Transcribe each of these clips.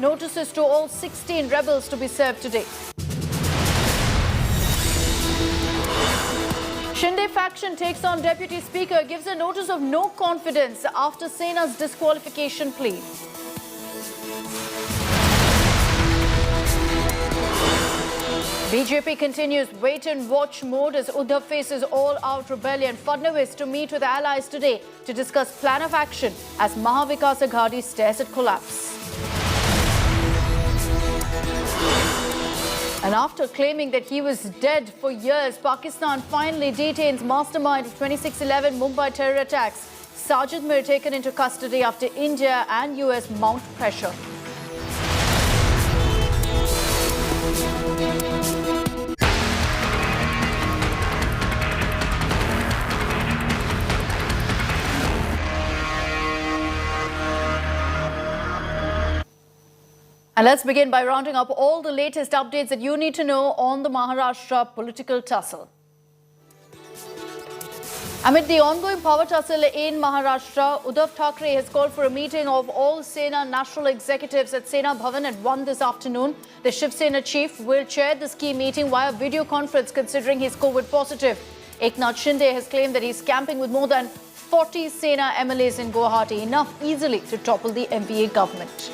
Notices to all 16 rebels to be served today. Shinde faction takes on Deputy Speaker, gives a notice of no confidence after Sena's disqualification plea. BJP continues wait-and-watch mode as Uddhav faces all-out rebellion. Vandalised to meet with allies today to discuss plan of action as Mahavikas Aghadi stares at collapse. And after claiming that he was dead for years, Pakistan finally detains mastermind of 26/11 Mumbai terror attacks. Sajid Mir taken into custody after India and US mount pressure. And let's begin by rounding up all the latest updates that you need to know on the Maharashtra political tussle. Amid the ongoing power tussle in Maharashtra, Uddhav Thackeray has called for a meeting of all Sena national executives at Sena Bhavan at 1 this afternoon. The Shiv Sena chief will chair this key meeting via video conference considering he's COVID positive. Eknath Shinde has claimed that he's camping with more than 40 Sena MLAs in Guwahati, enough easily to topple the MVA government.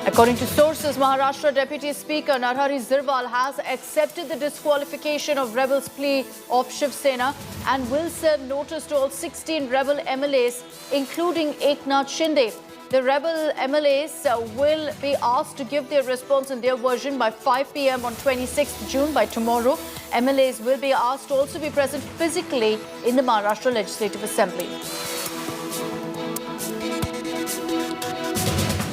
According to sources, Maharashtra Deputy Speaker Narhari Zirwal has accepted the disqualification of rebels' plea of Shiv Sena and will serve notice to all 16 rebel MLAs, including Eknath Shinde. The rebel MLAs will be asked to give their response in their version by 5 p.m. on 26th June, by tomorrow. MLAs will be asked to also be present physically in the Maharashtra Legislative Assembly.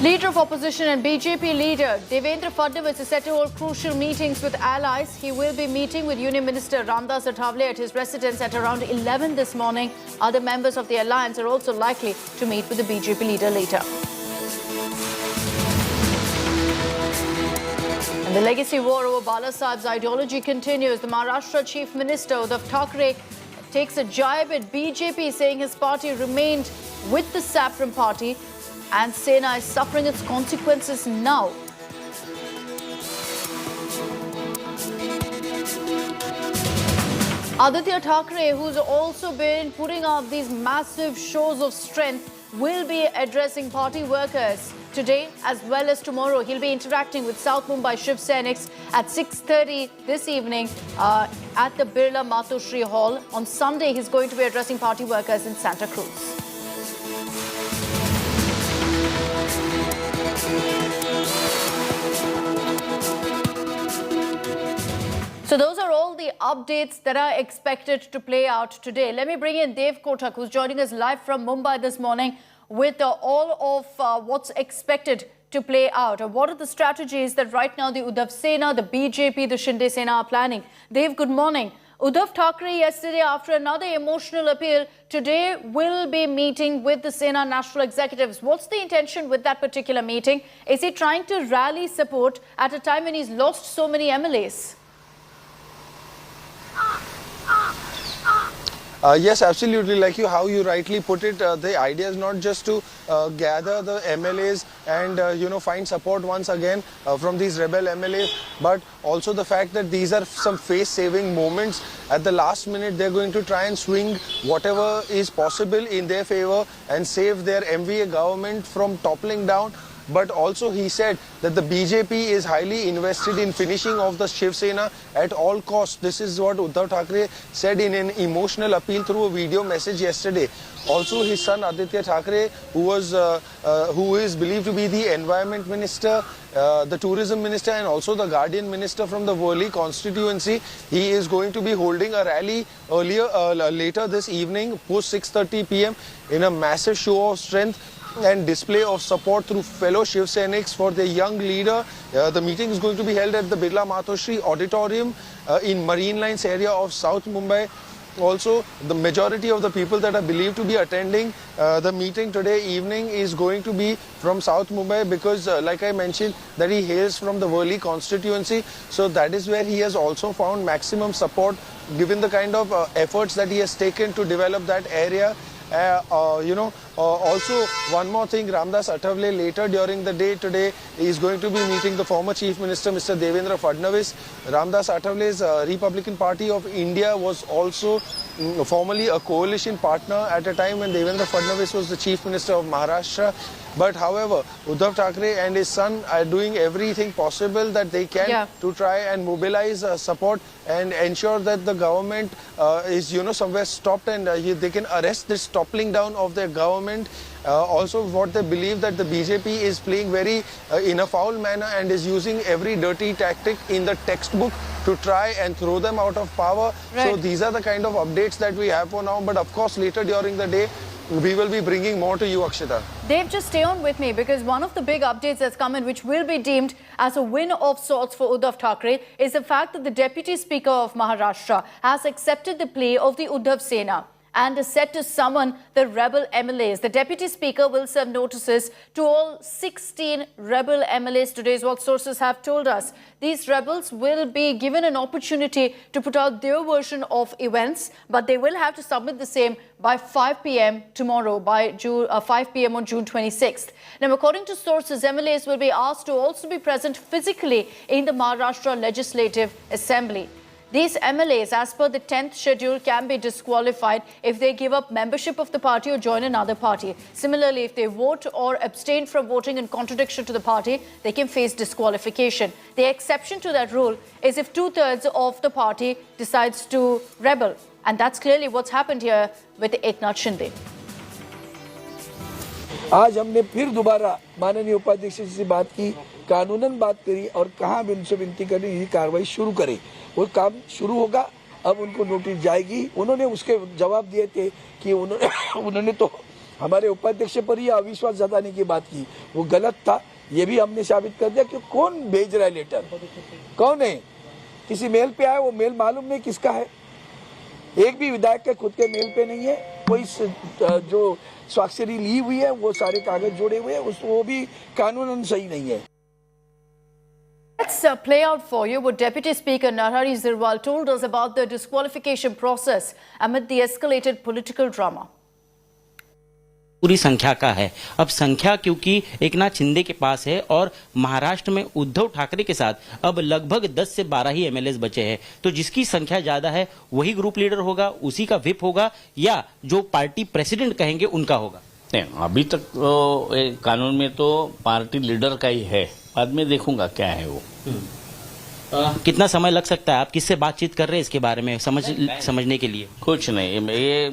Leader of Opposition and BJP leader Devendra Fadnavis is set to hold crucial meetings with allies. He will be meeting with Union Minister Ramdas Uddhav at his residence at around 11 this morning. Other members of the alliance are also likely to meet with the BJP leader later. And the legacy war over Bala Sahib's ideology continues. The Maharashtra Chief Minister Uddhav Thackeray takes a jibe at BJP, saying his party remained with the Saffron party and Sena is suffering its consequences now. Aditya Thackeray, who's also been putting up these massive shows of strength, will be addressing party workers today as well as tomorrow. He'll be interacting with South Mumbai Shiv Senics at 6:30 this evening at the Birla Matoshri Hall. On Sunday, he's going to be addressing party workers in Santa Cruz. So those are all the updates that are expected to play out today. Let me bring in Dev Kotak, who's joining us live from Mumbai this morning with all of what's expected to play out. What are the strategies that right now the Uddhav Sena, the BJP, the Shinde Sena are planning? Dev, good morning. Uddhav Thackeray yesterday, after another emotional appeal, today will be meeting with the Sena national executives. What's the intention with that particular meeting? Is he trying to rally support at a time when he's lost so many MLAs? Yes, absolutely. Like how you rightly put it, the idea is not just to gather the MLAs and find support once again from these rebel MLAs, but also the fact that these are some face-saving moments. At the last minute, they're going to try and swing whatever is possible in their favor and save their MVA government from toppling down. But also he said that the BJP is highly invested in finishing off the Shiv Sena at all costs. This is what Uddhav Thackeray said in an emotional appeal through a video message yesterday. Also his son Aditya Thackeray, who is believed to be the environment minister, the tourism minister and also the guardian minister from the Worli constituency, he is going to be holding a rally later this evening post 6:30 p.m. in a massive show of strength and display of support through fellow Shiv Senics for their young leader. The meeting is going to be held at the Birla Matoshri Auditorium in Marine Lines area of South Mumbai. Also, the majority of the people that are believed to be attending the meeting today evening is going to be from South Mumbai because, like I mentioned, that he hails from the Worli constituency. So that is where he has also found maximum support given the kind of efforts that he has taken to develop that area. Also, one more thing, Ramdas Athavale later during the day today is going to be meeting the former Chief Minister, Mr. Devendra Fadnavis. Ramdas Athavale's Republican Party of India was also formerly a coalition partner at a time when Devendra Fadnavis was the Chief Minister of Maharashtra. But however, Uddhav Thackeray and his son are doing everything possible that they can to try and mobilize support and ensure that the government is somewhere stopped and they can arrest this toppling down of their government. Also, what they believe that the BJP is playing very in a foul manner and is using every dirty tactic in the textbook to try and throw them out of power. Right. So these are the kind of updates that we have for now. But of course, later during the day, we will be bringing more to you, Akshita. Dave, just stay on with me because one of the big updates that's come in, which will be deemed as a win of sorts for Uddhav Thackeray, is the fact that the Deputy Speaker of Maharashtra has accepted the plea of the Uddhav Sena and is set to summon the rebel MLAs. The Deputy Speaker will serve notices to all 16 rebel MLAs today, is what sources have told us. These rebels will be given an opportunity to put out their version of events, but they will have to submit the same by 5 p.m. tomorrow, by 5 p.m. on June 26th. Now, according to sources, MLAs will be asked to also be present physically in the Maharashtra Legislative Assembly. These MLAs, as per the 10th schedule, can be disqualified if they give up membership of the party or join another party. Similarly, if they vote or abstain from voting in contradiction to the party, they can face disqualification. The exception to that rule is if 2/3 of the party decides to rebel. And that's clearly what's happened here with Eknath Shinde. आज हमने फिर दोबारा माननीय उपाध्यक्ष जी से बात की, कानूनन बात करी और कहा भी उनसे विनती करी ये कार्रवाई शुरू करें। वो काम शुरू होगा, अब उनको नोटिस जाएगी। उन्होंने उसके जवाब दिए थे कि उन्होंने तो हमारे उपाध्यक्ष पर ही अविश्वास जताने की बात की, वो गलत था। ये भी हमने साबित कर दिया कि कौन भेज रहा है लेटर, कौन है। किसी मेल पे आया, वो मेल मालूम नहीं किसका है। एक भी विधायक के खुद के मेल पे नहीं है, कोई जो स्वाक्षरी ली हुई है वो सारे कागज जोड़े हुए हैं, वो भी कानूनन सही नहीं है। Let's play out for you what Deputy Speaker Narhari Zirwal told us about the disqualification process amid the escalated political drama. पूरी संख्या का है। अब संख्या क्योंकि एकनाथ शिंदे के पास है और महाराष्ट्र में उद्धव ठाकरे के साथ अब लगभग 10 से 12 ही एमएलएस बचे हैं, तो जिसकी संख्या ज्यादा है वही ग्रुप लीडर होगा, उसी का व्हिप होगा या जो पार्टी प्रेसिडेंट कहेंगे उनका होगा। नहीं, अभी तक तो कानून में तो पार्टी लीडर का ही है, बाद में देखूंगा क्या है वो। कितना समय लग सकता है? आप किससे बातचीत कर रहे हैं इसके बारे में समझने के लिए? कुछ नहीं, ये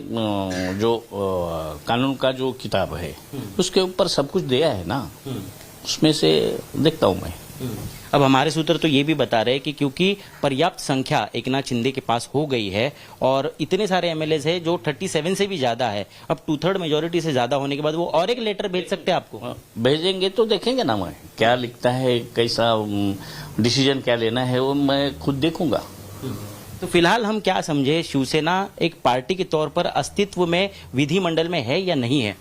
जो कानून का जो किताब है उसके ऊपर सब कुछ दिया है ना, उसमें से देखता हूं मैं। अब हमारे सूत्र तो ये भी बता रहे हैं कि क्योंकि पर्याप्त संख्या एकनाथ शिंदे के पास हो गई है और इतने सारे एमएलएस हैं जो 37 से भी ज्यादा है, अब 2/3 मेजोरिटी से ज्यादा होने के बाद वो और एक लेटर भेज सकते हैं आपको। भेजेंगे तो देखेंगे ना, मैं क्या लिखता है, कैसा डिसीजन क्या लेना है वो मैं खुद देखूंगा। तो फिलहाल हम क्या समझे, शिवसेना एक पार्टी के तौर पर अस्तित्व में विधिमंडल में है या नहीं है?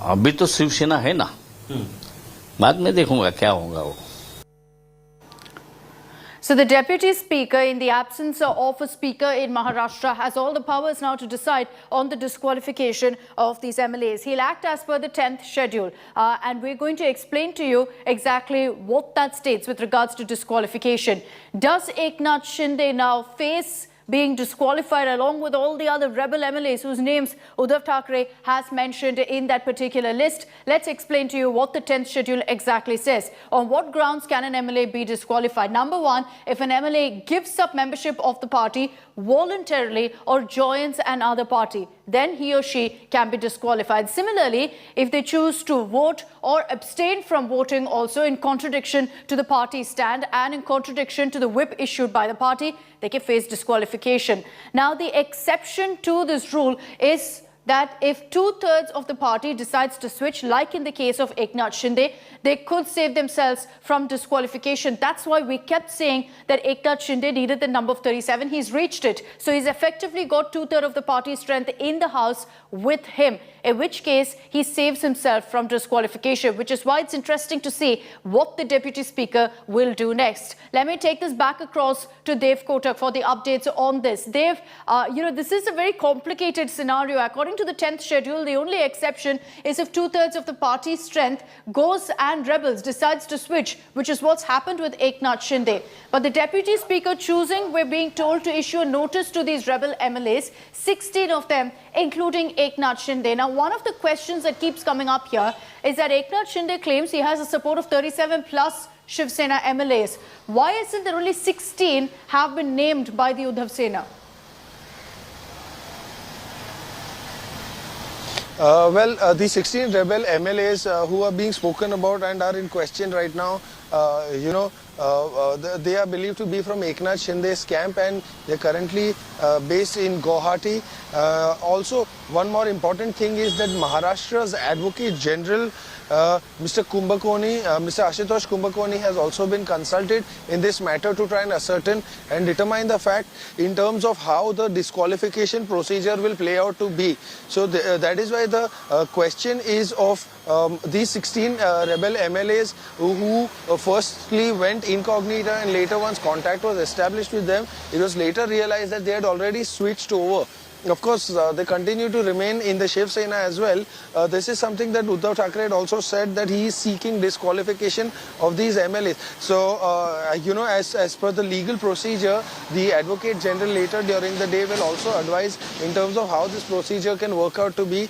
अभी तो शिवसेना है ना, बाद में देखूंगा क्या होगा वो। So the Deputy Speaker, in the absence of a Speaker in Maharashtra, has all the powers now to decide on the disqualification of these MLAs. He'll act as per the 10th schedule. And we're going to explain to you exactly what that states with regards to disqualification. Does Eknath Shinde now face being disqualified along with all the other rebel MLAs whose names Uddhav Thackeray has mentioned in that particular list? Let's explain to you what the 10th schedule exactly says. On what grounds can an MLA be disqualified? Number one, if an MLA gives up membership of the party voluntarily or joins another party, then he or she can be disqualified. Similarly, if they choose to vote or abstain from voting also in contradiction to the party stand and in contradiction to the whip issued by the party, they can face disqualification. Now, the exception to this rule is that if 2/3 of the party decides to switch, like in the case of Eknath Shinde, they could save themselves from disqualification. That's why we kept saying that Eknath Shinde needed the number of 37. He's reached it. So he's effectively got 2/3 of the party's strength in the House with him, in which case he saves himself from disqualification, which is why it's interesting to see what the Deputy Speaker will do next. Let me take this back across to Dev Kotak for the updates on this. Dev, this is a very complicated scenario. According to to the 10th schedule, the only exception is if 2/3 of the party's strength goes and rebels decides to switch, which is what's happened with Eknath Shinde. But the Deputy Speaker choosing, we're being told, to issue a notice to these rebel MLAs, 16 of them, including Eknath Shinde. Now, one of the questions that keeps coming up here is that Eknath Shinde claims he has the support of 37 plus Shiv Sena MLAs. Why is it that only 16 have been named by the Uddhav Sena? The 16 rebel MLAs who are being spoken about and are in question right now, they are believed to be from Eknath Shinde's camp, and they're currently based in Guwahati. Also, one more important thing is that Maharashtra's Advocate General, Mr. Ashutosh Kumbhakoni, has also been consulted in this matter to try and ascertain and determine the fact in terms of how the disqualification procedure will play out to be. So that is why the question is of these 16 rebel MLAs who firstly went incognito and later, once contact was established with them, it was later realized that they had already switched over. Of course, they continue to remain in the Shiv Sena as well. This is something that Uddhav Thackeray had also said, that he is seeking disqualification of these MLAs. So, as per the legal procedure, the Advocate General later during the day will also advise in terms of how this procedure can work out to be,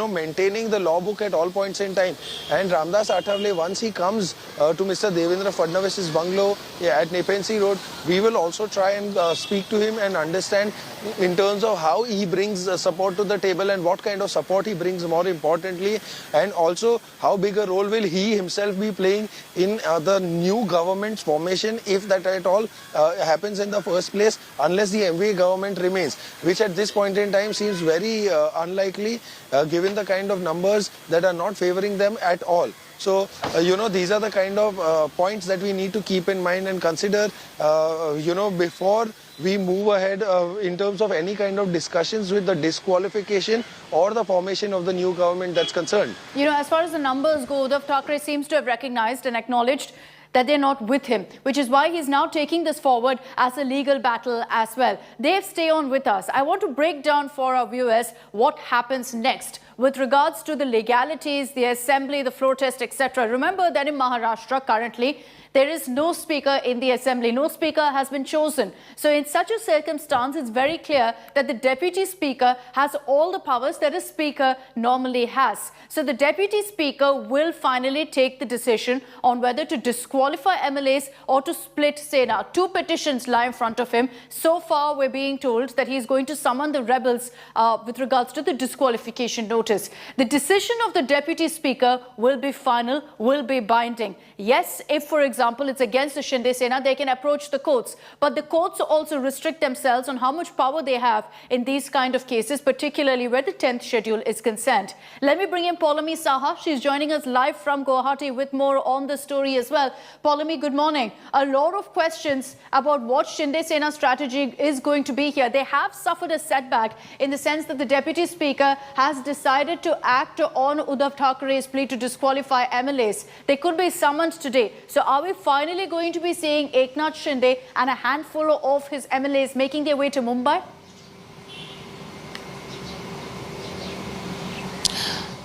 maintaining the law book at all points in time. And Ramdas Athavale, once he comes to Mr. Devendra Fadnavis's bungalow at Nepensi Road, we will also try and speak to him and understand in terms of how he brings support to the table and what kind of support he brings, more importantly, and also how big a role will he himself be playing in the new government's formation, if that at all happens in the first place, unless the MVA government remains, which at this point in time seems very unlikely given the kind of numbers that are not favoring them at all. So, these are the kind of points that we need to keep in mind and consider, before we move ahead in terms of any kind of discussions with the disqualification or the formation of the new government that's concerned. As far as the numbers go, Uddhav Thackeray seems to have recognized and acknowledged that they're not with him, which is why he's now taking this forward as a legal battle as well. Dave, stay on with us. I want to break down for our viewers what happens next with regards to the legalities, the assembly, the floor test, etc. Remember that in Maharashtra currently, there is no speaker in the assembly. No speaker has been chosen. So in such a circumstance, it's very clear that the deputy speaker has all the powers that a speaker normally has. So the deputy speaker will finally take the decision on whether to disqualify MLAs or to split Sena. Two petitions lie in front of him. So far, we're being told that he's going to summon the rebels with regards to the disqualification notice. The decision of the deputy speaker will be final, will be binding. Yes, if, for example, it's against the Shinde Sena, they can approach the courts. But the courts also restrict themselves on how much power they have in these kind of cases, particularly where the 10th schedule is concerned. Let me bring in Paulami Saha. She's joining us live from Guwahati with more on the story as well. Paulami, good morning. A lot of questions about what Shinde Sena's strategy is going to be here. They have suffered a setback in the sense that the deputy speaker has decided to act on Uddhav Thackeray's plea to disqualify MLAs. They could be summoned today. So are we finally going to be seeing Eknath Shinde and a handful of his MLAs making their way to Mumbai?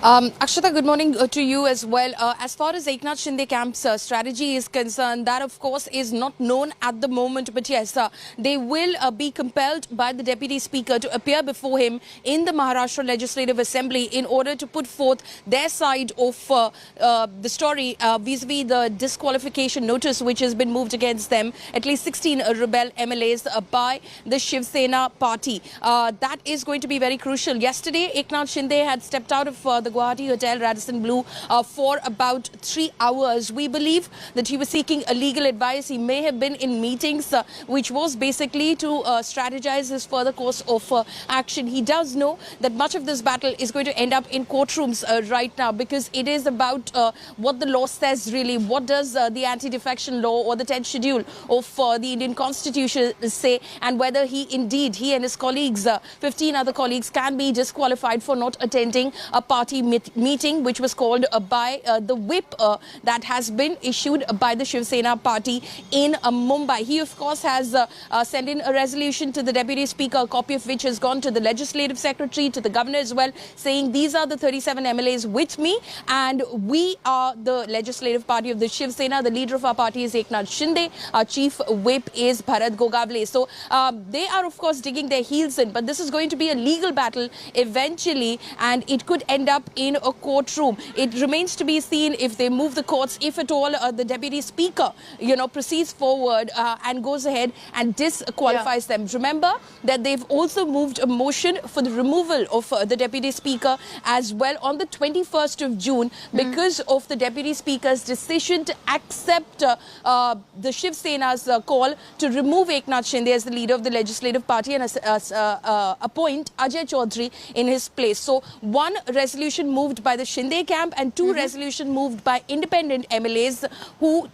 Akshata, good morning to you as well. As far as Eknath Shinde camp's strategy is concerned, that of course is not known at the moment. But yes, they will be compelled by the Deputy Speaker to appear before him in the Maharashtra Legislative Assembly in order to put forth their side of the story vis-a-vis the disqualification notice which has been moved against them, at least 16 rebel MLAs by the Shiv Sena party. That is going to be very crucial. Yesterday, Eknath Shinde had stepped out of the Guwahati Hotel Radisson Blu for about 3 hours. We believe that he was seeking a legal advice. He may have been in meetings which was basically to strategize his further course of action. He does know that much of this battle is going to end up in courtrooms right now, because it is about what the law says really. What does the anti-defection law or the 10th schedule of the Indian Constitution say, and whether he and his colleagues, 15 other colleagues, can be disqualified for not attending a party meeting which was called by the whip that has been issued by the Shiv Sena party in Mumbai. He, of course, has sent in a resolution to the Deputy Speaker, a copy of which has gone to the Legislative Secretary, to the Governor as well, saying these are the 37 MLAs with me and we are the Legislative Party of the Shiv Sena. The leader of our party is Eknath Shinde. Our chief whip is Bharat Gogavle. So they are, of course, digging their heels in, but this is going to be a legal battle eventually, and it could end up in a courtroom. It remains to be seen if they move the courts, if at all the Deputy Speaker, proceeds forward and goes ahead and disqualifies them. Remember that they've also moved a motion for the removal of the Deputy Speaker as well on the 21st of June because of the Deputy Speaker's decision to accept the Shiv Sena's call to remove Eknath Shinde as the leader of the Legislative Party and appoint Ajay Chaudhary in his place. So one resolution moved by the Shinde camp and two resolution moved by independent MLAs,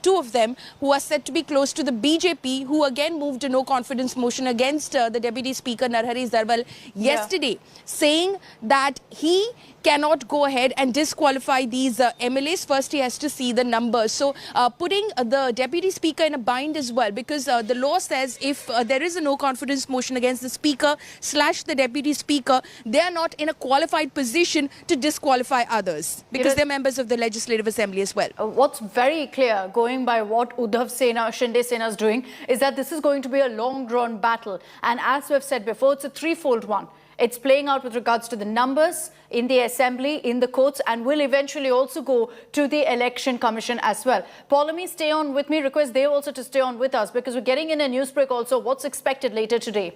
two of them who are said to be close to the BJP, who again moved a no confidence motion against the Deputy Speaker Narhari Zarwal yesterday, saying that he cannot go ahead and disqualify these MLAs. First, he has to see the numbers. So putting the Deputy Speaker in a bind as well, because the law says if there is a no confidence motion against the Speaker / the Deputy Speaker, they are not in a qualified position to disqualify others because they're members of the Legislative Assembly as well. What's very clear, going by what Uddhav Sena, Shinde Sena is doing, is that this is going to be a long-drawn battle. And as we've said before, it's a threefold one. It's playing out with regards to the numbers in the assembly, in the courts, and will eventually also go to the election commission as well. Paulomi, stay on with me. Request they also to stay on with us because we're getting in a news break also. What's expected later today?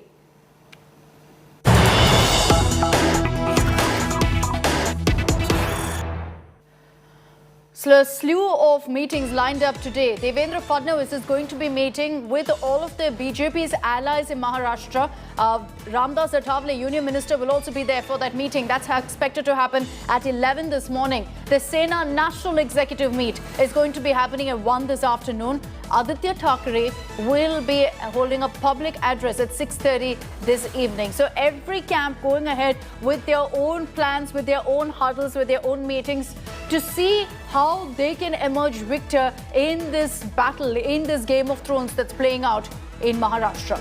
So a slew of meetings lined up today. Devendra Fadnavis is going to be meeting with all of the BJP's allies in Maharashtra. Ramdas Athavale, Union Minister, will also be there for that meeting. That's expected to happen at 11 this morning. The Sena National Executive Meet is going to be happening at 1 this afternoon. Aditya Thackeray will be holding a public address at 6:30 this evening. So every camp going ahead with their own plans, with their own huddles, with their own meetings to see how they can emerge victor in this battle, in this Game of Thrones that's playing out in Maharashtra.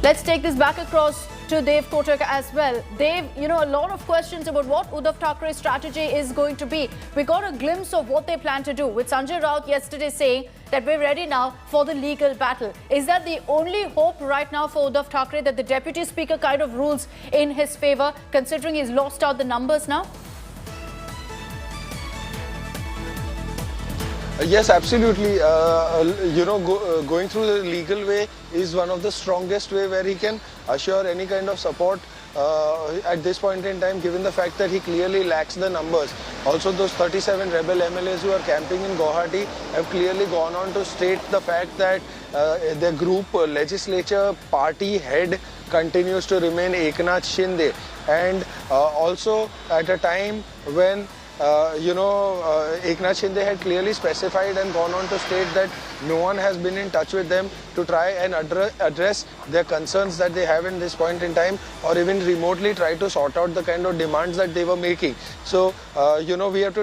Let's take this back across to Dev Kotak as well. Dev, a lot of questions about what Uddhav Thackre's strategy is going to be. We got a glimpse of what they plan to do with Sanjay Raut yesterday saying that we're ready now for the legal battle. Is that the only hope right now for Uddhav Thackeray, that the Deputy Speaker kind of rules in his favor, considering he's lost out the numbers now? Yes, absolutely. Going through the legal way is one of the strongest way where he can assure any kind of support at this point in time, given the fact that he clearly lacks the numbers. Also, those 37 rebel MLAs who are camping in Guwahati have clearly gone on to state the fact that their group legislature party head continues to remain Eknath Shinde. And also at a time when Eknath Shinde had clearly specified and gone on to state that no one has been in touch with them to try and address their concerns that they have in this point in time, or even remotely try to sort out the kind of demands that they were making. So, we have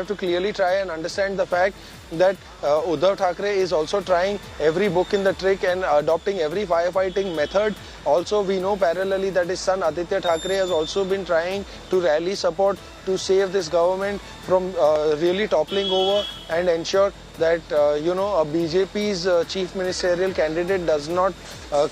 to clearly try and understand the fact that Uddhav Thackeray is also trying every book in the trick and adopting every firefighting method. Also, we know parallelly that his son Aditya Thackeray has also been trying to rally support to save this government from really toppling over and ensure that a BJP's chief ministerial candidate does not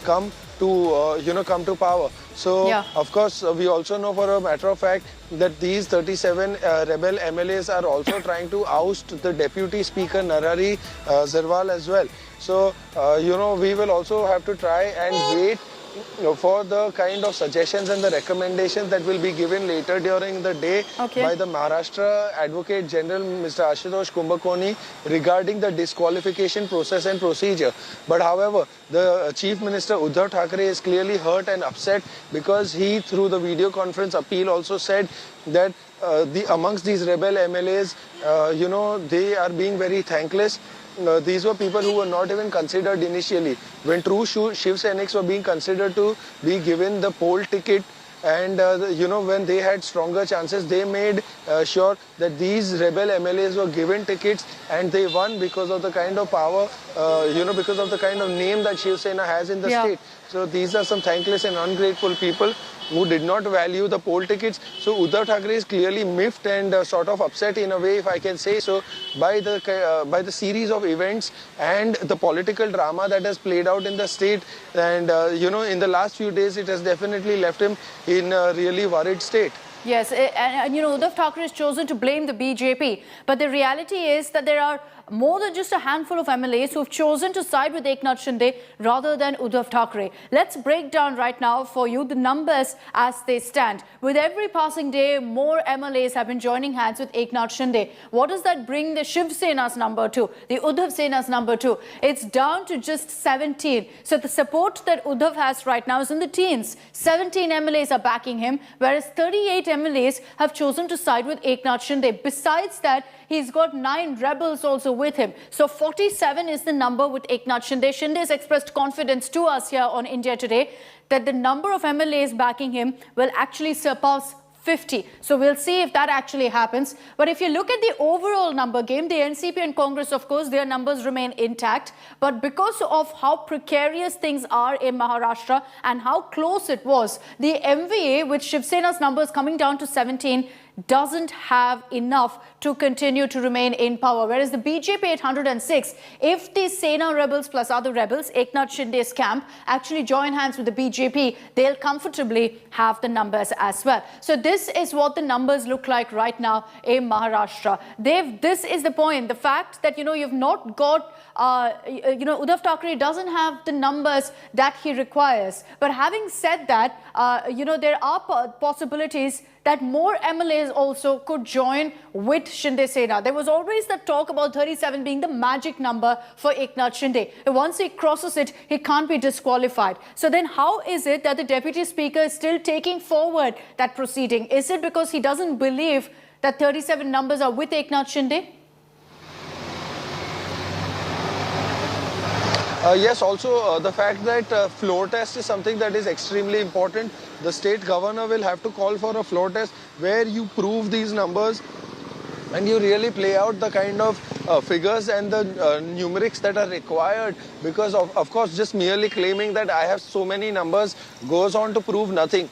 come to power. So, of course, we also know for a matter of fact that these 37 rebel MLAs are also trying to oust the Deputy Speaker Narhari Zarwal as well. So, we will also have to try and wait for the kind of suggestions and the recommendations that will be given later during the day by the Maharashtra Advocate General Mr. Ashutosh Kumbhakoni regarding the disqualification process and procedure. But however, the Chief Minister Uddhav Thackeray is clearly hurt and upset because he, through the video conference appeal, also said that amongst these rebel MLAs, they are being very thankless. These were people who were not even considered initially. When true Shiv Senics were being considered to be given the poll ticket and when they had stronger chances, they made sure that these rebel MLAs were given tickets, and they won because of the kind of power, because of the kind of name that Shiv Sena has in the state. So these are some thankless and ungrateful people who did not value the poll tickets. So Uddhav Thackeray is clearly miffed and sort of upset in a way, if I can say so, by the series of events and the political drama that has played out in the state. And in the last few days, it has definitely left him in a really worried state. Yes, and Uddhav Thackeray has chosen to blame the BJP, but the reality is that there are more than just a handful of MLAs who have chosen to side with Eknath Shinde rather than Uddhav Thackeray. Let's break down right now for you the numbers as they stand. With every passing day, more MLAs have been joining hands with Eknath Shinde. What does that bring the Shiv Sena's number to, the Uddhav Sena's number to? It's down to just 17. So the support that Uddhav has right now is in the teens. 17 MLAs are backing him, whereas 38 MLAs have chosen to side with Eknath Shinde. Besides that, he's got 9 rebels also with him. So 47 is the number with Eknath Shinde. Shinde has expressed confidence to us here on India Today that the number of MLAs backing him will actually surpass 50. So we'll see if that actually happens. But if you look at the overall number game, the NCP and Congress, of course, their numbers remain intact. But because of how precarious things are in Maharashtra and how close it was, the MVA, with Shiv Sena's numbers coming down to 17, doesn't have enough to continue to remain in power. Whereas the BJP 806, if the Sena rebels plus other rebels, Eknath Shinde's camp, actually join hands with the BJP, they'll comfortably have the numbers as well. So this is what the numbers look like right now in Maharashtra. This is the point. The fact that, you've not got, Uddhav Thackeray doesn't have the numbers that he requires. But having said that, there are possibilities that more MLAs also could join with Shinde Sena. There was always that talk about 37 being the magic number for Eknath Shinde. Once he crosses it, he can't be disqualified. So then how is it that the Deputy Speaker is still taking forward that proceeding? Is it because he doesn't believe that 37 numbers are with Eknath Shinde? Yes, also the fact that floor test is something that is extremely important. The state governor will have to call for a floor test where you prove these numbers and you really play out the kind of figures and the numerics that are required, because of course just merely claiming that I have so many numbers goes on to prove nothing.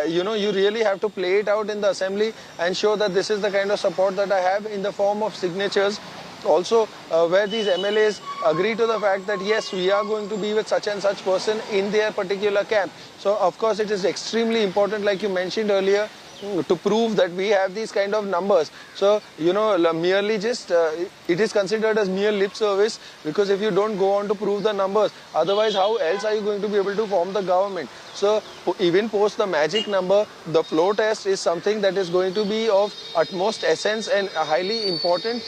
You really have to play it out in the assembly and show that this is the kind of support that I have in the form of signatures. Also, where these MLAs agree to the fact that yes, we are going to be with such and such person in their particular camp. So of course it is extremely important, like you mentioned earlier, to prove that we have these kind of numbers. So, merely just, it is considered as mere lip service, because if you don't go on to prove the numbers, otherwise how else are you going to be able to form the government? So, even post the magic number, the floor test is something that is going to be of utmost essence and highly important,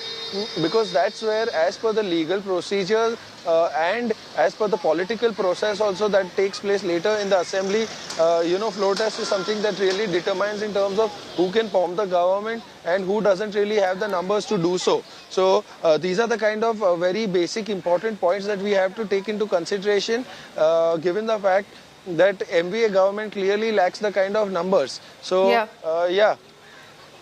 because that's where, as per the legal procedure and as per the political process also that takes place later in the assembly, floor test is something that really determines in terms of who can form the government and who doesn't really have the numbers to do so. So these are the kind of very basic important points that we have to take into consideration, given the fact that MVA government clearly lacks the kind of numbers. So yeah.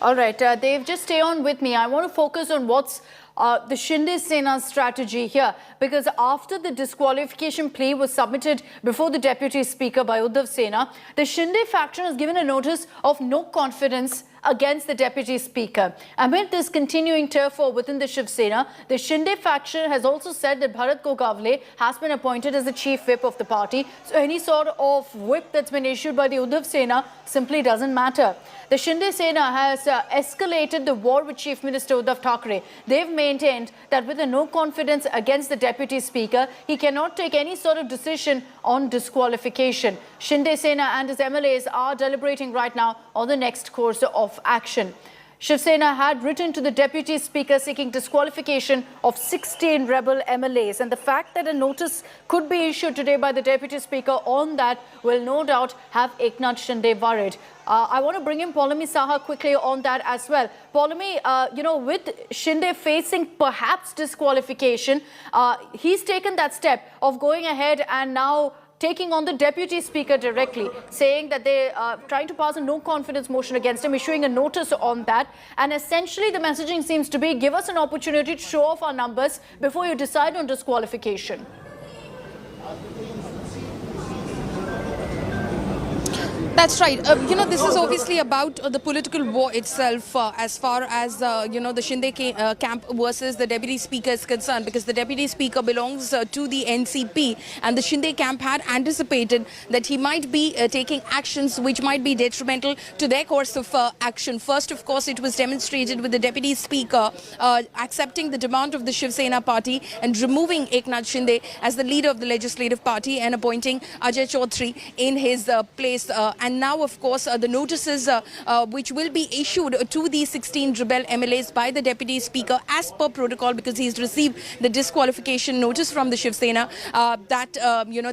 All right, Dev, just stay on with me. I want to focus on what's the Shinde Sena strategy here, because after the disqualification plea was submitted before the Deputy Speaker by Uddhav Sena, the Shinde faction has given a notice of no confidence against the Deputy Speaker. Amid this continuing turf war within the Shiv Sena, the Shinde faction has also said that Bharat Gogavle has been appointed as the chief whip of the party. So any sort of whip that's been issued by the Uddhav Sena simply doesn't matter. The Shinde Sena has escalated the war with Chief Minister Uddhav Thackeray. They've maintained that with a no confidence against the Deputy Speaker, he cannot take any sort of decision on disqualification. Shinde Sena and his MLAs are deliberating right now on the next course of action. Shiv Sena had written to the Deputy Speaker seeking disqualification of 16 rebel MLAs, and the fact that a notice could be issued today by the Deputy Speaker on that will no doubt have Eknath Shinde worried. I want to bring in Paulami Saha quickly on that as well. Paulami, with Shinde facing perhaps disqualification, he's taken that step of going ahead and now taking on the Deputy Speaker directly, saying that they are trying to pass a no-confidence motion against him, issuing a notice on that. And essentially the messaging seems to be, give us an opportunity to show off our numbers before you decide on disqualification. That's right. This is obviously about the political war itself as far as, the Shinde camp versus the Deputy Speaker is concerned, because the Deputy Speaker belongs to the NCP, and the Shinde camp had anticipated that he might be taking actions which might be detrimental to their course of action. First, of course, it was demonstrated with the Deputy Speaker accepting the demand of the Shiv Sena party and removing Eknath Shinde as the leader of the legislative party and appointing Ajay Chaudhary in his place. And now, of course, the notices which will be issued to the 16 rebel MLAs by the Deputy Speaker as per protocol, because he's received the disqualification notice from the Shiv Sena, that,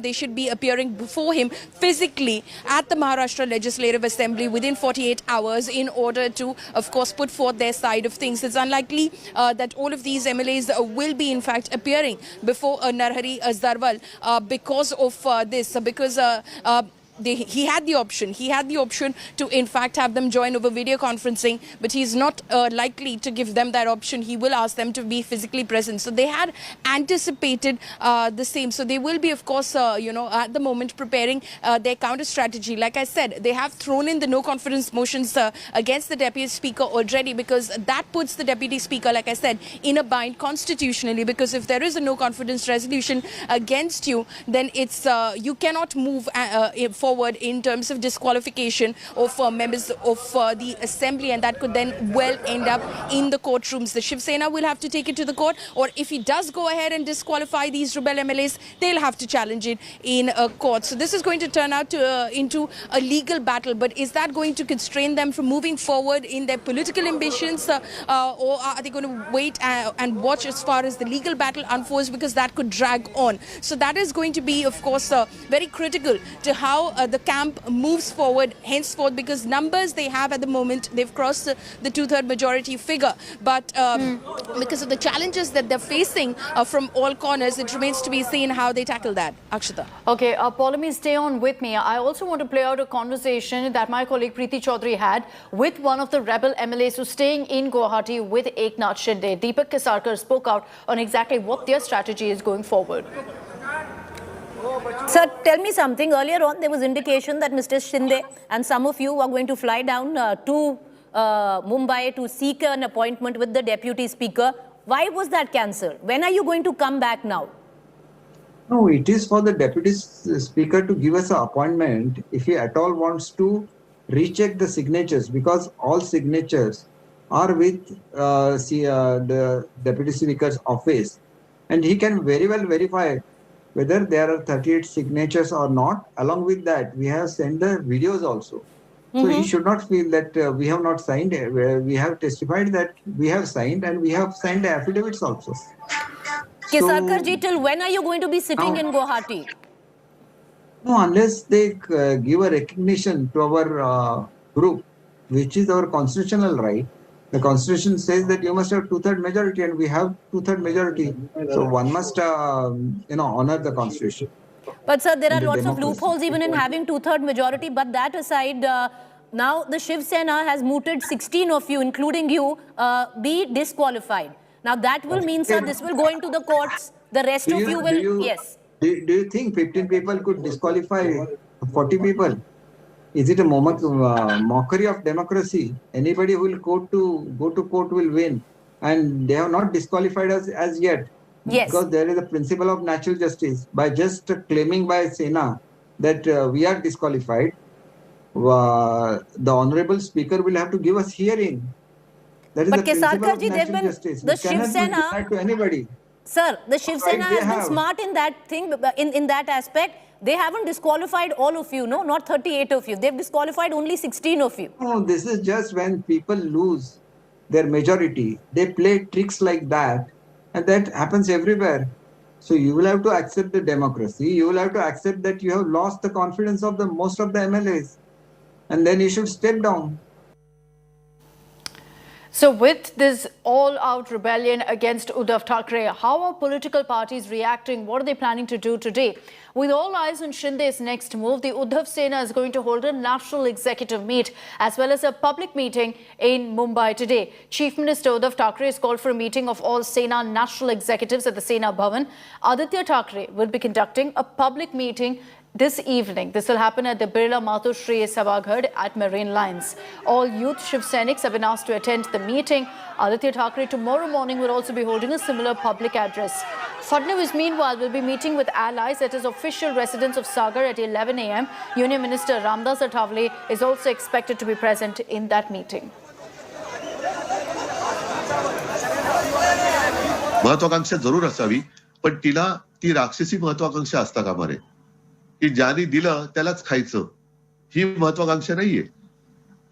they should be appearing before him physically at the Maharashtra Legislative Assembly within 48 hours in order to, of course, put forth their side of things. It's unlikely that all of these MLAs will be, in fact, appearing before Narhari Zarwal because of this, because he had the option to in fact have them join over video conferencing, but he's not likely to give them that option. He will ask them to be physically present. So they had anticipated the same. So they will be, of course, at the moment preparing their counter strategy. Like I said, they have thrown in the no confidence motions against the Deputy Speaker already, because that puts the Deputy Speaker, like I said, in a bind constitutionally, because if there is a no confidence resolution against you, then it's you cannot move forward in terms of disqualification of members of the assembly, and that could then well end up in the courtrooms. The Shiv Sena will have to take it to the court, or if he does go ahead and disqualify these rebel MLAs, they'll have to challenge it in a court. So this is going to turn out into a legal battle. But is that going to constrain them from moving forward in their political ambitions, or are they going to wait and watch as far as the legal battle unfolds, because that could drag on? So that is going to be, of course, very critical to how the camp moves forward henceforth, because numbers they have at the moment, they've crossed the two-third majority figure, but because of the challenges that they're facing from all corners, it remains to be seen how they tackle that. Akshita. Okay, Paulami, stay on with me. I also want to play out a conversation that my colleague Preeti Chaudhary had with one of the rebel MLAs who's staying in Guwahati with Eknath Shinde. Deepak Kesarkar spoke out on exactly what their strategy is going forward. Sir, tell me something. Earlier on, there was indication that Mr. Shinde and some of you are going to fly down to Mumbai to seek an appointment with the Deputy Speaker. Why was that cancelled? When are you going to come back now? No, it is for the Deputy Speaker to give us an appointment if he at all wants to recheck the signatures, because all signatures are with the Deputy Speaker's office, and he can very well verify whether there are 38 signatures or not. Along with that, we have sent the videos also. So he should not feel that we have not signed. We have testified that we have signed, and we have signed the affidavits also. Kesarkar ji, till when are you going to be sitting in Guwahati? No, unless they give a recognition to our group, which is our constitutional right. The constitution says that you must have two-third majority, and we have two-third majority. So one must, honor the constitution. But sir, there are lots of loopholes even in having two-third majority. But that aside, now the Shiv Sena has mooted 16 of you, including you, be disqualified. Now that will mean, sir, this will go into the courts. The rest of you will, yes. Do you think 15 people could disqualify 40 people? Is it a mockery of democracy? Anybody who will go to court will win, and they have not disqualified us as yet. Yes. Because there is a principle of natural justice. By just claiming by Sena that we are disqualified, the Honorable Speaker will have to give us hearing. That is the principle of natural justice. The Shiv Sena to anybody. Sir, the Shiv Sena has been smart in that thing, in that aspect. They haven't disqualified all of you, no, not 38 of you. They've disqualified only 16 of you. No, this is just when people lose their majority. They play tricks like that, and that happens everywhere. So you will have to accept the democracy. You will have to accept that you have lost the confidence of most of the MLAs, and then you should step down. So with this all-out rebellion against Uddhav Thackeray, how are political parties reacting? What are they planning to do today? With all eyes on Shinde's next move, the Uddhav Sena is going to hold a national executive meet as well as a public meeting in Mumbai today. Chief Minister Uddhav Thackeray has called for a meeting of all Sena national executives at the Sena Bhavan. Aditya Thackeray will be conducting a public meeting this evening. This will happen at the Birla Matoshri Sabhaghad at Marine Lines. All youth Shiv Senics have been asked to attend the meeting. Aditya Thackeray tomorrow morning will also be holding a similar public address. Fadnavis, meanwhile, will be meeting with allies at his official residence of Sagar at 11 a.m. Union Minister Ramdas Athavale is also expected to be present in that meeting. महत्वाकांक्षा जरूर असावी, पण तिला ती राक्षसी महत्वाकांक्षा असता कामा नये की ज्याने दिलं त्यालाच खायचं, ही महत्वाकांक्षा नाहीये.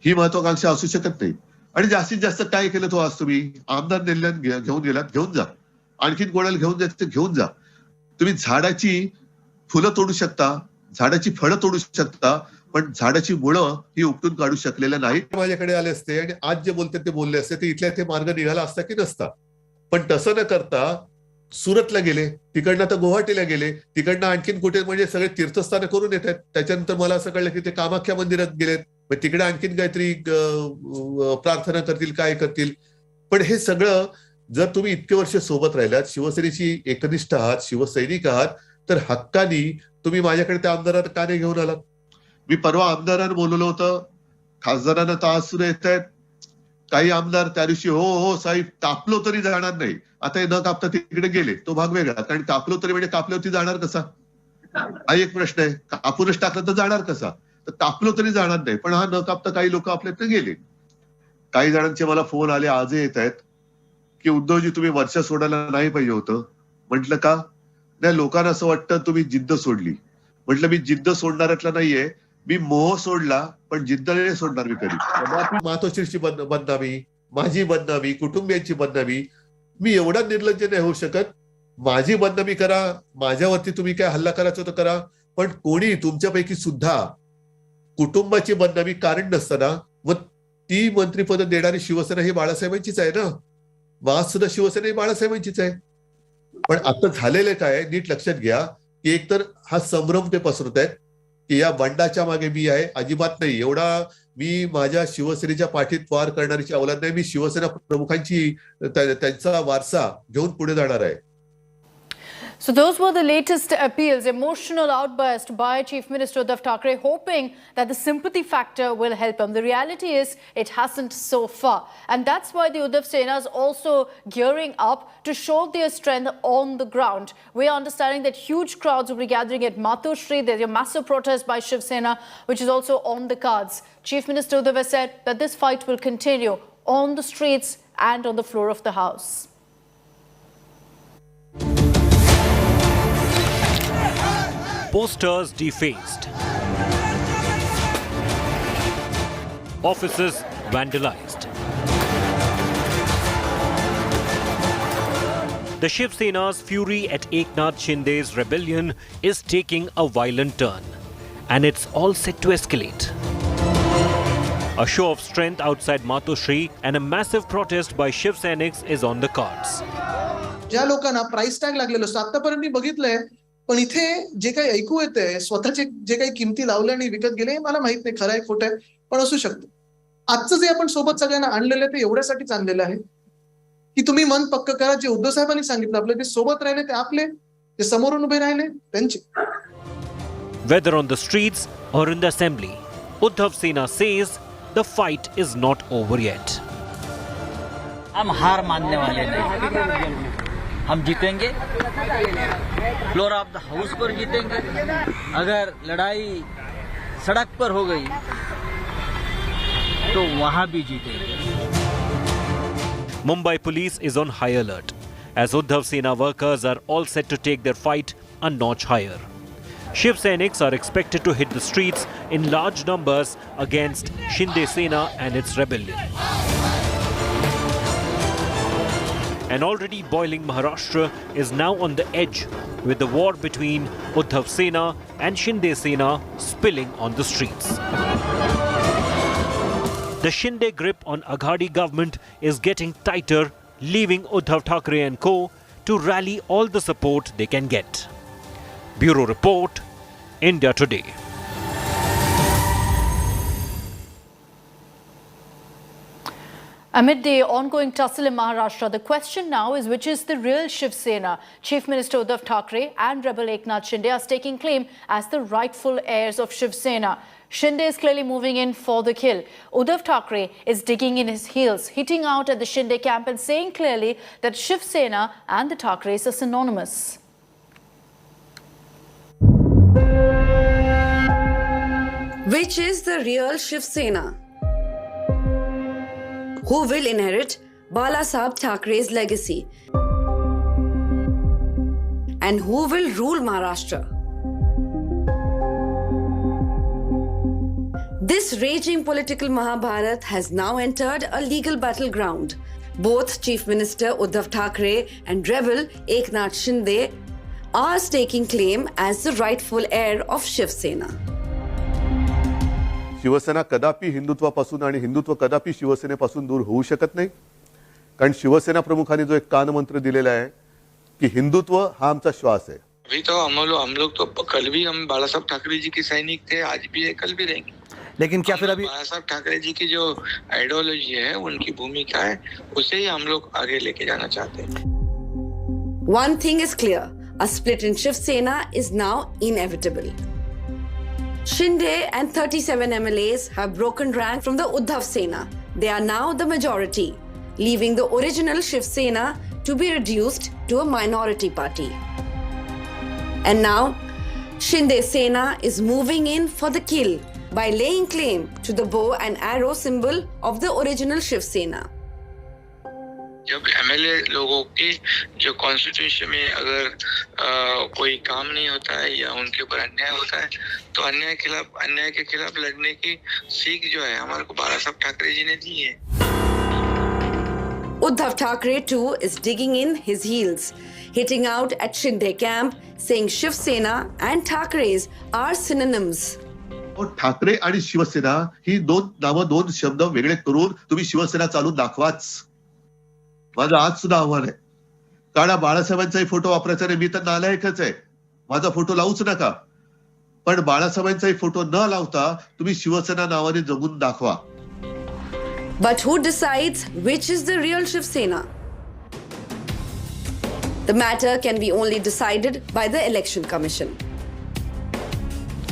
ही महत्वाकांक्षा असू शकत नाही. आणि जास्तीत जास्त काय केलं तो आज तुम्ही आमदार नेल्यान घेऊन गेलात, घेऊन जा. आणखीन कोणाला घेऊन जायचं घेऊन जा. तुम्ही झाडाची फुलं तोडू शकता, झाडाची फळं तोडू शकता, पण झाडाची मुळं ही उपटून काढू शकलेल्या नाहीत. माझ्याकडे आले असते आणि आज जे बोलते ते बोलले असते, ते इथल्या इथे मार्ग निघाला असता की नसता. पण तसं न करता सुरतला गेले, तिकडनं तर गुवाहाटीला गेले, तिकडनं आणखीन कुठे म्हणजे सगळे तीर्थस्थानं करून येतात. त्याच्यानंतर मला असं कळलं की ते कामाख्या मंदिरात गेलेत, मग तिकडे आणखीन काहीतरी प्रार्थना करतील, काय करतील. पण हे सगळं जर तुम्ही इतके वर्ष सोबत राहिलात, शिवसेनेची एकनिष्ठ आहात, शिवसैनिक आहात, तर हक्कानी तुम्ही माझ्याकडे त्या आमदारांना का नाही घेऊन आलात? मी परवा आमदारांना बोलवलं होतं, खासदारांना तर आज सुद्धा येत आहेत. काही आमदार त्या दिवशी हो हो साहेब कापलो तरी जाणार नाही, आता हे न कापता तिकडे गेले, तो भाग वेगळा. कारण कापलो तरी म्हणजे कापल्यावरती जाणार कसा, हा एक प्रश्न आहे. कापूनच टाकलं तर जाणार कसा, तर कापलो तरी जाणार नाही. पण हा न कापता काही लोक आपल्याकडे गेले. काही जणांचे मला फोन आले, आजही येत आहेत की उद्धवजी तुम्ही वर्ष सोडायला नाही पाहिजे होतं. म्हटलं का नाही, लोकांना असं वाटतं तुम्ही जिद्द सोडली. म्हटलं मी जिद्द सोडणाऱ्यातला नाहीये, मी मोह सोडला पण जिद्द नाही सोडणार मी कधी. मातोश्रीची बदनामी, माझी बदनामी, कुटुंबियांची बदनामी, मी एवढा निर्लज्ज नाही होऊ शकत. माझी बदनामी करा, माझ्यावरती तुम्ही काय हल्ला करायचं तर करा, पण कोणी तुमच्यापैकी सुद्धा कुटुंबाची बदनामी कारण नसताना मग ती मंत्रिपद देणारी शिवसेना ही बाळासाहेबांचीच आहे ना. आज सुद्धा शिवसेना ही बाळासाहेबांचीच आहे. पण आता झालेलं काय नीट लक्षात घ्या की एकतर हा संभ्रम ते पसरत आहेत की या बंडाच्या मागे मी आहे, अजिबात नाही. एवढा मी माझ्या शिवसेनेच्या पाठीत वार करणारीची अवलाद नाही. मी शिवसेना प्रमुखांची त्यांचा वारसा घेऊन पुढे जाणार आहे. So those were the latest appeals, emotional outburst by Chief Minister Uddhav Thackeray, hoping that the sympathy factor will help him. The reality is it hasn't so far. And that's why the Uddhav Sena is also gearing up to show their strength on the ground. We are understanding that huge crowds will be gathering at Matoshri. There's a massive protest by Shiv Sena, which is also on the cards. Chief Minister Uddhav has said that this fight will continue on the streets and on the floor of the House. Posters defaced, offices vandalized. The Shiv Sena's fury at Eknath Shinde's rebellion is taking a violent turn, and it's all set to escalate. A show of strength outside Matoshri and a massive protest by Shiv Senics is on the cards. ज्या लोकांना price tag लागलेलं असतं, आतापर्यंत मी बघितलंय, पण इथे जे काही ऐकू येतंय, स्वतःचे जे काही किमती लावल्या आणि विकत गेले, मला माहित नाही खरं आहे खोटं आहे, पण असू शकतं. आजचं जे आपण सोबत सगळ्यांना आणलेलं आहे ते एवढ्यासाठीच आणलेलं आहे की तुम्ही मन पक्क करा. जे उद्धव साहेबांनी सांगितलं, आपले जे सोबत राहिले ते आपले, जे समोरून उभे राहिले त्यांचे. Whether on the streets or in the assembly, Uddhav Sena says the fight is not over yet. हम हार मानने वाले नहीं, हम जीतेंगे. फ्लोर ऑफ द हाउस पर जीतेंगे. अगर लड़ाई सड़क पर हो गई तो वहां भी जीतेंगे. Mumbai police is on high alert as Uddhav Sena workers are all set to take their fight a notch higher. Shiv Senics are expected to hit the streets in large numbers against Shinde Sena and its rebellion. An already boiling Maharashtra is now on the edge with the war between Uddhav Sena and Shinde Sena spilling on the streets. The Shinde grip on Aghadi government is getting tighter, leaving Uddhav Thackeray and co. to rally all the support they can get. Bureau Report, India Today. Amid the ongoing tussle in Maharashtra, the question now is which is the real Shiv Sena. Chief Minister Uddhav Thackeray and rebel Eknath Shinde are staking claim as the rightful heirs of Shiv Sena. Shinde is clearly moving in for the kill. Uddhav Thackeray is digging in his heels, hitting out at the Shinde camp and saying clearly that Shiv Sena and the Thackerays are synonymous. Which is the real Shiv Sena? Who will inherit Balasaheb Thackeray's legacy? And who will rule Maharashtra? This raging political Mahabharat has now entered a legal battleground. Both Chief Minister Uddhav Thackeray and rebel Eknath Shinde are staking claim as the rightful heir of Shiv Sena. Shiv Sena कदापि हिंदुत्वापासून आणि हिंदुत्व कदापि शिवसेनेपासून दूर होऊ शकत नाही. कारण शिवसेना प्रमुखांनी जो एक कानमंत्र दिलेला आहे की हिंदुत्व हा आमचा श्वास आहे. अभी तो हम लोग तो कल भी हम बालासाहेब ठाकरे जी के सैनिक थे, आज भी है, कल भी रहेंगे. लेकिन क्या फिर अभी बालासाहेब ठाकरे जी की जो आइडियोलॉजी है, उनकी भूमिका है, उसे ही हम लोग आगे लेके जाना चाहते हैं. One thing is clear, a split in Shiv Sena is now inevitable. Shinde and 37 MLAs have broken rank from the Uddhav Sena. They are now the majority, leaving the original Shiv Sena to be reduced to a minority party. And now, Shinde Sena is moving in for the kill by laying claim to the bow and arrow symbol of the original Shiv Sena. जब MLA लोगों की जो constitution में अगर कोई काम नहीं होता है या उनके ऊपर अन्याय होता है तो अन्याय के खिलाफ लड़ने की सीख जो है हमारे को बालासाहेब ठाकरे जी ने दी है. Uddhav Thackeray too is digging in his heels, hitting out at Shinde camp, saying Shiv Sena and Thackerays are synonyms. Thackeray आणि शिवसेना ही दोन शब्द वेगळे करून तुम्ही शिवसेना चालून दाखवाच. माझं आज सुद्धा आव्हान आहे. कारण बाळासाहेबांचाही फोटो वापरायचा नाही, मी तर नालायकच आहे, माझा फोटो लावूच नका. पण बाळासाहेबांचाही फोटो न लावता तुम्ही शिवसेना नावाने जगून दाखवा. But who decides which is the real Shiv Sena? The matter can be only decided by the Election Commission.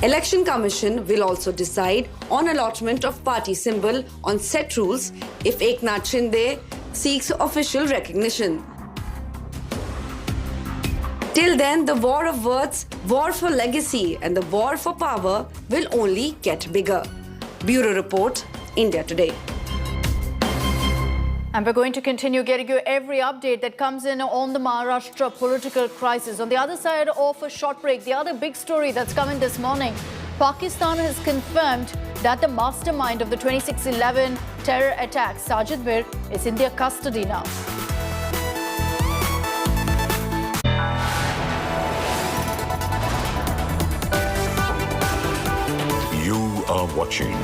Election Commission will also decide on allotment of party symbol on set rules if Eknath Shinde seeks official recognition. Till then, the war of words, war for legacy and the war for power will only get bigger. Bureau Report, India Today. And we're going to continue getting you every update that comes in on the Maharashtra political crisis. On the other side of a short break, the other big story that's come in this morning, Pakistan has confirmed that the mastermind of the 26/11 terror attacks, Sajid Mir, is in their custody now. You are watching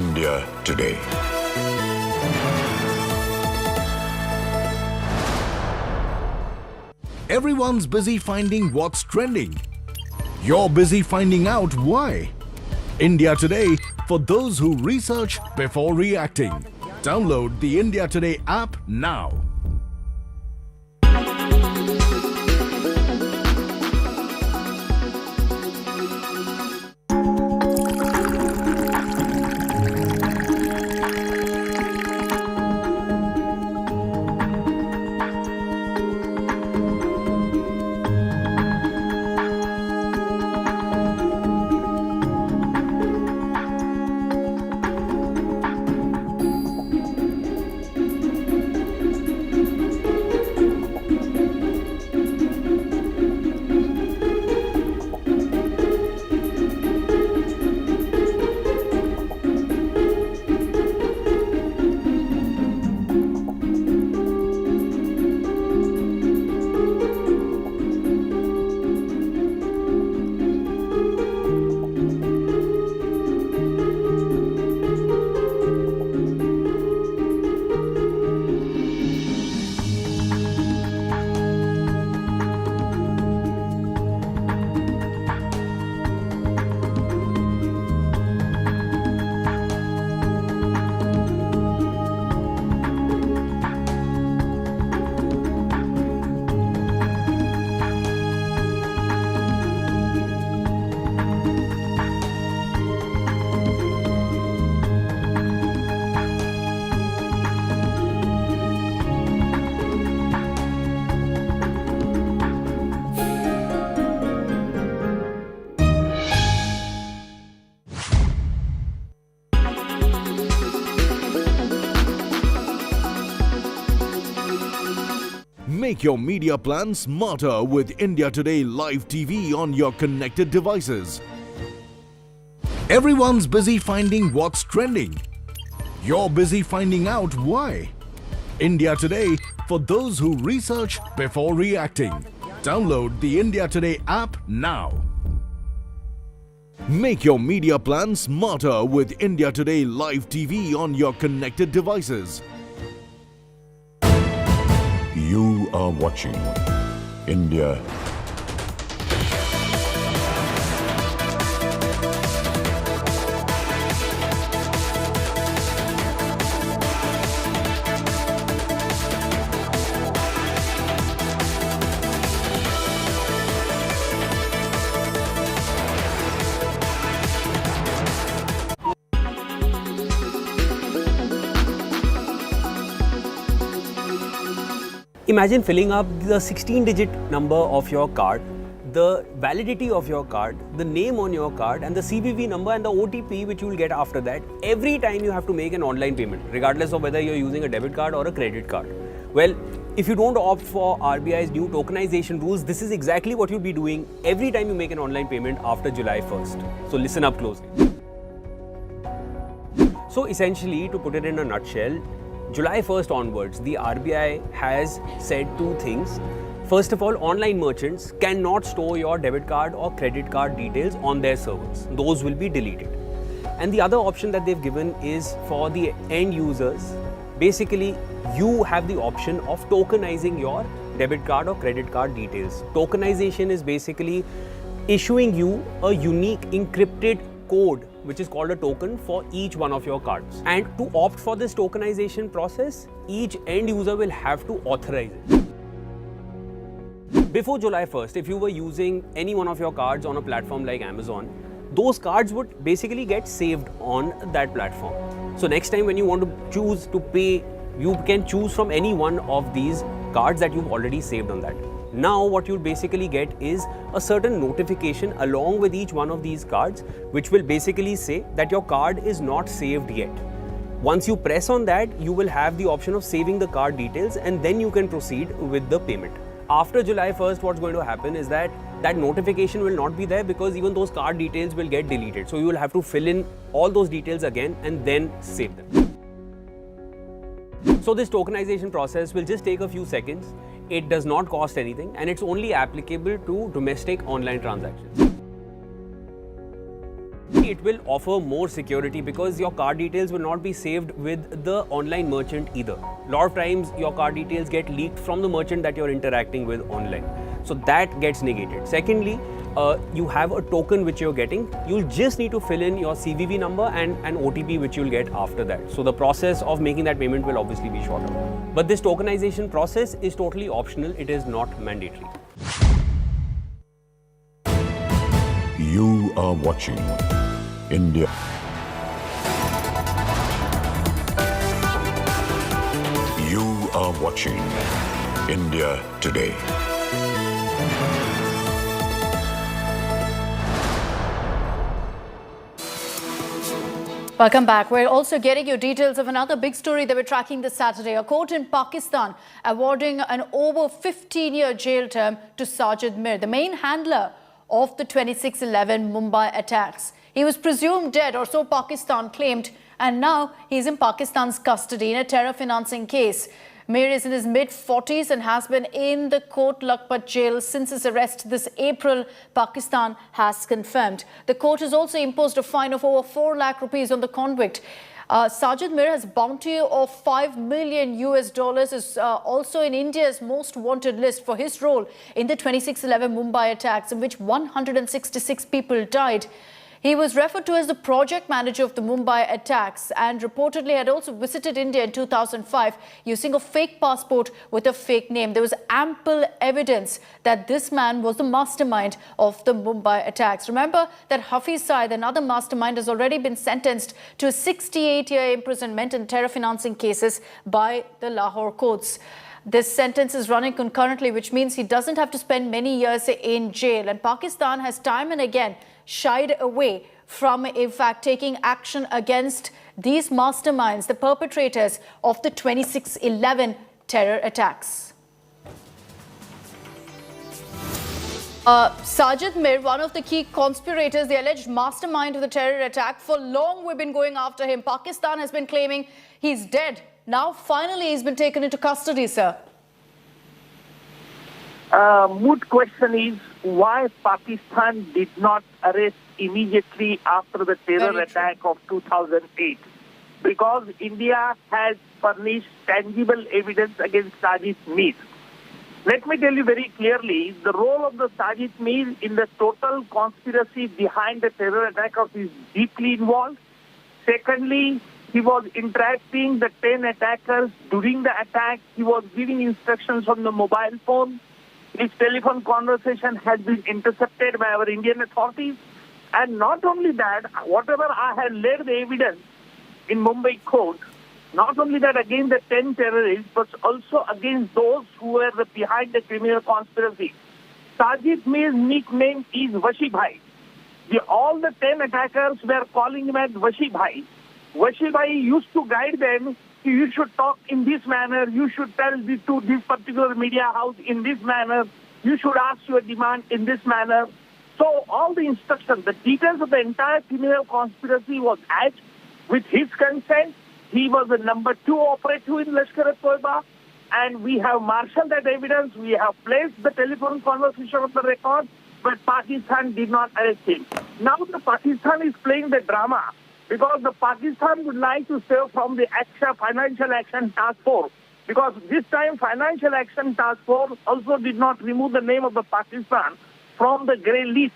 India Today. Everyone's busy finding what's trending. You're busy finding out why. India Today, for those who research before reacting. Download the India Today app now. Make your media plan smarter with India Today Live TV on your connected devices. Everyone's busy finding what's trending. You're busy finding out why. India Today, for those who research before reacting. Download the India Today app now. Make your media plan smarter with India Today Live TV on your connected devices. You are watching India. Imagine filling up the 16-digit number of your card, the validity of your card, the name on your card, and the CVV number and the OTP which you will get after that every time you have to make an online payment, regardless of whether you're using a debit card or a credit card. Well, if you don't opt for RBI's new tokenization rules, this is exactly what you'll be doing every time you make an online payment after July 1st. So listen up closely. So essentially, to put it in a nutshell, July 1st onwards, the RBI has said two things. First of all, online merchants cannot store your debit card or credit card details on their servers. Those will be deleted. And the other option that they've given is for the end users. Basically, you have the option of tokenizing your debit card or credit card details. Tokenization is basically issuing you a unique encrypted code which is called a token for each one of your cards. And to opt for this tokenization process, each end user will have to authorize it. Before July 1st, if you were using any one of your cards on a platform like Amazon, those cards would basically get saved on that platform. So next time when you want to choose to pay, you can choose from any one of these cards that you've already saved on that. Now what you'll basically get is a certain notification along with each one of these cards, which will basically say that your card is not saved yet. Once you press on that, you will have the option of saving the card details and then you can proceed with the payment. After July 1st, what's going to happen is that notification will not be there because even those card details will get deleted. So you will have to fill in all those details again and then save them. So this tokenization process will just take a few seconds. It does not cost anything and it's only applicable to domestic online transactions. It will offer more security because your card details will not be saved with the online merchant either. A lot of times your card details get leaked from the merchant that you're interacting with online. So that gets negated. Secondly, you have a token which you're getting. You'll just need to fill in your CVV number and an OTP which you'll get after that. So the process of making that payment will obviously be shorter. But this tokenization process is totally optional. It is not mandatory. You are watching India. You are watching India Today. Welcome back. We're also getting you details of another big story that we're tracking this Saturday. A court in Pakistan awarding an over 15-year jail term to Sajid Mir, the main handler of the 26/11 Mumbai attacks. He was presumed dead, or so Pakistan claimed, and now he's in Pakistan's custody in a terror financing case. Mir is in his mid-40s and has been in the Kot Lakhpat jail since his arrest this April, Pakistan has confirmed. The court has also imposed a fine of over 4 lakh rupees on the convict. Sajid Mir has bounty of $5 million is also in India's most wanted list for his role in the 26/11 Mumbai attacks, in which 166 people died. He was referred to as the project manager of the Mumbai attacks and reportedly had also visited India in 2005 using a fake passport with a fake name. There was ample evidence that this man was the mastermind of the Mumbai attacks. Remember that Hafiz Saeed, another mastermind, has already been sentenced to a 68-year imprisonment in terror financing cases by the Lahore courts. This sentence is running concurrently, which means he doesn't have to spend many years in jail. And Pakistan has time and again shied away from, in fact, taking action against these masterminds, the perpetrators of the 26/11 terror attacks. Sajid Mir, one of the key conspirators, the alleged mastermind of the terror attack. For long we've been going after him. Pakistan has been claiming he's dead. Now finally he's been taken into custody, sir. Moot question is why Pakistan did not arrest immediately after the terror attack of 2008. Because India has furnished tangible evidence against Sajid Mir. Let me tell you very clearly, the role of the Sajid Mir in the total conspiracy behind the terror attack is deeply involved. Secondly, he was interacting the 10 attackers during the attack. He was giving instructions on the mobile phone. His telephone conversation has been intercepted by our Indian authorities. And not only that, whatever I had laid the evidence in Mumbai court, not only that against the 10 terrorists, but also against those who were behind the criminal conspiracy. Sajid Mir's nickname is Vashi Bhai. All the 10 attackers were calling him as Vashi Bhai. Vashi Bhai used to guide them. You should talk in this manner. You should tell to this particular media house in this manner. You should ask your demand in this manner. So all the instructions, the details of the entire criminal conspiracy was hatched with his consent. He was the number 2 operative in Lashkar-e-Toiba, and we have marshaled that evidence. We have placed the telephone conversation on the record, but Pakistan did not arrest him. Now the Pakistan is playing the drama because the Pakistan would like to save from the Financial Action Task Force, because this time Financial Action Task Force also did not remove the name of the Pakistan from the grey list,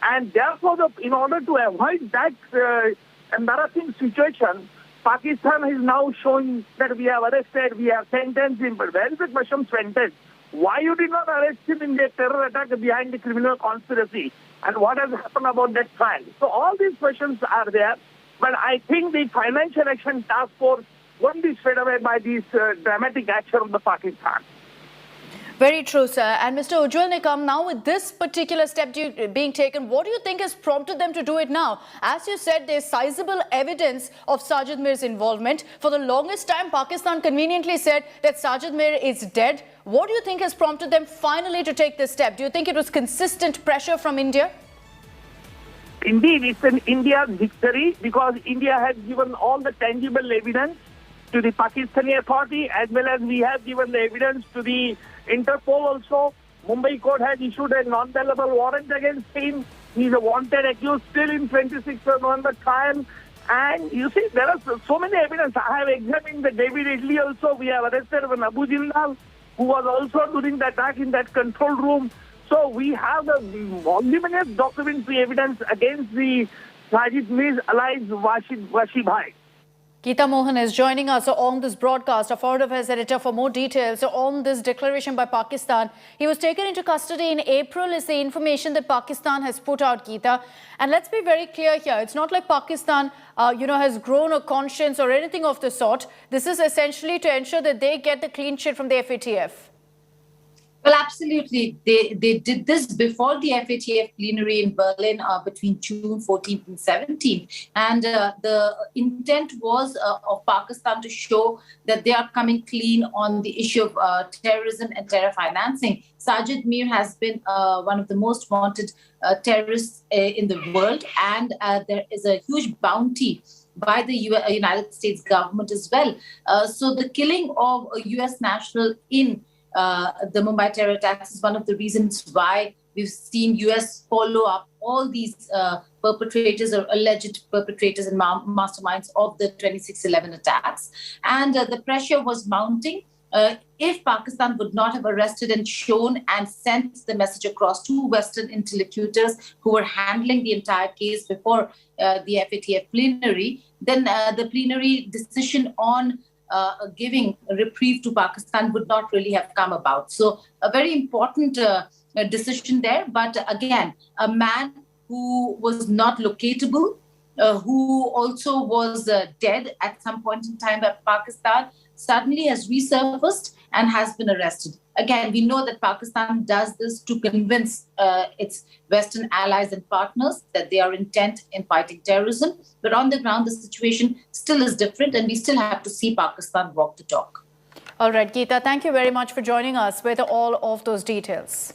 and therefore in order to avoid that embarrassing situation, Pakistan is now showing that we have arrested, we have sentenced him. But where is the question sentence? Why you did not arrest him in the terror attack behind the criminal conspiracy? And what has happened about that trial? So all these questions are there. But I think the Financial Action Task Force won't be swayed away by this dramatic action of the Pakistan. Very true, sir. And Mr. Uddhav Nikam, now with this particular step being taken, what do you think has prompted them to do it now? As you said, there's sizable evidence of Sajid Mir's involvement. For the longest time, Pakistan conveniently said that Sajid Mir is dead. What do you think has prompted them finally to take this step? Do you think it was consistent pressure from India? Indeed, it's an India's victory because India has given all the tangible evidence to the Pakistani authority, as well as we have given the evidence to the Interpol also. Mumbai court has issued a non-bailable warrant against him. He's a wanted accused still in 26th November trial. And you see, there are so many evidence. I have examined the David Italy also. We have arrested one Abu Jindal, who was also during the attack in that control room. So we have the voluminous documentary evidence against the Sajid Mir's allies Vashi Bhai. Geeta Mohan is joining us on this broadcast, a foreign affairs editor, for more details on this declaration by Pakistan. He was taken into custody in April is the information that Pakistan has put out, Geeta. And let's be very clear here. It's not like Pakistan, has grown a conscience or anything of the sort. This is essentially to ensure that they get the clean sheet from the FATF. Well, absolutely. They did this before the FATF plenary in Berlin between June 14th and 17th. And the intent was of Pakistan to show that they are coming clean on the issue of terrorism and terror financing. Sajid Mir has been one of the most wanted terrorists in the world. And there is a huge bounty by the United States government as well. So the killing of a U.S. national in the Mumbai terror attacks is one of the reasons why we've seen US follow up all these perpetrators or alleged perpetrators and masterminds of the 26/11 attacks. And the pressure was mounting. If Pakistan would not have arrested and shown and sent the message across to Western interlocutors who were handling the entire case before the FATF plenary, then the plenary decision on giving a reprieve to Pakistan would not really have come about. So a very important decision there. But again, a man who was not locatable, who also was dead at some point in time at Pakistan, suddenly has resurfaced and has been arrested. Again, we know that Pakistan does this to convince its Western allies and partners that they are intent in fighting terrorism. But on the ground, the situation still is different, and we still have to see Pakistan walk the talk. All right, Geeta, thank you very much for joining us with all of those details.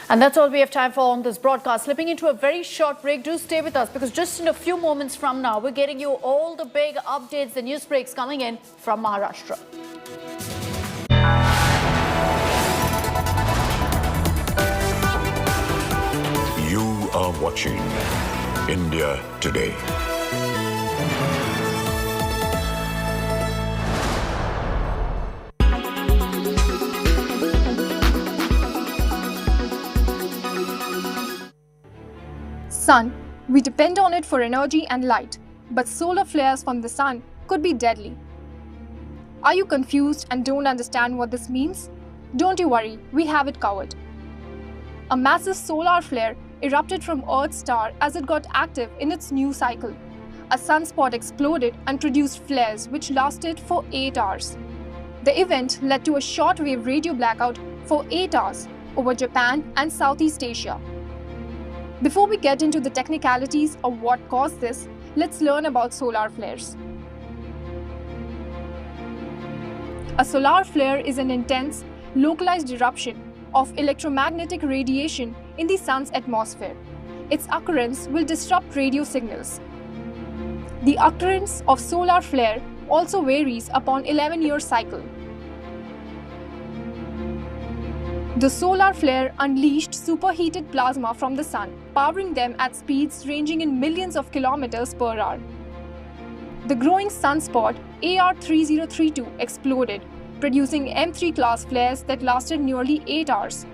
And that's all we have time for on this broadcast. Slipping into a very short break. Do stay with us because just in a few moments from now, we're getting you all the big updates, the news breaks coming in from Maharashtra. You are watching India Today. Sun, we depend on it for energy and light, but solar flares from the sun could be deadly. Are you confused and don't understand what this means? Don't you worry, we have it covered. A massive solar flare erupted from Earth's star as it got active in its new cycle. A sunspot exploded and produced flares which lasted for 8 hours. The event led to a shortwave radio blackout for 8 hours over Japan and Southeast Asia. Before we get into the technicalities of what caused this, let's learn about solar flares. A solar flare is an intense, localized eruption of electromagnetic radiation in the sun's atmosphere. Its occurrence will disrupt radio signals. The occurrence of solar flare also varies upon 11-year cycle. The solar flare unleashed superheated plasma from the sun, powering them at speeds ranging in millions of kilometers per hour. The growing sunspot AR3032 exploded, producing M3 class flares that lasted nearly 8 hours.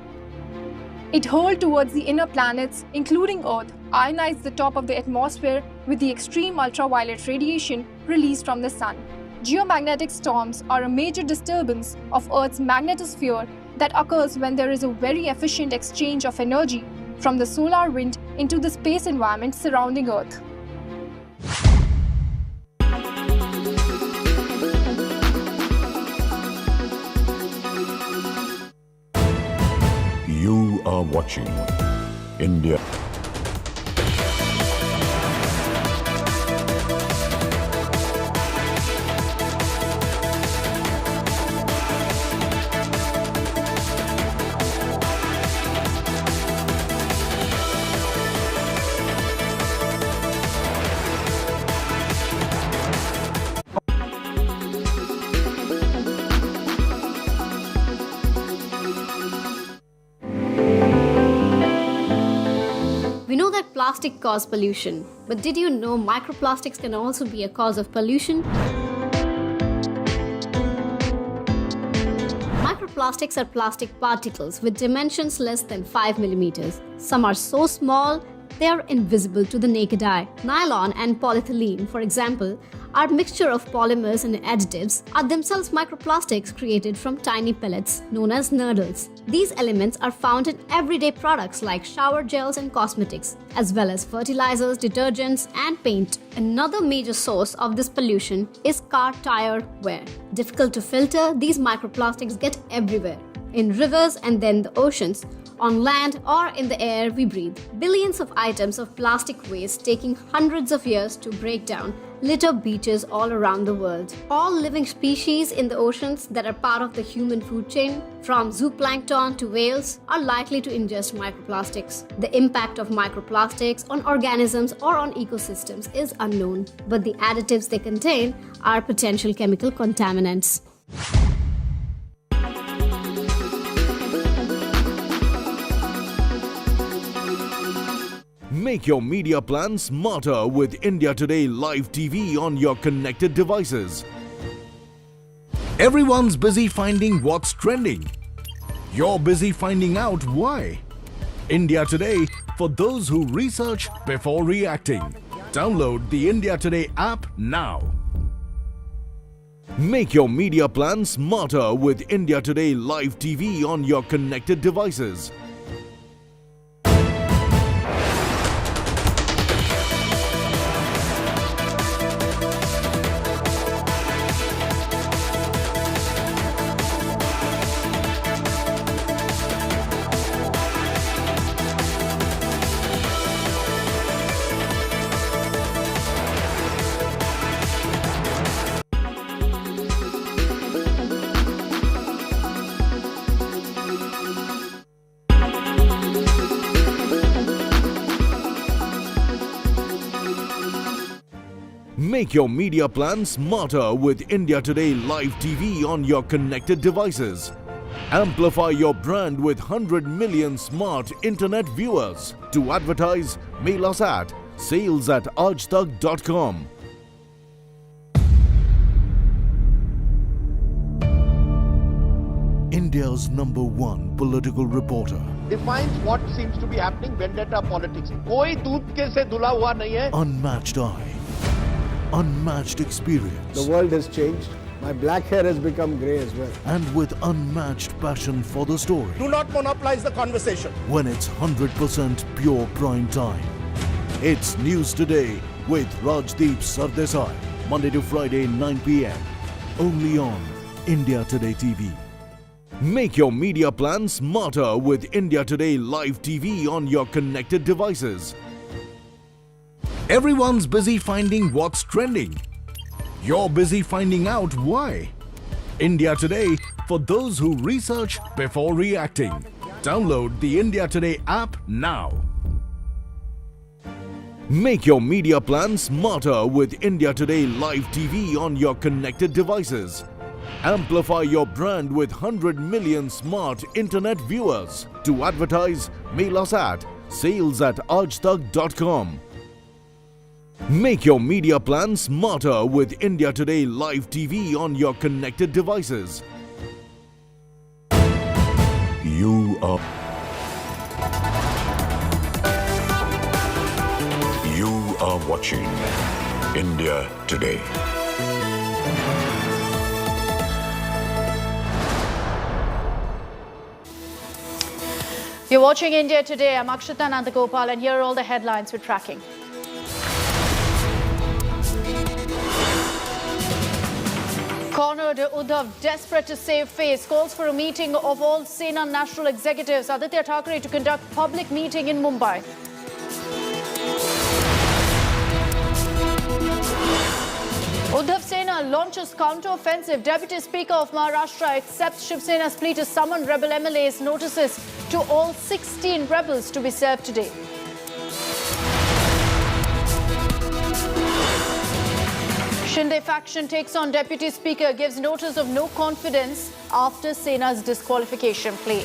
It hurled towards the inner planets, including Earth, ionized the top of the atmosphere with the extreme ultraviolet radiation released from the sun. Geomagnetic storms are a major disturbance of Earth's magnetosphere that occurs when there is a very efficient exchange of energy from the solar wind into the space environment surrounding Earth. You are watching India. We know that plastic causes pollution, but did you know microplastics can also be a cause of pollution? Microplastics are plastic particles with dimensions less than 5 millimeters. Some are so small, they are invisible to the naked eye. Nylon and polyethylene, for example, are mixture of polymers and additives, are themselves microplastics created from tiny pellets known as nurdles. These elements are found in everyday products like shower gels and cosmetics, as well as fertilizers, detergents, and paint. Another major source of this pollution is car tire wear. Difficult to filter, these microplastics get everywhere, in rivers and then the oceans, on land or in the air we breathe. Billions of items of plastic waste taking hundreds of years to break down litter beaches all around the world. All living species in the oceans that are part of the human food chain, from zooplankton to whales, are likely to ingest microplastics. The impact of microplastics on organisms or on ecosystems is unknown, but the additives they contain are potential chemical contaminants. Make your media plan smarter with India Today Live TV on your connected devices. Everyone's busy finding what's trending. You're busy finding out why. India Today, for those who research before reacting. Download the India Today app now. Make your media plan smarter with India Today Live TV on your connected devices. Make your media plan smarter with India Today Live TV on your connected devices. Amplify your brand with 100 million smart internet viewers. To advertise, mail us at sales@aajtak.com. India's #1 political reporter. Defines what seems to be happening, vendetta politics. कोई दूध के से धुला हुआ नहीं है. Unmatched eye, unmatched experience. The world has changed. My black hair has become grey as well. And with unmatched passion for the story. Do not monopolize the conversation. When it's 100% pure prime time. It's News Today with Rajdeep Sardesai. Monday to Friday, 9 p.m. Only on India Today TV. Make your media plan smarter with India Today Live TV on your connected devices. Everyone's busy finding what's trending. You're busy finding out why. India Today, for those who research before reacting. Download the India Today app now. Make your media plan smarter with India Today Live TV on your connected devices. Amplify your brand with 100 million smart internet viewers. To advertise, mail us at sales@aajtak.com. Make your media plan smarter with India Today Live TV on your connected devices. You are watching India Today. You're watching India Today. I'm Akshita Nandagopal, and here are all the headlines we're tracking. Cornered, Uddhav desperate to save face, calls for a meeting of all Sena national executives. Aditya Thackeray to conduct public meeting in Mumbai. Uddhav Sena launches counter-offensive. Deputy Speaker of Maharashtra accepts Shiv Sena's plea to summon rebel MLAs. Notices to all 16 rebels to be served today. Shinde faction takes on Deputy Speaker, gives notice of no confidence after Sena's disqualification plea.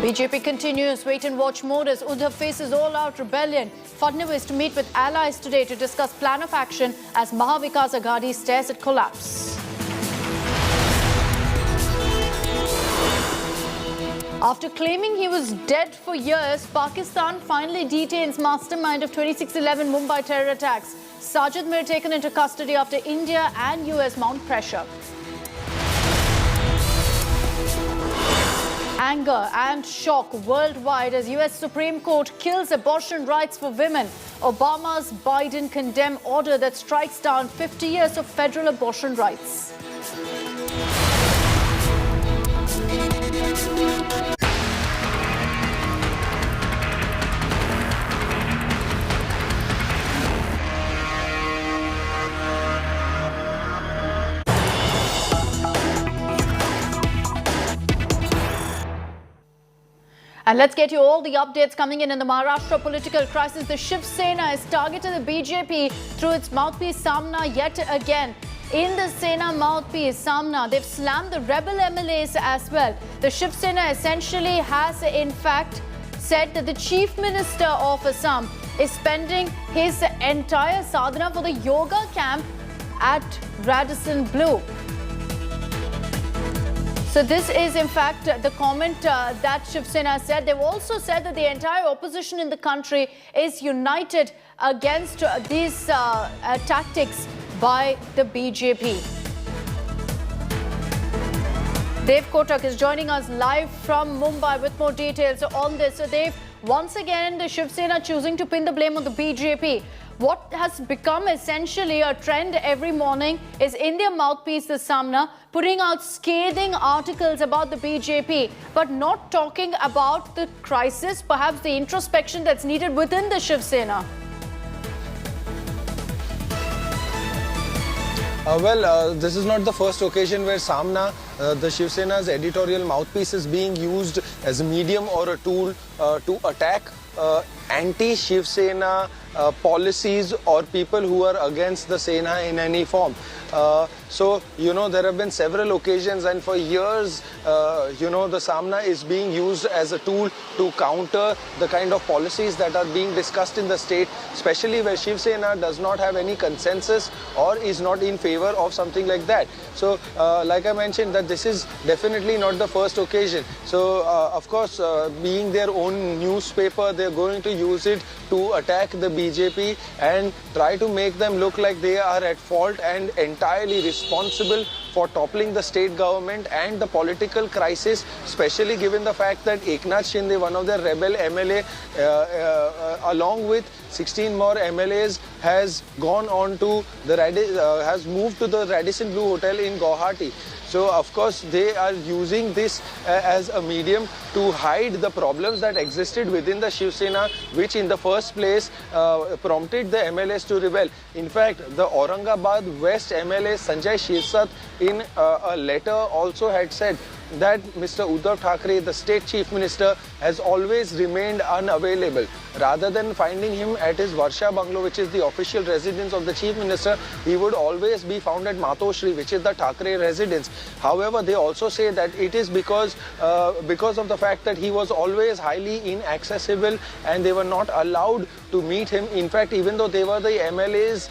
BJP continues wait-and-watch mode as Uddhav faces all-out rebellion. Fadnavis to meet with allies today to discuss plan of action as Mahavikas Aghadi stares at collapse. After claiming he was dead for years, Pakistan finally detains mastermind of 26/11 Mumbai terror attacks. Sajid Mir taken into custody after India and US mount pressure. Anger and shock worldwide as US Supreme Court kills abortion rights for women. Obama's Biden condemn order that strikes down 50 years of federal abortion rights. And let's get you all the updates coming in the Maharashtra political crisis. The Shiv Sena has targeted the BJP through its mouthpiece Samna yet again. In the Sena mouthpiece Samna, they've slammed the rebel MLAs as well. The Shiv Sena essentially has in fact said that the Chief Minister of Assam is spending his entire sadhana for the yoga camp at Radisson Blu. So this is in fact the comment that Shiv Sena said. They've also said that the entire opposition in the country is united against these tactics by the BJP. Dev Kotak is joining us live from Mumbai with more details on this. So Dev, once again the Shiv Sena choosing to pin the blame on the BJP. What has become essentially a trend every morning is in their mouthpiece, the Samna, putting out scathing articles about the BJP, but not talking about the crisis, perhaps the introspection that's needed within the Shiv Sena. This is not the first occasion where Samna, the Shiv Sena's editorial mouthpiece, is being used as a medium or a tool to attack anti-Shiv Sena policies or people who are against the Sena in any form. So, there have been several occasions, and for years, the Samna is being used as a tool to counter the kind of policies that are being discussed in the state, especially where Shiv Sena does not have any consensus or is not in favor of something like that. So, like I mentioned, that this is definitely not the first occasion. So, of course, being their own newspaper, they're going to use it to attack the BJP and try to make them look like they are at fault and entirely responsible for toppling the state government and the political crisis, especially given the fact that Eknath Shinde, one of their rebel MLA, along with 16 more MLAs, has gone on to the has moved to the Radisson Blu Hotel in Guwahati. So, of course, they are using this as a medium to hide the problems that existed within the Shiv Sena, which in the first place prompted the MLAs to rebel. In fact, the Aurangabad West MLA Sanjay Shirsat in a letter also had said that Mr. Uddhav Thackeray, the state chief minister, has always remained unavailable. Rather than finding him at his Varsha bungalow, which is the official residence of the chief minister, he would always be found at Matoshri, which is the Thackeray residence. However, they also say that it is because of the fact that he was always highly inaccessible and they were not allowed to meet him. In fact, even though they were the MLAs,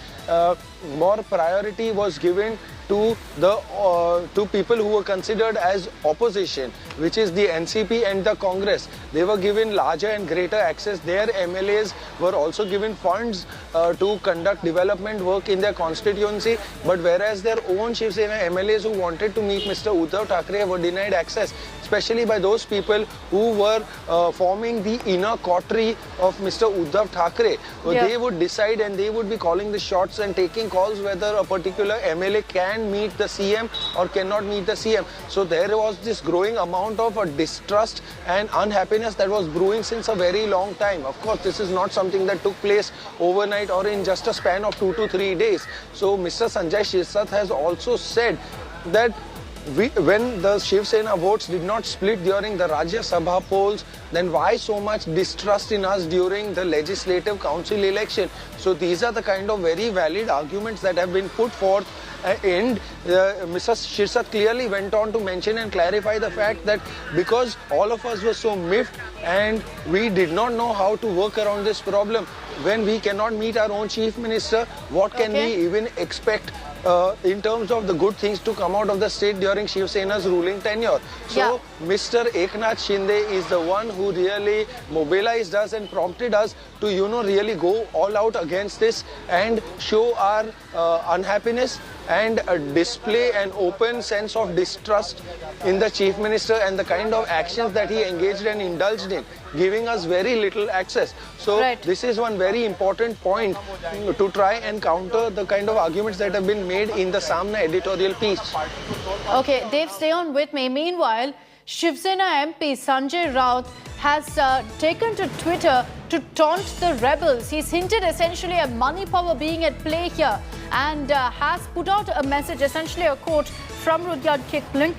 more priority was given to people who were considered as opposition, which is the NCP and the Congress. They were given larger and greater access. Their MLAs were also given funds to conduct development work in their constituency. But whereas their own Shiv Sena MLAs who wanted to meet Mr. Uddhav Thackeray were denied access, especially by those people who were forming the inner coterie of Mr. Uddhav Thackeray. Yeah. They would decide and they would be calling the shots and taking calls whether a particular MLA can meet the CM or cannot meet the CM. So there was this growing amount of distrust and unhappiness that was brewing since a very long time. Of course, this is not something that took place overnight or in just a span of 2 to 3 days. So Mr. Sanjay Shirsat has also said that when the Shiv Sena votes did not split during the Rajya Sabha polls, then why so much distrust in us during the Legislative Council election? So these are the kind of very valid arguments that have been put forth. And Mr. Shirsat clearly went on to mention and clarify the fact that because all of us were so miffed and we did not know how to work around this problem, when we cannot meet our own chief minister, what can we even expect in terms of the good things to come out of the state during Shiv Sena's ruling tenure? So Mr. Eknath Shinde is the one who really mobilized us and prompted us to, really go all out against this and show our unhappiness and display an open sense of distrust in the chief minister and the kind of actions that he engaged and indulged in, giving us very little access. So this is one very important point to try and counter the kind of arguments that have been made in the Samna editorial piece. Okay, Dave, stay on with me. Meanwhile, Shiv Sena MP Sanjay Raut has taken to Twitter to taunt the rebels. He's hinted essentially at money power being at play here and has put out a message, essentially a quote from Rudyard Kipling,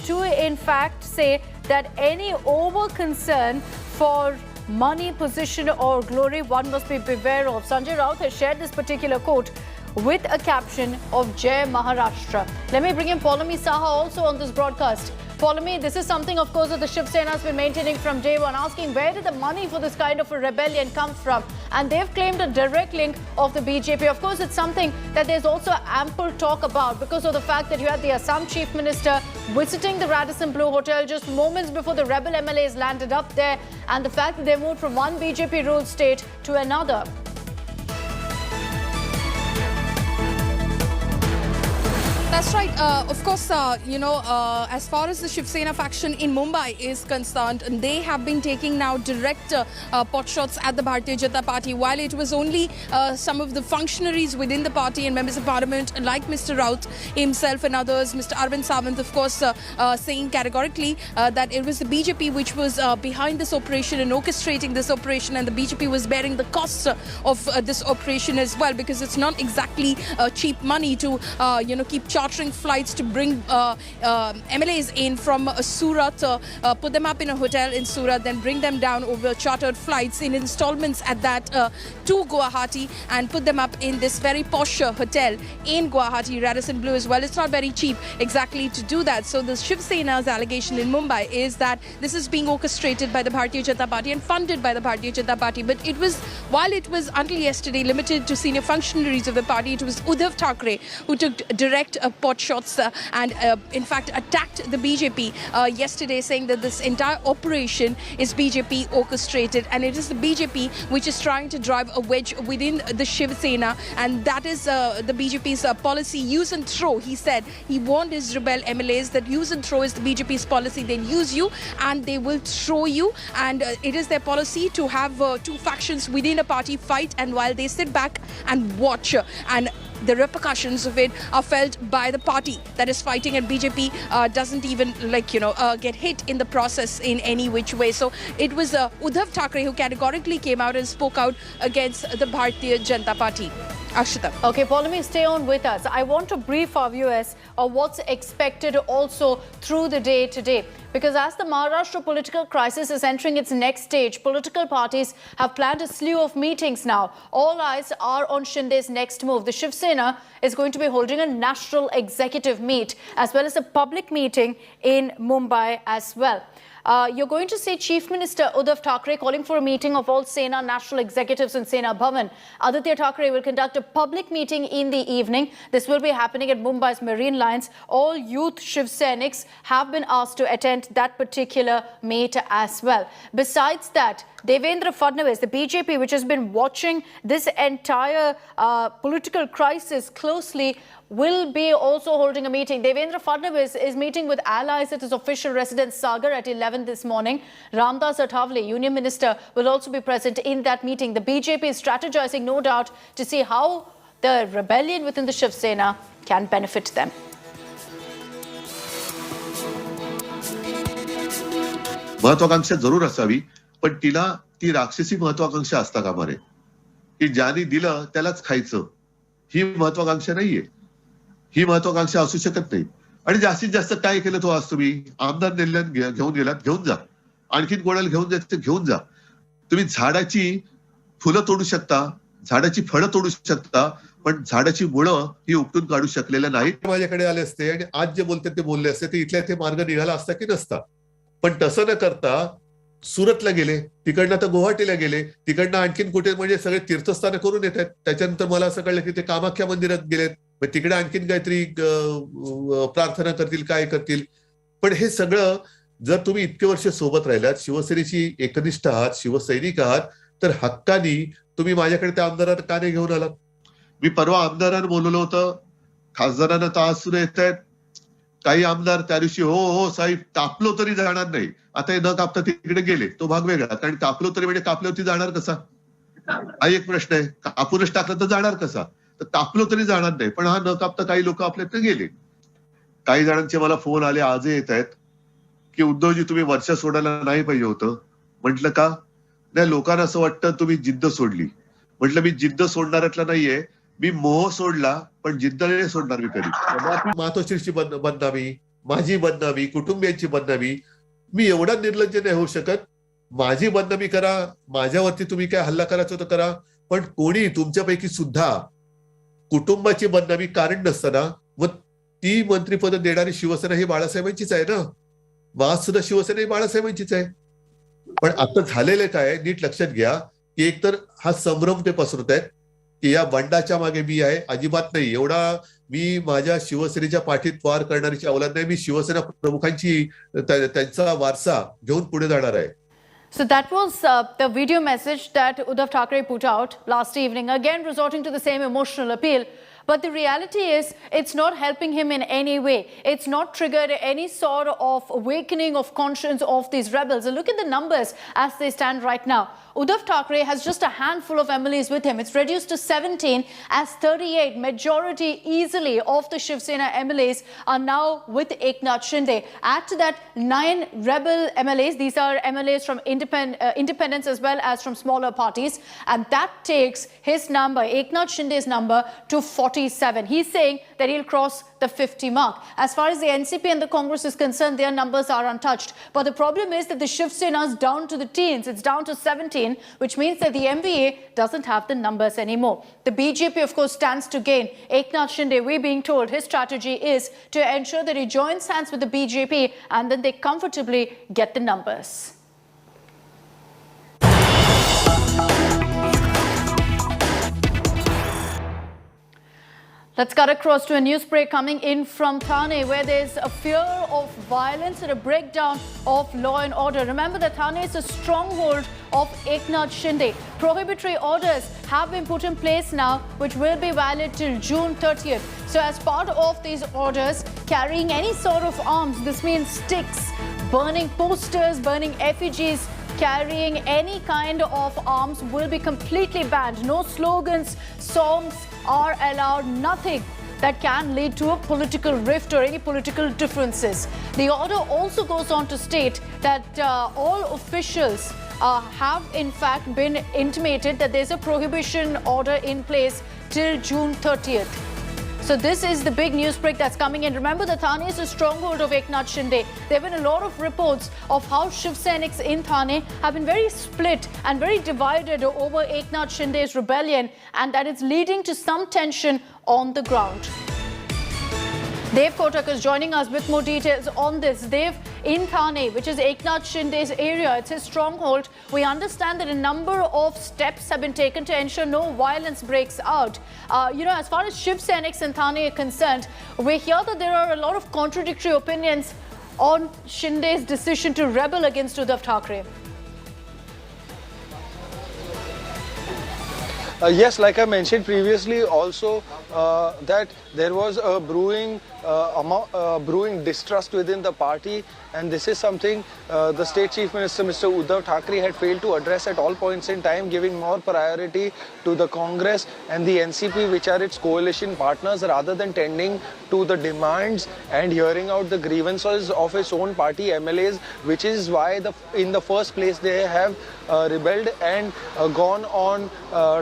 to in fact say that any over concern for money, position or glory one must be beware of. Sanjay Raut has shared this particular quote with a caption of Jai Maharashtra. Let me bring in Paulami Saha also on this broadcast. Paulami, this is something, of course, that the Shiv Sena has been maintaining from day one, asking where did the money for this kind of a rebellion come from? And they've claimed a direct link of the BJP. Of course, it's something that there's also ample talk about because of the fact that you had the Assam Chief Minister visiting the Radisson Blu Hotel just moments before the rebel MLAs landed up there, and the fact that they moved from one BJP-ruled state to another. That's right. Of course, as far as the Shiv Sena faction in Mumbai is concerned, they have been taking now direct pot shots at the Bharatiya Janata Party. While it was only some of the functionaries within the party and members of parliament like Mr. Raut himself and others, Mr. Arvind Sawant, of course, saying categorically that it was the BJP which was behind this operation and orchestrating this operation, and the BJP was bearing the costs of this operation as well, because it's not exactly cheap money to, keep charging chartering flights to bring MLAs in from Surat, put them up in a hotel in Surat, then bring them down over chartered flights in installments at that to Guwahati and put them up in this very posh hotel in Guwahati, Radisson Blu as well. It's not very cheap exactly to do that. So the Shiv Sena's allegation in Mumbai is that this is being orchestrated by the Bharatiya Janata Party and funded by the Bharatiya Janata Party. But it was, while it was until yesterday limited to senior functionaries of the party, it was Uddhav Thackeray who took direct pot shots and in fact attacked the BJP yesterday, saying that this entire operation is BJP orchestrated and it is the BJP which is trying to drive a wedge within the Shiv Sena, and that is the BJP's policy, use and throw. He said, he warned his rebel MLAs that use and throw is the BJP's policy. They'll use you and they will throw you, and it is their policy to have two factions within a party fight, and while they sit back and watch and the repercussions of it are felt by the party that is fighting, and BJP doesn't even get hit in the process in any which way. So it was Uddhav Thackeray who categorically came out and spoke out against the Bharatiya Janata Party. Akshita. Okay, Paulami, stay on with us. I want to brief our viewers of what's expected also through the day today. Because as the Maharashtra political crisis is entering its next stage, political parties have planned a slew of meetings now. All eyes are on Shinde's next move. The Shiv Sena is going to be holding a national executive meet as well as a public meeting in Mumbai as well. You're going to see Chief Minister Uddhav Thackeray calling for a meeting of all Sena national executives in Sena Bhavan. Aditya Thackeray will conduct a public meeting in the evening. This will be happening at Mumbai's Marine Lines. All youth Shiv Senics have been asked to attend that particular meet as well. Besides that, Devendra Fadnavis, the BJP, which has been watching this entire political crisis closely, will be also holding a meeting. Devendra Fadnavis is meeting with allies at his official residence Sagar at 11 this morning. Ramdas Athavale, Union Minister, will also be present in that meeting. The BJP is strategizing, no doubt, to see how the rebellion within the Shiv Sena can benefit them. महत्वाकांक्षा जरूर असावी, पण तिला ती राक्षसी महत्वाकांक्षा असता कामा नये की ज्याने दिलं त्यालाच खायचं, ही महत्वाकांक्षा नाहीये. ही महत्वाकांक्षा असू शकत नाही. आणि जास्तीत जास्त काय केलं तो आज तुम्ही आमदार नेल्यान घेऊन गेलात, घेऊन जा. आणखीन कोणाला घेऊन जायचं घेऊन जा. तुम्ही झाडाची फुलं तोडू शकता, झाडाची फळं तोडू शकता, पण झाडाची मुळं ही उपटून काढू शकलेल्या नाहीत. माझ्याकडे आले असते आणि आज जे बोलते ते बोलले असते ते इथल्या ते मार्ग निघाला असता की नसता. पण तसं न करता सुरतला गेले, तिकडनं तर गुवाहाटीला गेले, तिकडनं आणखीन कुठे म्हणजे सगळे तीर्थस्थानं करून येत आहेत. त्याच्यानंतर मला असं कळलं की ते कामाख्या मंदिरात गेलेत, मग तिकडे आणखीन काहीतरी प्रार्थना करतील, काय करतील. पण हे सगळं जर तुम्ही इतके वर्ष सोबत राहिलात, शिवसेनेची एकनिष्ठ आहात, शिवसैनिक आहात, तर हक्कानी तुम्ही माझ्याकडे त्या आमदारांना का नाही घेऊन आलात. मी परवा आमदारांना बोलवलं होतं, खासदारांना तर आज सुरू येत आहेत. काही आमदार त्या दिवशी हो हो साहेब कापलो तरी जाणार नाही, आता हे न कापता तिकडे गेले, तो भाग वेगळा. कारण कापलो तरी म्हणजे कापल्यावरती जाणार कसा, हा एक प्रश्न आहे. कापूनच टाकलं तर जाणार कसा, तर कापलो तरी जाणार नाही. पण हा न कापता काही लोक आपल्याकडे गेले. काही जणांचे मला फोन आले, आजही येत आहेत की उद्धवजी तुम्ही वर्षा सोडायला नाही पाहिजे होतं. म्हटलं का नाही, लोकांना असं वाटतं तुम्ही जिद्द सोडली. म्हटलं मी जिद्द सोडणाऱ्यातला नाहीये, मी मोह सोडला पण जिद्द नाही सोडणार मी कधी. मातोश्रीची बदनामी, माझी बदनामी, कुटुंबियांची बदनामी, मी एवढा निर्लज्ज नाही होऊ शकत. माझी बदनामी करा, माझ्यावरती तुम्ही काय हल्ला करायचं होतं करा, पण कोणी तुमच्यापैकी सुद्धा कुटुंबाची बदनामी कारण नसताना मग ती मंत्रिपद देणारी शिवसेना ही बाळासाहेबांचीच आहे ना, आज सुद्धा शिवसेना ही बाळासाहेबांचीच आहे. पण आता झालेलं काय नीट लक्षात घ्या की एकतर हा संभ्रम ते पसरत आहेत की या बंडाच्या मागे मी आहे, अजिबात नाही. एवढा मी माझ्या शिवसेनेच्या पाठीत वार करणारीची अवलाद नाही. मी शिवसेना प्रमुखांची त्यांचा वारसा घेऊन पुढे जाणार आहे. So that was the video message that Uddhav Thackeray put out last evening, again resorting to the same emotional appeal. But the reality is, it's not helping him in any way. It's not triggered any sort of awakening of conscience of these rebels. And look at the numbers as they stand right now. Uddhav Thackeray has just a handful of MLAs with him. It's reduced to 17 as 38. Majority easily of the Shiv Sena MLAs are now with Eknath Shinde. Add to that 9 rebel MLAs. These are MLAs from independents as well as from smaller parties. And that takes his number, Eknath Shinde's number, to 47. He's saying that he'll cross the 50 mark. As far as the NCP and the Congress is concerned, their numbers are untouched. But the problem is that the Shiv Sena is down to the teens. It's down to 17, which means that the MVA doesn't have the numbers anymore. The BJP, of course, stands to gain. Eknath Shinde, we're being told his strategy is to ensure that he joins hands with the BJP and then they comfortably get the numbers. Let's cut across to a news break coming in from Thane, where there's a fear of violence and a breakdown of law and order. Remember that Thane is a stronghold of Eknath Shinde. Prohibitory orders have been put in place now, which will be valid till June 30th. So as part of these orders, carrying any sort of arms, this means sticks, burning posters, burning effigies, carrying any kind of arms will be completely banned. No slogans, songs are allowed, nothing that can lead to a political rift or any political differences. The order also goes on to state that all officials have in fact been intimated that there's a prohibition order in place till June 30th. So this is the big news break that's coming in. Remember that Thane is a stronghold of Eknath Shinde. There have been a lot of reports of how Shiv Senics in Thane have been very split and very divided over Eknath Shinde's rebellion, and that it's leading to some tension on the ground. Dev Kotak is joining us with more details on this. Dev, in Thane, which is Eknath Shinde's area, it's his stronghold. We understand that a number of steps have been taken to ensure no violence breaks out. As far as Shiv Senics in Thane are concerned, we hear that there are a lot of contradictory opinions on Shinde's decision to rebel against Uddhav Thackeray. Yes, like I mentioned previously also that there was a brewing distrust within the party, and this is something the State Chief Minister Mr. Uddhav Thackeray had failed to address at all points in time, giving more priority to the Congress and the NCP, which are its coalition partners, rather than tending to the demands and hearing out the grievances of its own party MLAs, which is why in the first place they have rebelled and gone on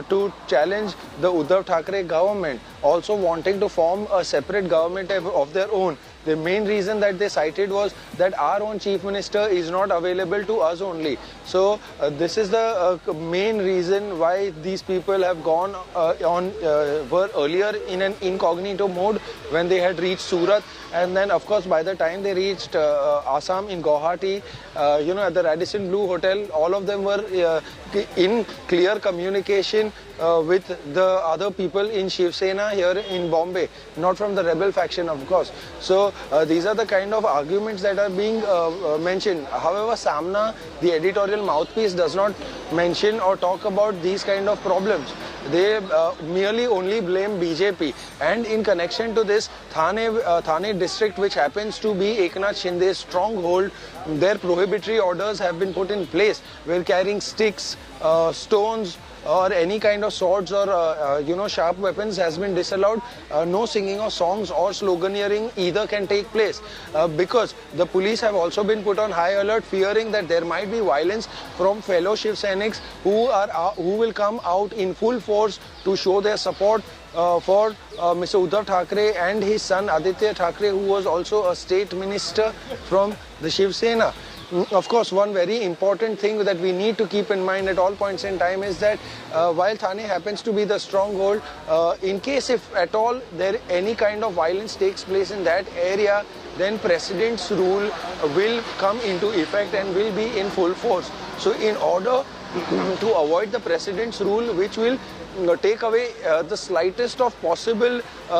to challenge the Uddhav Thackeray government, also wanting to form a separate government of their own. The main reason that they cited was that our own Chief Minister is not available to us only. So this is the main reason why these people have gone were earlier in an incognito mode when they had reached Surat. And then, of course, by the time they reached Assam in Guwahati, at the Radisson Blu Hotel, all of them were in clear communication with the other people in Shiv Sena here in Bombay, not from the rebel faction, of course. So these are the kind of arguments that are being mentioned. However, Samna, the editorial mouthpiece, does not mention or talk about these kind of problems. They merely only blame BJP. And in connection to this, Thane district, which happens to be Eknath Shinde's stronghold, their prohibitory orders have been put in place, where carrying sticks, stones, or any kind of swords or sharp weapons has been disallowed. No singing of songs or sloganeering either can take place, because the police have also been put on high alert, fearing that there might be violence from fellow Shiv Senics who will come out in full force to show their support for Mr. Uddhav Thackeray and his son Aditya Thackeray, who was also a state minister from the Shiv Sena. Of course, one very important thing that we need to keep in mind at all points in time is that while Thane happens to be the stronghold, in case if at all any kind of violence takes place in that area, then President's rule will come into effect and will be in full force. So in order to avoid the President's rule, which will take away the slightest of possible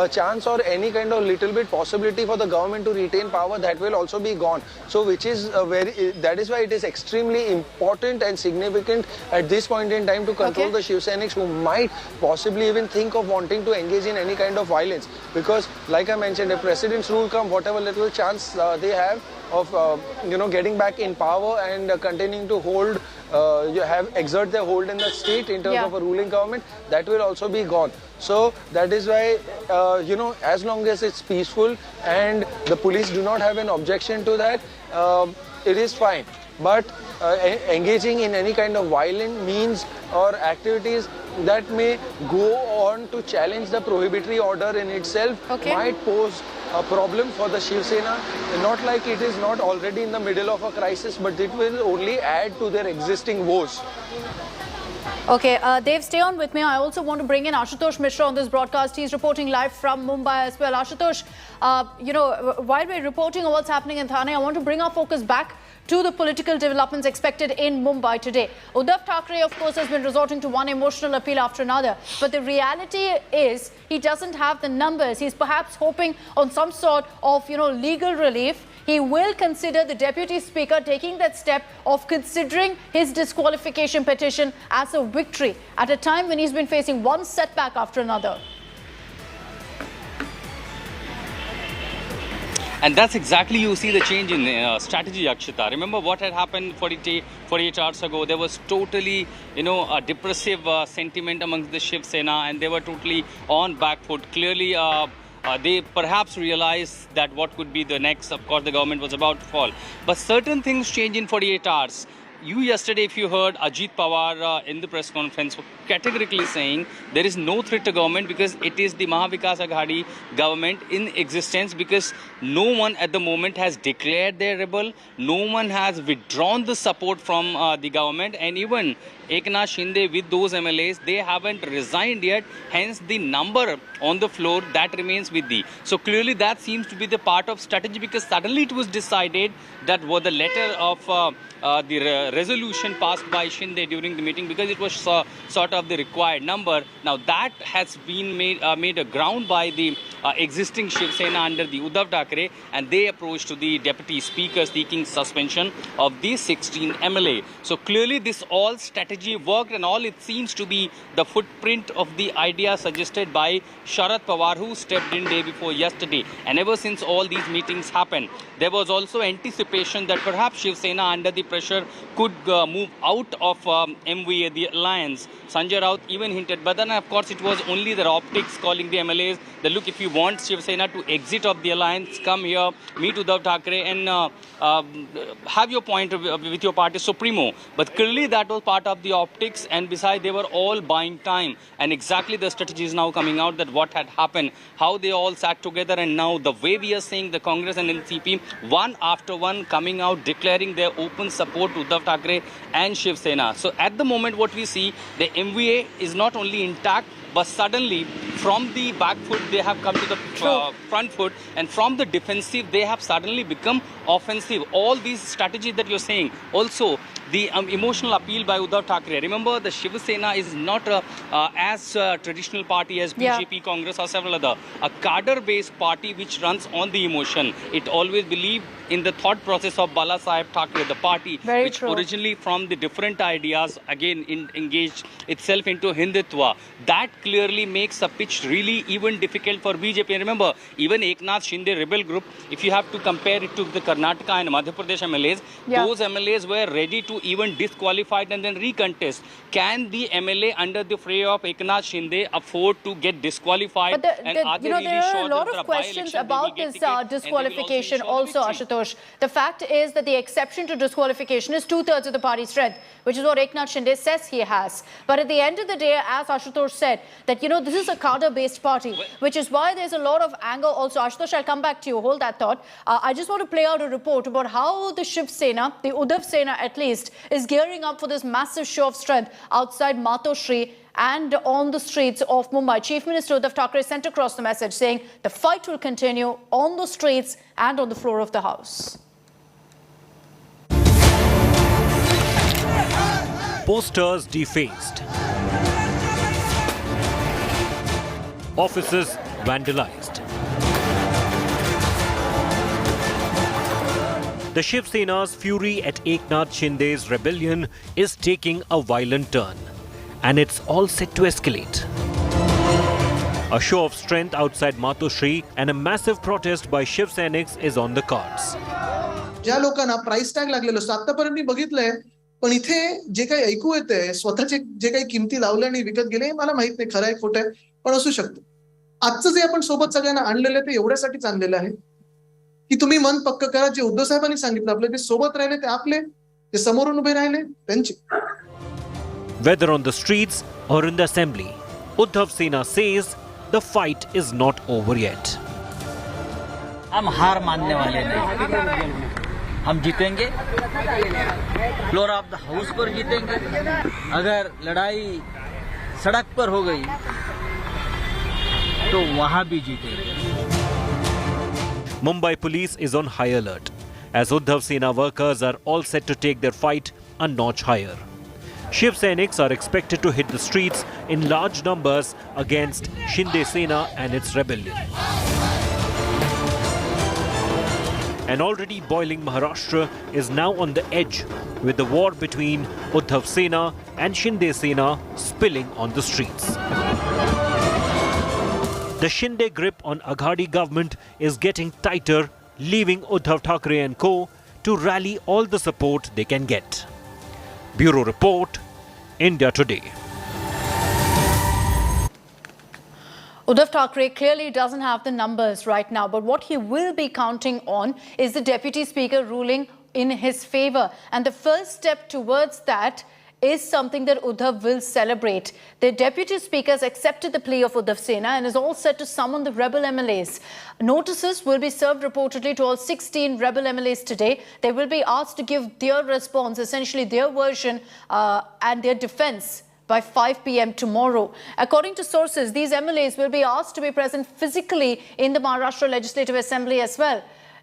chance or any kind of little bit possibility for the government to retain power, that will also be gone. So which is that is why it is extremely important and significant at this point in time to control the Shiv Senics who might possibly even think of wanting to engage in any kind of violence. Because like I mentioned, if President's rule come, whatever little chance they have of getting back in power and continuing to hold exert their hold in the state in terms of a ruling government, that will also be gone. So that is why, as long as it's peaceful and the police do not have an objection to that, it is fine. But engaging in any kind of violent means or activities that may go on to challenge the prohibitory order in itself might pose a problem for the Shiv Sena. Not like it is not already in the middle of a crisis, but it will only add to their existing woes. Okay, Dev, stay on with me. I also want to bring in Ashutosh Mishra on this broadcast. He's reporting live from Mumbai as well. Ashutosh, while we're reporting on what's happening in Thane, I want to bring our focus back to the political developments expected in Mumbai today. Uddhav Thackeray, of course, has been resorting to one emotional appeal after another. But the reality is he doesn't have the numbers. He's perhaps hoping on some sort of, legal relief. He will consider the Deputy Speaker taking that step of considering his disqualification petition as a victory at a time when he's been facing one setback after another. And that's exactly, you see the change in strategy, Akshita. Remember what had happened 48 hours ago? There was totally, a depressive sentiment amongst the Shiv Sena, and they were totally on back foot. Clearly, they perhaps realized that what could be the next. Of course, the government was about to fall. But certain things change in 48 hours. Yesterday, if you heard Ajit Pawar in the press conference categorically saying there is no threat to government because it is the Mahavikas Aghadi government in existence, because no one at the moment has declared their rebel, no one has withdrawn the support from the government, and even Eknath Shinde with those MLAs, they haven't resigned yet, hence the number on the floor that remains with the. So clearly that seems to be the part of strategy, because suddenly it was decided that was the letter of the resolution passed by Shinde during the meeting, because it was sort of the required number. Now that has been made a ground by the existing Shiv Sena under the Uddhav Thackeray, and they approached to the Deputy Speaker seeking suspension of the 16 MLA. So clearly this all strategy worked, and all it seems to be the footprint of the idea suggested by Sharad Pawar, who stepped in day before yesterday. And ever since all these meetings happened, there was also anticipation that perhaps Shiv Sena under the pressure could move out of MVA, the alliance. Sanjay Raut even hinted, but then of course it was only their optics calling the MLAs that, look, if you want Shiv Sena to exit of the alliance, come here, meet Uddhav Thackeray and have your point with your party supremo. But clearly that was part of the optics, and besides they were all buying time, and exactly the strategy is now coming out that what had happened, how they all sat together, and now the way we are seeing the Congress and NCP one after one coming out declaring their open support to Uddhav Thackeray and Shiv Sena. So at the moment what we see, the MVA is not only intact, but suddenly from the back foot they have come to the front foot, and from the defensive they have suddenly become offensive. All these strategies that you're saying, also the emotional appeal by Uddhav Thackeray. Remember, the Shiv Sena is not as traditional party as BJP, Congress or several other. A cadre-based party which runs on the emotion. It always believed in the thought process of Bala Saheb Thackeray, the party which originally from the different ideas again engaged itself into Hindutva. That clearly makes a pitch really even difficult for BJP. And remember, even Eknath Shinde rebel group, if you have to compare it to the Karnataka and Madhya Pradesh MLAs, those MLAs were ready to even disqualified and then recontest. Can the MLA under the fray of Eknath Shinde afford to get disqualified? But there are a lot of questions about this disqualification also, Ashutosh. The fact is that the exception to disqualification is 2/3 of the party strength, which is what Eknath Shinde says he has. But at the end of the day, as Ashutosh said, that this is a cadre-based party, which is why there's a lot of anger also. Ashutosh, I'll come back to you. Hold that thought. I just want to play out a report about how the Shiv Sena, the Uddhav Sena at least, is gearing up for this massive show of strength outside Matoshri and on the streets of Mumbai. Chief Minister Uddhav Thackeray sent across the message saying the fight will continue on the streets and on the floor of the House. Posters defaced. Offices vandalized. The Shiv Sena's fury at Eknath Shinde's rebellion is taking a violent turn, and it's all set to escalate. A show of strength outside Matoshri and a massive protest by Shiv Senics is on the cards. ज्या लोकांना price tag लागलेलो असतो, आतापर्यंत मी बघितलंय पण इथे जे काही ऐकू येतंय, स्वतःचे जे काही किमती लावल्या आणि विकत गेले, हे मला माहित नाही खरं आहे खोटं आहे, पण असू शकतं. आजचं जे आपण सोबत सगळ्यांना आणलेलं आहे ते एवढ्यासाठीच आणलेलं आहे की तुम्ही मन पक्क करा. जे उद्धव साहेबांनी सांगितलं, आपले जे सोबत राहिले ते आपले, जे समोरून उभे राहिले त्यांचे. Whether on the streets or in the assembly, Uddhav Sena says the fight is not over yet. हम हार मानने वाले नहीं, हम जीतेंगे. फ्लोर ऑफ द हाउस पर जीतेंगे. अगर लड़ाई सड़क पर हो गई तो वहां भी जीतेंगे. Mumbai police is on high alert as Uddhav Sena workers are all set to take their fight a notch higher. Shiv Senics are expected to hit the streets in large numbers against Shinde Sena and its rebellion. An already boiling Maharashtra is now on the edge with the war between Uddhav Sena and Shinde Sena spilling on the streets. The Shinde grip on Aghadi government is getting tighter, leaving Uddhav Thackeray and co. to rally all the support they can get. Bureau Report, India Today. Uddhav Thackeray clearly doesn't have the numbers right now, but what he will be counting on is the Deputy Speaker ruling in his favour. And the first step towards that is something that Uddhav will celebrate. The Deputy Speaker has accepted the plea of Uddhav Sena and is all set to summon the rebel MLAs. Notices will be served reportedly to all 16 rebel MLAs today. They will be asked to give their response, essentially their version and their defence, by 5 p.m. tomorrow. According to sources, these MLAs will be asked to be present physically in the Maharashtra Legislative Assembly as well.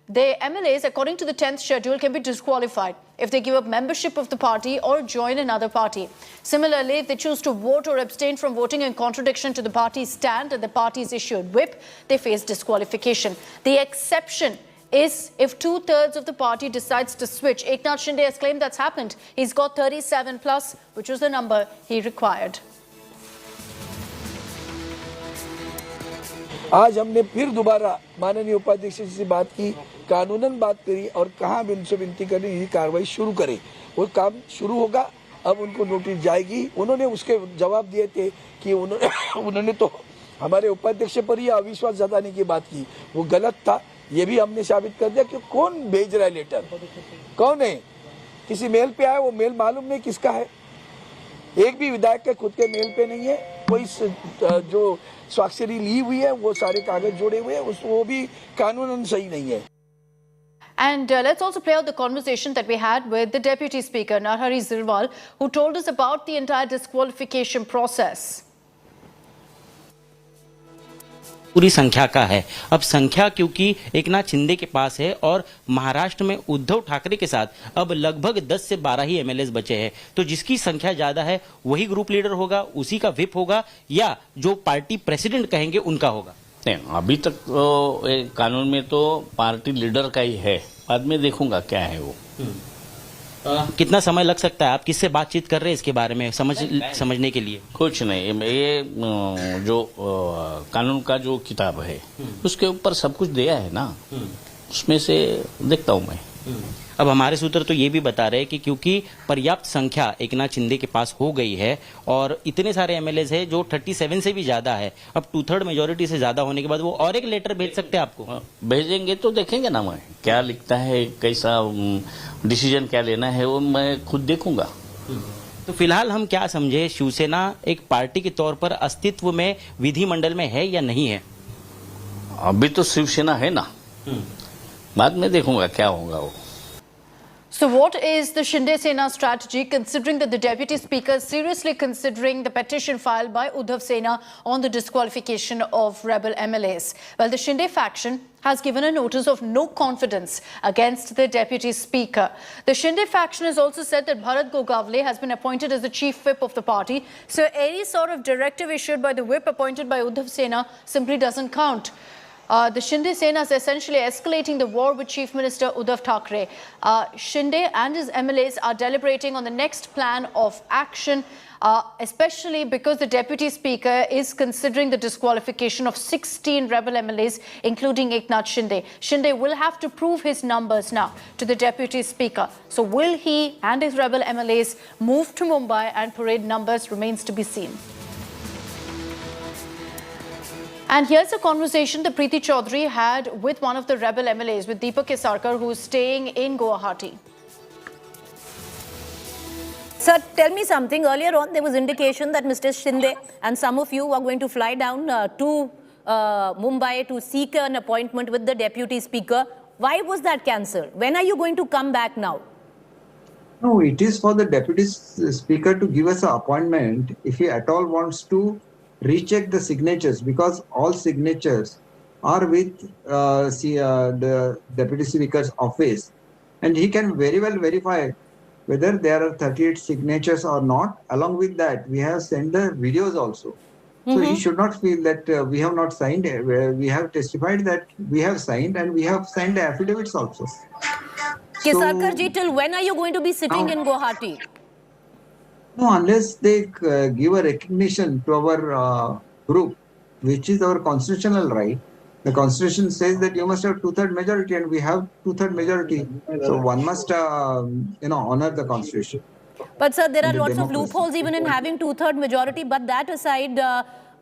The MLAs, according to the 10th schedule, can be disqualified if they give up membership of the party or join another party. Similarly, if they choose to vote or abstain from voting in contradiction to the party's stand and the party's issued whip, they face disqualification. The exception is if 2/3 of the party decides to switch. Eknath Shinde has claimed that's happened. He's got 37 plus, which was the number he required. आज हमने फिर दोबारा माननीय उपाध्यक्ष जी से बात की, कानूनन बात करी और कहा उनसे विनती करी ये कार्रवाई शुरू करें. वो काम शुरू होगा. अब उनको नोटिस जाएगी. उन्होंने उसके जवाब दिए थे कि उन्होंने तो हमारे उपाध्यक्ष पर ही अविश्वास जताने की बात की. वो गलत था. ये भी हमने साबित कर दिया कि कौन भेज रहा है लेटर, कौन है. किसी मेल पे आया, वो मेल मालूम नहीं किसका है. एक भी विधायक के खुद के मेल पे नहीं है. कोई जो स्वाक्षरी ली हुई है वो सारे कागज जोड़े हुए हैं, वो भी कानूनन सही नहीं है. And let's also play out the conversation that we had with the Deputy Speaker, Narhari Zirwal, who told us about the entire disqualification process. पूरी संख्या का है. अब संख्या क्योंकि एकनाथ शिंदे के पास है और महाराष्ट्र में उद्धव ठाकरे के साथ अब लगभग 10 से 12 ही एमएलएस बचे हैं, तो जिसकी संख्या ज्यादा है वही ग्रुप लीडर होगा, उसी का विप होगा या जो पार्टी प्रेसिडेंट कहेंगे उनका होगा. नहीं, अभी तक तो कानून में तो पार्टी लीडर का ही है. बाद में देखूंगा क्या है वो. कितना समय लग सकता है? आप किससे बातचीत कर रहे हैं इसके बारे में समझने के लिए? कुछ नहीं, ये जो कानून का जो किताब है उसके ऊपर सब कुछ दिया है ना, उसमें से देखता हूँ मैं. अब हमारे सूत्र तो ये भी बता रहे हैं कि क्योंकि पर्याप्त संख्या एकनाथ शिंदे के पास हो गई है और इतने सारे एमएलएस है जो 37 से भी ज्यादा है, अब 2/3 मेजोरिटी से ज्यादा होने के बाद वो और एक लेटर भेज सकते हैं आपको. भेजेंगे तो देखेंगे ना, मैं क्या लिखता है, कैसा डिसीजन क्या लेना है वो मैं खुद देखूंगा. तो फिलहाल हम क्या समझे, शिवसेना एक पार्टी के तौर पर अस्तित्व में विधिमंडल में है या नहीं है? अभी तो शिवसेना है ना, बाद में देखूंगा क्या होगा वो. So what is the Shinde Sena strategy, considering that the Deputy Speaker is seriously considering the petition filed by Uddhav Sena on the disqualification of rebel MLAs? Well, the Shinde faction has given a notice of no confidence against the Deputy Speaker. The Shinde faction has also said that Bharat Gogavle has been appointed as the chief whip of the party. So any sort of directive issued by the whip appointed by Uddhav Sena simply doesn't count. The Shinde Sena is essentially escalating the war with Chief Minister Uddhav Thackeray. Shinde and his MLAs are deliberating on the next plan of action, especially because the Deputy Speaker is considering the disqualification of 16 rebel MLAs, including Eknath Shinde. Shinde will have to prove his numbers now to the Deputy Speaker. So will he and his rebel MLAs move to Mumbai and parade numbers remains to be seen. And here's a conversation that Preeti Chaudhary had with one of the rebel MLAs, with Deepak Kesarkar, who is staying in Guwahati. Sir, tell me something. Earlier on, there was indication that Mr. Shinde and some of you are going to fly down to Mumbai to seek an appointment with the Deputy Speaker. Why was that cancelled? When are you going to come back now? No, it is for the Deputy Speaker to give us an appointment if he at all wants to recheck the signatures, because all signatures are with the Deputy Speaker's office, and he can very well verify whether there are 38 signatures or not. Along with that, we have sent the videos also. So he should not feel that we have not signed. We have testified that we have signed, and we have signed the affidavits also. Kesarkar ji, till when are you going to be sitting in Guwahati? No, unless they give a recognition to our group, which is our constitutional right. The constitution says that you must have 2/3 majority, and we have 2/3 majority. So one must, honor the constitution. But sir, there are lots of loopholes even in having 2/3 majority. But that aside,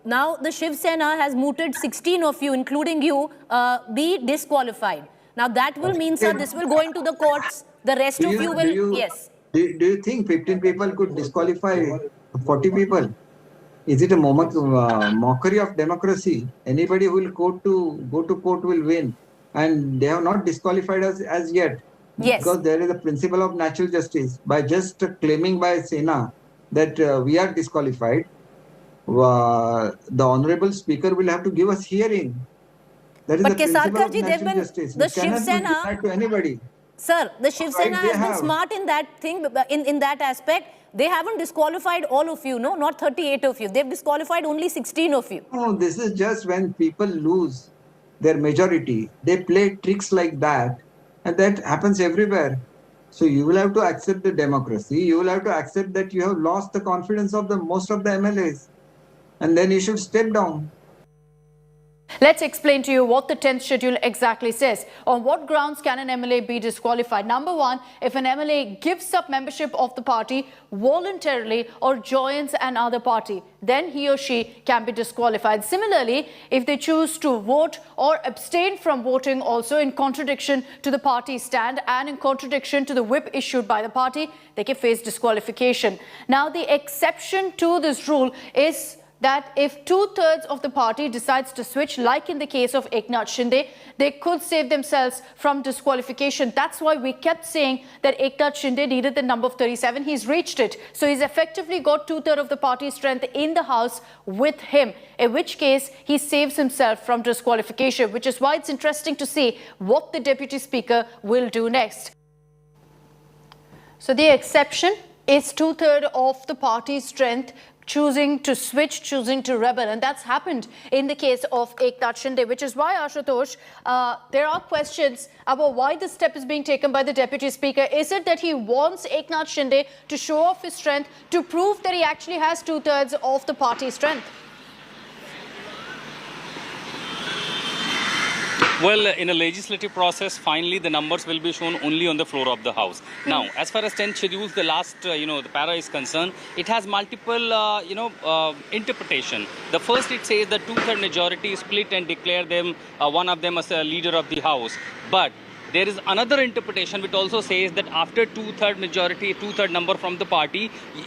now the Shiv Sena has mooted 16 of you, including you, be disqualified. Now that will mean, sir, this will go into the courts. The rest of you will, yes. Do you think 15 people could disqualify 40 people? Is it a mockery of democracy? Anybody who will go to court will win, and they have not disqualified us as yet. Yes. Because there is a principle of natural justice. By just claiming by Sena that we are disqualified, the Honorable Speaker will have to give us hearing. That is the principle of natural justice. The Shiv Sena to anybody. Sir, the Shiv Sena has been smart in that thing, in that aspect. They haven't disqualified all of you, no, not 38 of you. They've disqualified only 16 of you. No, this is just when people lose their majority. They play tricks like that, and that happens everywhere. So you will have to accept the democracy. You will have to accept that you have lost the confidence of most of the MLAs, and then you should step down. Let's explain to you what the 10th schedule exactly says. On what grounds can an MLA be disqualified? Number one, if an MLA gives up membership of the party voluntarily or joins another party, then he or she can be disqualified. Similarly, if they choose to vote or abstain from voting also in contradiction to the party stand and in contradiction to the whip issued by the party, they can face disqualification. Now, the exception to this rule is that if 2/3 of the party decides to switch, like in the case of Eknath Shinde, they could save themselves from disqualification. That's why we kept saying that Eknath Shinde needed the number of 37. He's reached it. So he's effectively got 2/3 of the party's strength in the House with him, in which case he saves himself from disqualification, which is why it's interesting to see what the Deputy Speaker will do next. So the exception is 2/3 of the party's strength choosing to switch, choosing to rebel. And that's happened in the case of Eknath Shinde, which is why, Ashutosh, there are questions about why this step is being taken by the Deputy Speaker. Is it that he wants Eknath Shinde to show off his strength, to prove that he actually has 2/3 of the party's strength? Well, in a legislative process, finally the numbers will be shown only on the floor of the House. Now, as far as 10 schedules, the last, the para is concerned, it has multiple, interpretation. The first, it says that 2/3 majority split and declare them, one of them as a leader of the House. But there is another interpretation which also says that after 2/3 majority, 2/3 number from the party,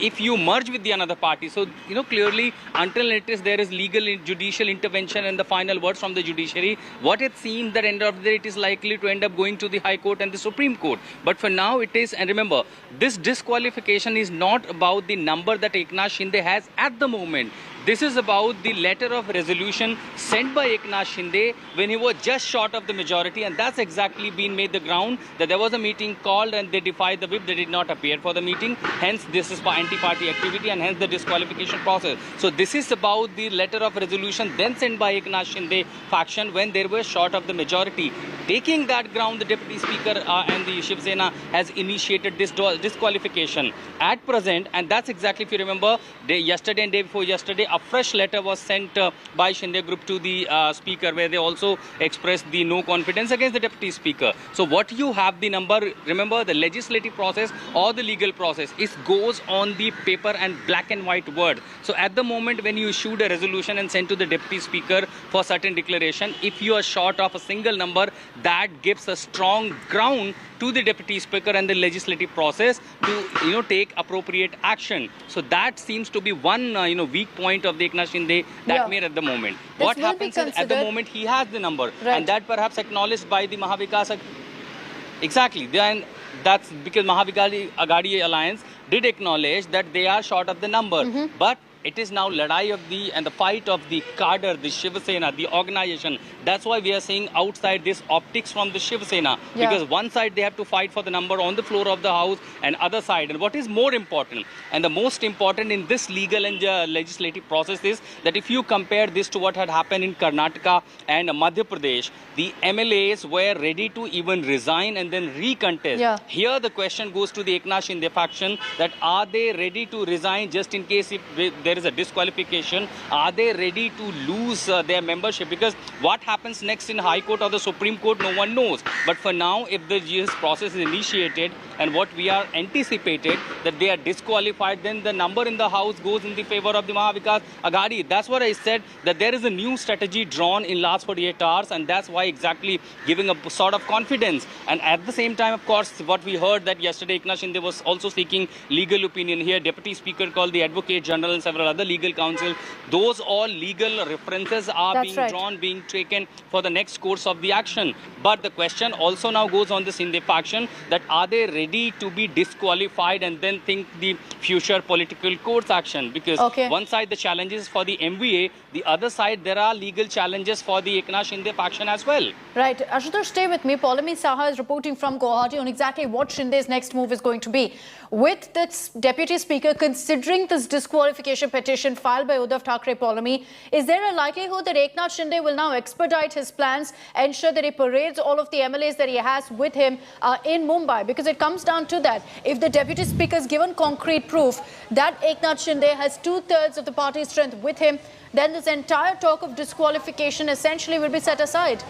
if you merge with the another party, so clearly until it is there is legal and judicial intervention and the final words from the judiciary, what it seems that end of the day it is likely to end up going to the High Court and the Supreme Court. But for now it is, and remember, this disqualification is not about the number that Eknath Shinde has at the moment. This is about the letter of resolution sent by Eknath Shinde when he was just short of the majority, and that's exactly been made the ground that there was a meeting called and they defied the whip. They did not appear for the meeting. Hence, this is for anti-party activity and hence the disqualification process. So this is about the letter of resolution then sent by Eknath Shinde faction when they were short of the majority. Taking that ground, the Deputy Speaker and the Shiv Sena has initiated this disqualification. At present, and that's exactly, if you remember, yesterday and day before yesterday, a fresh letter was sent by Shinde Group to the Speaker where they also expressed the no confidence against the Deputy Speaker. So what you have the number, remember the legislative process or the legal process, it goes on the paper and black and white word. So at the moment when you issued a resolution and sent to the Deputy Speaker for certain declaration, if you are short of a single number, that gives a strong ground to the Deputy Speaker and the legislative process to take appropriate action. So that seems to be one weak point of the Eknath Shinde that made at the moment. This what happens is at the moment he has the number, and that perhaps acknowledged by the Mahavikas. Exactly, then that's because Mahavikas Aghadi Alliance did acknowledge that they are short of the number, but it is now ladai of the fight of the cadre, the Shiv Sena, the organization. That's why we are seeing outside this optics from the Shiv Sena. Because one side they have to fight for the number on the floor of the house, and other side. And what is more important, and the most important in this legal and legislative process is that if you compare this to what had happened in Karnataka and Madhya Pradesh, the MLAs were ready to even resign and then recontest. Here the question goes to the Eknath Shinde faction that are they ready to resign just in case if there is a disqualification? Are they ready to lose their membership? Because what happens next in High Court or the Supreme Court, no one knows. But for now, if the GS process is initiated and what we are anticipated that they are disqualified, then the number in the house goes in the favor of the Mahavikas Aghadi. That's what I said, that there is a new strategy drawn in last 48 hours, and that's why exactly giving a sort of confidence. And at the same time, of course, what we heard that yesterday Eknath Shinde was also seeking legal opinion here. Deputy Speaker called the Advocate General and several other legal counsel. Those all legal references are being drawn, being taken for the next course of the action. But the question also now goes on the Shinde faction that are they ready to be disqualified and then think the future political courts action? Because one side the challenges for the MVA, the other side there are legal challenges for the Eknath Shinde faction as well. Right. Ashutosh, stay with me. Paulami Saha is reporting from Guwahati on exactly what Shinde's next move is going to be. With the Deputy Speaker considering this disqualification petition filed by Uddhav Thackeray, Paulami, is there a likelihood that Eknath Shinde will now expedite his plans, ensure that he parades all of the MLAs that he has with him in Mumbai? Because it comes down to that. If the Deputy Speaker is given concrete proof that Eknath Shinde has 2/3 of the party's strength with him, then this entire talk of disqualification essentially will be set aside.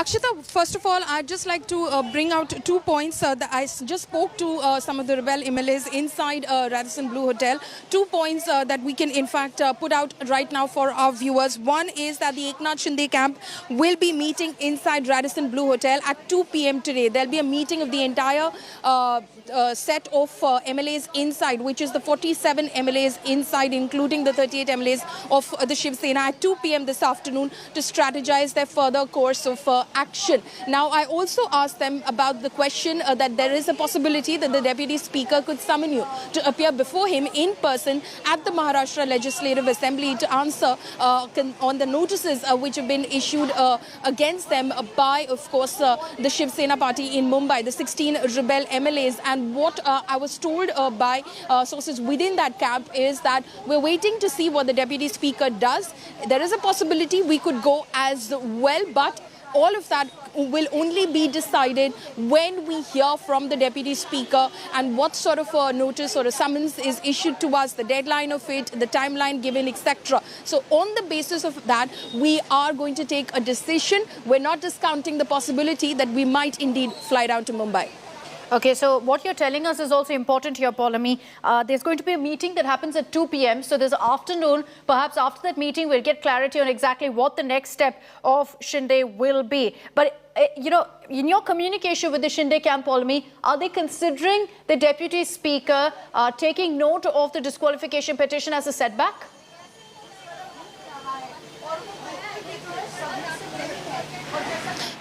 Akshita, first of all, I'd just like to bring out 2 points. That I just spoke to some of the rebel MLAs inside Radisson Blu Hotel. 2 points that we can in fact put out right now for our viewers. One is that the Eknath Shinde camp will be meeting inside Radisson Blu Hotel at 2 p.m. today. There'll be a meeting of the entire set of MLAs inside, which is the 47 MLAs inside, including the 38 MLAs of the Shiv Sena at 2 p.m. this afternoon to strategize their further course of action. Now, I also asked them about the question that there is a possibility that the Deputy Speaker could summon you to appear before him in person at the Maharashtra Legislative Assembly to answer on the notices which have been issued against them by, of course, the Shiv Sena party in Mumbai, the 16 rebel MLAs. And what I was told by sources within that camp is that we're waiting to see what the Deputy Speaker does. There is a possibility we could go as well, but all of that will only be decided when we hear from the Deputy Speaker and what sort of a notice or a summons is issued to us, the deadline of it, the timeline given, etc. So on the basis of that, we are going to take a decision. We're not discounting the possibility that we might indeed fly down to Mumbai. Okay, so what you're telling us is also important here, Paulami. There's going to be a meeting that happens at 2 p.m. So this afternoon, perhaps after that meeting, we'll get clarity on exactly what the next step of Shinde will be. But, you know, in your communication with the Shinde camp, Paulami, are they considering the Deputy Speaker taking note of the disqualification petition as a setback?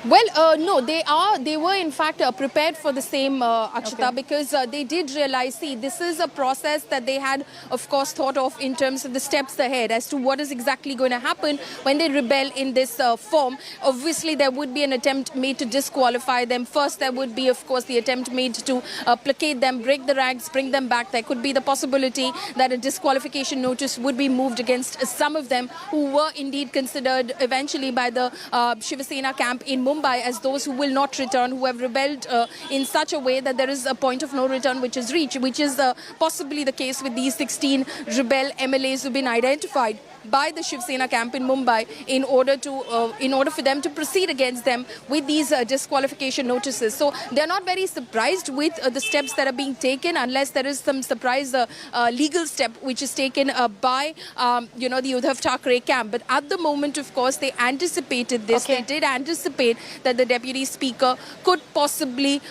Well, no, they were in fact prepared for the same, Akshata, because they did realize, see, this is a process that they had, of course, thought of in terms of the steps ahead as to what is exactly going to happen when they rebel in this form. Obviously, there would be an attempt made to disqualify them. First, there would be, of course, the attempt made to placate them, break the ranks, bring them back. There could be the possibility that a disqualification notice would be moved against some of them who were indeed considered eventually by the Shiv Sena camp in Mumbai as those who will not return, who have rebelled in such a way that there is a point of no return which is reached, which is possibly the case with these 16 rebel MLAs who have been identified by the Shiv Sena camp in Mumbai in order for them to proceed against them with these disqualification notices. So they're not very surprised with the steps that are being taken, unless there is some surprise legal step which is taken by the Uddhav Thackeray camp. But at the moment, of course, they anticipated this. They did anticipate that the Deputy Speaker could possibly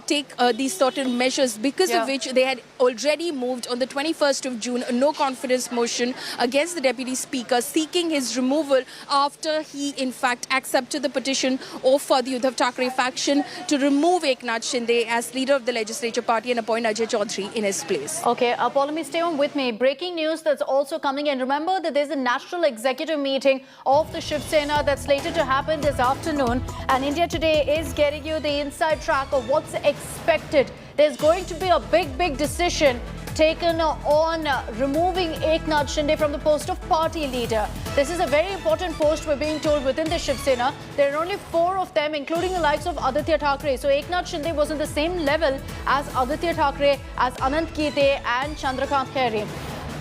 take these certain measures, because of which they had already moved on the 21st of June a no confidence motion against the Deputy Speaker, seeking his removal after he in fact accepted the petition of the Uddhav Thackeray faction to remove Eknath Shinde as leader of the legislature party and appoint Ajay Chaudhary in his place. Okay, Paulami, stay on with me. Breaking news that's also coming in. Remember that there's a national executive meeting of the Shiv Sena that's slated to happen this afternoon, and India Today is getting you the inside track of what's expected. There's going to be a big decision taken on removing Eknath Shinde from the post of party leader. This is a very important post, we're being told, within the Shiv Sena. There are only 4 of them, including the likes of Aditya Thackeray. So Eknath Shinde was on the same level as Aditya Thackeray, as Anant Kite and Chandrakant Khaire.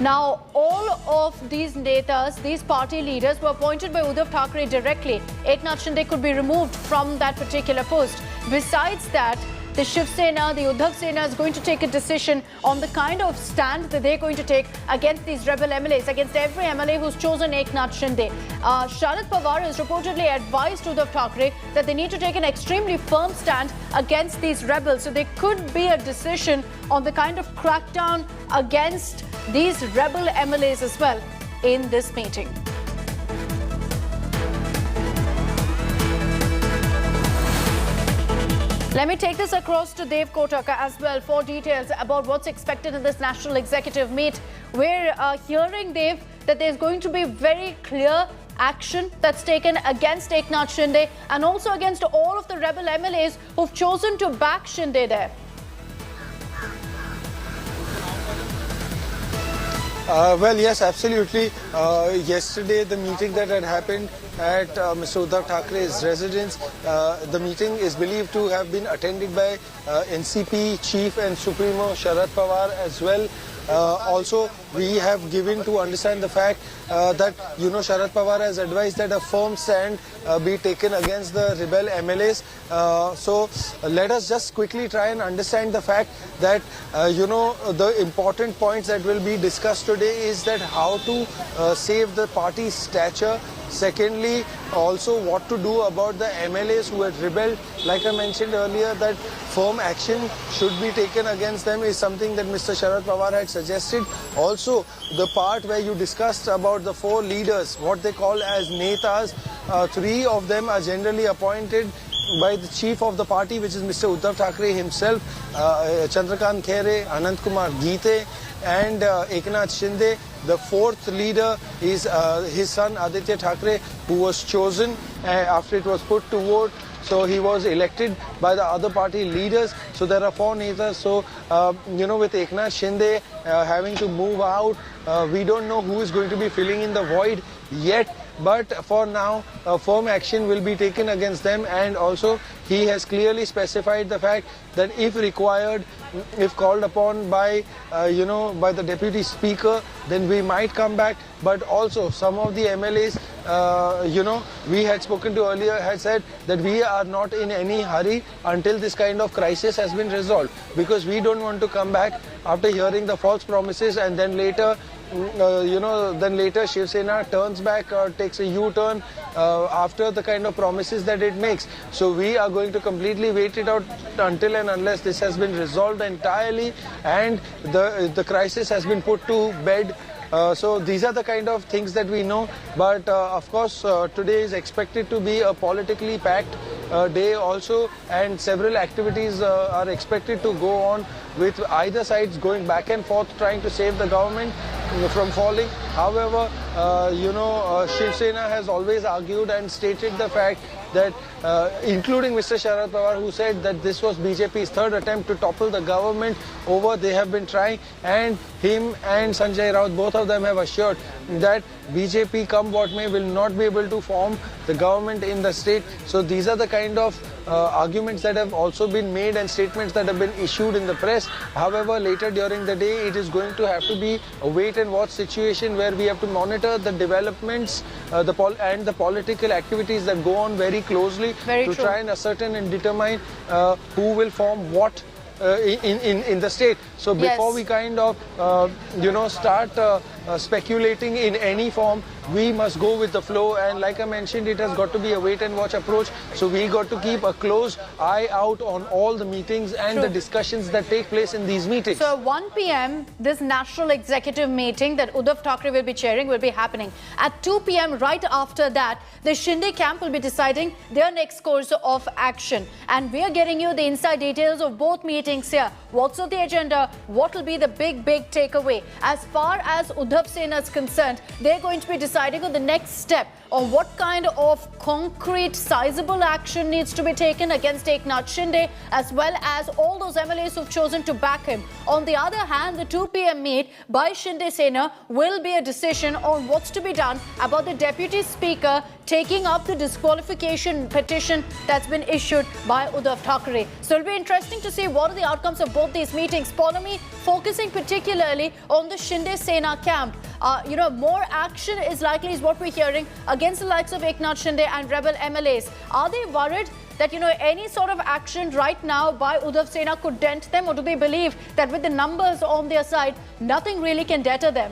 Now, all of these netas, these party leaders, were appointed by Uddhav Thackeray directly. Eknath Shinde could be removed from that particular post. Besides that, the Shiv Sena, the Uddhav Sena is going to take a decision on the kind of stand that they're going to take against these rebel MLAs, against every MLA who's chosen Eknath Shinde. Sharad Pawar has reportedly advised Uddhav Thackeray that they need to take an extremely firm stand against these rebels. So there could be a decision on the kind of crackdown against these rebel MLAs as well in this meeting. Let me take this across to Dev Kotaka as well for details about what's expected in this National Executive Meet. We're hearing, Dev, that there's going to be very clear action that's taken against Eknath Shinde and also against all of the rebel MLAs who've chosen to back Shinde there. Well, yes, absolutely. Yesterday, the meeting that had happened at Mr. Uddhav Thackeray's residence, the meeting is believed to have been attended by NCP Chief and Supremo Sharad Pawar as well. Also, we have given to understand the fact that, Sharad Pawar has advised that a firm stand be taken against the rebel MLAs. So, let us just quickly try and understand the fact that, the important points that will be discussed today is that how to save the party's stature. Secondly, also what to do about the MLAs who had rebelled. Like I mentioned earlier, that firm action should be taken against them is something that Mr. Sharad Pawar had suggested. Also, the part where you discussed about the 4 leaders, what they call as netas, 3 of them are generally appointed by the chief of the party, which is Mr. Uddhav Thackeray himself, Chandrakant Khaire, Anant Kumar Gite and Eknath Shinde. The 4th leader is his son Aditya Thackeray, who was chosen after it was put to vote. So he was elected by the other party leaders. So there are 4 netas. So, with Eknath Shinde having to move out, we don't know who is going to be filling in the void yet. But for now, firm action will be taken against them, and also he has clearly specified the fact that if required, if called upon by, by the Deputy Speaker, then we might come back. But also some of the MLAs, we had spoken to earlier, had said that we are not in any hurry until this kind of crisis has been resolved, because we don't want to come back after hearing the false promises and then later Shiv Sena turns back or takes a U-turn after the kind of promises that it makes. So we are going to completely wait it out until and unless this has been resolved entirely and the crisis has been put to bed So these are the kind of things that we know. But of course, today is expected to be a politically packed day also, and several activities are expected to go on with either sides going back and forth trying to save the government from falling. However, Shiv Sena has always argued and stated the fact that, including Mr. Sharad Pawar, who said that this was BJP's third attempt to topple the government over. They have been trying, and him and Sanjay Raut, both of them have assured that BJP, come what may, will not be able to form the government in the state. So these are the kind of arguments that have also been made and statements that have been issued in the press. However, later during the day, it is going to have to be a wait and watch situation where we have to monitor the developments and the political activities that go on very closely to try and ascertain and determine who will form what in the state. So before we kind of start speculating in any form, we must go with the flow, and like I mentioned, it has got to be a wait and watch approach. So we got to keep a close eye out on all the meetings and the discussions that take place in these meetings. So 1 p.m. this national executive meeting that Uddhav Thackeray will be chairing will be happening. At 2 p.m. right after that, the Shinde camp will be deciding their next course of action, and we are getting you the inside details of both meetings here. What's on the agenda? What will be the big takeaway? As far as Uddhav Sena is concerned, they're going to be deciding on the next step on what kind of concrete, sizable action needs to be taken against Eknath Shinde, as well as all those MLAs who've chosen to back him. On the other hand, the 2 p.m. meet by Shinde Sena will be a decision on what's to be done about the Deputy Speaker taking up the disqualification petition that's been issued by Uddhav Thackeray. So it'll be interesting to see what are the outcomes of both these meetings. Polami focusing particularly on the Shinde Sena camp. More action is likely, is what we're hearing, against the likes of Eknath Shinde and rebel MLAs. Are they worried that, any sort of action right now by Uddhav Sena could dent them, or do they believe that with the numbers on their side, nothing really can deter them?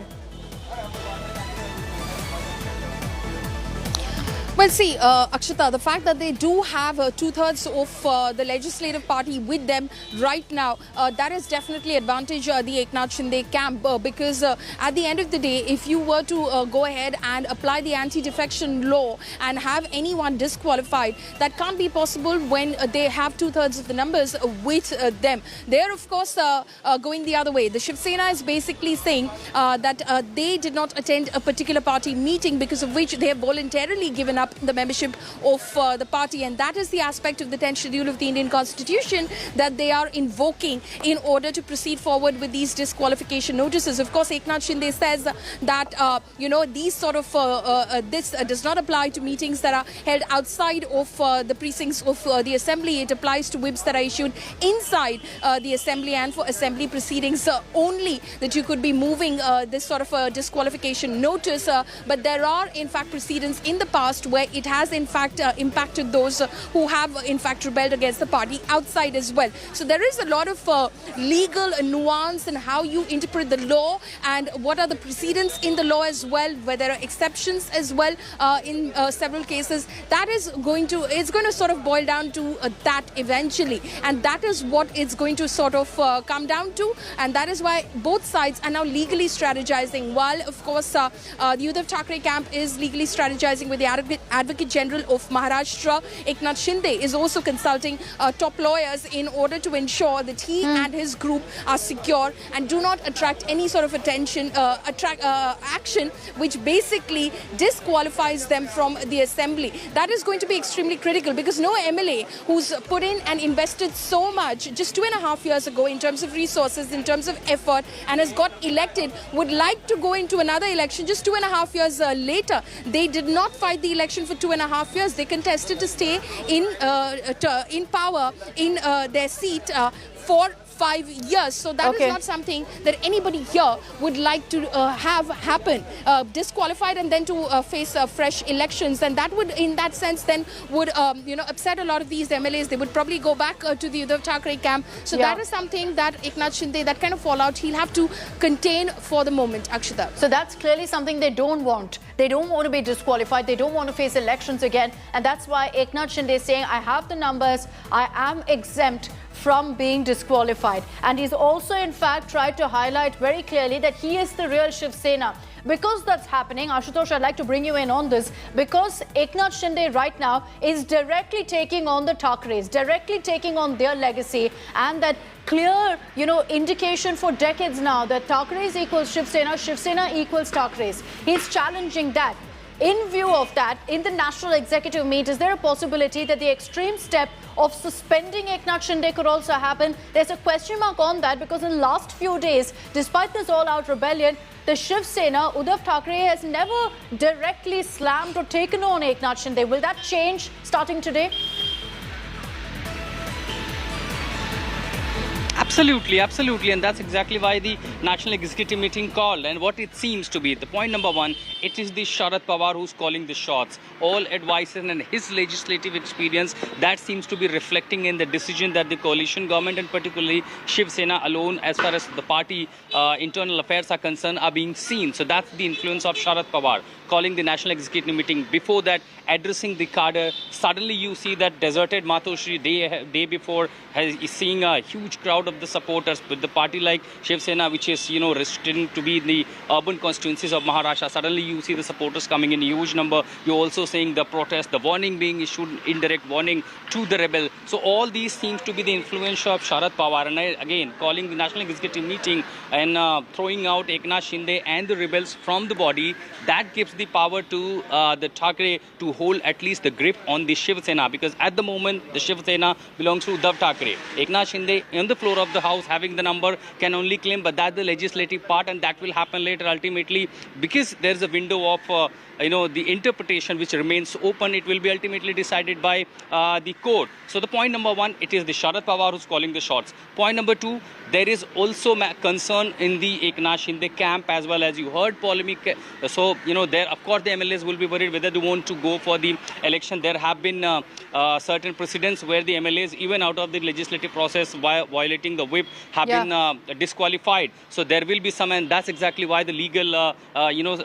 Well, see, Akshata, the fact that they do have 2/3 of the legislative party with them right now, that is definitely advantage the Eknath Shinde camp, because at the end of the day, if you were to go ahead and apply the anti-defection law and have anyone disqualified, that can't be possible when they have 2/3 of the numbers with them. They're, of course, going the other way. The Shiv Sena is basically saying that they did not attend a particular party meeting, because of which they have voluntarily given up the membership of the party, and that is the aspect of the 10th schedule of the Indian Constitution that they are invoking in order to proceed forward with these disqualification notices. Of course, Eknath Shinde says that these sort of this does not apply to meetings that are held outside of the precincts of the assembly. It applies to whips that are issued inside the assembly, and for assembly proceedings only that you could be moving this sort of a disqualification notice. But there are in fact precedents in the past where it has in fact impacted those who have in fact rebelled against the party outside as well. So there is a lot of legal nuance in how you interpret the law and what are the precedents in the law as well, where there are exceptions as well in several cases. That is going to sort of boil down to that eventually, and that is what it's going to sort of come down to, and that is why both sides are now legally strategizing. While of course the Uddhav Thackeray camp is legally strategizing with the Advocate General of Maharashtra, Eknath Shinde is also consulting top lawyers in order to ensure that he and his group are secure and do not attract any sort of action which basically disqualifies them from the assembly. That is going to be extremely critical, because no MLA who's put in and invested so much just 2.5 years ago in terms of resources, in terms of effort, and has got elected would like to go into another election just 2.5 years later. They did not fight the election for 2.5 years. They contested to stay in power in their seat for 5 years. So that is not something that anybody here would like to have happen. Disqualified and then to face fresh elections, and that would, in that sense, then would upset a lot of these MLAs. They would probably go back to the Uddhav Thackeray camp. So that is something that Eknath Shinde, that kind of fallout, he'll have to contain for the moment, Akshita. So that's clearly something they don't want. They don't want to be disqualified. They don't want to face elections again, and that's why Eknath Shinde is saying, I have the numbers, I am exempt from being disqualified. And he's also in fact tried to highlight very clearly that he is the real Shiv Sena. Because that's happening, Ashutosh, I'd like to bring you in on this, because Eknath Shinde right now is directly taking on the Thakres, directly taking on their legacy, and that clear, indication for decades now that Thakres equals Shiv Sena equals Thakres. He's challenging that. In view of that, in the National Executive Meet, is there a possibility that the extreme step of suspending Eknath Shinde could also happen? There's a question mark on that, because in the last few days, despite this all-out rebellion, the Shiv Sena, Uddhav Thackeray, has never directly slammed or taken on Eknath Shinde. Will that change starting today? Absolutely, absolutely, and that's exactly why the National Executive Meeting called. And what it seems to be, the point number one, it is the Sharad Pawar who's calling the shots. All advices and his legislative experience, that seems to be reflecting in the decision that the coalition government, and particularly Shiv Sena alone, as far as the party internal affairs are concerned, are being seen. So that's the influence of Sharad Pawar calling the National Executive Meeting. Before that, addressing the cadre, suddenly you see that deserted Matoshri day before is seeing a huge crowd of the supporters with the party like Shiv Sena, which is restricted to be in the urban constituencies of Maharashtra. Suddenly you see the supporters coming in huge number. You're also seeing the protest, the warning being issued, indirect warning to the rebel. So all these seems to be the influence of Sharad Pawar, and again calling the National Executive Meeting and throwing out Eknath Shinde and the rebels from the body. That gives the power to the Thackeray to hold at least the grip on the Shiv Sena, because at the moment the Shiv Sena belongs to Uddhav Thackeray. Eknath Shinde on the floor of the house having the number can only claim, but that's the legislative part, and that will happen later ultimately, because there's a window of the interpretation which remains open. It will be ultimately decided by the court. So the point number one, it is the Sharad Pawar who's calling the shots. Point number two, there is also concern in the Eknath Shinde camp as well, as you heard polemic. So, there, of course, the MLAs will be worried whether they want to go for the election. There have been certain precedents where the MLAs, even out of the legislative process, violating the whip, have been disqualified. So there will be some, and that's exactly why the legal,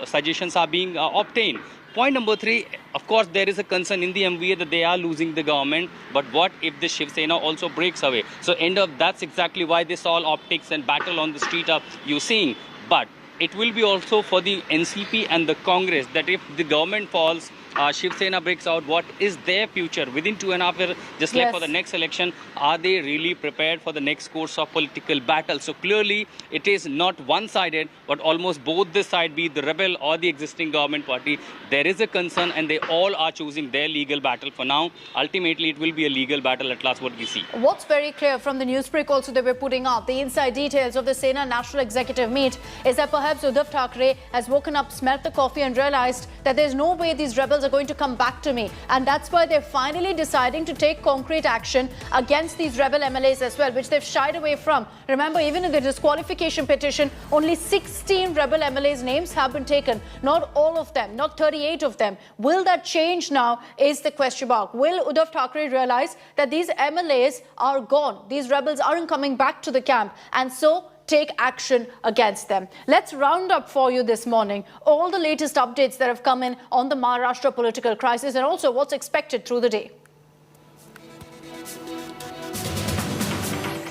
suggestions are being obtained. Point number three, of course, there is a concern in the MVA that they are losing the government, but what if the Shiv Sena also breaks away? So that's exactly why this all optics and battle on the street are you seeing. But it will be also for the NCP and the Congress that if the government falls, Shiv Sena breaks out, what is their future within 2.5 years, just like for the next election? Are they really prepared for the next course of political battle? So clearly, it is not one-sided, but almost both the side, be it the rebel or the existing government party, there is a concern, and they all are choosing their legal battle for now. Ultimately, it will be a legal battle at last, what we see. What's very clear from the newsbreak also that we're putting out, the inside details of the Sena National Executive Meet, is that perhaps Uddhav Thackeray has woken up, smelt the coffee and realized that there's no way these rebels are going to come back to me, and that's why they're finally deciding to take concrete action against these rebel MLAs as well, which they've shied away from. Remember, even in the disqualification petition, only 16 rebel MLAs' names have been taken. Not all of them, not 38 of them. Will that change now is the question mark. Will Uddhav Thackeray realize that these MLAs are gone, these rebels aren't coming back to the camp, and so take action against them? Let's round up for you this morning all the latest updates that have come in on the Maharashtra political crisis, and also what's expected through the day.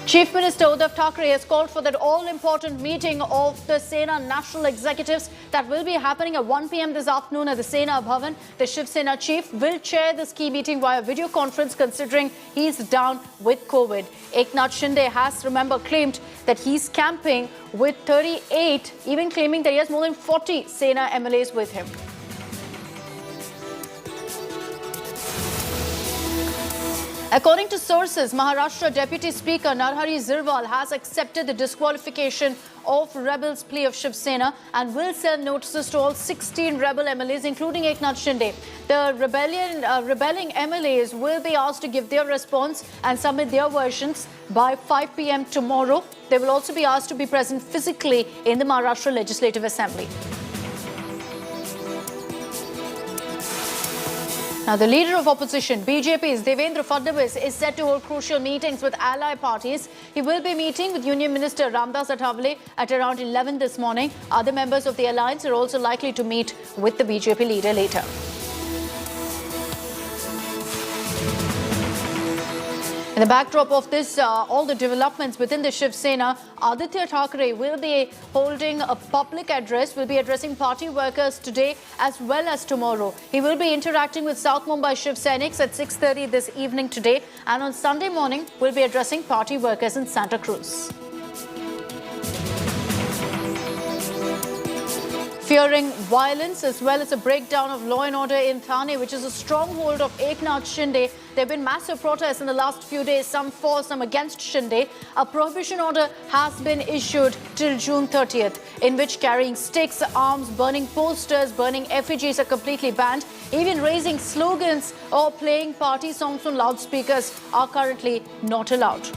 Chief Minister Uddhav Thackeray has called for that all-important meeting of the Sena national executives that will be happening at 1 p.m. this afternoon at the Sena Bhavan. The Shiv Sena chief will chair this key meeting via video conference, considering he's down with COVID. Eknath Shinde has, remember, claimed that he's camping with 38, even claiming that he has more than 40 Sena MLAs with him. According to sources, Maharashtra Deputy Speaker Narhari Zirwal has accepted the disqualification of rebels' plea of Shiv Sena and will send notices to all 16 rebel MLAs, including Eknath Shinde. The rebelling MLAs will be asked to give their response and submit their versions by 5 p.m. tomorrow. They will also be asked to be present physically in the Maharashtra Legislative Assembly. Now, the leader of opposition, BJP's Devendra Fadnavis, is set to hold crucial meetings with ally parties. He will be meeting with Union Minister Ramdas Athavale at around 11 this morning. Other members of the alliance are also likely to meet with the BJP leader later. In In the backdrop of this, all the developments within the Shiv Sena, Aditya Thackeray will be holding a public address, will be addressing party workers today as well as tomorrow. He will be interacting with South Mumbai Shiv Senics at 6:30 this evening today, and on Sunday morning will be addressing party workers in Santa Cruz. Fearing violence as well as a breakdown of law and order in Thane, which is a stronghold of Eknath Shinde. There have been massive protests in the last few days, some for, some against Shinde. A prohibition order has been issued till June 30th, in which carrying sticks, arms, burning posters, burning effigies are completely banned. Even raising slogans or playing party songs on loudspeakers are currently not allowed.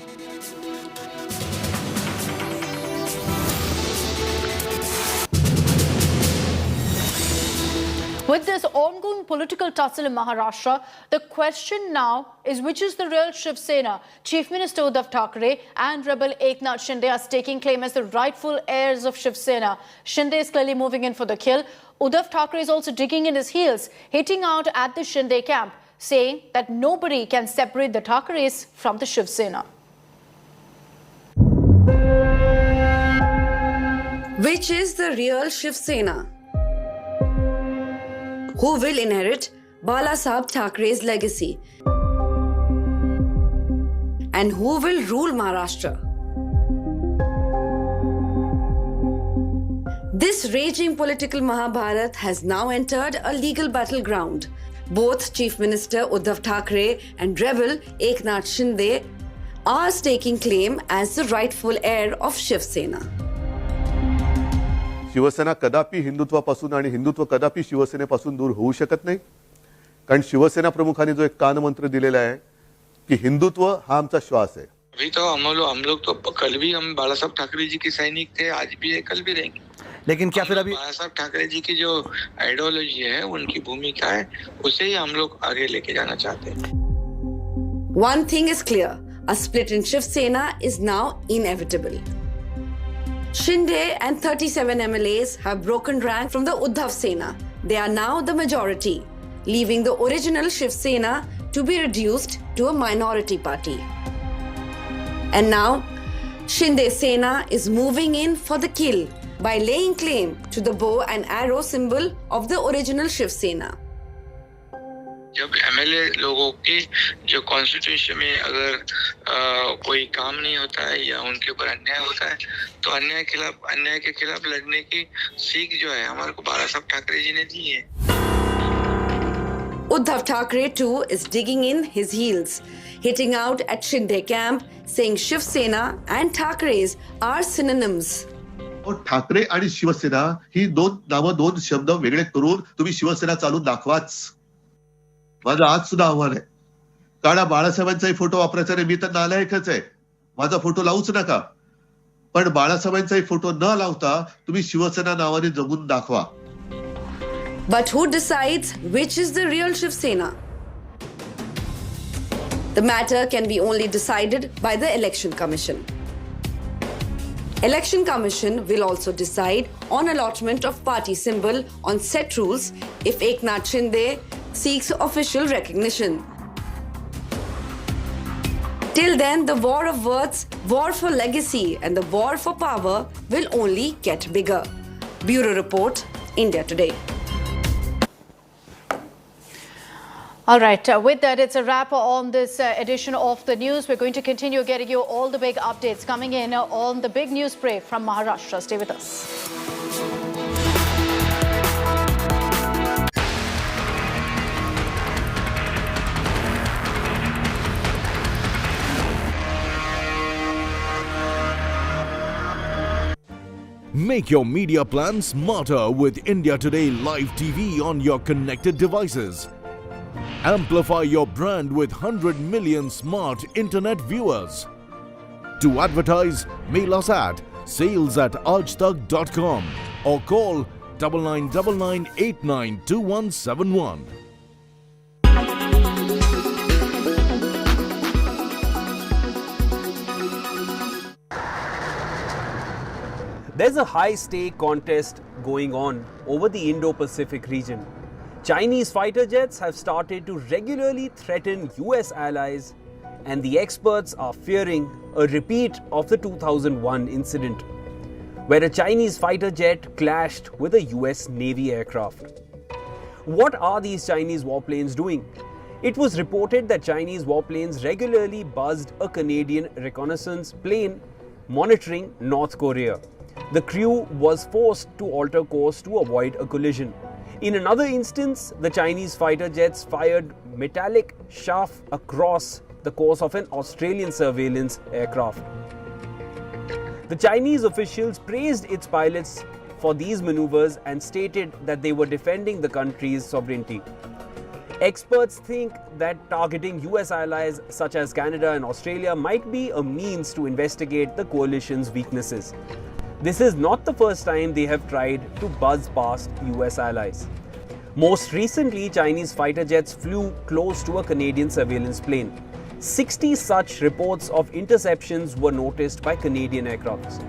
With this ongoing political tussle in Maharashtra, the question now is which is the real Shiv Sena? Chief Minister Uddhav Thackeray and rebel Eknath Shinde are staking claim as the rightful heirs of Shiv Sena. Shinde is clearly moving in for the kill. Uddhav Thackeray is also digging in his heels, hitting out at the Shinde camp, saying that nobody can separate the Thackeray's from the Shiv Sena. Which is the real Shiv Sena? Who will inherit Balasaheb Thackeray's legacy? And who will rule Maharashtra? This raging political Mahabharat has now entered a legal battleground. Both Chief Minister Uddhav Thackeray and rebel Eknath Shinde are staking claim as the rightful heir of Shiv Sena. Shiv Sena कदापि हिंदुत्वापासून आणि हिंदुत्व कदापि शिवसेनेपासून दूर होऊ शकत नाही, कारण शिवसेना प्रमुखांनी जो एक कानमंत्र दिलेला है कि हिंदुत्व हा आमचा श्वास है. अभी तो हम लोग तो कल भी हम बालासाहेब ठाकरे जी के सैनिक थे, आज भी है, कल भी रहेंगे. लेकिन क्या फिर अभी बालासाहेब ठाकरे जी की जो आइडियोलॉजी है, उनकी भूमिका है, उसे ही हम लोग आगे लेके जाना चाहते हैं. One thing is clear, a split in Shiv Sena is now inevitable. Shinde and 37 MLAs have broken rank from the Uddhav Sena. They are now the majority, leaving the original Shiv Sena to be reduced to a minority party. And now, Shinde Sena is moving in for the kill by laying claim to the bow and arrow symbol of the original Shiv Sena. जब MLA लोगों के जो constitution में अगर कोई काम नहीं होता है या उनके ऊपर अन्याय होता है, तो अन्याय के खिलाफ लड़ने की सीख जो है हमारे को बालासाहेब ठाकरे जी ने दी है. Uddhav Thackeray too is digging in his heels, hitting out at Shinde camp, saying Shiv Sena and Thackeray's are synonyms. Thackeray आणि शिवसेना ही दोन नामं, दोन शब्द वेगळे करून तुम्ही शिवसेना चालून दाखवाच. माझं आज सुद्धा आव्हान आहे. कारण बाळासाहेबांचाही फोटो वापरायचा नाही, मी तर नालायकच आहे, माझा फोटो लावूच नका. पण बाळासाहेबांचाही फोटो न लावता तुम्ही शिवसेना नावाने जगून दाखवा. But who decides which is the real Shiv Sena? The matter can be only decided by the Election Commission. Election Commission will also decide on allotment of party symbol on set rules if Eknath Shinde seeks official recognition. Till then, the war of words, war for legacy and the war for power will only get bigger. Bureau Report, India Today. All right, with that, it's a wrap on this edition of the news. We're going to continue getting you all the big updates coming in on the big news break from Maharashtra. Stay with us. Make your media plan smarter with India Today Live TV on your connected devices. Amplify your brand with 100 million smart internet viewers. To advertise, mail us at sales@aajtak.com or call 9999892171. There's a high-stake contest going on over the Indo-Pacific region. Chinese fighter jets have started to regularly threaten US allies and the experts are fearing a repeat of the 2001 incident, where a Chinese fighter jet clashed with a US Navy aircraft. What are these Chinese warplanes doing? It was reported that Chinese warplanes regularly buzzed a Canadian reconnaissance plane monitoring North Korea. The crew was forced to alter course to avoid a collision. In another instance, the Chinese fighter jets fired metallic chaff across the course of an Australian surveillance aircraft. The Chinese officials praised its pilots for these maneuvers and stated that they were defending the country's sovereignty. Experts think that targeting US allies such as Canada and Australia might be a means to investigate the coalition's weaknesses. This is not the first time they have tried to buzz past US allies. Most recently, Chinese fighter jets flew close to a Canadian surveillance plane. 60 such reports of interceptions were noticed by Canadian aircrafts.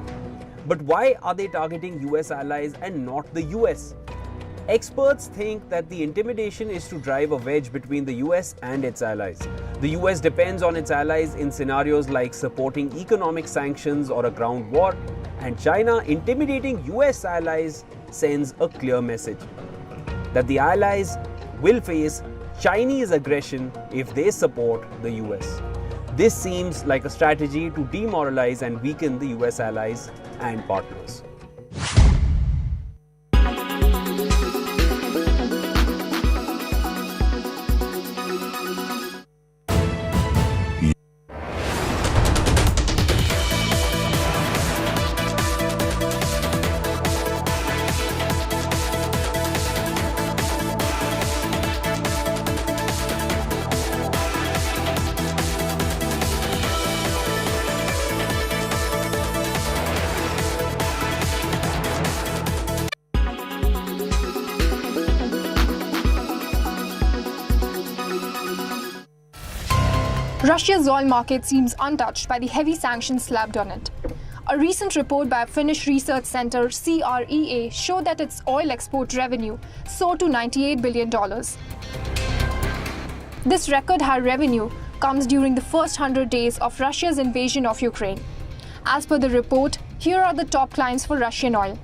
But why are they targeting US allies and not the US? Experts think that the intimidation is to drive a wedge between the US and its allies. The US depends on its allies in scenarios like supporting economic sanctions or a ground war, and China intimidating US allies sends a clear message that the allies will face Chinese aggression if they support the US. This seems like a strategy to demoralize and weaken the US allies and partners. Russia's oil market seems untouched by the heavy sanctions slapped on it. A recent report by a Finnish research center, CREA, showed that its oil export revenue soared to $98 billion. This record high revenue comes during the first 100 days of Russia's invasion of Ukraine. As per the report, here are the top clients for Russian oil.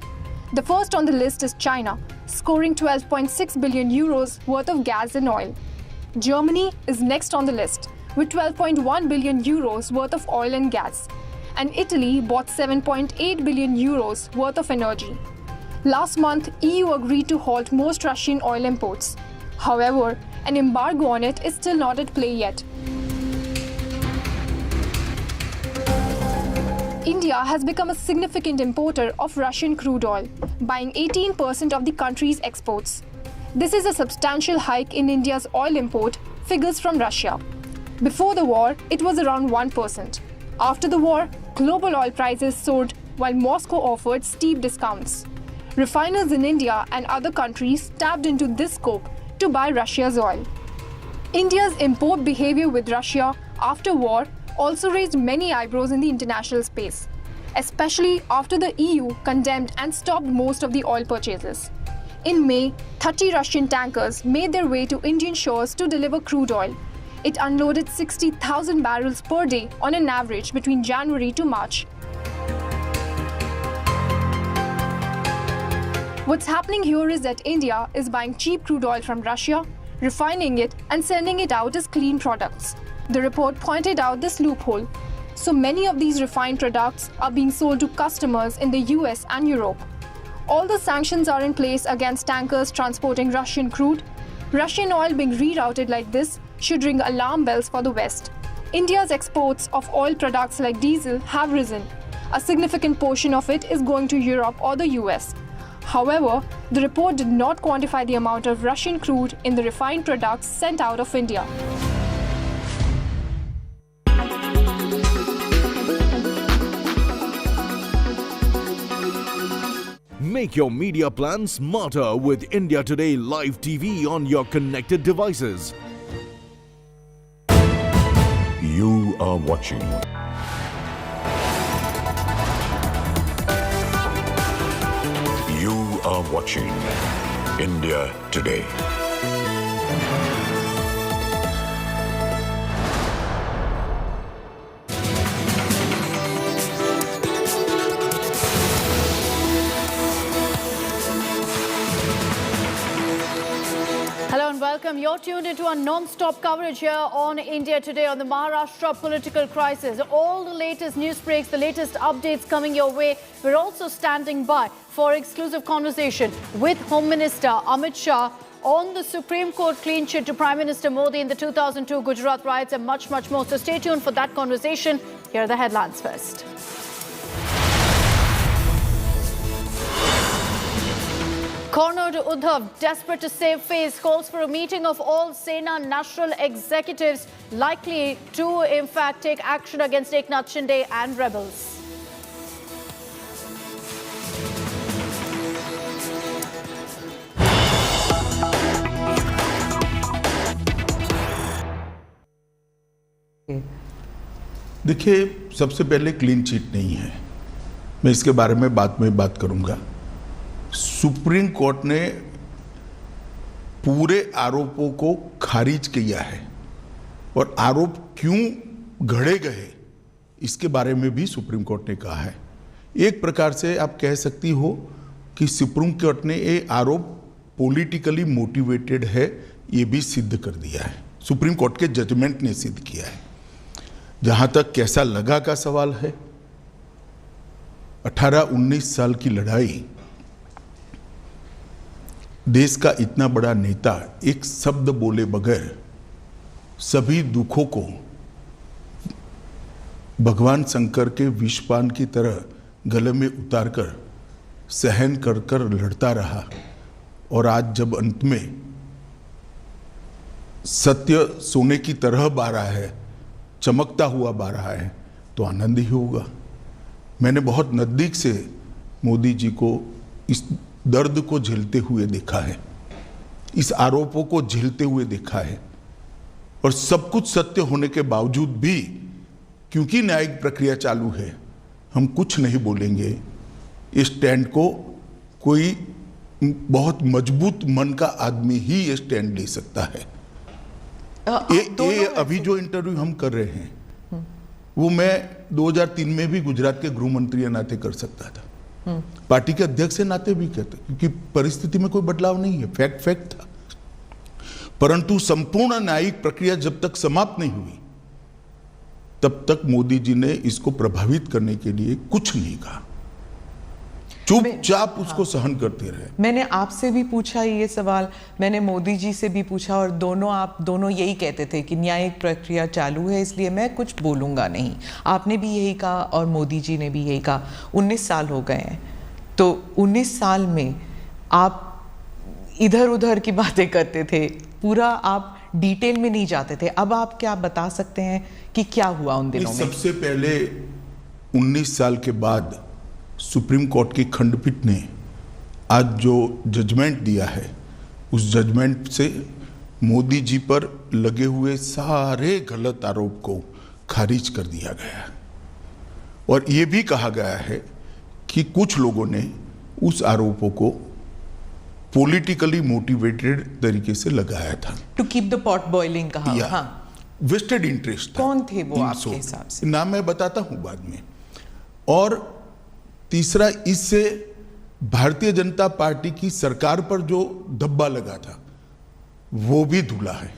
The first on the list is China, scoring 12.6 billion euros worth of gas and oil. Germany is next on the list, with 12.1 billion euros worth of oil and gas, and Italy bought 7.8 billion euros worth of energy. Last month, EU agreed to halt most Russian oil imports. However, an embargo on it is still not at play yet. India has become a significant importer of Russian crude oil, buying 18% of the country's exports. This is a substantial hike in India's oil import figures from Russia. Before the war, it was around 1%. After the war, global oil prices soared while Moscow offered steep discounts. Refiners in India and other countries tapped into this scope to buy Russia's oil. India's import behavior with Russia after war also raised many eyebrows in the international space, especially after the EU condemned and stopped most of the oil purchases. In May, 30 Russian tankers made their way to Indian shores to deliver crude oil. It unloaded 60,000 barrels per day on an average between January to March. What's happening here is that India is buying cheap crude oil from Russia, refining it and sending it out as clean products. The report pointed out this loophole. So many of these refined products are being sold to customers in the US and Europe. Although sanctions are in place against tankers transporting Russian crude, Russian oil being rerouted like this should ring alarm bells for the West. India's exports of oil products like diesel have risen. A significant portion of it is going to Europe or the US. However, the report did not quantify the amount of Russian crude in the refined products sent out of India. Make your media plan smarter with India Today Live TV on your connected devices. You are watching You are watching India Today. Hello and welcome. You're tuned into our non-stop coverage here on India Today on the Maharashtra political crisis. All the latest news breaks, the latest updates coming your way. We're also standing by for exclusive conversation with Home Minister Amit Shah on the Supreme Court clean chit to Prime Minister Modi in the 2002 Gujarat riots and much, much more. So stay tuned for that conversation. Here are the headlines first. Cornered Uddhav, desperate to save face, calls for a meeting of all Sena national executives, likely to, in fact, take action against Eknath Shinde and rebels. देखिए, सबसे पहले clean chit नहीं है, मैं इसके बारे में बाद में बात करूंगा। सुप्रीम कोर्ट ने पूरे आरोपों को खारिज किया है और आरोप क्यों घड़े गए इसके बारे में भी सुप्रीम कोर्ट ने कहा है। एक प्रकार से आप कह सकती हो कि सुप्रीम कोर्ट ने ये आरोप पॉलिटिकली मोटिवेटेड है, ये भी सिद्ध कर दिया है। सुप्रीम कोर्ट के जजमेंट ने सिद्ध किया है। जहां तक कैसा लगा का सवाल है, 18-19 साल की लड़ाई, देश का इतना बड़ा नेता एक शब्द बोले बगैर सभी दुखों को भगवान शंकर के विषपान की तरह गले में उतारकर सहन कर कर लड़ता रहा और आज जब अंत में सत्य सोने की तरह बारा है, चमकता हुआ बारा है, तो आनंद ही होगा। मैंने बहुत नज़दीक से मोदी जी को इस दर्द को झेलते हुए देखा है, इस आरोपों को झेलते हुए देखा है और सब कुछ सत्य होने के बावजूद भी क्योंकि न्यायिक प्रक्रिया चालू है, हम कुछ नहीं बोलेंगे। इस स्टैंड को कोई बहुत मजबूत मन का आदमी ही ये स्टैंड ले सकता है। ये अभी जो इंटरव्यू हम कर रहे हैं वो मैं 2003 में भी गुजरात के गृह मंत्री के नाते कर सकता था, पार्टी के अध्यक्ष के नाते भी कहते, क्योंकि परिस्थिति में कोई बदलाव नहीं है, फैक्ट था। परंतु संपूर्ण न्यायिक प्रक्रिया जब तक समाप्त नहीं हुई तब तक मोदी जी ने इसको प्रभावित करने के लिए कुछ नहीं कहा, चुपचाप उसको सहन करते रहे। मैंने आपसे भी पूछा ये सवाल, मैंने मोदी जी से भी पूछा और आप दोनों यही कहते थे कि न्यायिक प्रक्रिया चालू है इसलिए मैं कुछ बोलूंगा नहीं। आपने भी यही कहा और मोदी जी ने भी यही कहा। 19 साल हो गए हैं, तो 19 साल में आप इधर उधर की बातें करते थे, पूरा आप डिटेल में नहीं जाते थे। अब आप क्या बता सकते हैं कि क्या हुआ उन दिनों में? सबसे पहले 19 साल के बाद सुप्रीम कोर्ट की खंडपीठ ने आज जो जजमेंट दिया है, उस जजमेंट से मोदी जी पर लगे हुए सारे गलत आरोप को खारिज कर दिया गया और ये भी कहा गया है कि कुछ लोगों ने उस आरोपों को पॉलिटिकली मोटिवेटेड तरीके से लगाया था। To keep the pot boiling कहा। हाँ, वेस्टेड इंटरेस्ट था। कौन थे वो आपके हिसाब से? नाम मैं बताता हूं बाद में। और तीसरा, इससे भारतीय जनता पार्टी की सरकार पर जो धब्बा लगा था वो भी धुला है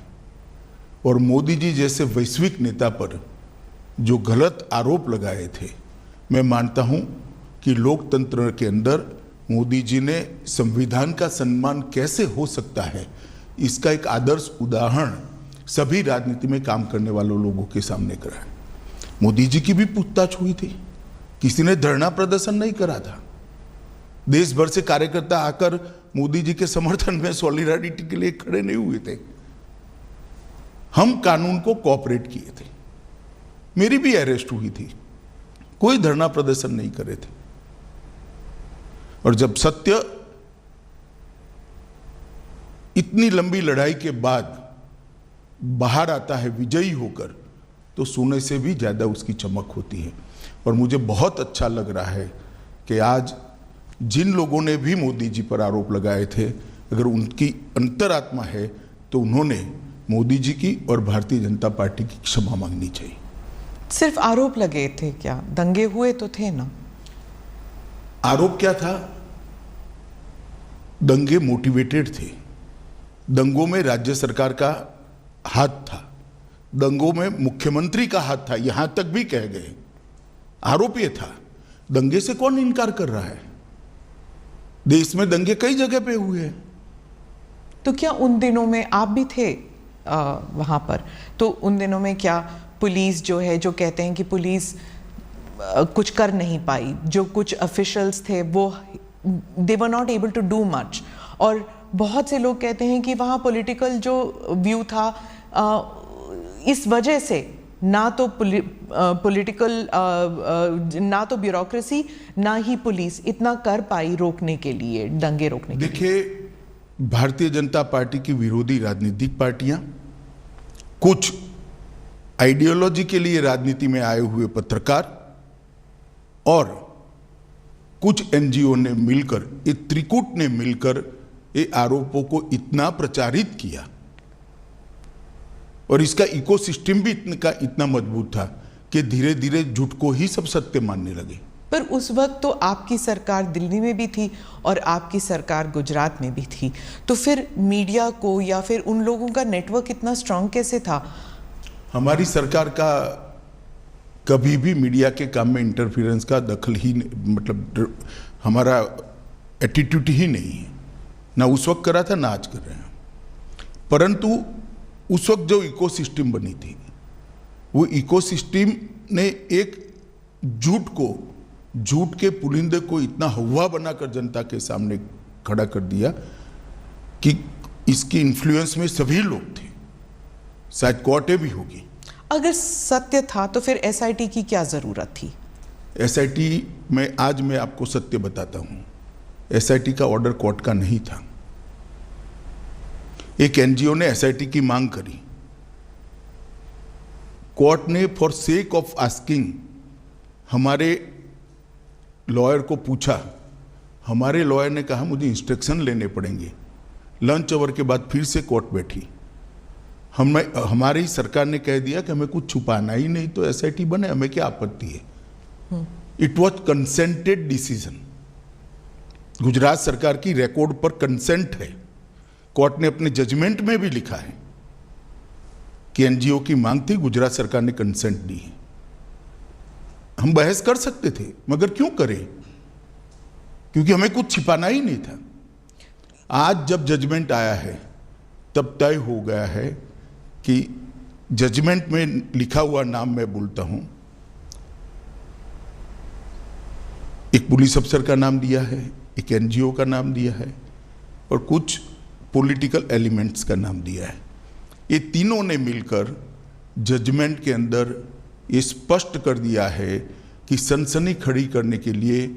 और मोदी जी जैसे वैश्विक नेता पर जो गलत आरोप लगाए थे, मैं मानता हूं कि लोकतंत्र के अंदर मोदी जी ने संविधान का सम्मान कैसे हो सकता है, इसका एक आदर्श उदाहरण सभी राजनीति में काम करने वालों लोगों के सामने कराया। मोदी जी की भी पूछताछ हुई थी, किसी ने धरना प्रदर्शन नहीं करा था। देश भर से कार्यकर्ता आकर मोदी जी के समर्थन में सॉलिडारिटी के लिए खड़े नहीं हुए थे। हम कानून को कोऑपरेट किए थे, मेरी भी अरेस्ट हुई थी, कोई धरना प्रदर्शन नहीं करे थे। और जब सत्य इतनी लंबी लड़ाई के बाद बाहर आता है विजयी होकर, तो सोने से भी ज्यादा उसकी चमक होती है। और मुझे बहुत अच्छा लग रहा है कि आज जिन लोगों ने भी मोदी जी पर आरोप लगाए थे, अगर उनकी अंतरात्मा है तो उन्होंने मोदी जी की और भारतीय जनता पार्टी की क्षमा मांगनी चाहिए। सिर्फ आरोप लगे थे क्या? दंगे हुए तो थे ना? आरोप क्या था? दंगे मोटिवेटेड थे। दंगों में राज्य सरकार का हाथ था, दंगों में मुख्यमंत्री का हाथ था, यहां तक भी कह गए। आरोप यह था, दंगे से कौन इनकार कर रहा है? देश में दंगे कई जगह पे हुए हैं। तो क्या उन दिनों में आप भी थे वहां पर? तो उन दिनों में क्या पुलिस जो है, जो कहते हैं कि पुलिस कुछ कर नहीं पाई, जो कुछ ऑफिशियल्स थे वो they were not able to do much, और बहुत से लोग कहते हैं कि वहाँ पॉलिटिकल जो व्यू था इस वजह से ना तो पॉलिटिकल ना तो ब्यूरोक्रेसी ना ही पुलिस इतना कर पाई रोकने के लिए, दंगे रोकने के लिए। देखिए, भारतीय जनता पार्टी की विरोधी राजनीतिक पार्टियां, कुछ आइडियोलॉजी के लिए राजनीति में आए हुए पत्रकार और कुछ एनजीओ ने मिलकर, ये त्रिकूट ने मिलकर ये आरोपों को इतना प्रचारित किया और इसका इकोसिस्टम भी इतना मजबूत था कि धीरे धीरे झूठ को ही सब सत्य मानने लगे। पर उस वक्त तो आपकी सरकार दिल्ली में भी थी और आपकी सरकार गुजरात में भी थी, तो फिर मीडिया को या फिर उन लोगों का नेटवर्क इतना स्ट्रांग कैसे था? हमारी सरकार का कभी भी मीडिया के काम में इंटरफेरेंस का दखल ही, मतलब हमारा एटीट्यूड ही नहीं है, ना उस वक्त करा था ना आज कर रहे हैं। परंतु उस वक्त जो इकोसिस्टम बनी थी, वो इकोसिस्टम ने एक झूठ के पुलिंदे को इतना हवा बनाकर जनता के सामने खड़ा कर दिया कि इसकी इन्फ्लुएंस में सभी लोग थे, शायद कोर्टें भी होगी। अगर सत्य था तो फिर एसआईटी की क्या जरूरत थी? एसआईटी में आज मैं आपको सत्य बताता हूं, एसआईटी का ऑर्डर कोर्ट का नहीं था। एक एनजीओ ने एसआईटी की मांग करी, कोर्ट ने फॉर सेक ऑफ आस्किंग हमारे लॉयर को पूछा, हमारे लॉयर ने कहा मुझे इंस्ट्रक्शन लेने पड़ेंगे। लंच आवर के बाद फिर से कोर्ट बैठी, हमारी सरकार ने कह दिया कि हमें कुछ छुपाना ही नहीं, तो एसआईटी बने, हमें क्या आपत्ति है। It was consented decision, Gujarat सरकार की रिकॉर्ड पर कंसेंट है। कोर्ट ने अपने जजमेंट में भी लिखा है कि एनजीओ की मांग थी, गुजरात सरकार ने कंसेंट दी है। हम बहस कर सकते थे, मगर क्यों करें, क्योंकि हमें कुछ छिपाना ही नहीं था। आज जब जजमेंट आया है तब तय हो गया है कि जजमेंट में लिखा हुआ नाम मैं बोलता हूं, एक पुलिस अफसर का नाम दिया है, एक एनजीओ का नाम दिया है और कुछ पॉलिटिकल एलिमेंट्स का नाम दिया है। ये तीनों ने मिलकर जजमेंट के अंदर ये स्पष्ट कर दिया है कि सनसनी खड़ी करने के लिए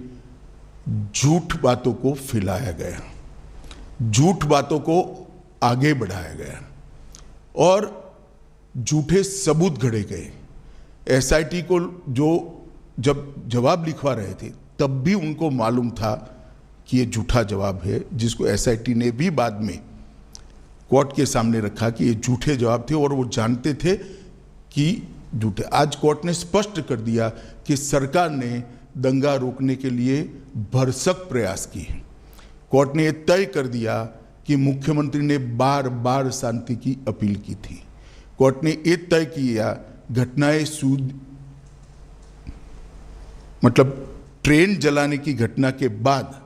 झूठ बातों को फैलाया गया, झूठ बातों को आगे बढ़ाया गया और झूठे सबूत गढ़े गए। एसआईटी को जो जब जवाब लिखवा रहे थे तब भी उनको मालूम था कि ये झूठा जवाब है, जिसको एसआईटी ने भी बाद में कोर्ट के सामने रखा कि ये झूठे जवाब थे और वो जानते थे कि झूठे। आज कोर्ट ने स्पष्ट कर दिया कि सरकार ने दंगा रोकने के लिए भरसक प्रयास किए। कोर्ट ने यह तय कर दिया कि मुख्यमंत्री ने बार बार शांति की अपील की थी। कोर्ट ने यह तय किया घटनाएं मतलब ट्रेन जलाने की घटना के बाद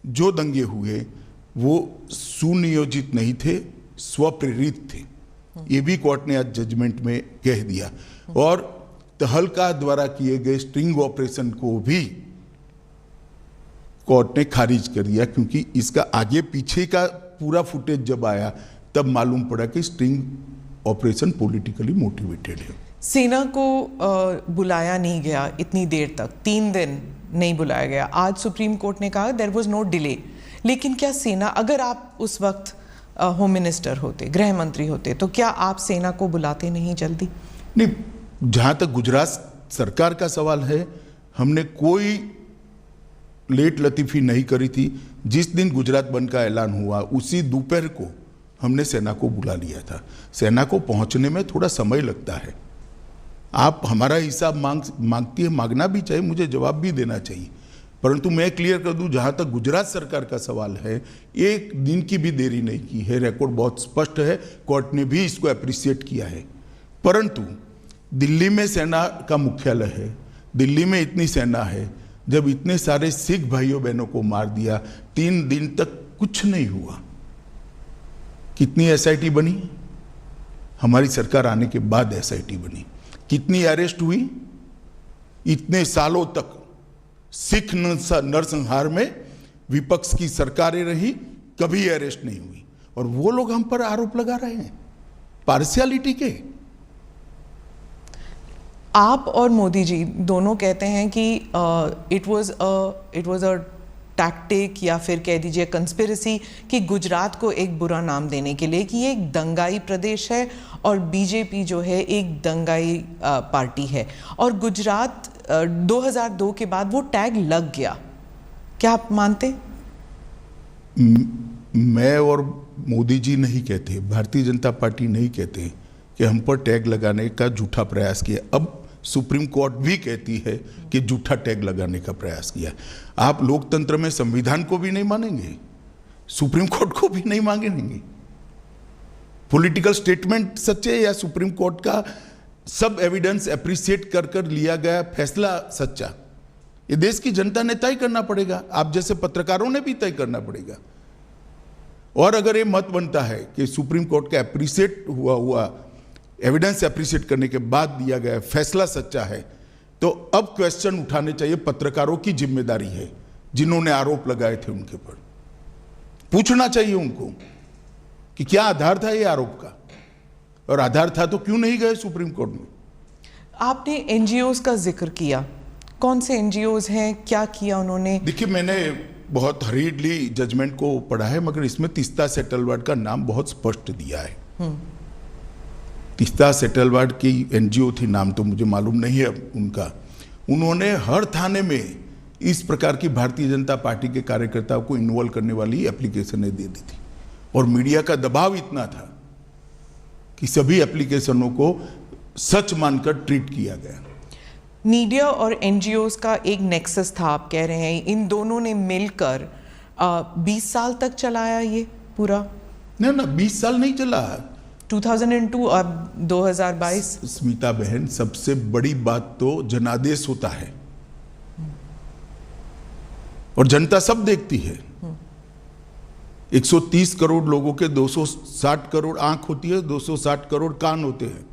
जो दंगे हुए वो सुनियोजित नहीं थे, स्वप्रेरित थे। ये भी कोर्ट ने आज जजमेंट में कह दिया और तहलका द्वारा किए गए स्ट्रिंग ऑपरेशन को भी कोर्ट ने खारिज कर दिया, क्योंकि इसका आगे पीछे का पूरा फुटेज जब आया तब मालूम पड़ा कि स्ट्रिंग ऑपरेशन पॉलिटिकली मोटिवेटेड है। सेना को बुलाया नहीं गया इतनी देर तक, 3 दिन नहीं बुलाया गया। आज सुप्रीम कोर्ट ने कहा देयर वाज नो डिले, लेकिन क्या सेना, अगर आप उस वक्त होम मिनिस्टर होते, गृह मंत्री होते, तो क्या आप सेना को बुलाते नहीं जल्दी? नहीं, जहां तक गुजरात सरकार का सवाल है, हमने कोई लेट लतीफी नहीं करी थी। जिस दिन गुजरात बंद का ऐलान हुआ उसी दोपहर को हमने सेना को बुला लिया था। सेना को पहुंचने में थोड़ा समय लगता है। आप हमारा हिसाब मांगती है, मांगना भी चाहिए, मुझे जवाब भी देना चाहिए, परंतु मैं क्लियर कर दूं, जहां तक गुजरात सरकार का सवाल है, एक दिन की भी देरी नहीं की है। रिकॉर्ड बहुत स्पष्ट है, कोर्ट ने भी इसको अप्रिशिएट किया है। परंतु दिल्ली में सेना का मुख्यालय है, दिल्ली में इतनी सेना है, जब इतने सारे सिख भाइयों बहनों को मार दिया, 3 दिन तक कुछ नहीं हुआ। कितनी एसआईटी बनी? हमारी सरकार आने के बाद एसआईटी बनी। कितनी अरेस्ट हुई? इतने सालों तक सिख नरसंहार में विपक्ष की सरकारें रही, कभी अरेस्ट नहीं हुई, और वो लोग हम पर आरोप लगा रहे हैं पार्शियलिटी के। आप और मोदी जी दोनों कहते हैं कि इट वाज अ टैक्टिक या फिर कह दीजिए कंस्पिरेसी कि गुजरात को एक बुरा नाम देने के लिए कि ये एक दंगाई प्रदेश है और बीजेपी जो है एक दंगाई पार्टी है, और गुजरात 2002 के बाद वो टैग लग गया। क्या आप मानते? मैं और मोदी जी नहीं कहते, भारतीय जनता पार्टी नहीं कहते कि हम पर टैग लगाने का झूठा प्रयास किया। अब सुप्रीम कोर्ट भी कहती है कि झूठा टैग लगाने का प्रयास किया। आप लोकतंत्र में संविधान को भी नहीं मानेंगे, सुप्रीम कोर्ट को भी नहीं मानेंगे। पॉलिटिकल स्टेटमेंट सच्चे या सुप्रीम कोर्ट का सब एविडेंस एप्रिशिएट कर कर लिया गया फैसला सच्चा, ये देश की जनता ने तय करना पड़ेगा। आप जैसे पत्रकारों ने भी तय करना पड़ेगा। और अगर ये मत बनता है कि सुप्रीम कोर्ट का एप्रिशिएट हुआ एविडेंस एप्रिशिएट करने के बाद दिया गया फैसला सच्चा है, तो अब क्वेश्चन उठाने चाहिए। पत्रकारों की जिम्मेदारी है, जिन्होंने आरोप लगाए थे उनके ऊपर पूछना चाहिए उनको कि क्या आधार था ये आरोप का, और आधार था तो क्यों नहीं गए सुप्रीम कोर्ट में। आपने एनजीओज का जिक्र किया, कौन से एनजीओज हैं, क्या किया उन्होंने? देखिए, मैंने बहुत हरीडली जजमेंट को पढ़ा है, मगर इसमें तीस्ता सेटलवाड का नाम बहुत स्पष्ट दिया है। तीस्ता सेटलवाड की एनजीओ थी, नाम तो मुझे मालूम नहीं है उनका। उन्होंने हर थाने में इस प्रकार की भारतीय जनता पार्टी के कार्यकर्ताओं को इन्वॉल्व करने वाली एप्लीकेशनें दे दी थी, और मीडिया का दबाव इतना था कि सभी एप्लीकेशनों को सच मानकर ट्रीट किया गया। मीडिया और एनजीओज का एक नेक्सस था, आप कह रहे हैं। इन दोनों ने मिलकर 20 साल तक चलाया ये पूरा? ना 20 साल नहीं चला, 2002 और 2022। स्मिता बहन, सबसे बड़ी बात तो जनादेश होता है, और जनता सब देखती है। 130 करोड़ लोगों के 260 करोड़ आंख होती है, 260 करोड़ कान होते हैं,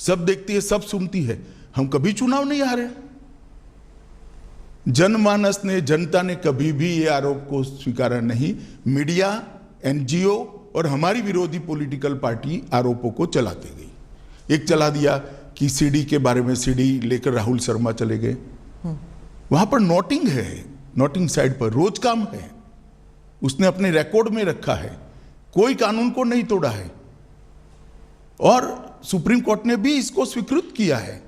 सब देखती है, सब सुनती है। हम कभी चुनाव नहीं हारे। जनमानस ने, जनता ने कभी भी ये आरोप को स्वीकारा नहीं। मीडिया, एनजीओ और हमारी विरोधी पॉलिटिकल पार्टी आरोपों को चलाते गई। एक चला दिया कि सीडी के बारे में, सीडी लेकर राहुल शर्मा चले गए, वहां पर नोटिंग है, नोटिंग साइड पर रोज काम है, उसने अपने रिकॉर्ड में रखा है, कोई कानून को नहीं तोड़ा है, और सुप्रीम कोर्ट ने भी इसको स्वीकृत किया है।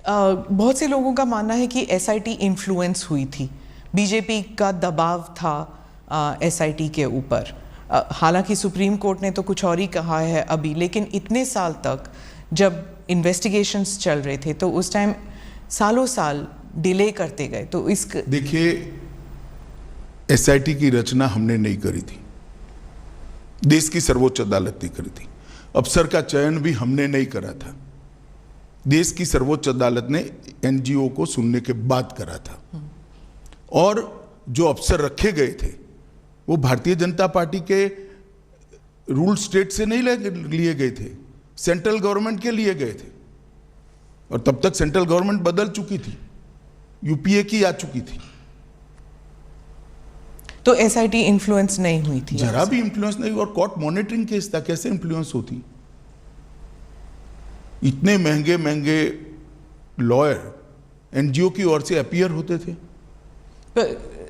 बहुत से लोगों का मानना है कि एसआईटी इन्फ्लुएंस हुई थी, बीजेपी का दबाव था एसआईटी के ऊपर। हालांकि सुप्रीम कोर्ट ने तो कुछ और ही कहा है अभी, लेकिन इतने साल तक जब इन्वेस्टिगेशंस चल रहे थे तो उस टाइम सालों साल डिले करते गए। तो इस देखिए, एसआईटी की रचना हमने नहीं करी थी, देश की सर्वोच्च अदालत ने करी थी। अफसर का चयन भी हमने नहीं करा था, देश की सर्वोच्च अदालत ने एनजीओ को सुनने के बाद करा था। और जो अफसर रखे गए थे वो भारतीय जनता पार्टी के रूल स्टेट से नहीं लिए गए थे, सेंट्रल गवर्नमेंट के लिए गए थे, और तब तक सेंट्रल गवर्नमेंट बदल चुकी थी, यूपीए की आ चुकी थी। तो एसआईटी इन्फ्लुएंस नहीं हुई थी? जरा भी इन्फ्लुएंस नहीं। और कोर्ट मॉनिटरिंग केस था, कैसे इन्फ्लुएंस होती? इतने महंगे महंगे लॉयर एनजीओ की ओर से अपीयर होते थे।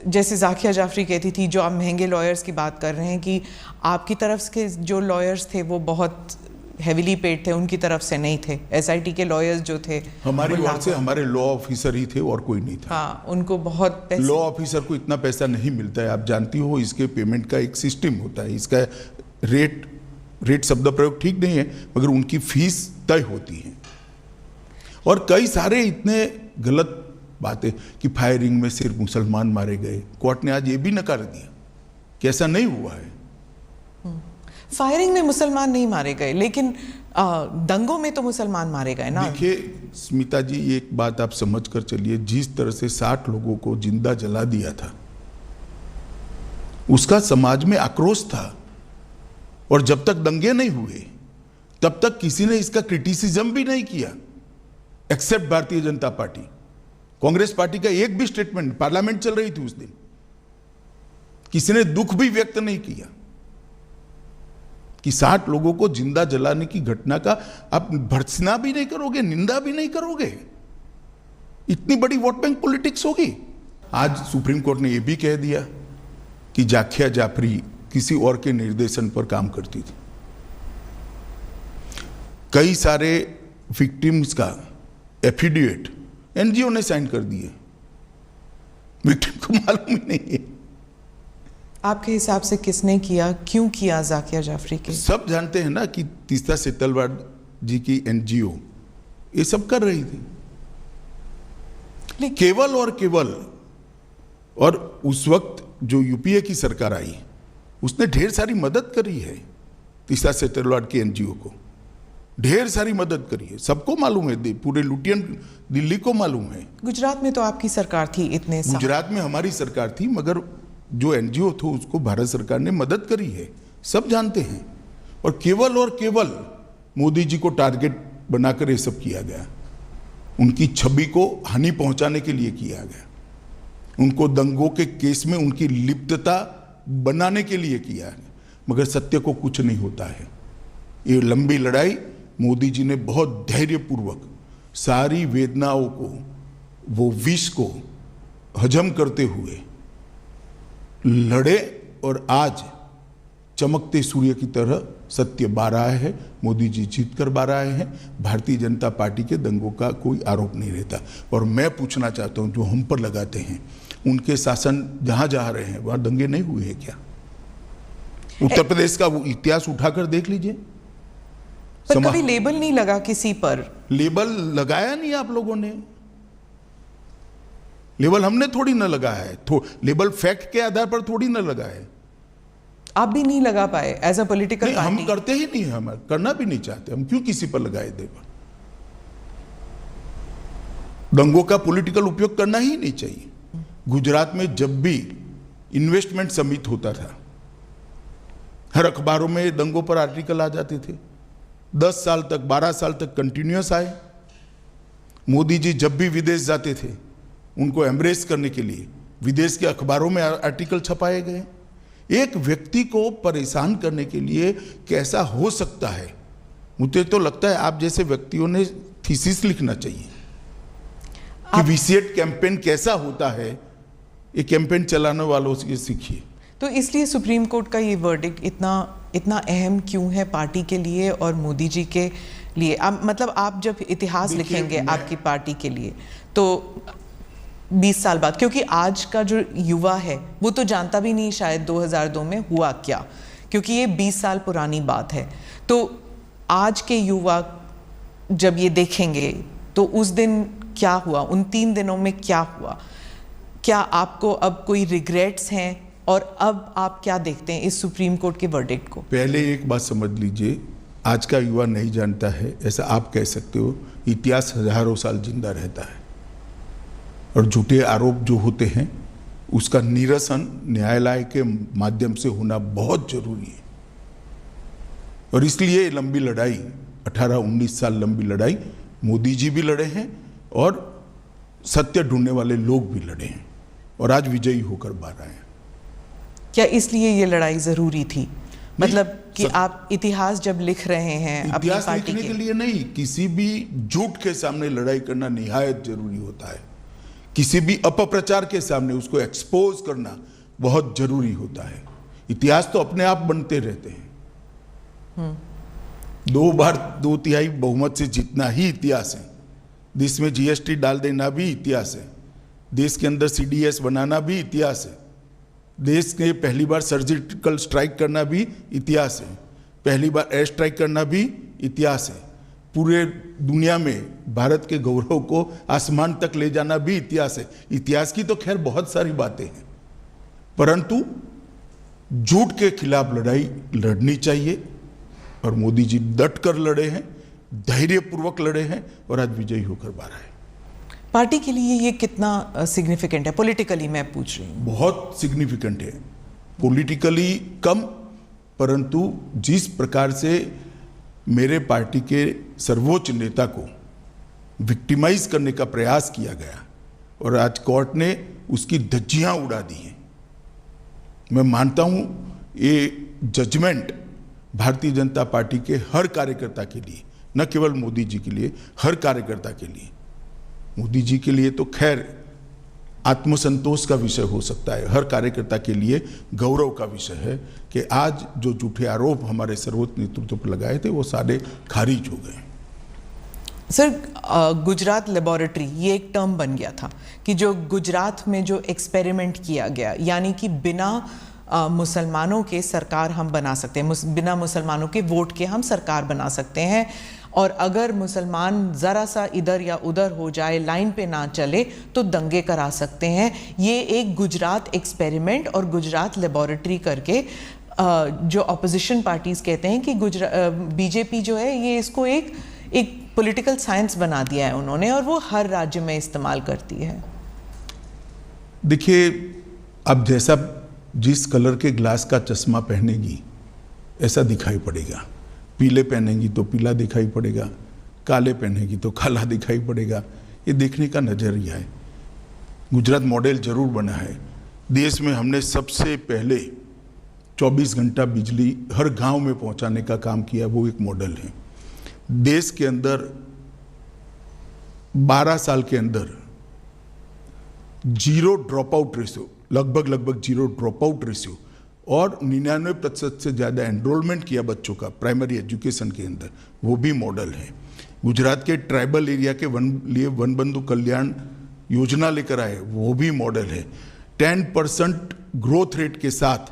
जैसे जाकिया जाफरी कहती थी, जो आप महंगे लॉयर्स की बात कर रहे हैं, कि आपकी तरफ के जो लॉयर्स थे वो बहुत हेविली पेड थे, उनकी तरफ से नहीं थे। एसआईटी के लॉयर्स जो थे हमारी ओर से, हमारे लॉ ऑफिसर ही थे और कोई नहीं था। हाँ, उनको बहुत पैसे, लॉ ऑफिसर को इतना पैसा नहीं मिलता है, आप जानती हो। इसके पेमेंट का एक सिस्टम होता है, इसका रेट शब्द प्रयोग ठीक नहीं है, मगर उनकी फीस तय होती है। और कई सारे इतने गलत बात है कि फायरिंग में सिर्फ मुसलमान मारे गए। कोर्ट ने आज ये भी नकार दिया कि ऐसा नहीं हुआ है। फायरिंग में मुसलमान नहीं मारे गए, लेकिन दंगों में तो मुसलमान मारे गए ना। देखिए स्मिता जी, एक बात आप समझ कर चलिए, जिस तरह से 60 लोगों को जिंदा जला दिया था, उसका समाज में आक्रोश था, और जब तक दंगे नहीं हुए तब तक किसी ने इसका क्रिटिसिज्म भी नहीं किया, accept Bharatiya Janata party. Congress party का एक भी स्टेटमेंट, पार्लियामेंट चल रही थी उस दिन, किसी ने दुख भी व्यक्त नहीं किया कि 60 लोगों को जिंदा जलाने की घटना का आप भर्त्सना भी नहीं करोगे, निंदा भी नहीं करोगे। इतनी बड़ी वोट बैंक पॉलिटिक्स होगी। आज सुप्रीम कोर्ट ने यह भी कह दिया कि जाखिया जाफरी किसी और के निर्देशन पर काम करती थी। कई सारे विक्टिम्स का एफिडेविट एनजीओ ने साइन कर दिए, विक्टिम को मालूम ही नहीं है। आपके हिसाब से किसने किया, क्यों किया जाकिया जाफरी के? सब जानते हैं ना कि तीस्ता सेतलवाड जी की एनजीओ ये सब कर रही थी, केवल और केवल। और उस वक्त जो यूपीए की सरकार आई, उसने ढेर सारी मदद करी है तीस्ता सेतलवाड की एनजीओ को, ढेर सारी मदद करी है, सबको मालूम है, पूरे लुटियन दिल्ली को मालूम है। गुजरात में तो आपकी सरकार थी इतने साल। गुजरात में हमारी सरकार थी, मगर जो एनजीओ थे उसको भारत सरकार ने मदद करी है, सब जानते हैं। और केवल मोदी जी को टारगेट बनाकर ये सब किया गया, उनकी छवि को हानि पहुंचाने के लिए किया गया, उनको दंगों के केस में उनकी लिप्तता बनाने के लिए किया गया, मगर सत्य को कुछ नहीं होता है। ये लंबी लड़ाई मोदी जी ने बहुत धैर्यपूर्वक सारी वेदनाओं को, वो विष को हजम करते हुए लड़े, और आज चमकते सूर्य की तरह सत्य बाहर आया है। मोदी जी जीत कर बाहर आए हैं। भारतीय जनता पार्टी के दंगों का कोई आरोप नहीं रहता। और मैं पूछना चाहता हूं, जो हम पर लगाते हैं, उनके शासन जहां जा रहे हैं वहां दंगे नहीं हुए हैं क्या? उत्तर प्रदेश का वो इतिहास उठाकर देख लीजिए। पर कभी लेबल नहीं लगा किसी पर। लेबल लगाया नहीं आप लोगों ने, लेबल हमने थोड़ी ना लगाया है, लेबल फैक्ट के आधार पर थोड़ी ना लगा है। आप भी नहीं लगा पाए एज अ पॉलिटिकल पार्टी? हम करते ही नहीं, हम करना भी नहीं चाहते, हम क्यों किसी पर लगाए लेबल? दंगों का पॉलिटिकल उपयोग करना ही नहीं चाहिए। गुजरात में जब भी इन्वेस्टमेंट समिट होता था, हर अखबारों में दंगों पर आर्टिकल आ जाते थे। 10 साल तक, 12 साल तक कंटिन्यूअस आए। मोदी जी जब भी विदेश जाते थे, उनको एम्ब्रेस करने के लिए विदेश के अखबारों में आर्टिकल छपाए गए। एक व्यक्ति को परेशान करने के लिए कैसा हो सकता है? मुझे तो लगता है आप जैसे व्यक्तियों ने थीसिस लिखना चाहिए कि विसिएट कैंपेन कैसा होता है। ये कैंपेन चलाने वालों से सीखिए। तो इसलिए सुप्रीम कोर्ट का ये वर्डिक्ट इतना अहम क्यों है पार्टी के लिए और मोदी जी के लिए? मतलब आप जब इतिहास लिखेंगे आपकी पार्टी के लिए, तो 20 साल बाद, क्योंकि आज का जो युवा है वो तो जानता भी नहीं शायद 2002 में हुआ क्या, क्योंकि ये 20 साल पुरानी बात है। तो आज के युवा जब ये देखेंगे तो उस दिन क्या हुआ, उन 3 दिनों में क्या हुआ? क्या आपको अब कोई रिग्रेट्स हैं, और अब आप क्या देखते हैं इस सुप्रीम कोर्ट के वर्डिक्ट को? पहले एक बात समझ लीजिए, आज का युवा नहीं जानता है ऐसा आप कह सकते हो। इतिहास हजारों साल जिंदा रहता है, और झूठे आरोप जो होते हैं उसका निरसन न्यायालय के माध्यम से होना बहुत जरूरी है। और इसलिए लंबी लड़ाई, 18-19 साल लंबी लड़ाई मोदी जी भी लड़े हैं और सत्य ढूंढने वाले लोग भी लड़े हैं, और आज विजयी होकर बाहर आए हैं। क्या इसलिए ये लड़ाई जरूरी थी? मतलब कि आप इतिहास जब लिख रहे हैं अपनी पार्टी लिखने के लिए नहीं, किसी भी झूठ के सामने लड़ाई करना निहायत जरूरी होता है। किसी भी अपप्रचार के सामने उसको एक्सपोज करना बहुत जरूरी होता है। इतिहास तो अपने आप बनते रहते हैं। 2 बार 2/3 बहुमत से जीतना ही इतिहास है। देश में जीएसटी डाल देना भी इतिहास है। देश के अंदर सीडीएस बनाना भी इतिहास है। देश के पहली बार सर्जिकल स्ट्राइक करना भी इतिहास है। पहली बार एयर स्ट्राइक करना भी इतिहास है। पूरे दुनिया में भारत के गौरव को आसमान तक ले जाना भी इतिहास है। इतिहास की तो खैर बहुत सारी बातें हैं, परंतु झूठ के खिलाफ लड़ाई लड़नी चाहिए और मोदी जी डट कर लड़े हैं, धैर्यपूर्वक लड़े हैं और आज विजयी होकर बाहर आए। पार्टी के लिए ये कितना सिग्निफिकेंट है पॉलिटिकली, मैं पूछ रही हूँ। बहुत सिग्निफिकेंट है, पॉलिटिकली कम, परंतु जिस प्रकार से मेरे पार्टी के सर्वोच्च नेता को विक्टिमाइज करने का प्रयास किया गया और आज कोर्ट ने उसकी धज्जियां उड़ा दी हैं, मैं मानता हूं ये जजमेंट भारतीय जनता पार्टी के हर कार्यकर्ता के लिए, न केवल मोदी जी के लिए, हर कार्यकर्ता के लिए, मोदी जी के लिए तो खैर आत्मसंतोष का विषय हो सकता है, हर कार्यकर्ता के लिए गौरव का विषय है कि आज जो झूठे आरोप हमारे सर्वोच्च नेतृत्व पर लगाए थे वो सारे खारिज हो गए। सर, गुजरात लेबोरेटरी ये एक टर्म बन गया था कि जो गुजरात में जो एक्सपेरिमेंट किया गया, यानी कि बिना मुसलमानों के सरकार हम बना सकते हैं, बिना मुसलमानों के वोट के हम सरकार बना सकते हैं, और अगर मुसलमान ज़रा सा इधर या उधर हो जाए, लाइन पे ना चले तो दंगे करा सकते हैं। ये एक गुजरात एक्सपेरिमेंट और गुजरात लेबोरेटरी करके जो अपोजिशन पार्टीज़ कहते हैं कि बीजेपी जो है ये इसको एक पॉलिटिकल साइंस बना दिया है उन्होंने, और वो हर राज्य में इस्तेमाल करती है। देखिए, अब जैसा जिस कलर के ग्लास का चश्मा पहनेगी ऐसा दिखाई पड़ेगा। पीले पहनेगी तो पीला दिखाई पड़ेगा, काले पहनेगी तो काला दिखाई पड़ेगा। ये देखने का नजरिया है। गुजरात मॉडल जरूर बना है। देश में हमने सबसे पहले 24 घंटा बिजली हर गांव में पहुंचाने का काम किया, वो एक मॉडल है। देश के अंदर 12 साल के अंदर जीरो ड्रॉप आउट रेशियो, लगभग जीरो ड्रॉप आउट रेशियो, और 99% से ज़्यादा एनरोलमेंट किया बच्चों का प्राइमरी एजुकेशन के अंदर, वो भी मॉडल है। गुजरात के ट्राइबल एरिया के लिए वन बंधु कल्याण योजना लेकर आए, वो भी मॉडल है। 10% ग्रोथ रेट के साथ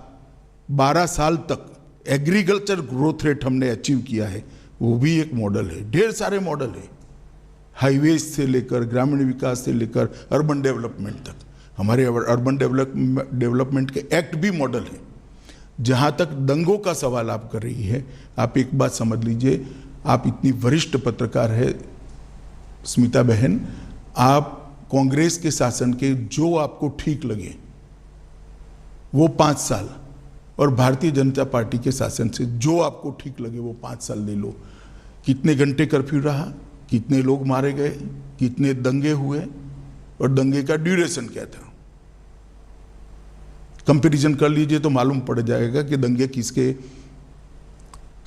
12 साल तक एग्रीकल्चर ग्रोथ रेट हमने अचीव किया है, वो भी एक मॉडल है। ढेर सारे मॉडल है, हाईवेज से लेकर ग्रामीण विकास से लेकर अर्बन डेवलपमेंट तक। हमारे अर्बन डेवलपमेंट के एक्ट भी मॉडल है। जहाँ तक दंगों का सवाल आप कर रही है, आप एक बात समझ लीजिए, आप इतनी वरिष्ठ पत्रकार है स्मिता बहन, आप कांग्रेस के शासन के जो आपको ठीक लगे वो 5 साल, और भारतीय जनता पार्टी के शासन से जो आपको ठीक लगे वो 5 साल ले लो। कितने घंटे कर्फ्यू रहा, कितने लोग मारे गए, कितने दंगे हुए, और दंगे का ड्यूरेशन क्या था। कंपैरिजन कर लीजिए तो मालूम पड़ जाएगा कि दंगे किसके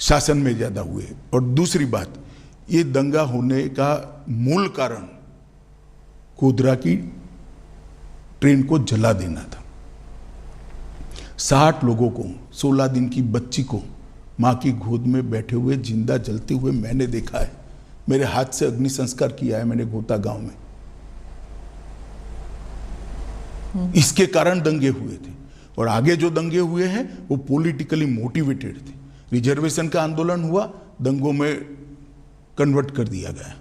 शासन में ज्यादा हुए। और दूसरी बात, ये दंगा होने का मूल कारण गोधरा की ट्रेन को जला देना था। 60 लोगों को, 16 दिन की बच्ची को मां की गोद में बैठे हुए जिंदा जलते हुए मैंने देखा है। मेरे हाथ से अग्नि संस्कार किया है मैंने गोता गांव में। इसके कारण दंगे हुए थे, और आगे जो दंगे हुए हैं वो पॉलिटिकली मोटिवेटेड थे। रिजर्वेशन का आंदोलन हुआ, दंगों में कन्वर्ट कर दिया गया।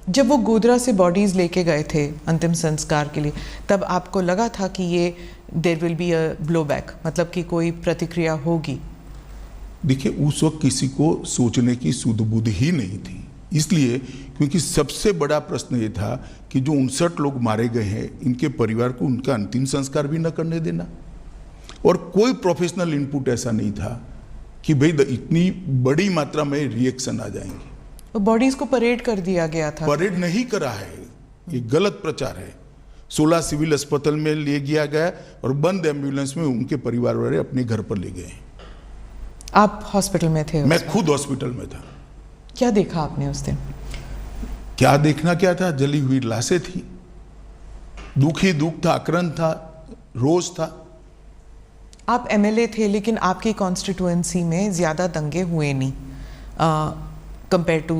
जब वो गोधरा से बॉडीज लेके गए थे अंतिम संस्कार के लिए, तब आपको लगा था कि ये there will be a blowback, मतलब कि कोई प्रतिक्रिया होगी? देखिए, उस वक्त किसी को सोचने की सुध बुध ही नहीं थी, इसलिए क्योंकि सबसे बड़ा प्रश्न ये था कि जो 59 लोग मारे गए हैं, इनके परिवार को उनका अंतिम संस्कार भी न करने देना। और कोई प्रोफेशनल इनपुट ऐसा नहीं था कि भाई इतनी बड़ी मात्रा में रिएक्शन आ जाएंगे। तो बॉडीज को परेड कर दिया गया था। परेड नहीं करा है, ये गलत प्रचार है। 16 सिविल अस्पताल में ले गया गया और बंद एम्बुलेंस में उनके परिवार वाले अपने घर पर ले गए। आप हॉस्पिटल में थे? मैं खुद हॉस्पिटल में था। क्या देखा आपने उस दिन? क्या देखना क्या था, जली हुई लाशें थी, दुख ही दुख था, आक्रांत था, रोष था। आप एमएलए थे, लेकिन आपकी कॉन्स्टिट्यूएंसी में ज्यादा दंगे हुए नहीं कंपेयर टू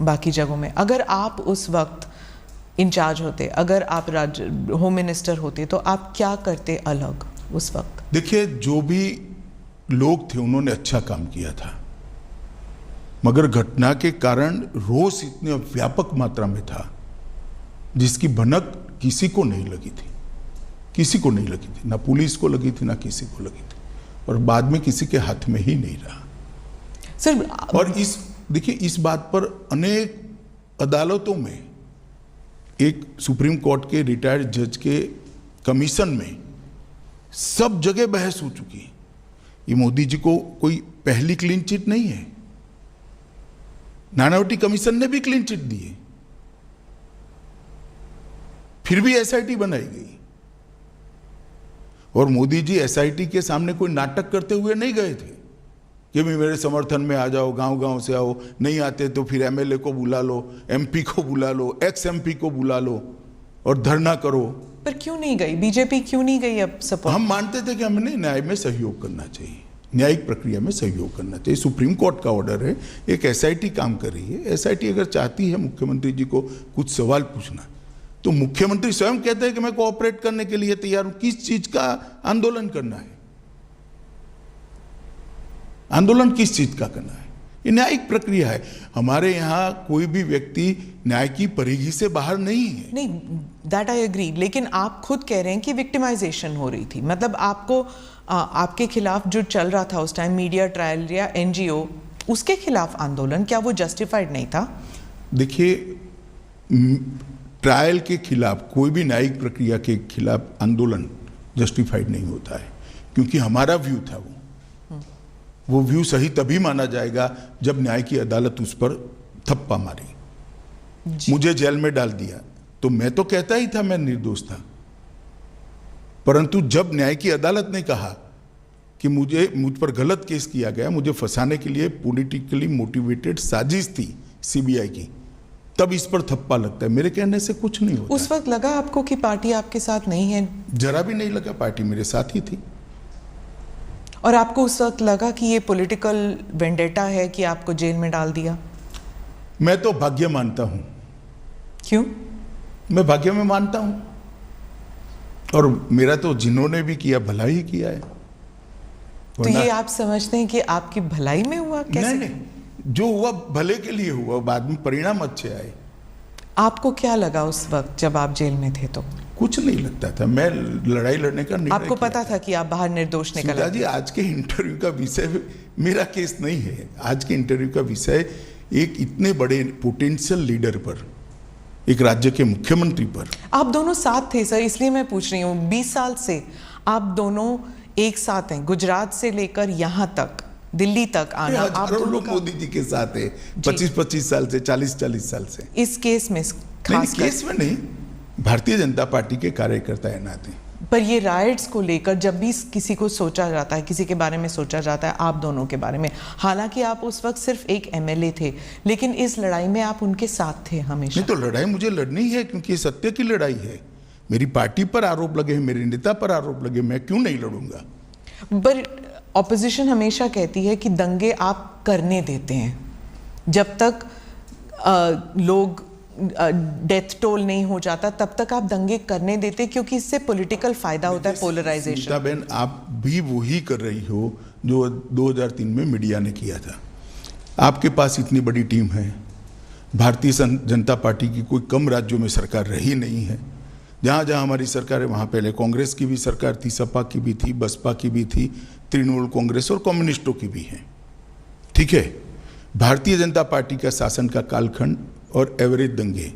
बाकी जगहों में। अगर आप उस वक्त इंचार्ज होते, अगर आप होम मिनिस्टर होते, तो आप क्या करते अलग उस वक्त? देखिए, जो भी लोग थे उन्होंने अच्छा काम किया था। मगर घटना के कारण रोष इतने व्यापक मात्रा में था जिसकी भनक किसी को नहीं लगी थी, किसी को नहीं लगी थी, ना पुलिस को लगी थी ना किसी को लगी थी, और बाद में किसी के हाथ में ही नहीं रहा सर। और देखिए इस बात पर अनेक अदालतों में, एक सुप्रीम कोर्ट के रिटायर्ड जज के कमीशन में सब जगह बहस हो चुकी है। ये मोदी जी को कोई पहली क्लीन चिट नहीं है, नानावटी कमीशन ने भी क्लीन चिट दी है, फिर भी एसआईटी बनाई गई। और मोदी जी एसआईटी के सामने कोई नाटक करते हुए नहीं गए थे कि भी मेरे समर्थन में आ जाओ, गांव गांव से आओ, नहीं आते तो फिर एमएलए को बुला लो, एमपी को बुला लो, एक्स एमपी को बुला लो और धरना करो। पर क्यों नहीं गई बीजेपी, क्यों नहीं गई अब सपोर्ट? हम मानते थे कि हमने न्याय में सहयोग करना चाहिए, न्यायिक प्रक्रिया में सहयोग करना चाहिए। सुप्रीम कोर्ट का ऑर्डर है, एक एसआईटी काम कर रही है। एसआईटी अगर चाहती है मुख्यमंत्री जी को कुछ सवाल पूछना, तो मुख्यमंत्री स्वयं कहते हैं कि मैं कोऑपरेट करने के लिए तैयार हूं। किस चीज का आंदोलन करना है? आंदोलन किस चीज का करना है? ये न्यायिक प्रक्रिया है। हमारे यहाँ कोई भी व्यक्ति न्याय की परिधि से बाहर नहीं है। नहीं, दैट आई एग्री, लेकिन आप खुद कह रहे हैं कि विक्टिमाइजेशन हो रही थी। मतलब आपको आपके खिलाफ जो चल रहा था उस टाइम, मीडिया ट्रायल या एनजीओ, उसके खिलाफ आंदोलन, क्या वो जस्टिफाइड नहीं था? देखिए, ट्रायल के खिलाफ, कोई भी न्यायिक प्रक्रिया के खिलाफ आंदोलन जस्टिफाइड नहीं होता है, क्योंकि हमारा व्यू था वो व्यू सही तभी माना जाएगा जब न्याय की अदालत उस पर थप्पा मारी। मुझे जेल में डाल दिया तो मैं तो कहता ही था मैं निर्दोष था, परंतु जब न्याय की अदालत ने कहा कि मुझ पर गलत केस किया गया, मुझे फंसाने के लिए पॉलिटिकली मोटिवेटेड साजिश थी सीबीआई की, तब इस पर थप्पा लगता है। मेरे कहने से कुछ नहीं होता। उस वक्त लगा आपको कि पार्टी आपके साथ नहीं है? जरा भी नहीं लगा, पार्टी मेरे साथ ही थी। और आपको उस वक्त लगा कि ये पॉलिटिकल वेंडेटा है कि आपको जेल में डाल दिया? मैं तो भाग्य मानता हूं। क्यों? मैं भाग्य में मानता हूं, और मेरा तो जिन्होंने भी किया भला ही किया है। तो ये आप समझते हैं कि आपकी भलाई में हुआ? कैसे? नहीं, जो हुआ भले के लिए हुआ, बाद में परिणाम अच्छे आए। आपको क्या लगा उस वक्त जब आप जेल में थे? तो कुछ नहीं लगता था, मैं लड़ाई लड़ने का निर्णय आपको पता था कि आप बाहर निर्दोष निकल? जी, आज के इंटरव्यू का विषय मेरा केस नहीं है। आज के इंटरव्यू का विषय एक इतने बड़े पोटेंशियल लीडर पर, एक राज्य के मुख्यमंत्री पर। आप दोनों साथ थे सर, इसलिए मैं पूछ रही हूँ। 20 साल से आप दोनों एक साथ हैं, गुजरात से लेकर यहाँ तक, दिल्ली तक आना। आप लोग मोदी जी के साथ है 25-25 साल से, 40-40 साल से। इस केस में खास केस में नहीं, भारतीय जनता पार्टी के कार्यकर्ता है नाते। पर ये राइट्स को लेकर जब भी किसी को सोचा जाता है, किसी के बारे में सोचा जाता है, आप दोनों के बारे में, हालांकि आप उस वक्त सिर्फ एक एमएलए थे, लेकिन इस लड़ाई में आप उनके साथ थे हमेशा। नहीं तो लड़ाई मुझे लड़नी है, क्योंकि ये सत्य की लड़ाई है। मेरी पार्टी पर आरोप लगे, मेरे नेता पर आरोप लगे, मैं क्यों नहीं लड़ूंगा? पर ऑपोजिशन हमेशा कहती है कि दंगे आप करने देते हैं, जब तक लोग डेथ टोल नहीं हो जाता तब तक आप दंगे करने देते, क्योंकि इससे पॉलिटिकल फायदा होता है, पोलराइजेशन। बहन, आप भी वही कर रही हो जो 2003 में मीडिया ने किया था। आपके पास इतनी बड़ी टीम है, भारतीय जनता पार्टी की कोई कम राज्यों में सरकार रही नहीं है। जहाँ जहाँ हमारी सरकार है वहाँ पहले कांग्रेस की भी सरकार थी, सपा की भी थी, बसपा की भी थी, तृणमूल कांग्रेस और कम्युनिस्टों की भी है। ठीक है, भारतीय जनता पार्टी का शासन का कालखंड और एवरेज दंगे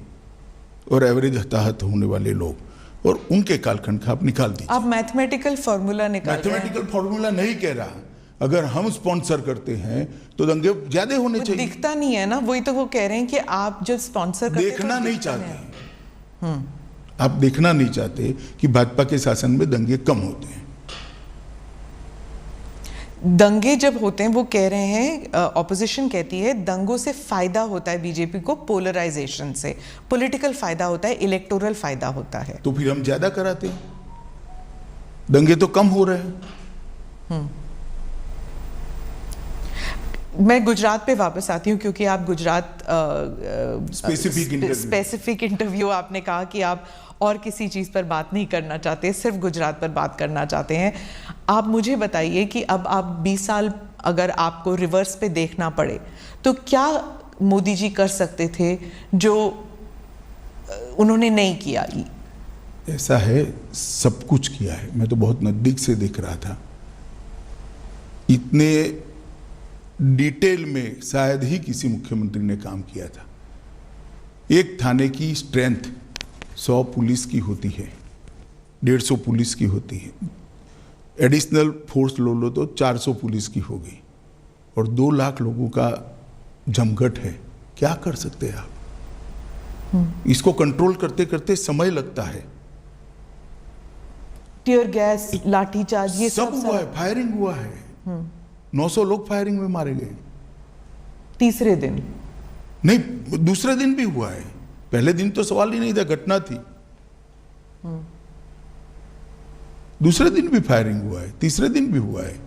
और एवरेज हताहत होने वाले लोग और उनके कालखंड का आप निकाल दीजिए। आप मैथमेटिकल फॉर्मूला निकाल रहे हैं। मैथमेटिकल फॉर्मूला नहीं कह रहा, अगर हम स्पॉन्सर करते हैं तो दंगे ज्यादा होने चाहिए। दिखता नहीं है ना, वही तो वो कह रहे हैं कि आप जब स्पॉन्सर करते देखना नहीं चाहते, आप देखना नहीं चाहते कि भाजपा के शासन में दंगे कम होते हैं। दंगे जब होते हैं, वो कह रहे हैं, ऑपोजिशन कहती है दंगों से फायदा होता है बीजेपी को, पोलराइजेशन से पॉलिटिकल फायदा होता है, इलेक्टोरल फायदा होता है। तो फिर हम ज्यादा कराते हैं, दंगे तो कम हो रहे हैं। मैं गुजरात पे वापस आती हूँ, क्योंकि आप गुजरात स्पेसिफिक इंटरव्यू आपने कहा कि आप और किसी चीज़ पर बात नहीं करना चाहते, सिर्फ गुजरात पर बात करना चाहते हैं। आप मुझे बताइए कि अब आप 20 साल अगर आपको रिवर्स पे देखना पड़े तो क्या मोदी जी कर सकते थे जो उन्होंने नहीं किया? ऐसा है, सब कुछ किया है। मैं तो बहुत नज़दीक से देख रहा था। इतने डिटेल में शायद ही किसी मुख्यमंत्री ने काम किया था। एक थाने की स्ट्रेंथ 100 पुलिस की होती है, 150 पुलिस की होती है। एडिशनल फोर्स लो तो 400 पुलिस की हो गई और 2 लाख लोगों का जमघट है। क्या कर सकते हैं आप? इसको कंट्रोल करते करते समय लगता है। टीयर गैस, लाठीचार्ज, ये सब हुआ है, फायरिंग हुआ है। 900 लोग फायरिंग में मारे गए। तीसरे दिन नहीं, दूसरे दिन भी हुआ है। पहले दिन तो सवाल ही नहीं था, घटना थी। दूसरे दिन भी फायरिंग हुआ है, तीसरे दिन भी हुआ है।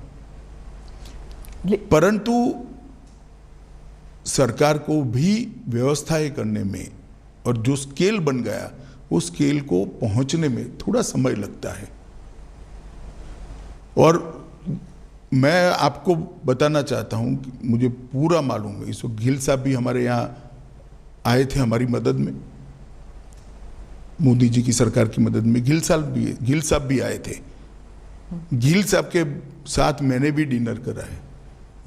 परंतु सरकार को भी व्यवस्थाएं करने में और जो स्केल बन गया उस स्केल को पहुंचने में थोड़ा समय लगता है। और मैं आपको बताना चाहता हूं कि मुझे पूरा मालूम है, इस वक्त गिल साहब भी हमारे यहाँ आए थे हमारी मदद में, मोदी जी की सरकार की मदद में। गिल साहब भी आए थे। गिल साहब के साथ मैंने भी डिनर करा है।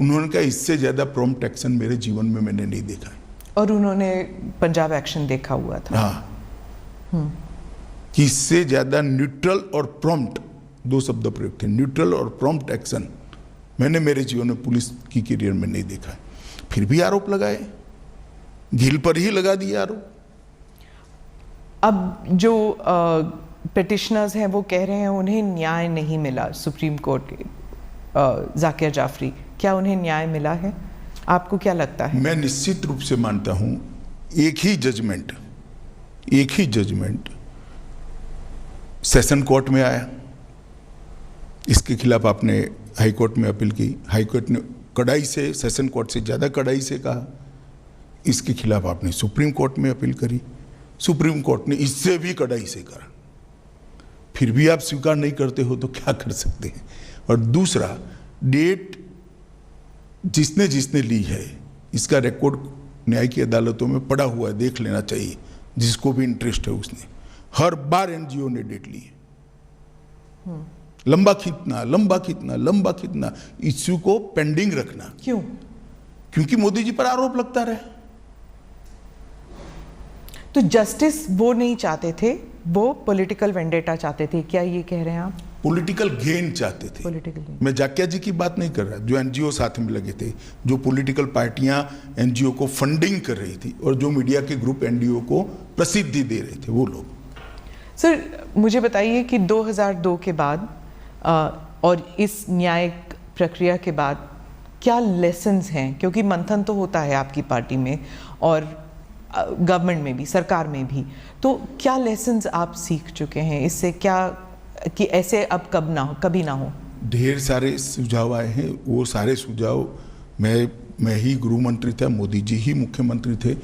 उन्होंने कहा इससे ज़्यादा प्रॉम्प्ट एक्शन मेरे जीवन में मैंने नहीं देखा है। और उन्होंने पंजाब एक्शन देखा हुआ था। हाँ, कि इससे ज़्यादा न्यूट्रल और प्रॉम्प्ट, 2 शब्द प्रयोग थे, न्यूट्रल और प्रॉम्प्ट एक्शन मैंने मेरे जीवन में पुलिस की करियर में नहीं देखा है। फिर भी आरोप लगाए, गिल पर ही लगा दिया आरोप। अब जो पिटिशनर्स हैं वो कह रहे हैं उन्हें न्याय नहीं मिला सुप्रीम कोर्ट के। जाकिर जाफरी, क्या उन्हें न्याय मिला है? आपको क्या लगता है? मैं निश्चित रूप से मानता हूं एक ही जजमेंट सेशन कोर्ट में आया। इसके खिलाफ आपने हाई कोर्ट में अपील की, हाई कोर्ट ने कड़ाई से, सेशन कोर्ट से ज़्यादा कड़ाई से कहा। इसके खिलाफ आपने सुप्रीम कोर्ट में अपील करी, सुप्रीम कोर्ट ने इससे भी कड़ाई से करा। फिर भी आप स्वीकार नहीं करते हो तो क्या कर सकते हैं? और दूसरा, डेट जिसने ली है इसका रिकॉर्ड न्याय की अदालतों में पड़ा हुआ है, देख लेना चाहिए जिसको भी इंटरेस्ट है उसने। हर बार एनजीओ ने डेट ली है। लंबा खींचना, इश्यू को पेंडिंग रखना। क्यों? क्योंकि मोदी जी पर आरोप लगता रहे। तो जस्टिस वो नहीं चाहते थे, वो पॉलिटिकल वेंडेटा चाहते थे, क्या ये कह रहे हैं आप? पॉलिटिकल गेन चाहते थे। Political gain. मैं जाकिया जी की बात नहीं कर रहा, जो एनजीओ साथ में लगे थे, जो पॉलिटिकल पार्टियां एनजीओ को फंडिंग कर रही थी और जो मीडिया के ग्रुप एनजीओ को प्रसिद्धि दे रहे थे, वो लोग। सर मुझे बताइए कि 2002 के बाद और इस न्यायिक प्रक्रिया के बाद क्या लेसन्स हैं? क्योंकि मंथन तो होता है आपकी पार्टी में और गवर्नमेंट में भी, सरकार में भी, तो क्या लेसन्स आप सीख चुके हैं इससे, क्या कि ऐसे अब कभी ना हो? ढेर सारे सुझाव आए हैं। वो सारे सुझाव मैं ही गृह मंत्री था, मोदी जी ही मुख्यमंत्री थे।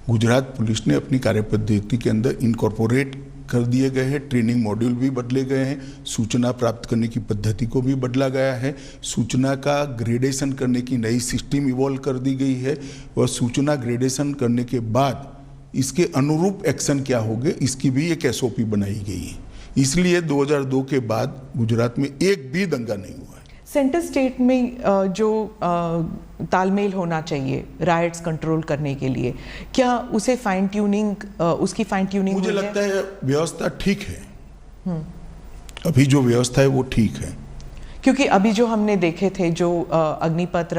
गुजरात पुलिस ने अपनी कार्यपद्धति के अंदर इनकॉर्पोरेट कर दिए गए हैं। ट्रेनिंग मॉड्यूल भी बदले गए हैं, सूचना प्राप्त करने की पद्धति को भी बदला गया है, सूचना का ग्रेडेशन करने की नई सिस्टम इवॉल्व कर दी गई है और सूचना ग्रेडेशन करने के बाद इसके अनुरूप एक्शन क्या होंगे इसकी भी एक एसओपी बनाई गई है। इसलिए 2002 के बाद गुजरात में एक भी दंगा नहीं हुआ है। सेंटर स्टेट में जो तालमेल होना चाहिए राइट्स कंट्रोल करने के लिए, क्या उसे फाइन ट्यूनिंग, उसकी फाइन ट्यूनिंग मुझे लगता है व्यवस्था ठीक है। अभी जो व्यवस्था है वो ठीक है, क्योंकि अभी जो हमने देखे थे जो अग्निपथ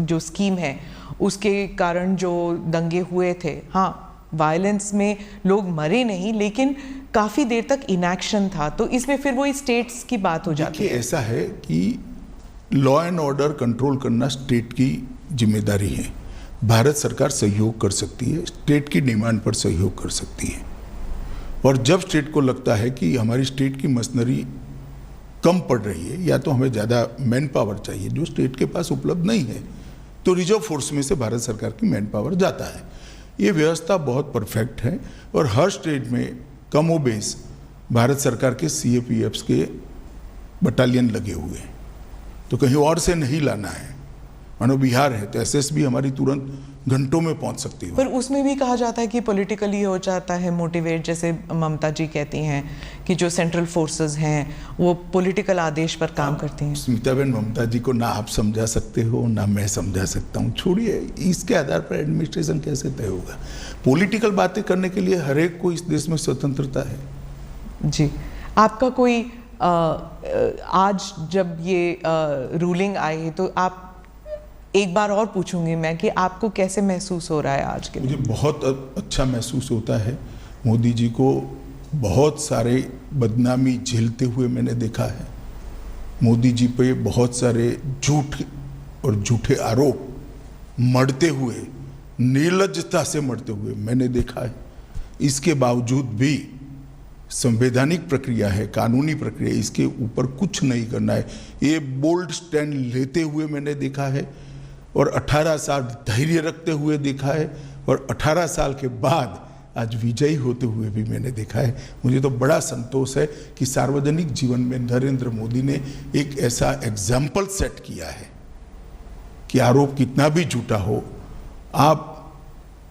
जो स्कीम है उसके कारण जो दंगे हुए थे, हाँ वायलेंस में लोग मरे नहीं लेकिन काफ़ी देर तक इनएक्शन था, तो इसमें फिर वो स्टेट्स की बात हो जाती है। ऐसा है कि लॉ एंड ऑर्डर कंट्रोल करना स्टेट की जिम्मेदारी है। भारत सरकार सहयोग कर सकती है, स्टेट की डिमांड पर सहयोग कर सकती है। और जब स्टेट को लगता है कि हमारी स्टेट की मशीनरी कम पड़ रही है या तो हमें ज़्यादा मैन पावर चाहिए जो स्टेट के पास उपलब्ध नहीं है, तो रिजर्व फोर्स में से भारत सरकार की मैन पावर जाता है। ये व्यवस्था बहुत परफेक्ट है और हर स्टेट में कमोबेश भारत सरकार के सीएपीएफ्स के बटालियन लगे हुए हैं तो कहीं और से नहीं लाना है। मानो बिहार है तो एसएसबी हमारी तुरंत घंटों में पहुंच सकती है। पर उसमें भी कहा जाता है कि पॉलिटिकली हो जाता है मोटिवेट, जैसे ममता जी कहती हैं कि जो सेंट्रल फोर्सेस हैं वो पॉलिटिकल आदेश पर काम करती हैं। स्मिताबेन, ममता जी को ना आप समझा सकते हो ना मैं समझा सकता हूँ, छोड़िए, इसके आधार पर एडमिनिस्ट्रेशन कैसे तय होगा। पॉलिटिकल बातें करने के लिए हर एक को इस देश में स्वतंत्रता है। जी, आपका कोई आज जब ये रूलिंग आई तो आप, एक बार और पूछूंगी मैं कि आपको कैसे महसूस हो रहा है आज के दिन? मुझे बहुत अच्छा महसूस होता है। मोदी जी को बहुत सारे बदनामी झेलते हुए मैंने देखा है। मोदी जी पे बहुत सारे झूठ और झूठे आरोप मढ़ते हुए, निर्लज्जता से मढ़ते हुए मैंने देखा है। इसके बावजूद भी संवैधानिक प्रक्रिया है, कानूनी प्रक्रिया, इसके ऊपर कुछ नहीं करना है, ये बोल्ड स्टैंड लेते हुए मैंने देखा है और 18 साल धैर्य रखते हुए देखा है और 18 साल के बाद आज विजयी होते हुए भी मैंने देखा है। मुझे तो बड़ा संतोष है कि सार्वजनिक जीवन में नरेंद्र मोदी ने एक ऐसा एग्जाम्पल सेट किया है कि आरोप कितना भी झूठा हो, आप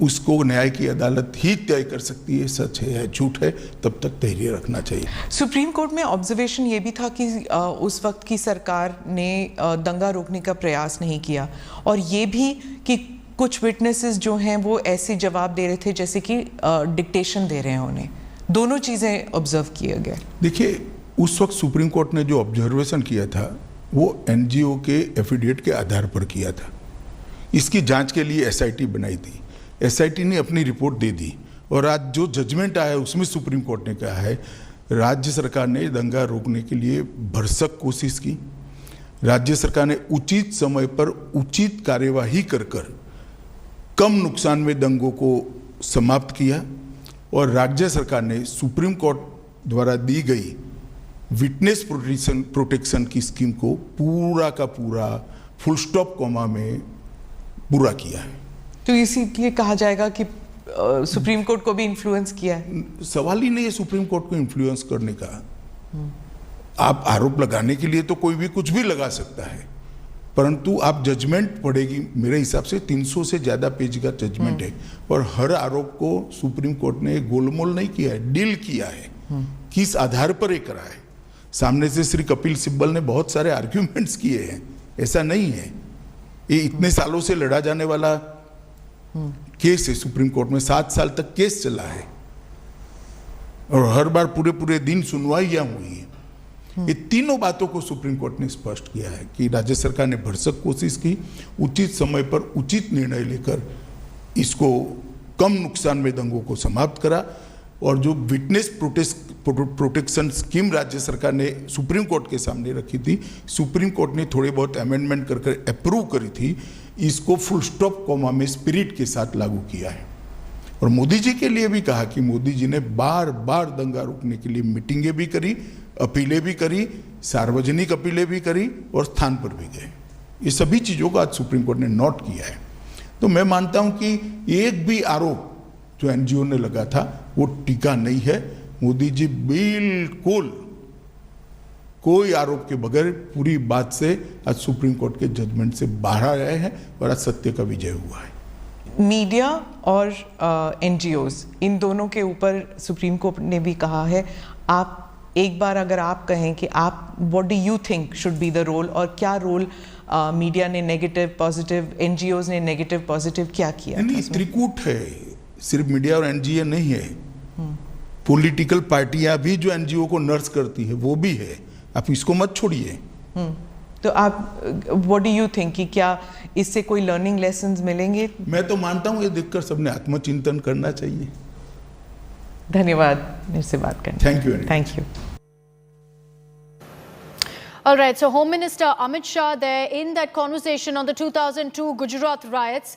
उसको न्याय की अदालत ही तय कर सकती है, सच है या झूठ है, तब तक धैर्य रखना चाहिए। सुप्रीम कोर्ट में ऑब्जर्वेशन ये भी था कि उस वक्त की सरकार ने दंगा रोकने का प्रयास नहीं किया और ये भी कि कुछ विटनेसेस जो हैं वो ऐसे जवाब दे रहे थे जैसे कि डिक्टेशन दे रहे हैं उन्हें। दोनों चीज़ें ऑब्जर्व किए गए। देखिए, उस वक्त सुप्रीम कोर्ट ने जो ऑब्जर्वेशन किया था वो एनजीओ के एफिडेविट के आधार पर किया था। इसकी जांच के लिए एसआईटी बनाई थी, एसआईटी ने अपनी रिपोर्ट दे दी और आज जो जजमेंट आया उसमें सुप्रीम कोर्ट ने कहा है राज्य सरकार ने दंगा रोकने के लिए भरसक कोशिश की, राज्य सरकार ने उचित समय पर उचित कार्यवाही कर कम नुकसान में दंगों को समाप्त किया और राज्य सरकार ने सुप्रीम कोर्ट द्वारा दी गई विटनेस प्रोटेक्शन की स्कीम को पूरा का पूरा फुल स्टॉप कॉमा में पूरा किया है। तो इसीलिए कहा जाएगा कि सुप्रीम कोर्ट को भी इन्फ्लुएंस किया है। सवाल ही नहीं है सुप्रीम कोर्ट को इन्फ्लुएंस करने का। आप आरोप लगाने के लिए तो कोई भी कुछ भी लगा सकता है, परंतु आप जजमेंट पढ़ेगी, मेरे हिसाब से 300 से ज्यादा पेज का जजमेंट है और हर आरोप को सुप्रीम कोर्ट ने गोलमोल नहीं किया है, डील किया है, किस आधार पर ये करा है। सामने से श्री कपिल सिब्बल ने बहुत सारे आर्ग्यूमेंट्स किए हैं, ऐसा नहीं है। ये इतने सालों से लड़ा जाने वाला केस है, सुप्रीम कोर्ट में 7 साल तक केस चला है और हर बार पूरे दिन सुनवाइयां हुई है। ये तीनों बातों को सुप्रीम कोर्ट ने स्पष्ट किया है कि राज्य सरकार ने भरसक कोशिश की, उचित समय पर उचित निर्णय लेकर इसको कम नुकसान में दंगों को समाप्त करा और जो विटनेस प्रोटेक्शन स्कीम राज्य सरकार ने सुप्रीम कोर्ट के सामने रखी थी, सुप्रीम कोर्ट ने थोड़े बहुत अमेंडमेंट कर अप्रूव करी थी, इसको फुल स्टॉप कॉमा में स्पिरिट के साथ लागू किया है। और मोदी जी के लिए भी कहा कि मोदी जी ने बार बार दंगा रोकने के लिए मीटिंगें भी करी, अपीलें भी करी, सार्वजनिक अपीलें भी करी और स्थान पर भी गए। ये सभी चीज़ों को आज सुप्रीम कोर्ट ने नोट किया है। तो मैं मानता हूं कि एक भी आरोप जो एनजीओ ने लगा था वो टीका नहीं है। मोदी जी बिल्कुल कोई आरोप के बगैर पूरी बात से आज सुप्रीम कोर्ट के जजमेंट से बाहर आए हैं और आज सत्य का विजय हुआ है। मीडिया और एनजीओज, इन दोनों के ऊपर सुप्रीम कोर्ट ने भी कहा है, आप एक बार अगर आप कहें कि आप what do you think should be the role, और क्या रोल मीडिया ने नेगेटिव पॉजिटिव, एनजीओज ने नेगेटिव पॉजिटिव क्या किया? नहीं, त्रिकूट है, सिर्फ मीडिया और एनजीओ नहीं है। पॉलिटिकल पार्टियां भी जो एनजीओ को नर्स करती है वो भी है, आप इसको मत छोड़िए। तो आप व्हाट डू यू थिंक कि क्या इससे कोई लर्निंग लेसन्स मिलेंगे? मैं तो मानता हूं ये देखकर सबने आत्मचिंतन करना चाहिए। धन्यवाद मेरे से बात करने। Thank you. Thank you. All right, so Home Minister Amit Shah there in that conversation on the 2002 Gujarat riots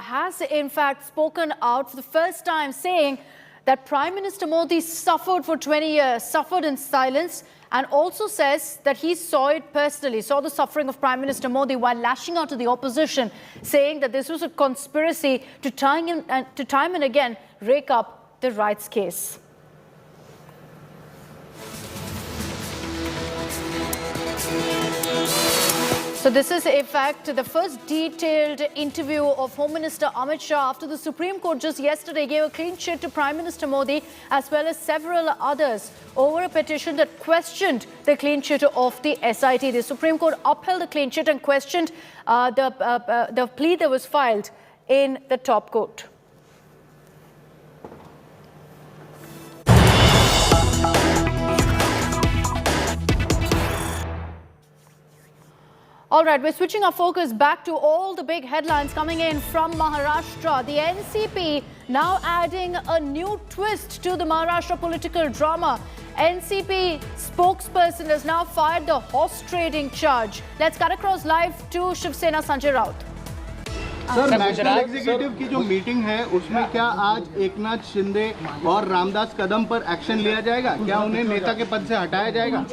has in fact spoken out for the first time, saying that Prime Minister Modi suffered for 20 years, suffered in silence, and also says that he saw it personally, saw the suffering of Prime Minister Modi while lashing out to the opposition, saying that this was a conspiracy to time and again rake up the riots case. So this is, in fact, the first detailed interview of Home Minister Amit Shah after the Supreme Court just yesterday gave a clean sheet to Prime Minister Modi as well as several others over a petition that questioned the clean sheet of the SIT. The Supreme Court upheld the clean sheet and questioned the plea that was filed in the top court. All right, we're switching our focus back to all the big headlines coming in from Maharashtra. The NCP now adding a new twist to the Maharashtra political drama. NCP spokesperson has now fired the horse trading charge. Let's cut across live to Shiv Sena Sanjay Raut. Sir, national executive की जो meeting है उसमें क्या आज एकनाथ शिंदे और रामदास कदम पर action लिया जाएगा? क्या उन्हें नेता के पद से हटाया जाएगा?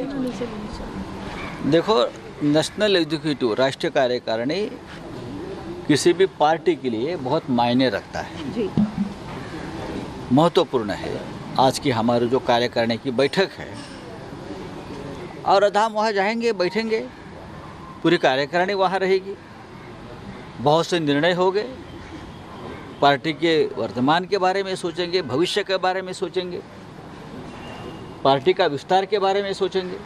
देखो, नेशनल एग्जीक्यूटिव राष्ट्रीय कार्यकारिणी किसी भी पार्टी के लिए बहुत मायने रखता है, महत्वपूर्ण है। आज की हमारी जो कार्यकारिणी की बैठक है और हम वहाँ जाएंगे, बैठेंगे, पूरी कार्यकारिणी वहाँ रहेगी, बहुत से निर्णय होंगे, पार्टी के वर्तमान के बारे में सोचेंगे, भविष्य के बारे में सोचेंगे, पार्टी का विस्तार के बारे में सोचेंगे,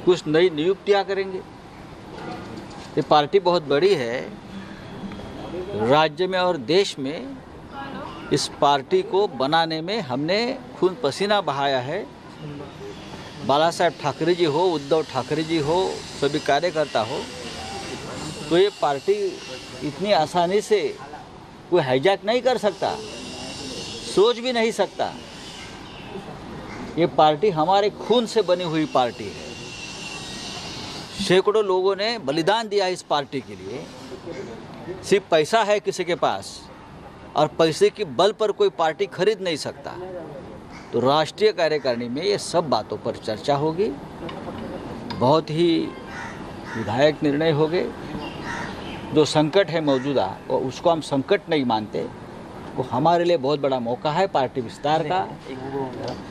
कुछ नई नियुक्तियां करेंगे। ये पार्टी बहुत बड़ी है, राज्य में और देश में इस पार्टी को बनाने में हमने खून पसीना बहाया है। बाला साहेब ठाकरे जी हो, उद्धव ठाकरे जी हो, सभी कार्यकर्ता हो, तो ये पार्टी इतनी आसानी से कोई हाईजैक नहीं कर सकता, सोच भी नहीं सकता। ये पार्टी हमारे खून से बनी हुई पार्टी है। सैकड़ों लोगों ने बलिदान दिया इस पार्टी के लिए। सिर्फ पैसा है किसी के पास और पैसे की बल पर कोई पार्टी खरीद नहीं सकता। तो राष्ट्रीय कार्यकारिणी में ये सब बातों पर चर्चा होगी, बहुत ही विधायक निर्णय होंगे। जो संकट है मौजूदा और उसको हम संकट नहीं मानते, वो हमारे लिए बहुत बड़ा मौका है पार्टी विस्तार का।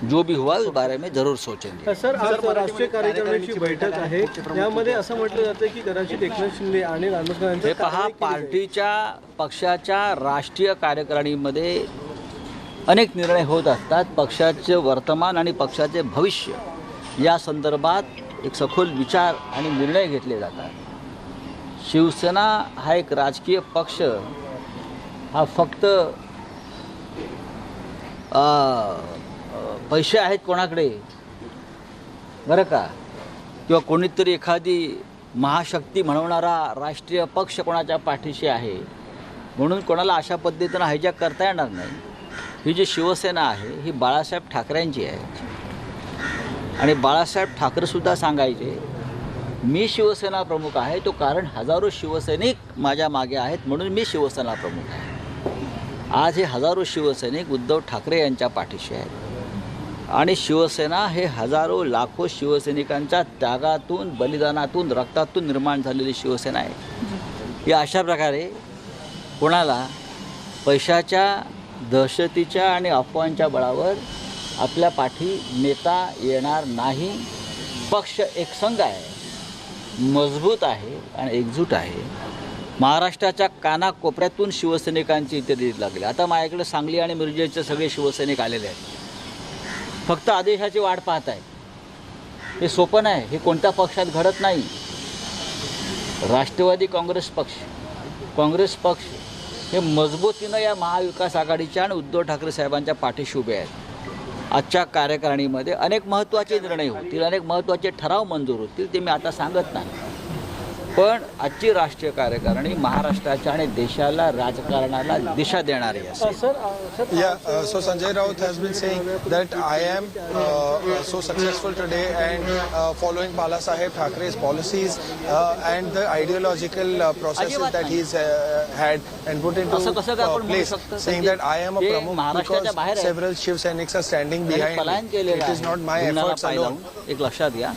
जो भी हुआ उस बारे में जरूर सोचेंगे। सर, आज राष्ट्रीय कार्यकारिणीची बैठक आहे, यामध्ये असं म्हटलं जातं की कदाचित एकनाथ शिंदे आणि रामदास कदम हे पहा, पार्टीच्या पक्षाच्या राष्ट्रीय कार्यकारिणीमध्ये अनेक निर्णय होत असतात। पक्षाचे वर्तमान आणि पक्षाचे भविष्य या संदर्भात एक सखोल विचार आणि निर्णय घेतले जातात। शिवसेना हा एक राजकीय पक्ष हा फक्त पैसे आहेत कोणाकडे बरं का, किंवा कोणीतरी एखादी महाशक्ती म्हणवणारा राष्ट्रीय पक्ष कोणाच्या पाठीशी आहे म्हणून कोणाला अशा पद्धतीनं हायजॅक करता येणार नाही। ही जी शिवसेना आहे ही बाळासाहेब ठाकरेंची आहे आणि बाळासाहेब ठाकरेसुद्धा सांगायचे, मी शिवसेना प्रमुख आहे तो कारण हजारो शिवसैनिक माझ्या मागे आहेत म्हणून मी शिवसेना प्रमुख आहे। आज हे हजारो शिवसैनिक उद्धव ठाकरे यांच्या पाठीशी आहेत आणि शिवसेना हे हजारो लाखो शिवसैनिकांच्या त्यागातून, बलिदानातून, रक्तातून निर्माण झालेली शिवसेना आहे। या अशा प्रकारे कोणाला पैशाच्या, दहशतीच्या आणि अफवांच्या बळावर आपल्या पाठी नेता येणार नाही। पक्ष एकसंघ आहे, मजबूत आहे आणि एकजूट आहे। महाराष्ट्राच्या कानाकोपऱ्यातून शिवसैनिकांची इथे रीत लागली। आता माझ्याकडे सांगली आणि मिरजेचे सगळे शिवसैनिक आलेले आहेत, फक्त आदेशाची वाट पाहत आहे। हे सोपं आहे, हे कोणत्या पक्षात घडत नाही। राष्ट्रवादी काँग्रेस पक्ष हे मजबूतीनं या महाविकास आघाडीच्या आणि उद्धव ठाकरे साहेबांच्या पाठीशी उभे आहेत। आजच्या कार्यकारिणीमध्ये अनेक महत्त्वाचे निर्णय होतील, अनेक महत्त्वाचे ठराव मंजूर होतील, ते मी आता सांगत नाही। पण आजची राष्ट्रीय कार्यकारिणी महाराष्ट्राच्या आणि देशाला, राजकारणाला दिशा देणारी असेल। So Sanjay Raut has been saying that I am so successful today and following Bala Saheb Thakre's policies and the ideological processes that he's had and put into place, saying that I am a pramukh because several Shiv Senics are standing behind me. It is not my efforts alone. एक लक्षात घ्या,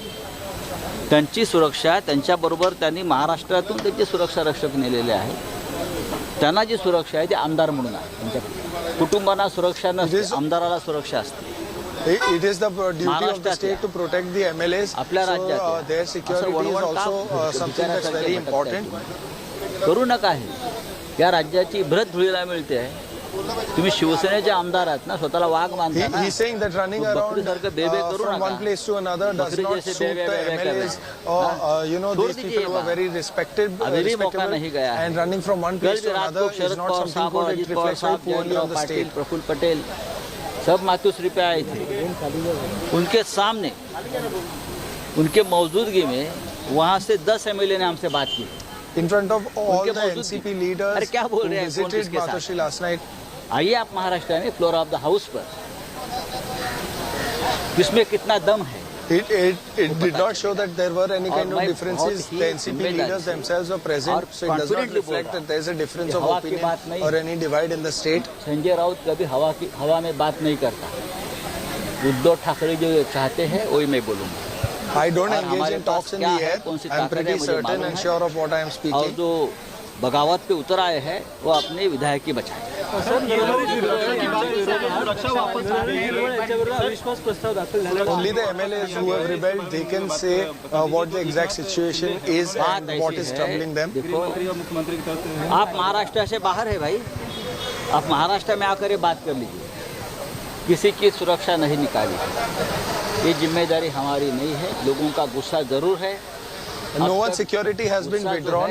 त्यांची सुरक्षा, त्यांच्याबरोबर त्यांनी महाराष्ट्रातून त्यांची सुरक्षा रक्षक नेलेले आहेत। त्यांना जी सुरक्षा आहे ती आमदार म्हणून आहे, त्यांच्या कुटुंबांना सुरक्षा नसते, आमदाराला सुरक्षा असते। It is the duty of the state to protect the MLAs. So their security is also something that's very important. करू नका हे. या राज्याची भ्रत धुळीला मिळते आहे. तुम्ही शिवसेनेचे आमदार आहात ना, स्वतःला वाघ मानता ना. He's saying that running around from one place to another does not suit the MLAs or these people who are very respectable and running from one place to another is not something good. It reflects very poorly on the state. Praful Patel सब मातुश्री पे आए थे. उनके सामने उनके मौजूदगी में वहाँ से 10 MLA ने हमसे बात की. In front of all the NCP leaders who visited Matoshi last night. आइए आप महाराष्ट्र में फ्लोर ऑफ द हाउस पर, इसमें कितना दम है. It did not show that there were any kind of differences. The NCP leaders themselves were present, so it does not reflect that there is a difference of opinion or any divide in the state. Sanjay Raut कभी हवा में बात नहीं करता. उद्धव ठाकरे जो चाहते हैं वही मैं बोलूँगा. I don't engage in talks in the air. I'm pretty certain and sure of what I am speaking. और जो बगावत पे उतर आए हैं वो अपने विधायक की बचाए. Only the MLAs who have rebelled, they can say what the exact situation is and what is troubling them. आप महाराष्ट्र से बाहर है भाई, आप महाराष्ट्र में आकर बात कर लीजिए. किसी की सुरक्षा नहीं निकाली. ये जिम्मेदारी हमारी नहीं है. लोगों का गुस्सा जरूर है. No one's security has been withdrawn,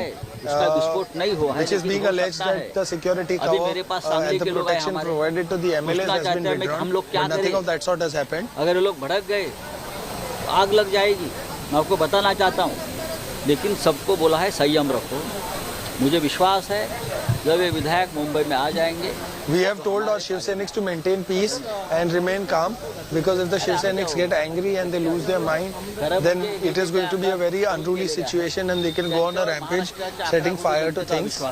which is being alleged that the security cover and the protection provided to the MLAs has been withdrawn, but nothing of that sort has happened. अगर लोग भड़क गए आग लग जाएगी. मैं आपको बताना चाहता हूँ, लेकिन सबको बोला है संयम रखो. मुझे विश्वास है जब ये विधायक मुंबई में आ जाएंगे. We have told our Shiv Senics to maintain peace and remain calm, because if the Shiv Senics get angry and they lose their mind, then it is going to be a very unruly situation and they can go on a rampage, setting fire to things.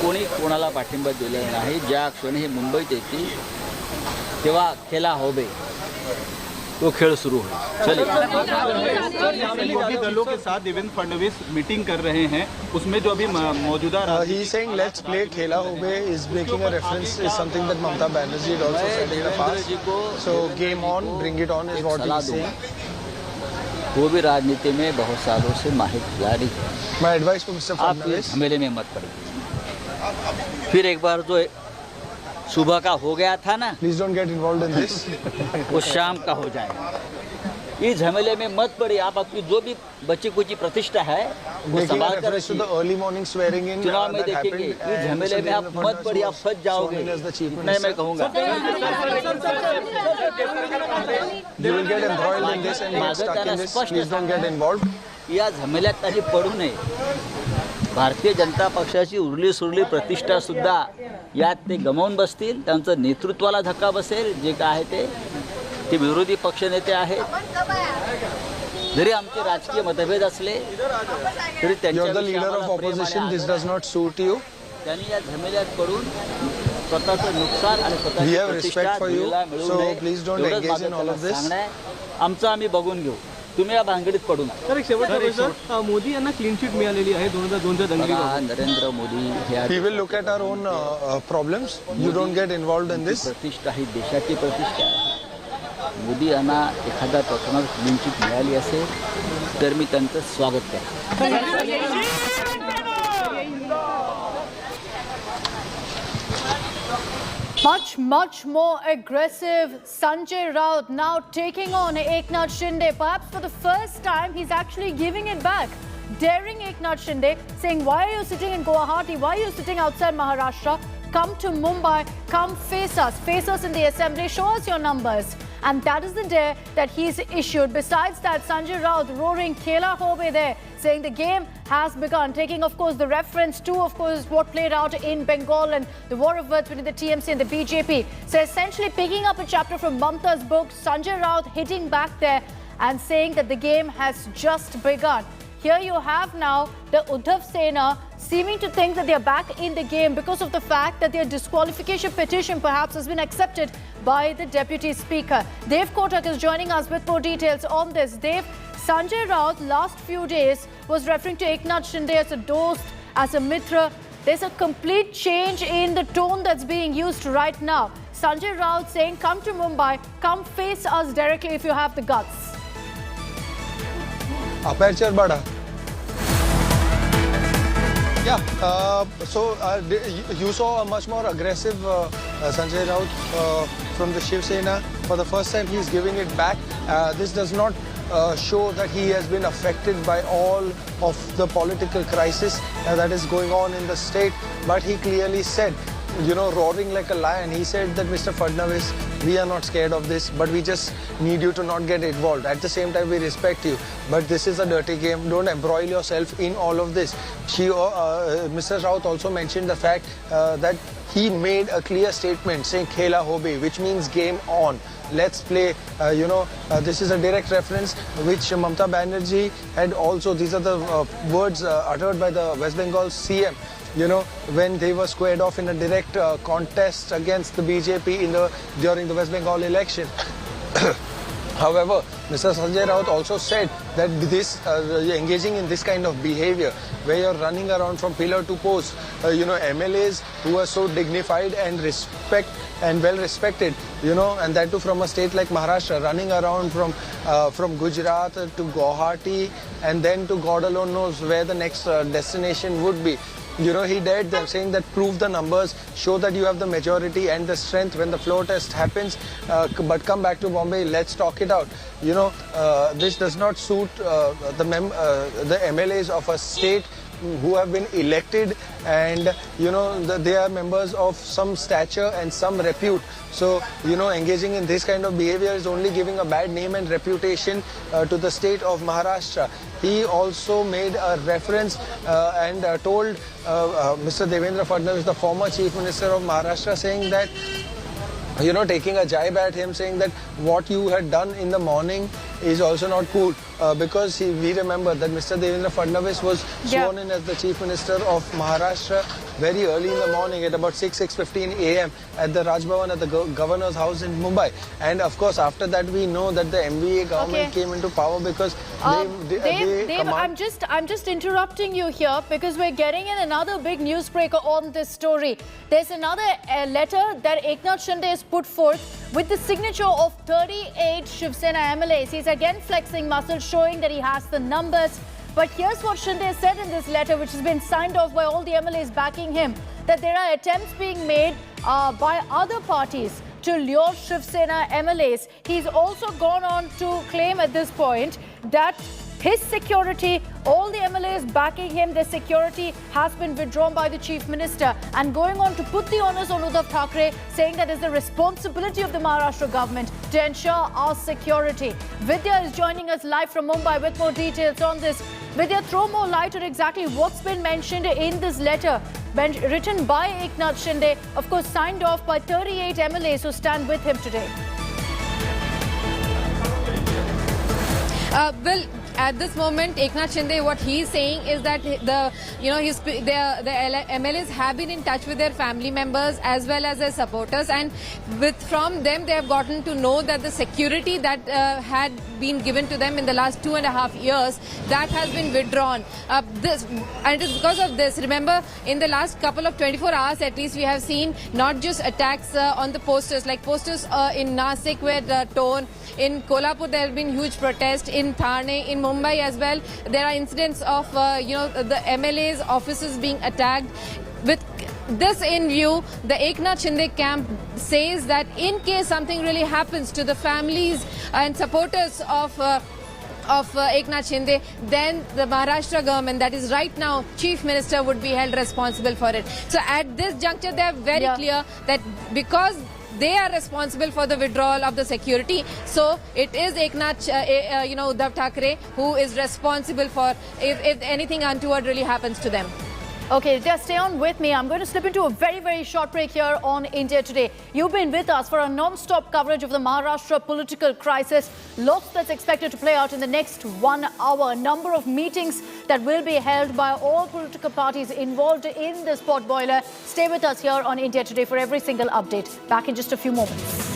कोणी कोणाला पाठिंबा दिलेला नाही. ज्या क्षणी हे मुंबईत येतील तेव्हा खेला होबे तो खेल शुरू हो. चलिए. विरोधी दलों के साथ देवेंद्र फडणवीस मीटिंग कर रहे हैं, उसमें जो अभी मौजूदा he is saying let's play khela hobe is making a reference is something that Mamata Banerjee had also said in the past. So game on, bring it on is what he is saying. वो भी राजनीति में बहुत सालों से माहिर खिलाड़ी. My advice to Mr. Fadnavis, झमेले में मत पड़िए. फिर एक बार जो सुबह का हो गया था ना, please don't get involved in this. वो शाम का हो जाएगा. इस झमेले में मत पड़िए. आप आपकी जो भी बच्ची कुची प्रतिष्ठा है वो संभाल कर रखिए. चुनाव में देखेंगे. इस झमेले में आप मत पड़िए, आप फंस जाओगे. नहीं मैं कहूँगा. You will get embroiled in this and get stuck in this. Please don't get involved. या झमेल्यात काही पडू नये. भारतीय जनता पक्षाची उरली सुरली प्रतिष्ठा सुद्धा यात ते गमावून बसतील. त्यांचं नेतृत्वाला धक्का बसेल. जे काय आहे ते विरोधी पक्षनेते आहेत. जरी आमचे राजकीय मतभेद असले तरी त्यांच्या leader of opposition this does not suit you. त्यांनी या झमेल्यात पडून स्वतःचं नुकसान आणि स्वतःची प्रतिष्ठा मिळवू नये. आमचं आम्ही बघून घेऊ. तुम्ही या भानगडीत पडू नका. मोदी यांना क्लीन चिट मिळालेली आहे 2002च्या दंगलीवर. Narendra Modi he will look at our own problems. You don't get involved in this. प्रतिष्ठा ही देशाची प्रतिष्ठा आहे. मोदी यांना एखाद्या प्रकरणात क्लीन चिट मिळाली असेल तर मी त्यांचं स्वागत करतो. Much more aggressive. Sanjay Raut now taking on Eknath Shinde. Perhaps for the first time, he's actually giving it back. Daring Eknath Shinde, saying, why are you sitting in Guwahati? Why are you sitting outside Maharashtra? Come to Mumbai. Come face us. Face us in the assembly. Show us your numbers. And that is the dare that he's issued. Besides that, Sanjay Raut roaring Khela Hobe there, saying the game has begun. Taking, of course, the reference to, of course, what played out in Bengal and the war of words between the TMC and the BJP. So essentially picking up a chapter from Mamta's book, Sanjay Raut hitting back there and saying that the game has just begun. Here you have now the Uddhav Sena seeming to think that they are back in the game because of the fact that their disqualification petition perhaps has been accepted by the Deputy Speaker. Dev Kotak is joining us with more details on this. Dev, Sanjay Raut last few days was referring to Eknath Shinde as a dost as a mitra. There's a complete change in the tone that's being used right now. Sanjay Raut saying, come to Mumbai, come face us directly if you have the guts. Aperture bada. Yeah, you saw a much more aggressive Sanjay Raut from the Shiv Sena. For the first time, he's giving it back. This does not show that he has been affected by all of the political crisis that is going on in the state. But he clearly said, you know, roaring like a lion, he said that Mr. Fadnavis, we are not scared of this, but we just need you to not get involved. At the same time, we respect you, but this is a dirty game. Don't embroil yourself in all of this. Mr. Raut also mentioned the fact that he made a clear statement saying Khela Hobe, which means game on. Let's play, this is a direct reference which Mamata Banerjee had also, these are the words uttered by the West Bengal CM. You know, when they were squared off in a direct contest against the BJP during the West Bengal election. However, Mr. Sanjay Raut also said that this engaging in this kind of behavior, where you're running around from pillar to post, MLAs who are so dignified and well respected, and that too from a state like Maharashtra, running around from Gujarat to Guwahati and then to God alone knows where the next destination would be. He dared them, saying that prove the numbers, show that you have the majority and the strength when the floor test happens, but come back to Bombay, let's talk it out. This does not suit the MLAs of a state who have been elected, and they are members of some stature and some repute. So engaging in this kind of behavior is only giving a bad name and reputation to the state of Maharashtra. He also made a reference and told Mr. Devendra Fadnavis, the former Chief Minister of Maharashtra, saying that taking a jibe at him, saying that what you had done in the morning is also not cool, because we remember that Mr. Devendra Fadnavis was sworn in as the Chief Minister of Maharashtra very early in the morning at about 6:15 a.m. at the Raj Bhavan at the Governor's House in Mumbai. And of course, after that we know that the MVA government came into power because Dave, I'm just interrupting you here because we're getting in another big newsbreaker on this story. There's another letter that Eknath Shinde has put forth with the signature of 38 Shiv Sena MLAs. He's again flexing muscle, showing that he has the numbers. But here's what Shinde said in this letter, which has been signed off by all the MLAs backing him, that there are attempts being made by other parties to lure Shiv Sena MLAs. He's also gone on to claim at this point that his security, all the MLAs backing him, their security has been withdrawn by the Chief Minister, and going on to put the onus on Uddhav Thackeray, saying that it's the responsibility of the Maharashtra government to ensure our security. Vidya is joining us live from Mumbai with more details on this. Vidya, throw more light on exactly what's been mentioned in this letter written by Eknath Shinde, of course signed off by 38 MLAs who stand with him today. Well, at this moment, Eknath Shinde, what he is saying is that the MLAs have been in touch with their family members as well as their supporters, and from them they have gotten to know that the security that had been given to them in the last 2.5 years, that has been withdrawn. And it is because of this. Remember, in the last couple of 24 hours at least, we have seen not just attacks on the posters, like posters in Nasik were torn. In Kolhapur, there have been huge protests. In Thane, in Mumbai as well, there are incidents of the MLA's offices being attacked. With this in view, the Eknath Shinde camp says that in case something really happens to the families and supporters of Eknath Shinde, then the Maharashtra government, that is right now Chief Minister, would be held responsible for it. So at this juncture, they are very clear that because they are responsible for the withdrawal of the security, so it is Eknath, Uddhav Thackeray who is responsible for if anything untoward really happens to them. Okay, just stay on with me. I'm going to slip into a very, very short break here on India Today. You've been with us for a non-stop coverage of the Maharashtra political crisis. Lots that's expected to play out in the next 1 hour. A number of meetings that will be held by all political parties involved in this pot boiler. Stay with us here on India Today for every single update. Back in just a few moments.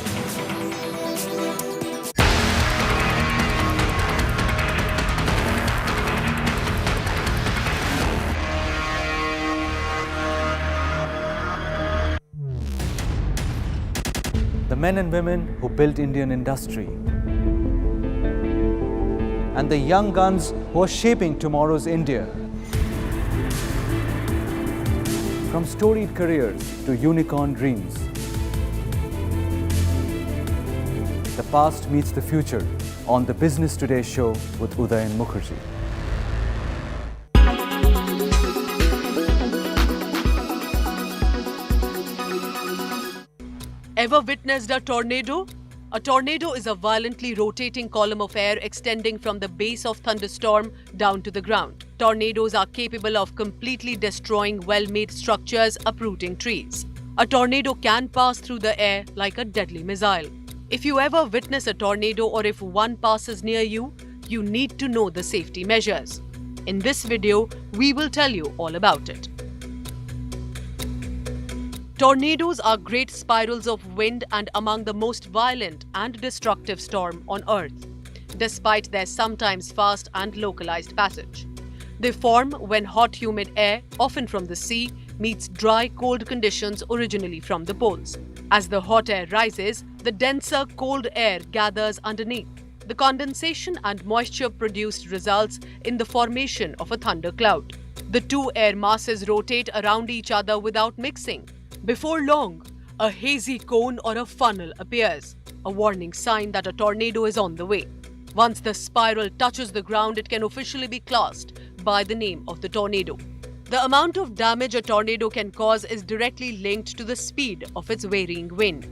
men and women who built Indian industry, and the young guns who are shaping tomorrow's India. From storied careers to unicorn dreams, the past meets the future on the Business Today show with Uddhav and Mukherjee. Ever witnessed a tornado? A tornado is a violently rotating column of air extending from the base of thunderstorm down to the ground. Tornadoes are capable of completely destroying well-made structures, uprooting trees. A tornado can pass through the air like a deadly missile. If you ever witness a tornado or if one passes near you, you need to know the safety measures. In this video, we will tell you all about it. Tornadoes are great spirals of wind and among the most violent and destructive storm on Earth, despite their sometimes fast and localized passage. They form when hot humid air, often from the sea, meets dry cold conditions originally from the poles. As the hot air rises, the denser cold air gathers underneath. The condensation and moisture produced results in the formation of a thundercloud. The two air masses rotate around each other without mixing. Before long, a hazy cone or a funnel appears, a warning sign that a tornado is on the way. Once the spiral touches the ground, it can officially be classed by the name of the tornado. The amount of damage a tornado can cause is directly linked to the speed of its varying wind.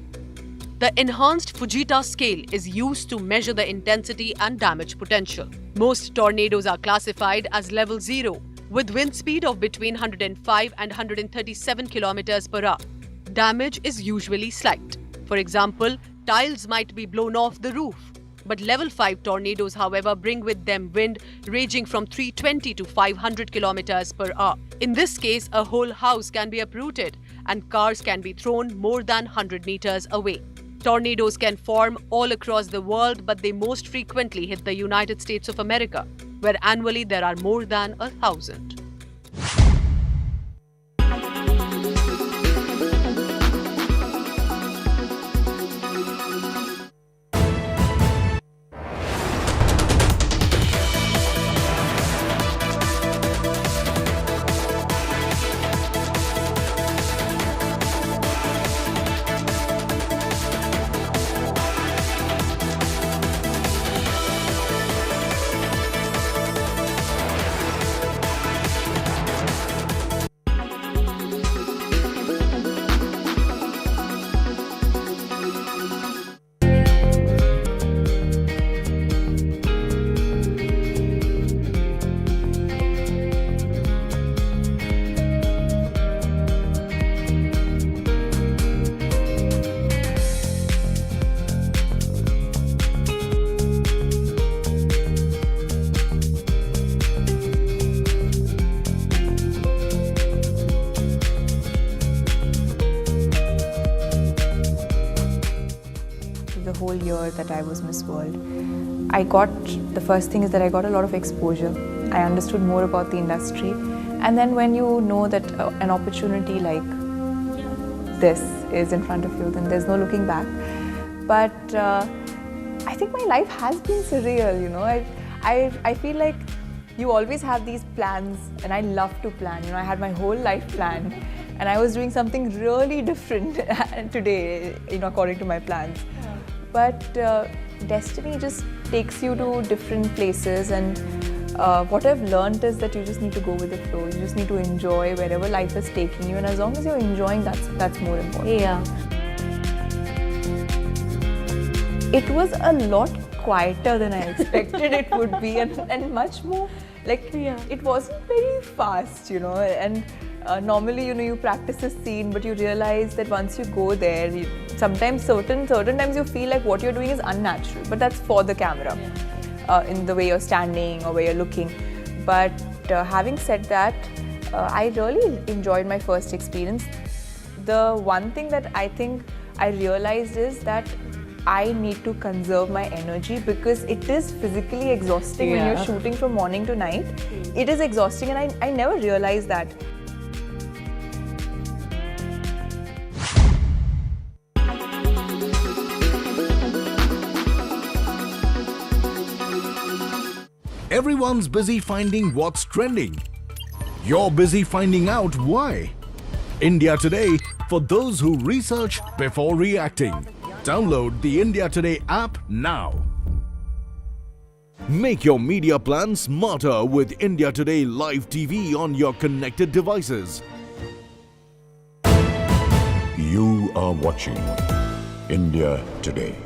The enhanced Fujita scale is used to measure the intensity and damage potential. Most tornadoes are classified as level 0, with wind speed of between 105 and 137 km per hour. Damage is usually slight. For example, tiles might be blown off the roof. But level 5 tornadoes, however, bring with them wind ranging from 320 to 500 km per hour. In this case, a whole house can be uprooted and cars can be thrown more than 100 meters away. Tornadoes can form all across the world, but they most frequently hit the United States of America, where annually there are more than 1,000. The whole year that I was Miss World, the first thing is that I got a lot of exposure. I understood more about the industry, and then when you know that an opportunity like this is in front of you, then there's no looking back. But I think my life has been surreal, you know. I feel like you always have these plans, and I love to plan. You know, I had my whole life planned, and I was doing something really different today, you know, according to my plans. But destiny just takes you to different places, and what I've learned is that you just need to go with the flow. You just need to enjoy wherever life is taking you, and as long as you're enjoying, that's more important. Yeah. It was a lot quieter than I expected it would be, and much more like, it wasn't very fast, you know. And normally, you know, you practice a scene, but you realize that once you go there, sometimes certain times you feel like what you're doing is unnatural, but that's for the camera, in the way you're standing or where you're looking. But having said that, I really enjoyed my first experience. The one thing that I think I realized is that I need to conserve my energy, because it is physically exhausting when you're shooting from morning to night. It is exhausting, and I never realized that. Everyone's busy finding what's trending. You're busy finding out why. India Today, for those who research before reacting. Download the India Today app now. Make your media plan smarter with India Today Live TV on your connected devices. You are watching India Today.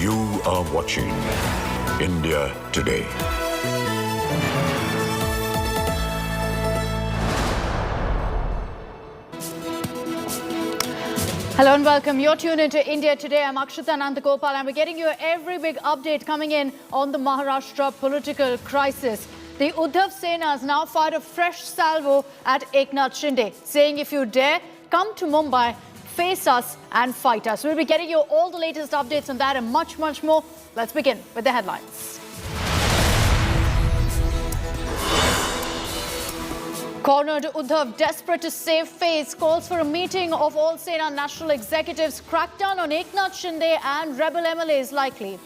You are watching India Today. Hello and welcome. You're tuned into India Today. I'm Akshita Nandagopal and we're getting you every big update coming in on the Maharashtra political crisis. The Uddhav Sena has now fired a fresh salvo at Eknath Shinde, saying if you dare, come to Mumbai, face us and fight us. We'll be getting you all the latest updates on that and much, much more. Let's begin with the headlines. Cornered Uddhav, desperate to save face, calls for a meeting of all Sena national executives. Crackdown on Eknath Shinde and rebel MLAs likely.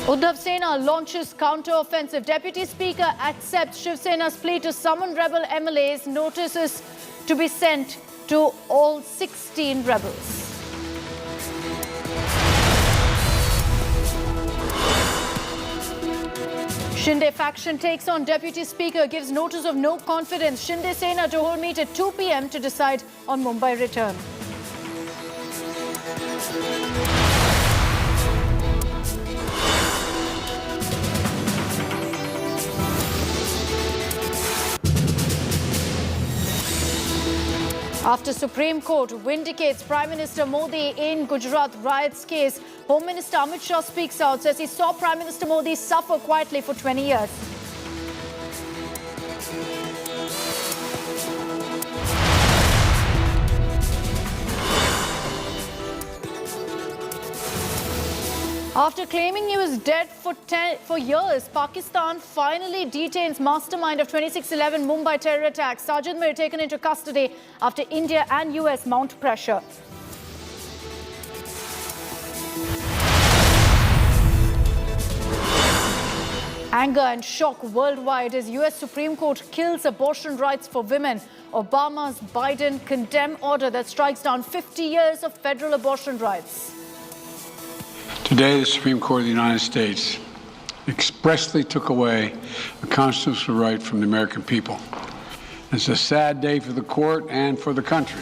Uddhav Sena launches counter-offensive. Deputy Speaker accepts Shiv Sena's plea to summon rebel MLAs. Notices to be sent to all 16 rebels. Shinde faction takes on Deputy Speaker, gives notice of no confidence. Shinde Sena to hold meet at 2 p.m. to decide on Mumbai return. After Supreme Court vindicates Prime Minister Modi in Gujarat riots case, Home Minister Amit Shah speaks out, says he saw Prime Minister Modi suffer quietly for 20 years. After claiming he was dead for years, Pakistan finally detains mastermind of 26/11 Mumbai terror attacks. Sajid Mir taken into custody after India and US mount pressure. Anger and shock worldwide as US Supreme Court kills abortion rights for women. Obama's Biden condemn order that strikes down 50 years of federal abortion rights. Today, the Supreme Court of the United States expressly took away a constitutional right from the American people. It's a sad day for the court and for the country.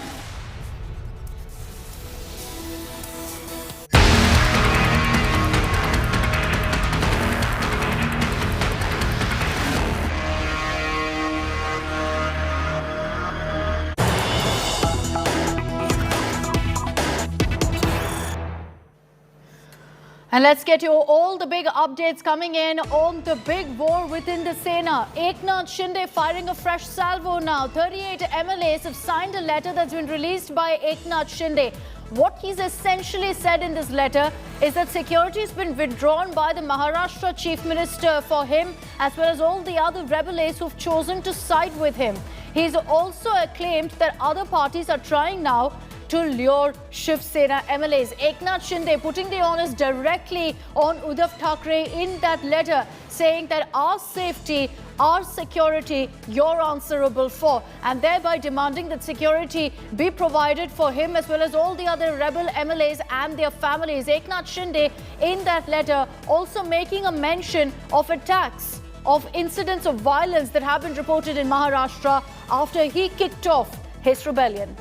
And let's get you all the big updates coming in on the big war within the Sena. Eknath Shinde firing a fresh salvo now. 38 MLAs have signed a letter that's been released by Eknath Shinde. What he's essentially said in this letter is that security has been withdrawn by the Maharashtra Chief Minister for him, as well as all the other rebels who've chosen to side with him. He's also claimed that other parties are trying now to lure Shiv Sena MLAs. Eknath Shinde putting the onus directly on Uddhav Thackeray in that letter, saying that our safety, our security, you're answerable for, and thereby demanding that security be provided for him as well as all the other rebel MLAs and their families. Eknath Shinde in that letter also making a mention of attacks, of incidents of violence that have been reported in Maharashtra after he kicked off his rebellion.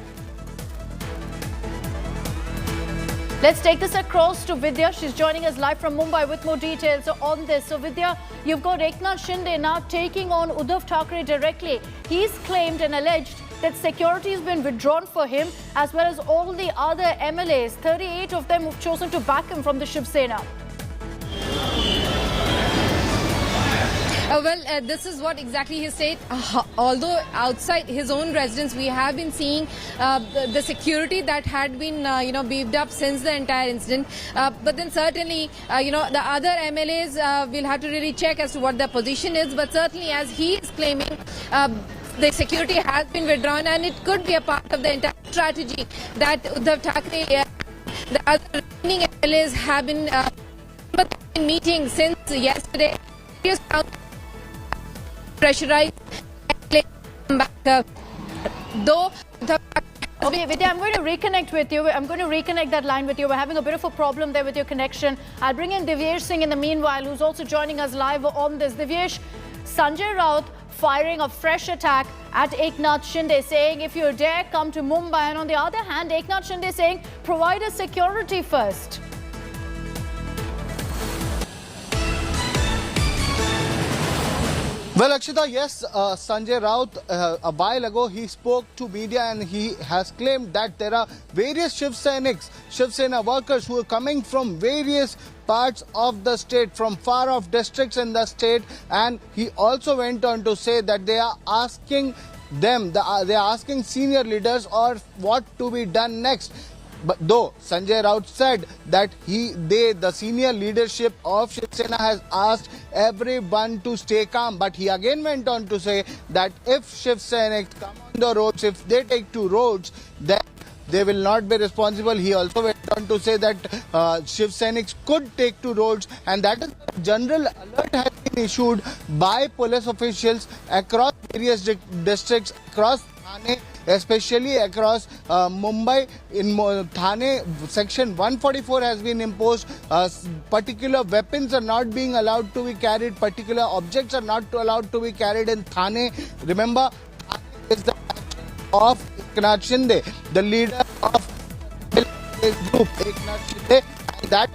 Let's take this across to Vidya. She's joining us live from Mumbai with more details on this. So Vidya, you've got Eknath Shinde now taking on Uddhav Thackeray directly. He's claimed and alleged that security has been withdrawn for him as well as all the other MLAs. 38 of them have chosen to back him from the Shiv Sena. This is what exactly he said. Although outside his own residence, we have been seeing the security that had been, beefed up since the entire incident. But then certainly, the other MLAs will have to really check as to what their position is. But certainly, as he is claiming, the security has been withdrawn, and it could be a part of the entire strategy that Uddhav Thackeray, the other remaining MLAs have been meeting since yesterday. Pressurized back, though. Okay, Vidya, I'm going to reconnect with you. I'm going to reconnect that line with you. We're having a bit of a problem there with your connection. I'll bring in Divyesh Singh in the meanwhile, who's also joining us live on this. Divyesh, Sanjay Raut firing a fresh attack at Eknath Shinde, saying, if you dare, come to Mumbai. And on the other hand, Eknath Shinde saying, provide us security first. Well, Akshita, yes, Sanjay Raut, a while ago, he spoke to media and he has claimed that there are various Shiv Sena workers who are coming from various parts of the state, from far off districts in the state. And he also went on to say that they are asking they are asking senior leaders or what to be done next. But though Sanjay Raut said that the senior leadership of Shiv Sena has asked everyone to stay calm, but he again went on to say that if Shiv Sena come on the roads, if they take to roads, then they will not be responsible. He also went on to say that Shiv Senics could take to roads, and that is the general alert has been issued by police officials across various districts, across Thane, especially across Mumbai. In Thane, section 144 has been imposed. Particular weapons are not being allowed to be carried. Particular objects are not allowed to be carried in Thane. Remember, Thane is the of Eknath Shinde, the leader of the group, Eknath Shinde, and that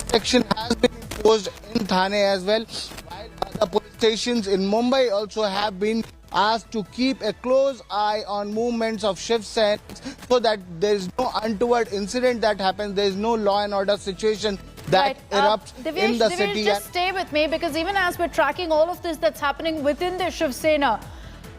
section has been imposed in Thane as well. While other police stations in Mumbai also have been asked to keep a close eye on movements of Shiv Sena so that there is no untoward incident that happens, there is no law and order situation that erupts in the city. Just stay with me, because even as we're tracking all of this that's happening within the Shiv Sena,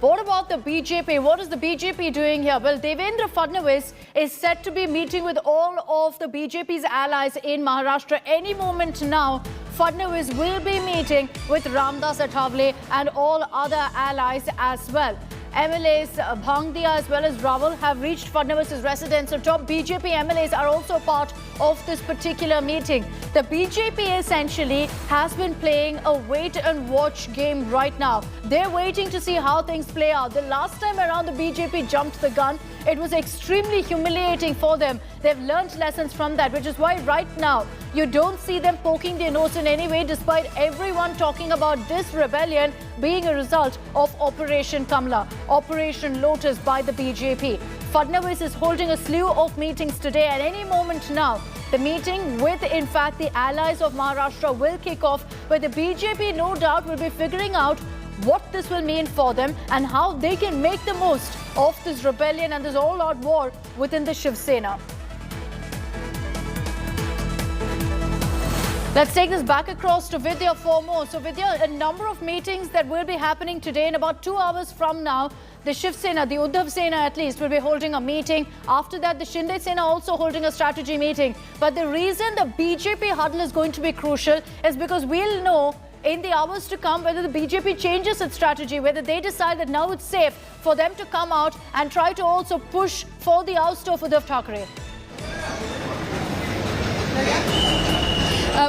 what about the BJP? What is the BJP doing here? Well, Devendra Fadnavis is set to be meeting with all of the BJP's allies in Maharashtra any moment now. Fadnavis will be meeting with Ramdas Athavale and all other allies as well. MLAs Bhangdia as well as Rawal have reached Fadnavis' residence. So top BJP MLAs are also part of this particular meeting. The BJP essentially has been playing a wait and watch game right now. They're waiting to see how things play out. The last time around the BJP jumped the gun. It was extremely humiliating for them. They've learned lessons from that, which is why right now you don't see them poking their nose in any way, despite everyone talking about this rebellion being a result of Operation Kamla, Operation Lotus by the BJP. Fadnavis is holding a slew of meetings today. At any moment now, the meeting with, in fact, the allies of Maharashtra will kick off, where the BJP no doubt will be figuring out what this will mean for them and how they can make the most of this rebellion and this all-out war within the Shiv Sena. Let's take this back across to Vidya for more. So Vidya, a number of meetings that will be happening today. In about 2 hours from now, the Shiv Sena, the Uddhav Sena at least, will be holding a meeting. After that, the Shinde Sena also holding a strategy meeting. But the reason the BJP huddle is going to be crucial is because we'll know in the hours to come whether the BJP changes its strategy, whether they decide that now it's safe for them to come out and try to also push for the ouster of Uddhav Thackeray.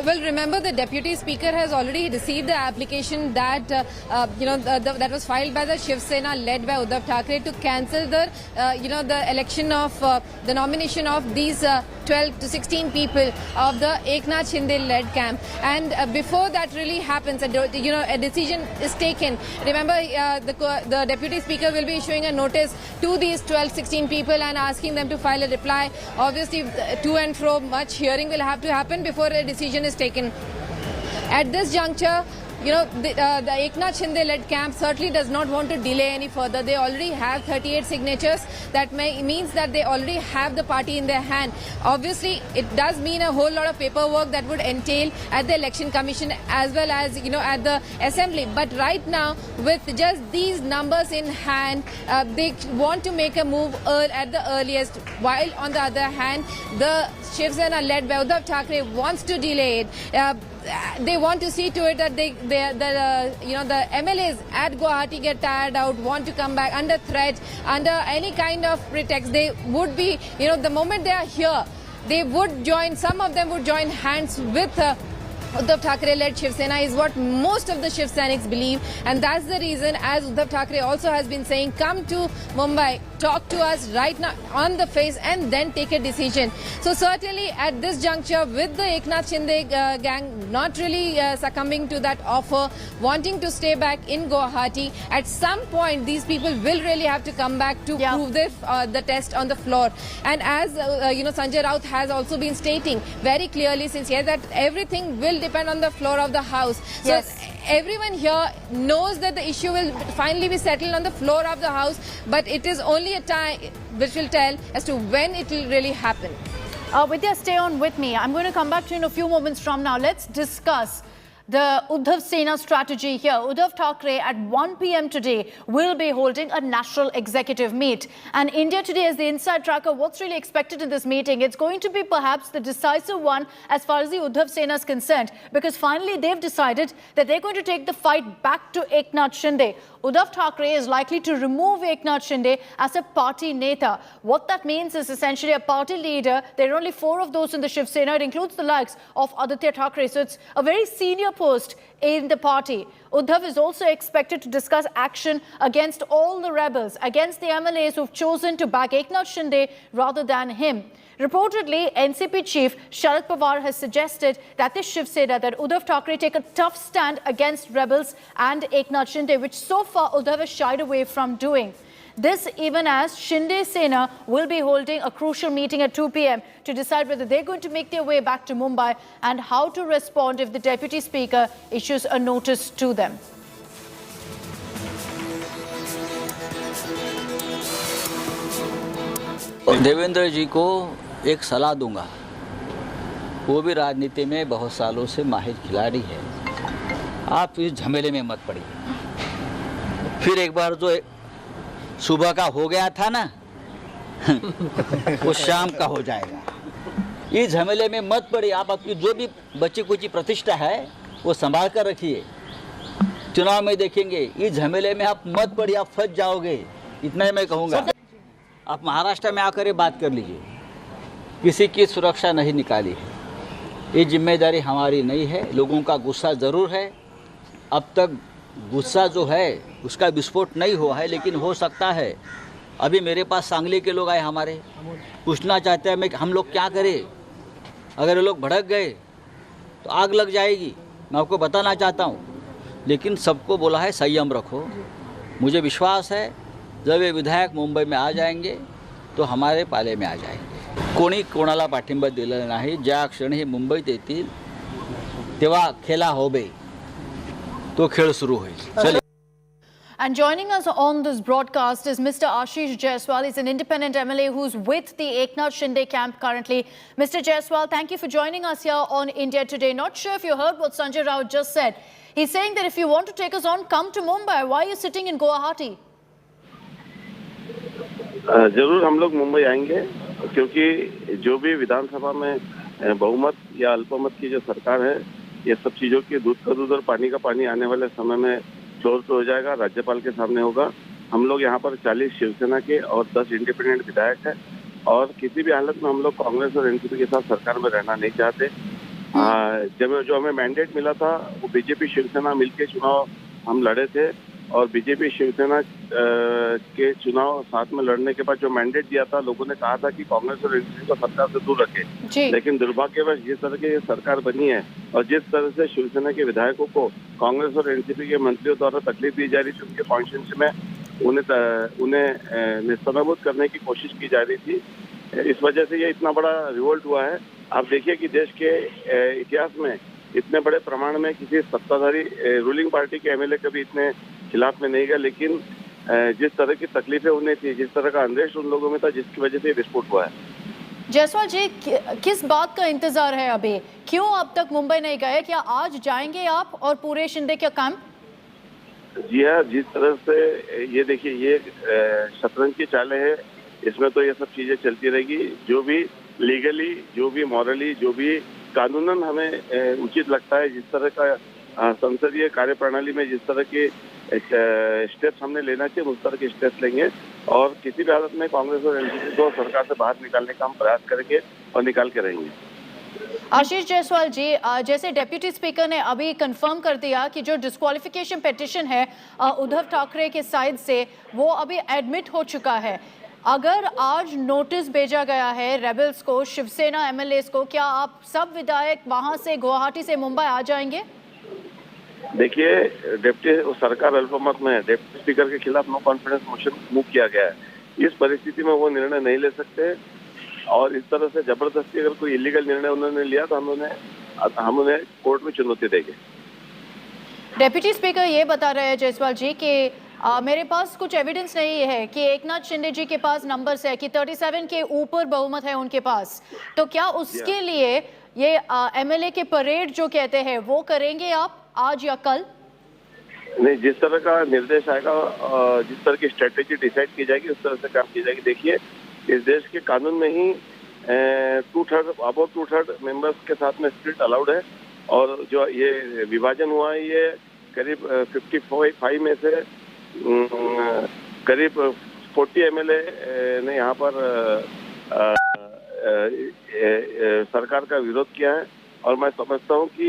Well, remember, the Deputy Speaker has already received the application that, that was filed by the Shiv Sena led by Uddhav Thackeray to cancel the, the election of, the nomination of these 12 to 16 people of the Eknath Shinde led camp. And before that really happens, a decision is taken. Remember, the Deputy Speaker will be issuing a notice to these 12-16 people and asking them to file a reply. Obviously, to and fro, much hearing will have to happen before a decision is taken. At this juncture, the Eknath Shinde-led camp certainly does not want to delay any further. They already have 38 signatures. That means that they already have the party in their hand. Obviously, it does mean a whole lot of paperwork that would entail at the Election Commission as well as, at the Assembly. But right now, with just these numbers in hand, they want to make a move at the earliest. While on the other hand, the Shiv Sena led by Uddhav Thackeray wants to delay it. they want to see to it that the MLAs at Guwahati get tired out, want to come back under threat, under any kind of pretext. They would be, the moment they are here, they would join, some of them would join hands with Uddhav Thackeray-led Shiv Sena is what most of the Shiv Senics believe, and that's the reason, as Uddhav Thackeray also has been saying, come to Mumbai, talk to us right now on the face and then take a decision. So certainly at this juncture, with the Eknath Shinde gang not really succumbing to that offer, wanting to stay back in Guwahati, at some point these people will really have to come back to prove the test on the floor. And as Sanjay Raut has also been stating very clearly since here that everything will depend on the floor of the House. So everyone here knows that the issue will finally be settled on the floor of the House, but it is only a time which will tell as to when it will really happen. Vidya, stay on with me. I'm going to come back to you in a few moments from now. Let's discuss the Uddhav Sena strategy here. Uddhav Thackeray at 1 p.m. today will be holding a national executive meet. And India Today is the inside tracker. What's really expected in this meeting? It's going to be perhaps the decisive one as far as the Uddhav Sena is concerned, because finally they've decided that they're going to take the fight back to Eknath Shinde. Uddhav Thackeray is likely to remove Eknath Shinde as a party neta. What that means is essentially a party leader. There are only 4 of those in the Shiv Sena. It includes the likes of Aditya Thackeray. So it's a very senior post in the party. Uddhav is also expected to discuss action against all the rebels, against the MLAs who've chosen to back Eknath Shinde rather than him. Reportedly, NCP chief Sharad Pawar has suggested that this Shiv Sena, that Uddhav Thackeray take a tough stand against rebels and Eknath Shinde, which so far Uddhav has shied away from doing. This even as Shinde Sena will be holding a crucial meeting at 2 p.m. to decide whether they're going to make their way back to Mumbai and how to respond if the Deputy Speaker issues a notice to them. Devendra जी को एक सलाह दूंगा, वो भी राजनीति में बहुत सालों से माहिर खिलाड़ी है। आप इस झमेले में मत पड़िए। फिर एक बार जो सुबह का हो गया था ना, वो शाम का हो जाएगा। इस झमेले में मत पड़िए। आप अपनी जो भी बची कुची प्रतिष्ठा है वो संभाल कर रखिए। चुनाव में देखेंगे, इस झमेले में आप मत पड़िए, आप फंस जाओगे। इतना ही मैं कहूँगा। आप महाराष्ट्र में आकर बात कर लीजिए, किसी की सुरक्षा नहीं निकाली है। ये जिम्मेदारी हमारी नहीं है। लोगों का गुस्सा ज़रूर है। अब तक गुस्सा जो है उसका विस्फोट नहीं हुआ है, लेकिन हो सकता है। अभी मेरे पास सांगली के लोग आए हमारे, पूछना चाहते हैं हम लोग क्या करें। अगर ये लोग भड़क गए तो आग लग जाएगी। मैं आपको बताना चाहता हूँ, लेकिन सबको बोला है संयम रखो। मुझे विश्वास है जब ये विधायक मुंबई में आ जाएंगे तो हमारे पाले में आ जाएंगे। कोणी कोणाला पाठिंबा दिलेला नाही। ज्या क्षणी मुंबईत येतील तेव्हा खेला होबे, तो खेळ सुरू होईल। And joining us on this broadcast is Mr. Ashish Jaiswal. He's an independent MLA who's with the Eknath Shinde camp currently. Mr. Jaiswal, thank you for joining us here on India Today. Not sure if you heard what Sanjay Raut just said. He's saying that if you want to take us on, come to Mumbai. Why are you sitting in Guwahati? जरूर हम लोग मुंबई आएंगे, क्योंकि जो भी विधानसभा में बहुमत या अल्पमत की जो सरकार है, ये सब चीजों की दूध का दूध और पानी का पानी आने वाले समय में फ्लोर पे हो जाएगा, राज्यपाल के सामने होगा। हम लोग यहाँ पर 40 शिवसेना के और 10 इंडिपेंडेंट विधायक हैं, और किसी भी हालत में हम लोग कांग्रेस और एनसीपी के साथ सरकार में रहना नहीं चाहते। जब जो हमें मैंडेट मिला था, वो बीजेपी शिवसेना मिलकर चुनाव हम लड़े थे, और बीजेपी शिवसेना के चुनाव साथ में लड़ने के बाद जो मैंडेट दिया था, लोगों ने कहा था कि कांग्रेस और एनसीपी को सरकार से दूर रखे। लेकिन दुर्भाग्यवश जिस तरह की सरकार बनी है और जिस तरह से शिवसेना के विधायकों को कांग्रेस और एनसीपी के मंत्रियों द्वारा तकलीफ दी जा रही थी, उनके कॉन्स्टिट्यूएंसी में उन्हें निस्तानाबूद करने की कोशिश की जा रही थी। इस वजह से ये इतना बड़ा रिवोल्ट हुआ है। आप देखिए कि देश के इतिहास में इतने बड़े प्रमाण में किसी सत्ताधारी रूलिंग पार्टी के एमएलए कभी इतने खिलाफ में नहीं गया, लेकिन जिस तरह की तकलीफें उन्हें थी, जिस तरह का अंदेश उन लोगों में था, जिसकी वजह से विस्फोट हुआ है। जायसवाल जी, किस बात का इंतजार है अभी? क्यों अब तक मुंबई नहीं गए? क्या आज जाएंगे आप और पूरे शिंदे का कैंप? जी हाँ, जिस तरह से ये देखिए, ये शतरंज की चालें हैं, इसमें तो ये सब चीजें चलती रहेगी। जो भी लीगली, जो भी मॉरली, जो भी कानूनन हमें उचित लगता है, जिस तरह का संसदीय कार्यप्रणाली में जिस तरह के स्टेप्स हमने लेना चाहिए उस तरह के स्टेप्स लेंगे और किसी भी हालत में कांग्रेस और एनसीपी को सरकार से बाहर निकालने का हम प्रयास करेंगे और निकाल के रहेंगे। आशीष जायसवाल जी, जैसे डेप्यूटी स्पीकर ने अभी कंफर्म कर दिया कि जो डिस्क्वालिफिकेशन पिटीशन है उद्धव ठाकरे के साइड से वो अभी एडमिट हो चुका है। अगर आज नोटिस भेजा गया है रेबल्स को, शिवसेना MLAs को, क्या आप सब विधायक वहां से गुवाहाटी से मुंबई आ जाएंगे? देखिए, डेप्यूटी सरकार अल्पमत में है, डेप्यूटी स्पीकर के खिलाफ नो कॉन्फिडेंस मोशन मूव किया गया है। इस परिस्थिति में वो निर्णय नहीं ले सकते और इस तरह से जबरदस्ती अगर कोई इलीगल निर्णय उन्होंने लिया तो हम उन्हें कोर्ट में चुनौती देंगे। डेप्यूटी स्पीकर ये बता रहे हैं जायसवाल जी कि मेरे पास कुछ एविडेंस नहीं है कि एकनाथ शिंदे जी के पास नंबर्स है कि 37 के ऊपर बहुमत है उनके पास, तो क्या उसके लिए ये MLA के परेड जो कहते हैं वो करेंगे आप आज या कल? नहीं, जिस तरह का निर्देश आएगा, जिस तरह की स्ट्रेटेजी डिसाइड की जाएगी उस तरह से काम की जाएगी। देखिए, इस देश के कानून में ही 2/3 मेंबर्स के साथ में स्प्लिट अलाउड है और जो ये विभाजन हुआ है ये करीब 55 में से करीब 40 MLA ने यहाँ पर सरकार का विरोध किया है और मैं समझता हूँ कि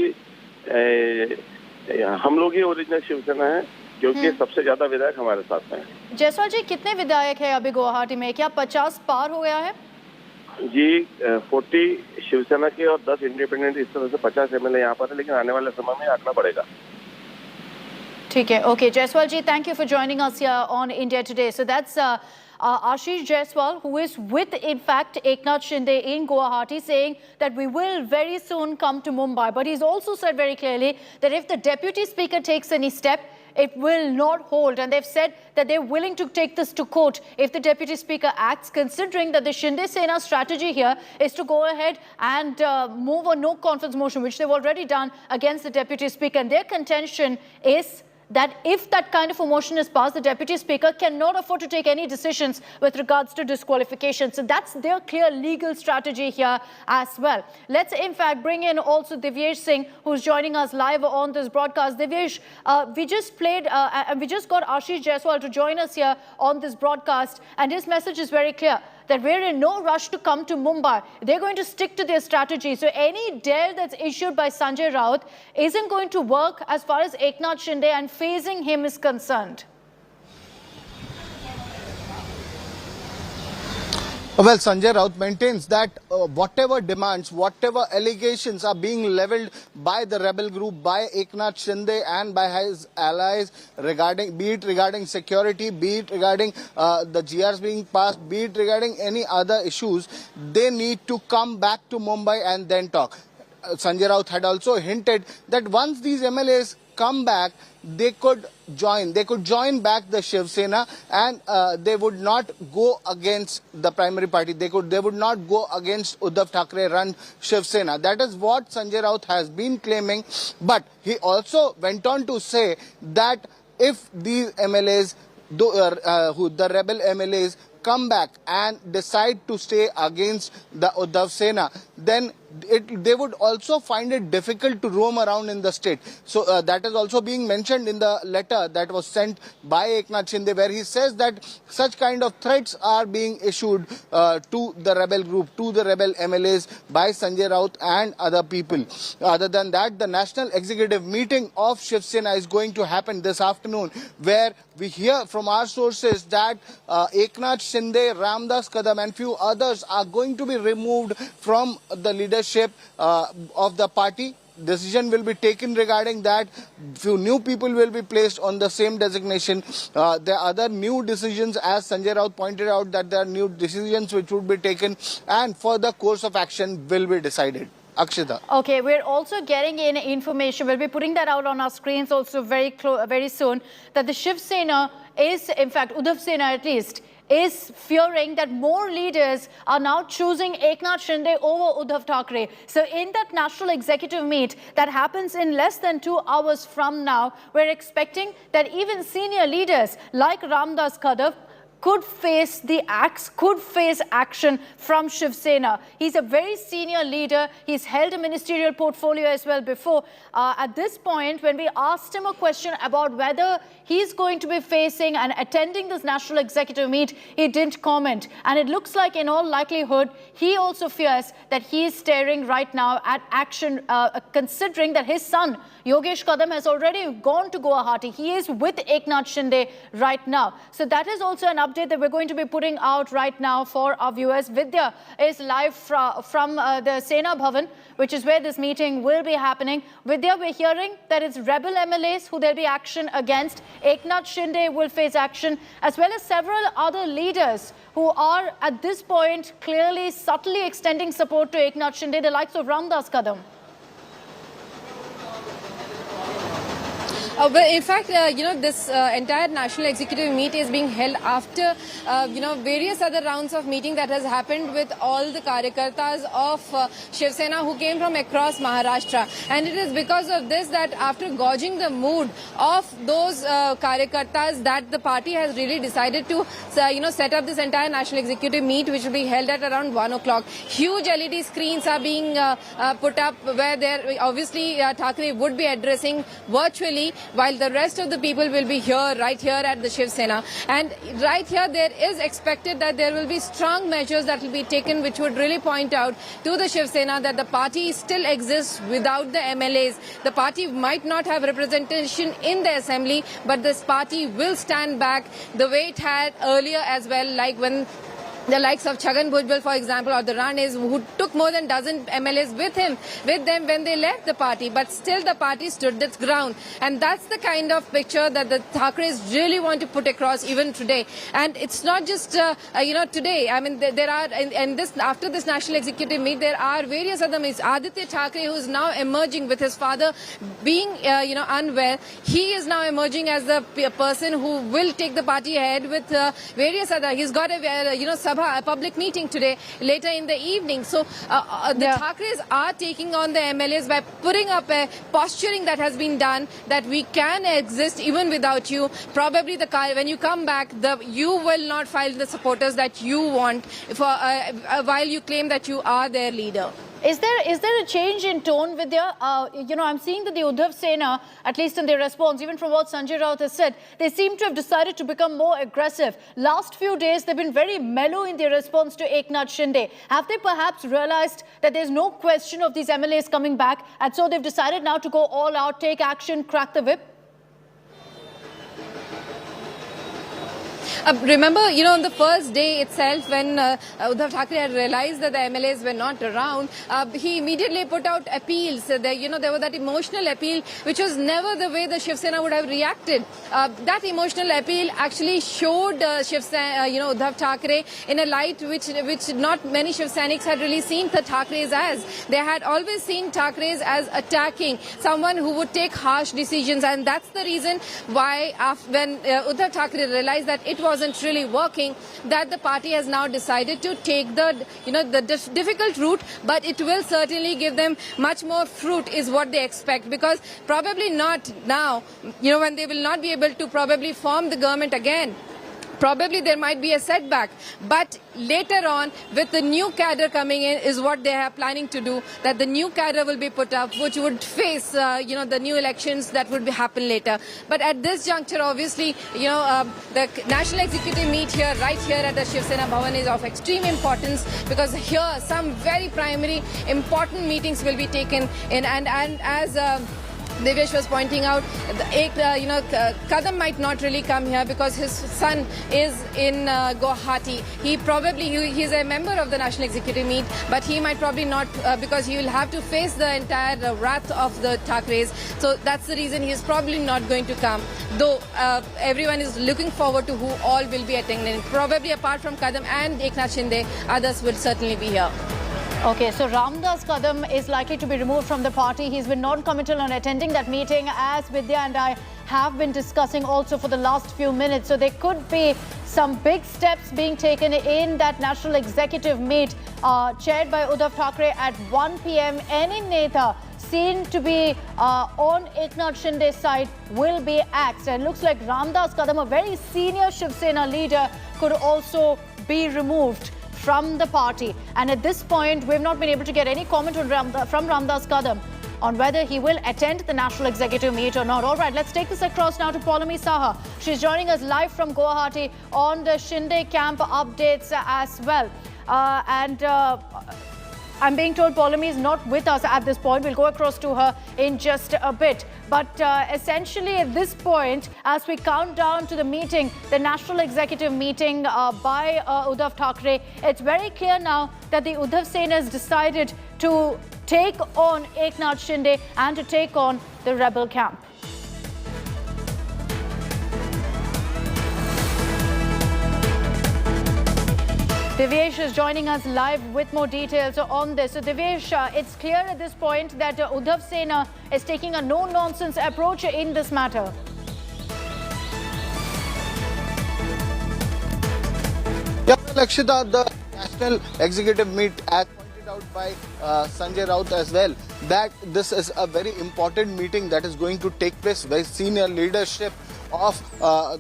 हम लोग ही ओरिजिनल शिवसेना है क्योंकि सबसे ज्यादा विधायक हमारे साथ में है। जायसवाल जी, कितने विधायक है अभी गुवाहाटी में? क्या 50 पार हो गया है? जी, 40 शिवसेना के और 10 इंडिपेंडेंट, इस तरह से 50 MLA यहाँ पर है, लेकिन आने वाले समय में आंकड़ा बढ़ेगा। ठीक है, okay Jaiswal ji, thank you for joining us here on India Today. So that's Ashish Jaiswal, who is with, in fact, Eknath Shinde in Guwahati, saying that we will very soon come to Mumbai. But he's also said very clearly that if the Deputy Speaker takes any step, it will not hold. And they've said that they're willing to take this to court if the Deputy Speaker acts, considering that the Shinde Sena strategy here is to go ahead and move a no-confidence motion, which they've already done against the Deputy Speaker. And their contention is that if that kind of a motion is passed, the Deputy Speaker cannot afford to take any decisions with regards to disqualification. So that's their clear legal strategy here as well. Let's in fact bring in also Divyesh Singh, who's joining us live on this broadcast. Divyesh, we just got Ashish Jaiswal to join us here on this broadcast, and his message is very clear that we're in no rush to come to Mumbai. They're going to stick to their strategy. So any dare that's issued by Sanjay Raut isn't going to work as far as Eknath Shinde and phasing him is concerned. Well, Sanjay Raut maintains that whatever demands, whatever allegations are being levelled by the rebel group, by Eknath Shinde and by his allies, be it regarding security, be it regarding the GRs being passed, be it regarding any other issues, they need to come back to Mumbai and then talk. Sanjay Raut had also hinted that once these MLAs come back, they could join back the Shiv Sena, and they would not go against the primary party. They would not go against Uddhav Thackeray run Shiv Sena. That is what Sanjay Raut has been claiming. But he also went on to say that if these MLAs, the rebel MLAs, come back and decide to stay against the Uddhav Sena, then they would also find it difficult to roam around in the state. So that is also being mentioned in the letter that was sent by Eknath Shinde, where he says that such kind of threats are being issued to the rebel group, to the rebel MLAs by Sanjay Raut and other people. Other than that, the national executive meeting of Shiv Sena is going to happen this afternoon, where we hear from our sources that Eknath Shinde, Ramdas Kadam and few others are going to be removed from the leadership of the party. Decision will be taken regarding that. Few new people will be placed on the same designation. There are other new decisions, as Sanjay Raut pointed out, that there are new decisions which would be taken and further course of action will be decided. Akshita. Okay, we're also getting in information, we'll be putting that out on our screens also very soon, that the Shiv Sena is, in fact, Uddhav Sena at least, is fearing that more leaders are now choosing Eknath Shinde over Uddhav Thackeray. So in that national executive meet that happens in less than 2 hours from now, we're expecting that even senior leaders like Ramdas Kadam could face the axe, could face action from Shiv Sena. He's a very senior leader. He's held a ministerial portfolio as well before. At this point, when we asked him a question about whether he's going to be facing and attending this national executive meet, he didn't comment. And it looks like in all likelihood, he also fears that he is staring right now at action, considering that his son, Yogesh Kadam, has already gone to Guwahati. He is with Eknath Shinde right now. So that is also an update that we're going to be putting out right now for our viewers. Vidya is live from the Sena Bhavan, which is where this meeting will be happening. Vidya, we're hearing that it's rebel MLAs who there'll be action against. Eknath Shinde will face action, as well as several other leaders who are at this point clearly, subtly extending support to Eknath Shinde, the likes of Ramdas Kadam. Well, in fact, this entire national executive meet is being held after, various other rounds of meeting that has happened with all the karyakartas of Shiv Sena who came from across Maharashtra. And it is because of this that after gauging the mood of those karyakartas that the party has really decided to, set up this entire national executive meet, which will be held at around 1 o'clock. Huge LED screens are being put up where there obviously Thackeray would be addressing virtually, while the rest of the people will be here, right here at the Shiv Sena. And right here, there is expected that there will be strong measures that will be taken, which would really point out to the Shiv Sena that the party still exists without the MLAs. The party might not have representation in the assembly, but this party will stand back the way it had earlier as well, like when the likes of Chhagan Bhujbal, for example, or the Ranis, who took more than a dozen MLAs with them when they left the party. But still the party stood its ground. And that's the kind of picture that the Thackerays really want to put across even today. And it's not just, today. I mean, there are, after this national executive meet, there are various other meets. Aditya Thackeray, who is now emerging with his father being, unwell, he is now emerging as the person who will take the party ahead with various other. He's got a public meeting today, later in the evening. So the Thackerays are taking on the MLAs by putting up a posturing that has been done that we can exist even without you. Probably when you come back, you will not find the supporters that you want while you claim that you are their leader. Is there a change in tone, Vidya? I'm seeing that the Uddhav Sena, at least in their response, even from what Sanjay Raut has said, they seem to have decided to become more aggressive. Last few days, they've been very mellow in their response to Eknath Shinde. Have they perhaps realized that there's no question of these MLAs coming back, and so they've decided now to go all out, take action, crack the whip? Remember, on the first day itself, when Uddhav Thackeray had realized that the MLAs were not around, he immediately put out appeals. There was that emotional appeal, which was never the way the Shiv Sena would have reacted. That emotional appeal actually showed Uddhav Thackeray in a light which not many Shiv Senics had really seen the Thackeray's as. They had always seen Thackeray's as attacking, someone who would take harsh decisions, and that's the reason why when Uddhav Thackeray realized that it wasn't really working, that the party has now decided to take the difficult route, but it will certainly give them much more fruit is what they expect, because probably not now, when they will not be able to probably form the government again. Probably there might be a setback, but later on with the new cadre coming in is what they are planning to do, that the new cadre will be put up, which would face the new elections that would happen later. But at this juncture, obviously, the national executive meet here, right here at the Shiv Sena Bhavan, is of extreme importance, because here some very primary important meetings will be taken in, and as Devesh was pointing out, Kadam might not really come here because his son is in Guwahati. He's a member of the National Executive Meet, but he might probably not because he will have to face the entire wrath of the Thackerays. So that's the reason he is probably not going to come. Though everyone is looking forward to who all will be attending. Probably apart from Kadam and Eknath Shinde, others will certainly be here. Okay, so Ramdas Kadam is likely to be removed from the party. He's been non-committal on attending that meeting, as Vidya and I have been discussing also for the last few minutes. So there could be some big steps being taken in that national executive meet chaired by Uddhav Thackeray at 1 p.m. Any Netha seen to be on Eknath Shinde's side will be axed. And it looks like Ramdas Kadam, a very senior Shiv Sena leader, could also be removed from the party. And at this point, we've not been able to get any comment from Ramdas Kadam on whether he will attend the National Executive Meet or not. All right, let's take this across now to Paulami Saha. She's joining us live from Guwahati on the Shinde camp updates as well. I'm being told Paulami is not with us at this point. We'll go across to her in just a bit. But essentially at this point, as we count down to the meeting, the National Executive meeting by Uddhav Thackeray, it's very clear now that the Uddhav Sena has decided to take on Eknath Shinde and to take on the rebel camp. Divyesh is joining us live with more details on this. So Divyesh, it's clear at this point that Uddhav Sena is taking a no-nonsense approach in this matter. Yeah, Lakshita, the National Executive Meet, as pointed out by Sanjay Raut as well, that this is a very important meeting that is going to take place where senior leadership of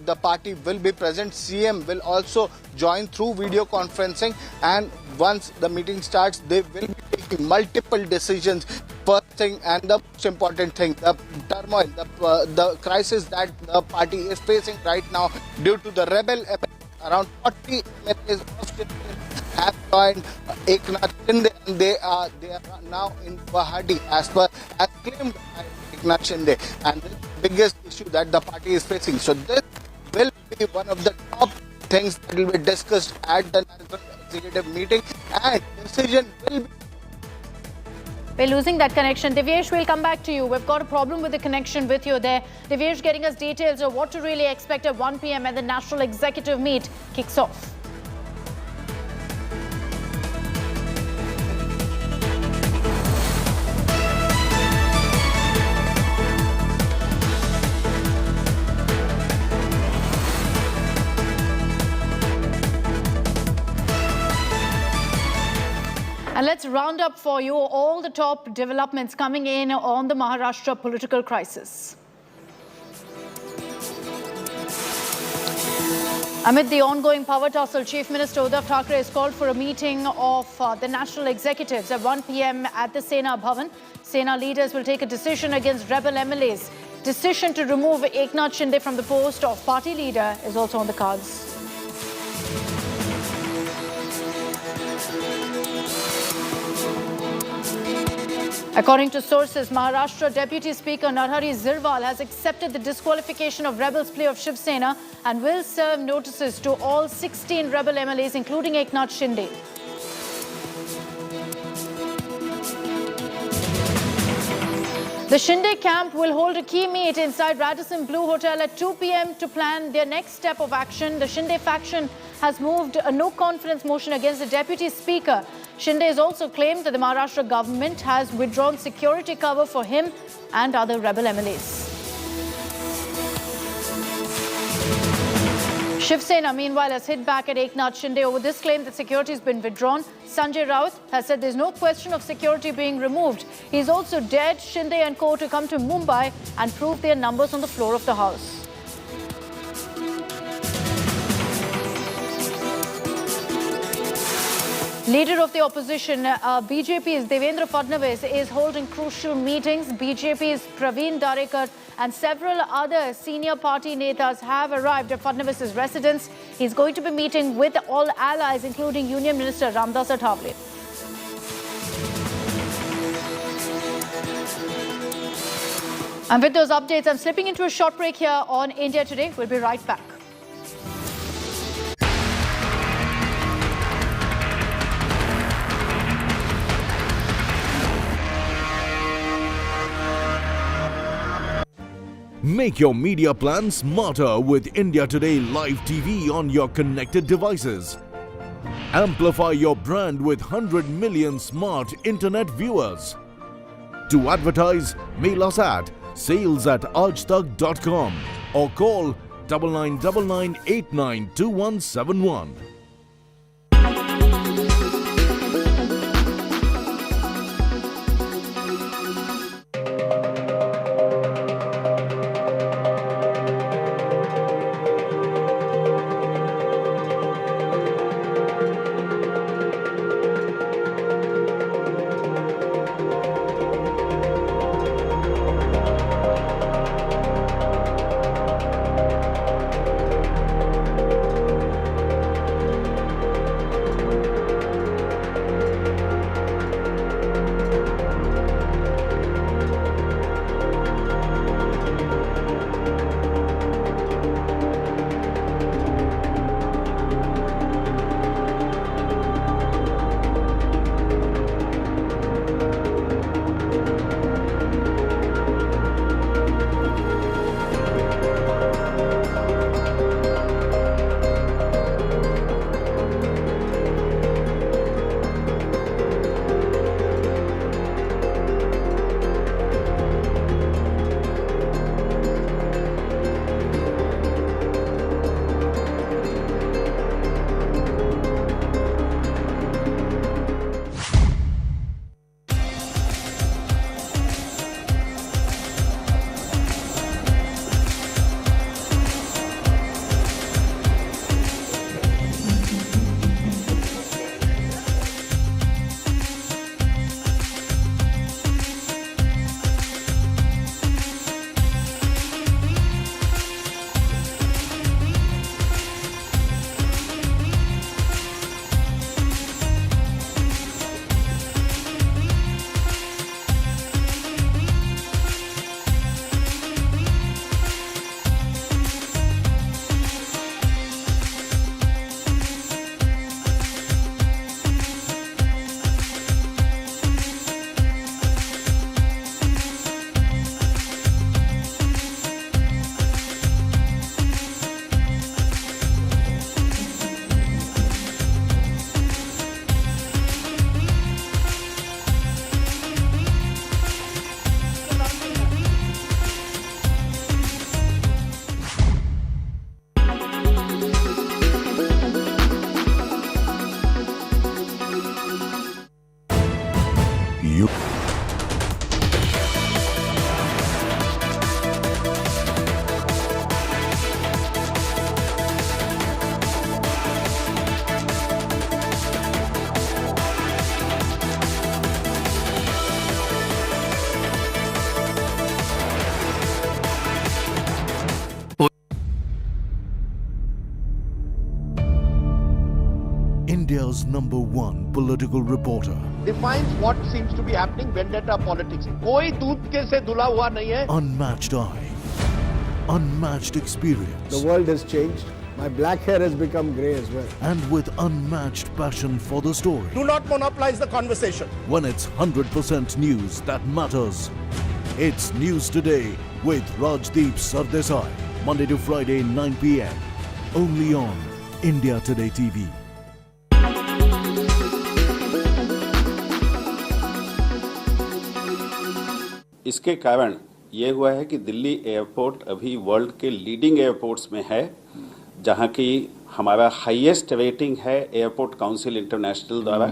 the party will be present. CM will also join through video conferencing, and once the meeting starts, they will be taking multiple decisions. First thing and the most important thing, the turmoil, the crisis that the party is facing right now due to the rebel MLAs. Around 40 MLAs of Shiv Sena have joined Eknath Shinde, and they are now in Guwahati as claimed by Eknath Shinde, and this is the biggest issue that the party is facing. So this will be one of the top things that will be discussed at the National Executive meeting, and decision will be. We're losing that connection. Divyesh, we'll come back to you. We've got a problem with the connection with you there. Divyesh getting us details of what to really expect at 1 p.m. and the National Executive Meet kicks off. And let's round up for you all the top developments coming in on the Maharashtra political crisis. Amid the ongoing power tussle, Chief Minister Uddhav Thackeray has called for a meeting of the national executives at 1 p.m. at the Sena Bhavan. Sena leaders will take a decision against rebel MLAs. Decision to remove Eknath Shinde from the post of party leader is also on the cards. According to sources, Maharashtra Deputy Speaker Narhari Zirwal has accepted the disqualification of rebels' plea of Shiv Sena and will serve notices to all 16 rebel MLAs, including Eknath Shinde. The Shinde camp will hold a key meet inside Radisson Blu Hotel at 2 p.m. to plan their next step of action. The Shinde faction has moved a no-confidence motion against the Deputy Speaker. Shinde has also claimed that the Maharashtra government has withdrawn security cover for him and other rebel MLAs. Shiv Sena, meanwhile, has hit back at Eknath Shinde over this claim that security has been withdrawn. Sanjay Raut has said there's no question of security being removed. He's also dared Shinde and co to come to Mumbai and prove their numbers on the floor of the House. Leader of the opposition, BJP's Devendra Fadnavis, is holding crucial meetings. BJP's Praveen Darekar and several other senior party netas have arrived at Fadnavis's residence. He's going to be meeting with all allies, including Union Minister Ramdas Athavale. And with those updates, I'm slipping into a short break here on India Today. We'll be right back. Make your media plan smarter with India Today Live TV on your connected devices. Amplify your brand with 100 million smart internet viewers. To advertise, mail us at sales@aajtak.com or call 9999892171. India's #1 political reporter. Defines what seems to be happening, vendetta politics. कोई दूध के से धुला हुआ नहीं है. Unmatched eye, unmatched experience. The world has changed. My black hair has become grey as well. And with unmatched passion for the story. Do not monopolize the conversation. When it's 100% news that matters. It's News Today with Rajdeep Sardesai. Monday to Friday, 9 p.m. Only on India Today TV. इसके कारण ये हुआ है कि Delhi airport अभी world के leading airports में है, जहां की हमारा हाईएस्ट रेटिंग है एयरपोर्ट काउंसिल इंटरनेशनल द्वारा।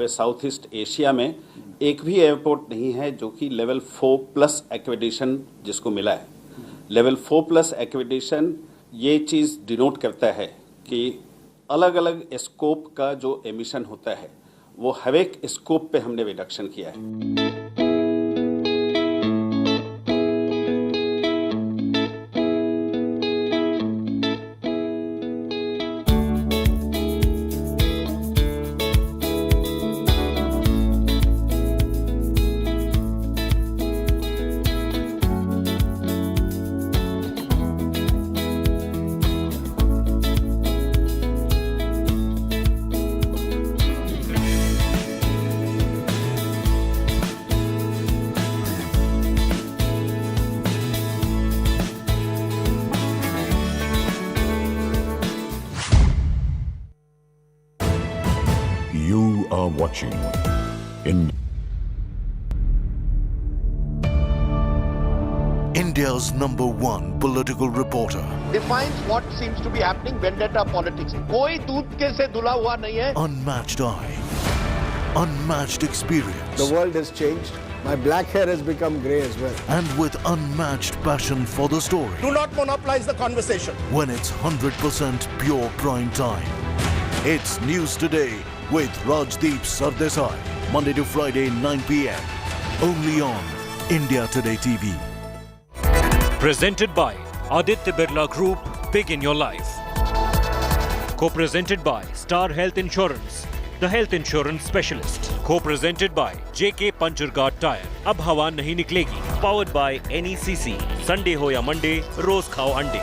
साउथ ईस्ट एशिया में एक भी एयरपोर्ट नहीं है जो कि लेवल 4+ एक्रेडिटेशन जिसको मिला है। लेवल 4+ एक्रेडिटेशन ये चीज़ डिनोट करता है कि अलग अलग स्कोप का जो एमिशन होता है वो हर एक स्कोप पे हमने रिडक्शन किया है। You are watching India's #1 political reporter. Defines what seems to be happening, vendetta politics. कोई दूध के से धुला हुआ नहीं है. Unmatched eye, unmatched experience. The world has changed. My black hair has become grey as well. And with unmatched passion for the story. Do not monopolize the conversation. When it's 100% pure prime time. It's News Today with Rajdeep Sardesai. Monday to Friday, 9 p.m. Only on India Today TV. Presented by Aditya Birla Group, Big in Your Life. Co-presented by Star Health Insurance, the health insurance specialist. Co-presented by JK Panchurghat Tire. अब हवा नहीं निकलेगी. Powered by NECC. Sunday हो या Monday, रोज खाओ अंडे.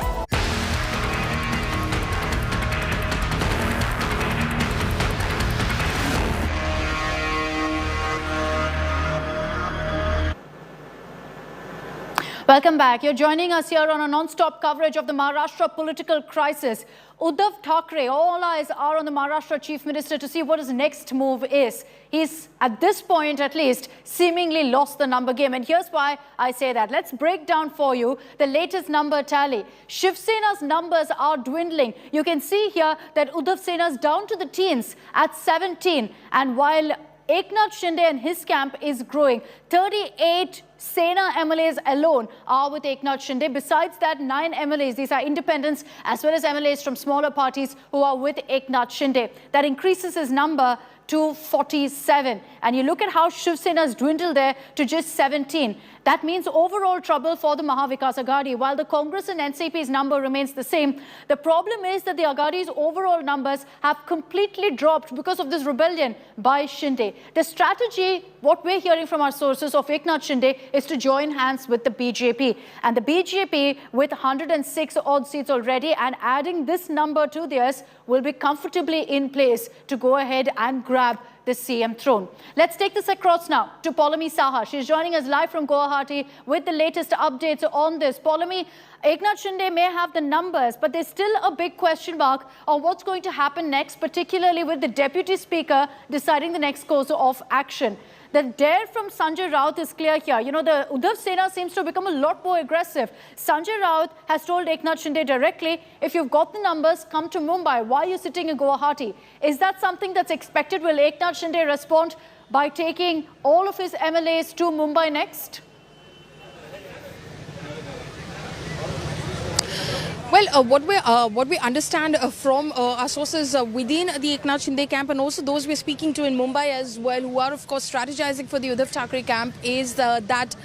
Welcome back. You're joining us here on a non-stop coverage of the Maharashtra political crisis. Uddhav Thackeray, all eyes are on the Maharashtra Chief Minister to see what his next move is. He's, at this point at least, seemingly lost the number game. And here's why I say that. Let's break down for you the latest number tally. Shiv Sena's numbers are dwindling. You can see here that Uddhav Sena's down to the teens at 17. And while Eknath Shinde and his camp is growing, 38 Sena MLAs alone are with Eknath Shinde. Besides that, 9 MLAs, these are independents as well as MLAs from smaller parties who are with Eknath Shinde. That increases his number to 47. And you look at how Shiv Sena has dwindled there to just 17. That means overall trouble for the Mahavikas Aghadi. While the Congress and NCP's number remains the same, the problem is that the Aghadi's overall numbers have completely dropped because of this rebellion by Shinde. The strategy, what we're hearing from our sources of Eknath Shinde, is to join hands with the BJP. And the BJP, with 106 odd seats already and adding this number to theirs, will be comfortably in place to go ahead and grab the CM throne. Let's take this across now to Paulami Saha. She's joining us live from Guwahati with the latest updates on this. Paulami, Eknath Shinde may have the numbers, but there's still a big question mark on what's going to happen next, particularly with the Deputy Speaker deciding the next course of action. The dare from Sanjay Raut is clear here. You know, the Uddhav Sena seems to become a lot more aggressive. Sanjay Raut has told Eknath Shinde directly, if you've got the numbers, come to Mumbai. Why are you sitting in Guwahati? Is that something that's expected? Will Eknath Shinde respond by taking all of his MLAs to Mumbai next? Well, what we understand from our sources within the Eknath Shinde camp, and also those we're speaking to in Mumbai as well, who are of course strategizing for the Uddhav Thackeray camp, is that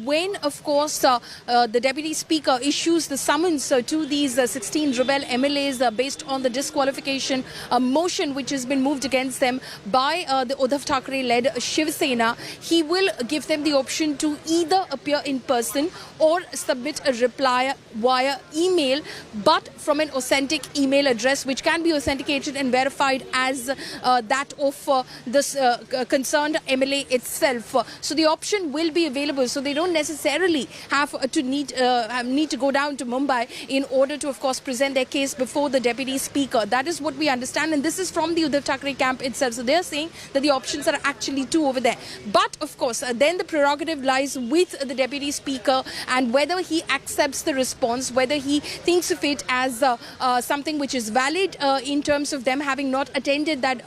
when of course the Deputy Speaker issues the summons to these 16 rebel MLAs based on the disqualification motion which has been moved against them by the Uddhav Thackeray-led Shiv Sena, he will give them the option to either appear in person or submit a reply via email, but from an authentic email address which can be authenticated and verified as that of this concerned MLA itself. So the option will be available, so they don't necessarily have to need to go down to Mumbai in order to of course present their case before the Deputy Speaker. That is what we understand, and this is from the Uddhav Thackeray camp itself. So they are saying that the options are actually two over there. But of course then the prerogative lies with the Deputy Speaker, and whether he accepts the response, whether he thinks of it as something which is valid in terms of them having not attended that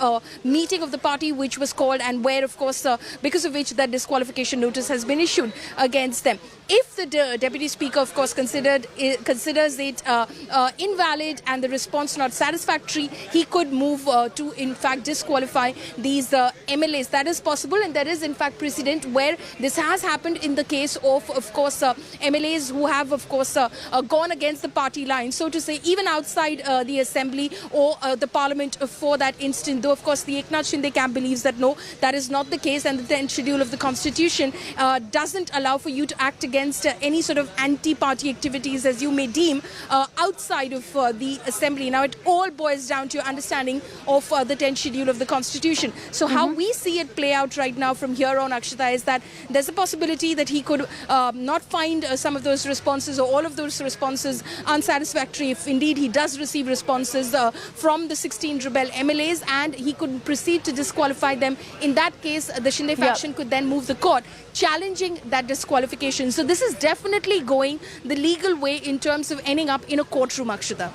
meeting of the party which was called, and where of course because of which that disqualification notice has been issued against them. If the Deputy Speaker of course considers it invalid and the response not satisfactory, he could move to in fact disqualify these MLAs. That is possible, and there is in fact precedent where this has happened in the case of course MLAs who have of course gone against the party line, so to say, even outside the assembly or the parliament for that instant. Though of course the Eknath Shinde camp believes that no, that is not the case, and the 10th schedule of the constitution doesn't allow for you to act against any sort of anti-party activities as you may deem outside of the assembly. Now it all boils down to your understanding of the 10th schedule of the constitution. So how we see it play out right now from here on, Akshita, is that there's a possibility that he could not find some of those responses or all of those responses unsatisfactory. If indeed he does receive responses from the 16 rebel MLAs, and he could proceed to disqualify them, in that case the Shinde faction could then move the court challenging that disqualification. So this is definitely going the legal way in terms of ending up in a courtroom, Akshita.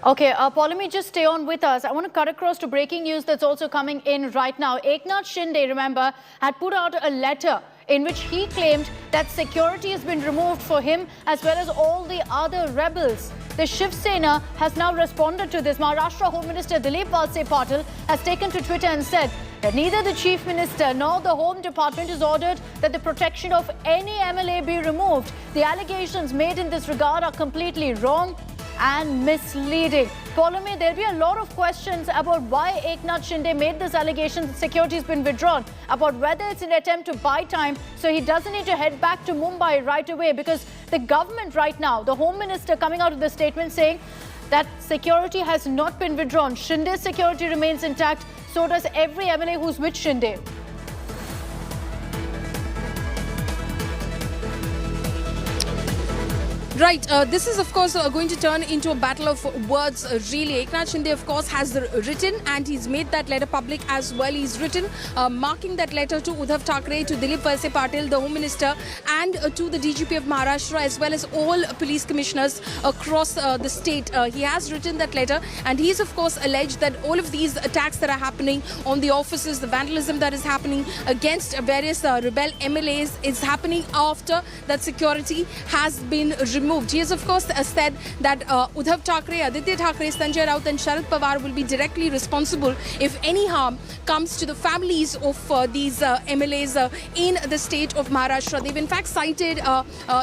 Okay, Paulami, just stay on with us. I want to cut across to breaking news that's also coming in right now. Eknath Shinde, remember, had put out a letter in which he claimed that security has been removed for him as well as all the other rebels. The Shiv Sena has now responded to this. Maharashtra Home Minister Dilip Valse Patil has taken to Twitter and said that neither the Chief Minister nor the Home Department has ordered that the protection of any MLA be removed. The allegations made in this regard are completely wrong and misleading. Paulami, there'll be a lot of questions about why Eknath Shinde made this allegation that security has been withdrawn, about whether it's an attempt to buy time so he doesn't need to head back to Mumbai right away, because the government right now, the Home Minister coming out of the statement saying that security has not been withdrawn. Shinde's security remains intact, so does every MLA who's with Shinde. Right, this is of course going to turn into a battle of words really. Eknath Shinde of course has written, and he's made that letter public as well. He's written marking that letter to Uddhav Thackeray, to Dilip Valse Patil, the Home Minister, and to the DGP of Maharashtra, as well as all police commissioners across the state. He has written that letter, and he's of course alleged that all of these attacks that are happening on the offices, the vandalism that is happening against various rebel MLAs is happening after that security has been removed. He has of course said that Uddhav Thackeray, Aditya Thackeray, Sanjay Raut and Sharad Pawar will be directly responsible if any harm comes to the families of these MLAs in the state of Maharashtra. They've in fact cited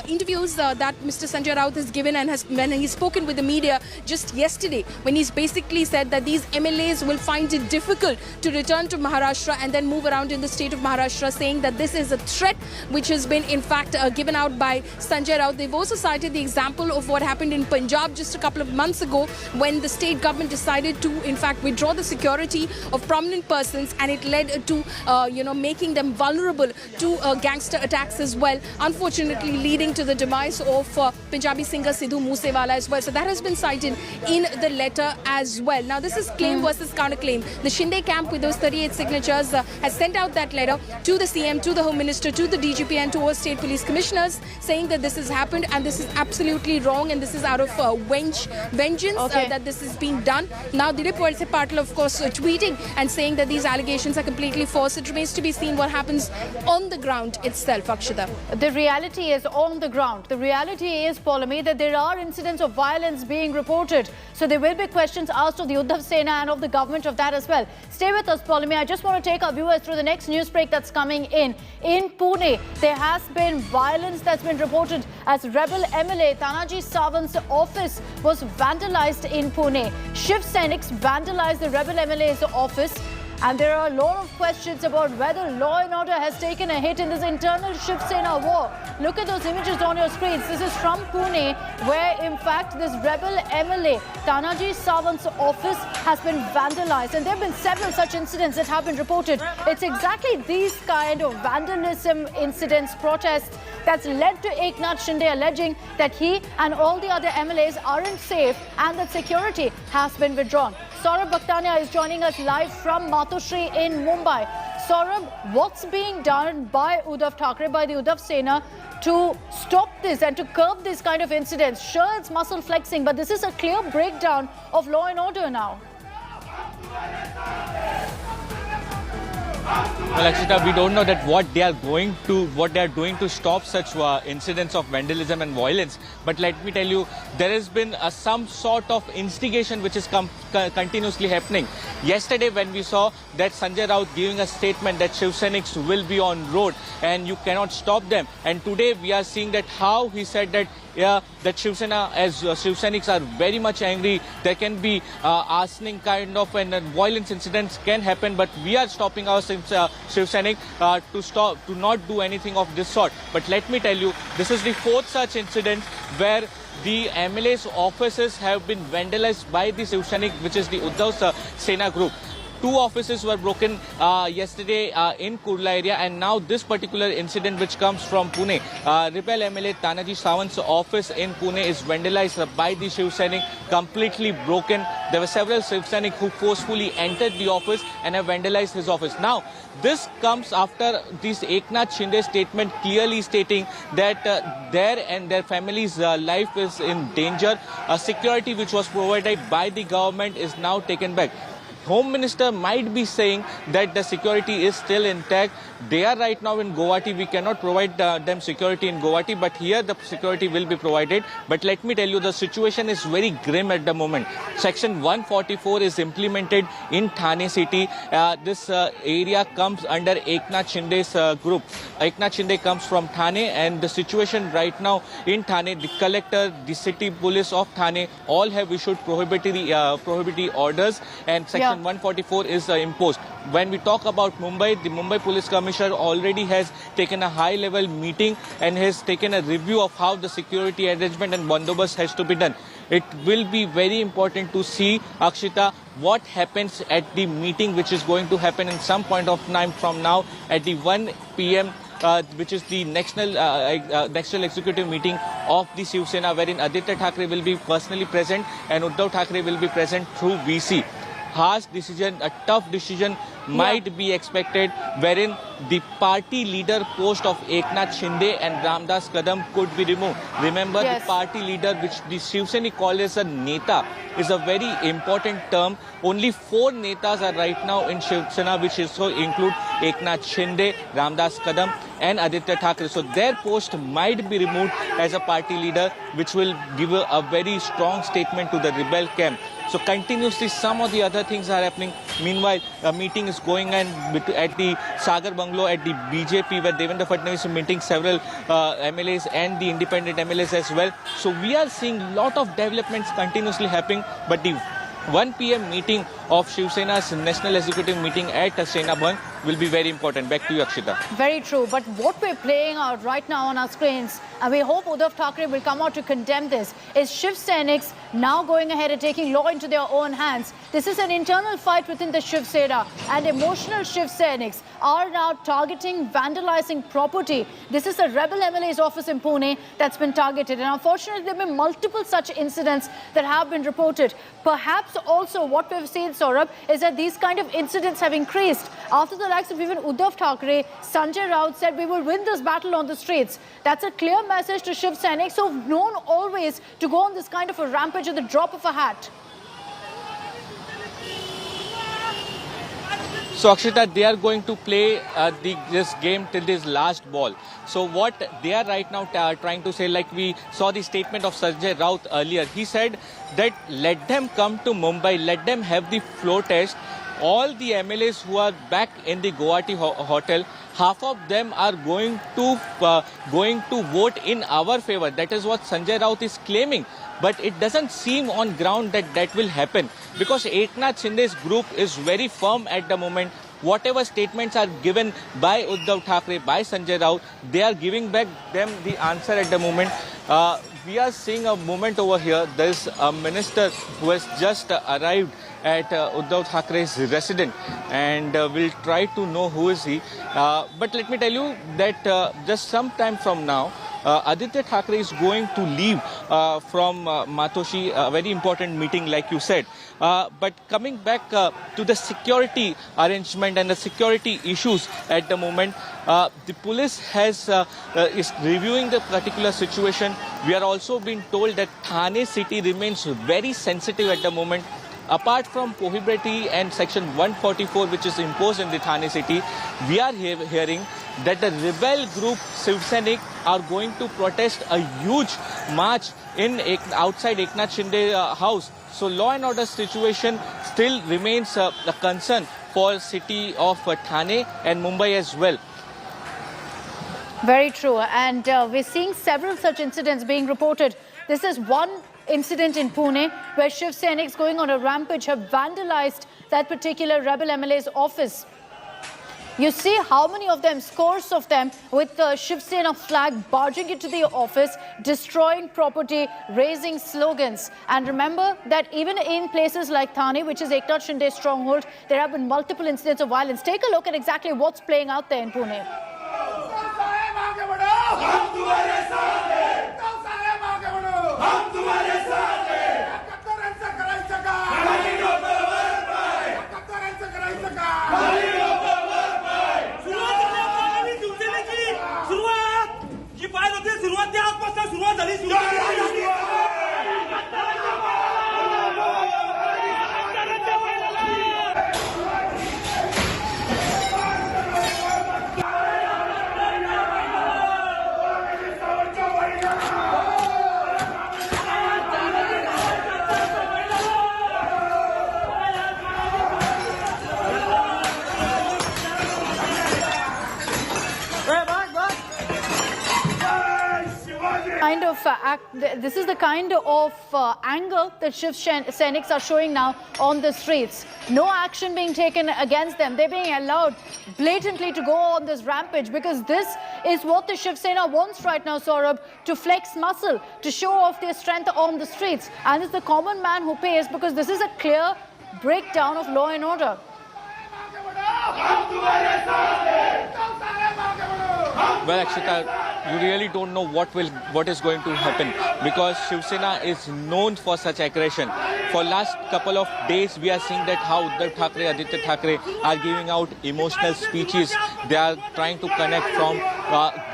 interviews that Mr. Sanjay Raut has given, and when he's spoken with the media just yesterday, when he's basically said that these MLAs will find it difficult to return to Maharashtra and then move around in the state of Maharashtra, saying that this is a threat which has been in fact given out by Sanjay Raut. They've also cited with the example of what happened in Punjab just a couple of months ago when the state government decided to, in fact, withdraw the security of prominent persons, and it led to, making them vulnerable to gangster attacks as well, unfortunately leading to the demise of Punjabi singer Sidhu Moosewala as well. So that has been cited in the letter as well. Now, this is claim versus counterclaim. The Shinde camp with those 38 signatures has sent out that letter to the CM, to the Home Minister, to the DGP and to all state police commissioners, saying that this has happened and this is absolutely wrong and this is out of vengeance that this is being done. Now, Dilip Walse Patil, of course, tweeting and saying that these allegations are completely false. It remains to be seen what happens on the ground itself, Akshita. The reality is on the ground. The reality is, Polami, that there are incidents of violence being reported. So there will be questions asked of the Uddhav Sena and of the government of that as well. Stay with us, Polami. I just want to take our viewers through the next news break that's coming in. In Pune, there has been violence that's been reported as rebel MLA Tanaji Sawant's office was vandalized in Pune. Shiv Senics vandalized the rebel MLA's office. And there are a lot of questions about whether law and order has taken a hit in this internal Shiv Sena war. Look at those images on your screens. This is from Pune, where in fact this rebel MLA, Tanaji Sawant's office has been vandalized. And there have been several such incidents that have been reported. It's exactly these kind of vandalism incidents, protests, that's led to Eknath Shinde alleging that he and all the other MLAs aren't safe and that security has been withdrawn. Saurabh Bhaktania is joining us live from Matoshri in Mumbai. Saurabh, what's being done by Uddhav Thackeray, by the Uddhav Sena, to stop this and to curb this kind of incidents? Sure, it's muscle flexing, but this is a clear breakdown of law and order now. Well, Akshita, we don't know that what they are doing to stop such incidents of vandalism and violence. But let me tell you, there has been some sort of instigation which is continuously happening. Yesterday, when we saw that Sanjay Raut giving a statement that Shiv Senics will be on road and you cannot stop them. And today we are seeing that how he said that that Shiv Sena, as Shiv Senics are very much angry, there can be arsoning kind of and violence incidents can happen, but we are stopping our Shiv Senic to not do anything of this sort. But let me tell you, this is the fourth such incident where the MLA's offices have been vandalized by the Shiv Senic, which is the Uddhavs Sena group. 2 offices were broken yesterday in Kurla area, and now this particular incident which comes from Pune. Rebel MLA Tanaji Sawant's office in Pune is vandalized by the Shiv Senic, completely broken. There were several Shiv Senic who forcefully entered the office and have vandalized his office. Now, this comes after this Eknath Shinde statement clearly stating that their and their family's life is in danger. Security which was provided by the government is now taken back. Home Minister might be saying that the security is still intact. They are right now in Guwahati. We cannot provide them security in Guwahati, but here the security will be provided. But let me tell you, the situation is very grim at the moment. Section 144 is implemented in Thane city. This area comes under Eknath Shinde's group. Eknath Shinde comes from Thane, and the situation right now in Thane, the collector, the city police of Thane, all have issued prohibitory orders, and Section 144 is imposed. When we talk about Mumbai, the Mumbai Police Commissioner already has taken a high-level meeting and has taken a review of how the security arrangement and bandobast has to be done. It will be very important to see, Akshita, what happens at the meeting which is going to happen in some point of time from now at the 1 p.m. Which is the national executive meeting of the Shiv Sena, wherein Aditya Thackeray will be personally present and Uddhav Thackeray will be present through VC. Harsh decision, a tough decision might be expected, wherein the party leader post of Eknath Shinde and Ramdas Kadam could be removed. Remember, the party leader, which the Shiv Sena call as a Neta, is a very important term. Only 4 Netas are right now in Shiv Sena, which also include Eknath Shinde, Ramdas Kadam and Aditya Thackeray. So their post might be removed as a party leader, which will give a very strong statement to the rebel camp. So continuously some of the other things are happening. Meanwhile, a meeting is going on at the Sagar Bungalow at the BJP, where Devendra Fadnavis is meeting several MLAs and the independent MLAs as well. So we are seeing a lot of developments continuously happening, but the 1 p.m. meeting of Shiv Sena's National Executive meeting at Sena Bhavan will be very important. Back to you, Akshita. Very true. But what we're playing out right now on our screens, and we hope Uddhav Thackeray will come out to condemn this, is Shiv Senics now going ahead and taking law into their own hands. This is an internal fight within the Shiv Sena, and emotional Shiv Senics are now targeting, vandalizing property. This is a rebel MLA's office in Pune that's been targeted. And unfortunately, there have been multiple such incidents that have been reported. Perhaps also what we've seen, Saurabh, is that these kind of incidents have increased after the likes of even Uddhav Thackeray, Sanjay Raut said, we will win this battle on the streets. That's a clear message to Shiv Senics who've known always to go on this kind of a rampage at the drop of a hat. So Akshita, they are going to play this game till this last ball. So what they are right now trying to say, like we saw the statement of Sanjay Raut earlier, he said that let them come to Mumbai, let them have the floor test. All the MLAs who are back in the Guwahati hotel, half of them are going to vote in our favor. That is what Sanjay Raut is claiming. But it doesn't seem on ground that that will happen, because Eknath Shinde's group is very firm at the moment. Whatever statements are given by Uddhav Thackeray, by Sanjay Raut, they are giving back them the answer at the moment. We are seeing a moment over here. There is a minister who has just arrived at Uddhav Thackeray's residence, and we'll try to know who is he. But let me tell you that just some time from now, Aditya Thackeray is going to leave from Matoshi, a very important meeting like you said. But coming back to the security arrangement and the security issues at the moment, the police is reviewing the particular situation. We are also being told that Thane city remains very sensitive at the moment. Apart from prohibition and section 144 which is imposed in the Thane city, we are hearing that the rebel group Shiv Sena are going to protest a huge march outside Eknath Shinde house. So law and order situation still remains a concern for city of Thane and Mumbai as well. Very true. And we're seeing several such incidents being reported. This is one incident in Pune where Shiv Senics going on a rampage have vandalized that particular rebel MLA's office. You see how many of them, scores of them, with the Shiv Sena flag barging into the office, destroying property, raising slogans. And remember that even in places like Thane, which is Eknath Shinde's stronghold, there have been multiple incidents of violence. Take a look at exactly what's playing out there in Pune. This is the kind of anger that Shiv Senics are showing now on the streets. No action being taken against them. They're being allowed blatantly to go on this rampage because this is what the Shiv Sena wants right now, Saurabh, to flex muscle, to show off their strength on the streets. And it's the common man who pays, because this is a clear breakdown of law and order. Well, Akshita, you really don't know what is going to happen, because Shiv Sena is known for such aggression. For last couple of days, we are seeing that how Uddhav Thackeray, Aditya Thackeray are giving out emotional speeches. They are trying to connect from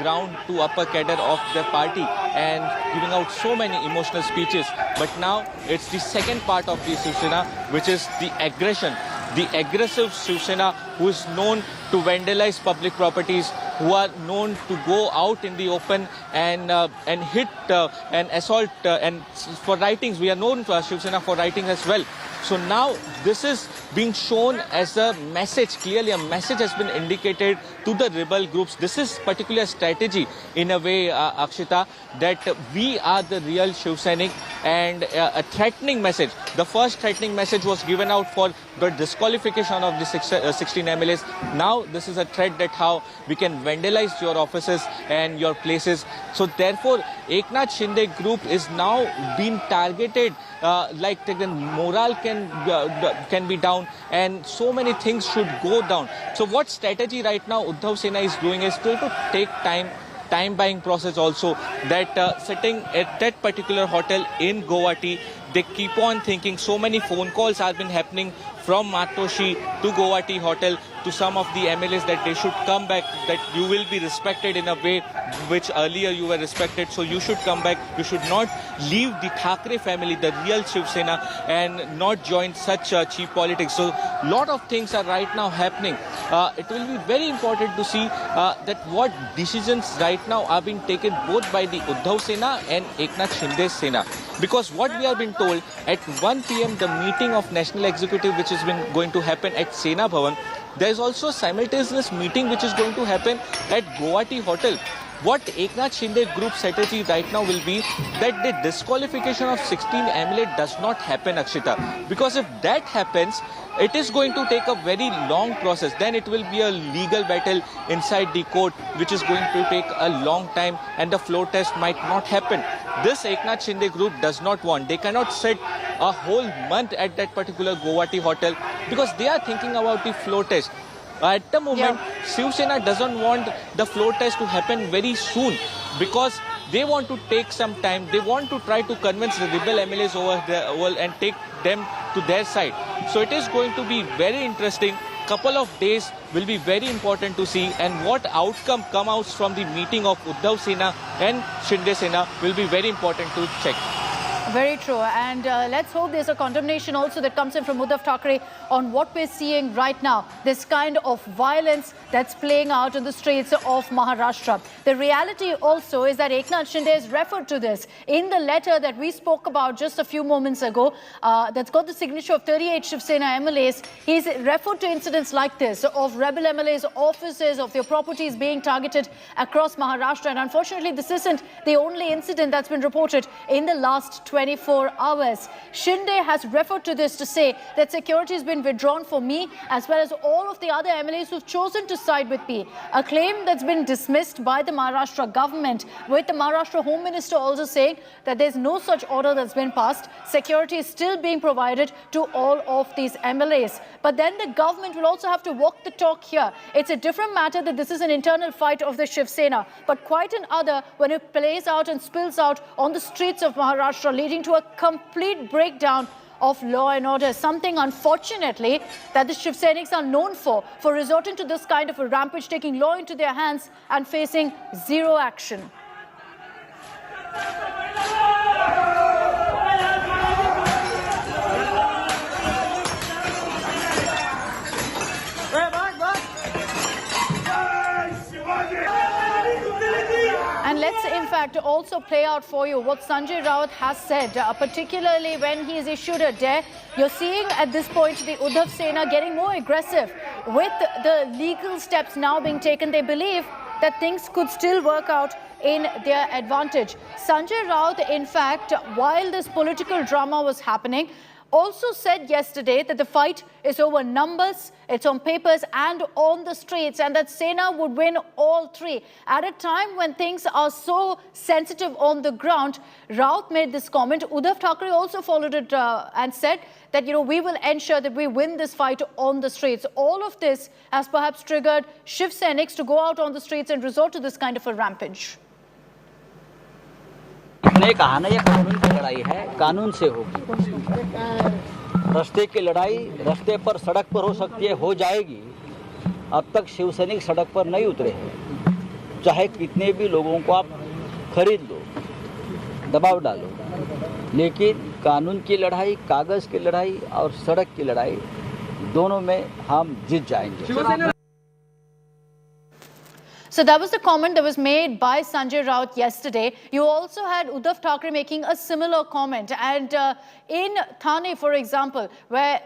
ground to upper cadre of the party and giving out so many emotional speeches. But now it's the second part of the Shiv Sena, which is the aggression. The aggressive Shiv Sena, who is known to vandalize public properties, who are known to go out in the open and hit and assault and for writings. We are known for Shiv Sena for writing as well. So now this is being shown as a message. Clearly a message has been indicated to the rebel groups. This is particular strategy in a way, Akshita, that we are the real Shiv Sainik, and a threatening message. The first threatening message was given out for the disqualification of the 16 MLAs. Now now this is a threat that how we can vandalize your offices and your places. So therefore, Eknath Shinde group is now being targeted, like the morale can be down and so many things should go down. So what strategy right now Uddhav Sena is doing is to take time buying process also, that sitting at that particular hotel in Guwahati, they keep on thinking. So many phone calls have been happening from Matoshi to Guwahati hotel to some of the MLAs that they should come back, that you will be respected in a way which earlier you were respected, so you should come back. You should not leave the Thackeray family, the real Shiv Sena, and not join such cheap politics. So lot of things are right now happening. It will be very important to see that what decisions right now are being taken both by the Uddhav Sena and Eknath Shinde Sena. Because what we have been told, at 1 p.m. the meeting of National Executive which has been going to happen at Sena Bhavan, there is also simultaneous meeting which is going to happen at Guwahati Hotel. What Eknath Shinde group strategy right now will be that the disqualification of 16 MLA does not happen, Akshita. Because if that happens, it is going to take a very long process. Then it will be a legal battle inside the court, which is going to take a long time, and the floor test might not happen. This Eknath Shinde group does not want. They cannot sit a whole month at that particular Guwahati hotel because they are thinking about the floor test. At the moment, Shiv Sena doesn't want the floor test to happen very soon because they want to take some time. They want to try to convince the rebel MLAs over there and take them to their side. So it is going to be very interesting. Couple of days will be very important to see, and what outcome come out from the meeting of Uddhav Sena and Shinde Sena will be very important to check. Very true. And let's hope there's a condemnation also that comes in from Uddhav Thackeray on what we're seeing right now, this kind of violence that's playing out in the streets of Maharashtra. The reality also is that Eknath Shinde has referred to this in the letter that we spoke about just a few moments ago, that's got the signature of 38 Shiv Sena MLAs. He's referred to incidents like this of rebel MLAs, offices of their properties being targeted across Maharashtra. And unfortunately, this isn't the only incident that's been reported in the last 24 hours. Shinde has referred to this to say that security has been withdrawn for me as well as all of the other MLAs who've chosen to side with me. A claim that's been dismissed by the Maharashtra government, with the Maharashtra Home Minister also saying that there's no such order that's been passed. Security is still being provided to all of these MLAs. But then the government will also have to walk the talk here. It's a different matter that this is an internal fight of the Shiv Sena, but quite an other when it plays out and spills out on the streets of Maharashtra, leading to a complete breakdown of law and order, something unfortunately that the Shiv Senics are known for resorting to this kind of a rampage, taking law into their hands and facing zero action. And let's in fact also play out for you what Sanjay Raut has said, particularly when he's issued a dare. You're seeing at this point the Uddhav Sena getting more aggressive with the legal steps now being taken. They believe that things could still work out in their advantage. Sanjay Raut, in fact, while this political drama was happening, also said yesterday that the fight is over numbers, it's on papers and on the streets, and that Sena would win all three. At a time when things are so sensitive on the ground, Raut made this comment. Uddhav Thackeray also followed it and said that, we will ensure that we win this fight on the streets. All of this has perhaps triggered Shiv Senics to go out on the streets and resort to this kind of a rampage. ने कहा ना, ये कानून की लड़ाई है, कानून से होगी। रास्ते की लड़ाई रास्ते पर, सड़क पर हो सकती है, हो जाएगी। अब तक शिव सैनिक सड़क पर नहीं उतरे हैं। चाहे कितने भी लोगों को आप खरीद लो, दबाव डालो, लेकिन कानून की लड़ाई, कागज की लड़ाई और सड़क की लड़ाई, दोनों में हम जीत जाएंगे। So that was the comment that was made by Sanjay Raut yesterday. You also had Uddhav Thackeray making a similar comment. And in Thane, for example,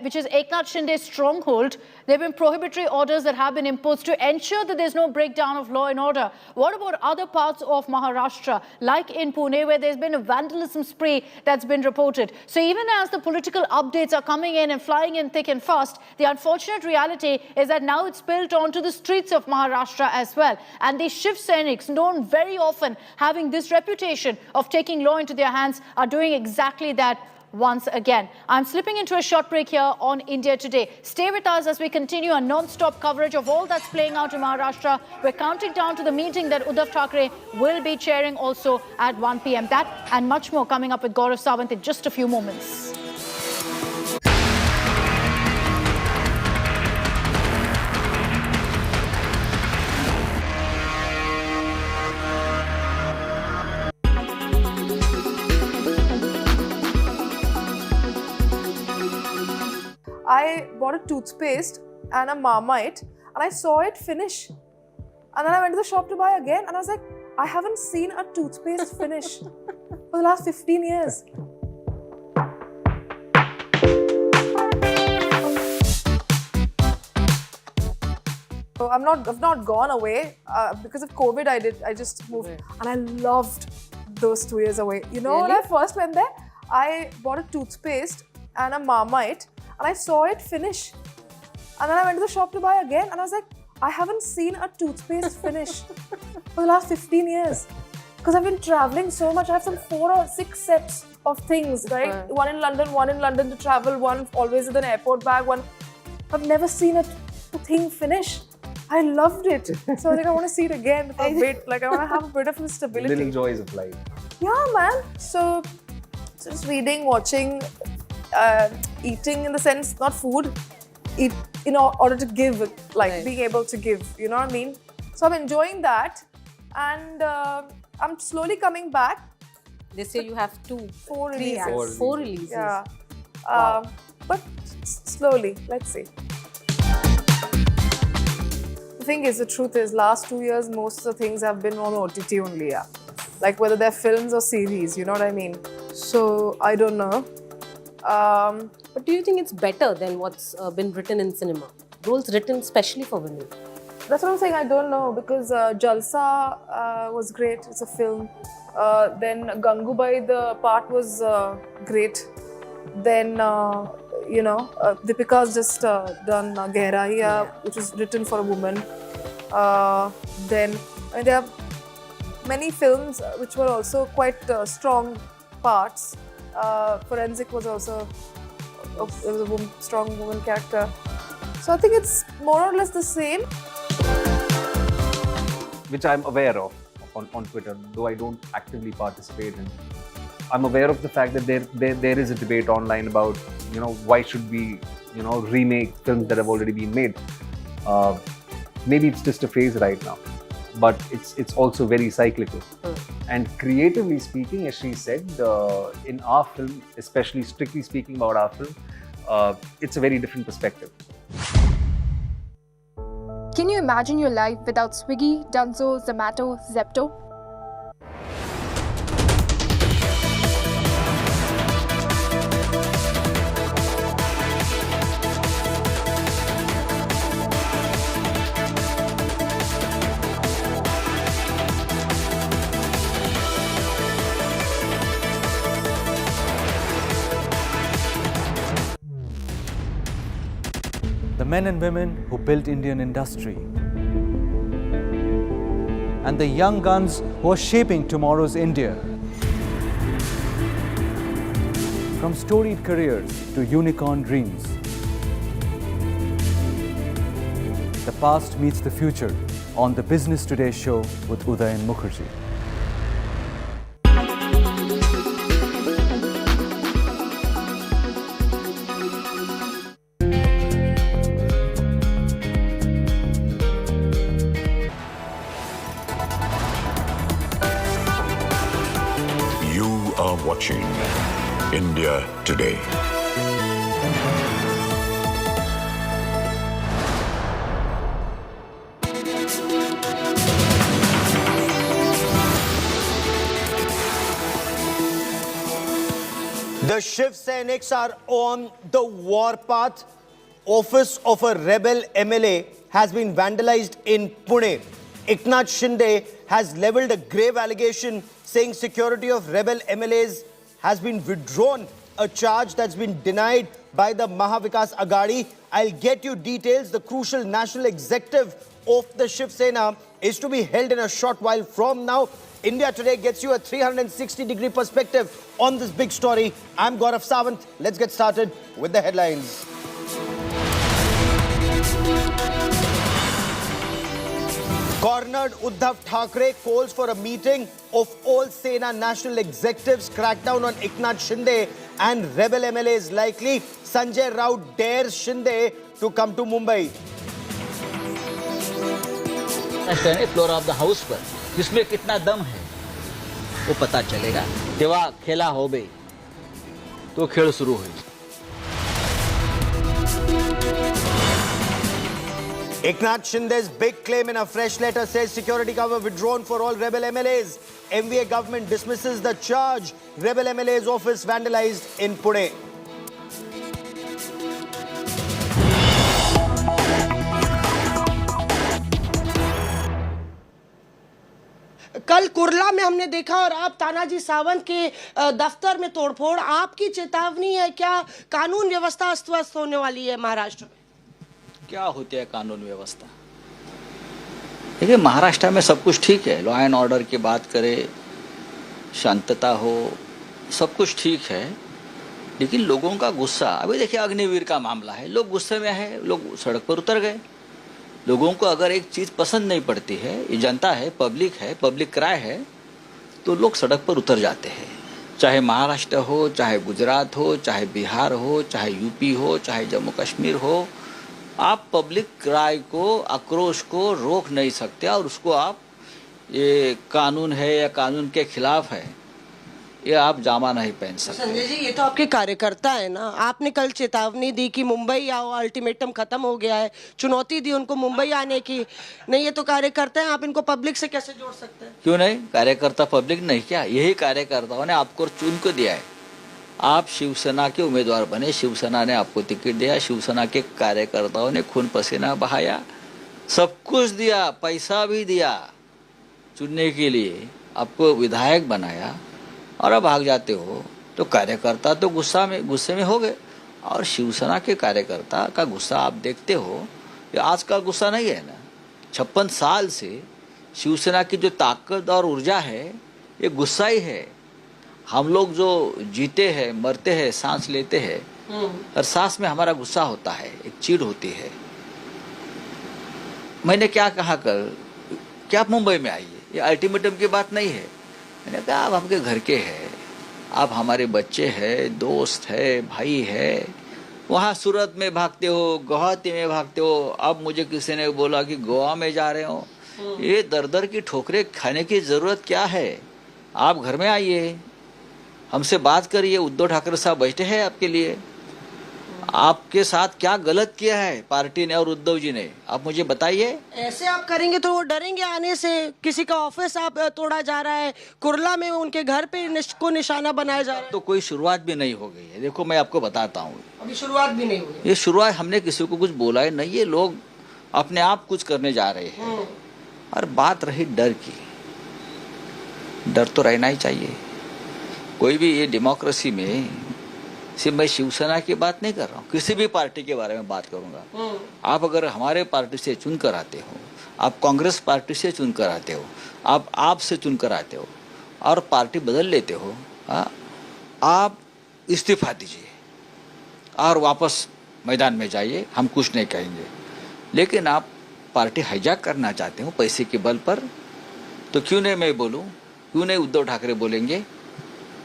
which is Eknath Shinde's stronghold, there have been prohibitory orders that have been imposed to ensure that there's no breakdown of law and order. What about other parts of Maharashtra, like in Pune, where there's been a vandalism spree that's been reported? So even as the political updates are coming in and flying in thick and fast, the unfortunate reality is that now it's spilled onto the streets of Maharashtra as well. And the Shiv Senics, known very often having this reputation of taking law into their hands, are doing exactly that once again. I'm slipping into a short break here on India Today. Stay with us as we continue our non-stop coverage of all that's playing out in Maharashtra. We're counting down to the meeting that Uddhav Thackeray will be chairing also at 1 p.m. That and much more coming up with Gaurav Sawant in just a few moments. I bought a toothpaste and a Marmite and I saw it finish. And then I went to the shop to buy again and I was like, I haven't seen a toothpaste finish for the last 15 years. So I've not gone away because of COVID. I just moved and I loved those 2 years away. You know, when I first went there, I bought a toothpaste and a Marmite and I saw it finish. And then I went to the shop to buy again and I was like, I haven't seen a toothpaste finish for the last 15 years. Because I've been traveling so much. I have some 4 or 6 sets of things, right? One in London to travel, one always with an airport bag, one. I've never seen a thing finish. I loved it. So I was like, I want to see it again for a bit. Like, I want to have a bit of stability. Little joys of life. Yeah, man. So just reading, watching, eating in the sense, not food, eat in order to give, like being able to give, you know what I mean? So I'm enjoying that and I'm slowly coming back. They say you have 4 releases. 4 releases. Yeah. But slowly, let's see. The thing is, the truth is, last 2 years, most of the things have been on OTT only, yeah. Like whether they're films or series, you know what I mean? So, I don't know. But do you think it's better than what's been written in cinema? Roles written specially for women? That's what I'm saying, I don't know, because Jalsa was great, it's a film. Then Gangubai, the part was great. Then, you know, Deepika's just done Gehraiya, which was written for a woman. Then, I mean, there are many films which were also quite strong parts. Forensic was also it was a strong woman character. So I think it's more or less the same. Which I'm aware of on Twitter, though I don't actively participate in. I'm aware of the fact that there is a debate online about, you know, why should we, you know, remake films that have already been made. Maybe it's just a phase right now, but it's also very cyclical. And creatively speaking, as she said, in our film, especially strictly speaking about our film, it's a very different perspective. Can you imagine your life without Swiggy, Dunzo, Zomato, Zepto? The men and women who built Indian industry, and the young guns who are shaping tomorrow's India. From storied careers to unicorn dreams, the past meets the future on the Business Today show with Uddhav and Mukherjee. Watching India Today. The Shiv Senics are on the war path. Office of a rebel MLA has been vandalized in Pune. Eknath Shinde has leveled a grave allegation saying security of rebel MLAs has been withdrawn, a charge that's been denied by the Mahavikas Aghadi. I'll get you details. The crucial national executive of the Shiv Sena is to be held in a short while from now. India Today gets you a 360-degree perspective on this big story. I'm Gaurav Sawant. Let's get started with the headlines. Cornered Uddhav Thackeray calls for a meeting of all Sena national executives. Crackdown on Eknath Shinde and rebel MLAs likely. Sanjay Raut dares Shinde to come to Mumbai. Floor of the house पर किसमें कितना दम है वो पता चलेगा तेव्हा खेला हो बे तो खेळ सुरू होईल. Eknath Shinde's big claim in a fresh letter says security cover withdrawn for all rebel MLAs. MVA government dismisses the charge. Rebel MLA's office vandalized in Pune. कल कुरला में हमने देखा और अब तानाजी सावंत के दफ्तर में तोड़फोड़. आपकी चेतावनी है क्या? कानून व्यवस्था अस्त-व्यस्त होने वाली है महाराष्ट्र में. क्या होती है कानून व्यवस्था? देखिए महाराष्ट्र में सब कुछ ठीक है. लॉ एंड ऑर्डर की बात करें, शांतता हो, सब कुछ ठीक है. लेकिन लोगों का गुस्सा, अभी देखिए अग्निवीर का मामला है, लोग गुस्से में है, लोग सड़क पर उतर गए. लोगों को अगर एक चीज़ पसंद नहीं पड़ती है, ये जनता है, पब्लिक क्राय है, तो लोग सड़क पर उतर जाते हैं. चाहे महाराष्ट्र हो, चाहे गुजरात हो, चाहे बिहार हो, चाहे यूपी हो, चाहे जम्मू कश्मीर हो, आप पब्लिक क्राय को, आक्रोश को रोक नहीं सकते. और उसको आप ये कानून है या कानून के खिलाफ है, ये आप जामा नहीं पहन सकते. संजय जी, ये तो आपके कार्यकर्ता है ना. आपने कल चेतावनी दी कि मुंबई आओ, अल्टीमेटम खत्म हो गया है, चुनौती दी उनको मुंबई आने की. नहीं, ये तो कार्यकर्ता है, आप इनको पब्लिक से कैसे जोड़ सकते हैं? क्यों नहीं? कार्यकर्ता पब्लिक नहीं क्या? यही कार्यकर्ताओं ने आपको चुन को दिया है. आप शिवसेना के उम्मीदवार बने, शिवसेना ने आपको टिकट दिया, शिवसेना के कार्यकर्ताओं ने खून पसीना बहाया, सब कुछ दिया, पैसा भी दिया चुनने के लिए, आपको विधायक बनाया और अब भाग जाते हो. तो कार्यकर्ता तो गुस्से में हो गए. और शिवसेना के कार्यकर्ता का गुस्सा आप देखते हो, ये आज का गुस्सा नहीं है ना. 56 साल से शिवसेना की जो ताकत और ऊर्जा है, ये गुस्सा ही है. हम लोग जो जीते हैं, मरते हैं, सांस लेते हैं, हर सांस में हमारा गुस्सा होता है, एक चीड़ होती है. मैंने क्या कहा कल कि आप मुंबई में आइए, ये अल्टीमेटम की बात नहीं है. मैंने कहा आप आपके घर के हैं, आप हमारे बच्चे हैं, दोस्त है, भाई है. वहाँ सूरत में भागते हो, गुवाहाटी में भागते हो. अब मुझे किसी ने बोला कि गोवा में जा रहे हो. ये दर की ठोकरें खाने की जरूरत क्या है? आप घर में आइए, हमसे बात करिए. उद्धव ठाकरे साहब बैठे हैं आपके लिए. आपके साथ क्या गलत किया है पार्टी ने और उद्धव जी ने, आप मुझे बताइए. ऐसे आप करेंगे तो वो डरेंगे आने से. किसी का ऑफिस आप तोड़ा जा रहा है, कुरला में उनके घर पे को निशाना बनाया जा रहा है. तो कोई शुरुआत भी नहीं हो गई है. देखो मैं आपको बताता हूँ, अभी शुरुआत भी नहीं हुई. ये शुरुआत हमने किसी को कुछ बोला है नहीं. ये लोग अपने आप कुछ करने जा रहे हैं. और बात रही डर की, डर तो रहना ही चाहिए. कोई भी ये डेमोक्रेसी में, सिर्फ मैं शिवसेना की बात नहीं कर रहा हूँ, किसी भी पार्टी के बारे में बात करूंगा. आप अगर हमारे पार्टी से चुन कर आते हो, आप कांग्रेस पार्टी से चुन कर आते हो, आप से चुन कर आते हो और पार्टी बदल लेते हो, आप इस्तीफा दीजिए और वापस मैदान में जाइए, हम कुछ नहीं कहेंगे. लेकिन आप पार्टी हाईजैक करना चाहते हो पैसे के बल पर, तो क्यों नहीं मैं बोलूँ, क्यों नहीं उद्धव ठाकरे बोलेंगे?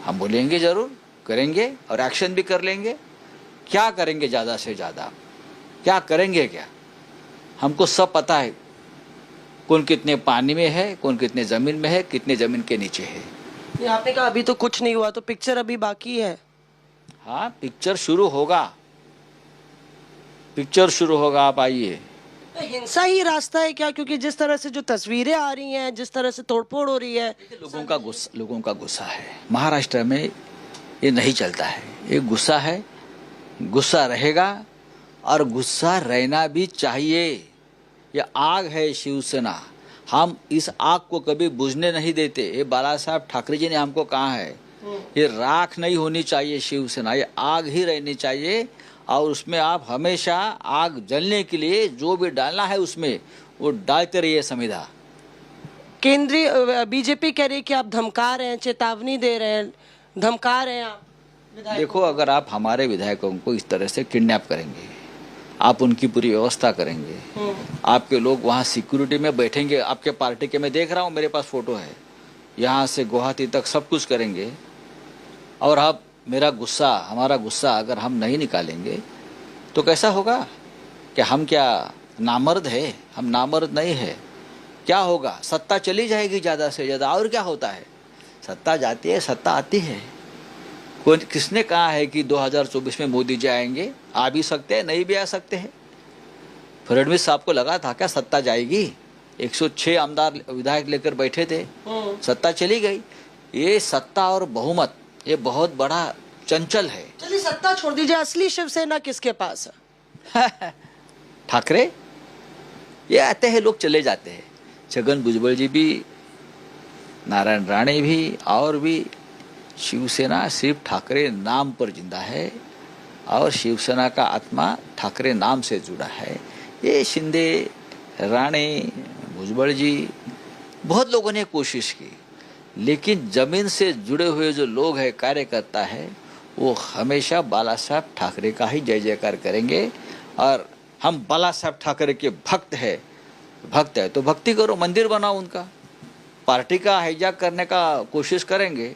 हम बोलेंगे, जरूर करेंगे और एक्शन भी कर लेंगे. क्या करेंगे? ज़्यादा से ज़्यादा क्या करेंगे? क्या हमको सब पता है, कौन कितने पानी में है, कौन कितने ज़मीन में है, कितने ज़मीन के नीचे है. आपने कहा अभी तो कुछ नहीं हुआ, तो पिक्चर अभी बाकी है. हाँ, पिक्चर शुरू होगा, पिक्चर शुरू होगा. आप आइए. हिंसा ही रास्ता है क्या? क्योंकि जिस तरह से जो तस्वीरें आ रही हैं, जिस तरह से तोड़फोड़ हो रही है, लोगों का गुस्सा है. महाराष्ट्र में ये नहीं चलता है। ये गुस्सा है, गुस्सा रहेगा और गुस्सा रहना भी चाहिए। ये आग है शिवसेना, हम इस आग को कभी बुझने नहीं देते। ये बाला साहब ठाकरे जी ने हमको कहा है, ये राख नहीं होनी चाहिए शिवसेना, ये आग ही रहनी चाहिए और उसमें आप हमेशा आग जलने के लिए जो भी डालना है उसमें वो डालते रहिए संविधा। केंद्रीय बीजेपी कह रही है कि आप धमका रहे हैं, चेतावनी दे रहे हैं, धमका रहे हैं आप। देखो, अगर आप हमारे विधायकों को इस तरह से किडनैप करेंगे, आप उनकी पूरी व्यवस्था करेंगे, आपके लोग वहाँ सिक्योरिटी में बैठेंगे, आपके पार्टी के मैं देख रहा हूँ, मेरे पास फोटो है, यहाँ से गुवाहाटी तक सब कुछ करेंगे और आप मेरा गुस्सा, हमारा गुस्सा अगर हम नहीं निकालेंगे तो कैसा होगा? कि हम क्या नामर्द है? हम नामर्द नहीं है। क्या होगा? सत्ता चली जाएगी ज़्यादा से ज़्यादा। और क्या होता है? सत्ता जाती है, सत्ता आती है। कोई किसने कहा है कि 2024 में मोदी जी आएंगे? आ भी सकते हैं, नहीं भी आ सकते हैं। फडणवीस साहब को लगा था क्या सत्ता जाएगी? 106 आमदार विधायक लेकर बैठे थे, सत्ता चली गई। ये सत्ता और बहुमत ये बहुत बड़ा चंचल है। चलिए सत्ता छोड़ दीजिए, असली शिवसेना किसके पास है? ठाकरे, ये आते हैं लोग चले जाते हैं। छगन भुजबल जी भी, नारायण राणे भी और भी। शिवसेना सिर्फ ठाकरे नाम पर जिंदा है और शिवसेना का आत्मा ठाकरे नाम से जुड़ा है। ये शिंदे, राणे, भुजबल जी, बहुत लोगों ने कोशिश की, लेकिन जमीन से जुड़े हुए जो लोग हैं, कार्यकर्ता है, वो हमेशा बाला साहब ठाकरे का ही जय जयकार करेंगे। और हम बाला साहब ठाकरे के भक्त है तो भक्ति करो, मंदिर बनाओ उनका। पार्टी का हाईजैक करने का कोशिश करेंगे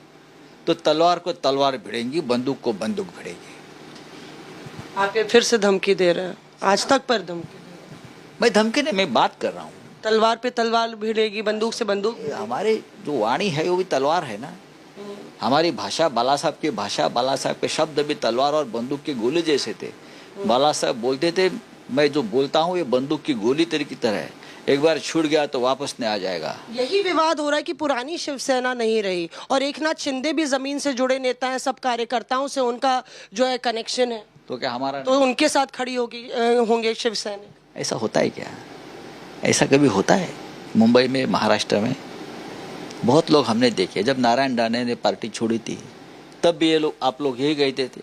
तो तलवार को तलवार भिड़ेंगी, बंदूक को बंदूक भिड़ेगी। आप ये फिर से धमकी दे रहे हैं, आज तक पर धमकी दे रहे हैं। मैं धमकी नहीं, मैं बात कर रहा हूँ। तलवार पे तलवार भिड़ेगी, बंदूक से बंदूक। हमारे जो वाणी है वो भी तलवार है ना। हमारी भाषा, बाला साहब की भाषा, बाला साहब के शब्द भी तलवार और बंदूक के गोले जैसे थे। बाला साहब बोलते थे, मैं जो बोलता हूँ ये बंदूक की गोली की तरह है, एक बार छूट गया तो वापस नहीं आ जाएगा। यही विवाद हो रहा है कि पुरानी शिवसेना नहीं रही और एकनाथ शिंदे भी जमीन से जुड़े नेता हैं, सब कार्यकर्ताओं से उनका जो है कनेक्शन है, तो क्या हमारा तो उनके साथ खड़ी होंगे शिवसेना? ऐसा होता है क्या? ऐसा कभी होता है? मुंबई में, महाराष्ट्र में बहुत लोग हमने देखे। जब नारायण राणे ने पार्टी छोड़ी थी तब भी ये लोग, आप लोग यही कहते थे।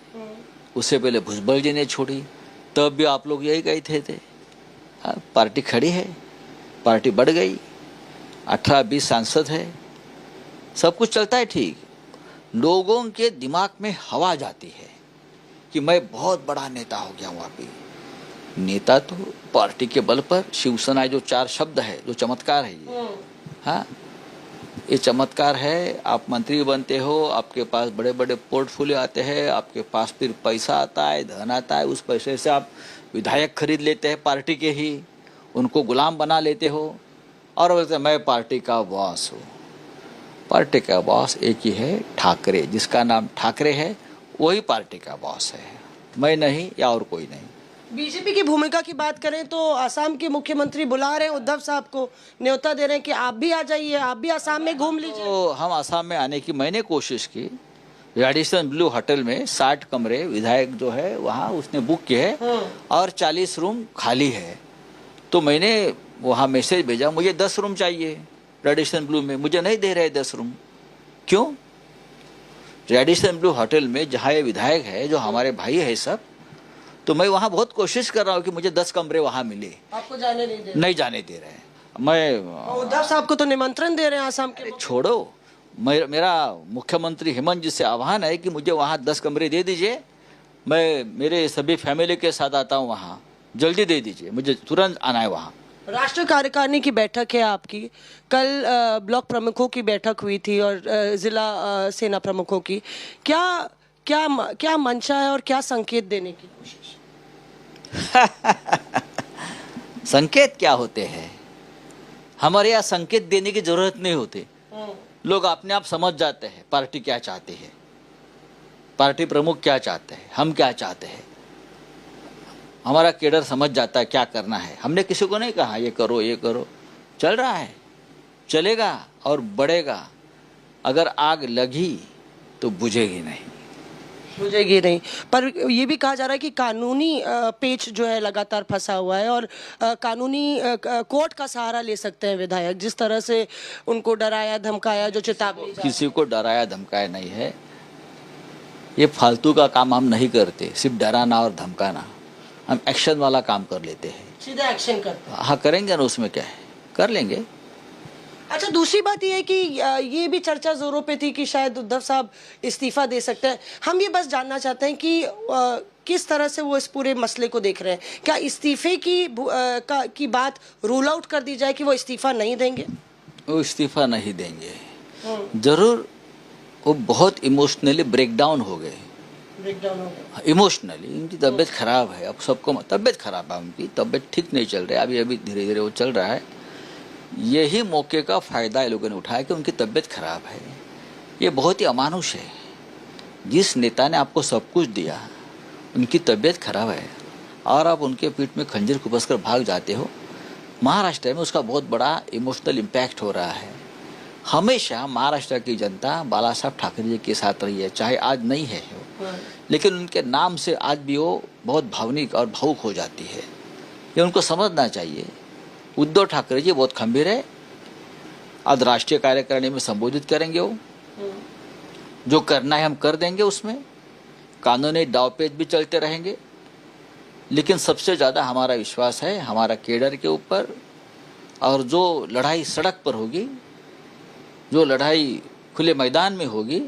उससे पहले भुजबल जी ने छोड़ी तब भी आप लोग यही कहते थे। पार्टी खड़ी है, पार्टी बढ़ गई, 18-20 सांसद है, सब कुछ चलता है ठीक। लोगों के दिमाग में हवा जाती है कि मैं बहुत बड़ा नेता हो गया हूँ। अभी नेता तो पार्टी के बल पर, शिवसेना जो 4 शब्द है, जो चमत्कार है ये, हाँ, ये चमत्कार है। आप मंत्री बनते हो, आपके पास बड़े बड़े पोर्टफोलियो आते हैं, आपके पास फिर पैसा आता है, धन आता है, उस पैसे से आप विधायक खरीद लेते हैं पार्टी के ही, उनको गुलाम बना लेते हो और बोलते मैं पार्टी का बॉस हूँ। पार्टी का बॉस एक ही है, ठाकरे। जिसका नाम ठाकरे है वही पार्टी का बॉस है, मैं नहीं या और कोई नहीं। बीजेपी की भूमिका की बात करें तो असम के मुख्यमंत्री बुला रहे हैं उद्धव साहब को, न्योता दे रहे हैं कि आप भी आ जाइए, आप भी असम में घूम लीजिए। तो हम असम में आने की मैंने कोशिश की। रेडिसन ब्लू होटल में 60 कमरे विधायक जो है वहाँ उसने बुक किए हैं और 40 रूम खाली है। तो मैंने वहाँ मैसेज भेजा, मुझे 10 रूम चाहिए रेडिसन ब्लू में, मुझे नहीं दे रहे 10 रूम। क्यों? रेडिसन ब्लू होटल में जहाँ ये विधायक है, जो हमारे भाई है सब, तो मैं वहाँ बहुत कोशिश कर रहा हूँ कि मुझे 10 कमरे वहाँ मिले। आपको जाने नहीं दे रहे? नहीं जाने दे रहे हैं। मैं उद्धव साहब को तो निमंत्रण दे रहे हैं आसाम के। छोड़ो, मेरा मुख्यमंत्री हेमंत जी से आह्वान है कि मुझे वहाँ 10 कमरे दे दीजिए, मैं मेरे सभी फैमिली के साथ आता हूँ वहाँ, जल्दी दे दीजिए, मुझे तुरंत आना है वहाँ। राष्ट्रीय कार्यकारिणी की बैठक है आपकी, कल ब्लॉक प्रमुखों की बैठक हुई थी और जिला सेना प्रमुखों की। क्या मंशा है और क्या संकेत देने की कोशिश? संकेत क्या होते हैं? हमारे यहाँ संकेत देने की जरूरत नहीं होती। लोग अपने आप समझ जाते हैं पार्टी क्या चाहती है, पार्टी प्रमुख क्या चाहते हैं, हम क्या चाहते हैं। हमारा केडर समझ जाता है क्या करना है। हमने किसी को नहीं कहा ये करो ये करो, चल रहा है, चलेगा और बढ़ेगा। अगर आग लगी तो बुझेगी नहीं। सुलझेगी नहीं। पर ये भी कहा जा रहा है कि कानूनी पेच जो है लगातार फंसा हुआ है और कानूनी कोर्ट का सहारा ले सकते हैं विधायक, जिस तरह से उनको डराया धमकाया, जो चेतावनी। किसी को डराया धमकाया नहीं है, ये फालतू का काम हम नहीं करते, सिर्फ डराना और धमकाना। हम एक्शन वाला काम कर लेते हैं, सीधा एक्शन करते हैं। हाँ करेंगे ना, उसमें क्या है, कर लेंगे। अच्छा, दूसरी बात ये है कि ये भी चर्चा जोरों पे थी कि शायद उद्धव साहब इस्तीफा दे सकते हैं। हम ये बस जानना चाहते हैं कि किस तरह से वो इस पूरे मसले को देख रहे हैं। क्या इस्तीफे की बात रूल आउट कर दी जाए कि वो इस्तीफा नहीं देंगे? वो इस्तीफा नहीं देंगे, जरूर वो बहुत इमोशनली ब्रेकडाउन हो गए। इमोशनली उनकी तबीयत खराब है, अब सबको तबीयत खराब है, उनकी तबीयत ठीक नहीं चल रही है, अभी धीरे धीरे वो चल रहा है। यही मौके का फायदा ये लोगों ने उठाया कि उनकी तबीयत खराब है। ये बहुत ही अमानुष है, जिस नेता ने आपको सब कुछ दिया, उनकी तबीयत खराब है और आप उनके पीठ में खंजर कुपस कर भाग जाते हो। महाराष्ट्र में उसका बहुत बड़ा इमोशनल इम्पैक्ट हो रहा है। हमेशा महाराष्ट्र की जनता बाला साहब ठाकरे जी के साथ रही है, चाहे आज नहीं है, लेकिन उनके नाम से आज भी वो बहुत भावनिक और भावुक हो जाती है। ये उनको समझना चाहिए। उद्धव ठाकरे जी बहुत खंभीर है, आज राष्ट्रीय कार्यकारिणी में संबोधित करेंगे, वो जो करना है हम कर देंगे, उसमें कानूनी दावपेच भी चलते रहेंगे, लेकिन सबसे ज़्यादा हमारा विश्वास है हमारा केडर के ऊपर। और जो लड़ाई सड़क पर होगी, जो लड़ाई खुले मैदान में होगी,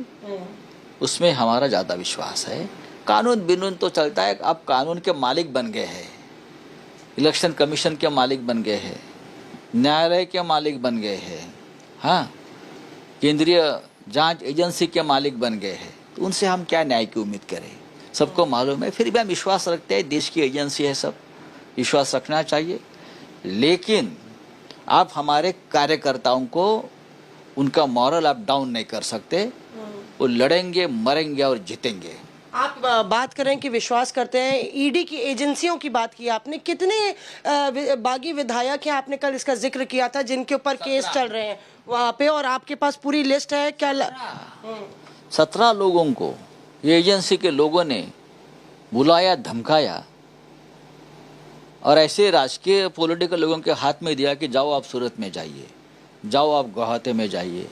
उसमें हमारा ज़्यादा विश्वास है। कानून बिनून तो चलता है, अब कानून के मालिक बन गए हैं, इलेक्शन कमीशन के मालिक बन गए हैं, न्यायालय के मालिक बन गए हैं, हाँ केंद्रीय जांच एजेंसी के मालिक बन गए हैं, तो उनसे हम क्या न्याय की उम्मीद करें? सबको मालूम है, फिर भी हम विश्वास रखते हैं, देश की एजेंसी है, सब विश्वास रखना चाहिए। लेकिन आप हमारे कार्यकर्ताओं को उनका मॉरल आप डाउन नहीं कर सकते। वो लड़ेंगे, मरेंगे और जीतेंगे। आप बात करें कि विश्वास करते हैं, ईडी की एजेंसियों की बात की आपने, कितने बागी विधायक हैं, आपने कल इसका जिक्र किया था, जिनके ऊपर केस चल रहे हैं वहाँ पे, और आपके पास पूरी लिस्ट है क्या? 17 लोगों को ये एजेंसी के लोगों ने बुलाया, धमकाया और ऐसे राजकीय पॉलिटिकल लोगों के हाथ में दिया कि जाओ आप सूरत में जाइए, जाओ आप गुवाहाटी में जाइए,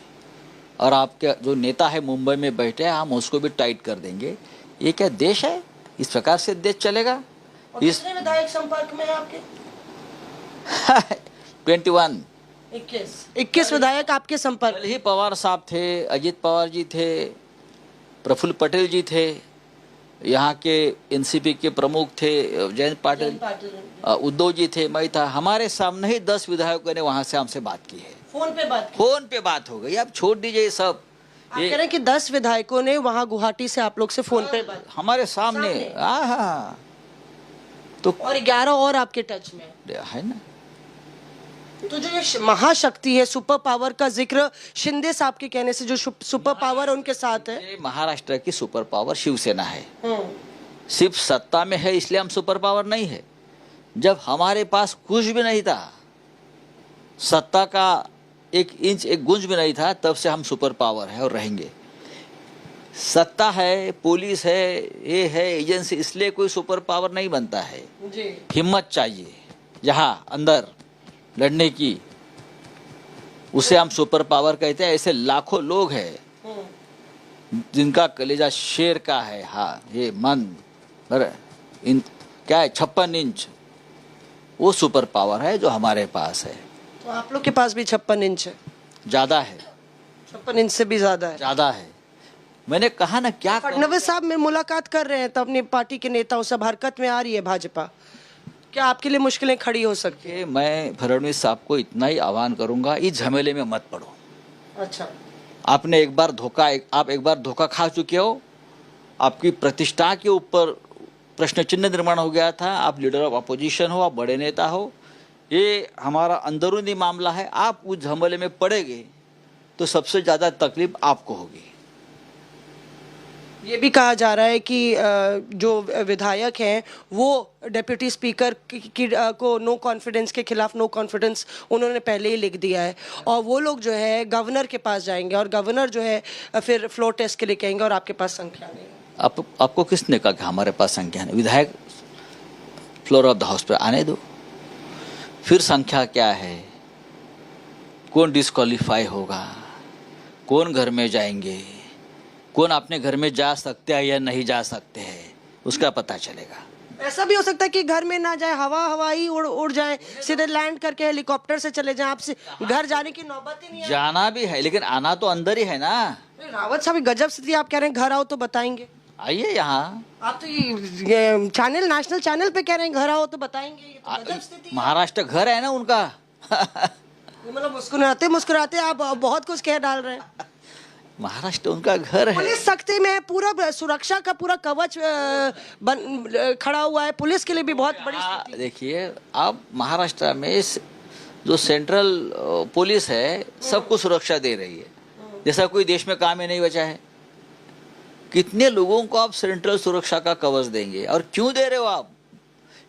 और आपके जो नेता है मुंबई में बैठे हैं, हम उसको भी टाइट कर देंगे। ये क्या देश है? इस प्रकार से देश चलेगा? कितने विधायक संपर्क में हैं आपके? 21 विधायक आपके संपर्क। ही पवार साहब थे, अजित पवार जी थे, प्रफुल्ल पटेल जी थे, यहाँ के एनसीपी के प्रमुख थे जयंत पाटिल, उद्धव जी थे, मैं था। हमारे सामने ही 10 विधायकों ने वहाँ से हमसे बात की है, फोन पे बात हो गई। अब छोड़ दीजिए सब। आप कह रहे हैं कि 10 विधायकों ने वहाँ गुवाहाटी से आप लोग से फोन पे बात हमारे सामने। हाँ, तो और 11 और आपके टच में है ना। तो जो ये महाशक्ति है, सुपर पावर का जिक्र शिंदे साहब के कहने से, जो सुपर पावर उनके साथ है, महाराष्ट्र की सुपर पावर शिवसेना है। सिर्फ सत्ता में है इसलिए हम सुपर पावर नहीं है। जब हमारे पास कुछ भी नहीं था, सत्ता का 1 इंच 1 गुंज भी नहीं था, तब से हम सुपर पावर है और रहेंगे। सत्ता है, पुलिस है, ये है एजेंसी, इसलिए कोई सुपर पावर नहीं बनता है। हिम्मत चाहिए जहाँ अंदर लड़ने की, उसे हम सुपर पावर कहते हैं। ऐसे लाखों लोग हैं जिनका कलेजा शेर का है। हाँ, ये मन इन क्या है, 56 इंच, वो सुपर पावर है जो हमारे पास है। तो आप लोग के पास भी 56 इंच है? ज्यादा है, 56 इंच से भी ज्यादा है। ज्यादा है। मैंने कहा ना, क्या फडणवीस साहब में मुलाकात कर रहे हैं तो अपनी पार्टी के नेताओं से हरकत में आ रही है भाजपा, क्या आपके लिए मुश्किलें खड़ी हो सकती है? मैं फडणवीस साहब को इतना ही आह्वान करूंगा, इस झमेले में मत पड़ो। अच्छा, आपने एक बार धोखा खा चुके हो। आपकी प्रतिष्ठा के ऊपर प्रश्न चिन्ह निर्माण हो गया था। आप लीडर ऑफ अपोजिशन हो, आप बड़े नेता हो, ये हमारा अंदरूनी मामला है। आप उस झमेले में पड़ेंगे तो सबसे ज्यादा तकलीफ आपको होगी। ये भी कहा जा रहा है कि जो विधायक हैं वो डिप्टी स्पीकर को नो कॉन्फिडेंस के खिलाफ नो कॉन्फिडेंस उन्होंने पहले ही लिख दिया है, और वो लोग जो है गवर्नर के पास जाएंगे और गवर्नर जो है फिर फ्लोर टेस्ट के लिए कहेंगे और आपके पास संख्या नहीं है। आपको किसने कहा कि हमारे पास संख्या नहीं? विधायक फ्लोर ऑफ द हाउस पर आने दो, फिर संख्या क्या है, कौन डिस्क्वालीफाई होगा, कौन घर में जाएंगे, कौन अपने घर में जा सकते हैं या नहीं जा सकते हैं, उसका पता चलेगा। ऐसा भी हो सकता है कि घर में ना जाए, हवाई उड़ जाए, सीधे लैंड करके हेलीकॉप्टर से चले जाएं, आपसे घर जाने की नौबत ही नहीं है। जाना भी है लेकिन आना तो अंदर ही है ना। रावत साहब गजब स्थिति, आप कह रहे हैं घर आओ तो बताएंगे। आइए यहाँ, आप तो ये चैनल, नेशनल चैनल पे कह रहे हैं घर आओ तो बताएंगे, ये तो गजब स्थिति है। महाराष्ट्र घर है ना उनका। मतलब मुस्कुराते आप बहुत कुछ कह डाल रहे हैं। महाराष्ट्र उनका घर है। पुलिस सख्ती में, पूरा सुरक्षा का पूरा कवच खड़ा हुआ है, पुलिस के लिए भी बहुत बड़ी स्थिति। देखिए, अब महाराष्ट्र में जो सेंट्रल पुलिस है सबको सुरक्षा दे रही है, जैसा कोई देश में काम ही नहीं बचा है। कितने लोगों को आप सेंट्रल सुरक्षा का कवच देंगे और क्यों दे रहे हो आप?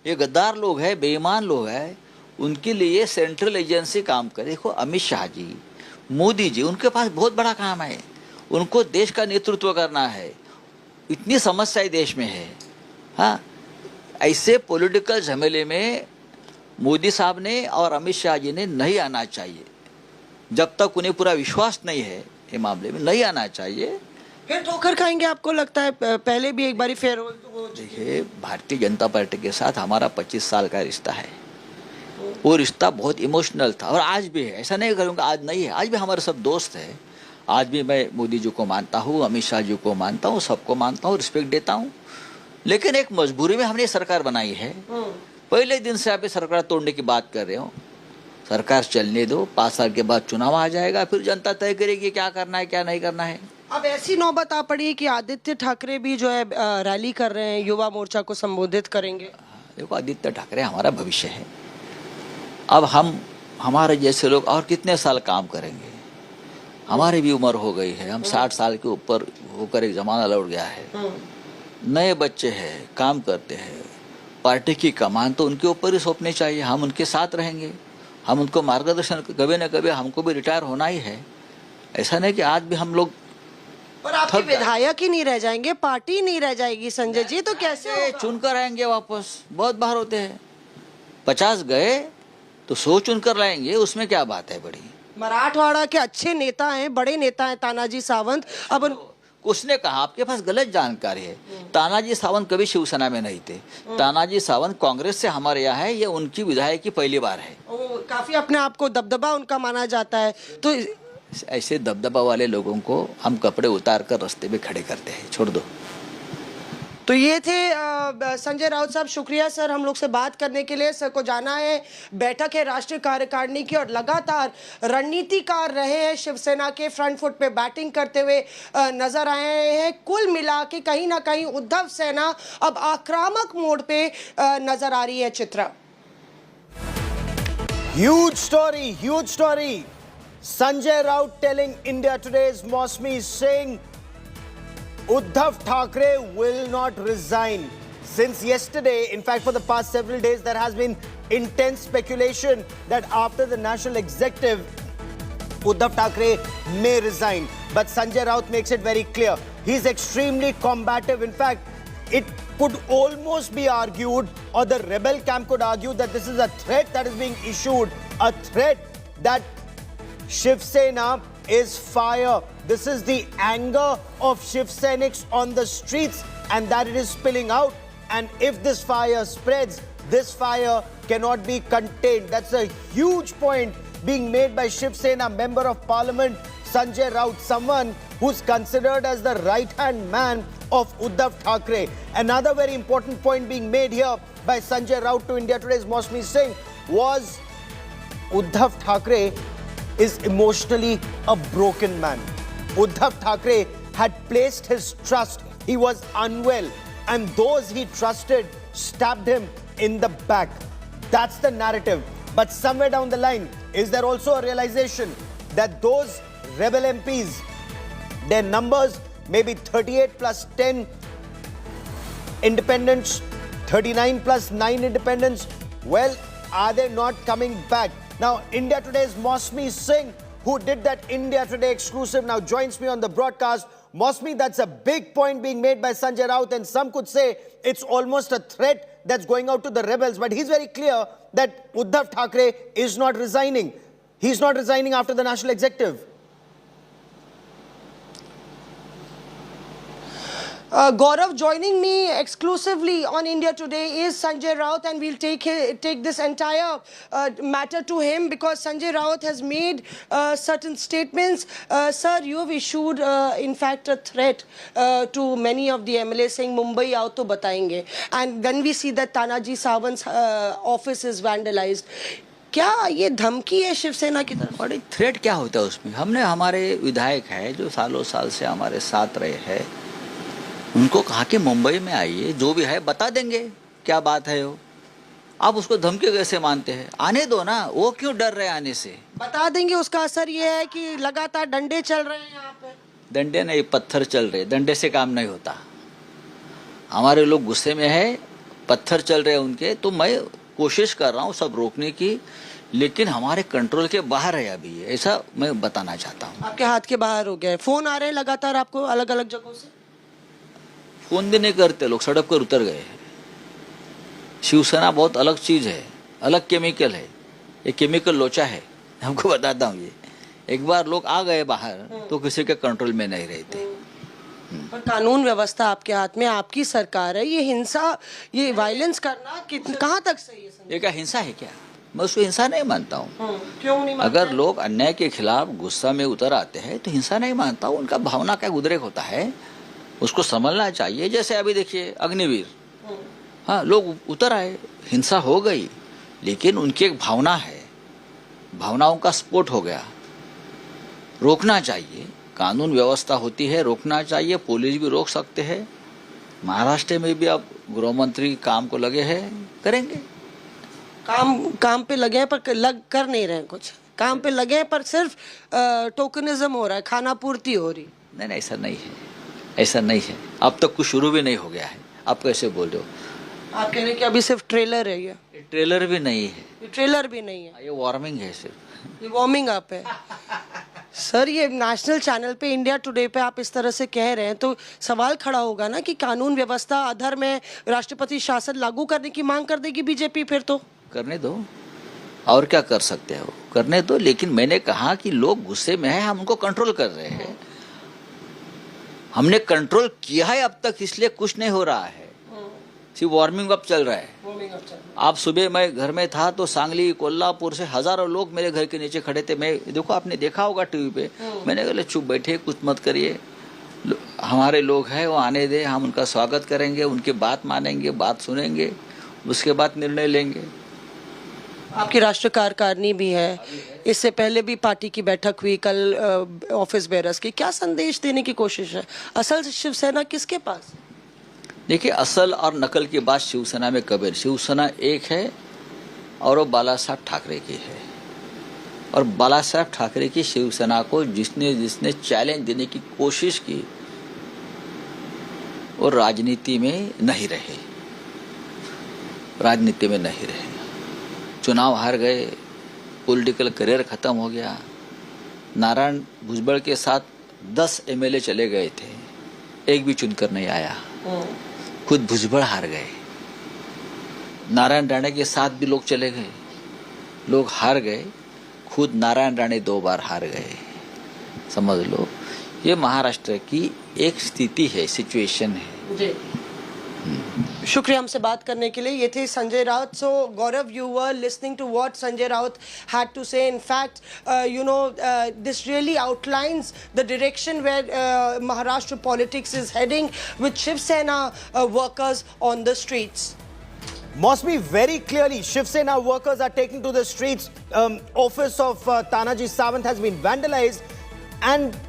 ये गद्दार लोग हैं, बेईमान लोग हैं, उनके लिए सेंट्रल एजेंसी काम करे। देखो अमित शाह जी, मोदी जी, उनके पास बहुत बड़ा काम है, उनको देश का नेतृत्व करना है, इतनी समस्याएं देश में है। हाँ, ऐसे पॉलिटिकल झमेले में मोदी साहब ने और अमित शाह जी ने नहीं आना चाहिए। जब तक उन्हें पूरा विश्वास नहीं है ये मामले में, नहीं आना चाहिए। फिर ठोकर खाएंगे आपको लगता है? पहले भी एक बारी फेर हो। देखिए, भारतीय जनता पार्टी के साथ हमारा 25 साल का रिश्ता है, वो रिश्ता बहुत इमोशनल था और आज भी है। ऐसा नहीं करूँगा आज नहीं है, आज भी हमारे सब दोस्त हैं। आज भी मैं मोदी जी को मानता हूँ, अमित शाह जी को मानता हूँ, सबको मानता हूँ, रिस्पेक्ट देता हूँ। लेकिन एक मजबूरी में हमने सरकार बनाई है। पहले दिन से आप सरकार तोड़ने की बात कर रहे हो। सरकार चलने दो, 5 साल के बाद चुनाव आ जाएगा, फिर जनता तय करेगी क्या करना है क्या नहीं करना है। अब ऐसी नौबत आ पड़ी है कि आदित्य ठाकरे भी जो है रैली कर रहे हैं, युवा मोर्चा को संबोधित करेंगे। देखो, आदित्य ठाकरे हमारा भविष्य है। अब हमारे जैसे लोग और कितने साल काम करेंगे? हमारी भी उम्र हो गई है, हम 60 साल के ऊपर होकर एक जमाना लौट गया है। नए बच्चे हैं, काम करते हैं, पार्टी की कमान तो उनके ऊपर ही सौंपनी चाहिए। हम उनके साथ रहेंगे, हम उनको मार्गदर्शन, कभी न कभी हमको भी रिटायर होना ही है। ऐसा नहीं कि आज भी हम लोग, पर आपके विधायक ही नहीं रह जाएंगे, पार्टी नहीं रह जाएगी संजय जी, तो कैसे चुनकर आएंगे वापस? बहुत बार होते हैं, 50 गए तो 100 चुनकर लाएंगे, उसमें क्या बात है बड़ी? मराठवाड़ा के अच्छे नेता हैं, बड़े नेता हैं तानाजी सावंत। अब उसने कहा, आपके पास गलत जानकारी है। तानाजी सावंत कभी शिवसेना में नहीं थे। तानाजी सावंत कांग्रेस से हमारे यहाँ है, ये उनकी विधायक की पहली बार है। काफी अपने आप को दबदबा उनका माना जाता है। तो ऐसे दबदबा वाले लोगों को हम कपड़े उतार कर रास्ते में खड़े करते हैं, छोड़ दो। तो ये थे संजय राउत साहब, शुक्रिया सर हम लोग से बात करने के लिए। सर को जाना है, बैठक है राष्ट्रीय कार्यकारिणी की और लगातार रणनीतिकार रहे हैं, शिवसेना के फ्रंट फुट पे बैटिंग करते हुए नजर आए हैं। कुल मिला के कहीं ना कहीं उद्धव सेना अब आक्रामक मोड पे नजर आ रही है। Chitra, Huge story. Sanjay Raut telling India Today's Mosmi saying Uddhav Thackeray will not resign. Since yesterday, in fact for the past several days, there has been intense speculation that after the national executive, Uddhav Thackeray may resign. But Sanjay Raut makes it very clear. He's extremely combative. In fact, it could almost be argued, or the rebel camp could argue, that this is a threat that is being issued, a threat that Shiv Sena is fire. This is the anger of Shiv Senics on the streets, and that it is spilling out. And if this fire spreads, this fire cannot be contained. That's a huge point being made by Shiv Sena Member of Parliament Sanjay Raut, someone who's considered as the right-hand man of Uddhav Thackeray. Another very important point being made here by Sanjay Raut to India Today's Mosmi Singh was Uddhav Thackeray is emotionally a broken man. Uddhav Thackeray had placed his trust. He was unwell, and those he trusted stabbed him in the back. That's the narrative. But somewhere down the line, is there also a realization that those rebel MPs, their numbers may be 38 plus 10 independents, 39 plus 9 independents, well, are they not coming back? Now, India Today's Mosmi Singh, who did that India Today exclusive, now joins me on the broadcast. Mosmi, that's a big point being made by Sanjay Raut, and some could say it's almost a threat that's going out to the rebels. But he's very clear that Uddhav Thackeray is not resigning. He's not resigning after the national executive. Gaurav, joining me exclusively on India Today is Sanjay Raut, and we'll take this entire matter to him because Sanjay Raut has made certain statements. Sir, you have issued, in fact, a threat to many of the MLAs saying, Mumbai aao to batayenge. And then we see that Tanaji Sawant's office is vandalized. क्या ये धमकी है शिवसेना की तरफ? बड़ी threat क्या होता है उसमें? हमने हमारे विधायक है जो सालों साल से हमारे साथ रहे हैं, उनको कहा कि मुंबई में आइए, जो भी है बता देंगे क्या बात है। वो आप उसको धमकी कैसे मानते हैं? आने दो ना, वो क्यों डर रहे आने से? बता देंगे उसका असर ये है कि लगातार डंडे चल रहे हैं यहाँ पे। डंडे नहीं, पत्थर चल रहे, डंडे से काम नहीं होता। हमारे लोग गुस्से में है, पत्थर चल रहे हैं उनके, तो मैं कोशिश कर रहा हूँ सब रोकने की, लेकिन हमारे कंट्रोल के बाहर है अभी, ऐसा मैं बताना चाहता हूँ। आपके हाथ के बाहर हो गया है? फोन आ रहे हैं लगातार आपको अलग अलग जगहों से? फोन भी नहीं करते लोग, सड़क पर उतर गए। शिवसेना बहुत अलग चीज है, अलग केमिकल है, ये केमिकल लोचा है, हमको बताता हूँ। ये एक बार लोग आ गए बाहर तो किसी के कंट्रोल में नहीं रहते। पर कानून व्यवस्था आपके हाथ में, आपकी सरकार है, ये हिंसा, ये वायलेंस करना कहाँ तक सही है? ये क्या हिंसा है क्या? मैं उसको हिंसा नहीं मानता हूँ। क्यों नहीं मानते? अगर लोग अन्याय के खिलाफ गुस्सा में उतर आते हैं तो हिंसा नहीं मानता हूँ। उनका भावना का उद्रेक होता है, उसको समझना चाहिए। जैसे अभी देखिए अग्निवीर, हाँ लोग उतर आए, हिंसा हो गई, लेकिन उनकी एक भावना है, भावनाओं का स्फोट हो गया, रोकना चाहिए। कानून व्यवस्था होती है, रोकना चाहिए, पुलिस भी रोक सकते हैं। महाराष्ट्र में भी अब गृह मंत्री काम को लगे हैं, करेंगे। काम पे लगे हैं पर कर नहीं रहे हैं कुछ। काम पे लगे हैं पर सिर्फ टोकनिज्म हो रहा है, खाना पूर्ति हो रही। नहीं, ऐसा नहीं है, ऐसा नहीं है। अब तक कुछ शुरू भी नहीं हो गया है, आप कैसे बोल रहे हो? आप कह रहे हैं कि अभी सिर्फ ट्रेलर है? ये ट्रेलर भी नहीं है, ये ट्रेलर भी नहीं है, ये वार्मिंग है, सिर्फ ये वार्मिंग अप है। सर, ये नेशनल चैनल पे, इंडिया टुडे पे आप इस तरह से कह रहे हैं तो सवाल खड़ा होगा ना कि कानून व्यवस्था अधर्म में राष्ट्रपति शासन लागू करने की मांग कर देगी बीजेपी। फिर तो करने दो, और क्या कर सकते हो, करने दो। लेकिन मैंने कहा कि लोग गुस्से में हैं, हम उनको कंट्रोल कर रहे हैं। हमने कंट्रोल किया है अब तक, इसलिए कुछ नहीं हो रहा है, सिर्फ वार्मिंग अप चल रहा है। आप सुबह मैं घर में था तो सांगली कोल्हापुर से हजारों लोग मेरे घर के नीचे खड़े थे। मैं देखो, आपने देखा होगा टीवी पे, मैंने कहा चुप बैठे, कुछ मत करिए, हमारे लोग हैं, वो आने दे, हम उनका स्वागत करेंगे, उनकी बात मानेंगे, बात सुनेंगे, उसके बाद निर्णय लेंगे। आपकी राष्ट्रीय कार्यकारिणी भी है, इससे पहले भी पार्टी की बैठक हुई कल ऑफिस बेरर्स की। क्या संदेश देने की कोशिश है? असल शिवसेना किसके पास? देखिए, असल और नकल की बात शिवसेना में कबीर। शिवसेना एक है और वो बाला साहब ठाकरे की है, और बाला साहब ठाकरे की शिवसेना को जिसने चैलेंज देने की कोशिश की वो राजनीति में नहीं रहे, राजनीति में नहीं रहे। चुनाव हार गए, पॉलिटिकल करियर खत्म हो गया। नारायण भुजबल के साथ 10 MLA चले गए थे, एक भी चुनकर नहीं आया। खुद भुजबल हार गए। नारायण राणे के साथ भी लोग चले गए, लोग हार गए। खुद नारायण राणे 2 बार हार गए। समझ लो, ये महाराष्ट्र की एक स्थिति है, सिचुएशन है जी। शुक्रिया हमसे बात करने के लिए। ये थे संजय राउत। सो गौरव, you were listening to what Sanjay Raut had to say. In fact, this really outlines the direction where Maharashtra politics is heading, with Shiv Sena workers on the streets. Mosmi, very clearly, Shiv Sena workers are taking to the streets. Office of Tanaji Sawant has been vandalized, and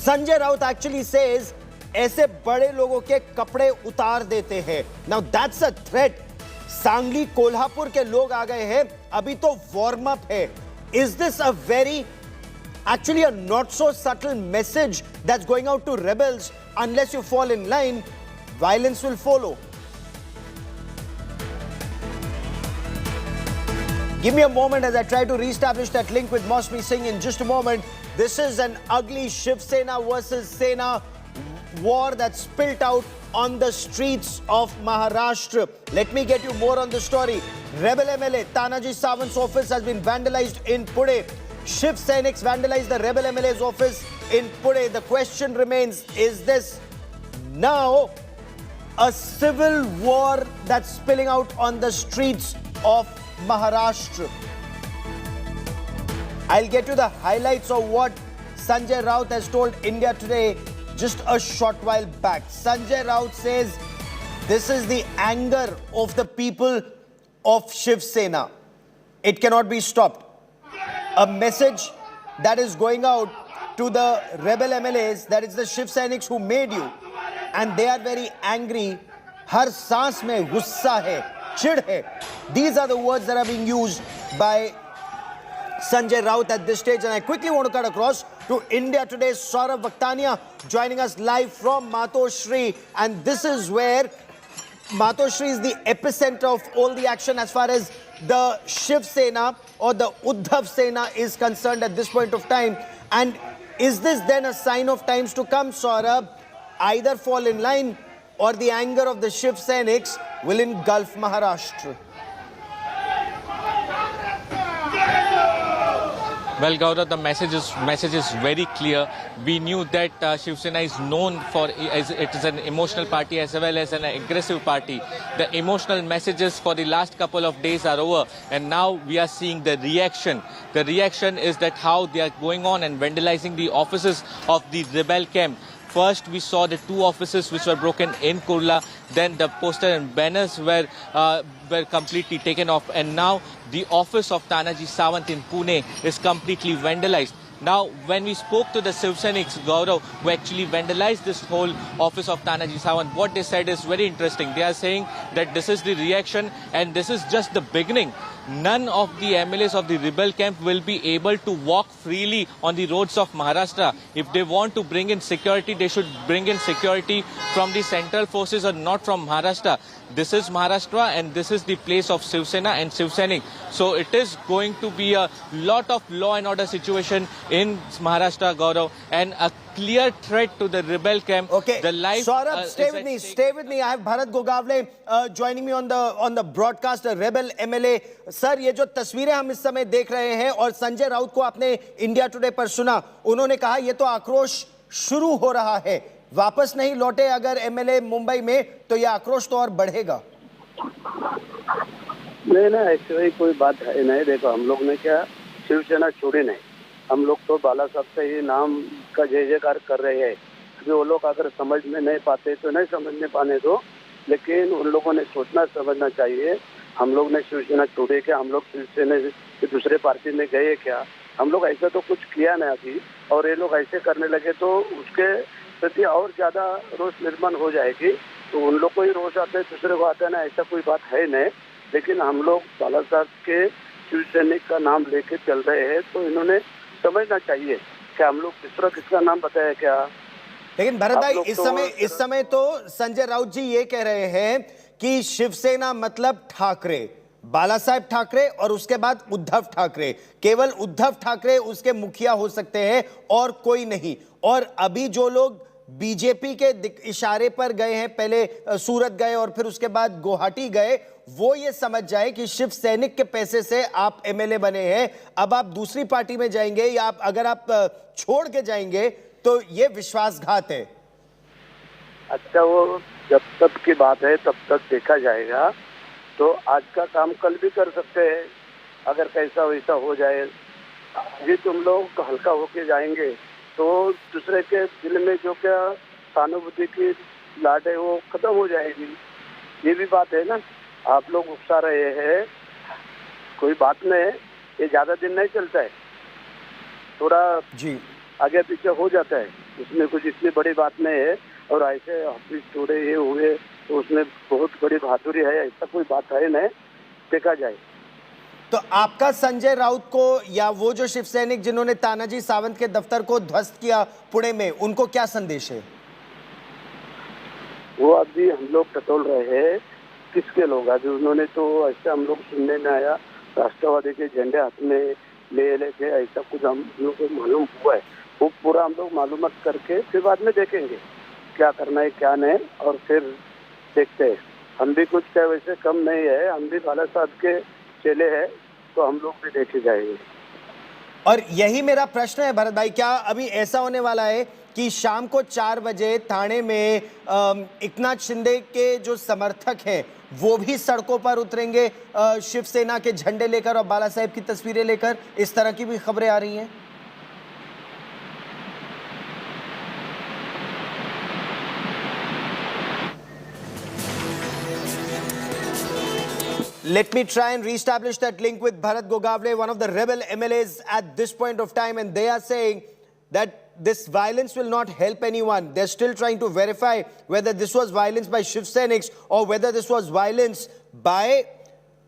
Sanjay Raut actually says ऐसे बड़े लोगों के कपड़े उतार देते हैं। Now that's a threat. Sangli Kolhapur के लोग आ गए हैं, अभी तो वार्म अप है। Is this a very, actually a not so subtle message that's going out to rebels? Unless you fall in line, violence will follow. Give me a moment as I try to reestablish that link with Mosmi Singh in just a moment. This is an ugly Shiv Sena versus Sena war that spilt out on the streets of Maharashtra. Let me get you more on the story. Rebel MLA Tanaji Sawant's office has been vandalized in Pune. Shiv Seniks vandalized the Rebel MLA's office in Pune. The question remains, is this now a civil war that's spilling out on the streets of Maharashtra? I'll get you the highlights of what Sanjay Raut has told India Today just a short while back. Sanjay Raut says this is the anger of the people of Shiv Sena. It cannot be stopped. A message that is going out to the rebel MLAs that it's the Shiv Seniks who made you, and they are very angry. Har saans mein gussa hai, chid hai. These are the words that are being used by Sanjay Raut at this stage, and I quickly want to cut across to India Today's Saurabh Vaktania joining us live from Matoshri, and this is where Matoshri is the epicenter of all the action as far as the Shiv Sena or the Uddhav Sena is concerned at this point of time. And is this then a sign of times to come, Saurabh? Either fall in line or the anger of the Shiv Seniks will engulf Maharashtra. Well, Gaurav, the message is very clear. We knew that Shiv Sena is known for it is an emotional party as well as an aggressive party. The emotional messages for the last couple of days are over, and now we are seeing the reaction. The reaction is that how they are going on and vandalizing the offices of the rebel camp. First, we saw the two offices which were broken in Kurla. Then the poster and banners were completely taken off. And now the office of Tanaji Sawant in Pune is completely vandalized. Now, when we spoke to the Shiv Seniks, Gaurav, who actually vandalized this whole office of Tanaji Sawant, what they said is very interesting. They are saying that this is the reaction and this is just the beginning. None of the MLAs of the rebel camp will be able to walk freely on the roads of Maharashtra. If they want to bring in security, they should bring in security from the central forces or not from Maharashtra. This is Maharashtra and this is the place of Shiv Sena and Shiv Sainik. So it is going to be a lot of law and order situation in Maharashtra, Gaurav, and a clear threat to the rebel camp. Okay, the life, Saurabh, stay with me. I have Bharat Gogavle joining me on the broadcast, a rebel MLA. Sir, ये जो तस्वीरें हम इस समय देख रहे हैं और संजय राउत को आपने इंडिया टुडे पर सुना, उन्होंने कहा ये तो आक्रोश शुरू हो रहा है, वापस नहीं लौटे अगर एमएलए मुंबई में तो ये आक्रोश तो और बढ़ेगा। नहीं ना, ऐसी कोई बात है नहीं। देखो, हम लोग ने क्या शिवसेना छोड़ी नहीं, हम लोग तो बाला साहब से ही नाम का जय जयकार कर रहे हैं। जो लोग अगर समझ में नहीं पाते तो नहीं समझने पाने दो, लेकिन उन लोगों ने सोचना समझना चाहिए। हम लोग ने शिवसेना छोड़े क्या? हम लोग शिवसेना के दूसरे पार्टी में गए क्या? हम लोग ऐसा तो कुछ किया नहीं अभी, और ये लोग ऐसे करने लगे तो उसके प्रति और ज्यादा रोष निर्माण हो जाएगी। तो उन लोग को ही रोष आता है, दूसरे को आता है ना, ऐसा कोई बात है नहीं। लेकिन हम लोग बाला साहब के शिवसैनिक का नाम लेके चल रहे हैं, तो इन्होंने समझना चाहिए कि हम लोग किसका नाम बताया क्या। लेकिन भरत भाई, इस समय तो संजय राउत जी ये कह रहे हैं कि शिवसेना मतलब ठाकरे, बाला साहेब ठाकरे और उसके बाद उद्धव ठाकरे, केवल उद्धव ठाकरे उसके मुखिया हो सकते हैं और कोई नहीं। और अभी जो लोग बीजेपी के इशारे पर गए हैं, पहले सूरत गए और फिर उसके बाद गुवाहाटी गए, वो ये समझ जाए कि शिव सैनिक के पैसे से आप एमएलए बने हैं, अब आप दूसरी पार्टी में जाएंगे या अगर आप छोड़ के जाएंगे तो ये विश्वासघात है। अच्छा, वो जब तक की बात है तब तक देखा जाएगा। तो आज का काम कल भी कर सकते हैं, अगर कैसा वैसा हो जाए। ये तुम लोग हल्का होके जाएंगे तो दूसरे के दिल में जो क्या सहानुभूति की लाट है वो खत्म हो जाएगी। ये भी बात है ना, आप लोग उकसा रहे हैं, कोई बात नहीं, ये ज्यादा दिन नहीं चलता है, थोड़ा जी आगे पीछे हो जाता है, उसमें कुछ इतनी बड़ी बात नहीं है। और ऐसे ऑफिस तोड़े ये हुए तो उसमें बहुत बड़ी बहादुरी है, ऐसा कोई बात है नहीं, देखा जाए। तो आपका संजय राउत को या वो जो शिव सैनिक जिन्होंने तानाजी सावंत के दफ्तर को ध्वस्त किया पुणे में, उनको क्या संदेश है? वो अभी हम लोग टटोल रहे हैं किसके लोग, अभी उन्होंने तो ऐसा हम लोग सुनने में आया राष्ट्रवादी के झंडे हाथ में ले लेके, ऐसा कुछ हम लोग को मालूम हुआ है। वो पूरा हम लोग मालूमात करके फिर बाद में देखेंगे। क्या करना है क्या नहीं, और फिर देखते हैं। हम भी कुछ क्या वैसे कम नहीं है, हम भी बाला साहब के चेले हैं, तो हम लोग भी देखे जाएंगे। और यही मेरा प्रश्न है भरत भाई, क्या अभी ऐसा होने वाला है कि शाम को 4 बजे थाने में एकनाथ शिंदे के जो समर्थक हैं वो भी सड़कों पर उतरेंगे शिवसेना के झंडे लेकर और बाला साहेब की तस्वीरें लेकर? इस तरह की भी खबरें आ रही हैं। Let me try and reestablish that link with Bharat Gogavle, one of the rebel MLAs at this point of time, and they are saying that this violence will not help anyone. They're still trying to verify whether this was violence by Shiv Senics or whether this was violence by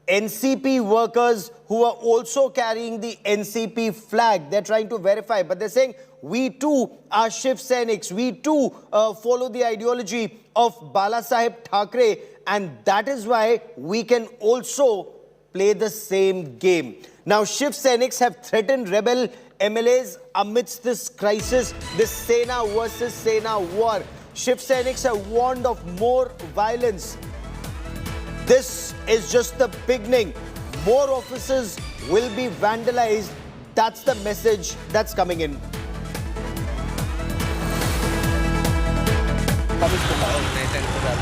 NCP workers who are also carrying the NCP flag. They're trying to verify, but they're saying we too are Shiv Senics. We too follow the ideology of Bala Saheb Thackeray, and that is why we can also play the same game. Now, Shiv Senics have threatened rebel MLAs amidst this crisis, this Sena versus Sena war. Shiv Senics have warned of more violence. This is just the beginning. More offices will be vandalized. That's the message that's coming in.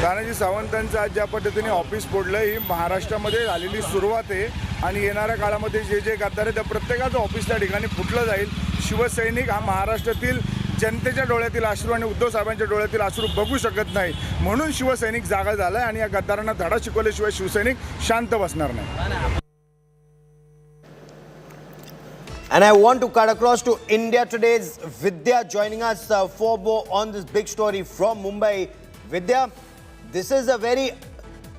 Tanaji सावंतांचं आज ज्या पद्धतीने office फोडलं ही महाराष्ट्रामध्ये झालेली सुरुवात आहे आणि येणाऱ्या काळामध्ये जे जे गद्दार आहेत त्या प्रत्येकाचं ऑफिस त्या ठिकाणी फुटलं जाईल. शिवसैनिक हा महाराष्ट्रातील जनतेच्या डोळ्यातील अश्रू आणि उद्धव साहेबांच्या डोळ्यातील अश्रू बघू शकत नाही, म्हणून शिवसैनिक जागा झालाय आणि या गद्दारांना धडा शिकवल्याशिवाय शिवसैनिक शांत बसणार नाही. And I want to cut across to India Today's Vidya joining us for more on this big story from Mumbai. Vidya, this is a very,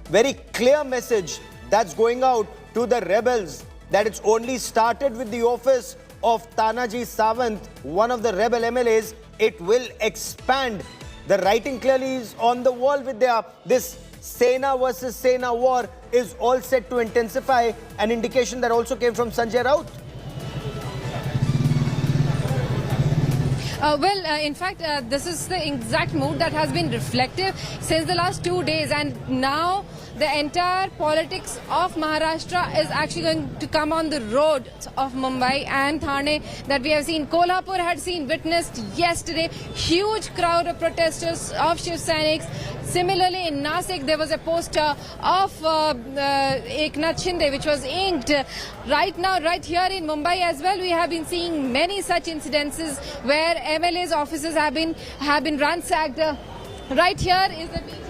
very clear message that's going out to the rebels that it's only started with the office of Tanaji Sawant, one of the rebel MLAs. It will expand. The writing clearly is on the wall, Vidya. This Sena versus Sena war is all set to intensify, an indication that also came from Sanjay Raut. In fact, this is the exact mood that has been reflective since the last 2 days, and now the entire politics of Maharashtra is actually going to come on the road of Mumbai and Thane that we have seen. Kolhapur had witnessed yesterday huge crowd of protesters of Shiv Senics. Similarly, in Nasik, there was a poster of Eknath Shinde which was inked. Right now, right here in Mumbai as well, we have been seeing many such incidences where MLAs' offices have been ransacked. Right here is the meeting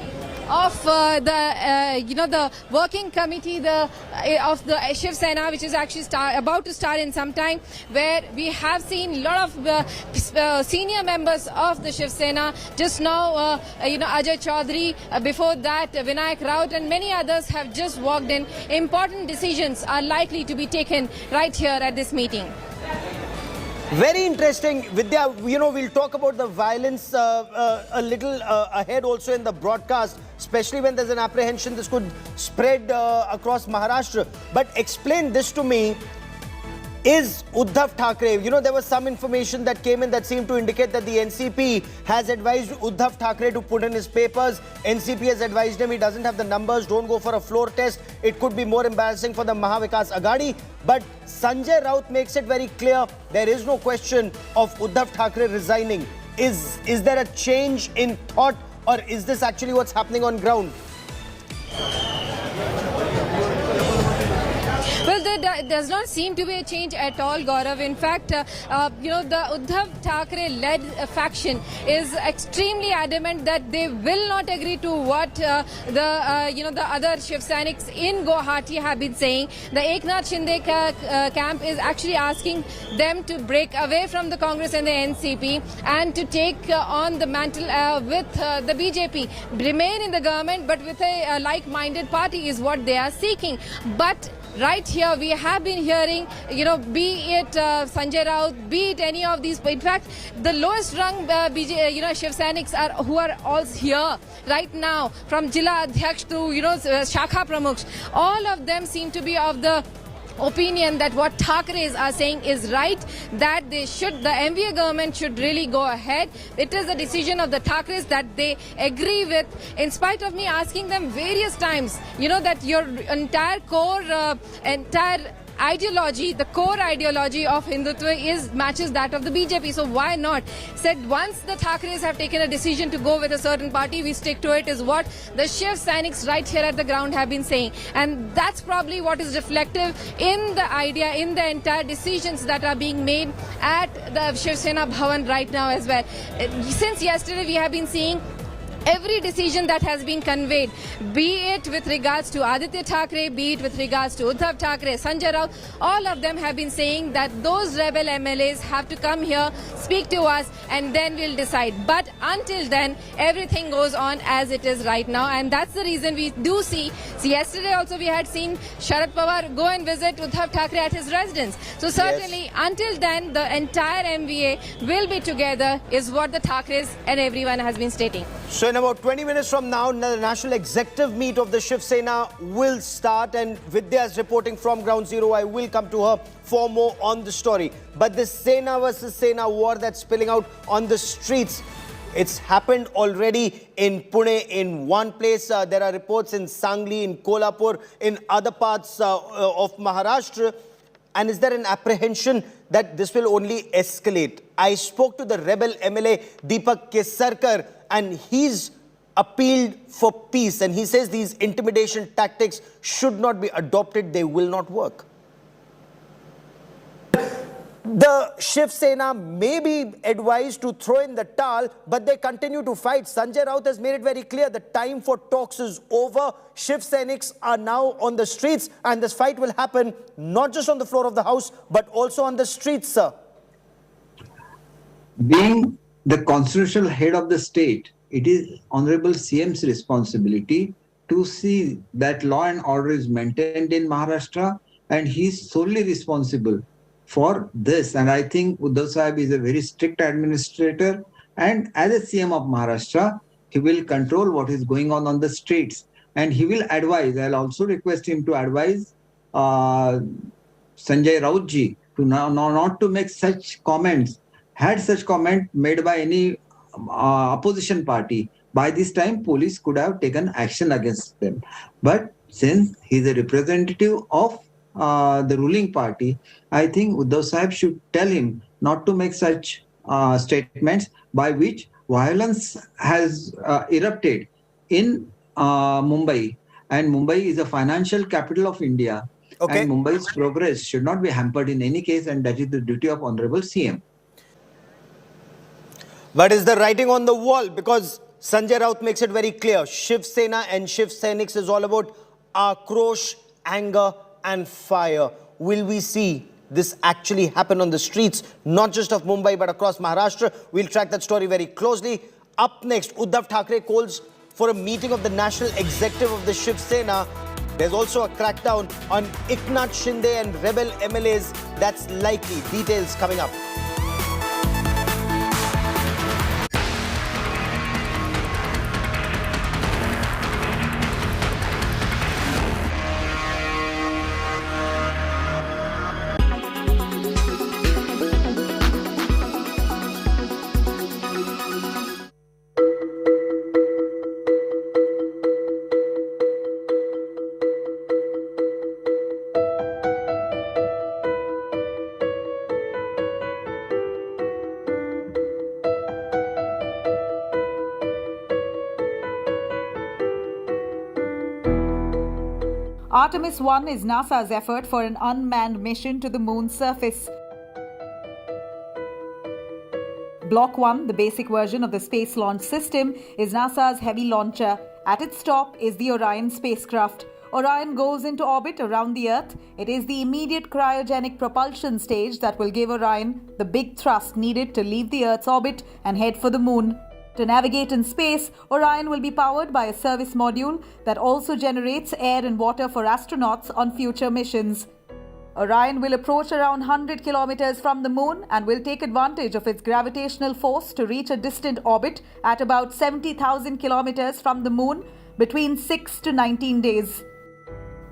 of the working committee of the Shiv Sena, which is actually about to start in some time, where we have seen a lot of senior members of the Shiv Sena. Just now, Ajay Chaudhary, before that Vinayak Raut and many others have just walked in. Important decisions are likely to be taken right here at this meeting. Very interesting, Vidya. We'll talk about the violence a little ahead also in the broadcast, especially when there's an apprehension this could spread across Maharashtra. But explain this to me. Is Uddhav Thackeray, there was some information that came in that seemed to indicate that the NCP has advised Uddhav Thackeray to put in his papers. NCP has advised him he doesn't have the numbers, don't go for a floor test. It could be more embarrassing for the Mahavikas Aghadi. But Sanjay Raut makes it very clear there is no question of Uddhav Thackeray resigning. Is there a change in thought, or is this actually what's happening on ground? Well, there does not seem to be a change at all, Gaurav. In fact, the Uddhav Thackeray-led faction is extremely adamant that they will not agree to what the other Shiv Senics in Guwahati have been saying. The Eknath Shinde camp is actually asking them to break away from the Congress and the NCP and to take on the mantle with the BJP. Remain in the government, but with a like-minded party is what they are seeking. But right here, we have been hearing, be it Sanjay Raut, be it any of these. In fact, the lowest rung Shiv Senics who are all here right now, from Jila Adhyaksh to Shakha Pramukhs, all of them seem to be of the opinion that what Thakres are saying is right, that the MVA government should really go ahead. It is a decision of the Thakres that they agree with, in spite of me asking them various times, that your entire ideology, the core ideology of Hindutva matches that of the BJP. So why not? Said once the Thakres have taken a decision to go with a certain party, we stick to it, is what the Shiv Senics right here at the ground have been saying. And that's probably what is reflective in the idea, in the entire decisions that are being made at the Shiv Sena Bhavan right now as well. Since yesterday we have been seeing every decision that has been conveyed, be it with regards to Aditya Thackeray, be it with regards to Uddhav Thackeray, Sanjay Raut, all of them have been saying that those rebel MLAs have to come here, speak to us, and then we'll decide. But until then, everything goes on as it is right now, and that's the reason we do see. So yesterday also we had seen Sharad Pawar go and visit Uddhav Thackeray at his residence. So certainly, until then, the entire MVA will be together, is what the Thackeray's and everyone has been stating. So in about 20 minutes from now, the national executive meet of the Shiv Sena will start, and Vidya is reporting from Ground Zero. I will come to her for more on the story. But this Sena versus Sena war that's spilling out on the streets, it's happened already in Pune in one place. There are reports in Sangli, in Kolhapur, in other parts of Maharashtra. And is there an apprehension that this will only escalate? I spoke to the rebel MLA Deepak Kesarkar, and he's appealed for peace, and he says these intimidation tactics should not be adopted. They will not work. The Shiv Sena may be advised to throw in the towel, but they continue to fight. Sanjay Raut has made it very clear the time for talks is over. Shiv Senics are now on the streets, and this fight will happen not just on the floor of the House, but also on the streets, sir. Being the constitutional head of the state, it is Honorable CM's responsibility to see that law and order is maintained in Maharashtra, and he is solely responsible for this. And I think Uddhav Sahib is a very strict administrator, and as a CM of Maharashtra, he will control what is going on the streets, and he will advise. I'll also request him to advise Sanjay Raut ji to not to make such comments. Had such comment made by any opposition party, by this time police could have taken action against them. But since he is a representative of the ruling party, I think Uddhav Sahib should tell him not to make such statements by which violence has erupted in Mumbai. And Mumbai is a financial capital of India. Okay. And Mumbai's progress should not be hampered in any case, and that is the duty of Honorable CM. But is the writing on the wall? Because Sanjay Raut makes it very clear. Shiv Sena and Shiv Senics is all about akrosh, anger and fire. Will we see this actually happen on the streets, not just of Mumbai, but across Maharashtra? We'll track that story very closely. Up next, Uddhav Thackeray calls for a meeting of the national executive of the Shiv Sena. There's also a crackdown on Eknath Shinde and rebel MLAs. That's likely. Details coming up. Artemis 1 is NASA's effort for an unmanned mission to the moon's surface. Block 1, the basic version of the Space Launch System, is NASA's heavy launcher. At its top is the Orion spacecraft. Orion goes into orbit around the Earth. It is the immediate cryogenic propulsion stage that will give Orion the big thrust needed to leave the Earth's orbit and head for the moon. To navigate in space, Orion will be powered by a service module that also generates air and water for astronauts on future missions. Orion will approach around 100 kilometers from the moon and will take advantage of its gravitational force to reach a distant orbit at about 70,000 kilometers from the moon between 6 to 19 days.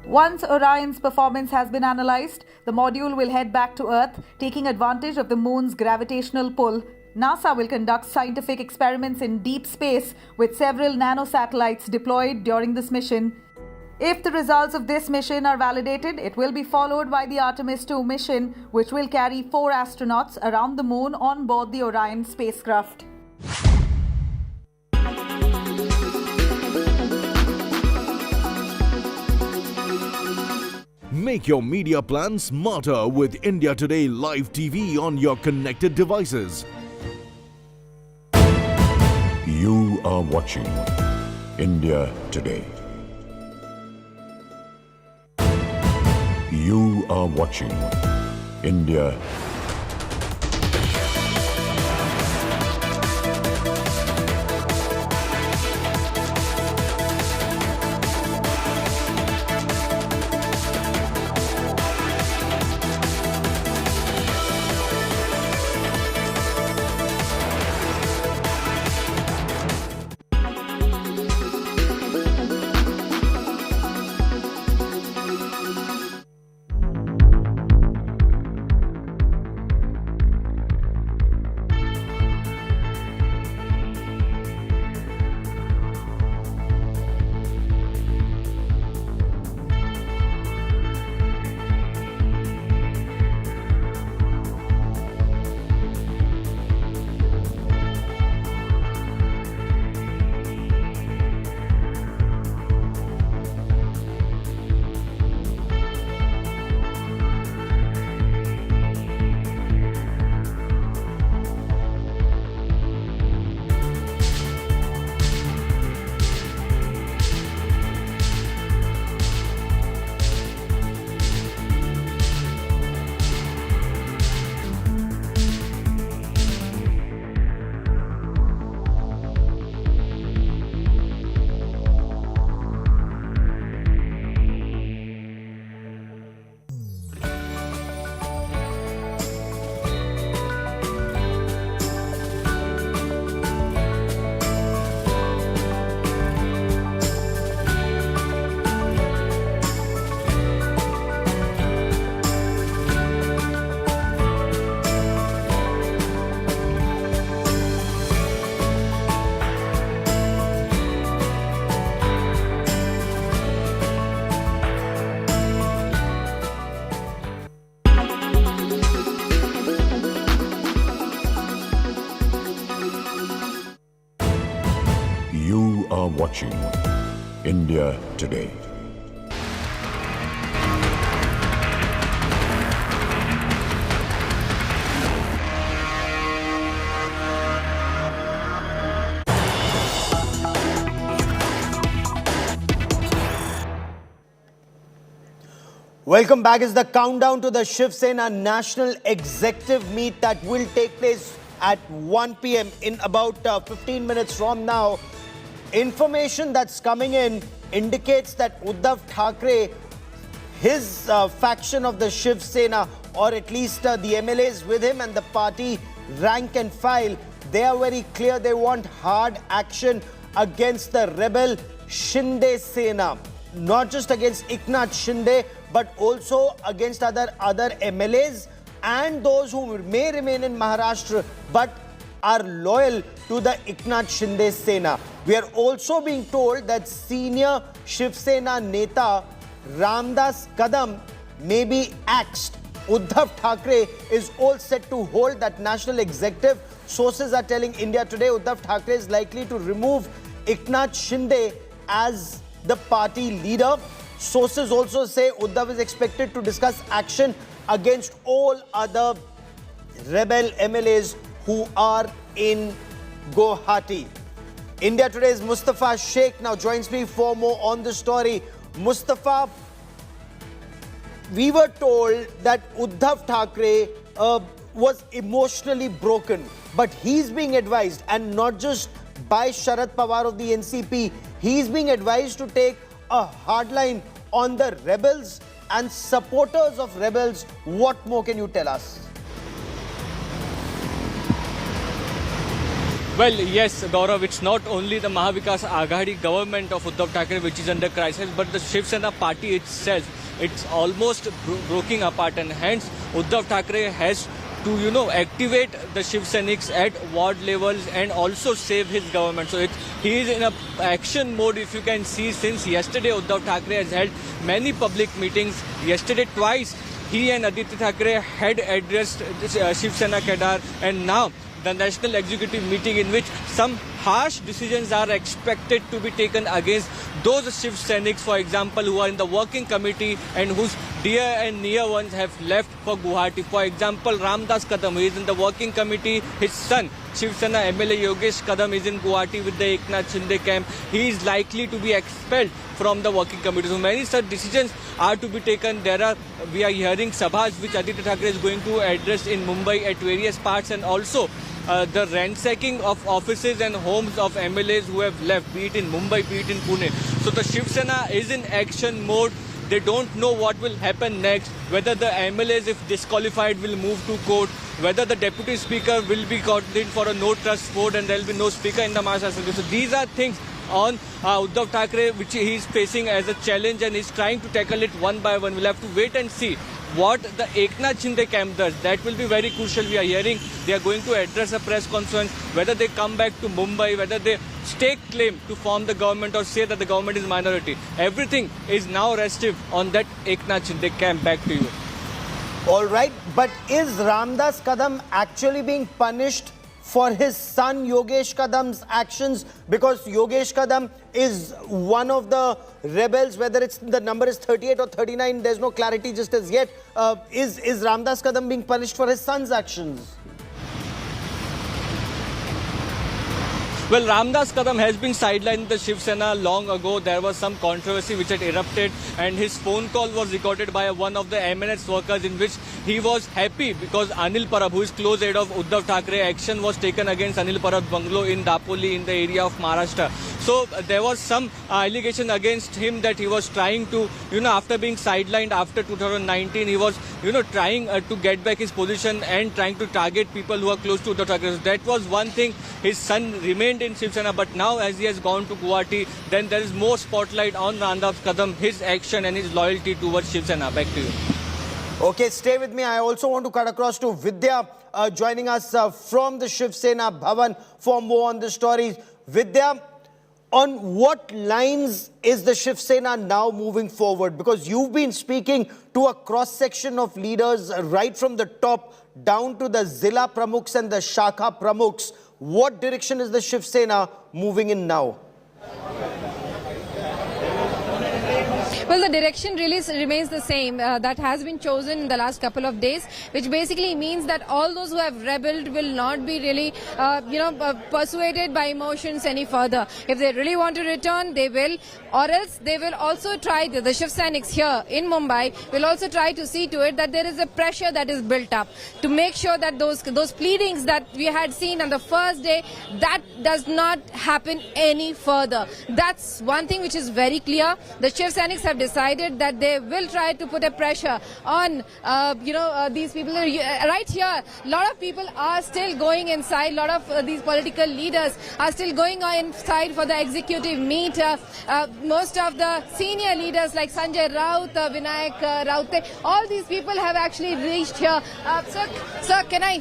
Once Orion's performance has been analysed, the module will head back to Earth, taking advantage of the moon's gravitational pull. NASA will conduct scientific experiments in deep space with several nanosatellites deployed during this mission. If the results of this mission are validated, it will be followed by the Artemis 2 mission, which will carry 4 astronauts around the moon on board the Orion spacecraft. Make your media plan smarter with India Today Live TV on your connected devices. You are watching India Today. You are watching India. You are watching India Today. Welcome back. Is the countdown to the Shiv Sena National Executive Meet that will take place at 1 p.m. in about 15 minutes from now. Information that's coming in indicates that Uddhav Thackeray, his faction of the Shiv Sena, or at least the MLAs with him and the party rank and file, they are very clear. They want hard action against the rebel Shinde Sena. Not just against Eknath Shinde, but also against other MLAs and those who may remain in Maharashtra but are loyal to the Eknath Shinde Sena. We are also being told that senior Shiv Sena Neta Ramdas Kadam may be axed. Uddhav Thackeray is all set to hold that national executive. Sources are telling India Today Uddhav Thackeray is likely to remove Eknath Shinde as the party leader. Sources also say Uddhav is expected to discuss action against all other rebel MLAs who are in Guwahati. India Today's Mustafa Sheikh now joins me for more on the story. Mustafa, we were told that Uddhav Thackeray was emotionally broken, but he's being advised, and not just by Sharad Pawar of the NCP, he's being advised to take a hard line on the rebels and supporters of rebels. What more can you tell us? Well, yes, Gaurav, it's not only the Mahavikas Aghadi government of Uddhav Thackeray which is under crisis, but the Shiv Sena party itself. It's almost broken apart, and hence Uddhav Thackeray has to, activate the Shiv Senics at ward levels and also save his government. So he is in a action mode, if you can see. Since yesterday, Uddhav Thackeray has held many public meetings. Yesterday, twice, he and Aditya Thackeray had addressed Shiv Sena cadre, and now the National Executive meeting in which some harsh decisions are expected to be taken against those Shiv Senics, for example, who are in the working committee and whose dear and near ones have left for Guwahati. For example, Ramdas Kadam, who is in the working committee, his son, Shiv Sena MLA Yogesh Kadam, is in Guwahati with the Eknath Shinde camp. He is likely to be expelled from the working committee. So many such decisions are to be taken. We are hearing sabhas which Aditya Thackeray is going to address in Mumbai at various parts, and also the ransacking of offices and homes of MLAs who have left, be it in Mumbai, be it in Pune. So the Shiv Sena is in action mode. They don't know what will happen next, whether the MLAs, if disqualified, will move to court, whether the deputy speaker will be called in for a no trust vote and there will be no speaker in the Maharashtra. So these are things on Uddhav Thackeray which he is facing as a challenge, and is trying to tackle it one by one. We'll have to wait and see what the Eknath Shinde camp does. That will be very crucial. We are hearing they are going to address a press conference, whether they come back to Mumbai, whether they stake claim to form the government or say that the government is minority. Everything is now restive on that Eknath Shinde camp. Back to you. All right, but is Ramdas Kadam actually being punished for his son Yogesh Kadam's actions? Because Yogesh Kadam is one of the rebels, whether it's the number is 38 or 39, there's no clarity just as yet. Is Ramdas Kadam being punished for his son's actions? Well, Ramdas Kadam has been sidelined in the Shiv Sena long ago. There was some controversy which had erupted, and his phone call was recorded by one of the MNS workers in which he was happy because Anil Parab, who is close aide of Uddhav Thackeray, action was taken against Anil Parab's bungalow in Dapoli in the area of Maharashtra. So there was some allegation against him that he was trying to, after being sidelined after 2019, he was, trying to get back his position and trying to target people who are close to Uddhav Thackeray. So that was one thing. His son remained in Shiv Sena, but now as he has gone to Guwahati, then there is more spotlight on Ramdas Kadam, his action and his loyalty towards Shiv Sena. Back to you. Okay, stay with me. I also want to cut across to Vidya joining us from the Shiv Sena Bhavan for more on the stories. Vidya, on what lines is the Shiv Sena now moving forward? Because you've been speaking to a cross-section of leaders right from the top down to the Zilla Pramukhs and the Shakha Pramukhs. What direction is the Shiv Sena moving in now? Well, the direction really remains the same that has been chosen in the last couple of days, which basically means that all those who have rebelled will not be really, persuaded by emotions any further. If they really want to return, they will, or else they will also try, the Shiv Senics here in Mumbai will also try to see to it that there is a pressure that is built up to make sure that those pleadings that we had seen on the first day, that does not happen any further. That's one thing which is very clear. The Shiv Senics have decided that they will try to put a pressure on, these people. Right here, a lot of people are still going inside. A lot of these political leaders are still going inside for the executive meet. Most of the senior leaders like Sanjay Raut, Vinayak Raute, all these people have actually reached here. Sir, can I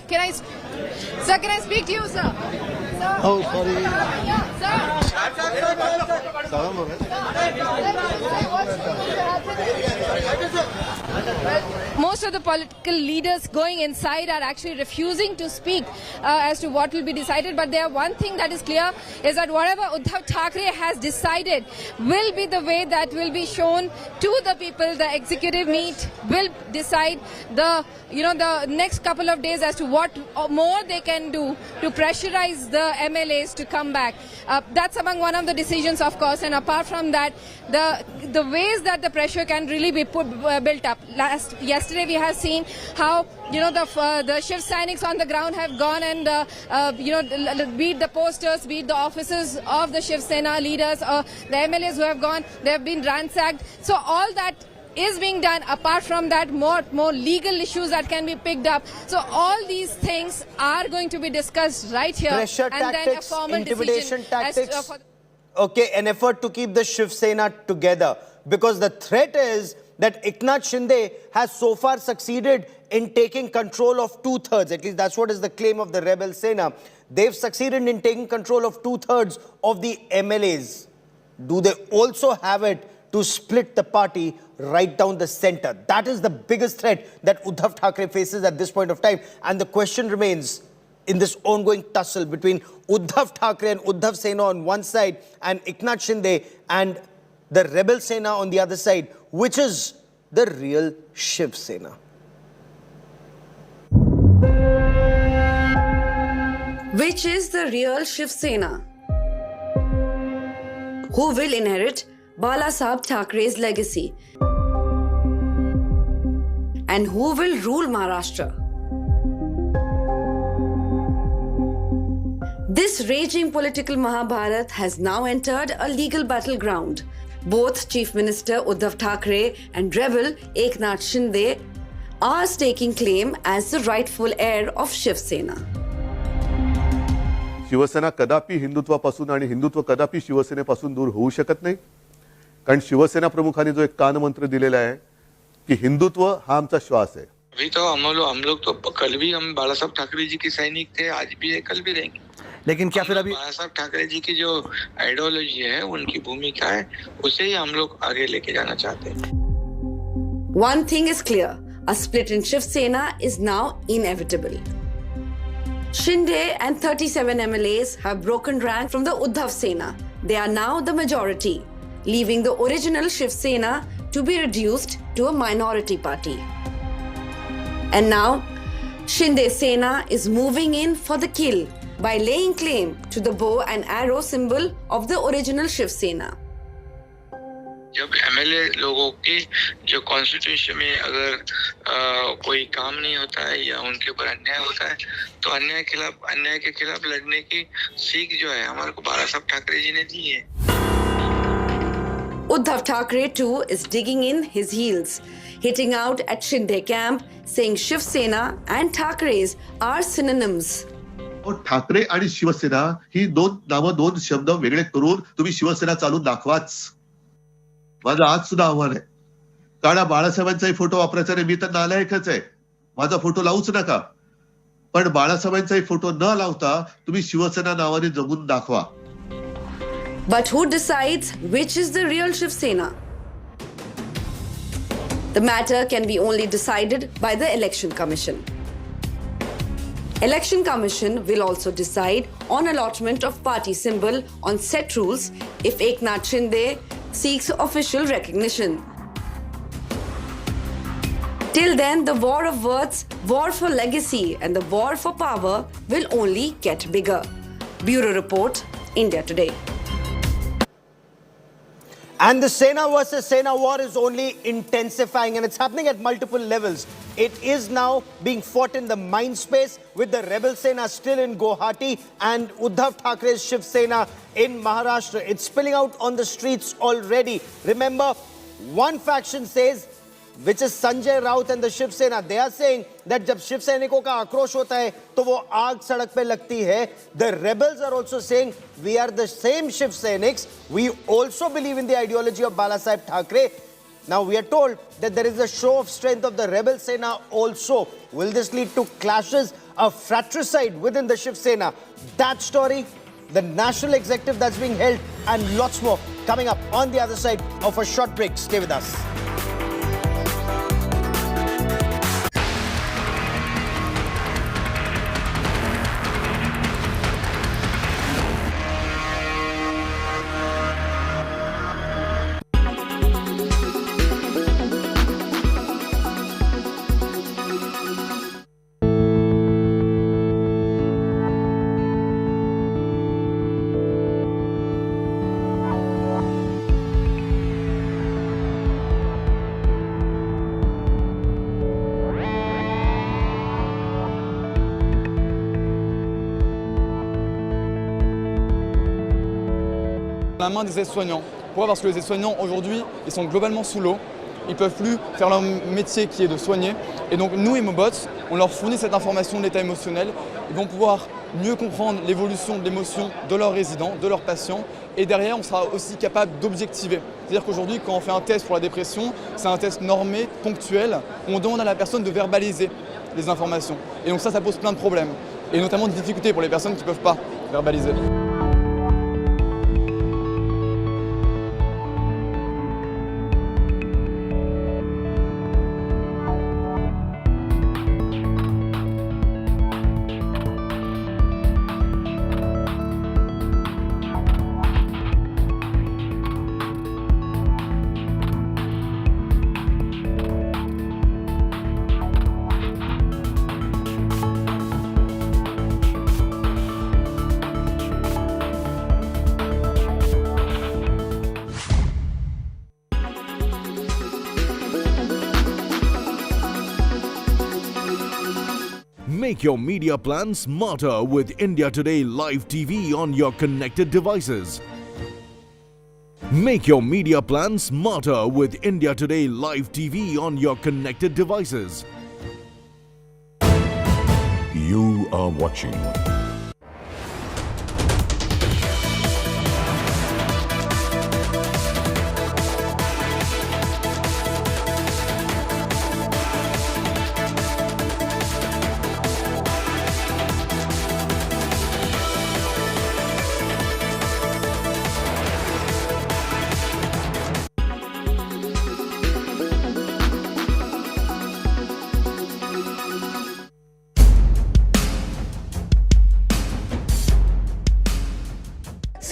speak to you, sir? Oh, sorry. Most of the political leaders going inside are actually refusing to speak as to what will be decided. But there one thing that is clear is that whatever Uddhav Thackeray has decided will be the way that will be shown to the people. The executive meet will decide the next couple of days as to what more they can do to pressurize the MLAs to come back. That's among one of the decisions, of course. And apart from that, the ways that the pressure can really be built up. Yesterday we have seen how the Shiv Senics on the ground have gone and beat the posters, beat the offices of the Shiv Sena leaders, the MLAs who have gone, they have been ransacked. So all that is being done. Apart from that, more legal issues that can be picked up. So all these things are going to be discussed right here. Pressure and tactics, then a formal intimidation decision tactics. Okay, an effort to keep the Shiv Sena together. Because the threat is that Eknath Shinde has so far succeeded in taking control of 2/3. At least that's what is the claim of the rebel Sena. They've succeeded in taking control of 2/3 of the MLAs. Do they also have it to split the party right down the center? That is the biggest threat that Uddhav Thackeray faces at this point of time. And the question remains, in this ongoing tussle between Uddhav Thackeray and Uddhav Sena on one side and Eknath Shinde and the rebel Sena on the other side, which is the real Shiv Sena? Which is the real Shiv Sena? Who will inherit Balasaheb Thackeray's legacy? And who will rule Maharashtra? This raging political Mahabharat has now entered a legal battleground. Both Chief Minister Uddhav Thackeray and rebel Eknath Shinde are staking claim as the rightful heir of Shiv Sena. Shiv Sena कदापि हिंदुत्वापासून आणि हिंदुत्व कदापि शिवसेनेपासून दूर होऊ शकत नाही. कारण शिवसेना प्रमुखांनी जो एक कानमंत्र दिलेला है कि हिंदुत्व हा आमचा श्वास है. अभी तो हम लोग तो कल भी हम बालासाहेब ठाकरे जी के सैनिक थे, आज भी है, कल भी रहेंगे. लेकिन क्या फिर अभी बालासाहेब ठाकरे जी की जो आइडियोलॉजी है, उनकी भूमिका है, उसे ही हम लोग आगे लेके जाना चाहते हैं. One thing is clear, a split in Shiv Sena is now inevitable. Shinde and 37 MLAs have broken rank from the Uddhav Sena. They are now the majority, leaving the original Shiv Sena to be reduced to a minority party. And now, Shinde Sena is moving in for the kill by laying claim to the bow and arrow symbol of the original Shiv Sena. जब MLA लोगों की जो constitution में अगर कोई काम नहीं होता है या उनके ऊपर अन्याय होता है तो अन्याय के खिलाफ लड़ने की सीख जो है हमारे को बालासाहेब ठाकरे जी ने दी है. Uddhav Thackeray too is digging in his heels, hitting out at Shinde camp, saying Shiv Sena and Thackeray's are synonyms. Thackeray आणि शिवसेना ही दोन नामं दोन शब्द वेगळे करून तुम्ही शिवसेना चालून दाखवाच. माझं आज सुद्धा आव्हान आहे. कारण बाळासाहेबांचाही फोटो वापरायचा नाही, मी तर नालायकच आहे, माझा फोटो लावूच नका. पण बाळासाहेबांचाही फोटो न लावता तुम्ही शिवसेना नावाने जगून दाखवा. But who decides which is the real Shiv Sena? The matter can be only decided by the Election Commission. Election Commission will also decide on allotment of party symbol on set rules if Eknath Shinde seeks official recognition. Till then, the war of words, war for legacy and the war for power will only get bigger. Bureau Report, India Today. And the Sena versus Sena war is only intensifying, and it's happening at multiple levels. It is now being fought in the mind space with the rebel Sena still in Guwahati and Uddhav Thackeray's Shiv Sena in Maharashtra. It's spilling out on the streets already. Remember, one faction says, which is Sanjay Raut and the Shiv Sena, they are saying that जब शिव सैनिकों का आक्रोश होता है तो वो आग सड़क पे लगती है. The rebels are also saying we are the same Shiv Senics. We also believe in the ideology of Balasaheb Thackeray. Now we are told that there is a show of strength of the rebel Sena also. Will this lead to clashes, a fratricide within the Shiv Sena? That story, the national executive that's being held, and lots more coming up on the other side of a short break. Stay with us. La main des aides-soignants. Pourquoi ? Parce que les aides-soignants aujourd'hui, ils sont globalement sous l'eau. ils peuvent plus faire leur métier qui est de soigner. Et donc nous, Emobots, on leur fournit cette information de l'état émotionnel. Ils vont pouvoir mieux comprendre l'évolution de l'émotion de leurs résidents, de leurs patients. Et derrière, on sera aussi capable d'objectiver. C'est-à-dire qu'aujourd'hui, quand on fait un test pour la dépression, c'est un test normé, ponctuel, où on demande à la personne de verbaliser les informations. Et donc ça pose plein de problèmes. Et notamment de difficultés pour les personnes qui ne peuvent pas verbaliser. Make your media plan smarter with India Today Live TV on your connected devices. Make your media plan smarter with India Today Live TV on your connected devices. You are watching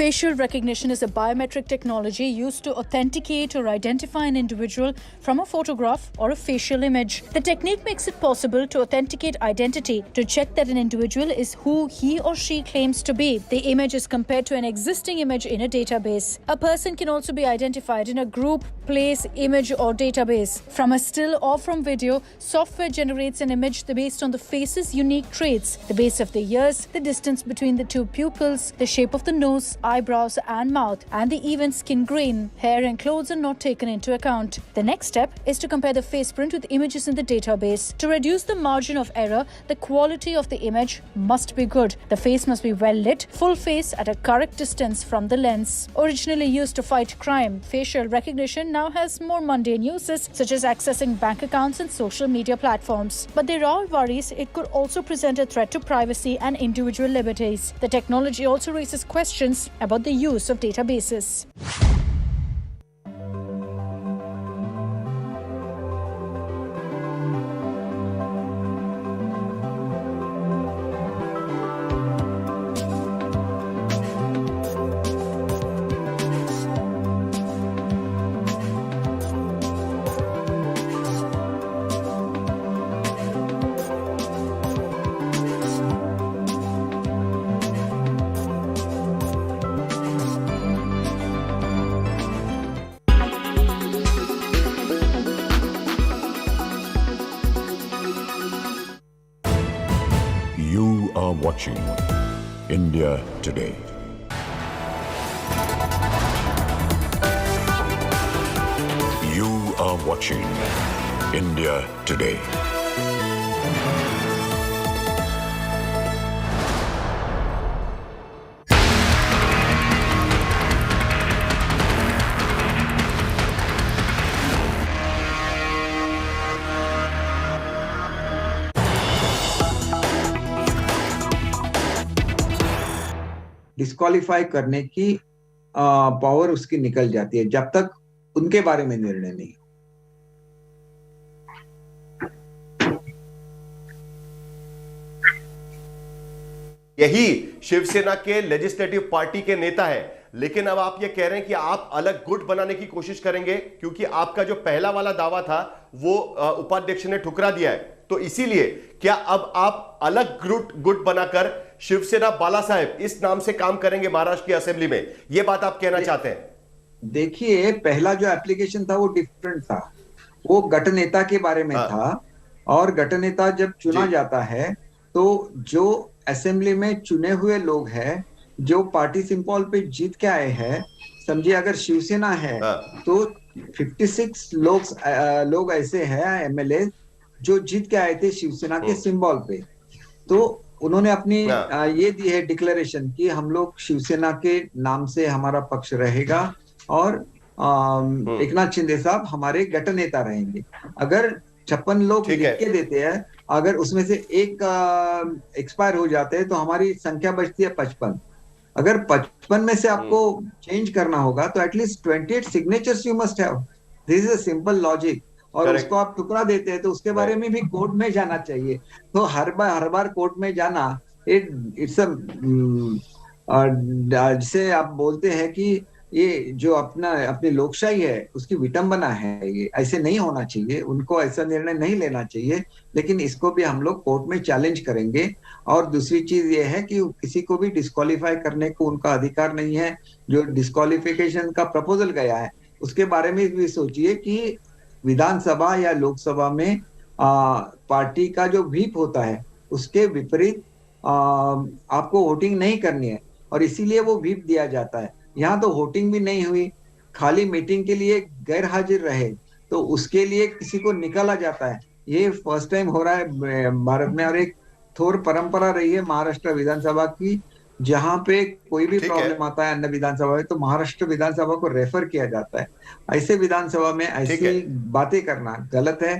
Facial recognition is a biometric technology used to authenticate or identify an individual from a photograph or a facial image. The technique makes it possible to authenticate identity to check that an individual is who he or she claims to be. The image is compared to an existing image in a database. A person can also be identified in a group, place, image or database. From a still or from video, software generates an image based on the face's unique traits, the base of the ears, the distance between the two pupils, the shape of the nose, eyebrows and mouth, and the even skin grain. Hair and clothes are not taken into account. The next step is to compare the face print with images in the database. To reduce the margin of error, the quality of the image must be good. The face must be well lit, full face at a correct distance from the lens. Originally used to fight crime, facial recognition now has more mundane uses such as accessing bank accounts and social media platforms. But there are worries it could also present a threat to privacy and individual liberties. The technology also raises questions about the use of databases. You are watching India Today. You are watching India Today. Disqualify करने की power उसकी निकल जाती है जब तक उनके बारे में निर्णय नहीं। यही शिवसेना के लेजिस्लेटिव पार्टी के नेता है, लेकिन अब आप ये कह रहे हैं कि आप अलग गुट बनाने की कोशिश करेंगे क्योंकि आपका जो पहला वाला दावा था वो उपाध्यक्ष ने ठुकरा दिया है। तो इसीलिए क्या अब आप अलग गुट बनाकर शिवसेना बाला साहेब इस नाम से काम करेंगे महाराष्ट्र की असेंबली में, ये बात आप कहना चाहते हैं? देखिए, पहला जो एप्लीकेशन था वो डिफरेंट था, वो गट नेता के बारे में था, और गट नेता जब चुना जाता है तो जो असेंबली में चुने हुए लोग हैं जो पार्टी सिंबल पे जीत के आए हैं, समझिए अगर शिवसेना है तो 56 लोग ऐसे हैं एमएलए जो जीत के आए थे शिवसेना के सिंबल पे। तो उन्होंने अपनी ये दी है डिक्लेरेशन कि हम लोग शिवसेना के नाम से हमारा पक्ष रहेगा और एकनाथ शिंदे साहब हमारे गट नेता रहेंगे। अगर 56 लोग लिख के देते हैं, अगर उसमें से एक एक्सपायर हो जाते हैं तो हमारी संख्या बचती है 55। अगर 55 में से आपको चेंज करना होगा तो at least 28 signatures you must have. This is a simple logic. और उसको आप टुकड़ा देते हैं तो उसके बारे में भी कोर्ट में जाना चाहिए। तो हर बार कोर्ट में जाना इट्स जिसे आप बोलते हैं कि ये जो अपनी लोकशाही है उसकी विटंबना है। ये ऐसे नहीं होना चाहिए, उनको ऐसा निर्णय नहीं लेना चाहिए। लेकिन इसको भी हम लोग कोर्ट में चैलेंज करेंगे। और दूसरी चीज ये है कि किसी को भी डिस्क्वालीफाई करने को उनका अधिकार नहीं है। जो डिस्क्वालिफिकेशन का प्रपोजल गया है उसके बारे में भी सोचिए कि विधानसभा या लोकसभा में पार्टी का जो व्हीप होता है उसके विपरीत आपको वोटिंग नहीं करनी है और इसीलिए वो व्हीप दिया जाता है। यहाँ तो वोटिंग भी नहीं हुई, खाली मीटिंग के लिए गैर हाजिर रहे तो उसके लिए किसी को निकाला जाता है। ये फर्स्ट टाइम हो रहा है भारत में। और एक थोर परंपरा रही है महाराष्ट्र विधानसभा की, जहां पे कोई भी प्रॉब्लम आता है अन्य विधानसभा में तो महाराष्ट्र विधानसभा को रेफर किया जाता है। ऐसे विधानसभा में ऐसी बातें करना गलत है।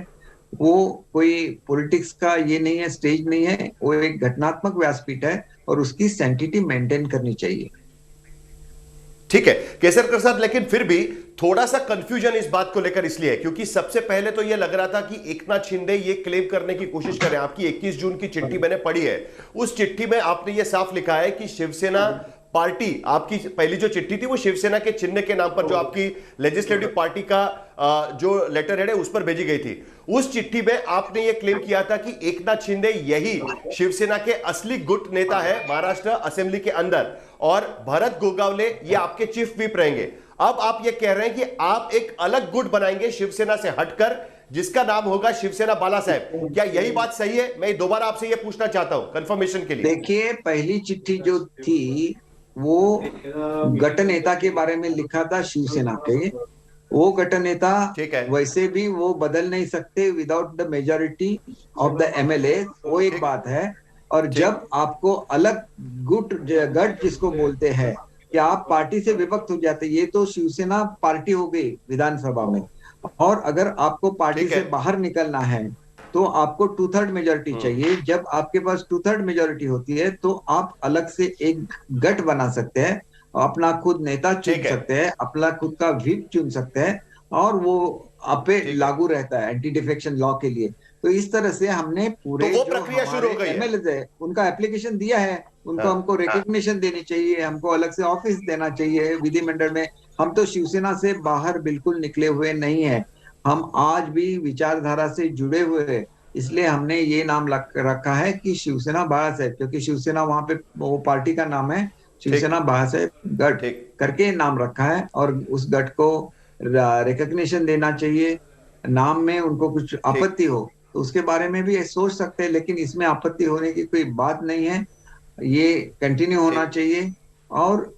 वो कोई पॉलिटिक्स का ये नहीं है, स्टेज नहीं है, वो एक घटनात्मक व्यासपीठ है और उसकी सैंक्टिटी मेंटेन करनी चाहिए। ठीक है केसरकर साहब, लेकिन फिर भी थोड़ा सा कंफ्यूजन इस बात को लेकर इसलिए है क्योंकि सबसे पहले तो यह लग रहा था कि एकनाथ शिंदे ये क्लेम करने की कोशिश करें। आपकी 21 जून की चिट्ठी मैंने पढ़ी है, उस चिट्ठी में आपने ये साफ लिखा है कि शिवसेना पार्टी, आपकी पहली जो चिट्ठी थी वो शिवसेना के चिन्ह के नाम पर जो आपकी लेजिस्लेटिव पार्टी का जो लेटर हेड है उस पर भेजी गई थी। उस चिट्ठी में आपने ये क्लेम किया था कि एकनाथ शिंदे यही शिवसेना के असली गुट नेता है महाराष्ट्र असेंबली के अंदर और भरत गोगावले ये आपके चीफ व्हिप रहेंगे। अब आप ये कह रहे हैं कि आप एक अलग गुट बनाएंगे शिवसेना से हटकर जिसका नाम होगा शिवसेना बाला साहेब। क्या यही बात सही है? मैं दोबारा आपसे ये पूछना चाहता हूं कंफर्मेशन के लिए। देखिए पहली चिट्ठी जो थी वो गट नेता के बारे में लिखा था शिवसेना के। वो गट नेता वैसे भी वो बदल नहीं सकते without the majority of the MLA, वो एक बात है। और जब आपको अलग गट जिसको बोलते हैं कि आप पार्टी से विभक्त हो जाते, ये तो शिवसेना पार्टी हो गई विधानसभा में। और अगर आपको पार्टी से बाहर निकलना है तो आपको 2/3 मेजोरिटी चाहिए। जब आपके पास 2/3 मेजोरिटी होती है तो आप अलग से एक गट बना सकते हैं, अपना खुद नेता चुन सकते हैं, अपना खुद का व्हिप चुन सकते हैं और वो आप पे लागू रहता है एंटी डिफेक्शन लॉ के लिए। तो इस तरह से हमने पूरे तो वो प्रक्रिया शुरू हो गई है। एमएलए है उनका एप्लीकेशन दिया है, उनको हमको रिकग्निशन देनी चाहिए, हमको अलग से ऑफिस देना चाहिए विधिमंडल में। हम तो शिवसेना से बाहर बिल्कुल निकले हुए नहीं है, हम आज भी विचारधारा से जुड़े हुए हैं। इसलिए हमने ये नाम रखा है कि शिवसेना बाला साहेब, क्योंकि शिवसेना वहां पे वो पार्टी का नाम है, शिवसेना बाला साहेब गट करके नाम रखा है। और उस गट को रिकग्निशन देना चाहिए। नाम में उनको कुछ आपत्ति हो तो उसके बारे में भी सोच सकते हैं, लेकिन इसमें आपत्ति होने की कोई बात नहीं है, ये कंटिन्यू होना चाहिए। और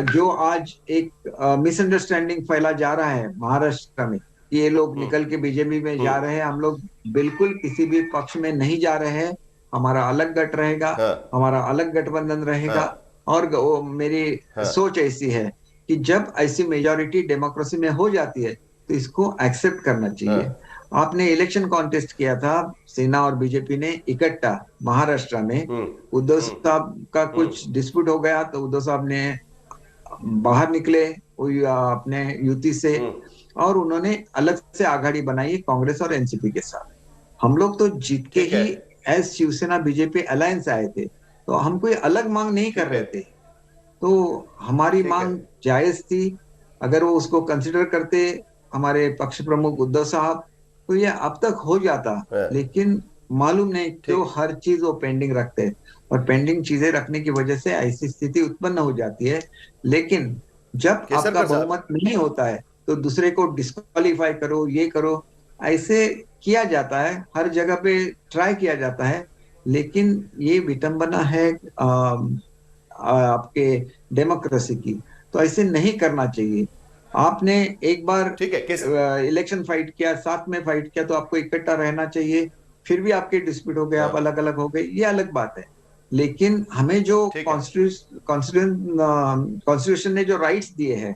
जो आज एक मिसअंडरस्टैंडिंग फैला जा रहा है महाराष्ट्र में, ये लोग निकल के बीजेपी में जा रहे हैं, हम लोग बिल्कुल किसी भी पक्ष में नहीं जा रहे हैं। हमारा अलग गट रहेगा, हमारा अलग गठबंधन रहेगा। और मेरी सोच ऐसी है कि जब ऐसी मेजॉरिटी डेमोक्रेसी में हो जाती है तो इसको एक्सेप्ट करना चाहिए। आपने इलेक्शन कॉन्टेस्ट किया था सेना और बीजेपी ने इकट्ठा महाराष्ट्र में। उद्धव साहब का कुछ डिस्प्यूट हो गया तो उद्धव साहब ने बाहर निकले अपने युति से और उन्होंने अलग से आघाड़ी बनाई कांग्रेस और एनसीपी के साथ। हम लोग तो जीत के ही एज शिवसेना बीजेपी अलायंस आए थे, तो हम कोई अलग मांग नहीं कर रहे थे। तो हमारी मांग जायज थी। अगर वो उसको कंसिडर करते हमारे पक्ष प्रमुख उद्धव साहब तो ये अब तक हो जाता, लेकिन मालूम नहीं क्यों हर चीज वो पेंडिंग रखते हैं और पेंडिंग चीजें रखने की वजह से ऐसी स्थिति उत्पन्न हो जाती है। लेकिन जब आपका बहुमत नहीं होता है तो दूसरे को डिस्क्वालीफाई करो, ये करो, ऐसे किया जाता है, हर जगह पे ट्राई किया जाता है। लेकिन ये विटंबना है आपके डेमोक्रेसी की, तो ऐसे नहीं करना चाहिए। आपने एक बार ठीक है इलेक्शन फाइट किया, साथ में फाइट किया, तो आपको इकट्ठा रहना चाहिए। फिर भी आपके डिस्प्यूट हो गए, आप अलग अलग हो गए, ये अलग बात है। लेकिन हमें जो कॉन्स्टिट्यूशन ने जो राइट्स दिए हैं,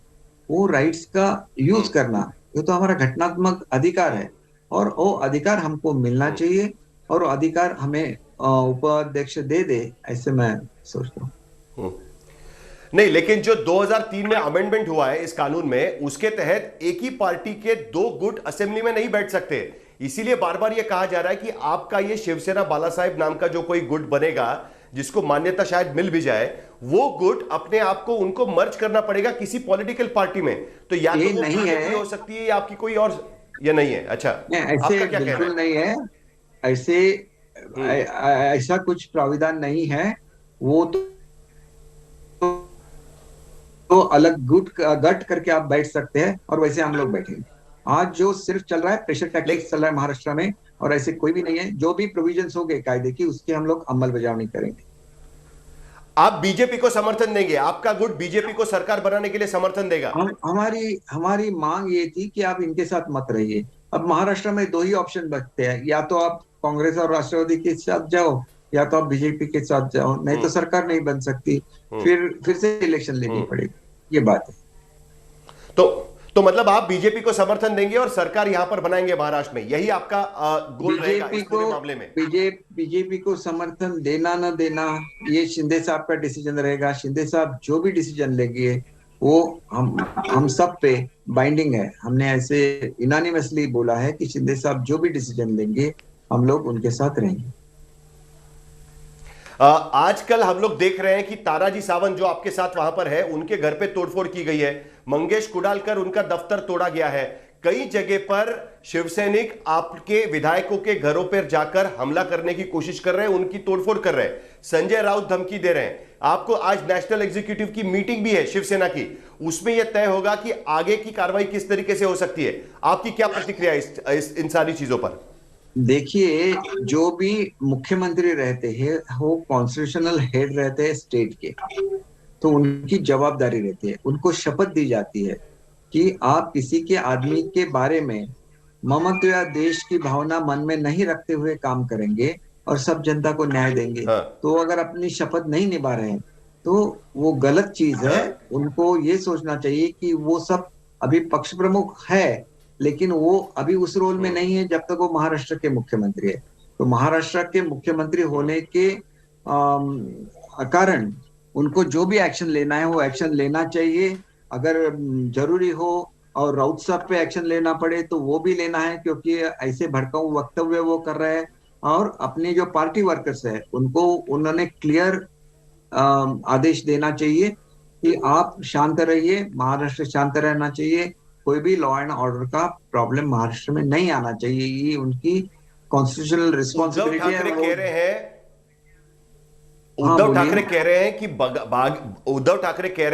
वो राइट्स का यूज करना, ये तो हमारा घटनात्मक अधिकार है, और वो अधिकार हमको मिलना चाहिए, और वो अधिकार हमें उपाध्यक्ष दे दे, ऐसे मैं सोचता हूँ। नहीं, लेकिन जो 2003 में अमेंडमेंट हुआ है इस कानून में, उसके तहत एक ही पार्टी के 2 गुट असेंबली में नहीं बैठ सकते। इसीलिए बार बार यह कहा जा रहा है कि आपका ये शिवसेना बाला साहेब नाम का जो कोई गुट बनेगा, जिसको मान्यता शायद मिल भी जाए, वो गुट अपने आप को उनको मर्ज करना पड़ेगा किसी पॉलिटिकल पार्टी में। तो या ये तो नहीं है, हो सकती है या आपकी कोई और, ये नहीं है। अच्छा, ऐसे बिल्कुल नहीं है, ऐसे ऐसा कुछ प्राविधान नहीं है। वो तो अलग गट करके आप बैठ सकते हैं, और वैसे हम लोग बैठेंगे। आज जो सिर्फ चल रहा है प्रेशर टैक्टिक्स चल रहा है महाराष्ट्र में, और ऐसे कोई भी नहीं है। जो भी प्रोविजंस हो गए कायदे की, उसकी हम लोग अमल बजावनी करेंगे। आप बीजेपी को समर्थन देंगे? आपका गुट बीजेपी को सरकार बनाने के लिए समर्थन देगा? हमारी मांग ये थी कि आप इनके साथ मत रहिए। अब महाराष्ट्र में 2 ही ऑप्शन बचते हैं, या तो आप कांग्रेस और राष्ट्रवादी के साथ जाओ, या तो आप बीजेपी के साथ जाओ, नहीं तो सरकार नहीं बन सकती। फिर से इलेक्शन लेनी पड़ेगी, ये बात है। तो मतलब आप बीजेपी को समर्थन देंगे और सरकार यहां पर बनाएंगे महाराष्ट्र में, यही आपका गोल रहेगा इस पूरे मामले में? बीजेपी को समर्थन देना न देना, ये शिंदे साहब का डिसीजन रहेगा। शिंदे साहब जो भी डिसीजन लेंगे, वो हम सब पे बाइंडिंग है। हमने ऐसे इनानिमसली बोला है कि शिंदे साहब जो भी डिसीजन लेंगे, हम लोग उनके साथ रहेंगे। आजकल हम लोग देख रहे हैं कि ताराजी सावंत जो आपके साथ वहां पर है, उनके घर पे तोड़फोड़ की गई है। मंगेश कुडालकर, उनका दफ्तर तोड़ा गया है। कई जगह पर शिवसैनिक आपके विधायकों के घरों पर जाकर हमला करने की कोशिश कर रहे हैं, उनकी तोड़फोड़ कर रहे हैं। संजय राउत धमकी दे रहे हैं। आपको आज नेशनल एग्जीक्यूटिव की मीटिंग भी है शिवसेना की, उसमें यह तय होगा कि आगे की कार्रवाई किस तरीके से हो सकती है। आपकी क्या प्रतिक्रिया इन सारी चीजों पर? देखिए, जो भी मुख्यमंत्री रहते हैं, वो कॉन्स्टिट्यूशनल हेड रहते हैं स्टेट के, तो उनकी जवाबदारी रहती है। उनको शपथ दी जाती है कि आप किसी के आदमी के बारे में ममत्व या देश की भावना मन में नहीं रखते हुए काम करेंगे, और सब जनता को न्याय देंगे। तो अगर अपनी शपथ नहीं निभा रहे हैं, तो वो गलत चीज है। उनको ये सोचना चाहिए कि वो सब अभी पक्ष प्रमुख है, लेकिन वो अभी उस रोल में नहीं है जब तक वो महाराष्ट्र के मुख्यमंत्री है। तो महाराष्ट्र के मुख्यमंत्री होने के कारण उनको जो भी एक्शन लेना है, वो एक्शन लेना चाहिए। अगर जरूरी हो और राउत साहब पे एक्शन लेना पड़े, तो वो भी लेना है, क्योंकि ऐसे भड़काऊ वक्तव्य वो कर रहे हैं। और अपने जो पार्टी वर्कर्स है, उनको उन्होंने क्लियर आदेश देना चाहिए कि आप शांत रहिए, महाराष्ट्र शांत रहना चाहिए, कोई भी लॉ एंड ऑर्डर का प्रॉब्लम महाराष्ट्र में नहीं आना चाहिए। ये उनकी कॉन्स्टिट्यूशनल रिस्पॉन्सिबिलिटी है। उद्धव ठाकरे कह रहे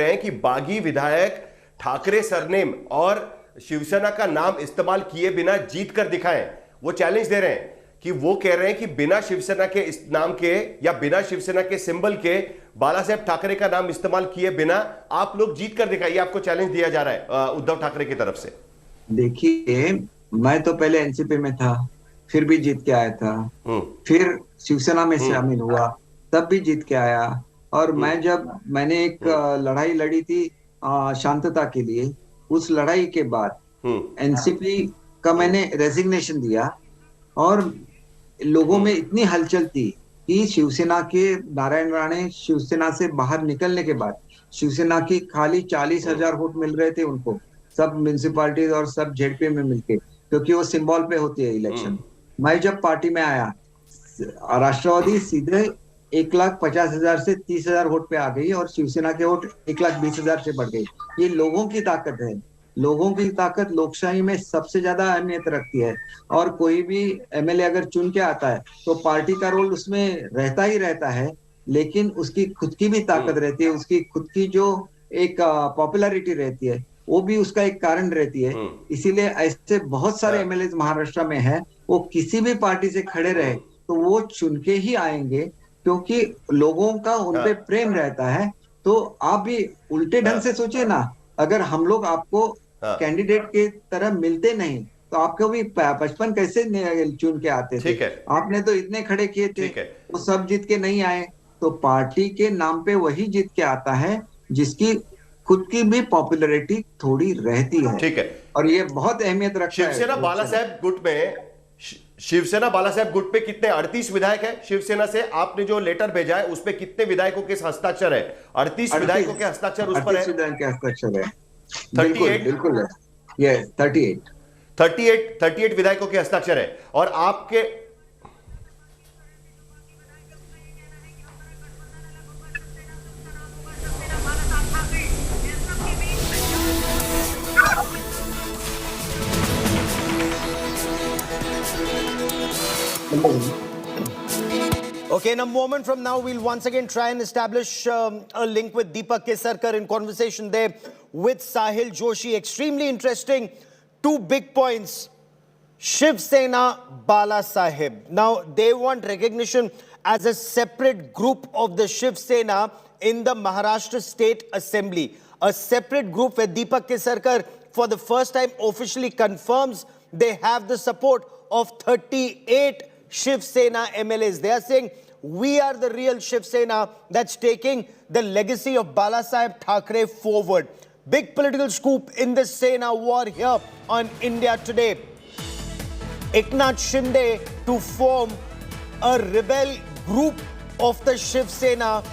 हैं कि बागी विधायक ठाकरे सरनेम और शिवसेना का नाम इस्तेमाल किए बिना जीत कर दिखाएं। वो चैलेंज दे रहे हैं कि वो कह रहे हैं कि बिना शिवसेना के इस नाम के या बिना शिवसेना के सिंबल के बाला साहेब ठाकरे का नाम इस्तेमाल किए बिना आप लोग जीत कर दिखाइए। आपको चैलेंज दिया जा रहा है उद्धव ठाकरे की तरफ से। देखिए, मैं तो पहले एनसीपी में था, फिर भी जीत के आया था, फिर शिवसेना में शामिल हुआ, तब भी जीत के आया। और मैंने एक लड़ाई लड़ी थी शांतता के लिए, उस लड़ाई के बाद एनसीपी का मैंने रेजिग्नेशन दिया, और लोगों में इतनी हलचल थी कि शिवसेना के नारायण राणे शिवसेना से बाहर निकलने के बाद शिवसेना की खाली 40,000 वोट मिल रहे थे उनको, सब म्यूनिसिपालिटी और सब जेडपी में मिलके, क्योंकि वो सिंबल पे होती है इलेक्शन। मैं जब पार्टी में आया, राष्ट्रवादी सीधे 1,50,000 से 30,000 वोट पे आ गई, और शिवसेना के वोट 1,20,000 से बढ़ गई। ये लोगों की ताकत है। लोगों की ताकत लोकशाही में सबसे ज्यादा अहमियत रखती है। और कोई भी एमएलए अगर चुन के आता है, तो पार्टी का रोल उसमें रहता ही रहता है, लेकिन उसकी खुद की भी ताकत रहती है, उसकी खुद की जो एक पॉपुलैरिटी रहती है, वो भी उसका एक कारण रहती है। इसीलिए ऐसे बहुत सारे एमएलए महाराष्ट्र में है, वो किसी भी पार्टी से खड़े रहे तो वो चुन के ही आएंगे, क्योंकि लोगों का उन पे प्रेम रहता है। तो आप भी उल्टे ढंग से सोचिए ना, अगर हम लोग आपको कैंडिडेट के तरह मिलते नहीं, तो आपको भी 55 कैसे चुन के आते थे? ठीक है, आपने तो इतने खड़े किए थे, वो सब जीत के नहीं आए। तो पार्टी के नाम पे वही जीत के आता है जिसकी खुद की भी पॉपुलैरिटी थोड़ी रहती है। ठीक है, और ये बहुत अहमियत रखता है। शिवसेना बाला साहेब गुट में, शिवसेना बाला साहेब गुट पे कितने 38 विधायक है? शिवसेना से आपने जो लेटर भेजा है उस पे कितने विधायकों के हस्ताक्षर है? 38 विधायकों के हस्ताक्षर उस पर है। 38 विधायक के हस्ताक्षर है। 38 बिल्कुल है, ये 38 विधायकों के हस्ताक्षर है। और आपके Okay, in a moment from now, we'll once again try and establish a link with Deepak Kesarkar in conversation there with Sahil Joshi. Extremely interesting. Two big points. Shiv Sena, Bala Sahib. Now, they want recognition as a separate group of the Shiv Sena in the Maharashtra State Assembly. A separate group where Deepak Kesarkar, for the first time, officially confirms they have the support of 38 Shiv Sena MLAs. They are saying, we are the real Shiv Sena that's taking the legacy of Bala Sahib Thackeray forward. Big political scoop in the Sena war here on India Today. Eknath Shinde to form a rebel group of the Shiv Sena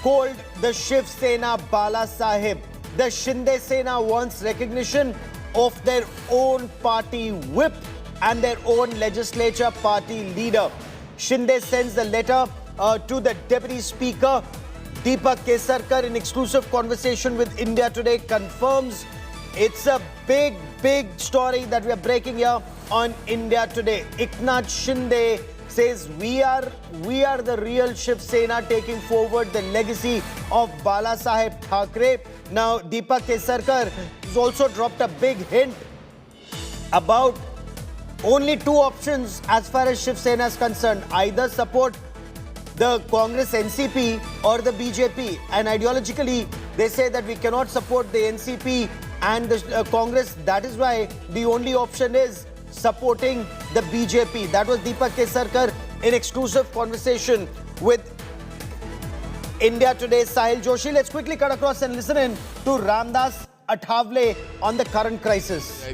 called the Shiv Sena Bala Sahib. The Shinde Sena wants recognition of their own party whip and their own legislature party leader. Shinde sends the letter to the Deputy Speaker. Deepak Kesarkar, in exclusive conversation with India Today, confirms it's a big, big story that we are breaking here on India Today. Eknath Shinde says we are the real Shiv Sena taking forward the legacy of Bala Sahib Thackeray. Now, Deepak Kesarkar has also dropped a big hint about only two options as far as Shiv Sena is concerned. Either support the Congress NCP or the BJP. And ideologically, they say that we cannot support the NCP and the Congress. That is why the only option is supporting the BJP. That was Deepak Kesarkar in exclusive conversation with India Today's Sahil Joshi. Let's quickly cut across and listen in to Ramdas Athavale on the current crisis.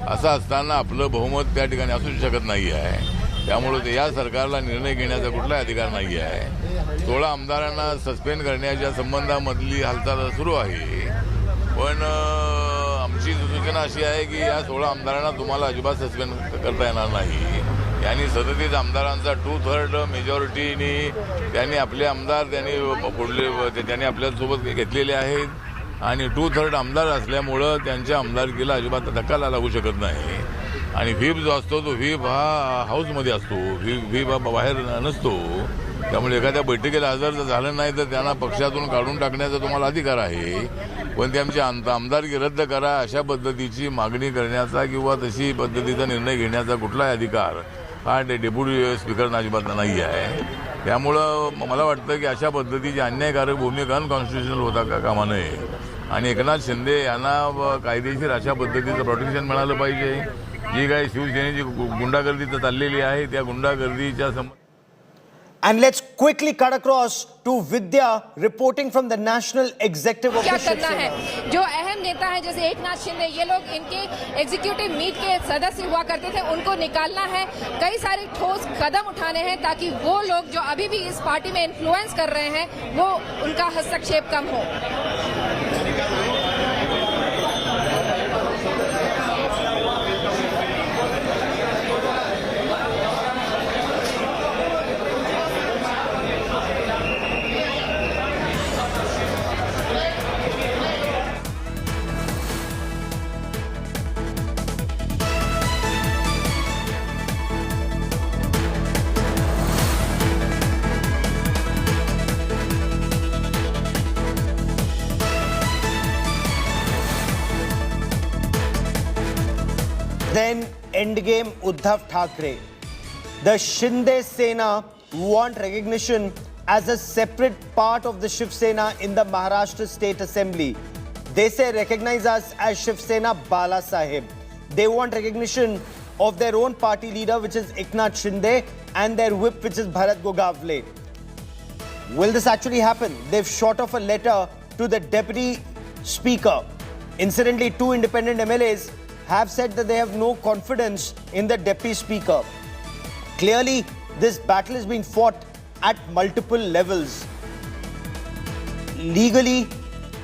असं असताना आपलं बहुमत त्या ठिकाणी असू शकत नाही आहे. त्यामुळे या सरकारला निर्णय घेण्याचा कुठलाही अधिकार नाही आहे. 16 आमदारांना सस्पेंड करण्याच्या संबंधामधली हालचाल सुरू आहे. पण आमची सूचना अशी आहे की या 16 आमदारांना तुम्हाला अजिबात सस्पेंड करता येणार नाही. यांनी 37 आमदारांचा 2/3 मेजॉरिटीने त्यांनी आपले आमदार त्यांनी आपल्यासोबत घेतलेले आहेत. आणि 2/3 आमदार असल्यामुळं त्यांच्या आमदारकीला अजिबात धक्का लागू शकत नाही. आणि व्हीप जो असतो तो व्हीप हा हाऊसमध्ये असतो, व्हीप हा बाहेर नसतो. त्यामुळे एखाद्या बैठकीला हजर जर झालं नाही तर त्यांना पक्षातून काढून टाकण्याचा तुम्हाला अधिकार आहे. पण ते आमची आमदारकी रद्द करा अशा पद्धतीची मागणी करण्याचा किंवा तशी पद्धतीचा निर्णय घेण्याचा कुठलाही अधिकार हा डेप्युटी स्पीकरना अजिबात नाही आहे. त्यामुळं मला वाटतं की अशा पद्धतीची अन्यायकारक भूमिका अनकॉन्स्टिट्युशनल होता कामा नये. आणि एकनाथ शिंदे यांना कायदेशीर अशा पद्धतीचं प्रोटेक्शन मिळालं पाहिजे. जी काही शिवसेनेची गुंडागर्दी चाललेली आहे त्या गुंडागर्दीच्या And let's quickly cut across to Vidya reporting from the National Executive of क्या the Shiv करना Sena. है? जो अहम नेता है जैसे एकनाथ शिंदे, ये लोग इनके एग्जीक्यूटिव मीट के सदस्य हुआ करते थे, उनको निकालना है. कई सारे ठोस कदम उठाने हैं ताकि वो लोग जो अभी भी इस पार्टी में इन्फ्लुएंस कर रहे हैं वो उनका हस्तक्षेप कम हो. Then endgame Uddhav Thackeray. The Shinde Sena want recognition as a separate part of the Shiv Sena in the Maharashtra State Assembly. They say recognize us as Shiv Sena Bala Sahib. They want recognition of their own party leader, which is Eknath Shinde, and their whip, which is Bharat Gogavle. Will this actually happen? They've shot off a letter to the deputy speaker. Incidentally, 2 independent MLAs have said that they have no confidence in the deputy speaker. Clearly, this battle is being fought at multiple levels. Legally,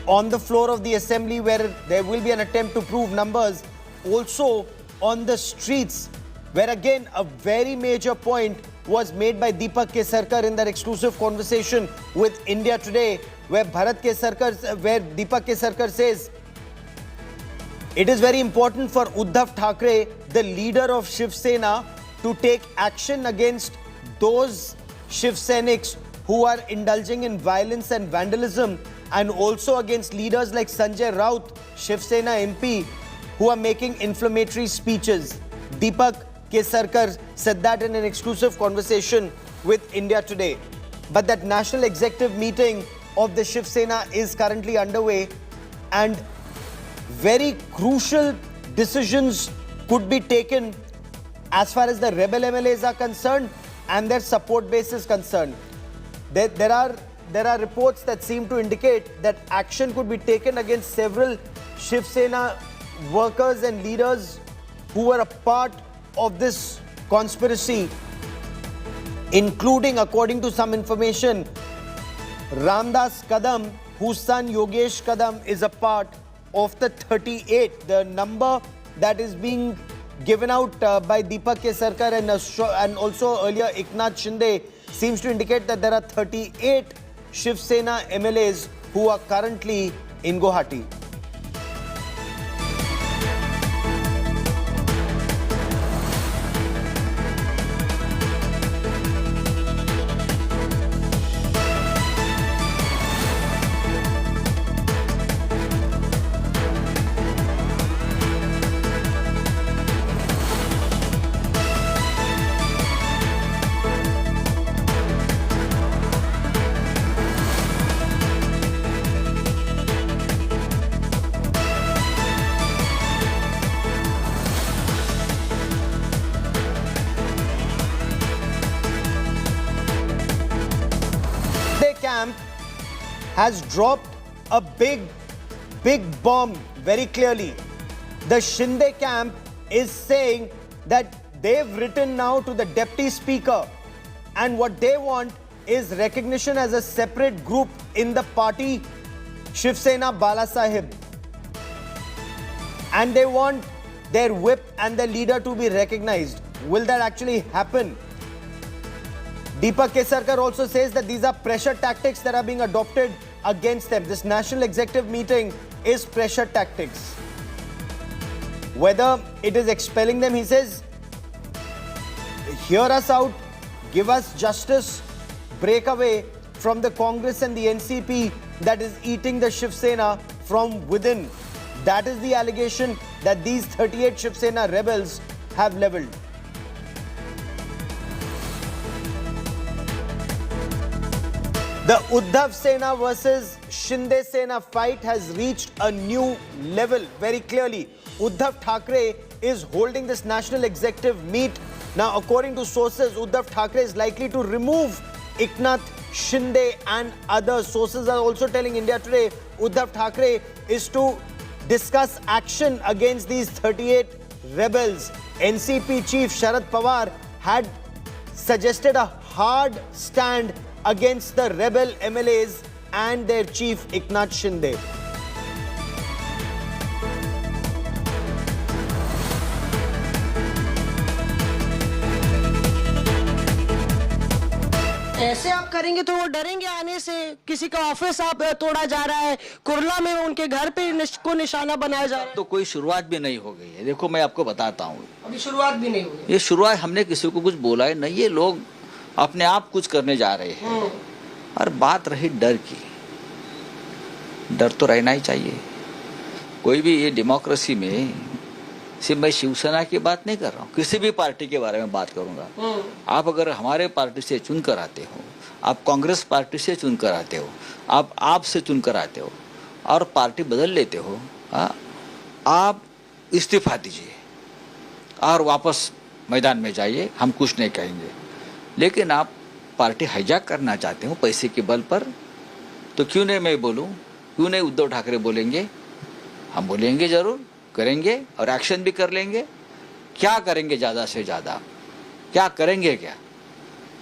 on the floor of the assembly, where there will be an attempt to prove numbers. Also on the streets, where again a very major point was made by Deepak Kesarkar in that exclusive conversation with India Today, where Deepak Kesarkar says it is very important for Uddhav Thackeray, the leader of Shiv Sena, to take action against those Shiv Senics who are indulging in violence and vandalism, and also against leaders like Sanjay Raut, Shiv Sena MP, who are making inflammatory speeches. Deepak Kesarkar said that in an exclusive conversation with India Today. But that national executive meeting of the Shiv Sena is currently underway, and very crucial decisions could be taken as far as the rebel MLAs are concerned and their support base is concerned. There are reports that seem to indicate that action could be taken against several Shiv Sena workers and leaders who were a part of this conspiracy, including, according to some information, Ramdas Kadam, whose son Yogesh Kadam is a part of the 38. The number that is being given out by Deepak Kesarkar and also earlier Eknath Shinde seems to indicate that there are 38 Shiv Sena MLAs who are currently in Guwahati. Camp has dropped a big bomb very clearly. The Shinde camp is saying that they've written now to the deputy speaker, and what they want is recognition as a separate group in the party Shiv Sena Bala Sahib, and they want their whip and their leader to be recognized. Will that actually happen? Deepak Kesarkar also says that these are pressure tactics that are being adopted against them. This national executive meeting is pressure tactics. Whether it is expelling them, he says, hear us out, give us justice, break away from the Congress and the NCP that is eating the Shiv Sena from within. That is the allegation that these 38 Shiv Sena rebels have leveled. The Uddhav Sena versus Shinde Sena fight has reached a new level very clearly. Uddhav Thackeray is holding this national executive meet. Now, according to sources, Uddhav Thackeray is likely to remove Eknath Shinde and others. Sources are also telling India Today Uddhav Thackeray is to discuss action against these 38 rebels. NCP chief Sharad Pawar had suggested a hard stand against the rebel MLAs and their chief Eknath Shinde. ऐसे आप करेंगे तो वो डरेंगे आने से। किसी का office आप तोड़ा जा रहा है, कुरला में उनके घर पे को निशाना बनाया जा रहा है। तो कोई शुरुआत भी नहीं हो गई है। देखो मैं आपको बताता हूँ, अभी शुरुआत भी नहीं हुई। ये शुरुआत हमने किसी को कुछ बोला है नहीं, ये लोग अपने आप कुछ करने जा रहे हैं। और बात रही डर की, डर तो रहना ही चाहिए। कोई भी ये डेमोक्रेसी में, सिर्फ मैं शिवसेना की बात नहीं कर रहा हूँ, किसी भी पार्टी के बारे में बात करूंगा। आप अगर हमारे पार्टी से चुनकर आते हो, आप कांग्रेस पार्टी से चुनकर आते हो, आप से चुनकर आते हो, और पार्टी बदल लेते हो, आप इस्तीफा दीजिए और वापस मैदान में जाइए, हम कुछ नहीं कहेंगे। लेकिन आप पार्टी हाईजैक करना चाहते हो पैसे के बल पर, तो क्यों नहीं मैं बोलूं, क्यों नहीं उद्धव ठाकरे बोलेंगे? हम बोलेंगे, जरूर करेंगे और एक्शन भी कर लेंगे। क्या करेंगे? ज़्यादा से ज़्यादा क्या करेंगे? क्या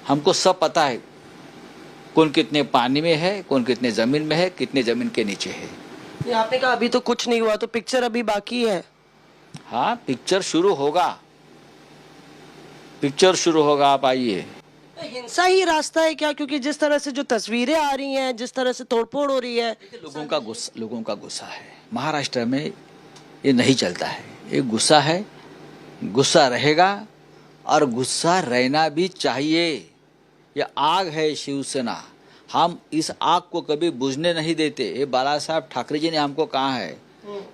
हमको सब पता है, कौन कितने पानी में है, कौन कितने ज़मीन में है, कितने ज़मीन के नीचे है। आपने कहा अभी तो कुछ नहीं हुआ, तो पिक्चर अभी बाकी है। हाँ, पिक्चर शुरू होगा, पिक्चर शुरू होगा, आप आइए। हिंसा ही रास्ता है क्या? क्योंकि जिस तरह से जो तस्वीरें आ रही हैं, जिस तरह से तोड़फोड़ हो रही है, लोगों का गुस्सा है। महाराष्ट्र में ये नहीं चलता है, ये गुस्सा है, गुस्सा रहेगा और गुस्सा रहना भी चाहिए। ये आग है शिवसेना, हम इस आग को कभी बुझने नहीं देते। ये बाला साहब ठाकरे जी ने हमको कहा है,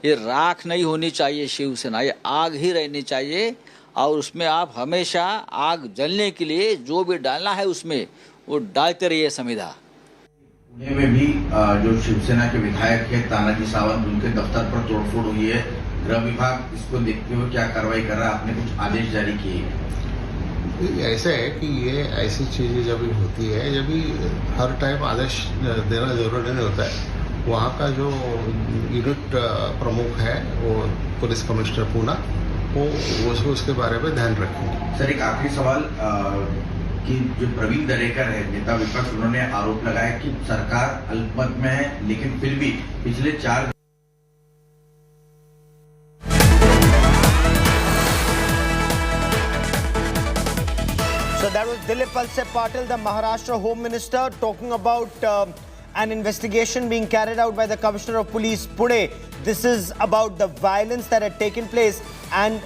ये राख नहीं होनी चाहिए शिवसेना, ये आग ही रहनी चाहिए और उसमें आप हमेशा आग जलने के लिए जो भी डालना है उसमें वो डालते रहिए। संविधा पुणे में भी जो शिवसेना के विधायक है तानाजी सावंत, उनके दफ्तर पर तोड़फोड़ हुई है। गृह विभाग इसको देखते हुए क्या कार्रवाई कर रहा है? आपने कुछ आदेश जारी किए हैं? ऐसा है कि ये ऐसी चीजें जब भी होती है, जब भी हर टाइम आदेश देना जरूरी नहीं होता है। वहाँ का जो यूनिट प्रमुख है, वो पुलिस कमिश्नर पूना, वो उसके बारे में ध्यान रखेंगे। सर, एक आखिरी सवाल कि जो प्रवीण दरेकर है, नेता विपक्ष, उन्होंने आरोप लगाया कि सरकार अल्पमत में है, लेकिन फिर भी पिछले 4 So that was Dilip Valse Patil, the Maharashtra Home Minister, talking about an investigation being carried out by the Commissioner of Police, Pune. This is about the violence that had taken place and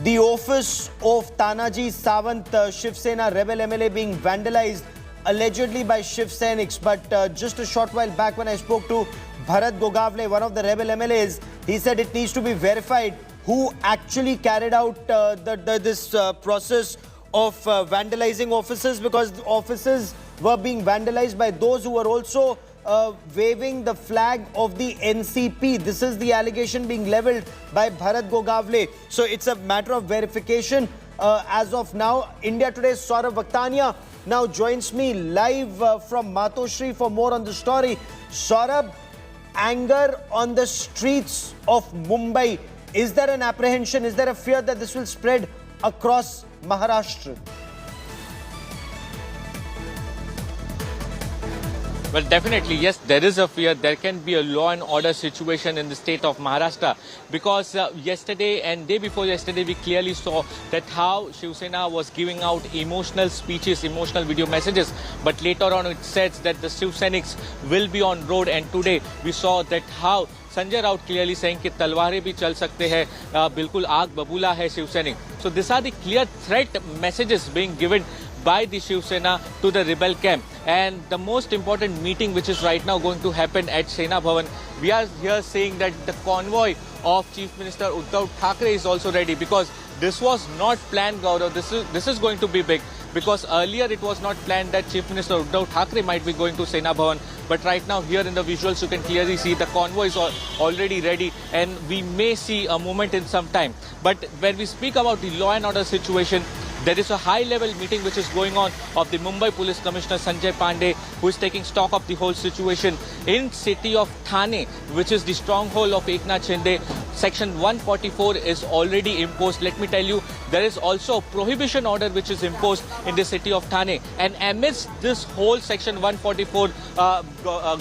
the office of Tanaji Sawant, Shiv Sena rebel MLA, being vandalized allegedly by Shiv Senics. But just a short while back when I spoke to Bharat Gogavle, one of the rebel MLAs, he said it needs to be verified who actually carried out this process of vandalizing offices, because the offices were being vandalized by those who were also waving the flag of the NCP. This is the allegation being leveled by Bharat Gogavle. So it's a matter of verification as of now. India Today's Saurabh Vaktania now joins me live from Matoshri for more on the story. Saurabh, anger on the streets of Mumbai. Is there an apprehension? Is there a fear that this will spread across Maharashtra? Well, definitely, yes, there is a fear. There can be a law and order situation in the state of Maharashtra, because yesterday and day before yesterday, we clearly saw that how Shiv Sena was giving out emotional speeches, emotional video messages. But later on, it says that the Shiv Senics will be on road. And today, we saw that how Sanjay Raut clearly saying कि तलवारें भी चल सकते हैं, बिल्कुल आग बबूला है शिव सैनिक. So these are the clear threat messages being given by the Shiv Sena to the rebel camp. And the most important meeting which is right now going to happen at Sena Bhavan, we are here saying that the convoy of Chief Minister Uddhav Thackeray is also ready, because this was not planned, Gaurav. This is going to be big, because earlier it was not planned that Chief Minister Uddhav Thackeray might be going to Sena Bhavan. But right now, here in the visuals, you can clearly see the convoy is already ready, and we may see a movement in some time. But when we speak about the law and order situation, there is a high-level meeting which is going on of the Mumbai Police Commissioner Sanjay Pandey, who is taking stock of the whole situation in city of Thane, which is the stronghold of Eknath Shinde. Section 144 is already imposed. Let me tell you, there is also a prohibition order which is imposed in the city of Thane. And amidst this whole Section 144,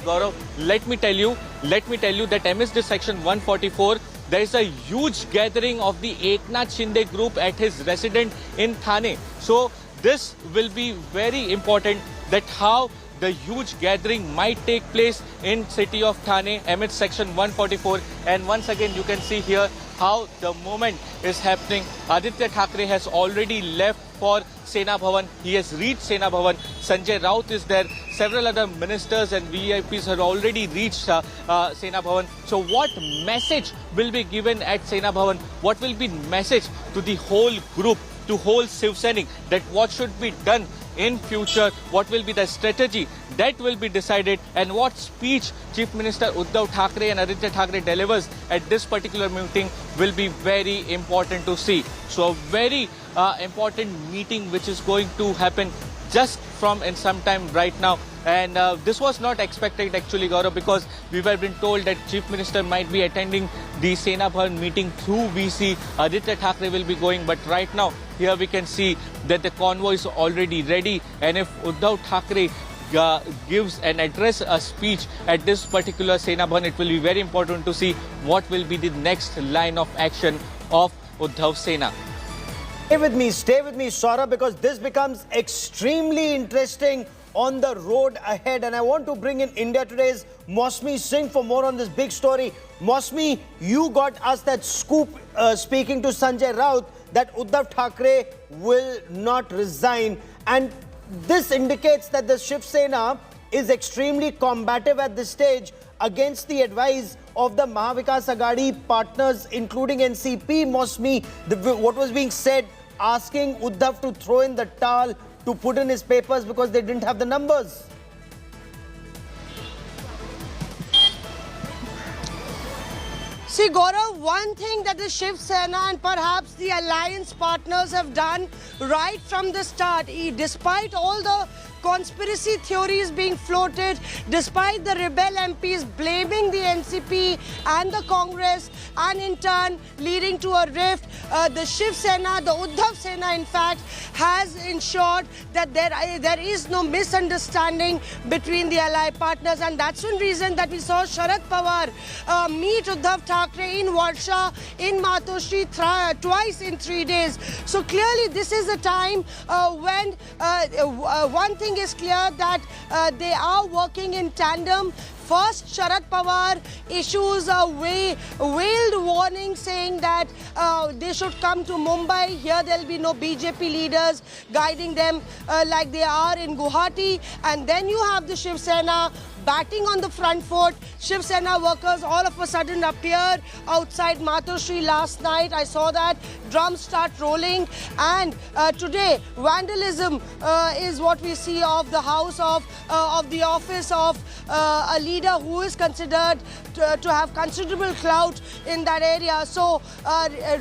Gaurav, let me tell you that amidst this Section 144, there is a huge gathering of the Eknath Shinde group at his residence in Thane. So this will be very important, that how the huge gathering might take place in city of Thane amidst Section 144. And once again, you can see here how the movement is happening. Aditya Thackeray has already left for Sena Bhavan. He has reached Sena Bhavan. Sanjay Raut is there. Several other ministers and VIPs have already reached Sena Bhavan. So what message will be given at Sena Bhavan? What will be message to the whole group, to whole Shiv Sainik, that what should be done in future, what will be the strategy that will be decided, and what speech Chief Minister Uddhav Thackeray and Aditya Thackeray delivers at this particular meeting will be very important to see. So a very important meeting which is going to happen just from in some time right now. And this was not expected actually, Gaurav, because we were been told that Chief Minister might be attending the Sena Bhavan meeting through VC. Aditya Thackeray will be going, but right now here we can see that the convoy is already ready, and if Uddhav Thackeray gives an address, a speech at this particular Sena Bhavan, it will be very important to see what will be the next line of action of Uddhav Sena. Stay with me, Saurabh, because this becomes extremely interesting on the road ahead. And I want to bring in India Today's Mosmi Singh for more on this big story. Mosmi, you got us that scoop speaking to Sanjay Raut that Uddhav Thackeray will not resign. And this indicates that the Shiv Sena is extremely combative at this stage against the advice of the Mahavikas Aghadi partners, including NCP. Mosmi, what was being said, asking Uddhav to throw in the towel, to put in his papers because they didn't have the numbers. See, Gaurav, one thing that the Shiv Sena and perhaps the alliance partners have done right from the start, despite all the conspiracy theories being floated, despite the rebel MPs blaming the NCP and the Congress, and in turn leading to a rift, the Shiv Sena, the Uddhav Sena in fact, has ensured that there is no misunderstanding between the allied partners. And that's one reason that we saw Sharad Pawar meet Uddhav Thackeray in Varsha, in Matoshri twice in 3 days. So clearly this is a time when one thing is clear, that they are working in tandem. First, Sharad Pawar issues a veiled warning saying that they should come to Mumbai. Here there will be no BJP leaders guiding them like they are in Guwahati. And then you have the Shiv Sena batting on the front foot. Shiv Sena workers all of a sudden appeared outside Matoshri last night. I saw that. Drums start rolling. And today, vandalism is what we see of the house of the office of a leader who is considered to have considerable clout in that area. So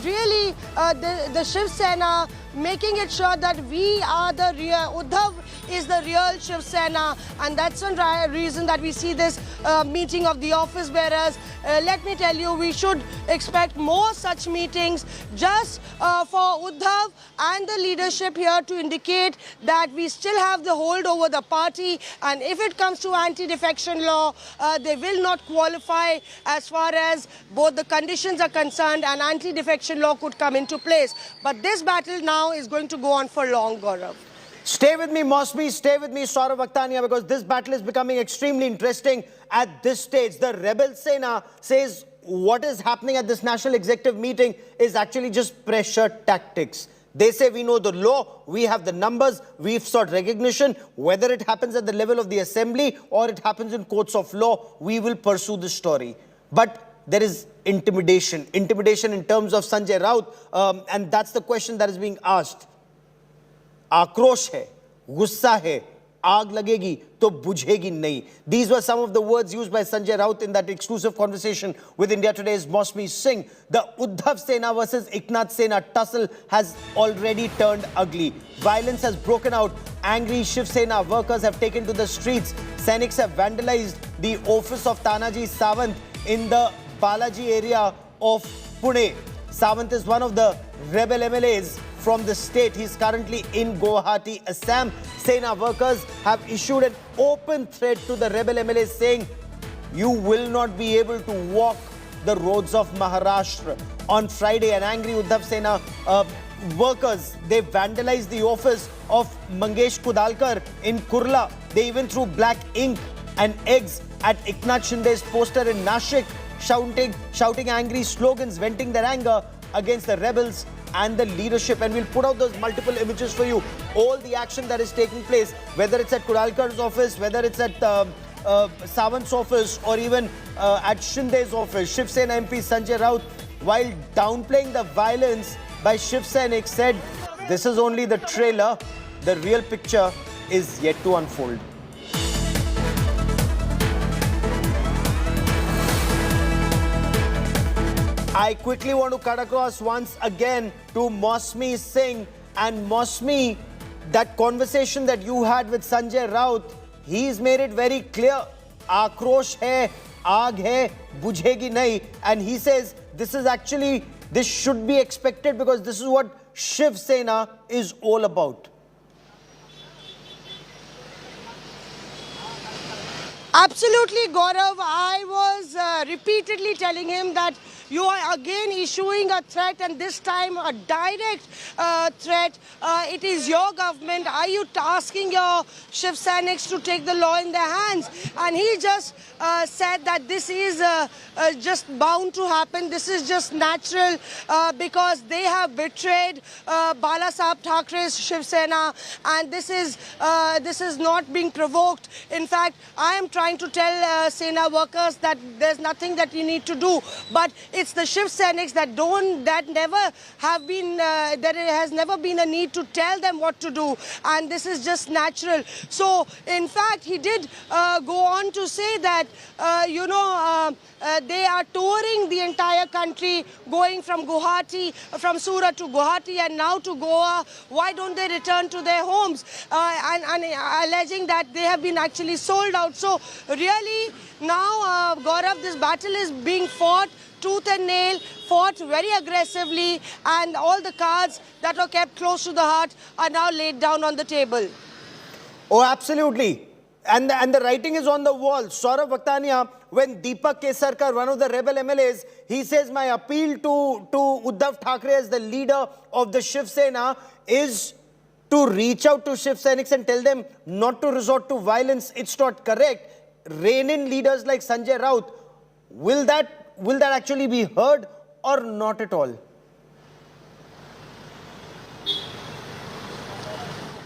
really the Shiv Sena making it sure that we are the real, Uddhav is the real Shiv Sena, and that's one reason that we see this meeting of the office bearers. Let me tell you, we should expect more such meetings just for Uddhav and the leadership here to indicate that we still have the hold over the party, and if it comes to anti-defection law, they will not qualify as far as both the conditions are concerned, and anti-defection law could come into place. But this battle now is going to go on for long, Gaurav. Stay with me, Mosby. Stay with me, Saurav Akhtania, because this battle is becoming extremely interesting at this stage. The Rebel Sena says what is happening at this National Executive meeting is actually just pressure tactics. They say we know the law, we have the numbers, we've sought recognition. Whether it happens at the level of the assembly or it happens in courts of law, we will pursue this story. But there is intimidation in terms of Sanjay Raut, and that's the question that is being asked. Akrosh hai, gussa hai, aag lagegi to bujhegi nahi. These were some of the words used by Sanjay Raut in that exclusive conversation with India Today's Mosmi Singh. The Uddhav Sena versus Eknath Sena tussle has already turned ugly. Violence has broken out. Angry Shiv Sena workers have taken to the streets. Sainiks have vandalized the office of Tanaji Sawant in the Balaji area of Pune. Sawant is one of the rebel MLAs from the state. He's currently in Guwahati, Assam. Sena workers have issued an open threat to the rebel MLAs saying, you will not be able to walk the roads of Maharashtra. On Friday, an angry Uddhav Sena workers, they vandalized the office of Mangesh Kudalkar in Kurla. They even threw black ink and eggs at Eknath Shinde's poster in Nashik, shouting angry slogans, venting their anger against the rebels and the leadership. And we'll put out those multiple images for you. All the action that is taking place, whether it's at Kudalkar's office, whether it's at Sawant's office, or even at Shinde's office. Shiv Sena MP Sanjay Raut, while downplaying the violence by Shiv Sainik, said, this is only the trailer. The real picture is yet to unfold. I quickly want to cut across once again to Mosmi Singh. And Mosmi, that conversation that you had with Sanjay Raut, he's made it very clear. Akrosh hai, aag hai, bujhegi nahi. And he says this should be expected because this is what Shiv Sena is all about. Absolutely, Gaurav. I was repeatedly telling him that you are again issuing a threat, and this time a direct threat. It is your government. Are you asking your Shiv Senics to take the law in their hands? And he just said that this is just bound to happen. This is just natural because they have betrayed Balasaheb Thackeray's Shiv Sena, and this is not being provoked. In fact, I am trying to tell Sena workers that there's nothing that you need to do, but it's the Shiv Senics that there has never been a need to tell them what to do, and this is just natural. So in fact, he did go on to say that they are touring the entire country, going from Surat to Guwahati and now to Goa. Why don't they return to their homes? And alleging that they have been actually sold out. So really now, Gaurav, this battle is being fought tooth and nail, fought very aggressively, and all the cards that were kept close to the heart are now laid down on the table. Oh, absolutely. And the writing is on the wall. Saurabh Vaktania, when Deepak Kesarkar, one of the rebel MLAs, he says, my appeal to Uddhav Thackeray as the leader of the Shiv Sena is to reach out to Shiv Senics and tell them not to resort to violence. It's not correct. Rein in leaders like Sanjay Raut. Will that actually be heard or not at all?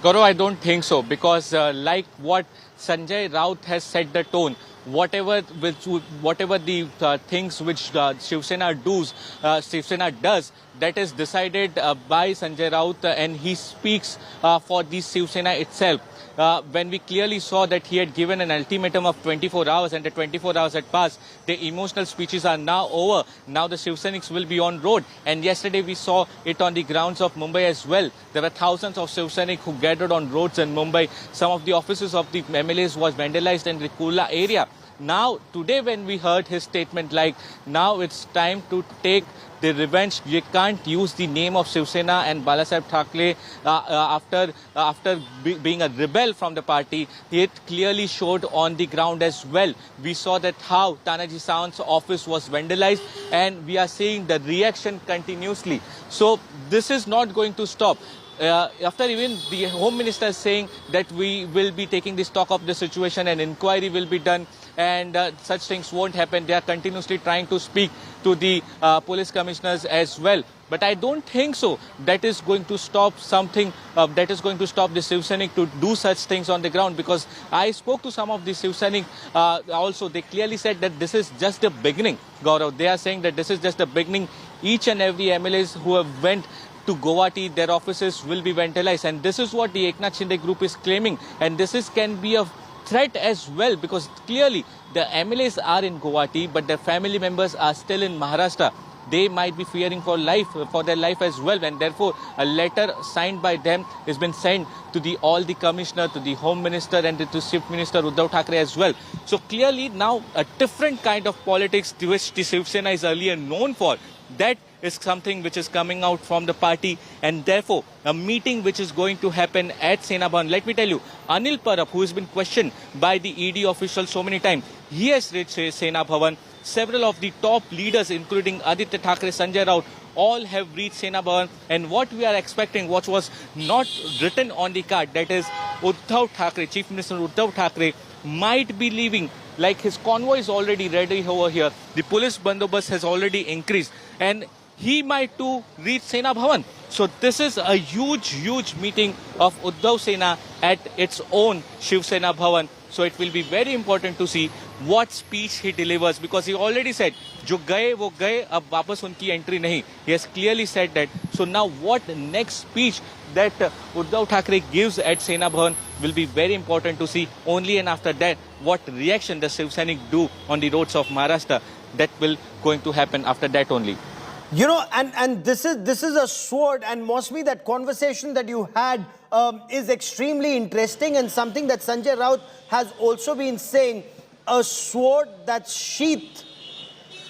Gaurav, I don't think so, because like what Sanjay Raut has set the tone, whatever the things which Shiv Sena does, that is decided by Sanjay Raut, and he speaks for the Shiv Sena itself. When we clearly saw that he had given an ultimatum of 24 hours and the 24 hours had passed, the emotional speeches are now over. Now the Shiv Senics will be on road. And yesterday we saw it on the grounds of Mumbai as well. There were thousands of Shiv Senics who gathered on roads in Mumbai. Some of the offices of the MLAs was vandalized in the Kurla area. Now, today when we heard his statement like, now it's time to take the revenge. You can't use the name of Shiv Sena and Balasaheb Thackeray after being a rebel from the party. It clearly showed on the ground as well. We saw that how Tanaji Sawant's office was vandalized, and we are seeing the reaction continuously. So this is not going to stop. After even the Home Minister saying that we will be taking the stock of the situation and inquiry will be done, and such things won't happen. They are continuously trying to speak to the police commissioners as well. But I don't think so. That is going to stop something, that is going to stop the Shiv Senic to do such things on the ground, because I spoke to some of the Shiv Senic also. They clearly said that this is just the beginning, Gaurav. They are saying that this is just the beginning. Each and every MLAs who have went to Guwahati, their offices will be vandalized, and this is what the Eknath Shinde group is claiming, and this can be a threat as well, because clearly the MLAs are in Guwahati, but their family members are still in Maharashtra. They might be fearing for their life as well, and therefore a letter signed by them has been sent to all the commissioner, to the Home Minister, and to Chief Minister Uddhav Thackeray as well. So clearly now a different kind of politics to which the Shiv Sena is earlier known for, that is something which is coming out from the party, and therefore a meeting which is going to happen at Sena Bhavan. Let me tell you, Anil Parab, who has been questioned by the ED officials so many times, he has reached Sena Bhavan. Several of the top leaders, including Aditya Thackeray, Sanjay Raut, all have reached Sena Bhavan, and what we are expecting, what was not written on the card, that is Uddhav Thackeray, Chief Minister Uddhav Thackeray, might be leaving. Like, his convoy is already ready over here. The police bandobast has already increased, and he might too reach Sena Bhavan. So this is a huge meeting of Uddhav Sena at its own Shiv Sena Bhavan. So it will be very important to see what speech he delivers, because he already said, "Jo gaye wo gaye, ab wapas unki entry nahi." He has clearly said that. So now what next speech that Uddhav Thackeray gives at Sena Bhavan will be very important to see. Only and after that, what reaction the Shiv Sainik do on the roads of Maharashtra, that will going to happen after that only. You know, and this is a sword, and mostly that conversation that you had is extremely interesting, and something that Sanjay Raut has also been saying, a sword that's sheathed.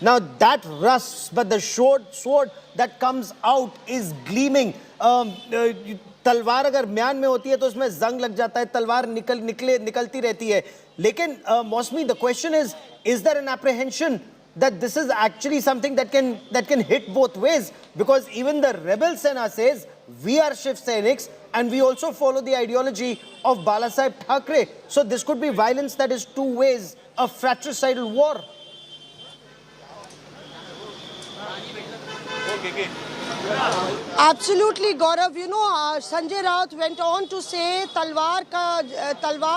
Now that rusts, but the sword that comes out is gleaming. तलवार अगर म्यान में होती है तो उसमें जंग लग जाता है, तलवार निकलती रहती है. लेकिन मौसमी, the question is there an apprehension that this is actually something that can hit both ways? Because even the rebel Sena says, we are Shiv Sainiks and we also follow the ideology of Balasaheb Thackeray. So this could be violence that is two ways, a fratricidal war. Absolutely, Gaurav. You know, Sanjay Raut went on to say, talwar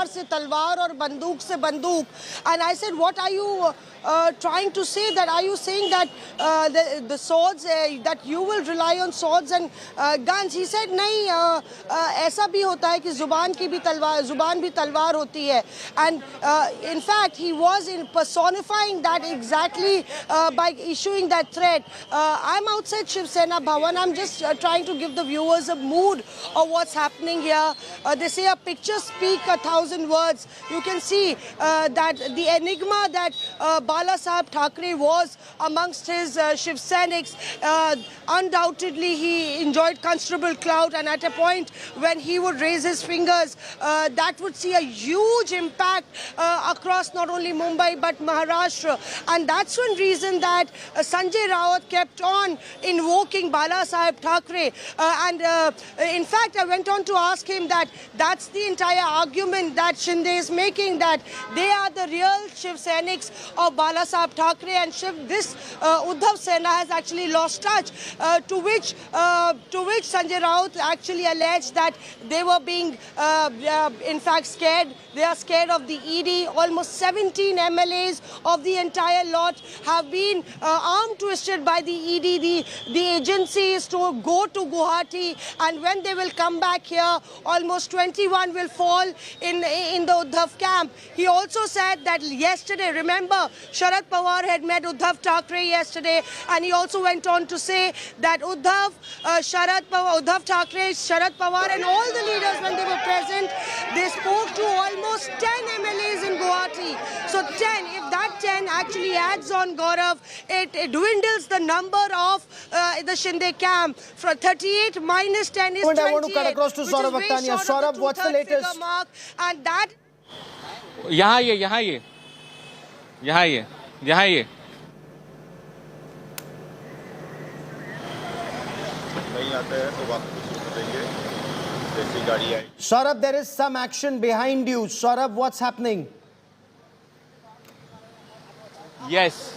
se talwar aur banduk se banduk. And I said, what are you trying to say? That are you saying that the swords, that you will rely on swords and guns? He said, nahi, aisa bhi hota hai ki zuban bhi talwar hoti hai. And in fact, he was personifying that exactly by issuing that threat. I'm outside Shiv Sena Bhavan. I'm just trying to give the viewers a mood of what's happening here. They say a picture speaks 1,000 words. You can see that the enigma that Balasaheb Thackeray was amongst his Shiv Sainiks. Undoubtedly, he enjoyed considerable clout, and at a point when he would raise his fingers, that would see a huge impact across not only Mumbai but Maharashtra. And that's one reason that Sanjay Raut kept on invoking Balasaheb Thackeray. In fact, I went on to ask him that's the entire argument that Shinde is making, that they are the real Shiv Sainiks of Balasaheb Thackeray, and this Uddhav Sena has actually lost touch. To which Sanjay Raut actually alleged that they were being, in fact, scared. They are scared of the ED. Almost 17 MLAs of the entire lot have been arm twisted by the ED. The agency is to go to Guwahati, and when they will come back here, almost 21 will fall in the Uddhav camp. He also said that yesterday, remember, Sharad Pawar had met Uddhav Thackeray yesterday, and he also went on to say that Uddhav Thackeray, Sharad Pawar and all the leaders, when they were present, they spoke to almost 10 MLAs in Guwahati. So 10, if that 10 actually adds on, Gaurav, it dwindles the number of the Shinde camp. From 38 minus 10 is 28. I want to cut across to Saurabh Aktania. Saurabh, what's the latest? And that... यहाँ ये Saurabh, there is some action behind you. Saurabh, what's happening? Yes,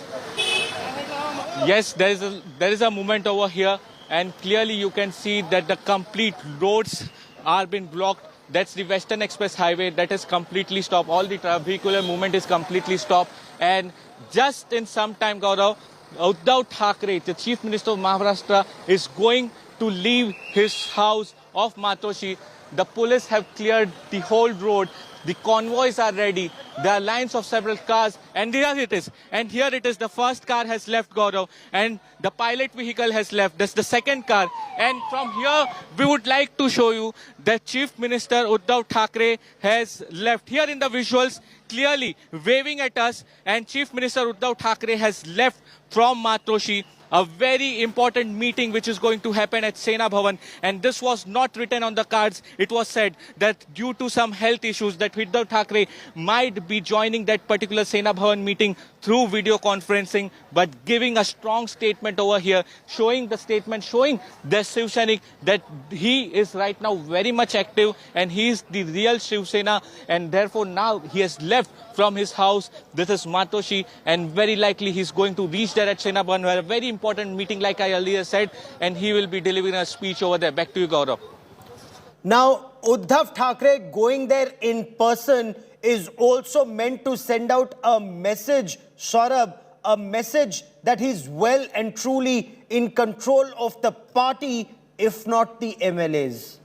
there is a movement over here, and clearly you can see that the complete roads are being blocked. That's the Western Express Highway that is completely stopped. All the vehicular movement is completely stopped. And just in some time, Gaurav, Uddhav Thackeray, the Chief Minister of Maharashtra, is going to leave his house of Matoshi. The police have cleared the whole road. The convoys are ready. There are lines of several cars. And here it is. And here it is. The first car has left, Gaurav. And the pilot vehicle has left. That's the second car. And from here, we would like to show you that Chief Minister Uddhav Thackeray has left. Here in the visuals, clearly waving at us. And Chief Minister Uddhav Thackeray has left from Matoshi. A very important meeting which is going to happen at Sena Bhavan, and this was not written on the cards. It was said that due to some health issues that Uddhav Thackeray might be joining that particular Sena Bhavan meeting through video conferencing, but giving a strong statement over here, showing the Shiv Sainik that he is right now very much active and he is the real Shiv Sena, and therefore now he has left from his house. This is Matoshi, and very likely he's going to reach there at Sena Bhavan, where a very important meeting, like I earlier said, and he will be delivering a speech over there. Back to you, Gaurav. Now, Uddhav Thackeray going there in person is also meant to send out a message, Saurabh, a message that he's well and truly in control of the party, if not the MLAs.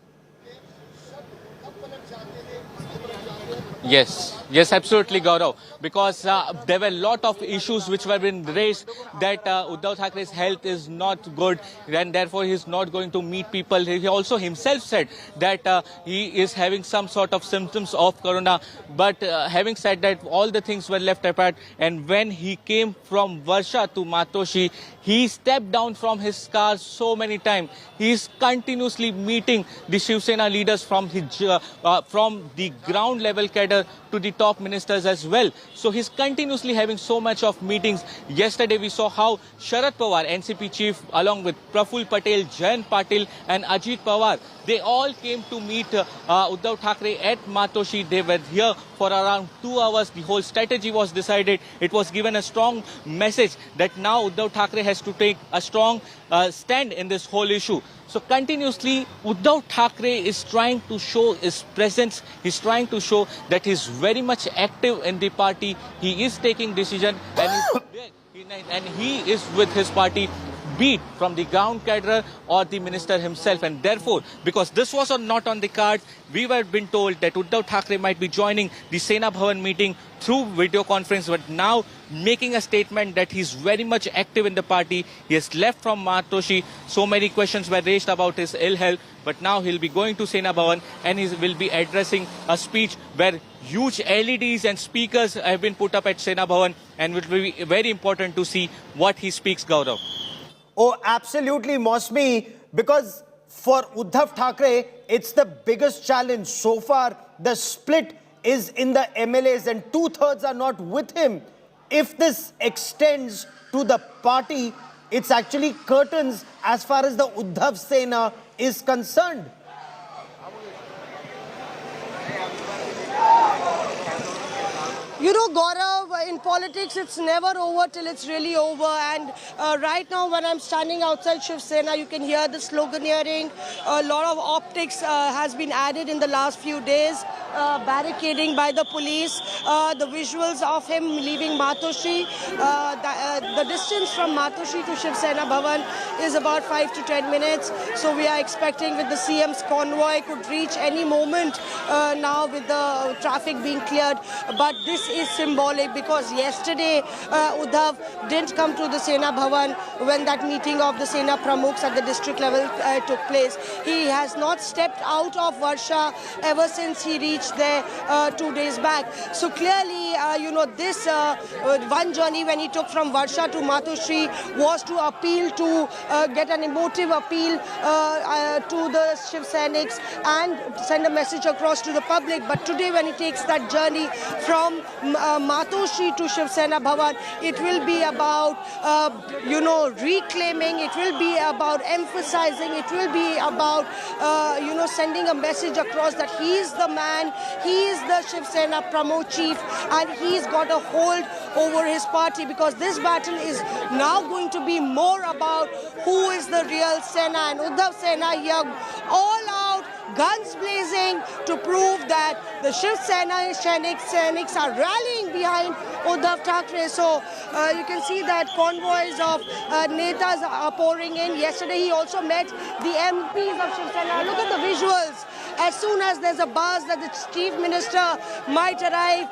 Yes, absolutely, Gaurav. Because there were a lot of issues which were being raised that Uddhav Thackeray's health is not good and therefore he is not going to meet people. He also himself said that he is having some sort of symptoms of corona. But having said that, all the things were left apart. And when he came from Varsha to Matoshi, he stepped down from his car so many times. He is continuously meeting the Shiv Sena leaders from the ground level cadre to the top ministers as well. So he's continuously having so much of meetings. Yesterday we saw how Sharad Pawar, NCP chief, along with Praful Patel, Jayant Patil and Ajit Pawar, they all came to meet Uddhav Thackeray at Matoshi. They were here for around 2 hours. The whole strategy was decided. It was given a strong message that now Uddhav Thackeray has to take a strong stand in this whole issue. So continuously, Uddhav Thackeray is trying to show his presence. He's trying to show that he's very much active in the party. He is taking decision and he is with his party, be it from the ground cadre or the minister himself. And therefore, because this was not on the cards, we were been told that Uddhav Thackeray might be joining the Sena Bhavan meeting through video conference, but now making a statement that he's very much active in the party. He has left from Matoshi. So many questions were raised about his ill health, but now he'll be going to Sena Bhavan and he will be addressing a speech where huge LEDs and speakers have been put up at Sena Bhavan, and it will be very important to see what he speaks, Gaurav. Oh, absolutely, Mosmi, because for Uddhav Thackeray, it's the biggest challenge. So far, the split is in the MLAs and 2/3 are not with him. If this extends to the party, it's actually curtains as far as the Uddhav Sena is concerned. You know, Gaurav, in politics, it's never over till it's really over. And right now, when I'm standing outside Shiv Sena, you can hear the sloganeering. A lot of optics has been added in the last few days. Barricading by the police. The visuals of him leaving Matoshi. The distance from Matoshi to Shiv Sena Bhavan is about 5 to 10 minutes. So we are expecting with the CM's convoy could reach any moment now with the traffic being cleared. But this is symbolic because yesterday Uddhav didn't come to the Sena Bhavan when that meeting of the Sena Pramukhs at the district level took place. He has not stepped out of Varsha ever since he reached there 2 days back. So clearly, you know, this one journey when he took from Varsha to Matoshi was to appeal to get an emotive appeal to the Shiv Senics and send a message across to the public. But today when he takes that journey from Matoshi to Shiv Sena Bhavan, it will be about, you know, reclaiming, it will be about emphasizing, it will be about, you know, sending a message across that he is the man, he is the Shiv Sena Pramukh chief, and he's got a hold over his party, because this battle is now going to be more about who is the real Sena. And Uddhav Sena here all out, guns blazing to prove that the Shiv Sena Senics are rallying behind Uddhav Thackeray. So you can see that convoys of netas are pouring in. Yesterday he also met the MPs of Shiv Sena. Look at the visuals. As soon as there's a buzz that the chief minister might arrive,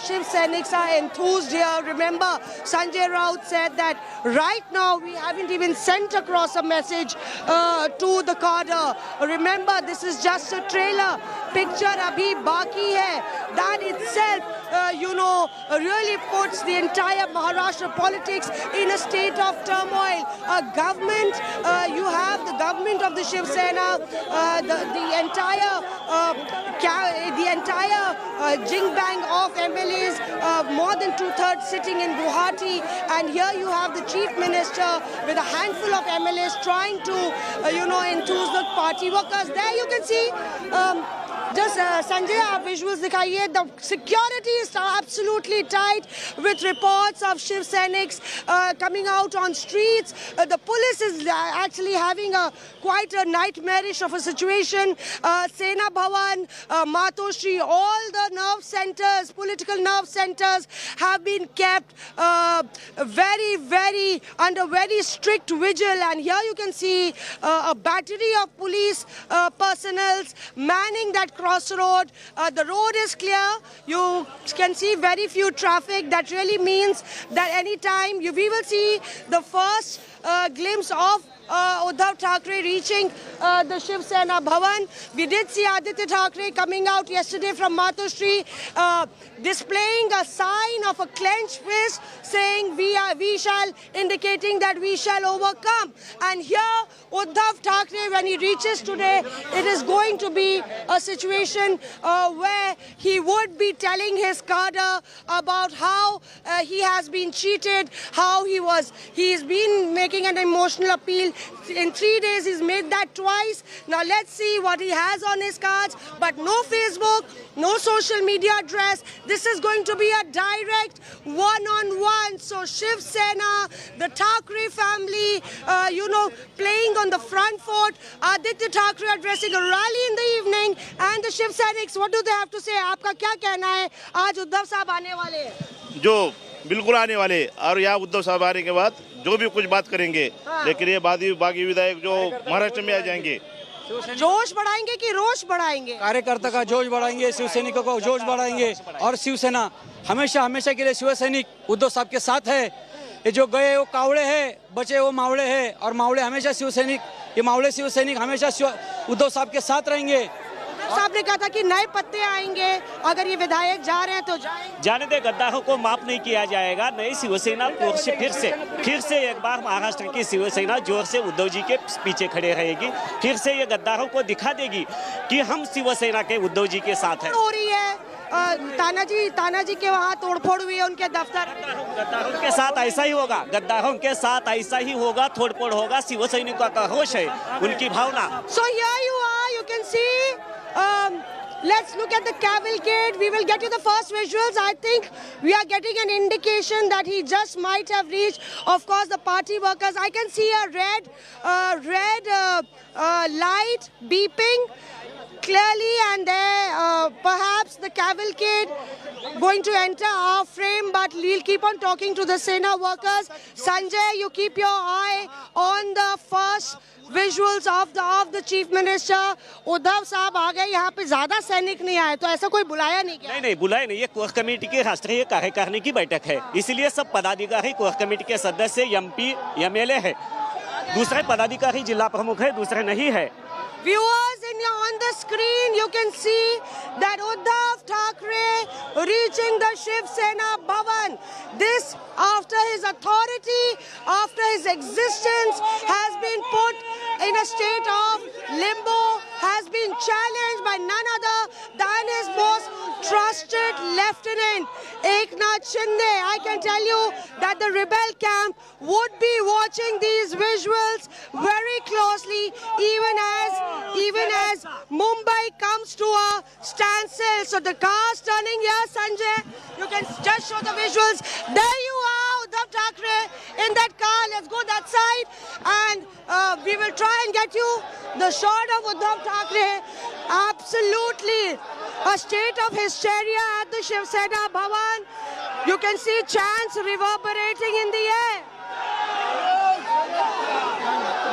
Shiv Senics are enthused here. Remember, Sanjay Raut said that right now we haven't even sent across a message to the cadre. Remember, this is just a trailer. Picture abhi baki hai. That itself, you know, really puts the entire Maharashtra politics in a state of turmoil. A government, you have the government of the Shiv Sena, the entire jing bang of MLAs, more than 2/3 sitting in Guwahati, and here you have the chief minister with a handful of MLAs trying to, you know, enthuse the party workers. There you can see Just Sanjay, आप visuals दिखाइए. The security is absolutely tight with reports of Shiv Senics coming out on streets. The police is actually having quite a nightmarish of a situation. Sena Bhavan, Matoshri, all the nerve centers, political nerve centers have been kept very under very strict vigil. And here you can see a battery of police personnel manning that crossroad. The road is clear. You can see very few traffic. That really means that any time we will see the first glimpse of Uddhav Thackeray reaching the Shiv Sena Bhavan. We did see Aditya Thackeray coming out yesterday from Matoshri, displaying a sign of a clenched fist, saying we shall, indicating that we shall overcome. And here, Uddhav Thackeray, when he reaches today, it is going to be a situation where he would be telling his cadre about how he has been cheated, how he's been making an emotional appeal. In 3 days, he's made that twice. Now let's see what he has on his cards. But no Facebook, no social media address. This is going to be a direct one-on-one. So Shiv Sena, the Thackeray family, playing on the front foot. Aditya Thackeray addressing a rally in the evening. And the Shiv Senics, what do they have to say? आपका क्या कहना है? आज उद्धव साहब आने वाले हैं. जो बिल्कुल आने वाले और यहाँ उद्धव साहब आने के बाद जो भी कुछ बात करेंगे, लेकिन ये बागी विधायक जो महाराष्ट्र में आ जाएंगे, जोश बढ़ाएंगे कि रोष बढ़ाएंगे? कार्यकर्ता का जोश बढ़ाएंगे, शिव सैनिकों का जोश बढ़ाएंगे. और शिवसेना हमेशा के लिए शिव सैनिक उद्धव साहब के साथ है. ये जो गए वो कावड़े हैं, बचे वो मावड़े हैं. और मावड़े हमेशा शिव सैनिक, ये मावड़े शिव सैनिक हमेशा उद्धव साहब के साथ रहेंगे. साहब ने कहा था कि नए पत्ते आएंगे, अगर ये विधायक जा रहे हैं तो जाने दे. गद्दारों को माफ नहीं किया जाएगा. नई शिवसेना फिर से एक बार महाराष्ट्र की शिवसेना जोर से उद्धव जी के पीछे खड़े रहेगी. फिर से ये गद्दारों को दिखा देगी कि हम शिवसेना के उद्धव जी के साथ हैं. हो रही है तानाजी के वहाँ तोड़फोड़ हुई है उनके दफ्तर. गद्दारों के साथ ऐसा ही होगा. गद्दारों के साथ ऐसा ही होगा. तोड़फोड़ होगा. शिवसैनिकों का रोष है, उनकी भावना. So here you are, you can see. Let's look at the cavalcade. We will get you the first visuals. I think we are getting an indication that he just might have reached. Of course, the party workers. I can see a red light beeping clearly, and there perhaps the cavalcade going to enter our frame, but we'll keep on talking to the Sena workers. Sanjay, you keep your eye on the first visuals of the chief minister. Uddhav साहब आ गए. यहाँ पे ज्यादा सैनिक नहीं आए, तो ऐसा कोई बुलाया नहीं क्या? नहीं बुलाया नहीं. ये कोर कमेटी की राष्ट्रीय कार्यकारिणी की बैठक है, इसलिए सब पदाधिकारी कोर कमेटी के सदस्य MP MLA है. दूसरे पदाधिकारी जिला प्रमुख है, दूसरे नहीं है. Viewers, on the screen you can see that Uddhav Thackeray reaching the Shiv Sena Bhavan. This after his authority, after his existence has been put in a state of limbo, has been challenged by none other than his most trusted lieutenant, Eknath Shinde. I can tell you that the rebel camp would be watching these visuals very closely, even as Mumbai comes to a standstill. So the car's turning here, Sanjay. You can just show the visuals. There you are, Uddhav Thackeray in that car. Let's go that side, and we will try and get you the shot of Uddhav Thackeray. Absolutely a state of hysteria at the Shiv Sena Bhavan. You can see chants reverberating in the air.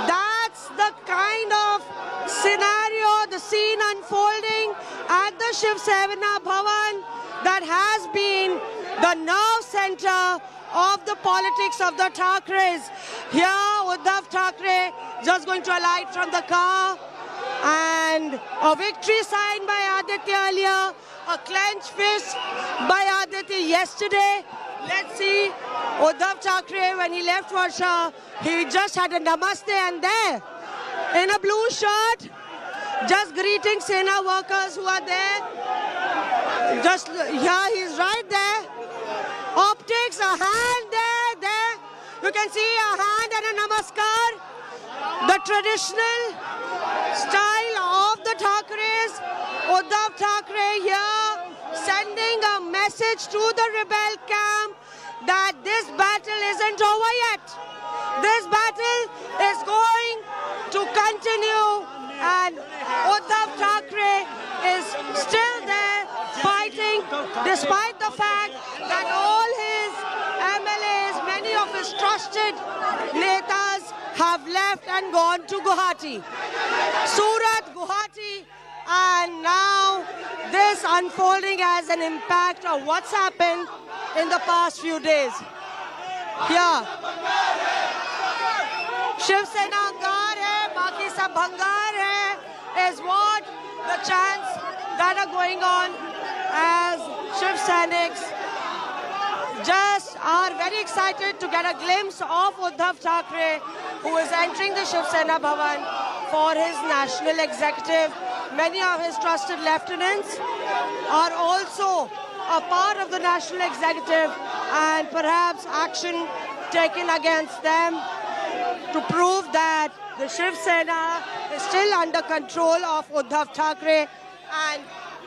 That's the kind of scenario, the scene unfolding at the Shiv Sena Bhavan that has been the nerve center of the politics of the Thackeray's. Here, Uddhav Thackeray just going to alight from the car, and a victory sign by Aditya earlier, a clenched fist by Aditya yesterday. Let's see, Uddhav Thackeray, when he left Varsha, he just had a namaste, and there, in a blue shirt, just greeting Sena workers who are there. Just here, he's right there. Optics, a hand there. You can see a hand and a namaskar. The traditional style of the Thackeray's. is Uddhav Thackeray here sending a message to the rebel camp that this battle isn't over yet. This battle is going to continue, and Uddhav Thackeray is still there fighting despite the fact that all his MLAs, many of his trusted netas have left and gone to Guwahati. Surat, Guwahati, and now this unfolding has an impact of what's happened in the past few days. Here, Shiv Sena Angar hai, baki sab bhangar hai, is what the chants that are going on as Shiv Senics just are very excited to get a glimpse of Uddhav Thackeray, who is entering the Shiv Sena Bhavan for his national executive. Many of his trusted lieutenants are also a part of the national executive, and perhaps action taken against them to prove that the Shiv Sena is still under control of Uddhav Thackeray. And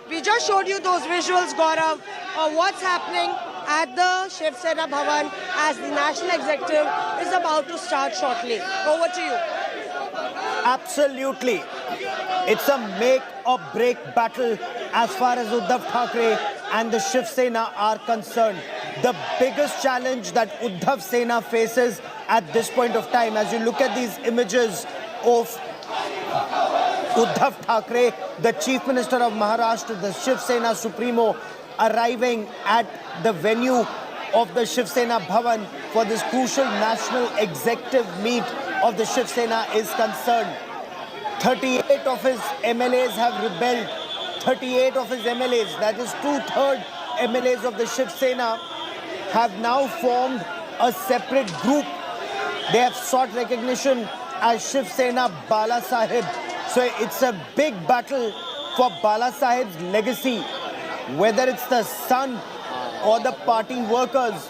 we just showed you those visuals, Gaurav, of what's happening at the Shiv Sena Bhavan as the national executive is about to start shortly. Over to you. Absolutely. It's a make or break battle as far as Uddhav Thackeray and the Shiv Sena are concerned. The biggest challenge that Uddhav Sena faces at this point of time, as you look at these images of Uddhav Thackeray, the Chief Minister of Maharashtra, the Shiv Sena Supremo, arriving at the venue of the Shiv Sena Bhavan for this crucial national executive meet of the Shiv Sena is concerned. 38 of his MLAs have rebelled. 38 of his MLAs, that is 2/3 MLAs of the Shiv Sena, have now formed a separate group. They have sought recognition as Shiv Sena Bala Sahib. So it's a big battle for Bala Sahib's legacy, whether it's the son or the party workers.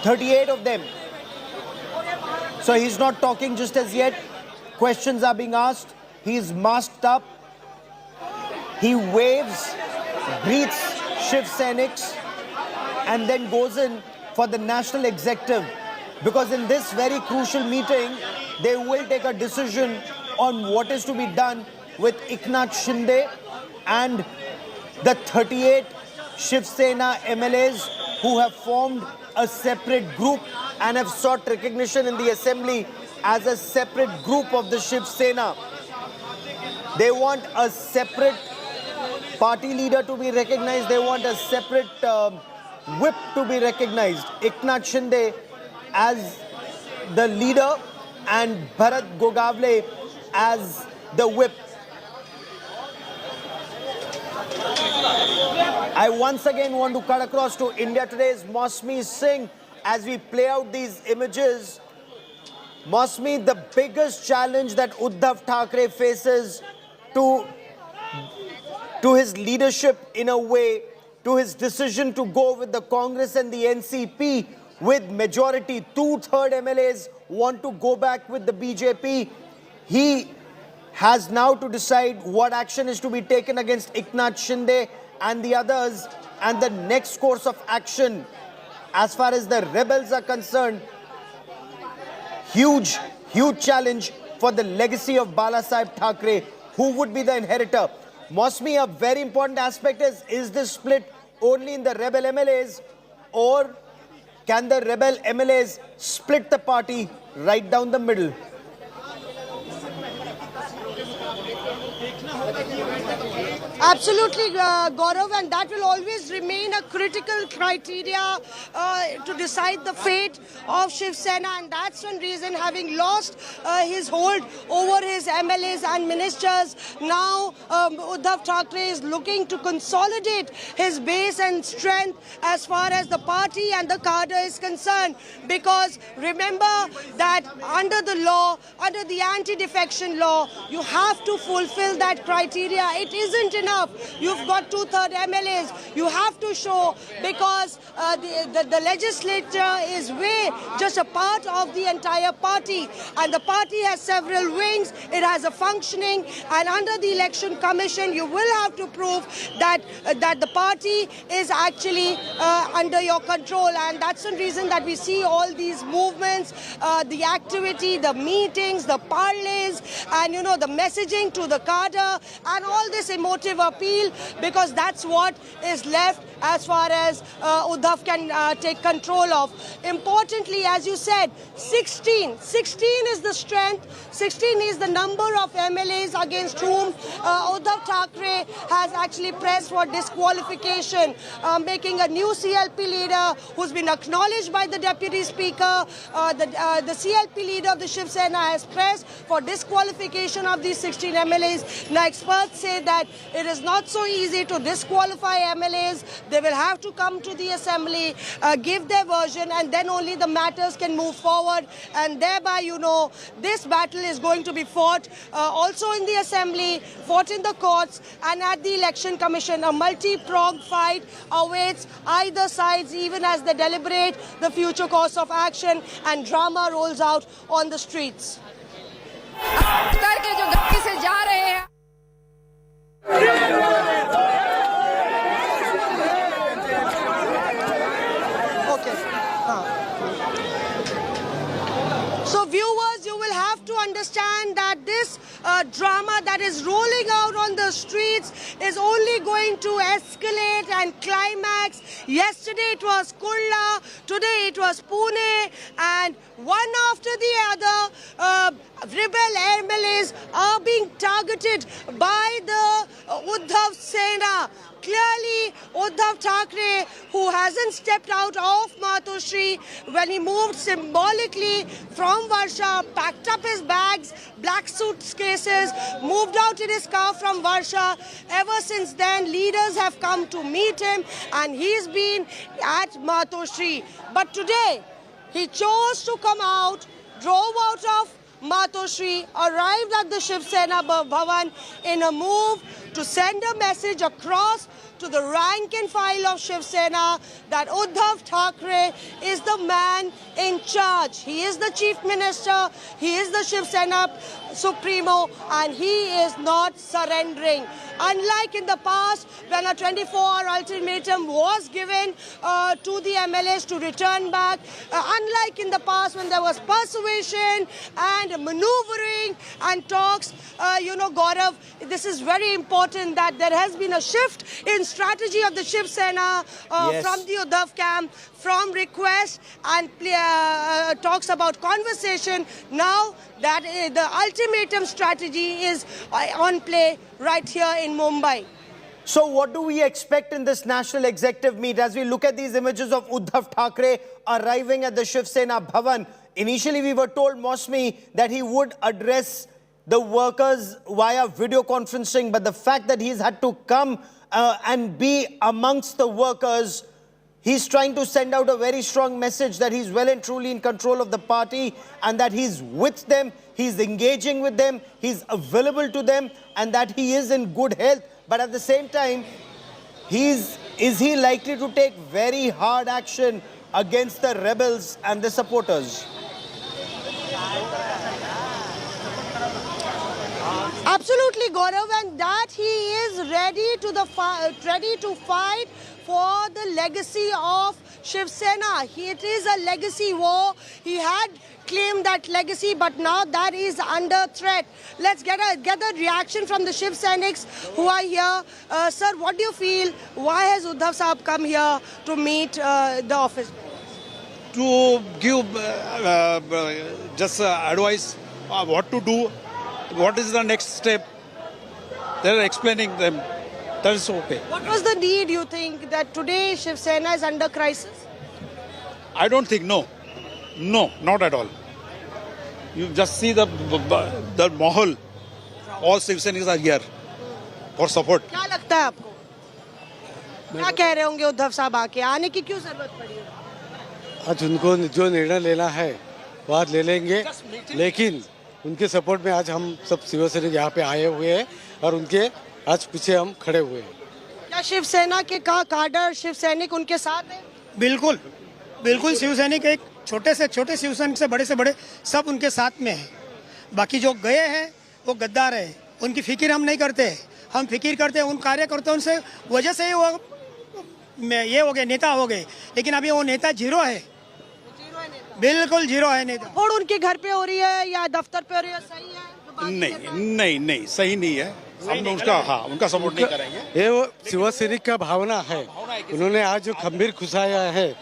38 of them. So he's not talking just as yet. Questions are being asked. He's masked up. He waves, greets Shiv Senics, and then goes in for the national executive. Because in this very crucial meeting, they will take a decision on what is to be done with Eknath Shinde and the 38 Shiv Sena MLAs who have formed a separate group and have sought recognition in the assembly as a separate group of the Shiv Sena. They want a separate party leader to be recognized. They want a separate whip to be recognized. Eknath Shinde as the leader and Bharat Gogavle as the whip. I once again want to cut across to India Today's Mosmi Singh as we play out these images. Mosmi, the biggest challenge that Uddhav Thackeray faces to his leadership in a way, to his decision to go with the Congress and the NCP with majority. 2/3 MLAs want to go back with the BJP. He has now to decide what action is to be taken against Eknath Shinde and the others, and the next course of action as far as the rebels are concerned. Huge challenge for the legacy of Bala Sahib Thackeray. Who would be the inheritor? Mosmi, a very important aspect is this split only in the rebel MLAs, or can the rebel MLAs split the party right down the middle? Absolutely, Gaurav, and that will always remain a critical criteria to decide the fate of Shiv Sena, and that's one reason, having lost his hold over his MLAs and ministers, now Uddhav Thackeray is looking to consolidate his base and strength as far as the party and the cadre is concerned. Because remember that under the law, under the anti-defection law, you have to fulfill that criteria. It isn't enough enough. You've got 2/3 MLAs. You have to show, because the legislature is just a part of the entire party, and the party has several wings. It has a functioning, and under the election commission, you will have to prove that the party is actually under your control, and that's the reason that we see all these movements, the activity, the meetings, the parlays, and the messaging to the cadre, and all this emotive appeal, because that's what is left as far as Uddhav can take control of. Importantly, as you said, 16 is the strength, 16 is the number of MLAs against whom Uddhav Thackeray has actually pressed for disqualification, making a new CLP leader who's been acknowledged by the Deputy Speaker. The CLP leader of the Shiv Sena has pressed for disqualification of these 16 MLAs. Now, experts say that it is not so easy to disqualify MLAs. They will have to come to the assembly, give their version, and then only the matters can move forward. And thereby, this battle is going to be fought also in the assembly, fought in the courts, and at the election commission. A multi-pronged fight awaits either sides, even as they deliberate the future course of action, and drama rolls out on the streets. करके जो गति से जा रहे हैं So viewers, you will have to understand that this drama that is rolling out on the streets is only going to escalate and climax. Yesterday it was Kurla, today it was Pune, and one after the other, rebel MLAs are being targeted by the Uddhav Sena. Clearly, Uddhav Thackeray, who hasn't stepped out of Matoshri, when he moved symbolically from Varsha, packed up his bags, black suitcases, moved out in his car from Varsha. Ever since then, leaders have come to meet him, and he's been at Matoshri. But today, he chose to come out, drove out of Matoshri, arrived at the Shiv Sena Bhavan in a move to send a message across to the rank and file of Shiv Sena that Uddhav Thackeray is the man in charge. He is the chief minister, he is the Shiv Sena Supremo, and he is not surrendering. Unlike in the past, when a 24-hour ultimatum was given to the MLAs to return back, unlike in the past when there was persuasion and maneuvering and talks, Gaurav, this is very important that there has been a shift in strategy of the Shiv Sena from the Uddhav camp, from request and talks about conversation. Now that the ultimatum strategy is on play right here in Mumbai. So what do we expect in this national executive meet as we look at these images of Uddhav Thackeray arriving at the Shiv Sena Bhavan? Initially, we were told, Mosmi, that he would address the workers via video conferencing, but the fact that he's had to come and be amongst the workers, he's trying to send out a very strong message that he's well and truly in control of the party and that he's with them, he's engaging with them, he's available to them, and that he is in good health. But at the same time, is he likely to take very hard action against the rebels and the supporters? Absolutely, Gaurav, and that he is ready to fight for the legacy of Shiv Sena. It is a legacy war. He had claimed that legacy, but now that is under threat. Let's get a reaction from the Shiv Senics who are here. Sir, what do you feel? Why has Uddhav Sahab come here to meet the office? To give just advice what to do, what is the next step. They are explaining them. That is okay. What was the need, you think, that today Shiv Sena is under crisis? I don't think, no. No, not at all. You just see the mahal. All Shiv Senics are here for support. क्या लगता है आपको? क्या कह रहे होंगे उद्धव साहब आके? आने की क्यों जरूरत पड़ी है? आज उनको जो निर्णय लेना है वो आज ले लेंगे, लेकिन उनके सपोर्ट में आज हम सब शिव सैनिक यहाँ पे आए हुए हैं और उनके आज पीछे हम खड़े हुए हैं। क्या शिवसेना के काडर शिव सैनिक उनके साथ हैं? बिल्कुल बिल्कुल, शिव सैनिक एक छोटे से छोटे शिव सैनिक से बड़े सब उनके साथ में हैं। बाकी जो गए हैं वो गद्दार है, उनकी फिक्र हम नहीं करते। हम फिक्र करते हैं उन कार्यकर्ताओं से, वजह से ही वो ये हो गए, नेता हो गए। लेकिन अभी वो नेता जीरो है, बिल्कुल जीरो है नेता। और उनके घर पे हो रही है या दफ्तर पे हो रही है, सही है? नहीं सही नहीं है। हम उनका सपोर्ट नहीं करेंगे। ये वो शिव सैनिक का भावना है। उन्होंने आज जो खंबीर खुशाया है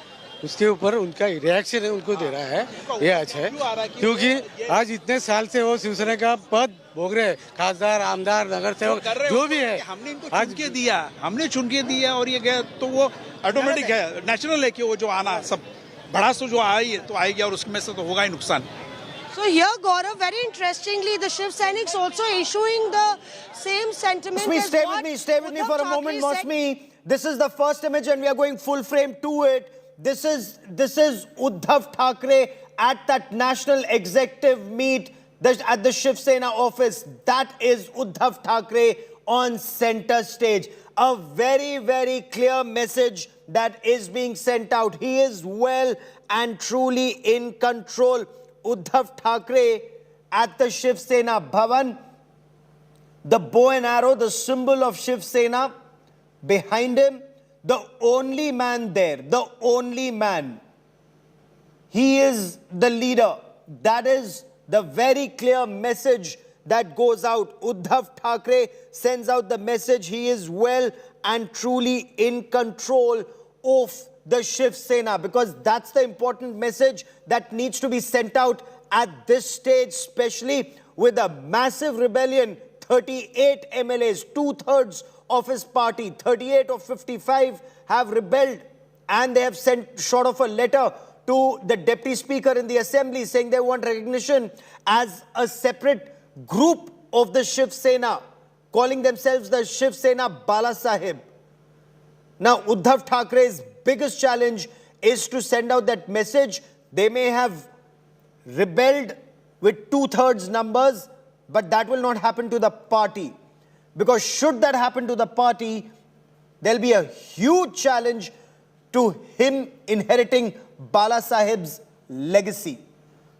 उसके ऊपर उनका रिएक्शन है, उनको दे रहा है, ये अच्छा है। क्योंकि आज इतने साल से वो शिवसेना का पद भोग रहे, खासदार, आमदार, नगर सेवक जो भी है, हमने इनको चुन के दिया और ये गए तो वो ऑटोमेटिक है, नेचुरल है कि वो जो आना सब बड़ा तो जो आएगी और उसमें से तो होगा ही नुकसान। So here, Gaurav, very interestingly, the Shiv Sainiks also issuing the same sentiment. Stay with me for a moment, Mosmi. This is the first image and we are going full frame to it. This is Uddhav Thackeray at that national executive meet at the Shiv Sena office. That is Uddhav Thackeray on center stage. A very, very clear message that is being sent out. He is well and truly in control. Uddhav Thackeray at the Shiv Sena Bhavan. The bow and arrow, the symbol of Shiv Sena. Behind him, the only man there, the only man. He is the leader. That is the very clear message that goes out. Uddhav Thackeray sends out the message. He is well and truly in control of the Shiv Sena, because that's the important message that needs to be sent out at this stage, especially with a massive rebellion. 38 MLAs, 2/3 of his party, 38 of 55 have rebelled, and they have sent short of a letter to the deputy speaker in the assembly saying they want recognition as a separate group of the Shiv Sena, calling themselves the Shiv Sena Bala Sahib. Now, Uddhav Thackeray's biggest challenge is to send out that message. They may have rebelled with 2/3 numbers, but that will not happen to the party. Because should that happen to the party, there'll be a huge challenge to him inheriting Bala Sahib's legacy.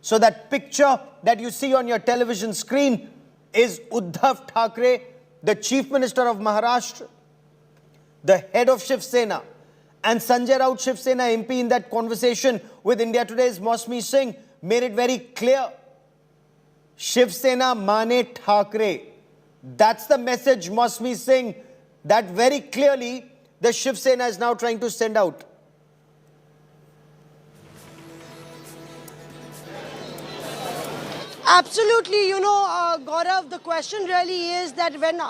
So that picture that you see on your television screen is Uddhav Thackeray, the Chief Minister of Maharashtra, the head of Shiv Sena, and Sanjay Raut, Shiv Sena MP, in that conversation with India Today's Mosmi Singh, made it very clear. Shiv Sena Mane Thackeray. That's the message Mosmi Singh that very clearly the Shiv Sena is now trying to send out. Absolutely, Gaurav, the question really is that when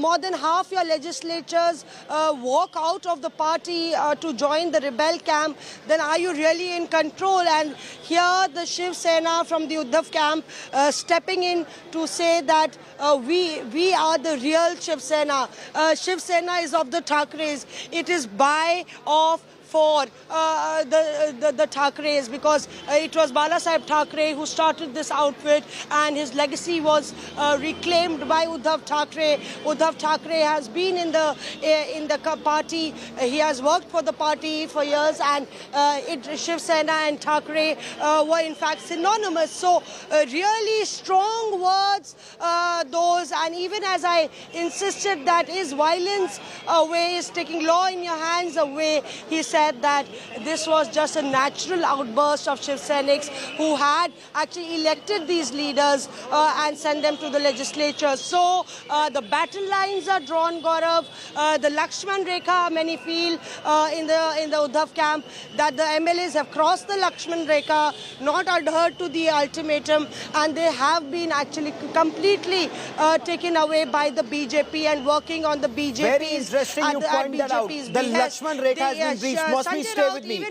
more than half your legislatures walk out of the party to join the rebel camp, then are you really in control? And here the Shiv Sena from the Uddhav camp stepping in to say that we are the real Shiv Sena. Shiv Sena is of the Thackeray's. It is by, of, for the Thackeray's, because it was Bala Sahib Thackeray who started this outfit, and his legacy was reclaimed by Uddhav Thackeray. Uddhav Thackeray has been in the party. He has worked for the party for years, and Shiv Sena and Thackeray were in fact synonymous. So really strong words, those, and even as I insisted that is violence away, is taking law in your hands away, he said that this was just a natural outburst of Shiv Seniks who had actually elected these leaders and sent them to the legislature. So the battle lines are drawn, Gaurav. The Lakshman Rekha, many feel in the Uddhav camp, that the MLAs have crossed the Lakshman Rekha, not adhered to the ultimatum, and they have been actually completely taken away by the BJP and working on the BJP's. Very interesting you point that out. The Lakshman Rekha has been breached. Mosmi, stay with me.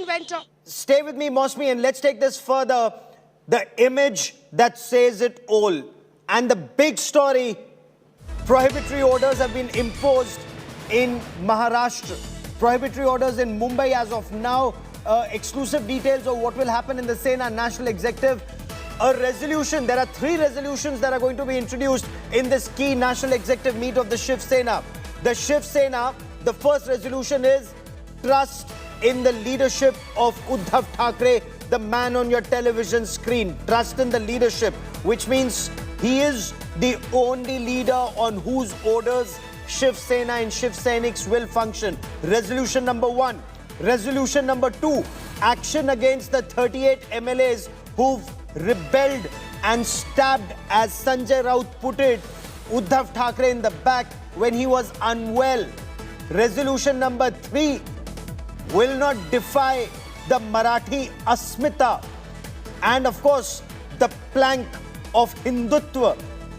Stay with me, Mosmi, and let's take this further. The image that says it all. And the big story, prohibitory orders have been imposed in Maharashtra. Prohibitory orders in Mumbai as of now. Exclusive details of what will happen in the Sena National Executive a resolution. There are 3 resolutions that are going to be introduced in this key national executive meet of the Shiv Sena. The Shiv Sena, the first resolution is trust in the leadership of Uddhav Thackeray, the man on your television screen. Trust in the leadership, which means he is the only leader on whose orders Shiv Sena and Shiv Sainiks will function. Resolution number 1. Resolution number 2. Action against the 38 MLAs who've rebelled and stabbed, as Sanjay Raut put it, Uddhav Thackeray in the back when he was unwell. Resolution number 3 will not defy the Marathi Asmita and of course the plank of Hindutva.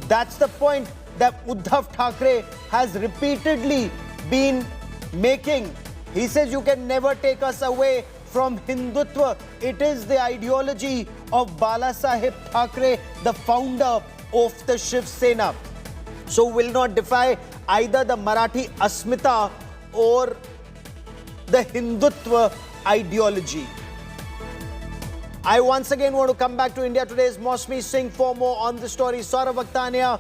That's the point that Uddhav Thackeray has repeatedly been making. He says you can never take us away from Hindutva. It is the ideology of Balasaheb Thackeray, the founder of the Shiv Sena. So will not defy either the Marathi Asmita or the Hindutva ideology. I once again want to come back to India Today's Mosmi Singh for more on the story. Saurav Akhtania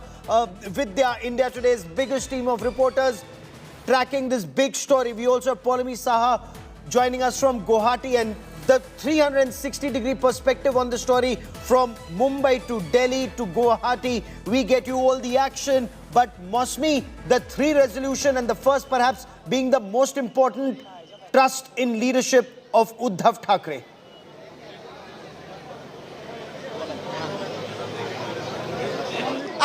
with their India Today's biggest team of reporters tracking this big story. We also have Paulami Saha joining us from Guwahati, and the 360-degree perspective on the story from Mumbai to Delhi to Guwahati. We get you all the action. But Mosmi, the 3 resolution, and the first perhaps being the most important, trust in leadership of Uddhav Thackeray.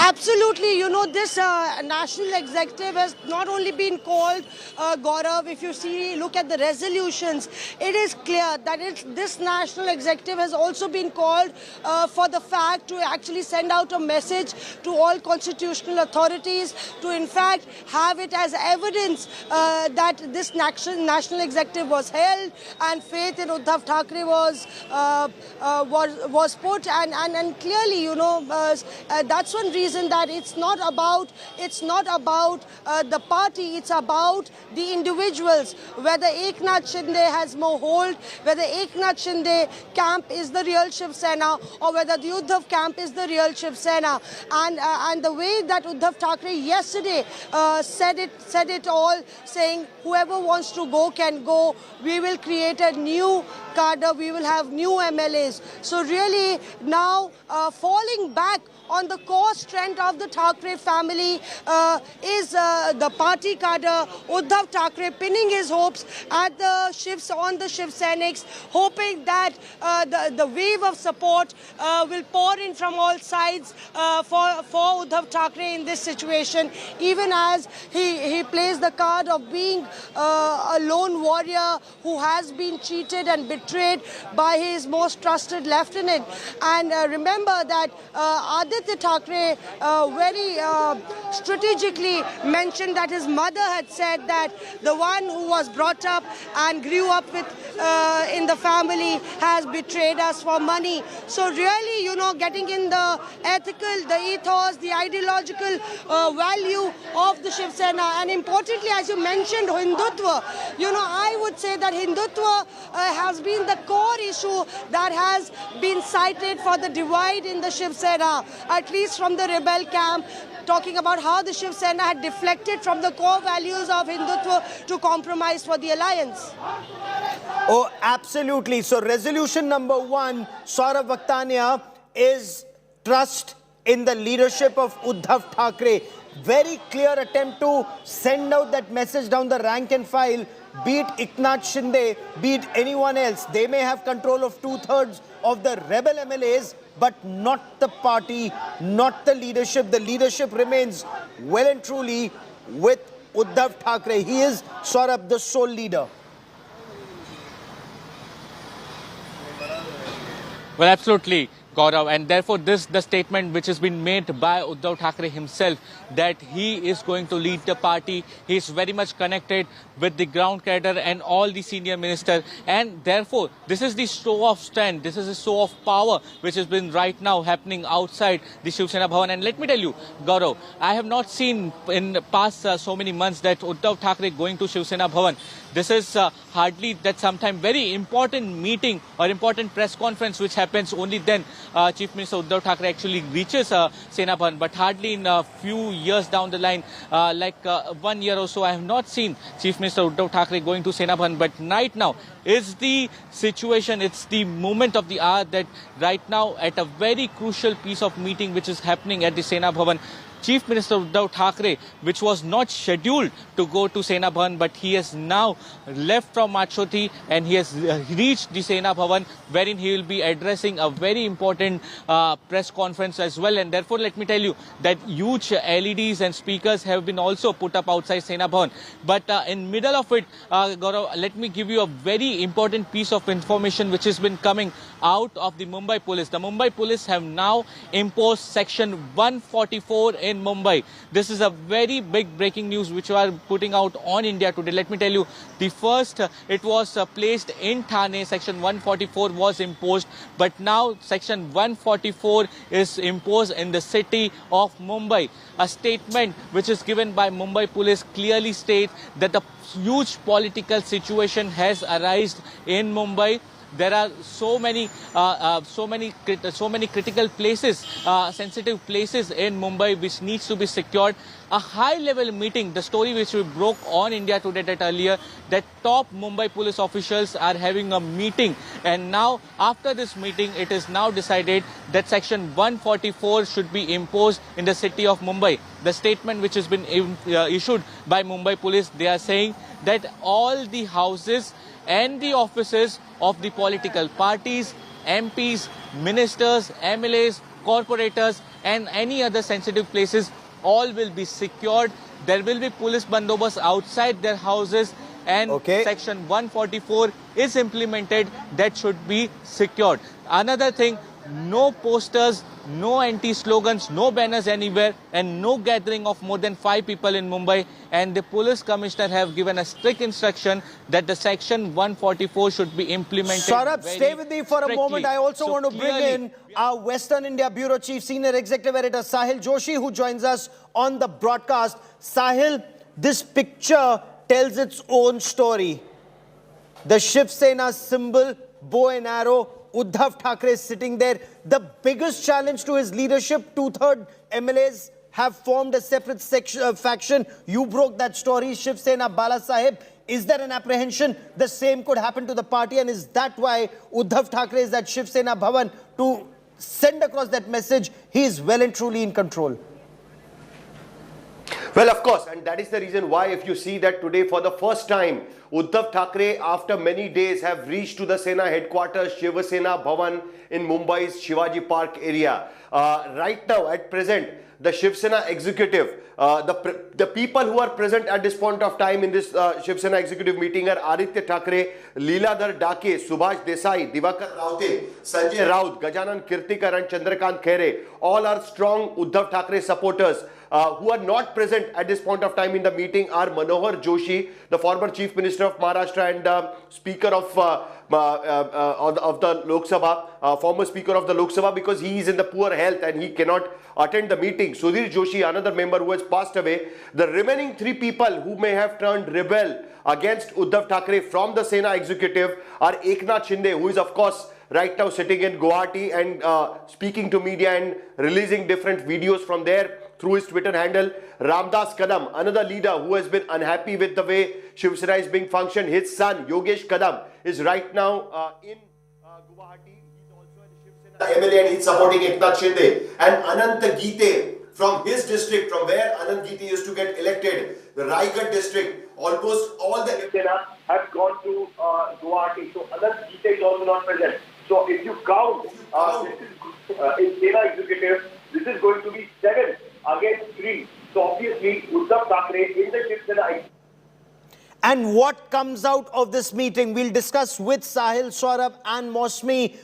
Absolutely, you know, this national executive has not only been called, Gaurav, if you see, look at the resolutions, it is clear that this national executive has also been called for the fact to actually send out a message to all constitutional authorities to in fact have it as evidence that this national executive was held and faith in Uddhav Thackeray was put, and clearly, you know, that's one reason that it's not about the party, it's about the individuals. Whether Eknath Shinde has more hold, whether Eknath Shinde camp is the real Shiv Sena, or whether the Uddhav camp is the real Shiv Sena, and the way that Uddhav Thackeray yesterday said it all, saying whoever wants to go can go. We will create a new cadre, we will have new MLAs. So really now falling back on the core strength of the Thackeray family is the party cadre, Uddhav Thackeray, pinning his hopes at the Shiv Sainiks, hoping that the wave of support will pour in from all sides for Uddhav Thackeray in this situation, even as he plays the card of being a lone warrior who has been cheated and betrayed by his most trusted lieutenant. And remember that Aditya Thackeray very strategically mentioned that his mother had said that the one who was brought up and grew up with in the family has betrayed us for money. So really, you know, getting in the ethical, the ethos, the ideological value of the Shiv Sena, and importantly, as you mentioned, Hindutva, you know, I would say that Hindutva has been the core issue that has been cited for the divide in the Shiv Sena, at least from the rebel camp, talking about how the Shiv Sena had deflected from the core values of Hindutva to compromise for the alliance. Oh, absolutely. So resolution number 1, Saurav Akhtania, is trust in the leadership of Uddhav Thackeray. Very clear attempt to send out that message down the rank and file, be it Eknath Shinde, be it anyone else. They may have control of 2/3 of the rebel MLAs, but not the party, not the leadership. The leadership remains well and truly with Uddhav Thackeray. He is sort of the sole leader. Well, absolutely, Gaurav, and therefore the statement which has been made by Uddhav Thackeray himself, that he is going to lead the party. He is very much connected with the ground cadre and all the senior ministers, and therefore this is the show of strength, this is a show of power which has been right now happening outside the Shiv Sena Bhavan. And let me tell you, Gaurav, I have not seen in the past so many months that Uddhav Thackeray going to Shiv Sena Bhavan. This is hardly that sometime very important meeting or important press conference which happens only then. Chief Minister Uddhav Thackeray actually reaches Sena Bhavan, but hardly in a few years down the line, 1 year or so, I have not seen Chief Minister Uddhav Thackeray going to Sena Bhavan. But right now is the situation, it's the moment of the hour that right now at a very crucial piece of meeting which is happening at the Sena Bhavan, Chief Minister Uddhav Thackeray, which was not scheduled to go to Sena Bhavan, but he has now left from Machoti and he has reached the Sena Bhavan, wherein he will be addressing a very important press conference as well. And therefore, let me tell you that huge LEDs and speakers have been also put up outside Sena Bhavan. But in middle of it, Gaurav, let me give you a very important piece of information which has been coming out of the Mumbai police. The Mumbai police have now imposed Section 144 in Mumbai. This is a very big breaking news which we are putting out on India Today. Let me tell you, the first it was placed in Thane, Section 144 was imposed, but now Section 144 is imposed in the city of Mumbai. A statement which is given by Mumbai police clearly states that the huge political situation has arisen in Mumbai. There are so many critical places, sensitive places in Mumbai which needs to be secured. A high-level meeting, the story which we broke on India Today that earlier, that top Mumbai police officials are having a meeting, and now after this meeting, it is now decided that Section 144 should be imposed in the city of Mumbai. The statement which has been issued by Mumbai police, they are saying that all the houses and the offices of the political parties, MPs, ministers, MLAs, corporators and any other sensitive places, all will be secured. There will be police bandobast outside their houses, and Section 144 is implemented that should be secured. Another thing, no posters, no anti-slogans, no banners anywhere, and no gathering of more than 5 people in Mumbai. And the police commissioner have given a strict instruction that the Section 144 should be implemented. Saurabh, stay with me for a moment. I also want to bring in our Western India Bureau Chief, Senior Executive Editor Sahil Joshi, who joins us on the broadcast. Sahil, this picture tells its own story. The Shiv Sena symbol, bow and arrow, Uddhav Thackeray is sitting there. The biggest challenge to his leadership, 2/3 MLAs have formed a separate faction. You broke that story, Shiv Sena, Bala Sahib. Is there an apprehension the same could happen to the party? And is that why Uddhav Thackeray is at Shiv Sena Bhavan to send across that message he is well and truly in control? Well, of course, and that is the reason why, if you see that today for the first time, Uddhav Thackeray, after many days, have reached to the Sena headquarters, Shiv Sena Bhavan in Mumbai's Shivaji Park area. Right now, at present, the Shiv Sena executive, the people who are present at this point of time in this Shiv Sena executive meeting are Aditya Thackeray, Leeladhar Dake, Subhash Desai, Divakar Raute, Sanjay Raut, Gajanan Kirtikar and Chandrakant Khere. All are strong Uddhav Thackeray supporters. Who are not present at this point of time in the meeting are Manohar Joshi, the former Chief Minister of Maharashtra and Speaker of the Lok Sabha, former Speaker of the Lok Sabha, because he is in the poor health and he cannot attend the meeting. Sudhir Joshi, another member who has passed away. The remaining 3 people who may have turned rebel against Uddhav Thackeray from the Sena executive are Eknath Shinde, who is of course right now sitting in Guwahati and speaking to media and releasing different videos from there through his Twitter handle. Ramdas Kadam, another leader who has been unhappy with the way Shiv Sena is being functioned. His son, Yogesh Kadam, is right now in Guwahati. He's also in Shiv Sena MLA and he's supporting Eknath Shinde. And Anant Geete from his district, from where Anant Geete used to get elected, the Raigad district, almost all the Shiv Sena have gone to Guwahati. So Anant Geete is also not present. So if you count, this is in Sena executive, this is going to be 7 against 3. So obviously, Uddhav Thackeray in the Shiv Sena. And what comes out of this meeting? We'll discuss with Sahil, Saurabh and Mosmi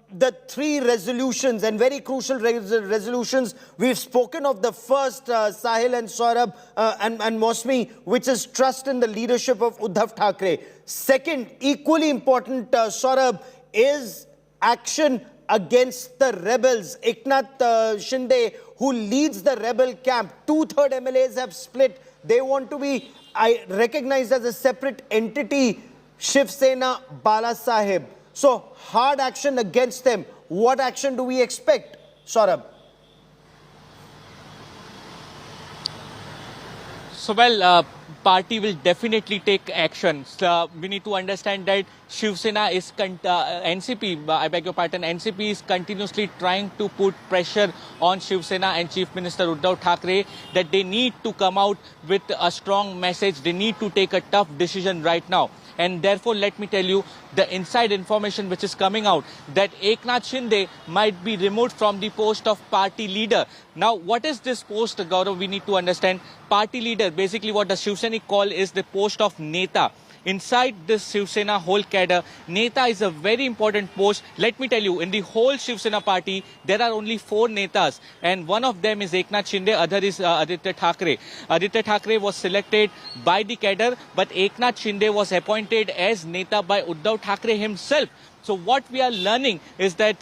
the 3 resolutions and very crucial resolutions. We've spoken of the first, Sahil and Saurabh and Mosmi, which is trust in the leadership of Uddhav Thackeray. Second, equally important, Saurabh, is action against the rebels. Eknath Shinde, who leads the rebel camp, 2/3 MLAs have split. They want to be recognized as a separate entity, Shiv Sena, Bala Sahib. So hard action against them. what action do we expect, Saurabh? So, well, party will definitely take action. So, we need to understand that Shiv Sena is, NCP, I beg your pardon, NCP is continuously trying to put pressure on Shiv Sena and Chief Minister Uddhav Thackeray that they need to come out with a strong message. They need to take a tough decision right now. And therefore, let me tell you, the inside information which is coming out that Eknath Shinde might be removed from the post of party leader. Now, what is this post, Gaurav? We need to understand. Party leader, basically what the Shiv Sena call is the post of Neta. Inside this Shiv Sena whole cadre, Neta is a very important post. Let me tell you, in the whole Shiv Sena party, there are only 4 Netas. And one of them is Eknath Shinde, other is Aditya Thackeray. Aditya Thackeray was selected by the cadre, but Eknath Shinde was appointed as Neta by Uddhav Thackeray himself. So what we are learning is that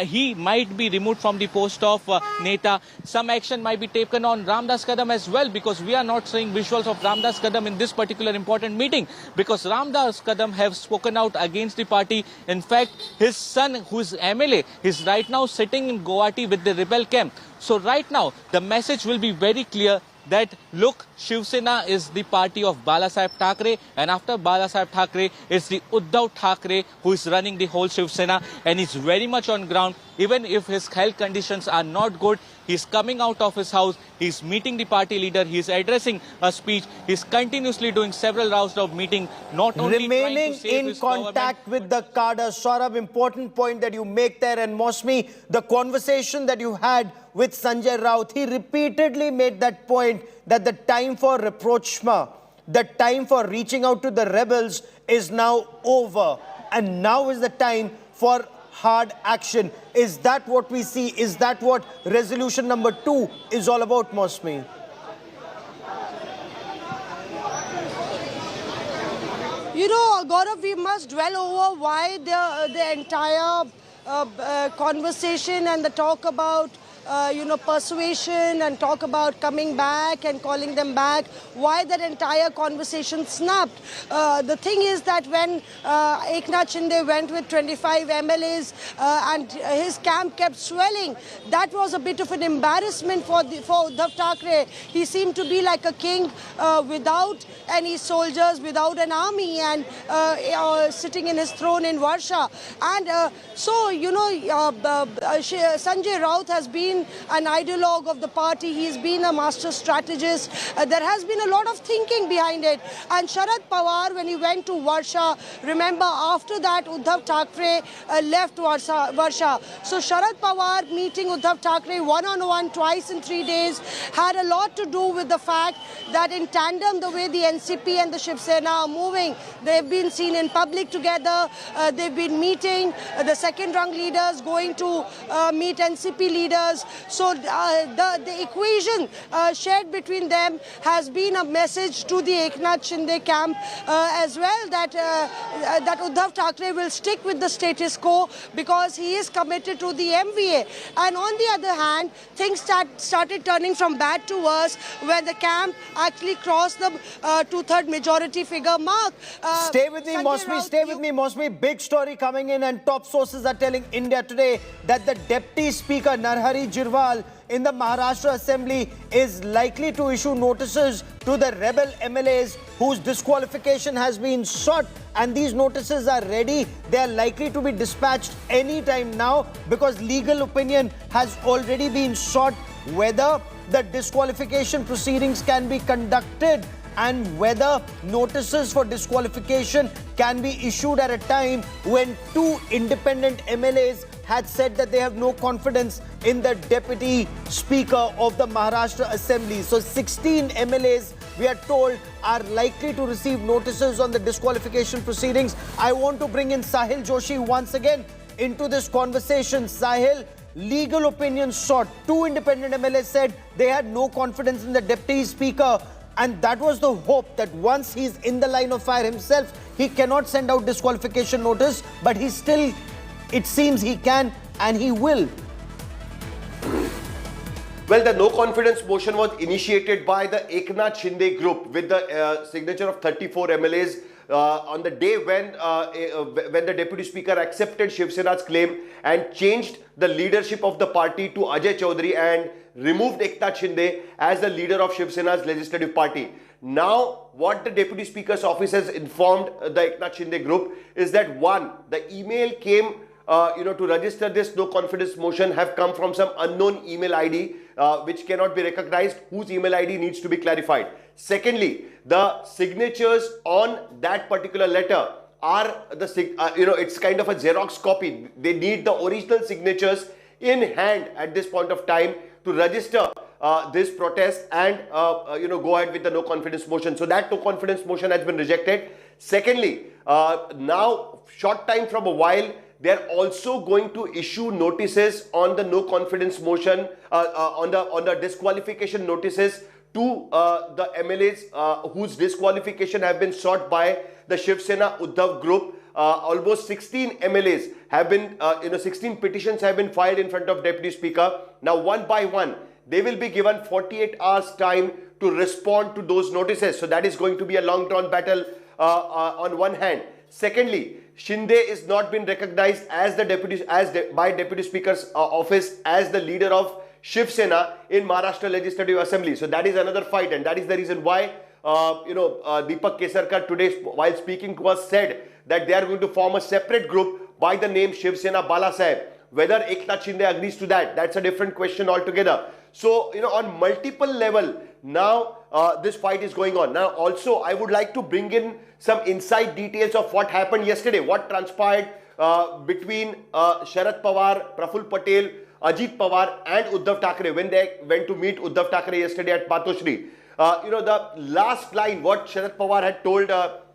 he might be removed from the post of Neta. Some action might be taken on Ramdas Kadam as well, because we are not seeing visuals of Ramdas Kadam in this particular important meeting, because Ramdas Kadam have spoken out against the party. In fact, his son, who is MLA, is right now sitting in Guwahati with the rebel camp. So right now, the message will be very clear that, look, Shiv Sena is the party of Balasaheb Thackeray, and after Balasaheb Thackeray, it's the Uddhav Thackeray who is running the whole Shiv Sena, and he's very much on ground. Even if his health conditions are not good, he's coming out of his house, he's meeting the party leader, he's addressing a speech, he's continuously doing several rounds of meeting, not only remaining trying to save in his contact with the cadre. Saurabh, important point that you make there. And Mosmi, the conversation that you had with Sanjay Raut, he repeatedly made that point that the time for rapprochement, the time for reaching out to the rebels is now over, and now is the time for hard action. Is that what we see? Is that what resolution number 2 is all about, Mosmi? You know, Gaurav, we must dwell over why the entire conversation and the talk about persuasion and talk about coming back and calling them back, why that entire conversation snapped. The thing is that when Eknath Shinde went with 25 MLAs and his camp kept swelling, that was a bit of an embarrassment for Uddhav Thackeray. He seemed to be like a king without any soldiers, without an army, and sitting in his throne in Varsha. And Sanjay Raut has been an ideologue of the party. He's been a master strategist. There has been a lot of thinking behind it. And Sharad Pawar, when he went to Varsha, remember after that Uddhav Thackeray left Varsha. So Sharad Pawar meeting Uddhav Thackeray one-on-one twice in 3 days had a lot to do with the fact that in tandem, the way the NCP and the Shiv Sena are moving, they've been seen in public together. They've been meeting the second-rung leaders, going to meet NCP leaders. So the equation shared between them has been a message to the Eknath Shinde camp as well, that Uddhav Thackeray will stick with the status quo because he is committed to the MVA. And on the other hand, things started turning from bad to worse when the camp actually crossed the 2/3 majority figure mark. Stay with me, Mosmi. Stay with me, Mosmi. Big story coming in, and top sources are telling India Today that the Deputy Speaker Narhari Jirwal in the Maharashtra Assembly is likely to issue notices to the rebel MLAs whose disqualification has been sought, and these notices are ready. They are likely to be dispatched any time now because legal opinion has already been sought whether the disqualification proceedings can be conducted and whether notices for disqualification can be issued at a time when 2 independent MLAs had said that they have no confidence in the Deputy Speaker of the Maharashtra Assembly. So 16 MLAs, we are told, are likely to receive notices on the disqualification proceedings. I want to bring in Sahil Joshi once again into this conversation. Sahil, legal opinion sought. 2 independent MLAs said they had no confidence in the Deputy Speaker. And that was the hope, that once he's in the line of fire himself, he cannot send out disqualification notice, but he still, it seems he can and he will. Well, the no confidence motion was initiated by the Eknath Shinde group with the signature of 34 MLAs on the day when the Deputy Speaker accepted Shiv Sena's claim and changed the leadership of the party to Ajay Chaudhary and removed Eknath Shinde as the leader of Shiv Sena's legislative party. Now, what the Deputy Speaker's office has informed the Eknath Shinde group is that one, the email came to register this no confidence motion have come from some unknown email ID which cannot be recognized, whose email ID needs to be clarified. Secondly, the signatures on that particular letter are it's kind of a Xerox copy. They need the original signatures in hand at this point of time to register this protest and go ahead with the no confidence motion. So that no confidence motion has been rejected. Secondly, now short time from a while, they are also going to issue notices on the no confidence motion, on the disqualification notices to the MLAs whose disqualification have been sought by the Shiv Sena Uddhav group. Almost 16 MLAs have been, 16 petitions have been filed in front of Deputy Speaker. Now, one by one, they will be given 48 hours time to respond to those notices. So that is going to be a long-drawn battle on one hand. Secondly, Shinde is not been recognized as the by Deputy Speaker's office as the leader of Shiv Sena in Maharashtra Legislative Assembly. So that is another fight, and that is the reason why Deepak Kesarkar today, while speaking to us, said that they are going to form a separate group by the name Shiv Sena Bala Saheb. Whether Eknath Shinde agrees to that, that's a different question altogether. So, on multiple level, now this fight is going on. Now, also, I would like to bring in some inside details of what happened yesterday, what transpired between Sharad Pawar, Praful Patel, Ajit Pawar and Uddhav Thackeray when they went to meet Uddhav Thackeray yesterday at Patoshri. The last line, what Sharad Pawar had told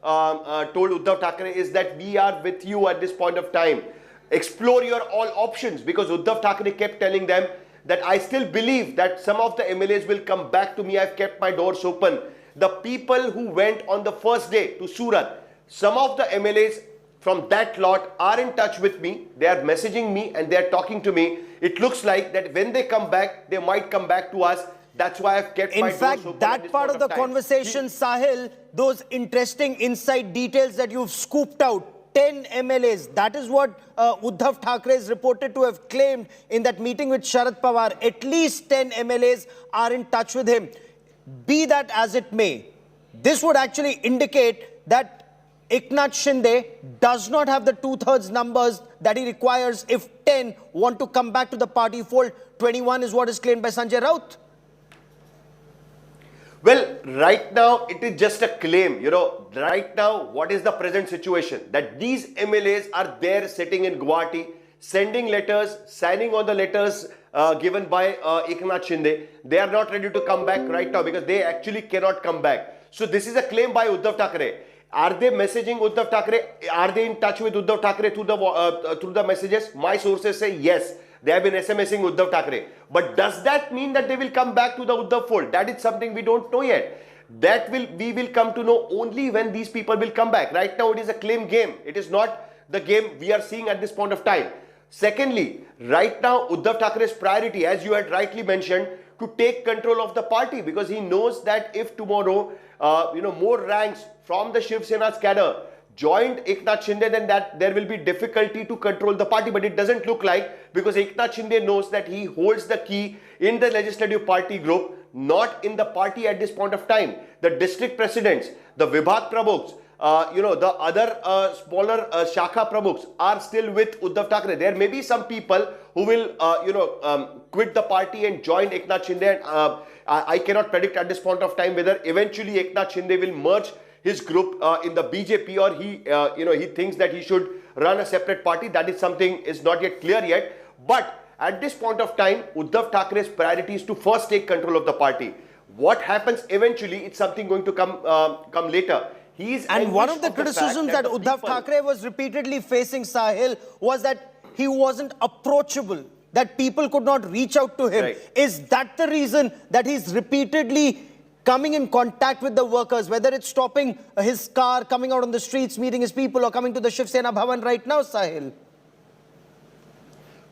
Uddhav Thackeray is that we are with you at this point of time. Explore your all options, because Uddhav Thackeray kept telling them that I still believe that some of the MLAs will come back to me. I've kept my doors open. The people who went on the first day to Surat, some of the MLAs from that lot are in touch with me. They are messaging me and they are talking to me. It looks like that when they come back, they might come back to us. That's why I've kept my doors open. In fact, that part of the conversation, Sahil, those interesting inside details that you've scooped out, 10 MLAs. That is what Uddhav Thackeray is reported to have claimed in that meeting with Sharad Pawar. At least 10 MLAs are in touch with him. Be that as it may, this would actually indicate that Eknath Shinde does not have the 2/3 numbers that he requires if 10 want to come back to the party fold. 21 is what is claimed by Sanjay Raut. Well, right now, it is just a claim. Right now, what is the present situation? That these MLAs are there sitting in Guwahati, sending letters, signing on the letters given by Eknath Shinde. They are not ready to come back right now because they actually cannot come back. So this is a claim by Uddhav Thackeray. Are they messaging Uddhav Thackeray? Are they in touch with Uddhav Thackeray through the messages? My sources say yes. They have been SMSing Uddhav Thackeray. But does that mean that they will come back to the Uddhav fold? That is something we don't know yet. We will come to know only when these people will come back. Right now, it is a claim game. It is not the game we are seeing at this point of time. Secondly, right now, Uddhav Thackeray's priority, as you had rightly mentioned, to take control of the party, because he knows that if tomorrow, more ranks from the Shiv Sena's cadre joined Eknath Shinde, then that there will be difficulty to control the party. But it doesn't look like, because Eknath Shinde knows that he holds the key in the legislative party group, not in the party at this point of time. The district presidents, the Vibhag Pramukhs, the other smaller Shakha Pramukhs are still with Uddhav Thackeray. There may be some people who will, quit the party and join Eknath Shinde. I cannot predict at this point of time whether eventually Eknath Shinde will merge his group in the BJP, or he thinks that he should run a separate party. That is something is not yet clear yet. But at this point of time, Uddhav Thackeray's priority is to first take control of the party. What happens eventually, it's something going to come later. And one of the criticisms that Uddhav Thackeray was repeatedly facing, Sahil, was that he wasn't approachable, that people could not reach out to him. Right. Is that the reason that he's repeatedly coming in contact with the workers, whether it's stopping his car, coming out on the streets, meeting his people, or coming to the Shiv Sena Bhavan right now, Sahil?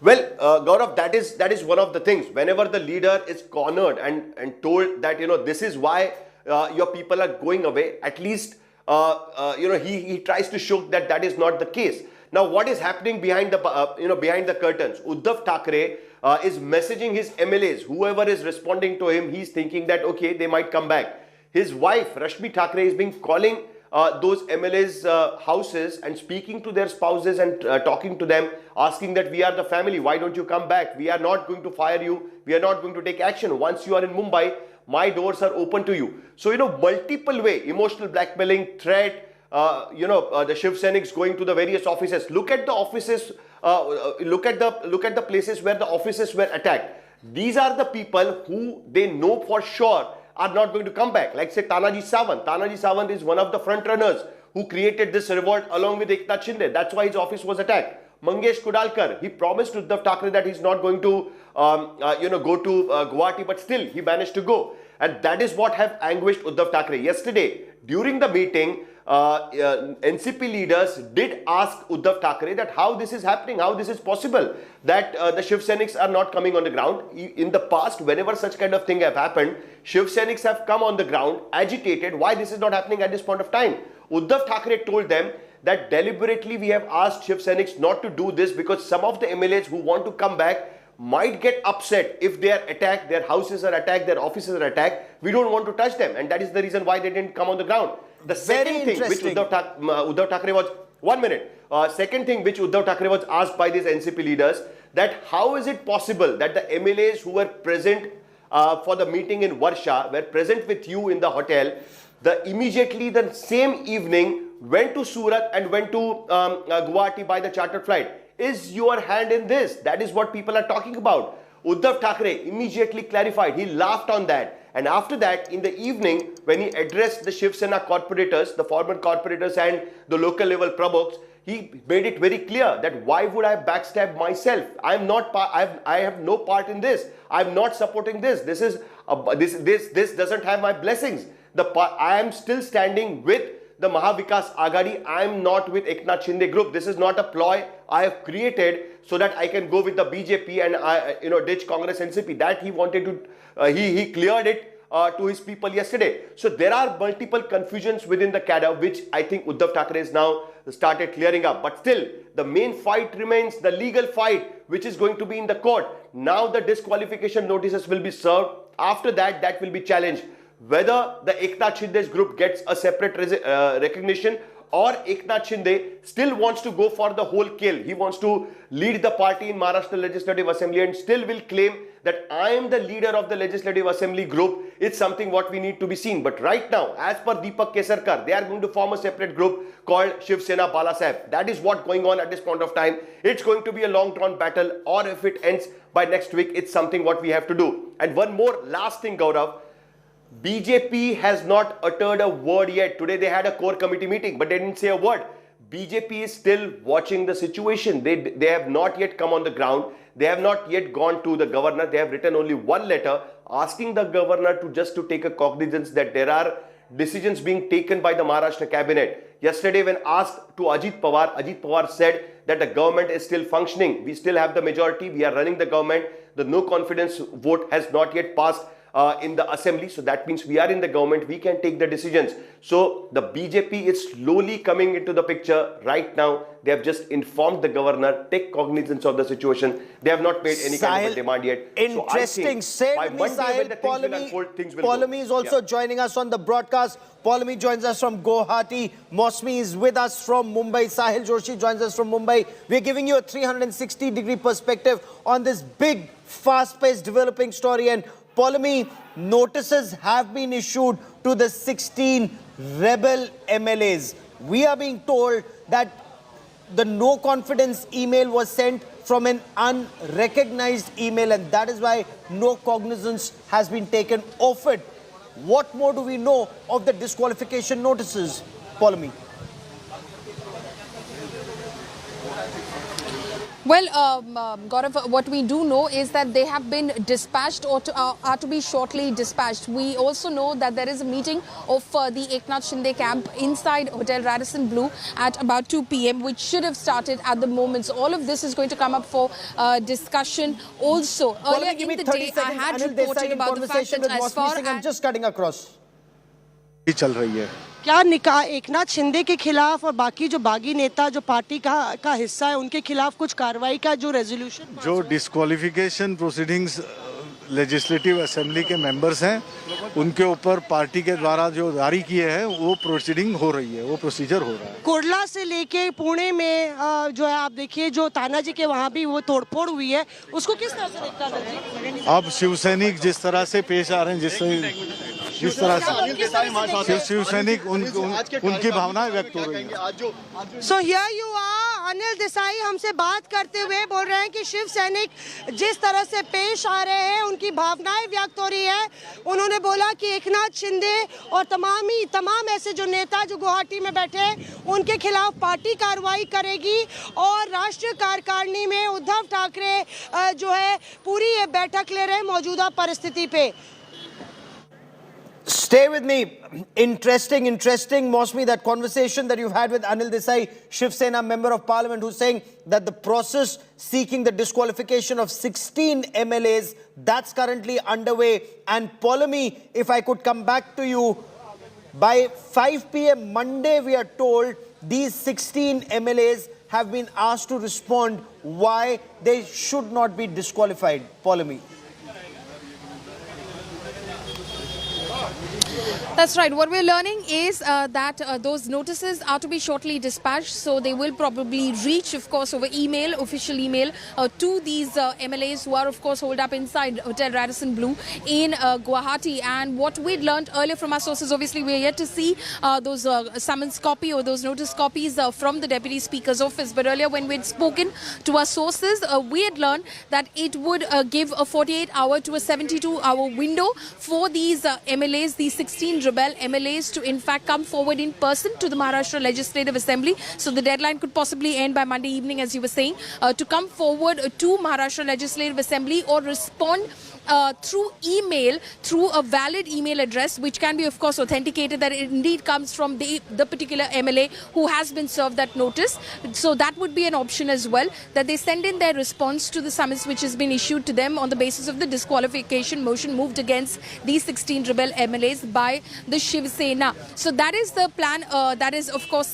Well, Gaurav, that is one of the things. Whenever the leader is cornered and told that, this is why your people are going away, at least, he tries to show that that is not the case. Now, what is happening behind the, behind the curtains? Uddhav Thackeray is messaging his MLAs. Whoever is responding to him, he's thinking that, okay, they might come back. His wife, Rashmi Thackeray, is being calling those MLAs' houses and speaking to their spouses and talking to them, asking that we are the family, why don't you come back? We are not going to fire you. We are not going to take action. Once you are in Mumbai, my doors are open to you. So, multiple way, emotional blackmailing, threat, the Shiv Senics going to the various offices. Look at the offices, look at the places where the offices were attacked. These are the people who they know for sure are not going to come back. Like say Tanaji Sawant. Tanaji Sawant is one of the front runners who created this revolt along with Eknath Shinde. That's why his office was attacked. Mangesh Kudalkar, he promised to Uddhav Thackeray that he's not going to, go to Guwahati, but still he managed to go. And that is what have anguished Uddhav Thackeray. Yesterday, during the meeting, NCP leaders did ask Uddhav Thackeray that how this is happening, how this is possible, that the Shiv Senics are not coming on the ground. In the past, whenever such kind of thing have happened, Shiv Senics have come on the ground, agitated, why this is not happening at this point of time. Uddhav Thackeray told them that deliberately we have asked Shiv Senics not to do this because some of the MLAs who want to come back might get upset if they are attacked, their houses are attacked, their offices are attacked. We don't want to touch them, and that is the reason why they didn't come on the ground. The second thing which Uddhav Thackeray was, 1 minute, second thing which Uddhav Thackeray was asked by these NCP leaders, that how is it possible that the MLAs who were present for the meeting in Varsha were present with you in the hotel, immediately the same evening went to Surat and went to Guwahati by the chartered flight. Is your hand in this? That is what people are talking about. Uddhav Thackeray immediately clarified. He laughed on that. And after that, in the evening, when he addressed the Shiv Sena corporators, the former corporators and the local level pramukhs, he made it very clear that why would I backstab myself? I have no part in this. I'm not supporting this. This doesn't have my blessings. I am still standing with the Mahavikas Aghadi. I am not with Eknath Shinde group. This is not a ploy I have created so that I can go with the BJP and ditch Congress NCP. That he wanted to, he cleared it to his people yesterday. So there are multiple confusions within the cadre, which I think Uddhav Thackeray has now started clearing up. But still, the main fight remains the legal fight, which is going to be in the court. Now the disqualification notices will be served. After that, that will be challenged. Whether the Eknath Shinde's group gets a separate recognition, or Eknath Shinde still wants to go for the whole kill. He wants to lead the party in Maharashtra Legislative Assembly and still will claim that I am the leader of the Legislative Assembly group. It's something what we need to be seen. But right now, as per Deepak Kesarkar, they are going to form a separate group called Shiv Sena Balasaheb. That is what going on at this point of time. It's going to be a long-drawn battle, or if it ends by next week, it's something what we have to do. And one more last thing, Gaurav. BJP has not uttered a word yet. Today they had a core committee meeting, but they didn't say a word. BJP is still watching the situation. They have not yet come on the ground. They have not yet gone to the governor. They have written only one letter asking the governor to take a cognizance that there are decisions being taken by the Maharashtra cabinet. Yesterday when asked to Ajit Pawar said that the government is still functioning. We still have the majority. We are running the government. The no confidence vote has not yet passed in the assembly, so that means we are in the government, we can take the decisions. So the BJP is slowly coming into the picture right now. They have just informed the governor, take cognizance of the situation. They have not made any kind of a demand yet. Interesting. So by Monday, when the things will Paulami is also joining us on the broadcast. Paulami joins us from Guwahati. Mosmi is with us from Mumbai. Sahil Joshi joins us from Mumbai. We're giving you a 360-degree perspective on this big, fast-paced developing story. And Paulami, notices have been issued to the 16 rebel MLAs. We are being told that the no confidence email was sent from an unrecognized email, and that is why no cognizance has been taken of it. What more do we know of the disqualification notices, Paulami? Well, Gaurav, what we do know is that they have been dispatched or are to be shortly dispatched. We also know that there is a meeting of the Eknath Shinde camp inside Hotel Radisson Blu at about 2 p.m. which should have started at the moment. So all of this is going to come up for discussion also. Earlier in the day, I had reported about the fact that as far as... I'm just cutting across. चल रही है क्या एकनाथ शिंदे के खिलाफ और बाकी जो बागी नेता जो पार्टी का हिस्सा है उनके खिलाफ कुछ कार्रवाई का जो रेजोल्यूशन जो डिस्क्वालिफिकेशन प्रोसीडिंग्स लेजिस्लेटिव असेंबली के मेंबर्स हैं उनके ऊपर पार्टी के द्वारा जो जारी किए हैं वो प्रोसीडिंग हो रही है, वो प्रोसीजर हो रहा है। कोरला से लेके पुणे में जो है आप देखिए जो तानाजी के वहाँ भी वो तोड़फोड़ हुई है, उसको किस तरह से देखता है? अब शिवसैनिक जिस तरह से पेश आ रहे हैं, जिस तरह से शिवसैनिक उनकी भावनाएं व्यक्त हो रही हैं। So here you are, Anil Desai हमसे बात करते हुए बोल रहे हैं कि शिव सैनिक जिस तरह से पेश आ रहे हैं उनकी भावनाएं व्यक्त हो रही है। उन्होंने बोला कि एकनाथ शिंदे और तमाम ऐसे जो नेता जो गुवाहाटी में बैठे हैं उनके खिलाफ पार्टी कार्रवाई करेगी और राष्ट्रीय कार्यकारिणी में उद्धव ठाकरे जो है पूरी ये बैठक ले रहे हैं मौजूदा परिस्थिति पे। Stay with me. Interesting, Mosmi, that conversation that you've had with Anil Desai, Shiv Sena member of parliament, who's saying that the process seeking the disqualification of 16 MLAs, that's currently underway. And Polami, if I could come back to you, by 5 p.m. Monday, we are told these 16 MLAs have been asked to respond why they should not be disqualified. Polami. That's right. What we're learning is that those notices are to be shortly dispatched. So they will probably reach, of course, over email, official email, to these MLAs who are, of course, holed up inside Hotel Radisson Blu in Guwahati. And what we'd learned earlier from our sources, obviously, we're yet to see those summons copy or those notice copies from the Deputy Speaker's office. But earlier, when we'd spoken to our sources, we had learned that it would give a 48-hour to a 72-hour window for these MLAs, these 16 rebel MLAs, to in fact come forward in person to the Maharashtra Legislative Assembly. So the deadline could possibly end by Monday evening, as you were saying, to come forward to Maharashtra Legislative Assembly or respond through email, through a valid email address, which can be, of course, authenticated that it indeed comes from the particular MLA who has been served that notice. So that would be an option as well, that they send in their response to the summons which has been issued to them on the basis of the disqualification motion moved against these 16 rebel MLAs by the Shiv Sena. So that is the plan. That is, of course,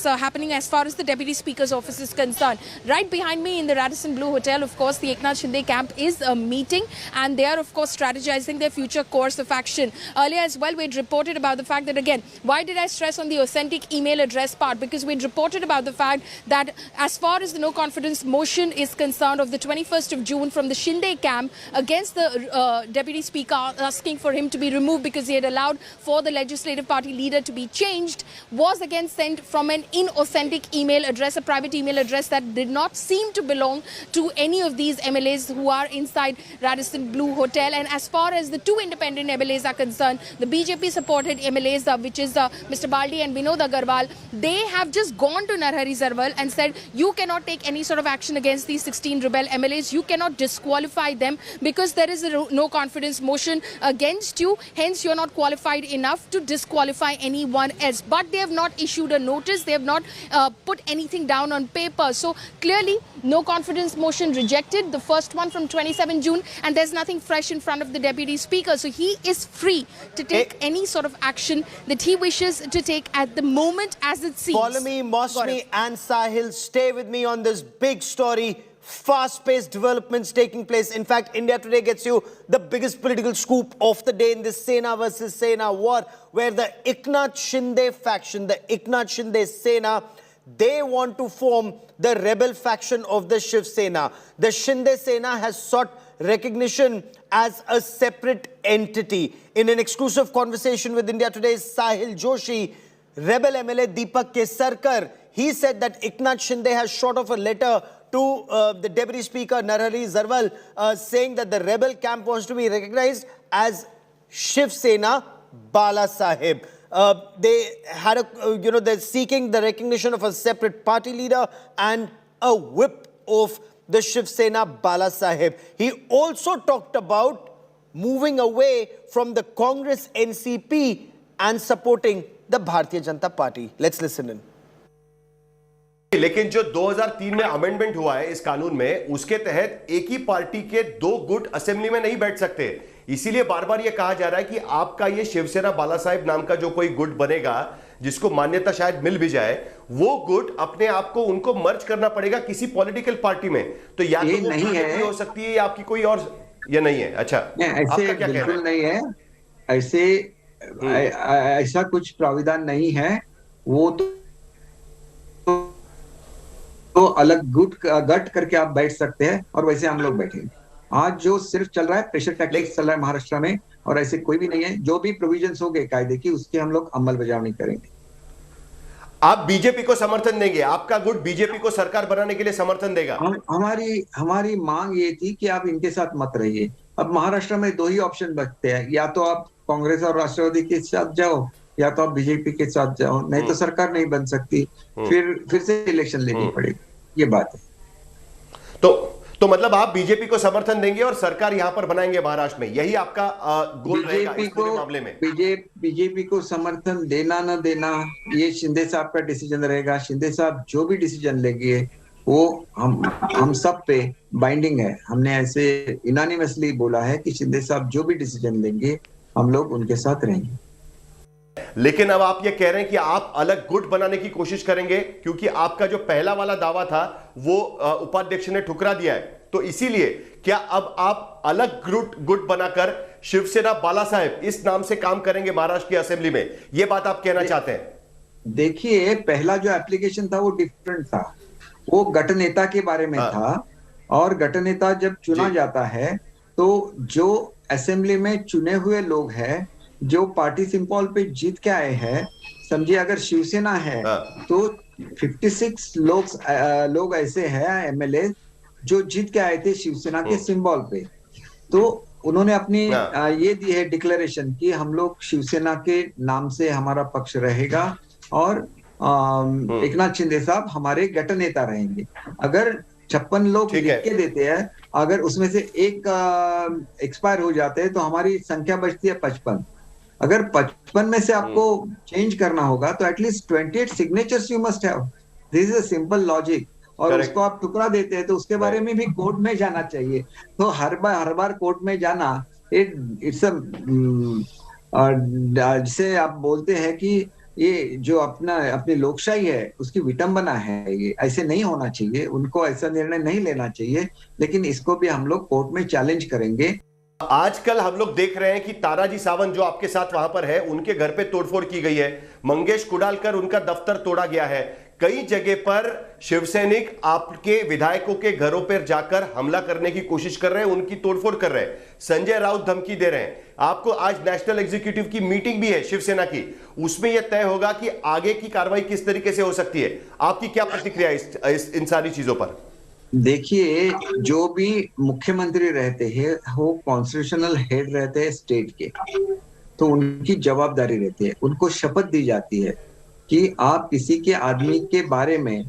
happening as far as the Deputy Speaker's office is concerned. Right behind me in the Radisson Blu Hotel, of course, the Eknath Shinde camp is a meeting, and they are, of course, strategizing their future course of action. Earlier as well, we'd reported about the fact that, again, why did I stress on the authentic email address part? Because we'd reported about the fact that as far as the no confidence motion is concerned of the 21st of June from the Shinde camp against the Deputy Speaker, asking for him to be removed because he had allowed for the legislative party leader to be changed, was again sent from an inauthentic email address, a private email address that did not seem to belong to any of these MLAs who are inside Radisson Blu Hotel. And as far as the two independent MLAs are concerned, the BJP supported MLAs, which is Mr. Baldi and Vinod Agarwal, they have just gone to Narhari Zarwal and said, you cannot take any sort of action against these 16 rebel MLAs. You cannot disqualify them because there is a no confidence motion against you. Hence, you're not qualified enough to disqualify anyone else. But they have not issued a notice. They have not put anything down on paper. So clearly, no confidence motion rejected, the first one from 27 June, and there's nothing fresh in front of the Deputy Speaker. So he is free to take any sort of action that he wishes to take at the moment as it seems. Polami, Mosmi and Sahil, stay with me on this big story. Fast-paced developments taking place. In fact, India Today gets you the biggest political scoop of the day in this Sena versus Sena war, where the Eknath Shinde faction, the Eknath Shinde Sena, they want to form the rebel faction of the Shiv Sena. The Shinde Sena has sought recognition as a separate entity. In an exclusive conversation with India Today's Sahil Joshi, rebel MLA Deepak Kesarkar, he said that Eknath Shinde has shot off a letter to the Deputy Speaker Narhari Zarwal saying that the rebel camp wants to be recognized as Shiv Sena Bala Sahib. They had they're seeking the recognition of a separate party leader and a whip of the Shiv Sena Bala Sahib. He also talked about moving away from the Congress NCP and supporting the Bharatiya Janata Party. Let's listen in. लेकिन जो 2003 में amendment हुआ है इस कानून में, उसके तहत एक ही पार्टी के 2 गुट असेंबली में नहीं बैठ सकते। इसीलिए बार बार यह कहा जा रहा है कि आपका ये शिवसेना बाला साहेब नाम का जो कोई गुट बनेगा, जिसको मान्यता शायद मिल भी जाए, वो गुट अपने आप को उनको मर्ज करना पड़ेगा किसी पॉलिटिकल पार्टी में। तो या तो वो नहीं है, हो सकती है या आपकी कोई और, ये नहीं है। अच्छा, ऐसे बिल्कुल नहीं है, ऐसा कुछ प्राविधान नहीं है। वो तो अलग गट करके आप बैठ सकते हैं, और वैसे हम लोग बैठेंगे। आज जो सिर्फ चल रहा है प्रेशर टैक्टिक्स चल रहा है महाराष्ट्र में, और ऐसे कोई भी नहीं है। जो भी प्रोविजंस हो गए कायदे की, उसके हम लोग अमल बजावनी करेंगे। आप बीजेपी को समर्थन देंगे? आपका गुट बीजेपी को सरकार बनाने के लिए समर्थन देगा? हमारी मांग ये थी कि आप इनके साथ मत रहिए। अब महाराष्ट्र में 2 ही ऑप्शन बचते हैं, या तो आप कांग्रेस और राष्ट्रवादी के साथ जाओ, या तो आप बीजेपी के साथ जाओ, नहीं तो सरकार नहीं बन सकती। फिर से इलेक्शन लेनी पड़ेगी, ये बात है। तो मतलब आप बीजेपी को समर्थन देंगे और सरकार यहां पर बनाएंगे महाराष्ट्र में, यही आपका गोल रहेगा इस पूरे मामले में? बीजेपी को समर्थन देना न देना ये शिंदे साहब का डिसीजन रहेगा। शिंदे साहब जो भी डिसीजन लेंगे वो हम सब पे बाइंडिंग है। हमने ऐसे इनानिमसली बोला है कि शिंदे साहब जो भी डिसीजन लेंगे हम लोग उनके साथ रहेंगे। लेकिन अब आप ये कह रहे हैं कि आप अलग गुट बनाने की कोशिश करेंगे, क्योंकि आपका जो पहला वाला दावा था वो उपाध्यक्ष ने ठुकरा दिया है। तो इसीलिए क्या अब आप अलग गुट बनाकर शिवसेना बाला साहेब इस नाम से काम करेंगे महाराष्ट्र की असेंबली में, ये बात आप कहना चाहते हैं? देखिए, पहला जो एप्लीकेशन था वो डिफरेंट था, वो गट नेता के बारे में था। और गट नेता जब चुना जाता है तो जो असेंबली में चुने हुए लोग हैं, जो पार्टी सिंबल पे जीत के आए हैं, समझिए अगर शिवसेना है तो 56 लोग ऐसे हैं MLA जो जीत के आए थे शिवसेना के सिंबल पे। तो उन्होंने अपनी ये दी है डिक्लेरेशन कि हम लोग शिवसेना के नाम से हमारा पक्ष रहेगा, और एकनाथ शिंदे साहब हमारे गट नेता रहेंगे। अगर 56 लोग लिख के देते हैं, अगर उसमें से एक एक्सपायर हो जाते हैं तो हमारी संख्या बचती है 55। अगर 55 में से आपको चेंज करना होगा तो at least 28 signatures you must have. This is a simple logic. और उसको आप टुकड़ा देते हैं तो उसके बारे में भी कोर्ट में जाना चाहिए। तो हर बार कोर्ट में जाना इट्स जिसे आप बोलते हैं कि ये जो अपनी लोकशाही है उसकी विटंबना है। ये ऐसे नहीं होना चाहिए, उनको ऐसा निर्णय नहीं लेना चाहिए। लेकिन इसको भी हम लोग कोर्ट में चैलेंज करेंगे। आजकल हम लोग देख रहे हैं कि ताराजी सावंत जो आपके साथ वहां पर है, उनके घर पे तोड़फोड़ की गई है। मंगेश कुडालकर, उनका दफ्तर तोड़ा गया है। कई जगह पर शिवसैनिक आपके विधायकों के घरों पर जाकर हमला करने की कोशिश कर रहे हैं, उनकी तोड़फोड़ कर रहे हैं। संजय राउत धमकी दे रहे हैं। आपको आज नेशनल एग्जीक्यूटिव की मीटिंग भी है शिवसेना की, उसमें यह तय होगा कि आगे की कार्रवाई किस तरीके से हो सकती है। आपकी क्या प्रतिक्रिया इन सारी चीजों पर? देखिए, जो भी मुख्यमंत्री रहते हैं वो कॉन्स्टिट्यूशनल हेड रहते हैं स्टेट के, तो उनकी जवाबदारी रहती है। उनको शपथ दी जाती है कि आप किसी के आदमी के बारे में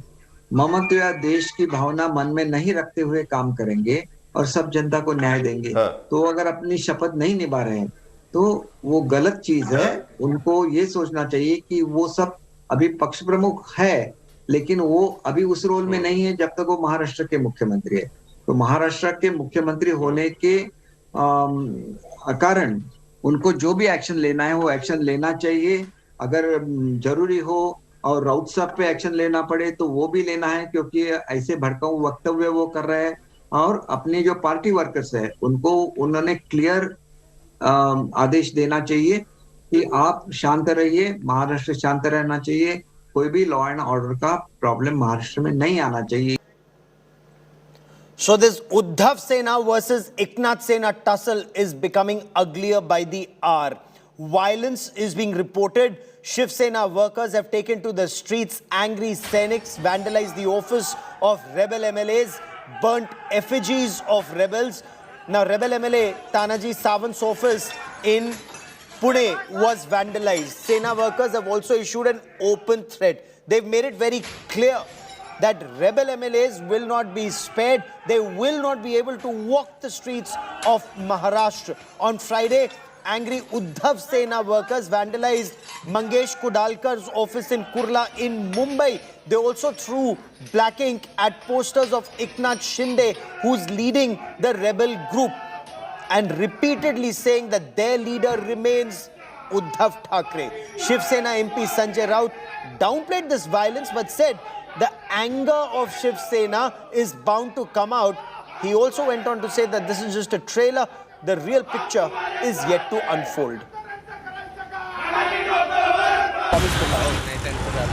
ममत्व या देश की भावना मन में नहीं रखते हुए काम करेंगे और सब जनता को न्याय देंगे। तो अगर अपनी शपथ नहीं निभा रहे हैं तो वो गलत चीज है। उनको ये सोचना चाहिए कि वो सब अभी पक्ष प्रमुख है, लेकिन वो अभी उस रोल में नहीं है जब तक वो महाराष्ट्र के मुख्यमंत्री है। तो महाराष्ट्र के मुख्यमंत्री होने के कारण उनको जो भी एक्शन लेना है वो एक्शन लेना चाहिए। अगर जरूरी हो और राउत साहब पे एक्शन लेना पड़े तो वो भी लेना है, क्योंकि ऐसे भड़काऊ वक्तव्य वो कर रहे हैं। और अपने जो पार्टी वर्कर्स है उनको उन्होंने क्लियर आदेश देना चाहिए कि आप शांत रहिए, महाराष्ट्र शांत रहना चाहिए, कोई भी लॉ एंड ऑर्डर का प्रॉब्लम महाराष्ट्र में नहीं आना चाहिए। So this Uddhav Sena versus Eknath Sena tussle is becoming uglier by the hour. Violence is being reported. Shiv Sena workers have taken to the streets. Angry Senics vandalized the office of rebel MLAs, burnt effigies of rebels. Now, rebel MLA Tanaji Sawant's office in Pune was vandalized. Sena workers have also issued an open threat. They've made it very clear that rebel MLAs will not be spared. They will not be able to walk the streets of Maharashtra. On Friday, angry Uddhav Sena workers vandalized Mangesh Kudalkar's office in Kurla in Mumbai. They also threw black ink at posters of Eknath Shinde, who's leading the rebel group, and repeatedly saying that their leader remains Uddhav Thackeray. Shiv Sena MP Sanjay Raut downplayed this violence but said the anger of Shiv Sena is bound to come out. He also went on to say that this is just a trailer. The real picture is yet to unfold.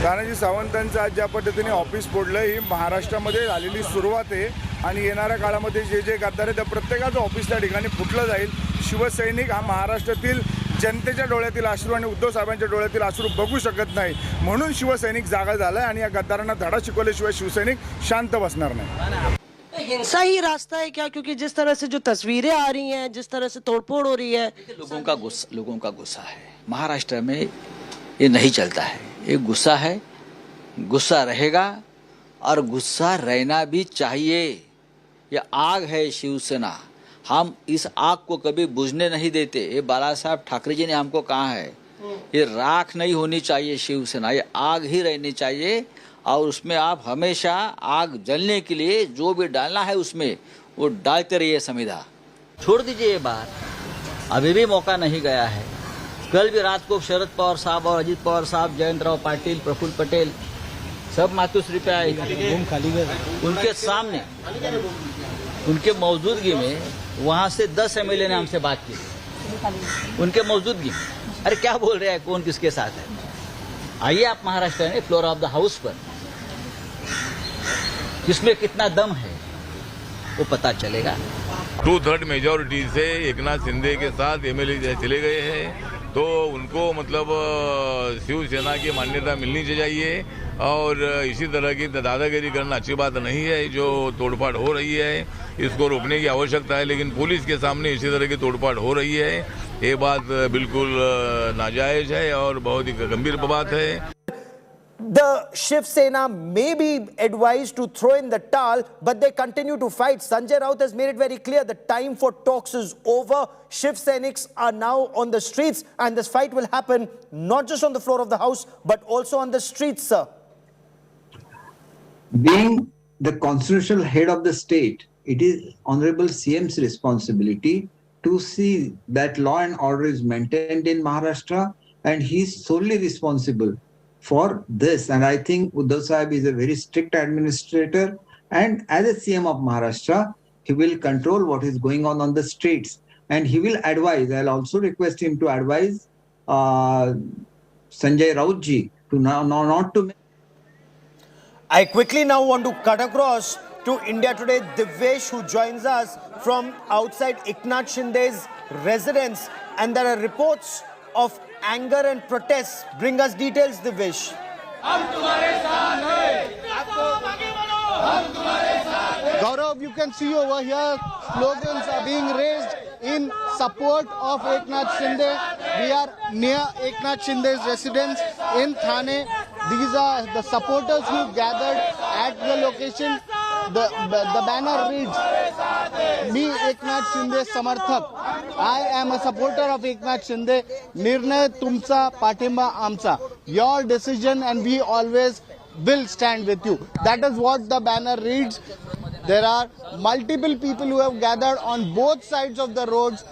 Tanaji सावंतांचं आज ज्या पद्धतीने office फोडलं ही महाराष्ट्रामध्ये झालेली सुरुवात आहे आणि येणाऱ्या काळामध्ये जे जे गद्दार आहेत त्या प्रत्येकाचं ऑफिस त्या ठिकाणी फुटलं जाईल. शिवसैनिक हा महाराष्ट्रातील जनतेच्या डोळ्यातील अश्रू आणि उद्धव साहेबांच्या डोळ्यातील अश्रू बघू शकत नाही, म्हणून शिवसैनिक जागा झालाय आणि या गद्दारांना धडा शिकवल्याशिवाय शिवसैनिक शांत बसणार नाही. हिंसा ही रास्ता है क्या? क्योंकि जिस तरह से जो तस्वीरें आ रही हैं, जिस तरह से तोड़फोड़ हो रही है, लोगों का गुस्सा है. महाराष्ट्र में ये नहीं चलता है. ये गुस्सा है, गुस्सा रहेगा और गुस्सा रहना भी चाहिए. ये आग है शिवसेना, हम इस आग को कभी बुझने नहीं देते. ये बाला साहब ठाकरे जी ने हमको कहा है, ये राख नहीं होनी चाहिए शिवसेना, ये आग ही रहनी चाहिए. और उसमें आप हमेशा आग जलने के लिए जो भी डालना है उसमें वो डालते रहिए. संविधा छोड़ दीजिए ये बात, अभी भी मौका नहीं गया है. कल भी रात को शरद पवार साहब और अजित पवार साहब, जयंतराव पाटिल, प्रफुल्ल पटेल सब मातोश्री पे आए. उनके सामने, उनके मौजूदगी में वहाँ से 10 MLA ने हमसे बात की. उनके मौजूदगी में अरे क्या बोल रहे हैं, कौन किसके साथ है. आइए आप महाराष्ट्र में फ्लोर ऑफ द हाउस पर, किसमें कितना दम है वो पता चलेगा. 2/3 मेजॉरिटी से एकनाथ शिंदे के साथ MLA चले गए हैं, तो उनको मतलब शिवसेना की मान्यता मिलनी चाहिए. और इसी तरह की दादागिरी करना अच्छी बात नहीं है. जो तोड़फाड़ हो रही है इसको रोकने की आवश्यकता है, लेकिन पुलिस के सामने इसी तरह की तोड़फाड़ हो रही है, ये बात बिल्कुल नाजायज है और बहुत ही गंभीर बात है. The Shiv Sena may be advised to throw in the towel, but they continue to fight. Sanjay Raut has made it very clear the time for talks is over. Shiv Senics are now on the streets, and this fight will happen not just on the floor of the house, but also on the streets, sir. Being the constitutional head of the state, it is Honorable CM's responsibility to see that law and order is maintained in Maharashtra, and he is solely responsible for this. And I think Uddhav Sahib is a very strict administrator, and as a CM of Maharashtra, he will control what is going on the streets, and he will advise. I'll also request him to advise Sanjay Raut ji to not to. I quickly now want to cut across to India Today. Divesh, who joins us from outside Eknath Shinde's residence, and there are reports of anger and protests. Bring us details, Divesh. Gaurav, you can see over here slogans are being raised in support of Eknath Shinde. We are near Eknath Shinde's residence in Thane. These are the supporters who gathered at the location. The banner reads, "Me Eknath Shinde Samarthak. I am a supporter of Eknath Shinde. Nirnay tumcha, patimba amcha. Your decision and we always will stand with you." That is what the banner reads. There are multiple people who have gathered on both sides of the roads.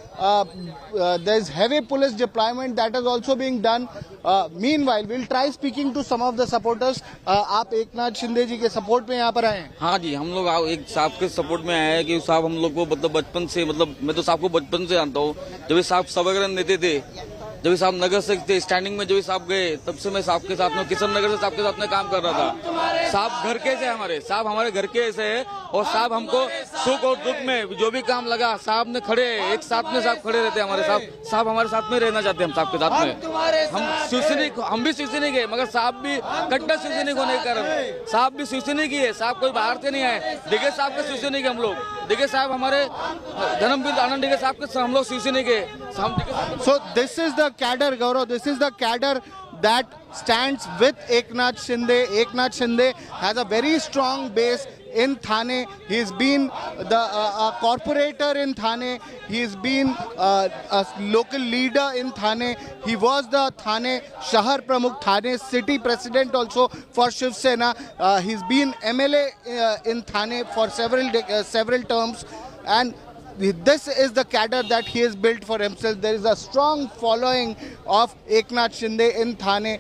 There is heavy police deployment that is also being done. Meanwhile, we'll try speaking to some of the supporters. आप एकनाथ शिंदे जी के support में यहाँ पर आए हैं? हाँ जी, हम लोग एक साहब के सपोर्ट में आए हैं कि साहब हम लोग को मतलब बचपन से, मतलब मैं तो साहब को बचपन से जानता हूँ. जब ये साहब सभाग्रहण देते थे, जब भी साहब नगर से थे स्टैंडिंग में, जब भी साहब गए, तब से मैं साहब के साथ में किशन नगर से साहब के साथ में काम कर रहा था. साहब घर के से हमारे, साहब हमारे घर के ऐसे है, और साहब हमको सुख और दुख में जो भी काम लगा साहब ने खड़े, एक साथ में साहब खड़े रहते हैं हमारे साहब. साहब हमारे साथ में रहना चाहते हैं, हम साहब के साथ में. हम शिवसैनिक, हम भी शिवसैनिक है, मगर साहब भी कट्टर शिवसैनिक होने के कारण साहब भी शिवसैनिक ही है. साहब कोई बाहर से नहीं आए. देखिए साहब के शिवसैनिक हम लोग, देखिए साहब हमारे धर्मवीर आनंद साहब के हम लोग शिवसैनिक है. So this is the cadre, Gaurav. This is the cadre that stands with Eknath Shinde. Eknath Shinde has a very strong base in Thane. He's been a corporator in Thane. He's been a local leader in Thane. He was the Thane Shahar Pramukh, Thane city president also for Shiv Sena. He's been MLA in Thane for several terms, and this is the cadre that he has built for himself. There is a strong following of Eknath Shinde in Thane.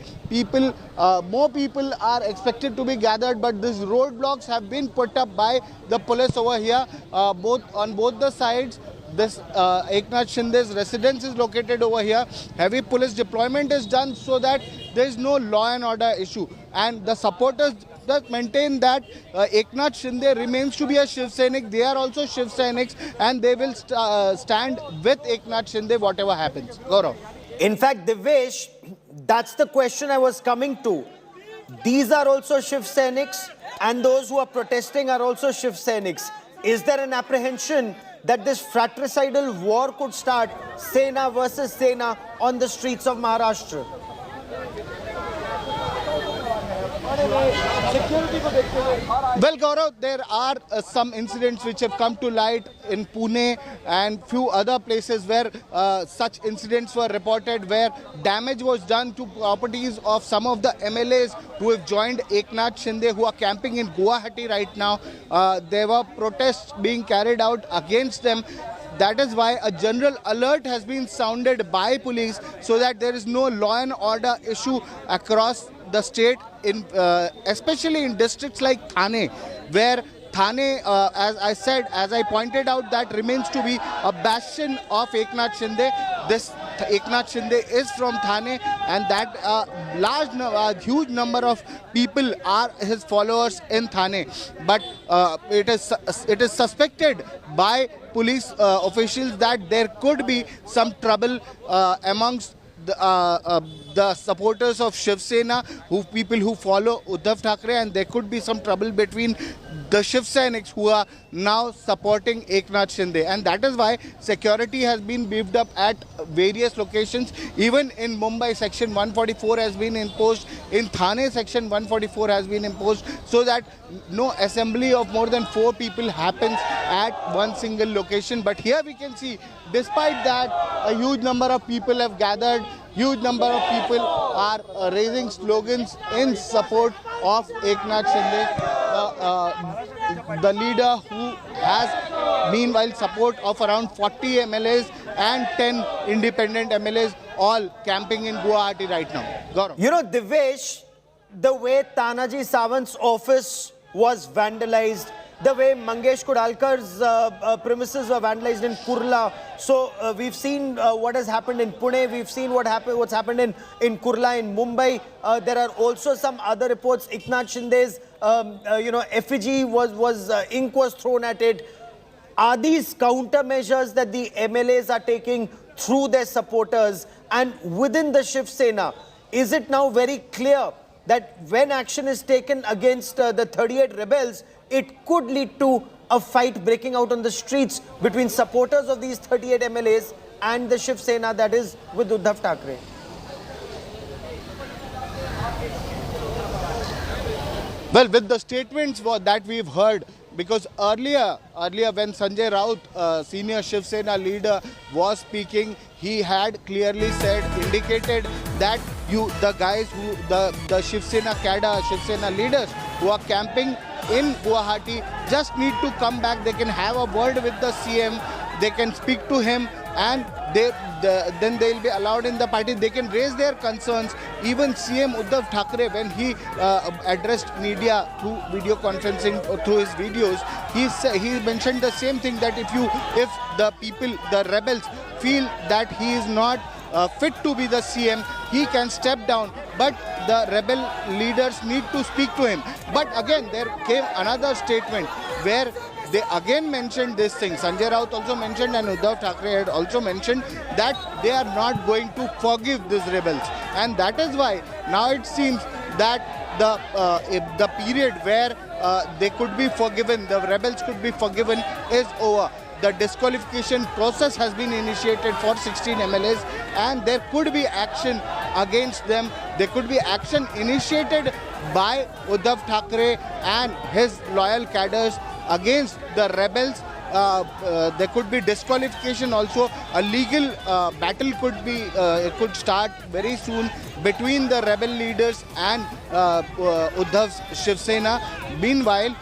More people are expected to be gathered, but these roadblocks have been put up by the police over here, on both the sides. This Eknath Shinde's residence is located over here. Heavy police deployment is done so that there is no law and order issue. And the supporters that maintain that Eknath Shinde remains to be a Shiv Sainik. They are also Shiv Sainiks, and they will stand with Eknath Shinde whatever happens. Gaurav. In fact, Devesh, that's the question I was coming to. These are also Shiv Sainiks, and those who are protesting are also Shiv Sainiks. Is there an apprehension that this fratricidal war could start, Sena versus Sena, on the streets of Maharashtra? Well, Gaurav, there are some incidents which have come to light in Pune and few other places where such incidents were reported, where damage was done to properties of some of the MLAs who have joined Eknath Shinde, who are camping in Guwahati right now. There were protests being carried out against them. That is why a general alert has been sounded by police so that there is no law and order issue across the state, especially in districts like Thane, where Thane, as I pointed out, that remains to be a bastion of Eknath Shinde. This Eknath Shinde is from Thane, and that huge number of people are his followers in Thane. But it is suspected by police officials that there could be some trouble amongst the supporters of Shiv Sena, people who follow Uddhav Thackeray, and there could be some trouble between the Shiv Sainiks who are now supporting Eknath Shinde. And that is why security has been beefed up at various locations. Even in Mumbai, Section 144 has been imposed. In Thane, Section 144 has been imposed, so that no assembly of more than 4 people happens at one single location. But here we can see, despite that, a huge number of people have gathered. Huge number of people are raising slogans in support of Eknath Shinde, the leader who has meanwhile support of around 40 MLAs and 10 independent MLAs, all camping in Guwahati right now. Gaurav. You know, Devesh, the way Tanaji Sawant's office was vandalized, the way Mangesh Kudalkar's premises were vandalized in Kurla. So we've seen what has happened in Pune. We've seen what's happened in Kurla, in Mumbai. There are also some other reports. Eknath Shinde's effigy ink was thrown at it. Are these countermeasures that the MLAs are taking through their supporters and within the Shiv Sena? Is it now very clear that when action is taken against the 38 rebels, it could lead to a fight breaking out on the streets between supporters of these 38 MLAs and the Shiv Sena, that is with Uddhav Thackeray? Well, with the statements that we've heard, because earlier when Sanjay Raut, senior Shiv Sena leader, was speaking, he had clearly indicated that the guys the Shiv Sena cadre, Shiv Sena leaders who are camping in Guwahati just need to come back. They can have a word with the CM, they can speak to him, and then they'll be allowed in the party. They can raise their concerns. Even CM Uddhav Thackeray, when he addressed media through video conferencing or through his videos, he mentioned the same thing, that if the rebels feel that he is not fit to be the CM, he can step down. But the rebel leaders need to speak to him. But again, there came another statement where they again mentioned this thing. Sanjay Raut also mentioned, and Uddhav Thackeray had also mentioned, that they are not going to forgive these rebels. And that is why now it seems that the period where they could be forgiven, the rebels could be forgiven, is over. The disqualification process has been initiated for 16 MLAs, and there could be action against them. There could be action initiated by Uddhav Thackeray and his loyal cadres against the rebels. There could be disqualification also. A legal battle could start very soon between the rebel leaders and Uddhav's Shiv Sena. Meanwhile,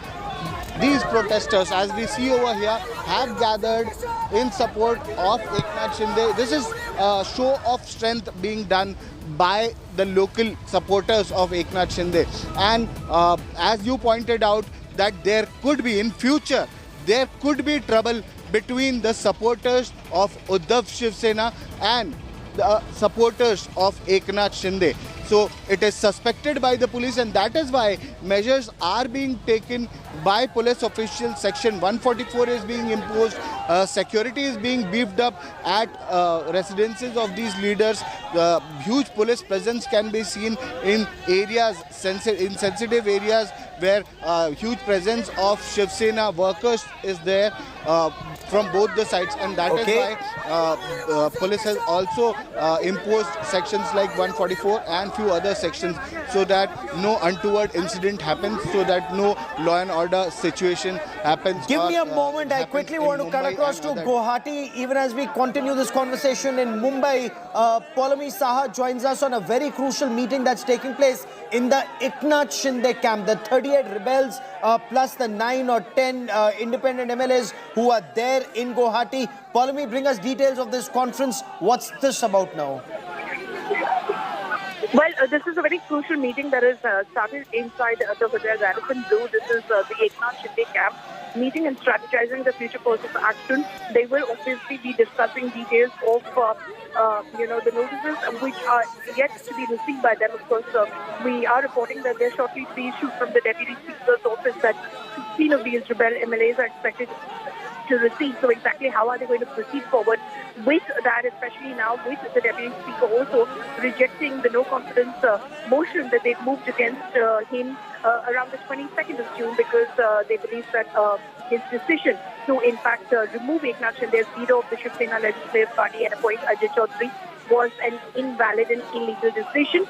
these protesters, as we see over here, have gathered in support of Eknath Shinde. This is a show of strength being done by the local supporters of Eknath Shinde. And as you pointed out, that there could be in future, there could be trouble between the supporters of Uddhav Shiv Sena and the supporters of Eknath Shinde. So it is suspected by the police, and that is why measures are being taken by police officials. Section 144 is being imposed. Security is being beefed up at residences of these leaders. The huge police presence can be seen in areas, in sensitive areas where huge presence of Shiv Sena workers is there from both the sides, and that is why police has also imposed sections like 144 and few other sections, so that no untoward incident happens, so that no law and order situation happens. Give me a moment. I quickly want to cut across to Guwahati, even as we continue this conversation in Mumbai. Polami Saha joins us on a very crucial meeting that's taking place in the Eknath Shinde camp. The 38 rebels plus the 9 or 10 independent MLAs who are there in Guwahati. Polami, bring us details of this conference. What's this about now? Well, this is a very crucial meeting that is started inside the Hotel Radisson Blue. This is the Eknath Shinde camp, meeting and strategizing the future course of action. They will obviously be discussing details of, the notices which are yet to be received by them. Of course, we are reporting that there shortly to be issued from the Deputy Speaker's office that 16 of these rebel MLAs are expected to receive. So exactly how are they going to proceed forward with that, especially now with the Deputy Speaker also rejecting the no confidence motion that they've moved against him around the 22nd of June, because they believe that his decision to in fact remove Eknath Shinde as leader of the Shiv Sena Legislative Party and appoint Ajay Chaudhary was an invalid and illegal decision,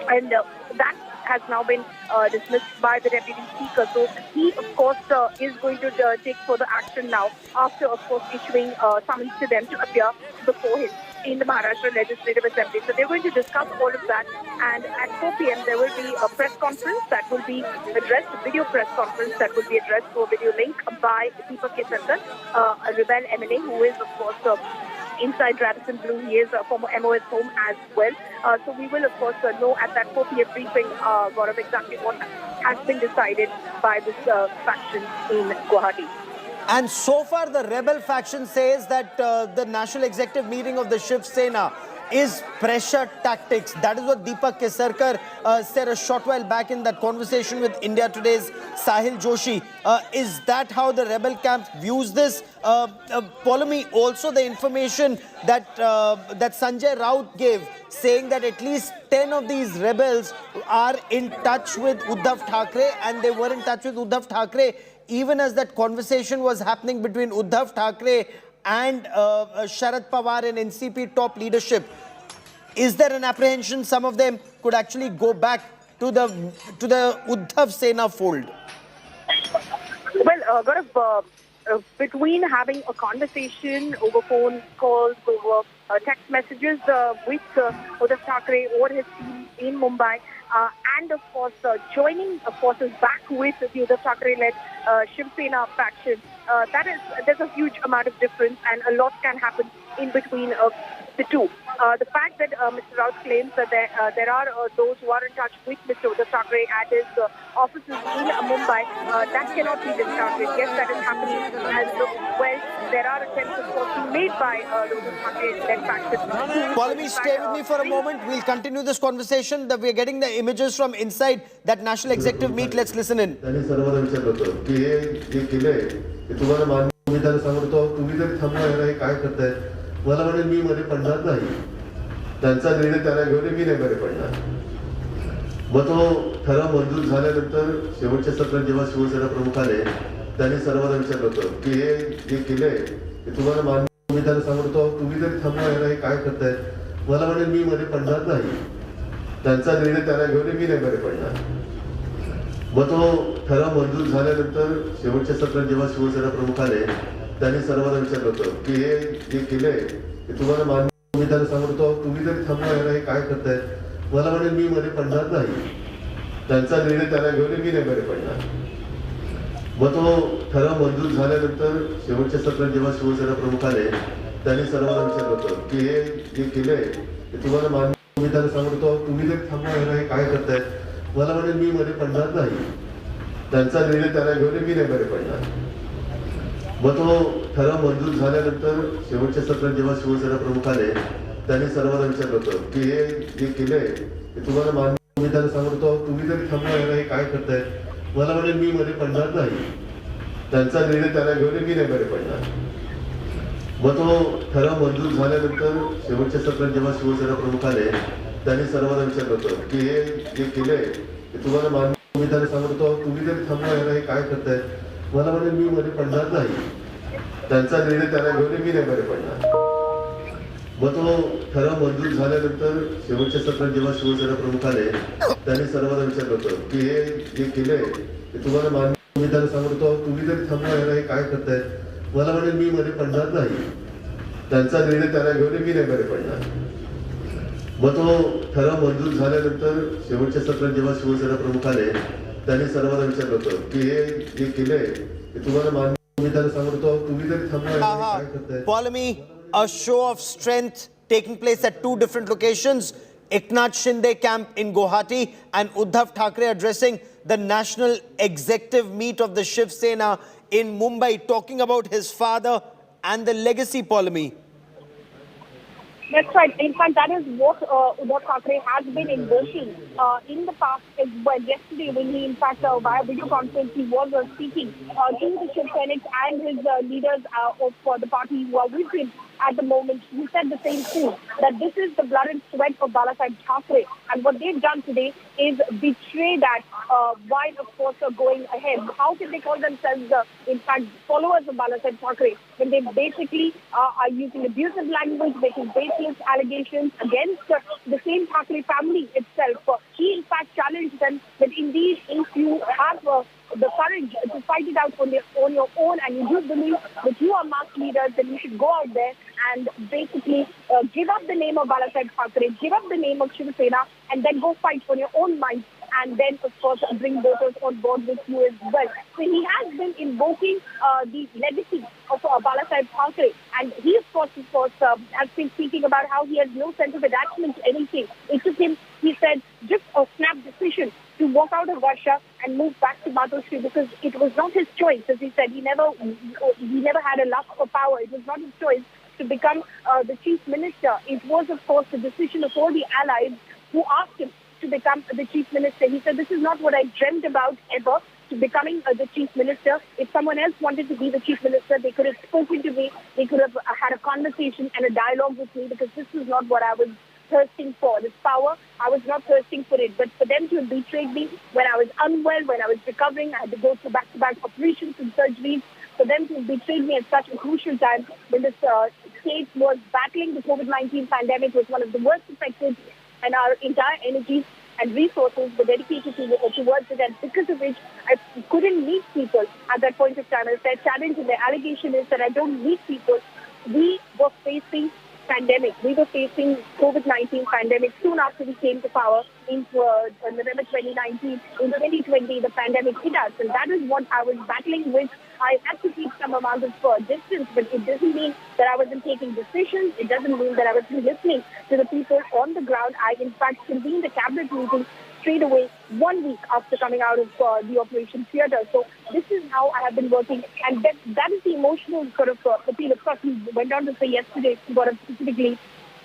and that has now been dismissed by the Deputy Speaker. So he, of course, is going to take further action now after, of course, issuing summons to them to appear before him in the Maharashtra Legislative Assembly. So they're going to discuss all of that, and at 4 p.m. there will be a press conference that will be addressed, a video press conference that will be addressed through a video link by Deepak Kesarkar, a rebel MLA who is, of course, inside Radisson Blue. He is a former MOS home as well. So we will, of course, know at that 4 p.m. briefing, Gaurav, exactly what has been decided by this faction in Guwahati. And so far, the rebel faction says that the national executive meeting of the Shiv Sena is pressure tactics. That is what Deepak Kesarkar said a short while back in that conversation with India Today's Sahil Joshi. Is that how the rebel camp views this? Polami, also the information that that Sanjay Raut gave, saying that at least 10 of these rebels are in touch with Uddhav Thackeray, and they were in touch with Uddhav Thackeray even as that conversation was happening between Uddhav Thackeray and Sharad Pawar and NCP top leadership. Is there an apprehension some of them could actually go back to the Uddhav Sena fold? Well, Gaurav, between having a conversation over phone calls, over text messages with Uddhav Thackeray or his team in Mumbai, and of course joining forces back with the Uddhav Thackeray-led Shiv Sena faction, there's a huge amount of difference, and a lot can happen in between the two. The fact that Mr. Raut claims that there are those who are in touch with Mr. Uddhav Thackeray at his offices in Mumbai, that cannot be discounted. Yes, that is happening as well. There are attempts, of course, being made by the Uddhav Thackeray-led faction. Polami, stay with me for a moment. We'll continue this conversation. We're getting the images from inside that national executive meet. Let's listen in. मला म्हणे मी मध्ये पडणार नाही, त्यांचा निर्णय त्याला घेऊन मी नाही मध्ये पडणार. मग तो ठराव मंजूर झाल्यानंतर शेवटच्या सत्रात जेव्हा शिवसेना प्रमुख आले, त्यांनी सर्वांना विचारलं होतं की हे जे केलंय ते तुम्हाला मान्य. मी त्यांना सांगतो तुम्ही जरी थांबला हे काय करताय. मला म्हणे मी मध्ये पडणार नाही, त्यांचा निर्णय त्यांना घेऊन मी नाही बरे पडणार. मग तो ठराव मंजूर झाल्यानंतर शेवटच्या सत्रात जेव्हा शिवसेना प्रमुख आले त्यांनी सर्वांना विचारलं होतं की हे जे केलंय ते तुम्हाला मान्य. मी त्यांना सांगतो तुम्ही जरी थांबवा हे काय करताय. मला म्हणेल मी मध्ये पडणार नाही. त्यांचा निर्णय त्यांना घेऊन मी नाही बरे पडणार. मग तो ठराव मंजूर झाल्यानंतर शेवटच्या सत्रात जेव्हा शिवसेना प्रमुख आले त्यांनी सर्वांना विचारलं होतं की हे जे केलंय ते तुम्हाला मान्य. मी त्यांना सांगतो तुम्ही जरी थांबवा हे काय करताय. मला म्हणेल मी मध्ये पडणार नाही. त्यांचा निर्णय त्यांना घेऊन मी नाही बरे पडणार. मग तो ठराव मंजूर झाल्यानंतर शेवटच्या सत्रात जेव्हा शिवसेना प्रमुख आले त्यांनी सर्वांना विचारलं होतं की हे जे केलंय ते तुम्हाला मान्य. मी त्यांना सांगतो तुम्ही जरी थांबवा हे काय करताय. मला म्हणेल मी मध्ये पडणार नाही. त्यांचा निर्णय त्यांना घेऊन मी नाही बरे पडणार. मग तो ठराव मंजूर झाल्यानंतर शेवटच्या सत्रात जेव्हा शिवसेना प्रमुख आले त्यांनी सर्वांना विचारलं होतं की हे जे केलंय ते तुम्हाला मान्य. मी त्यांना सांगतो तुम्ही जरी थांबवा हे काय करताय. मला म्हणेल मी मध्ये पडणार नाही. त्यांचा निर्णय त्यांना घेऊन मी नाही बरे पडणार. मग तो ठराव मंजूर झाल्यानंतर शेवटच्या सत्रात जेव्हा शिवसेना प्रमुख आले त्यांनी सर्वांना विचारलं होतं की हे जे केलंय ते तुम्हाला मान्य. मी त्यांना सांगतो तुम्ही जरी थांबवा हे काय करताय. मला म्हणेल मी मध्ये पडणार नाही. त्यांचा निर्णय त्यांना घेऊन मी नाही बरे पडणार. मग तो ठराव मंजूर झाल्यानंतर शेवटच्या सत्रात जेव्हा शिवसेना प्रमुख आले त्यांनी सर्वांना विचारलं होतं की हे जे केलंय ते तुम्हाला मान्य. मी त्यांना सांगतो तुम्ही जरी थांबवा काय करताय. Polemy, a show of strength taking place at two different locations. Eknath Shinde camp in Guwahati and Uddhav Thackeray addressing the national executive meet of the Shiv Sena in Mumbai, talking about his father and the legacy. Polemy. That's right. In fact, that is what Uddhav Thackeray has been invoking in the past as well. Yesterday, when he, in fact, via video conference, he was speaking to the Shiv Senics and his leaders of the party who are with him at the moment. He said the same thing, that this is the blood and sweat of Balasaheb Thackeray. And what they've done today is betray that while, of course, going ahead. How can they call themselves, in fact, followers of Balasaheb Thackeray when they basically are using abusive language, making baseless allegations against the same Thackeray family itself? He, in fact, challenged them that indeed, if you have the courage to fight it out on your own, and you do believe that you are mass leaders, then you should go out there and basically give up the name of Balasaheb Thackeray, give up the name of Shiv Sena, and then go fight on your own mind, and then, of course, bring voters on board with you as well. So he has been invoking the legacy of Balasaheb Thackeray, and he, of course, has been speaking about how he has no sense of attachment to anything. It took him, he said, just a snap decision to walk out of Russia and move back to Maharashtra, because it was not his choice. As he said, he never had a lust for power. It was not his choice to become the chief minister. It was, of course, the decision of all the allies who asked him to become the chief minister. He said, this is not what I dreamt about ever, to becoming the chief minister. If someone else wanted to be the chief minister, they could have spoken to me, they could have had a conversation and a dialogue with me, because this is not what I was thirsting for. This power, I was not thirsting for it. But for them to have betrayed me when I was unwell, when I was recovering, I had to go through back-to-back operations and surgeries. For them to have betrayed me at such a crucial time when this state was battling the COVID-19 pandemic, was one of the worst affected, and our entire energies and resources were dedicated towards it, and because of which I couldn't meet people at that point of time. As their challenge and their allegation is that I don't meet people. We were facing pandemic. We were facing COVID-19 pandemic soon after we came to power in November 2019. In 2020, the pandemic hit us, and that is what I was battling with. I had to keep some amount of distance, but it doesn't mean that I wasn't taking decisions. It doesn't mean that I wasn't listening to the people on the ground. I, in fact, convened a cabinet meeting straight away 1 week after coming out of the Operation Theatre. So this is how I have been working, and that is the emotional sort of appeal. Of course, he went on to say yesterday, specifically,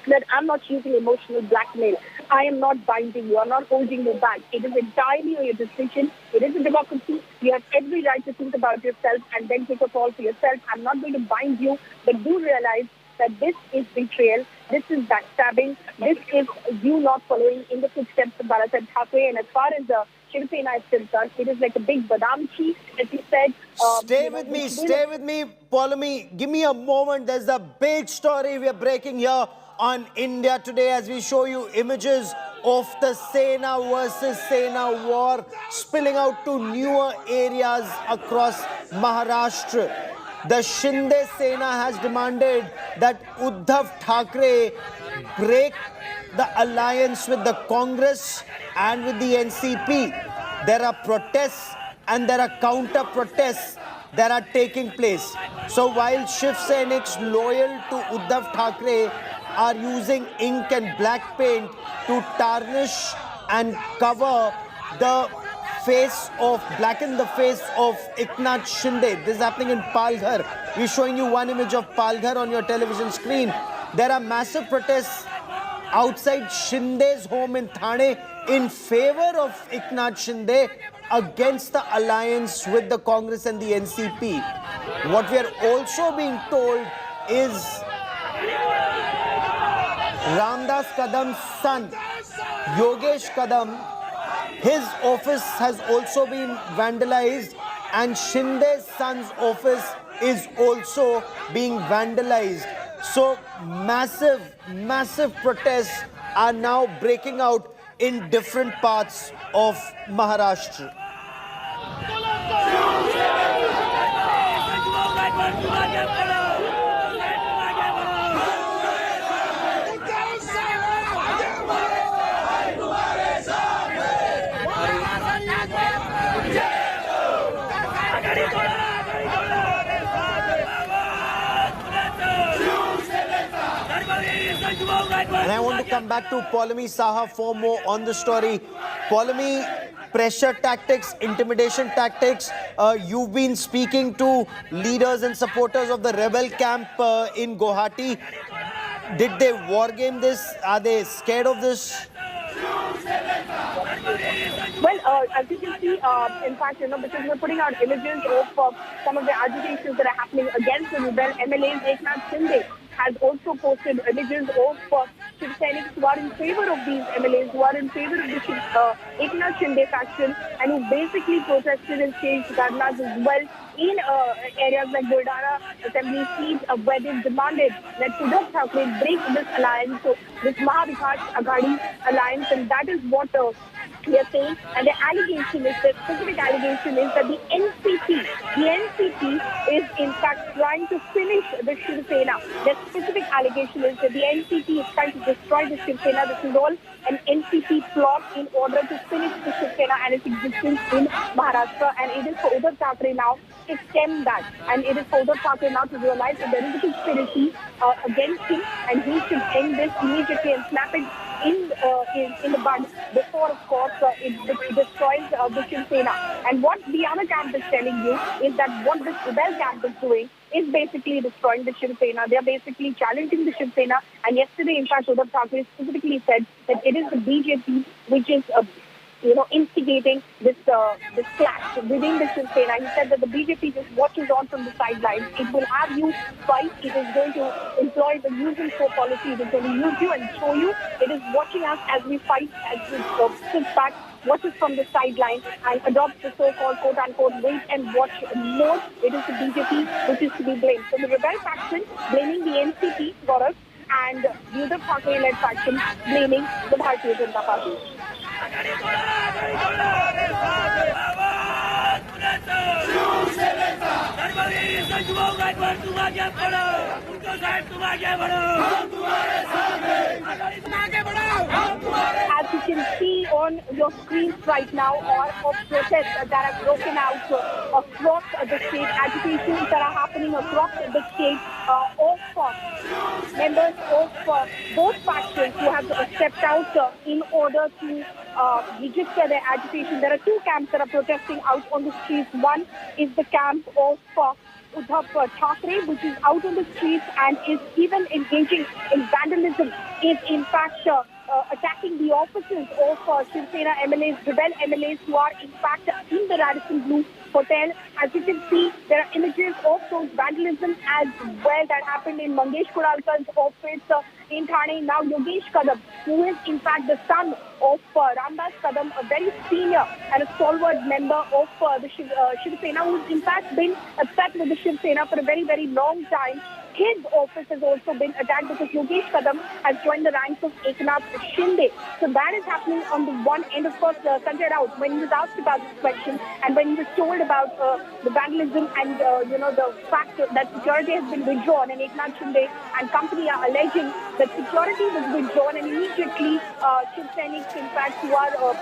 that I'm not using emotional blackmail. I am not binding you. I'm not holding you back. It is entirely your decision. It is a democracy. You have every right to think about yourself and then take a call for yourself. I'm not going to bind you, but do realize that this is betrayal. This is backstabbing. This is you not following in the footsteps of Balasaheb Thackeray. And as far as Shiv Sena is concerned, it is like a big badam cheese, as he said. Stay with me, Polemy. Give me a moment. There's a big story we are breaking here on India Today as we show you images of the Sena versus Sena war spilling out to newer areas across Maharashtra. The Shinde Sena has demanded that Uddhav Thackeray break the alliance with the Congress and with the NCP. There are protests and there are counter-protests that are taking place. So while Shiv Seniks loyal to Uddhav Thackeray are using ink and black paint to tarnish and cover the face of, blacken the face of Eknath Shinde. This is happening in Palghar. We're showing you one image of Palghar on your television screen. There are massive protests outside Shinde's home in Thane in favor of Eknath Shinde against the alliance with the Congress and the NCP. What we are also being told is Ramdas Kadam's son, Yogesh Kadam, his office has also been vandalized and Shinde's son's office is also being vandalized. So massive protests are now breaking out in different parts of Maharashtra. And I want to come back to Paulami Saha for more on the story. Paulami, pressure tactics, intimidation tactics. You've been speaking to leaders and supporters of the rebel camp in Guwahati. Did they wargame this? Are they scared of this? Well, as you can see, in fact, because we're putting out images of some of the agitations that are happening against the rebel MLAs, Eknath Shinde has also posted images of Shiv Seniks who are in favor of these MLAs, who are in favor of the Eknath Shinde faction, and who basically protested and staged dharnas as well in areas like Buldana assembly seats where they've demanded that Uddhav Thackeray break this alliance, so this Mahavikas Aghadi alliance, and that is what we are saying. And the allegation is, the specific allegation is that the NCP is in fact trying to finish the Shiv Sena. The specific allegation is that the NCP is trying to destroy the Shiv Sena. This is all an NCP plot in order to finish the Shiv Sena and its existence in Maharashtra. And it is for Uddhav Thackeray now to stem that. And it is for Uddhav Thackeray now to realize that there is a conspiracy against him, and he should end this immediately and snap it in the bud before, of course, it destroys the Shiv Sena. And what the other camp is telling you is that what this rebel camp is doing is basically destroying the Shiv Sena. They are basically challenging the Shiv Sena. And yesterday, in fact, Uddhav Thackeray specifically said that it is the BJP which is instigating this clash within the Shiv Sena. He said that the BJP just watches on from the sidelines. It will have you fight. It is going to employ the use and show policy. It is going to use you and show you. It is watching us as we fight, as we sit back, watches from the sideline and adopts the so-called quote-unquote wait and watch mode. It is the BJP which is to be blamed. So the rebel faction blaming the NCP, Gaurav, and the Uddhav Thackeray-led faction blaming the Bharatiya Janata Party. As you can see on your screens right now, are of protests that have broken out across the state, agitations that are happening across the state of members of both factions who have stepped out in order to register their agitation. There are two camps that are protesting out on the streets. One is the camp of Uddhav Thackeray, which is out on the streets and is even engaging in vandalism, is in fact attacking the offices of Shiv Sena MLAs, rebel MLAs who are in fact in the Radisson Blu Hotel. As you can see, there are images of those vandalism as well that happened in Mangesh Kuralkar's office in Thane. Now Yogesh Kadam, who is in fact the son of Ramdas Kadam, a very senior and a stalwart member of the Shiv Sena, who's in fact been upset with the Shiv Sena for a very, very long time. his office has also been attacked because Yogesh Kadam has joined the ranks of Eknath Shinde. So that is happening on the one end. Of course, Sanjay Raut, when he was asked about this question and when he was told about the vandalism and the fact that security has been withdrawn, and Eknath Shinde and company are alleging that security was withdrawn, and immediately Shiv Seniks, in fact, who are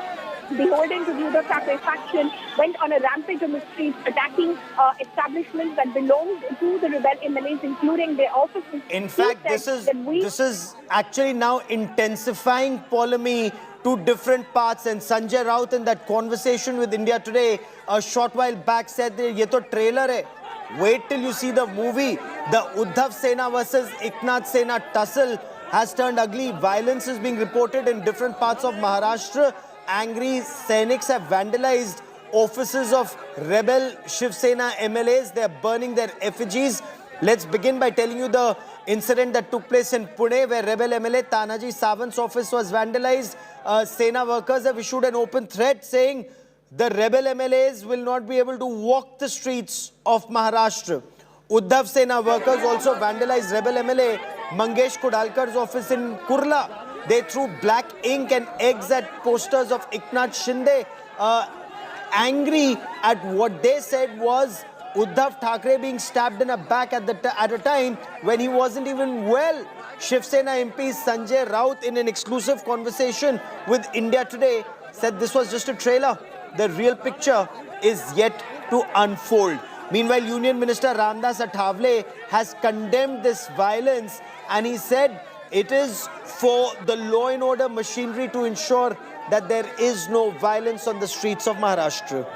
beholden to the Uddhav faction, went on a rampage on the streets, attacking establishments that belonged to the rebel MLAs, including their offices. In fact, this is actually now intensifying polemic to different parts. And Sanjay Raut, in that conversation with India Today a short while back, said that ye to trailer hai. Wait till you see the movie. The Uddhav Sena versus Eknath Sena tussle has turned ugly. Violence is being reported in different parts of Maharashtra. Angry Sainiks have vandalized offices of rebel Shiv Sena MLAs. They are burning their effigies. Let's begin by telling you the incident that took place in Pune, where rebel MLA Tanaji Sawant's office was vandalized. Sena workers have issued an open threat saying the rebel MLAs will not be able to walk the streets of Maharashtra. Uddhav Sena workers also vandalized rebel MLA Mangesh Kudalkar's office in Kurla. They threw black ink and eggs at posters of Eknath Shinde, angry at what they said was Uddhav Thackeray being stabbed in the back at a time when he wasn't even well. Shiv Sena MP Sanjay Raut, in an exclusive conversation with India Today, said this was just a trailer. The real picture is yet to unfold. Meanwhile, Union Minister Ramdas Athavale has condemned this violence, and he said it is for the law and order machinery to ensure that there is no violence on the streets of Maharashtra.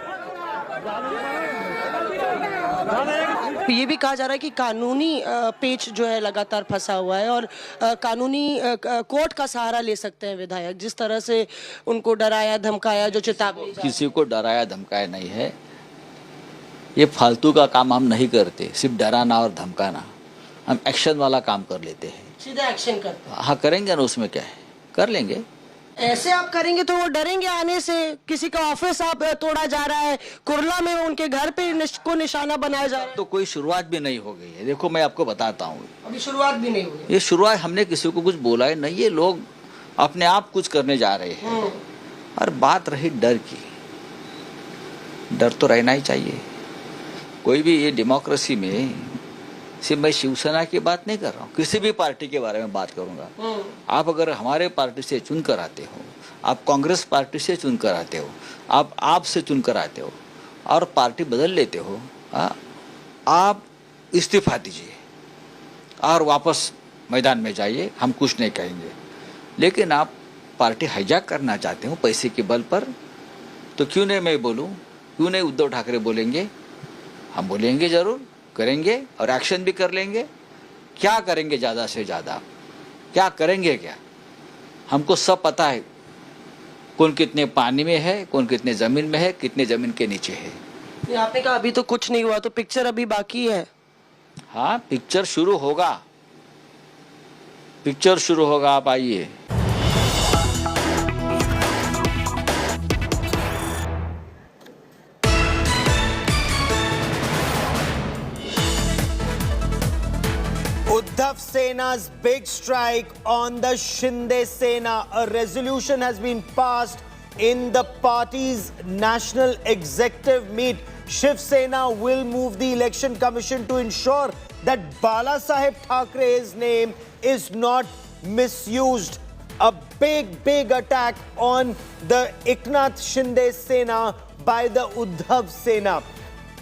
ये भी कहा जा रहा है कि कानूनी पेच जो है लगातार फंसा हुआ है और कानूनी कोर्ट का सहारा ले सकते हैं विधायक, जिस तरह से उनको डराया धमकाया, जो चेतावनी किसी को डराया धमकाया नहीं है। ये फालतू का काम हम नहीं करते, सिर्फ डराना और धमकाना। हम एक्शन वाला काम कर लेते हैं, सीधा एक्शन करते हैं। हाँ करेंगे ना, उसमें क्या है, कर लेंगे। ऐसे आप करेंगे तो वो डरेंगे आने से। किसी का ऑफिस आप तोड़ा जा रहा है, कुरला में उनके घर पे को निशाना बनाया जा रहा है। तो कोई शुरुआत भी नहीं हो गई है। देखो मैं आपको बताता हूँ, अभी शुरुआत भी नहीं हुई। ये शुरुआत हमने किसी को कुछ बोला है नहीं, ये लोग अपने आप कुछ करने जा रहे हैं। और बात रही डर की, डर तो रहना ही चाहिए। कोई भी ये डेमोक्रेसी में, सिर्फ मैं शिवसेना की बात नहीं कर रहा हूँ, किसी भी पार्टी के बारे में बात करूंगा। आप अगर हमारे पार्टी से चुन कर आते हो, आप कांग्रेस पार्टी से चुन कर आते हो, आप से चुन कर आते हो और पार्टी बदल लेते हो, आप इस्तीफा दीजिए और वापस मैदान में जाइए, हम कुछ नहीं कहेंगे। लेकिन आप पार्टी हाईजैक करना चाहते हो पैसे के बल पर, तो क्यों नहीं मैं बोलूँ, क्यों नहीं उद्धव ठाकरे बोलेंगे? हम बोलेंगे, जरूर करेंगे और एक्शन भी कर लेंगे। क्या करेंगे, ज़्यादा से ज़्यादा क्या करेंगे? क्या हमको सब पता है, कौन कितने पानी में है, कौन कितने ज़मीन में है, कितने ज़मीन के नीचे है। आपने कहा अभी तो कुछ नहीं हुआ, तो पिक्चर अभी बाकी है। हाँ, पिक्चर शुरू होगा, पिक्चर शुरू होगा, आप आइए। Uddhav Sena's big strike on the Shinde Sena. A resolution has been passed in the party's national executive meet. Shiv Sena will move the election commission to ensure that Bala Saheb Thackeray's name is not misused. A big attack on the Eknath Shinde Sena by the Uddhav Sena.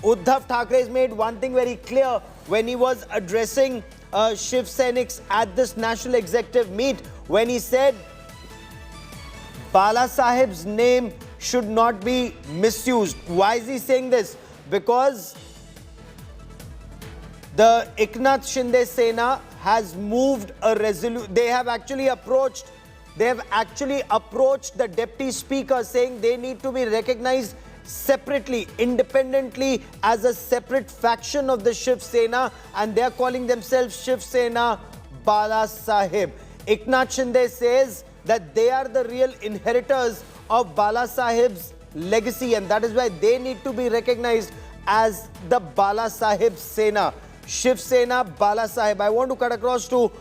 Uddhav Thackeray has made one thing very clear when he was addressing Shiv Seniks at this national executive meet, when he said Bala Saheb's name should not be misused. Why is he saying this? Because the Eknath Shinde Sena has moved a resolution. They have actually approached the deputy speaker, saying they need to be recognized separately, independently, as a separate faction of the Shiv Sena, and they are calling themselves Shiv Sena Bala Saheb. Eknath Shinde says that they are the real inheritors of Bala Saheb's legacy, and that is why they need to be recognized as the Bala Saheb Sena. Shiv Sena Bala Sahib. I want to cut across to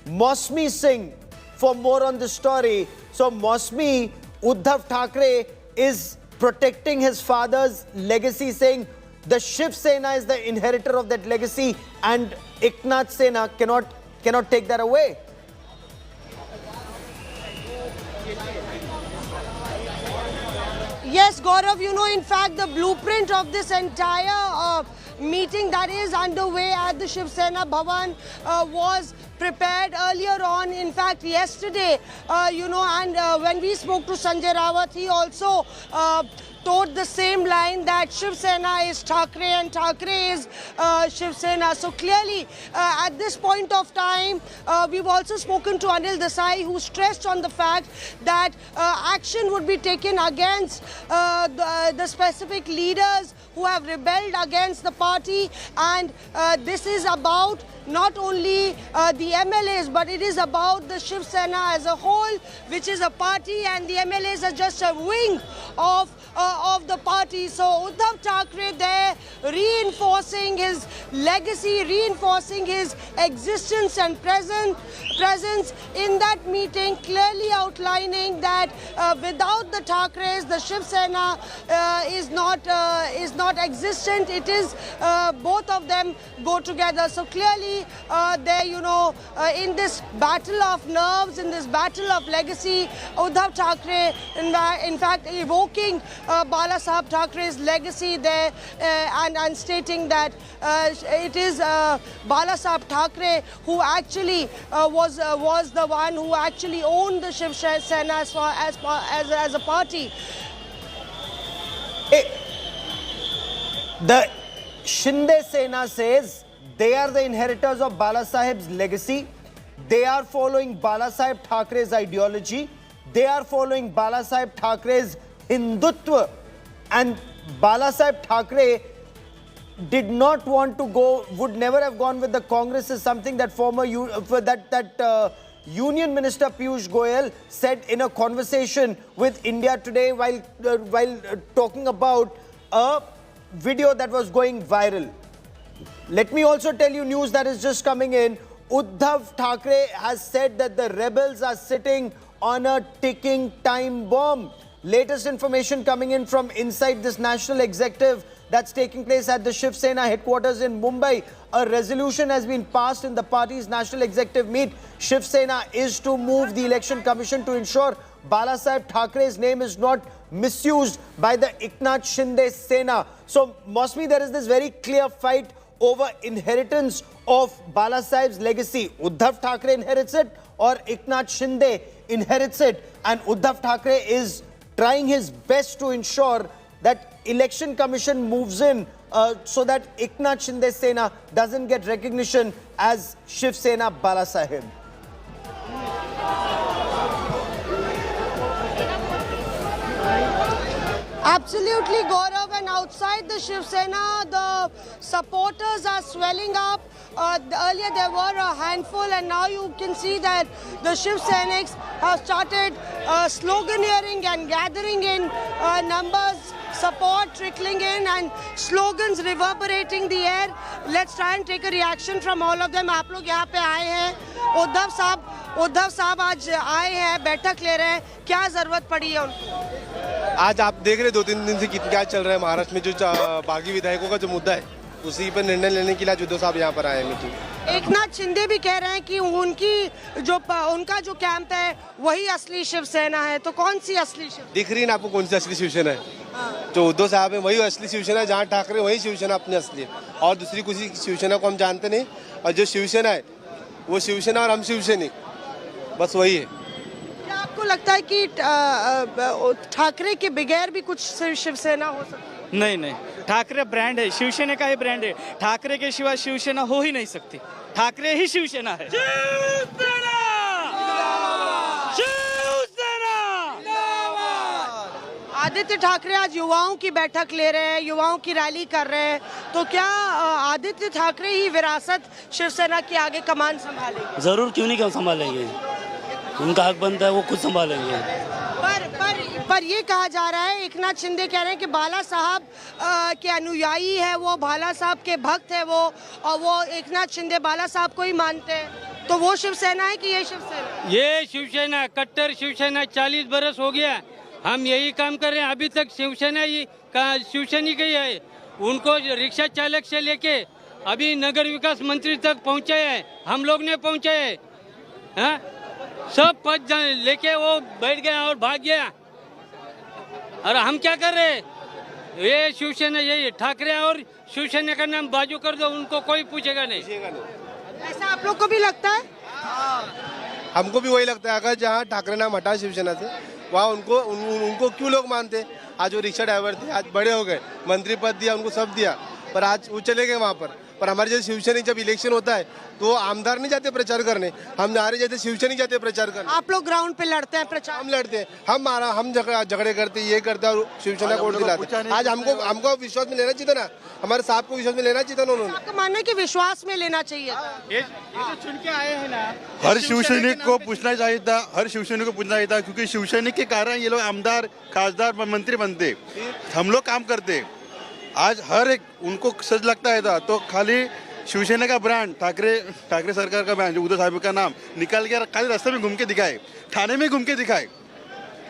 Mosmi Singh for more on this story. So Mosmi, Uddhav Thackeray is protecting his father's legacy, saying the Shiv Sena is the inheritor of that legacy and Eknath Sena cannot take that away. Yes, Gaurav, you know, in fact, the blueprint of this entire meeting that is underway at the Shiv Sena Bhavan was prepared earlier on. In fact, yesterday, you know, and when we spoke to Sanjay Rawat, he also towed the same line that Shiv Sena is Thackeray and Thackeray is Shiv Sena. So clearly, at this point of time, we've also spoken to Anil Desai, who stressed on the fact that action would be taken against the specific leaders who have rebelled against the party, and this is about not only the MLAs, but it is about the Shiv Sena as a whole, which is a party, and the MLAs are just a wing of the party. So Uddhav Thackeray there reinforcing his legacy, reinforcing his existence and presence in that meeting, clearly outlining that without the Thackeray's, the Shiv Sena is not existent. It is both of them go together. So clearly there, you know, in this battle of nerves, in this battle of legacy, Uddhav Thackeray in fact evoking Bala Sahib Thackeray's legacy there and stating that it is Bala Sahib Thackeray who actually was the one who actually owned the Shiv Sena as a party. The Shinde Sena says they are the inheritors of Bala Sahib's legacy. They are following Bala Sahib Thackeray's ideology. They are following Bala Sahib Thackeray's Hindutva. And Bala Sahib Thackeray did not want to go, would never have gone with the Congress, is something that Union Minister Piyush Goyal said in a conversation with India Today while talking about a video that was going viral. Let me also tell you news that is just coming in. Uddhav Thackeray has said that the rebels are sitting on a ticking time bomb. Latest information coming in from inside this national executive that's taking place at the Shiv Sena headquarters in Mumbai. A resolution has been passed in the party's national executive meet. Shiv Sena is to move the election commission to ensure Bala Sahib Thackeray's name is not misused by the Eknath Shinde Sena. So, Mosmi, there is this very clear fight over inheritance of Bala Sahib's legacy. Uddhav Thackeray inherits it or Eknath Shinde inherits it, and Uddhav Thackeray is trying his best to ensure that election commission moves in so that Eknath Shinde Sena doesn't get recognition as Shiv Sena Bala Sahib. Absolutely, Gaurav, and outside the Shiv Sena, the supporters are swelling up. Earlier there were a handful, and now you can see that the Shiv Senics have started sloganeering and gathering in numbers, support trickling in and slogans reverberating the air. Let's try and take a reaction from all of them. आप लोग यहाँ पे आए हैं, उद्धव साहब आज आए हैं, बैठक ले रहे हैं, क्या जरूरत पड़ी है उनको? आज आप देख रहे 2-3 दिन से क्या चल रहा है महाराष्ट्र में, जो बागी विधायकों का जो मुद्दा है उसी पर निर्णय लेने के लिए उद्धव साहब यहाँ पर आए हैं मीटिंग। एकनाथ शिंदे भी कह रहे हैं कि उनका जो कैंप है वही असली शिवसेना है, तो कौन सी असली शिवसेना दिख रही है ना आपको? कौन सी असली शिवसेना है? जो उद्धव साहब है वही असली शिवसेना है, जहाँ ठाकरे वही शिवसेना अपनी असली है, और दूसरी किसी शिवसेना को हम जानते नहीं। और जो शिवसेना है वो शिवसेना और हम शिवसैनिक, बस वही है। क्या आपको लगता है कि ठाकरे के बगैर भी कुछ शिवसेना हो सकती है? नहीं, ठाकरे ब्रांड है, शिवसेना का ही ब्रांड है, ठाकरे के सिवा शिवसेना हो ही नहीं सकती, ठाकरे ही शिवसेना है। आदित्य ठाकरे आज युवाओं की बैठक ले रहे हैं, युवाओं की रैली कर रहे हैं, तो क्या आदित्य ठाकरे ही विरासत शिवसेना की आगे कमान संभालेंगे? जरूर, क्यों नहीं संभालेंगे, उनका हक बनता है, वो खुद संभालेंगे। पर पर ये कहा जा रहा है, एकनाथ शिंदे कह रहे हैं कि बाला साहब के अनुयायी है वो, बाला साहब के भक्त है वो, और वो एकनाथ शिंदे बाला साहब को ही मानते हैं। तो वो शिवसेना है कि ये शिवसेना? ये शिवसेना, कट्टर शिवसेना। 40 बरस हो गया हम यही काम कर रहे हैं, अभी तक शिवसेना ही शिवसैनिक ही है। उनको रिक्शा चालक से लेके अभी नगर विकास मंत्री तक पहुंचे हैं, हम लोग ने पहुंचे हैं। सब पद लेके वो बैठ गया और भाग गया। और हम क्या कर रहे हैं? ये शिवसेना, यही ठाकरे और शिवसेना का नाम बाजू कर दो, उनको कोई पूछेगा नहीं। ऐसा आप लोग को भी लगता है? हमको भी वही लगता है। अगर जहाँ ठाकरे नाम हटा शिवसेना से, वहाँ उनको क्यों लोग मानते? आज वो रिक्शा ड्राइवर थे, आज बड़े हो गए, मंत्री पद दिया उनको, सब दिया, पर आज वो चले गए वहाँ पर हमारे जैसे शिवसैनिक जब इलेक्शन होता है तो आमदार नहीं जाते प्रचार करने, हम हमारे जैसे शिवसैनिक जाते प्रचार करने। आप लोग ग्राउंड पे लड़ते हैं प्रचार? हम लड़ते हैं, हम झगड़े करते, ये करते और शिवसेना को वोट दिलाते। आज हमको विश्वास में लेना चाहिए ना, हमारे साहब को विश्वास में लेना चाहिए था उन्होंने। आपका मानना है कि विश्वास में लेना चाहिए? ये तो चुन के आए हैं ना। हर शिवसैनिक को पूछना चाहिए था, हर शिवसैनिक को पूछना चाहिए था, क्योंकि शिवसैनिक के कारण ये लोग आमदार, खासदार, मंत्री बनते, हम लोग काम करते। आज हर एक उनको सच लगता है था तो खाली शिवसेना का ब्रांड, ठाकरे सरकार का ब्रांड, उद्धव साहब का नाम निकाल के खाली रास्ते में घूम के दिखाए, थाने में घूम के दिखाए,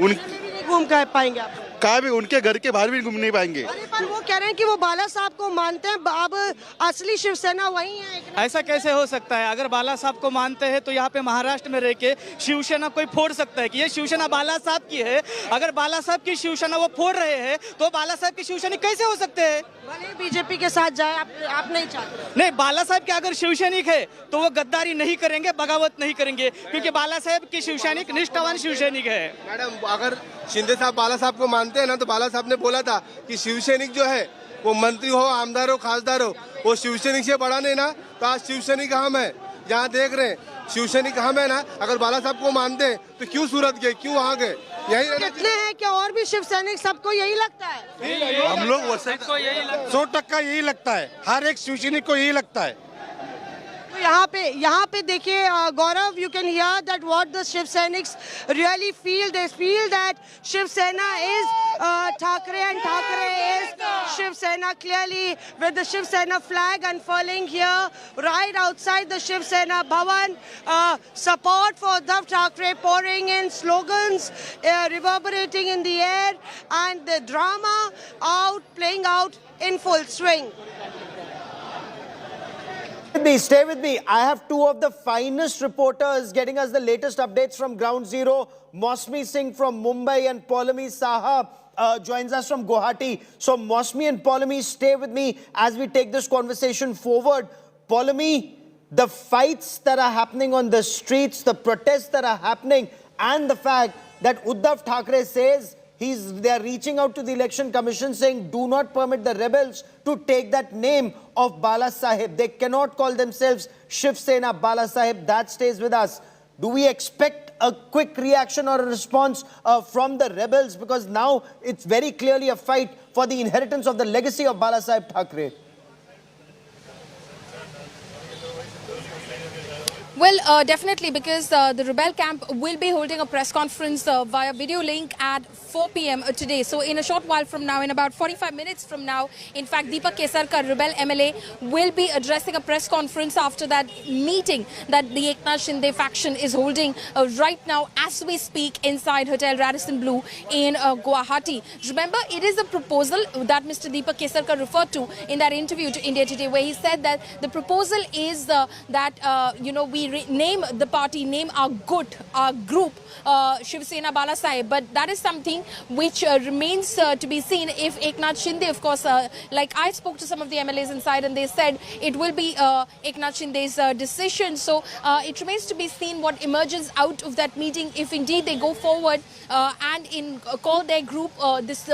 घूम कर पाएंगे आप? कहाँ भी, उनके घर के बाहर भी घूम नहीं पाएंगे। पर वो कह रहे हैं कि वो बाला साहब को मानते हैं, अब असली शिवसेना वही है। ऐसा कैसे हो सकता है? अगर बाला साहब को मानते हैं तो यहाँ पे महाराष्ट्र में रह के शिवसेना कोई फोड़ सकता है कि ये शिवसेना बाला साहब की है? अगर बाला साहब की शिवसेना वो फोड़ रहे हैं तो बाला साहब की शिवसेना कैसे हो सकते हैं? भले बीजेपी के साथ जाए, आप नहीं चाहते? नहीं, बाला साहब के अगर शिवसैनिक है तो वो गद्दारी नहीं करेंगे, बगावत नहीं करेंगे, क्योंकि बाला साहब की शिवसैनिक निष्ठावान शिवसैनिक है। मैडम, अगर शिंदे साहब बाला साहब को मानते हैं ना, तो बाला साहब ने बोला था कि शिवसैनिक जो है वो मंत्री हो, आमदार हो, खासदार हो, वो शिवसैनिक से बड़ा नहीं ना। तो आज शिवसैनिक हम है, जहाँ देख रहे हैं शिवसैनिक हम है ना। अगर बाला साहब को मानते हैं तो क्यों सूरत गए, क्यों वहाँ गए? यही कितने हैं? क्या और भी शिवसैनिक? सबको यही लगता है? हम लोग 100% यही लगता है, हर एक शिवसैनिक को यही लगता है। तो यहाँ पे देखिए गौरव, you can hear that what the Shiv Sainiks really feel. They feel that Shiv Sena is Thakre and Thakre is Shiv Sena, clearly with the Shiv Sena flag unfurling here right outside the Shiv Sena Bhavan. Support for Uddhav Thakre pouring in, slogans reverberating in the air, and the drama playing out in full swing. Stay with me. I have two of the finest reporters getting us the latest updates from Ground Zero. Mosmi Singh from Mumbai and Paulami Saha joins us from Guwahati. So Mosmi and Paulami, stay with me as we take this conversation forward. Paulami, the fights that are happening on the streets, the protests that are happening, and the fact that Uddhav Thackeray says they are reaching out to the Election Commission saying do not permit the rebels to take that name of Bala Sahib. They cannot call themselves Shiv Sena Bala Sahib. That stays with us. Do we expect a quick reaction or a response from the rebels? Because now it's very clearly a fight for the inheritance of the legacy of Bala Sahib Thackeray. Well, definitely, because the rebel camp will be holding a press conference via video link at 4 p.m. today. So in a short while from now, in about 45 minutes from now, in fact, Deepak Kesarkar, rebel MLA, will be addressing a press conference after that meeting that the Eknath Shinde faction is holding right now as we speak inside Hotel Radisson Blu in Guwahati. Remember, it is a proposal that Mr. Deepak Kesarkar referred to in that interview to India Today, where he said that the proposal is that, we name the party, name our group, Shiv Sena Bala Sahib. But that is something which remains to be seen if Eknath Shinde, of course, like I spoke to some of the MLAs inside and they said it will be Eknath Shinde's decision. So it remains to be seen what emerges out of that meeting if indeed they go forward and call their group this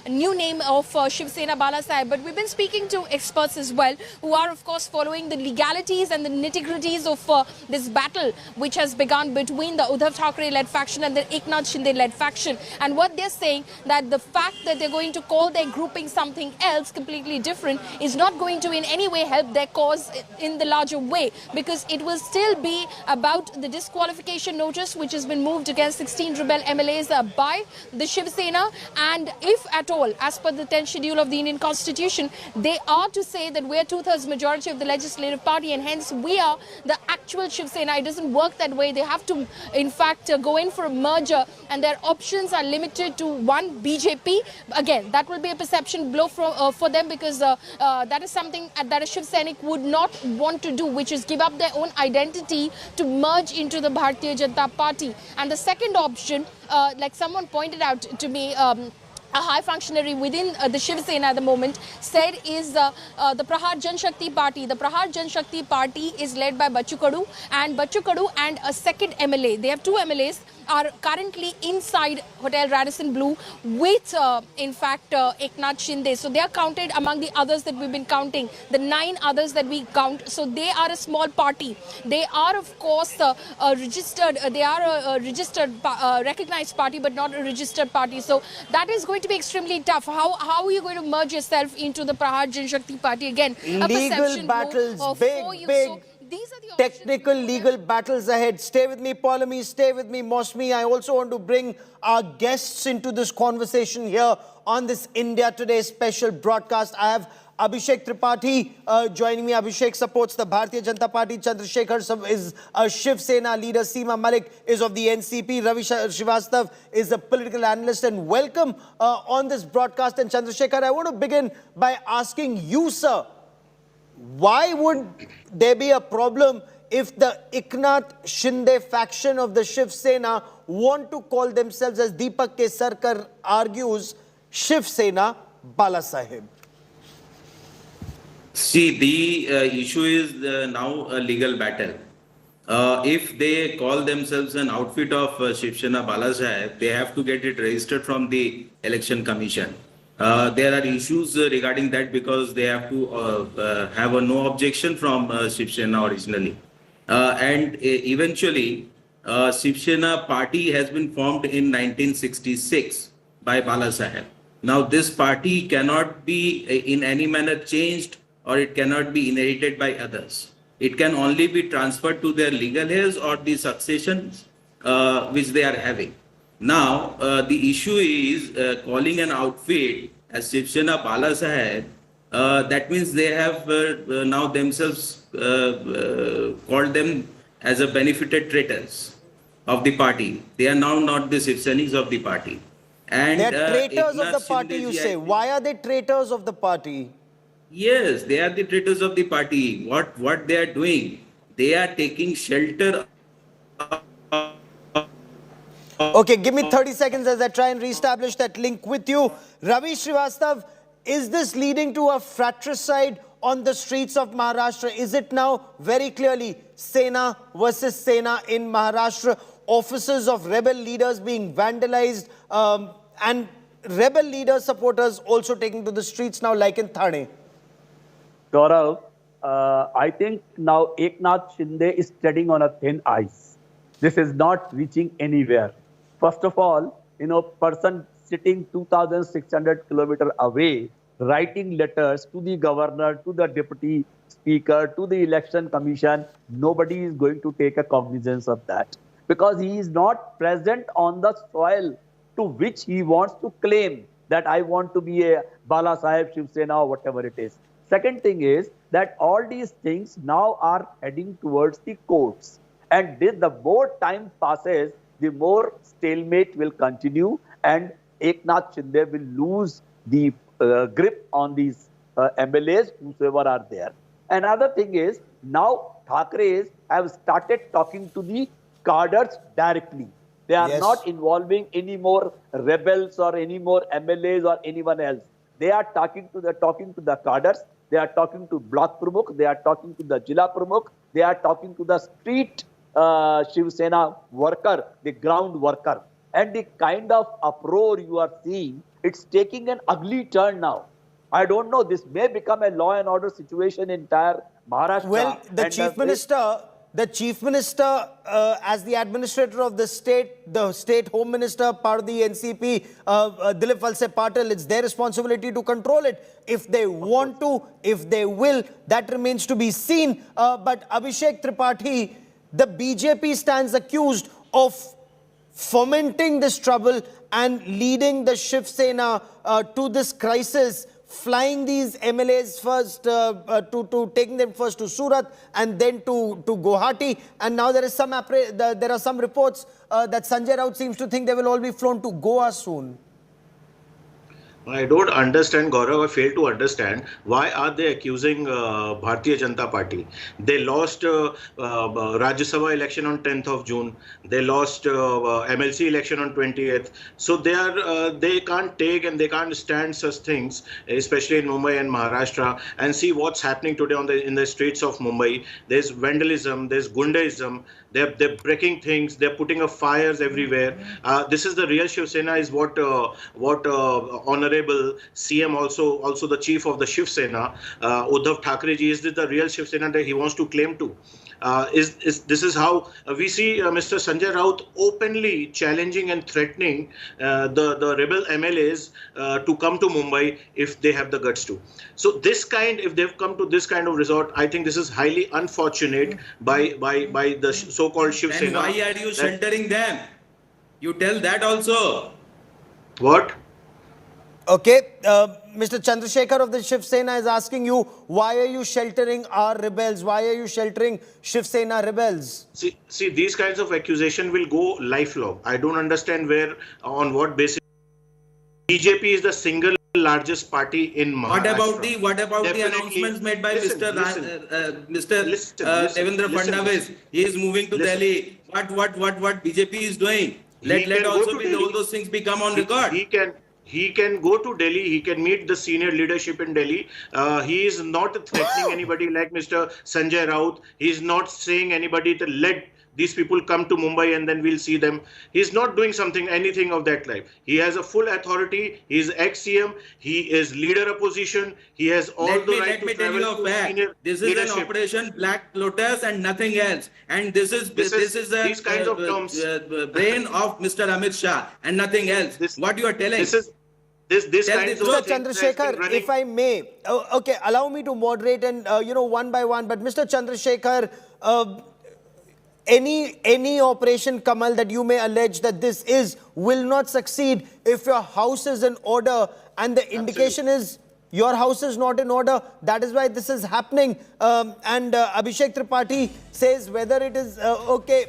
new name of Shiv Sena Bala Sahib. But we've been speaking to experts as well who are, of course, following the legalities and the nitty-gritties of this battle which has begun between the Uddhav Thackeray-led faction and the Eknath Shinde-led faction. And what they're saying, that the fact that they're going to call their grouping something else completely different is not going to in any way help their cause in the larger way, because it will still be about the disqualification notice which has been moved against 16 rebel MLAs by the Shiv Sena. And if at all, as per the 10th schedule of the Indian Constitution, they are to say that we're 2/3 majority of the legislative party and hence we are the actual Shiv Sena. It doesn't work that way. They have to, in fact, go in for a merger, and their options are limited to one, BJP. Again, that will be a perception blow for them, because that is something that a Shiv Sainik would not want to do, which is give up their own identity to merge into the Bharatiya Janata Party. And the second option, like someone pointed out to me, a high functionary within the Shiv Sena at the moment said, is the Prahar Jan Shakti Party. The Prahar Jan Shakti Party is led by Bachchu Kadu, and a second MLA. They have two MLAs are currently inside Hotel Radisson Blu with, in fact, Eknath Shinde. So they are counted among the others that we've been counting, the 9 others that we count. So they are a small party. They are, of course, registered. They are a registered, recognized party, but not a registered party. So that is going to be extremely tough. How are you going to merge yourself into the Prahar Jan Shakti Party? Again, a legal perception battles, big, technical legal battles ahead. Stay with me, Paulami. Stay with me, Mosmi. I also want to bring our guests into this conversation here on this India Today special broadcast. I have Abhishek Tripathi joining me. Abhishek supports the Bharatiya Janata Party. Chandrasekhar is a Shiv Sena leader. Seema Malik is of the NCP. Ravi Srivastav is a political analyst. And welcome on this broadcast. And Chandrasekhar, I want to begin by asking you, sir, why would there be a problem if the Eknath Shinde faction of the Shiv Sena want to call themselves, as Deepak K. Sarkar argues, Shiv Sena Bala Sahib? See, the issue is now a legal battle. If they call themselves an outfit of Shiv Sena Bala Sahib, they have to get it registered from the Election Commission. There are issues regarding that because they have to have a no objection from Shiv Sena originally. And eventually, Shiv Sena party has been formed in 1966 by Bala Sahib. Now, this party cannot be in any manner changed, or it cannot be inherited by others. It can only be transferred to their legal heirs or the successions which they are having. Now, the issue is calling an outfit as Shiv Sena Bala Sahib. That means they have now themselves called them as a benefited traitors of the party. They are now not the Shiv Sainis of the party. And they are traitors of the party, Shinde you say. Why are they traitors of the party? Yes, they are the traitors of the party. What they are doing, they are taking shelter. Okay, give me 30 seconds as I try and reestablish that link with you. Ravi Srivastav, is this leading to a fratricide on the streets of Maharashtra? Is it now very clearly Sena versus Sena in Maharashtra? Offices of rebel leaders being vandalized and rebel leader supporters also taking to the streets now, like in Thane. Gaurav, I think now Eknath Shinde is treading on a thin ice. This is not reaching anywhere. First of all, person sitting 2,600 kilometers away, writing letters to the governor, to the deputy speaker, to the election commission, nobody is going to take a cognizance of that, because he is not present on the soil to which he wants to claim that I want to be a Bala Sahib, Shiv Sena, or whatever it is. Second thing is that all these things now are heading towards the courts. And the more time passes, the more stalemate will continue, and Eknath Shinde will lose the grip on these MLAs, whosoever are there. Another thing is, now Thackeray's have started talking to the cadres directly. They are not involving any more rebels or any more MLAs or anyone else. They are talking to the cadres. They are talking to block pramukh. They are talking to the Jila pramukh. They are talking to the street Shiv Sena worker, the ground worker. And the kind of uproar you are seeing, it's taking an ugly turn now. I don't know, this may become a law and order situation in entire Maharashtra. Well, the the chief minister, as the administrator of the state home minister, part of the NCP, Dilip Valse Patil, it's their responsibility to control it. If they want to, if they will, that remains to be seen. But Abhishek Tripathi, the BJP stands accused of fomenting this trouble and leading the Shiv Sena to this crisis, flying these MLAs first, to taking them first to Surat and then to Guwahati. And now there are some reports that Sanjay Raut seems to think they will all be flown to Goa soon. I don't understand, Gaurav. I fail to understand why are they accusing Bharatiya Janata Party. They lost Rajya Sabha election on 10th of June. They lost MLC election on 20th. So they can't take and they can't stand such things, especially in Mumbai and Maharashtra. And see what's happening today in the streets of Mumbai. There's vandalism. There's gundaism. They're breaking things. They're putting up fires everywhere. This is the real Shiv Sena, is what Honorable CM, also the chief of the Shiv Sena, Uddhav Thackeray ji, is this the real Shiv Sena that he wants to claim to? This is how we see Mr. Sanjay Raut openly challenging and threatening the rebel MLAs to come to Mumbai if they have the guts to. So if they've come to this kind of resort, I think this is highly unfortunate by the so-called Shiv Sena. And why are you sheltering them? You tell that also. What? Okay, Mr. Chandrasekhar of the Shiv Sena is asking you, why are you sheltering our rebels? Why are you sheltering Shiv Sena rebels? See, these kinds of accusations will go lifelong. I don't understand on what basis. BJP is the single largest party in Maharashtra. What about the announcements made by Mr. Devendra Fadnavis? He is moving to Delhi. What BJP is doing? Let also be all those things become on record. He can go to Delhi. He can meet the senior leadership in Delhi. He is not threatening anybody like Mr. Sanjay Raut. He is not saying anybody to let these people come to Mumbai and then we'll see them. He's not doing anything of that type. He has a full authority. He is ex-CM. He is leader opposition. He has all the right to travel to senior This is an Operation Black Lotus and nothing else. And this is these kinds of terms. Brain of Mr. Amit Shah and nothing else. What you are telling? This kind of Mr. Chandrasekhar, if I may, okay, allow me to moderate and one by one. But Mr. Chandrasekhar, any operation, Kamal, that you may allege that this will not succeed if your house is in order, and the indication is your house is not in order. That is why this is happening. And Abhishek Tripathi says whether it is okay.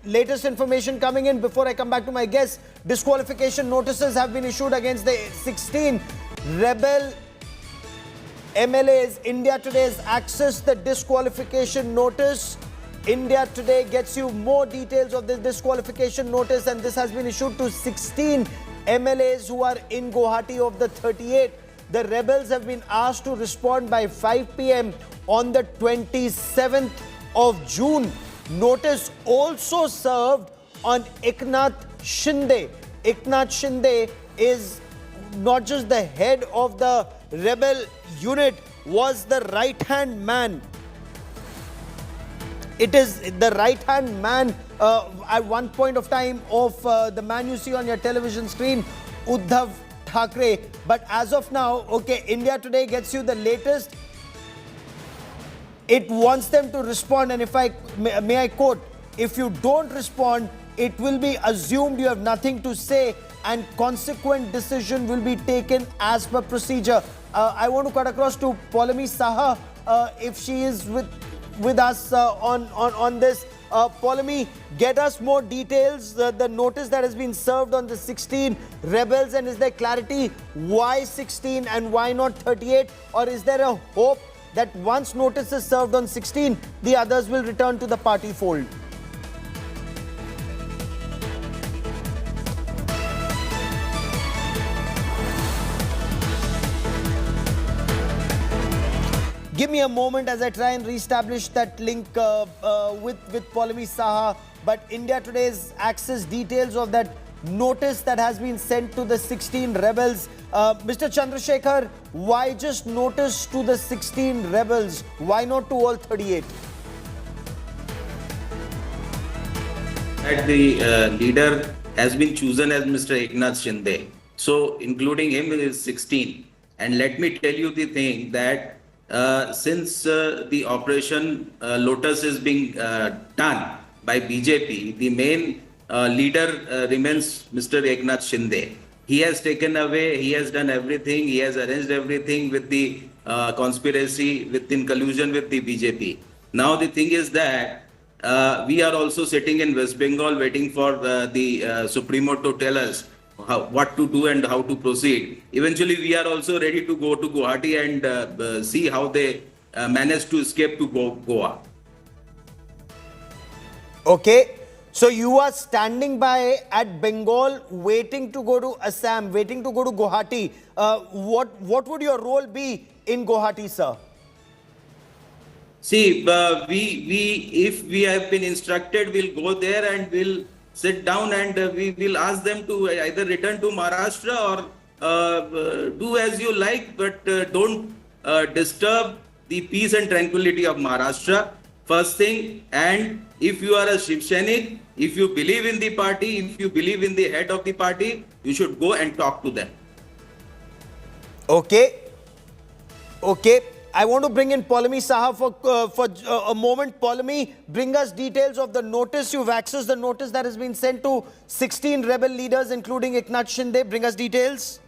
Latest information coming in before I come back to my guest. Disqualification notices have been issued against the 16 rebel MLAs. India Today has accessed the disqualification notice. India Today gets you more details of the disqualification notice, and this has been issued to 16 MLAs who are in Guwahati of the 38. The rebels have been asked to respond by 5 p.m. on the 27th of June. Notice also served on Eknath Shinde. Eknath Shinde is not just the head of the rebel unit, was the right-hand man. It is the right-hand man at one point of time of the man you see on your television screen, Uddhav Thackeray. But as of now, okay, India Today gets you the latest. It wants them to respond, and if may I quote, if you don't respond, it will be assumed you have nothing to say and consequent decision will be taken as per procedure. I want to cut across to Paulami Saha if she is with us on this. Paulami, get us more details, the notice that has been served on the 16 rebels, and is there clarity why 16 and why not 38, or is there a hope that once notice is served on 16, the others will return to the party fold? Give me a moment as I try and reestablish that link with Paulami Saha. But India Today's access details of that notice that has been sent to the 16 rebels. Mr. Chandrasekhar, why just notice to the 16 rebels? Why not to all 38? that the leader has been chosen as Mr. Eknath Shinde. So including him is 16. And let me tell you the thing that since the operation Lotus is being done by BJP, the main leader remains Mr. Eknath Shinde. He has taken away, he has done everything, he has arranged everything with the conspiracy, in collusion with the BJP. Now the thing is that we are also sitting in West Bengal waiting for the Supremo to tell us what to do and how to proceed. Eventually, we are also ready to go to Guwahati and see how they manage to escape to Goa. Okay, so you are standing by at Bengal, waiting to go to Assam, waiting to go to Guwahati. What would your role be in Guwahati, sir? See, if we have been instructed, we'll go there and we'll sit down and we will ask them to either return to Maharashtra or do as you like, but don't disturb the peace and tranquility of Maharashtra. First thing, and if you are a Shiv Sainik, if you believe in the party, if you believe in the head of the party, you should go and talk to them. Okay. Okay. I want to bring in Polami Saha for a moment. Polami, bring us details of the notice. You've accessed the notice that has been sent to 16 rebel leaders, including Eknath Shinde. Bring us details.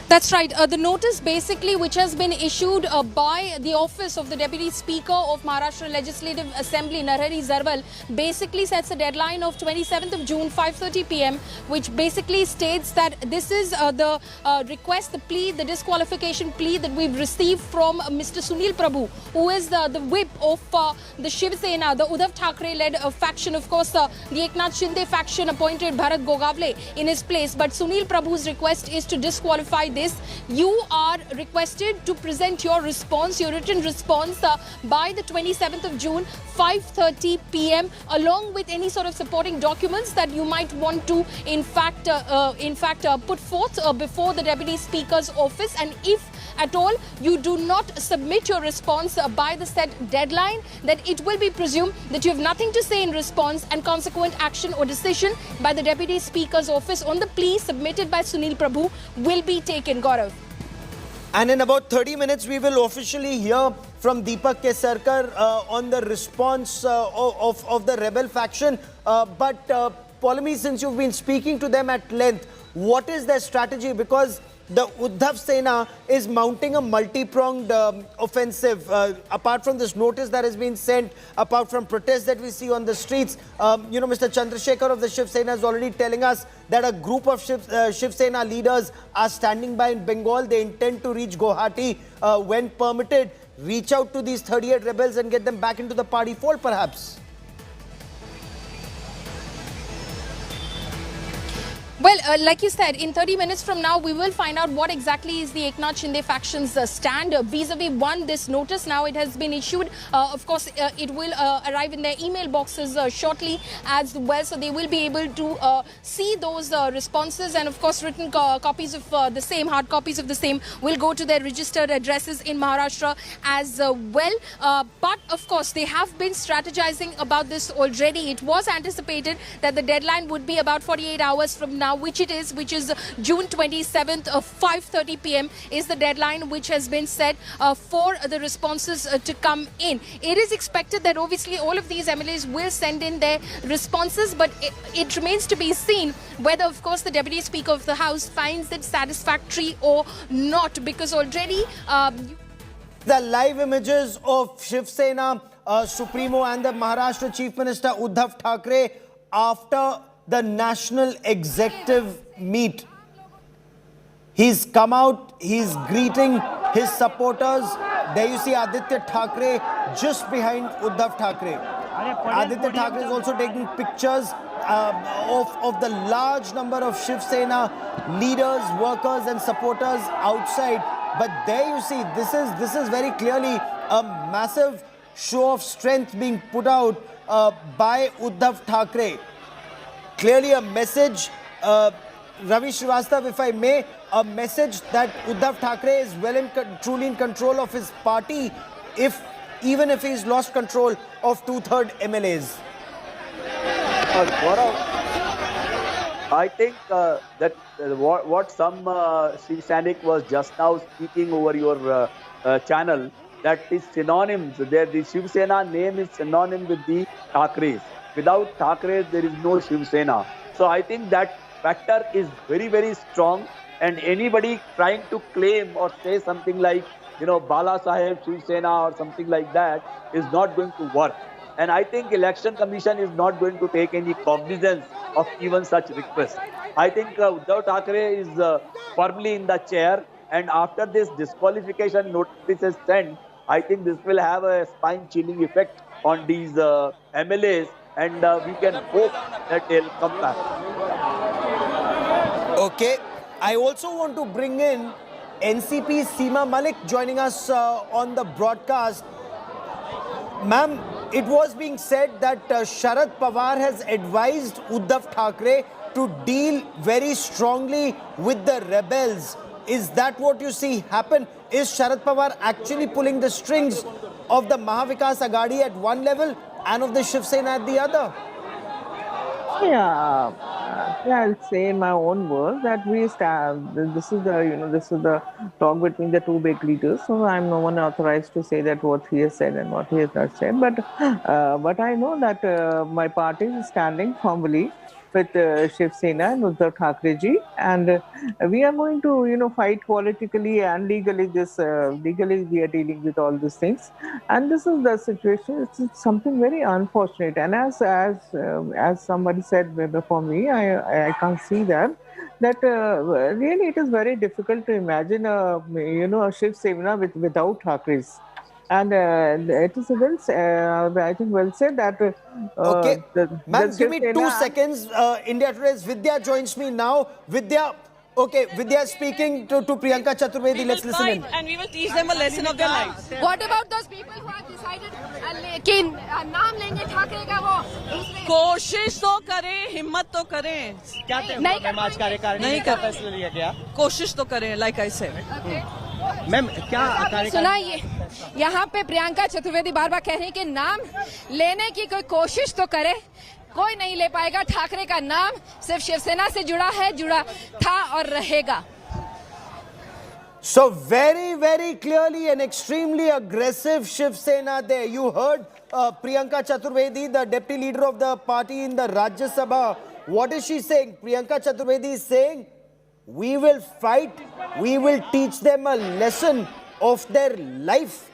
That's right. The notice basically which has been issued by the office of the Deputy Speaker of Maharashtra Legislative Assembly, Narhari Zarwal, basically sets a deadline of 27th of June, 5:30 p.m., which basically states that this is the request, the plea, the disqualification plea that we've received from Mr. Sunil Prabhu, who is the whip of the Shiv Sena, the Uddhav Thackeray-led faction. Of course, the Eknath Shinde faction appointed Bharat Gogavle in his place. But Sunil Prabhu's request is to disqualify this. You are requested to present your response, your written response by the 27th of June, 5:30 p.m. along with any sort of supporting documents that you might want to in fact put forth before the Deputy Speaker's office. And if at all you do not submit your response by the set deadline, then it will be presumed that you have nothing to say in response, and consequent action or decision by the Deputy Speaker's office on the plea submitted by Sunil Prabhu will be taken. Gaurav. And in about 30 minutes, we will officially hear from Deepak Kesarkar on the response of the rebel faction. But Polami, since you've been speaking to them at length, what is their strategy? Because the Uddhav Sena is mounting a multi-pronged offensive. Apart from this notice that has been sent, apart from protests that we see on the streets, Mr. Chandrasekhar of the Shiv Sena is already telling us that a group of Shiv Sena leaders are standing by in Bengal. They intend to reach Guwahati when permitted, reach out to these 38 rebels and get them back into the party fold, perhaps. Well, like you said, in 30 minutes from now, we will find out what exactly is the Eknath Shinde faction's stand vis-a-vis this notice. Now it has been issued. Of course, it will arrive in their email boxes shortly as well. So they will be able to see those responses, and of course, written copies of the same, hard copies of the same will go to their registered addresses in Maharashtra as well. But of course, they have been strategizing about this already. It was anticipated that the deadline would be about 48 hours from now, which is June 27th of 5:30 p.m. is the deadline which has been set for the responses to come in. It is expected that obviously all of these MLAs will send in their responses, but it remains to be seen whether, of course, the Deputy Speaker of the House finds it satisfactory or not, because already the live images of Shiv Sena Supremo and the Maharashtra Chief Minister Uddhav Thackeray after the National Executive meet. He's come out, he's greeting his supporters. There you see Aditya Thackeray just behind Uddhav Thackeray. Aditya Thackeray is also taking pictures of the large number of Shiv Sena leaders, workers and supporters outside. But there you see, this is very clearly a massive show of strength being put out by Uddhav Thackeray. Clearly a message, Ravi Srivastav, if I may, a message that Uddhav Thackeray is truly in control of his party. If even if he's lost control of 2/3 MLAs? Gaurav, I think that what some Shiv Sainik was just now speaking over your channel, that is synonyms. The Shiv Sena name is synonym with the Thakres. Without Thakres, there is no Shiv Sena. So I think that factor is very, very strong. And anybody trying to claim or say something like, Bala Saheb, Shiv Sena or something like that is not going to work. And I think Election Commission is not going to take any cognizance of even such requests. I think Uddhav Thackeray is firmly in the chair. And after this disqualification notice is sent, I think this will have a spine-chilling effect on these MLAs. And we can hope that they'll come back. Okay. I also want to bring in NCP Seema Malik joining us on the broadcast. Ma'am, it was being said that Sharad Pawar has advised Uddhav Thackeray to deal very strongly with the rebels. Is that what you see happen? Is Sharad Pawar actually pulling the strings of the Mahavikas Aghadi at one level and of the Shiv Sena at the other? Yeah, I'll say in my own words that we stand. This is the talk between the two big leaders. So I'm no one authorized to say that what he has said and what he has not said. But I know that my party is standing firmly with Shiv Sena and Uddhav Thackeray ji, and we are going to fight politically and legally. Legally we are dealing with all these things, and this is the situation. It's something very unfortunate, and as somebody said before me, I can't see that really it is very difficult to imagine a Shiv Sena without Thackeray's. And it is I think well said that. Okay, ma'am, give me 2 seconds. India Today's Vidya joins me now. Vidya, okay, Vidya is speaking to Priyanka Chaturvedi. Let's listen in. And we will teach them a lesson of their lives. What about those people who have decided कि नाम लेंगे ठाकरे का वो कोशिश तो करें, हिम्मत तो करें. क्या नहीं कर फैसला लिया गया. कोशिश तो करें, like I said. मैम क्या सुनाइए, यहाँ पे प्रियंका चतुर्वेदी बार बार कह रही हैं कि नाम लेने की कोई कोशिश तो करे, कोई नहीं ले पाएगा. ठाकरे का नाम सिर्फ शिवसेना से जुड़ा है, जुड़ा था और रहेगा. So very, very clearly an extremely aggressive Shiv Sena there. You heard Priyanka Chaturvedi, the deputy leader of the party in the Rajya Sabha. What is she saying? Priyanka Chaturvedi is saying, we will fight, we will teach them a lesson of their life.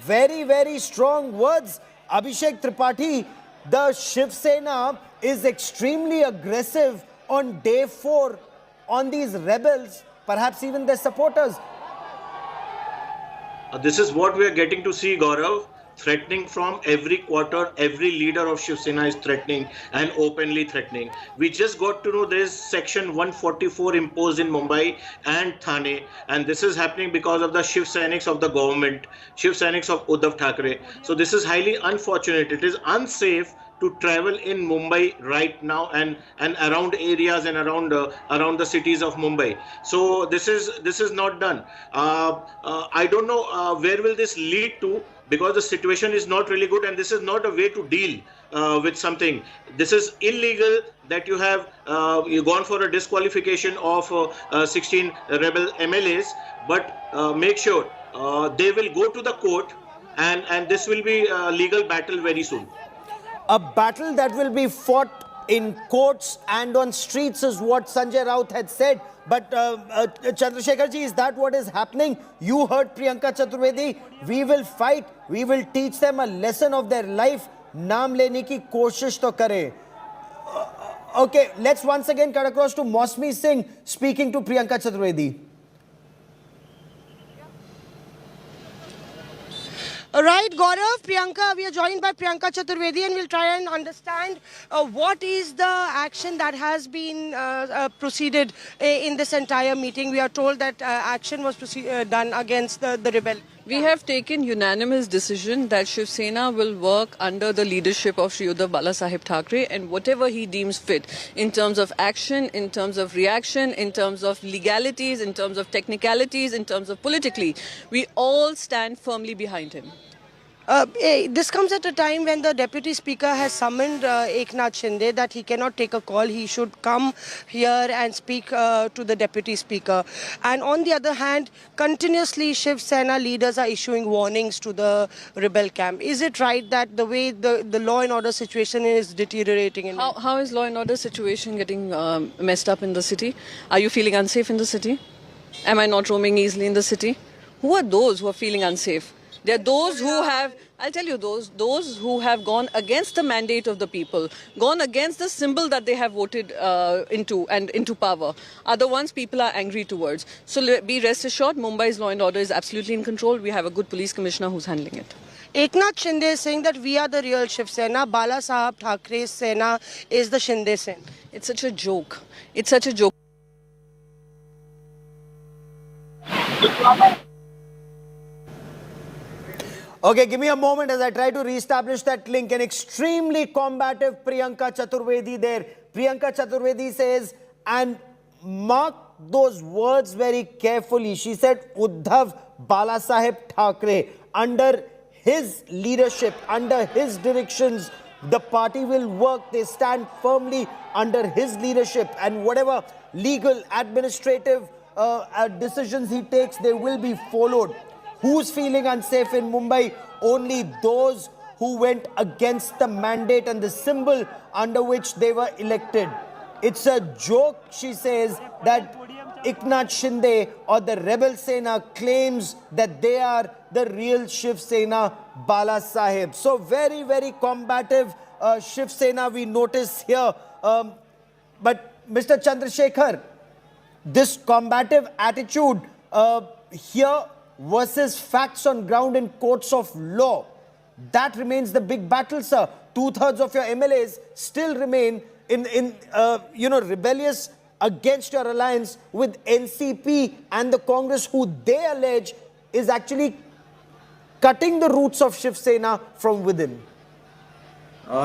Very, very strong words. Abhishek Tripathi, the Shiv Sena is extremely aggressive on day 4 on these rebels, perhaps even their supporters. This is what we are getting to see, Gaurav. Threatening from every quarter, every leader of Shiv Sena is threatening and openly threatening. We just got to know there is Section 144 imposed in Mumbai and Thane, and this is happening because of the Shiv Sainiks of the government, Shiv Sainiks of Uddhav Thackeray. So this is highly unfortunate. It is unsafe to travel in Mumbai right now and around areas and around the cities of Mumbai. So this is not done. I don't know where will this lead to, because the situation is not really good, and this is not a way to deal with something. This is illegal that you have gone for a disqualification of 16 rebel MLAs, but make sure they will go to the court, and this will be a legal battle very soon. A battle that will be fought in courts and on streets is what Sanjay Raut had said. But Chandrasekhar ji, is that what is happening? You heard Priyanka Chaturvedi. We will fight. We will teach them a lesson of their life. Naam lene ki koshish to kare. Okay, let's once again cut across to Mosmi Singh speaking to Priyanka Chaturvedi. All right, Gaurav, Priyanka, we are joined by Priyanka Chaturvedi, and we'll try and understand what is the action that has been proceeded in this entire meeting. We are told that action was done against the rebel. We have taken unanimous decision that Shiv Sena will work under the leadership of Shri Uddhav Balasaheb Thackeray, and whatever he deems fit in terms of action, in terms of reaction, in terms of legalities, in terms of technicalities, in terms of politically, we all stand firmly behind him. This comes at a time when the Deputy Speaker has summoned Eknath Shinde that he cannot take a call. He should come here and speak to the Deputy Speaker. And on the other hand, continuously Shiv Sena leaders are issuing warnings to the rebel camp. Is it right that the way the law and order situation is deteriorating? How is law and order situation getting messed up in the city? Are you feeling unsafe in the city? Am I not roaming easily in the city? Who are those who are feeling unsafe? There are those who have, I'll tell you, those who have gone against the mandate of the people, gone against the symbol that they have voted into power, are the ones people are angry towards. So be rest assured, Mumbai's law and order is absolutely in control. We have a good police commissioner who's handling it. Eknath Shinde is saying that we are the real Shiv Sena. Bala Sahab Thackeray's Sena is the Shinde Sena. It's such a joke. It's such a joke. Okay, give me a moment as I try to reestablish that link. An extremely combative Priyanka Chaturvedi there. Priyanka Chaturvedi says, and mark those words very carefully. She said, Uddhav Balasaheb Thackeray, under his leadership, under his directions, the party will work. They stand firmly under his leadership, and whatever legal, administrative decisions he takes, they will be followed. Who's feeling unsafe in Mumbai? Only those who went against the mandate and the symbol under which they were elected. It's a joke, she says, that Eknath Shinde or the Rebel Sena claims that they are the real Shiv Sena Bala Sahib. So very, very combative Shiv Sena we notice here. But Mr. Chandrasekhar, this combative attitude here versus facts on ground in courts of law, that remains the big battle, sir. 2/3 of your MLAs still remain in rebellious against your alliance with NCP and the Congress, who they allege is actually cutting the roots of Shiv Sena from within.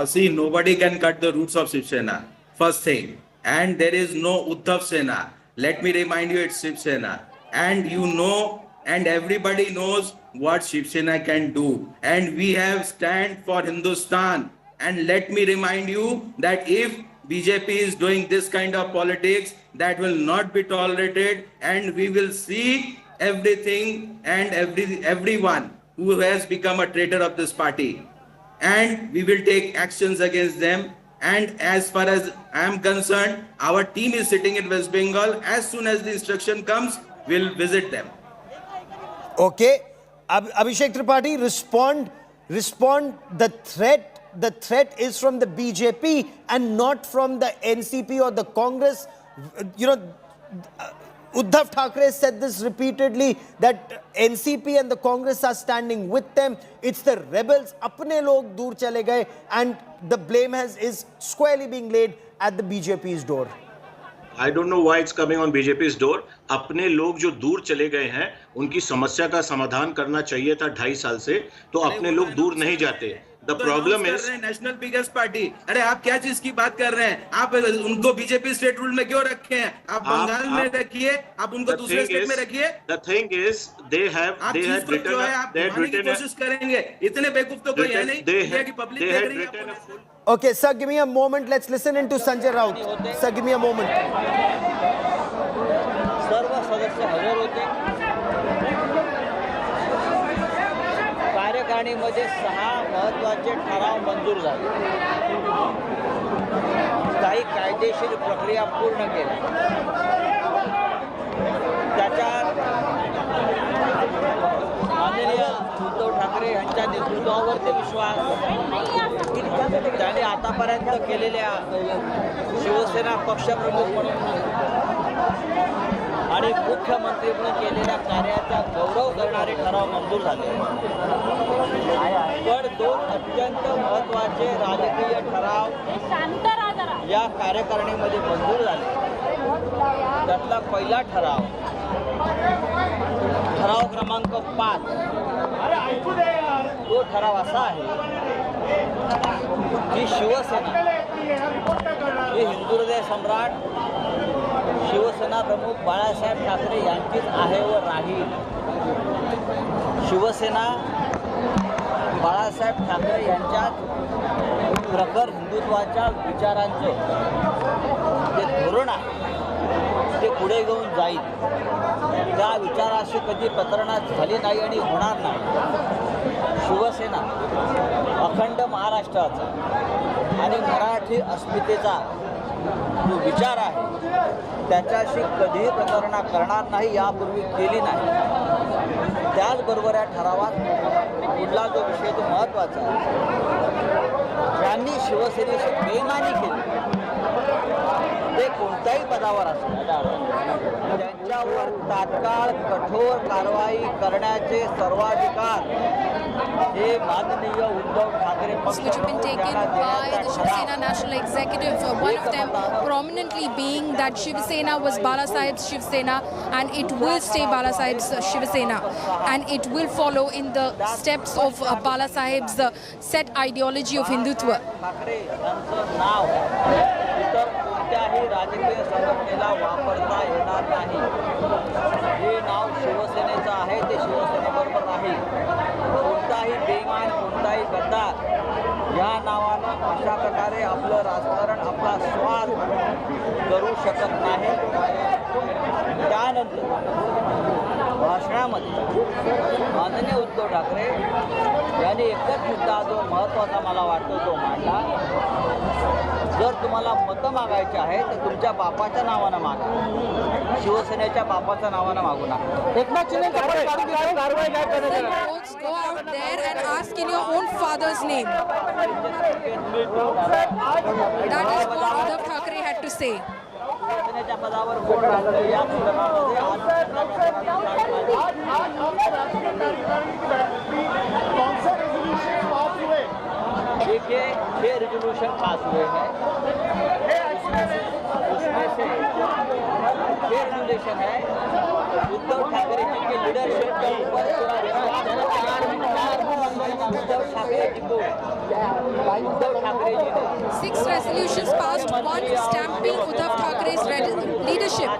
See, nobody can cut the roots of Shiv Sena, first thing. And there is no Uddhav Sena. Let me remind you, it's Shiv Sena. And you know, and everybody knows what Shiv Sena can do. And we have stand for Hindustan. And let me remind you that if BJP is doing this kind of politics, that will not be tolerated, and we will see everything and everyone who has become a traitor of this party. And we will take actions against them. And as far as I am concerned, our team is sitting in West Bengal. As soon as the instruction comes, we'll visit them. Okay, Abhishek Tripathi, respond. The threat is from the BJP and not from the NCP or the Congress. Uddhav Thackeray said this repeatedly, that NCP and the Congress are standing with them. It's the rebels, apne log dur chale gaye, and the blame is squarely being laid at the BJP's door. I don't know why it's coming on BJP's door. अपने लोग जो दूर चले गए हैं, उनकी समस्या का समाधान करना चाहिए था 2.5 साल से, तो अपने लोग दूर नहीं जाते. The problem is national biggest party. अरे आप क्या चीज की बात कर रहे हैं? आप उनको बीजेपी स्टेट रूल में क्यों रखे हैं? आप बंगाल में रखिए, आप उनको दूसरे स्टेट में रखिए. The thing is, they had written कोशिश करेंगे. इतने बेवकूफ तो कोई है नहीं. इंडिया की पब्लिक देख रही है. Okay, sir, give me a moment. Let's listen into Sanjay Raut. Sir, give me a moment. सर्व सदस्य हजर होते. कार्यकारिणीमध्ये 6 महत्त्वाचे ठराव मंजूर झाले. काही कायदेशीर प्रक्रिया पूर्ण केल्या. त्याच्यात माननीय उद्धव ठाकरे यांच्या नेतृत्वावरती विश्वास, त्यांनी आतापर्यंत केलेल्या शिवसेना पक्षप्रमुख म्हणून आणि मुख्यमंत्री म्हणून केलेल्या कार्याचा गौरव करणारे ठराव मंजूर झाले. पण 2 अत्यंत महत्त्वाचे राजकीय ठराव या कार्यकारिणीमध्ये मंजूर झाले. त्यातला पहिला ठराव क्रमांक 5. तो ठराव असा आहे की शिवसेना ही हिंदू हृदय सम्राट शिवसेना प्रमुख बाळासाहेब ठाकरे यांचीच आहे व राहील. शिवसेना बाळासाहेब ठाकरे यांच्या प्रखर हिंदुत्वाच्या विचारांचं जे धोरण आहे ते पुढे घेऊन जाईल. त्या विचाराशी कधी प्रतारणा झाली नाही आणि होणार नाही. शिवसेना अखंड महाराष्ट्राचा आणि मराठी अस्मितेचा जो विचार आहे त्याच्याशी कधीही प्रतारणा करणार नाही, यापूर्वी केली नाही. त्याचबरोबर या ठरावात पुढला जो विषय तो महत्त्वाचा आहे, ज्यांनी शिवसेनेशी बेईमानी केली ते कोणत्याही पदावर असेल त्यांच्यावर तात्काळ कठोर कारवाई करण्याचे सर्वाधिकार हे माननीय Uddhav Thackeray which have been taken by the Shiv Sena National Executive, one of them prominently being that Shiv Sena was Bala Sahib's Shiv Sena and it will stay Bala Sahib's Shiv Sena and it will follow in the steps of Bala Sahib's set ideology of Hindutva. कोणत्याही राजकीय संघटनेला वापरता येणार नाही. हे नाव शिवसेनेचं आहे ते शिवसेनेबरोबर नाही. कोणताही बेईमान कोणताही गद्दार या नावानं अशा प्रकारे आपलं राजकारण आपला स्वार्थ करू शकत नाही. त्यानंतर भाषणामध्ये माननीय उद्धव ठाकरे यांनी एकच मुद्दा जो महत्त्वाचा मला वाटतो तो मांडला. जर तुम्हाला मतं मागायची आहे तर तुमच्या बापाच्या नावानं मागा, शिवसेनेच्या बापाच्या नावानं मागू नका. एकनाथ शिंदे कारवाई काय करणार? Go out there and ask in your own father's name. That is what Uddhav Thackeray had to say. शिवसेनेच्या पदावर कोण राहिलं या संदर्भामध्ये देखिए 6 रेजोल्यूशन पास हुए हैं, उसमें से 6 रेजोल्यूशन है उद्धव ठाकरे जी की लीडरशिप के ऊपर उद्धव ठाकरे जी को 6 resolutions passed, one stamping Uddhav Thackeray's leadership.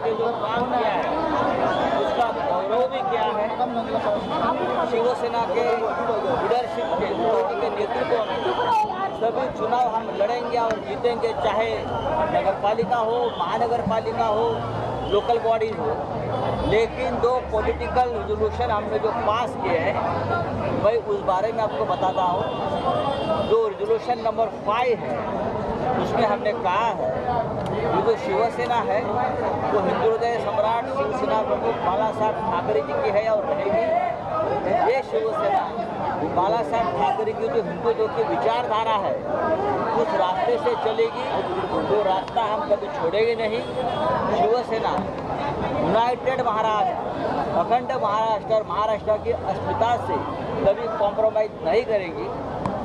उसका गौरव भी किया है. शिवसेना के लीडरशिप के नेतृत्व में सभी चुनाव हम लड़ेंगे और जीतेंगे, चाहे नगरपालिका हो, महानगरपालिका हो, लोकल बॉडीज हो. लेकिन 2 पॉलिटिकल रेजोल्यूशन हमने जो पास किए हैं भाई उस बारे में आपको बताता हूँ. जो रेजोल्यूशन नंबर 5 है उसमें हमने कहा है ये जो शिवसेना है वो हिंदू हृदय सम्राट शिवसेना प्रमुख बाला साहब ठाकरे जी की है और रहेगी. ये शिवसेना बाला साहब ठाकरे की जो हिंदुत्व की विचारधारा है उस रास्ते से चलेगी. जो रास्ता हम कभी छोड़ेंगे नहीं. शिवसेना यूनाइटेड महाराष्ट्र, अखंड महाराष्ट्र और महाराष्ट्र की अस्मिता से कभी कॉम्प्रोमाइज नहीं करेगी.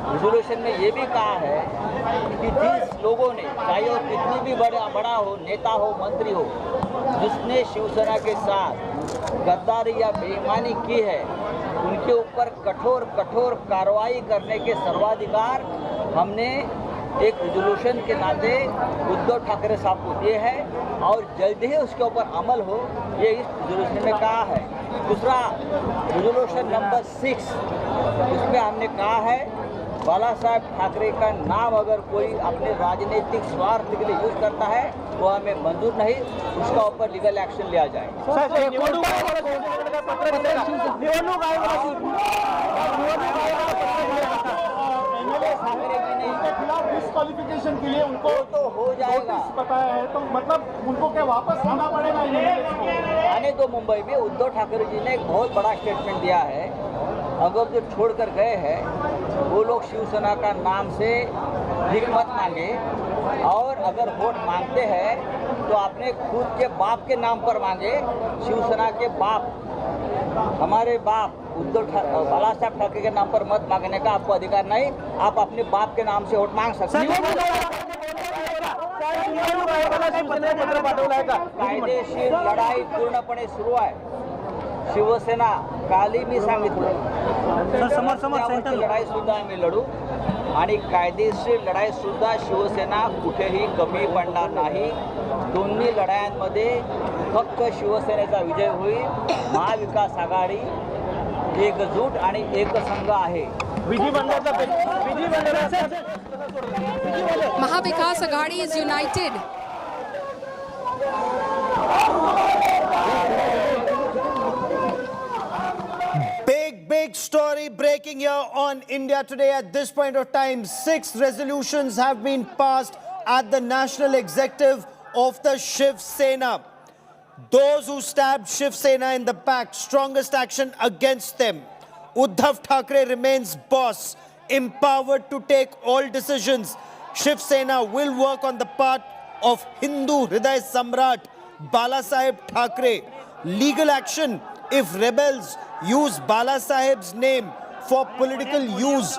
रेजोल्यूशन में ये भी कहा है कि जिस लोगों ने, चाहे वो कितनी भी बड़ा हो, नेता हो, मंत्री हो, जिसने शिवसेना के साथ गद्दारी या बेईमानी की है उनके ऊपर कठोर कार्रवाई करने के सर्वाधिकार हमने एक रेजोल्यूशन के नाते उद्धव ठाकरे साहब को दिए हैं और जल्द ही उसके ऊपर अमल हो, ये इस रेजोल्यूशन में कहा है. दूसरा रेजोल्यूशन नंबर 6 उसमें हमने कहा है बाला साहब ठाकरे का नाम अगर कोई अपने राजनीतिक स्वार्थ के लिए यूज करता है वो हमें मंजूर नहीं, उसका ऊपर लीगल एक्शन लिया जाए. डिस्क्वालिफिकेशन के लिए उनको तो हो जाएगा बताया है, तो मतलब उनको क्या वापस आना पड़ेगा? आने तो मुंबई में उद्धव ठाकरे जी ने एक बहुत बड़ा स्टेटमेंट दिया है. अगर जो छोड़कर गए हैं वो लोग शिवसेना का नाम से भीख मत मांगे और अगर वोट मांगते हैं तो अपने खुद के बाप के नाम पर मांगे. शिवसेना के बाप, हमारे बाप उद्धव बाला साहब ठाकरे के नाम पर मत मांगने का आपको अधिकार नहीं. आप अपने बाप के नाम से वोट मांग सकते हैं. कायदेशीर लढाई पूर्णपणे सुरू आहे. शिवसेना कालही मी सांगितलं लढाई सुद्धा आम्ही लढू आणि कायदेशीर लढाई सुद्धा शिवसेना कुठेही कमी पडणार नाही. दोन्ही लढायांमध्ये फक्त शिवसेनेचा विजय होईल. महाविकास आघाडी एकजूट आणि एकसंघ आहे. Mahavikas Aghadi is united. Big story breaking here on India Today at this point of time. 6 resolutions have been passed at the National Executive of the Shiv Sena. Those who stabbed Shiv Sena in the back, strongest action against them. Uddhav Thackeray remains boss, empowered to take all decisions. Shiv Sena will work on the part of Hindu Hriday Samrat Balasaheb Thackeray. Legal action if rebels use Balasaheb's name for political use.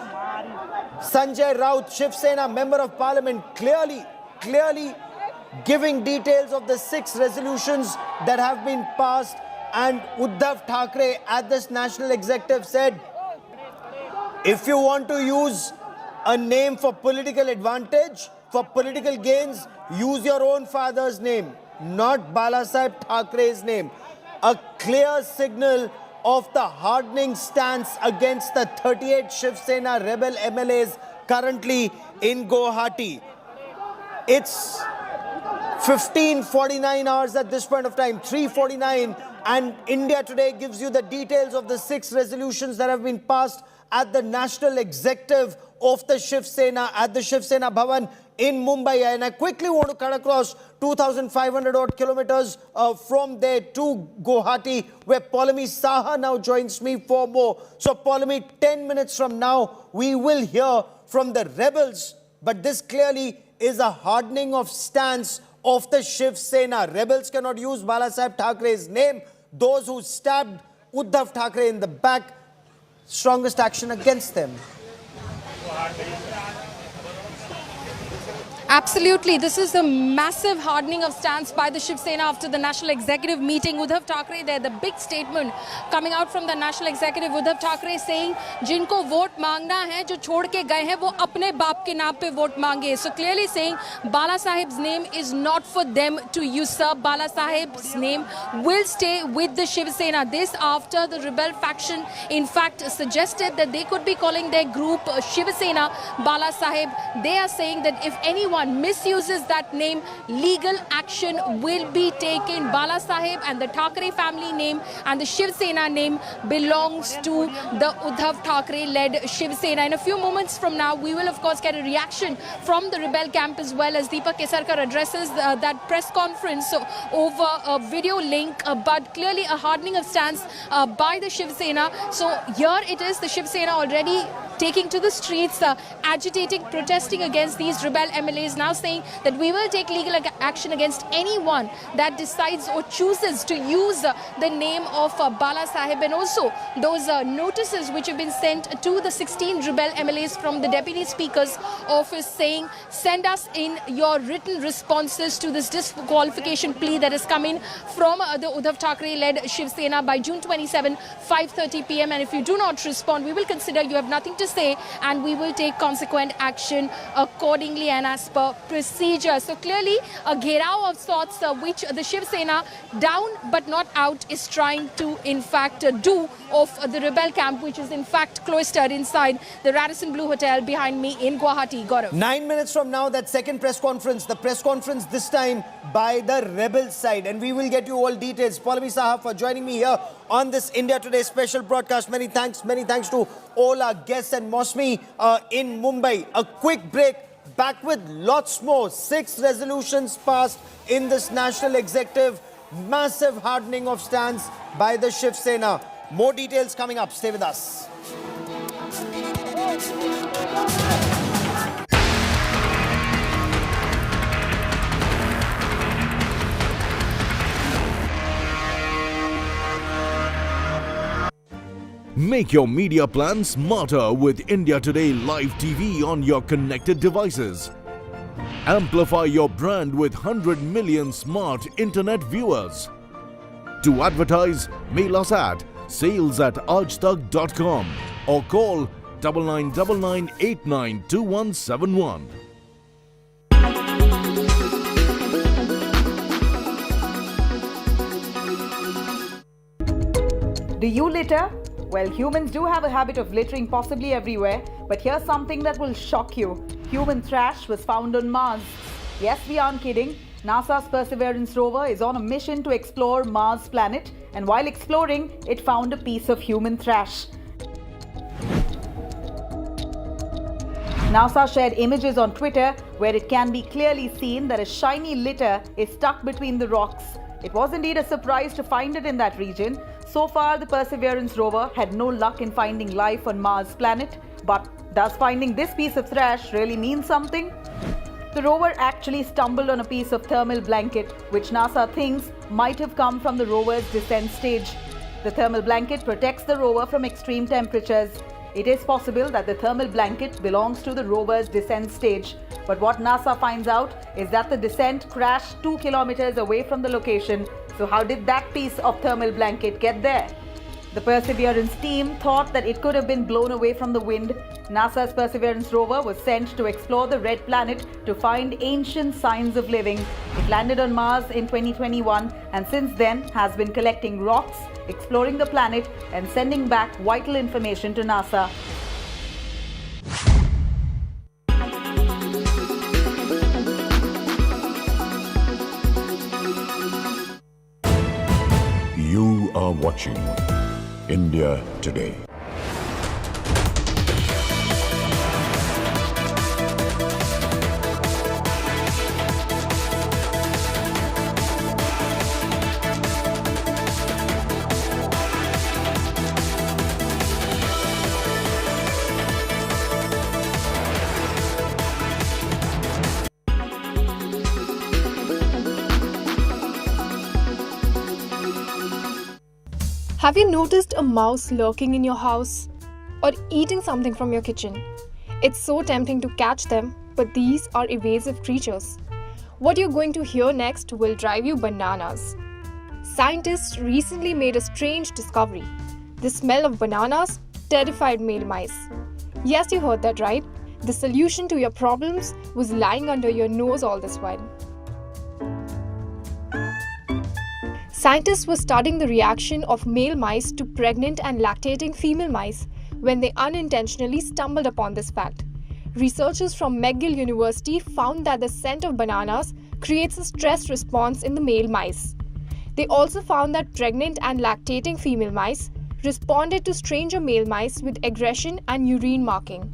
Sanjay Raut, Shiv Sena Member of Parliament, clearly giving details of the 6 resolutions that have been passed. And Uddhav Thackeray at this National Executive said, if you want to use a name for political advantage, for political gains, use your own father's name, not Balasaheb Thackeray's name. A clear signal of the hardening stance against the 38 Shiv Sena rebel MLAs currently in Guwahati. It's 15:49 hours at this point of time, 3:49, and India Today gives you the details of the 6 resolutions that have been passed at the National Executive of the Shiv Sena at the Shiv Sena Bhavan in Mumbai. And I quickly want to cut across 2,500 odd kilometers from there to Guwahati, where Paulami Saha now joins me for more. So Paulami, 10 minutes from now, we will hear from the rebels, but this clearly is a hardening of stance of the Shiv Sena. Rebels cannot use Balasaheb Thackeray's name. Those who stabbed Uddhav Thackeray in the back, strongest action against them. Absolutely. This is a massive hardening of stance by the Shiv Sena after the National Executive meeting. Uddhav Thackeray there, the big statement coming out from the National Executive. Uddhav Thackeray saying, जिनको vote मांगना है, जो छोड़ के गए हैं, वो अपने बाप के नाम पे वोट मांगे. So clearly saying, Bala Saheb's name is not for them to usurp. Bala Saheb's name will stay with the Shiv Sena. This after the rebel faction, in fact, suggested that they could be calling their group Shiv Sena Bala Saheb. They are saying that if anyone misuses that name, legal action will be taken. Bala Saheb and the Thackeray family name and the Shiv Sena name belongs to the Uddhav Thackeray-led Shiv Sena. In a few moments from now, we will of course get a reaction from the rebel camp as well as Deepak Kesarkar addresses that press conference over a video link, but clearly a hardening of stance by the Shiv Sena. So here it is, the Shiv Sena already taking to the streets, agitating, protesting against these rebel MLAs, now saying that we will take legal action against anyone that decides or chooses to use the name of Bala Saheb. And also those notices which have been sent to the 16 rebel MLAs from the Deputy Speaker's office saying, send us in your written responses to this disqualification plea that is coming from the Uddhav Thackeray-led Shiv Sena by June 27, 5:30 p.m. And if you do not respond, we will consider you have nothing to say and we will take consequent action accordingly and as per procedure. So clearly a gherao of sorts which the Shiv Sena, down but not out, is trying to in fact do of the rebel camp, which is in fact cloistered inside the Radisson Blu Hotel behind me in Guwahati. Gaurav. 9 minutes from now, that second press conference, the press conference this time by the rebel side, and we will get you all details. Paulami Saha for joining me here on this India Today special broadcast. Many thanks to all our guests and Mosmi in Mumbai. A quick break, back with lots more. 6 resolutions passed in this National Executive. Massive hardening of stance by the Shiv Sena. More details coming up. Stay with us. Make your media plan smarter with India Today Live TV on your connected devices. Amplify your brand with 100 million smart internet viewers. To advertise, mail us at sales@aajtak.com or call 9999892171. Do you litter? Well, humans do have a habit of littering possibly everywhere, but here's something that will shock you. Human trash was found on Mars. Yes, we aren't kidding. NASA's Perseverance rover is on a mission to explore Mars planet, and while exploring, it found a piece of human trash. NASA shared images on Twitter where it can be clearly seen that a shiny litter is stuck between the rocks. It was indeed a surprise to find it in that region. So far, the Perseverance rover had no luck in finding life on Mars planet, but does finding this piece of trash really mean something? The rover actually stumbled on a piece of thermal blanket, which NASA thinks might have come from the rover's descent stage. The thermal blanket protects the rover from extreme temperatures. It is possible that the thermal blanket belongs to the rover's descent stage. But what NASA finds out is that the descent crashed 2 kilometers away from the location. So how did that piece of thermal blanket get there? The Perseverance team thought that it could have been blown away from the wind. NASA's Perseverance rover was sent to explore the red planet to find ancient signs of living. It landed on Mars in 2021 and since then has been collecting rocks, exploring the planet and sending back vital information to NASA. You are watching India Today. Have you noticed a mouse lurking in your house or eating something from your kitchen? It's so tempting to catch them, but these are evasive creatures. What you're going to hear next will drive you bananas. Scientists recently made a strange discovery. The smell of bananas terrified male mice. Yes, you heard that right. The solution to your problems was lying under your nose all this while. Scientists were studying the reaction of male mice to pregnant and lactating female mice when they unintentionally stumbled upon this fact. Researchers from McGill University found that the scent of bananas creates a stress response in the male mice. They also found that pregnant and lactating female mice responded to stranger male mice with aggression and urine marking.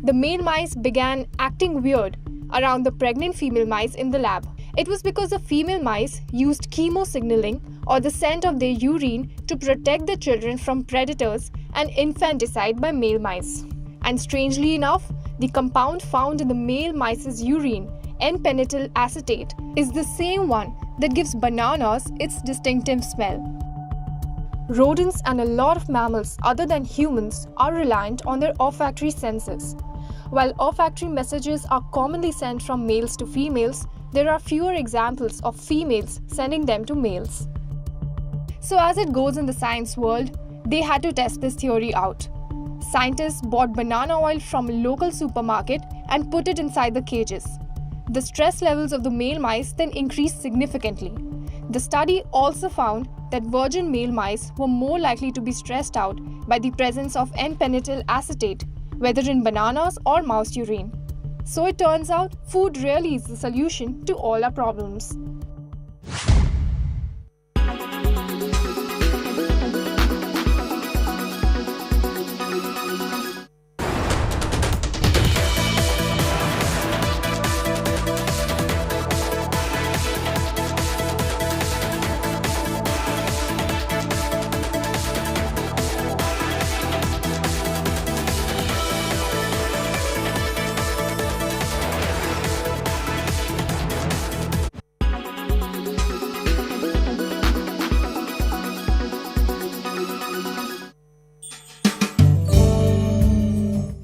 The male mice began acting weird around the pregnant female mice in the lab. It was because the female mice used chemosignaling or the scent of their urine to protect their children from predators and infanticide by male mice. And strangely enough, the compound found in the male mice's urine, N-pentyl acetate, is the same one that gives bananas its distinctive smell. Rodents and a lot of mammals other than humans are reliant on their olfactory senses. While olfactory messages are commonly sent from males to females, there are fewer examples of females sending them to males. So as it goes in the science world, they had to test this theory out. Scientists bought banana oil from a local supermarket and put it inside the cages. The stress levels of the male mice then increased significantly. The study also found that virgin male mice were more likely to be stressed out by the presence of N-pentyl acetate, whether in bananas or mouse urine. So it turns out food really is the solution to all our problems.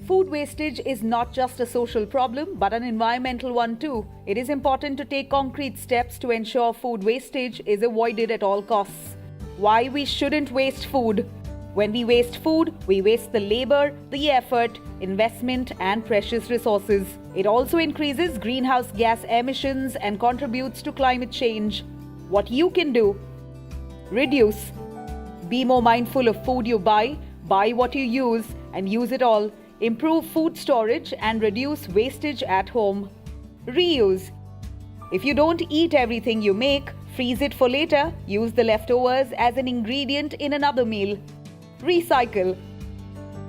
Food wastage is not just a social problem, but an environmental one too. It is important to take concrete steps to ensure food wastage is avoided at all costs. Why we shouldn't waste food? When we waste food, we waste the labor, the effort, investment, and precious resources. It also increases greenhouse gas emissions and contributes to climate change. What you can do? Reduce. Be more mindful of food you buy. Buy what you use and use it all. Improve food storage and reduce wastage at home. Reuse. If you don't eat everything you make, freeze it for later. Use the leftovers as an ingredient in another meal. Recycle.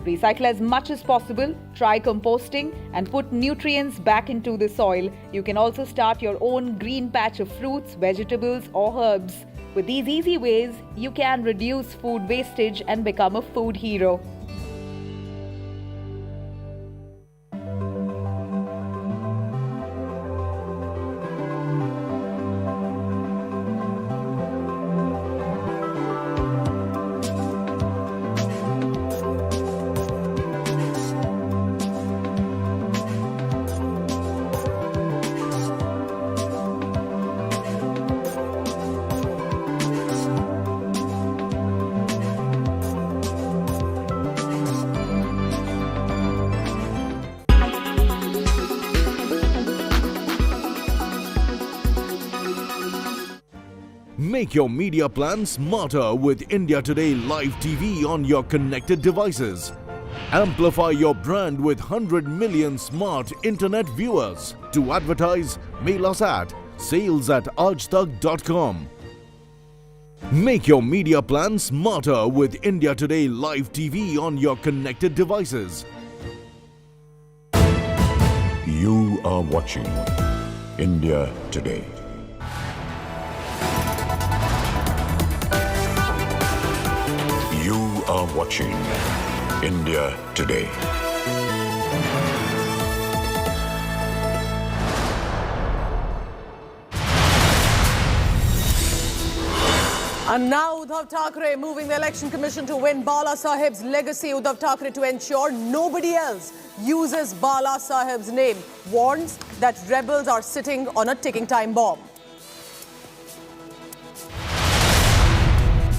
Recycle as much as possible. Try composting and put nutrients back into the soil. You can also start your own green patch of fruits, vegetables, or herbs. With these easy ways, you can reduce food wastage and become a food hero. Make your media plan smarter with India Today Live TV on your connected devices. Amplify your brand with 100 million smart internet viewers. To advertise, mail us at sales@aajtak.com. Make your media plan smarter with India Today Live TV on your connected devices. You are watching India Today. You are watching India Today. And now Uddhav Thackeray moving the Election Commission to win Bala Sahib's legacy. Uddhav Thackeray, to ensure nobody else uses Bala Sahib's name, warns that rebels are sitting on a ticking time bomb.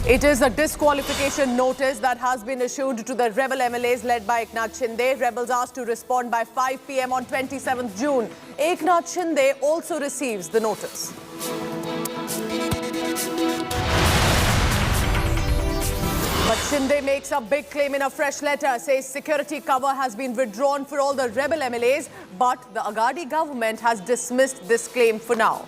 It is a disqualification notice that has been issued to the rebel MLAs led by Eknath Shinde. Rebels asked to respond by 5 p.m. on 27th June. Eknath Shinde also receives the notice. But Shinde makes a big claim in a fresh letter, says security cover has been withdrawn for all the rebel MLAs, but the Agadi government has dismissed this claim for now.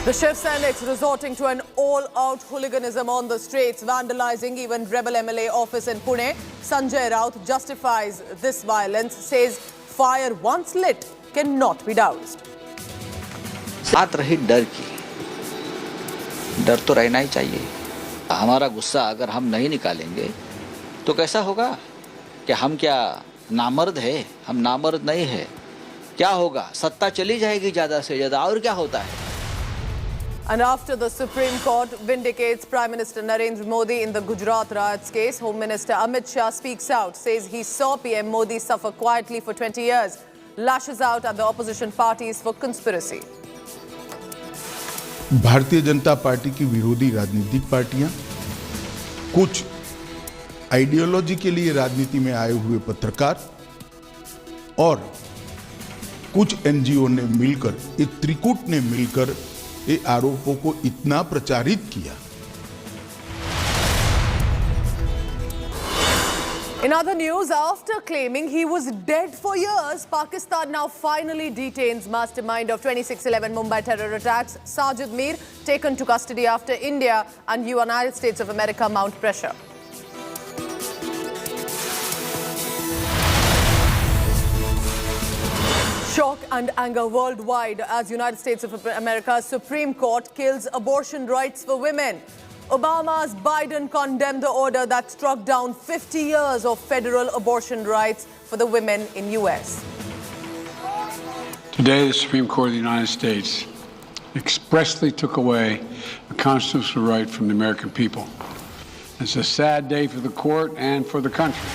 The Shiv Sena is resorting to an all-out hooliganism on the streets, vandalizing even rebel MLA office in Pune. Sanjay Raut justifies this violence, says fire once lit cannot be doused. बात रही डर की, डर तो रहना ही चाहिए। हमारा गुस्सा अगर हम नहीं निकालेंगे तो कैसा होगा कि हम क्या नामर्द है? हम नामर्द नहीं है। क्या होगा? सत्ता चली जाएगी ज़्यादा से ज़्यादा, और क्या होता है? And after the Supreme Court vindicates Prime Minister Narendra Modi in the Gujarat riots case, Home Minister Amit Shah speaks out, says he saw PM Modi suffer quietly for 20 years, lashes out at the opposition parties for conspiracy. Bharatiya Janata party की विरोधी राजनीतिक पार्टियां, कुछ ideology के लिए राजनीति में आए हुए पत्रकार और कुछ एनजीओ ने मिलकर, एक त्रिकूट ने मिलकर ये आरोपों को इतना प्रचारित किया। In other news, after claiming he was dead for years, Pakistan now finally detains mastermind of 26/11 Mumbai terror attacks. Sajid Mir taken to custody after India and United States of America mount pressure. Shock and anger worldwide as United States of America's Supreme Court kills abortion rights for women. Obama's Biden condemned the order that struck down 50 years of federal abortion rights for the women in U.S. Today, the Supreme Court of the United States expressly took away a constitutional right from the American people. It's a sad day for the court and for the country.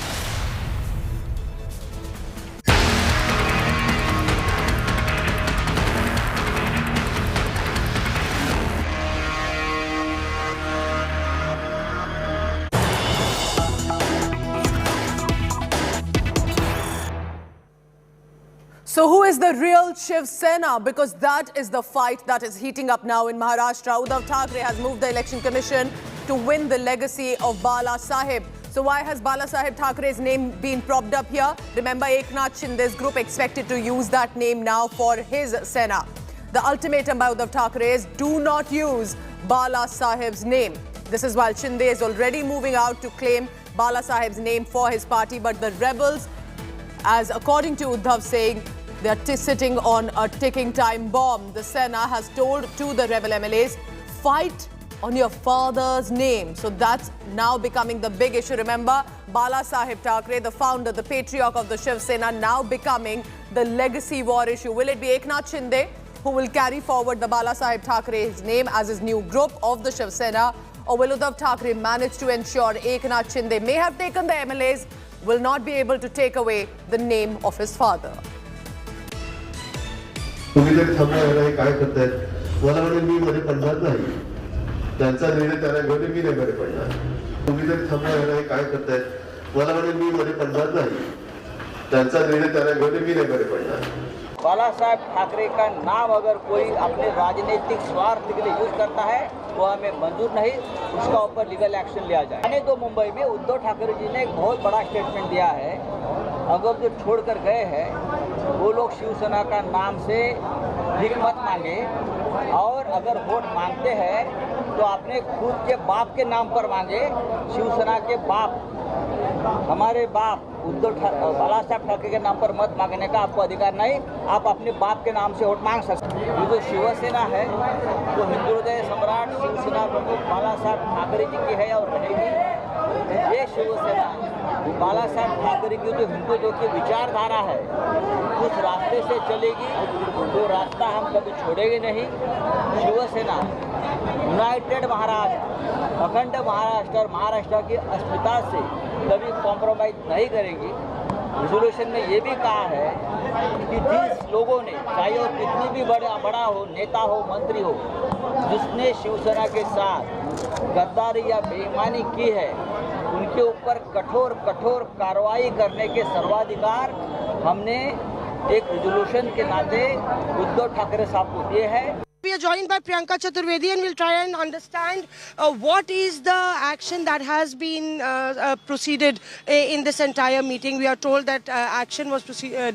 So who is the real Shiv Sena? Because that is the fight that is heating up now in Maharashtra. Uddhav Thackeray has moved the Election Commission to win the legacy of Bala Sahib. So why has Bala Sahib Thackeray's name been propped up here? Remember, Eknath Shinde's group expected to use that name now for his Sena. The ultimatum by Uddhav Thackeray is do not use Bala Sahib's name. This is while Shinde is already moving out to claim Bala Sahib's name for his party. But the rebels, as according to Uddhav saying, they are sitting on a ticking time bomb. The Sena has told to the rebel MLAs, fight on your father's name. So that's now becoming the big issue. Remember, Bala Sahib Thackeray, the founder, the patriarch of the Shiv Sena, now becoming the legacy war issue. Will it be Eknath Shinde who will carry forward the Bala Sahib Thackeray's name as his new group of the Shiv Sena? Or will Uddhav Thackeray manage to ensure Eknath Shinde may have taken the MLAs, will not be able to take away the name of his father? त्यांचा निर्णय त्याला घेऊन मी नाही बरे पडणार. तुम्ही जर थांबला हे काय करतायत, मला म्हणे मी बरे पडणार नाही. त्यांचा निर्णय त्याला घेऊन मी नाही बरे पडणार. बाला साहब ठाकरे का नाम अगर कोई अपने राजनीतिक स्वार्थ के लिए यूज करता है वो हमें मंजूर नहीं, उसका ऊपर लीगल एक्शन लिया जाए. मैंने तो मुंबई में उद्धव ठाकरे जी ने एक बहुत बड़ा स्टेटमेंट दिया है, अगर जो छोड़कर गए हैं वो लोग शिवसेना का नाम से भीख मत मांगे, और अगर वोट मांगते हैं तो अपने खुद के बाप के नाम पर मांगे. शिवसेना के बाप, हमारे बाप बाला साहब ठाकरे के नाम पर मत मांगने का आपको अधिकार नहीं. आप अपने बाप के नाम से वोट मांग सकते हैं. ये जो शिवसेना है वो हिंदू हृदय सम्राट शिवसेना प्रमुख बाला साहब ठाकरे जी की है और रहेगी. ये शिवसेना बाला साहब ठाकरे की जो हिंदुत्व की विचारधारा है उस रास्ते से चलेगी. वो रास्ता हम कभी छोड़ेंगे नहीं. शिवसेना यूनाइटेड महाराष्ट्र, अखंड महाराष्ट्र और महाराष्ट्र की अस्मिता से कभी कॉम्प्रोमाइज नहीं करेंगी. रेजोल्यूशन में ये भी कहा है कि जिस लोगों ने, चाहे वो कितनी भी बड़ा हो, नेता हो, मंत्री हो, जिसने शिवसेना के साथ गद्दारी या बेईमानी की है उनके ऊपर कठोर कठोर कार्रवाई करने के सर्वाधिकार हमने एक रेजोल्यूशन के नाते उद्धव ठाकरे साहब को दिए हैं. We are joined by Priyanka Chaturvedi and we'll try and understand what is the action that has been proceeded in this entire meeting. We are told that action was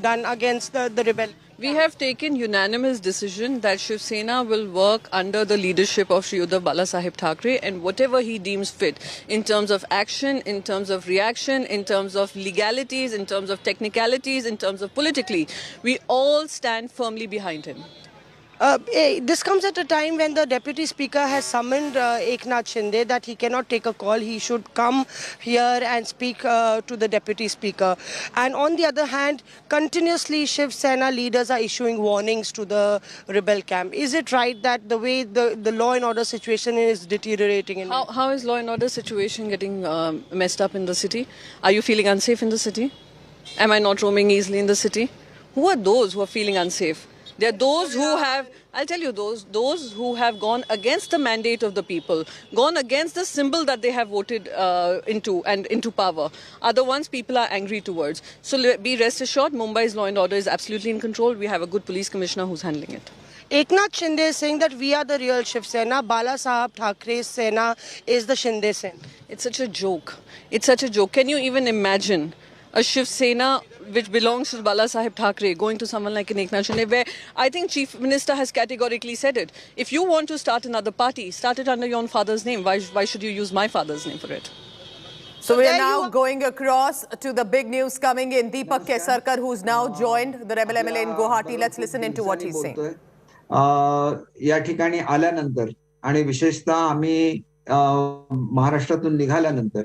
done against the rebel. We have taken unanimous decision that Shiv Sena will work under the leadership of Shri Uddhav Bala Sahib Thackeray, and whatever he deems fit in terms of action, in terms of reaction, in terms of legalities, in terms of technicalities, in terms of politically, we all stand firmly behind him. This comes at a time when the Deputy Speaker has summoned Eknath Shinde that he cannot take a call. He should come here and speak to the Deputy Speaker. And on the other hand, continuously Shiv Sena leaders are issuing warnings to the rebel camp. Is it right that the way the law and order situation is deteriorating? How is law and order situation getting messed up in the city? Are you feeling unsafe in the city? Am I not roaming easily in the city? Who are those who are feeling unsafe? There are those who have, I'll tell you, those who have gone against the mandate of the people, gone against the symbol that they have voted into power, are the ones people are angry towards. So be rest assured, Mumbai's law and order is absolutely in control. We have a good police commissioner who's handling it. Eknath Shinde is saying that we are the real Shiv Sena. Bala Sahib Thakeray's Sena is the Shinde Sena. It's such a joke. It's such a joke. Can you even imagine a Shiv Sena which belongs to Bala Sahib Thackeray going to someone like an Eknath Shinde, where I think Chief Minister has categorically said it. If you want to start another party, start it under your own father's name. Why should you use my father's name for it? So we are now going across to the big news coming in. Deepak Kesarkar, who's now joined the rebel MLA in Guwahati. Let's listen into what he's saying. या ठिकाणी आल्यानंतर आणि विशेषतः आम्ही महाराष्ट्रातून निघाल्यानंतर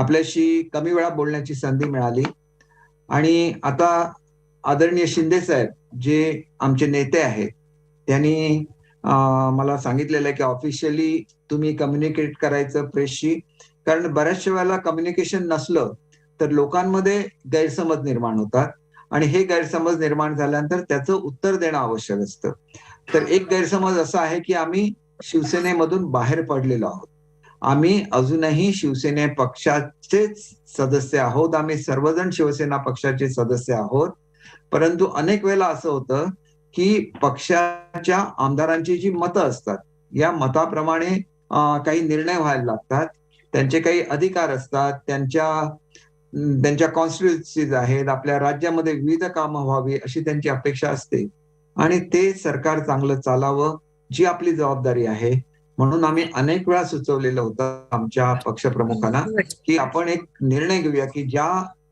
आपल्याशी कमी वेळा बोलण्याची संधी मिळाली. आणि आता आदरणीय शिंदे साहेब जे आमचे नेते आहेत त्यांनी मला सांगितलेलं आहे की ऑफिशियली तुम्ही कम्युनिकेट करायचं प्रेसशी, कारण बऱ्याचशा वेळेला कम्युनिकेशन नसलं तर लोकांमध्ये गैरसमज निर्माण होतात आणि हे गैरसमज निर्माण झाल्यानंतर त्याचं उत्तर देणं आवश्यक असतं. तर एक गैरसमज असा आहे की आम्ही शिवसेनेमधून बाहेर पडलेलो आहोत. आम्ही अजूनही शिवसेने पक्षाचेच सदस्य आहोत. आम्ही सर्वजण शिवसेना पक्षाचे सदस्य आहोत. परंतु अनेक वेळेला असं होतं की पक्षाच्या आमदारांची जी मतं असतात या मताप्रमाणे काही निर्णय व्हायला लागतात, त्यांचे काही अधिकार असतात, त्यांच्या कॉन्स्टिट्युन्सीज आहेत, आपल्या राज्यामध्ये विविध कामं व्हावी अशी त्यांची अपेक्षा असते आणि ते सरकार चांगलं चालावं जी आपली जबाबदारी आहे. म्हणून आम्ही अनेक वेळा सुचवलेलं होतं आमच्या पक्षप्रमुखांना की आपण एक निर्णय घेऊया की ज्या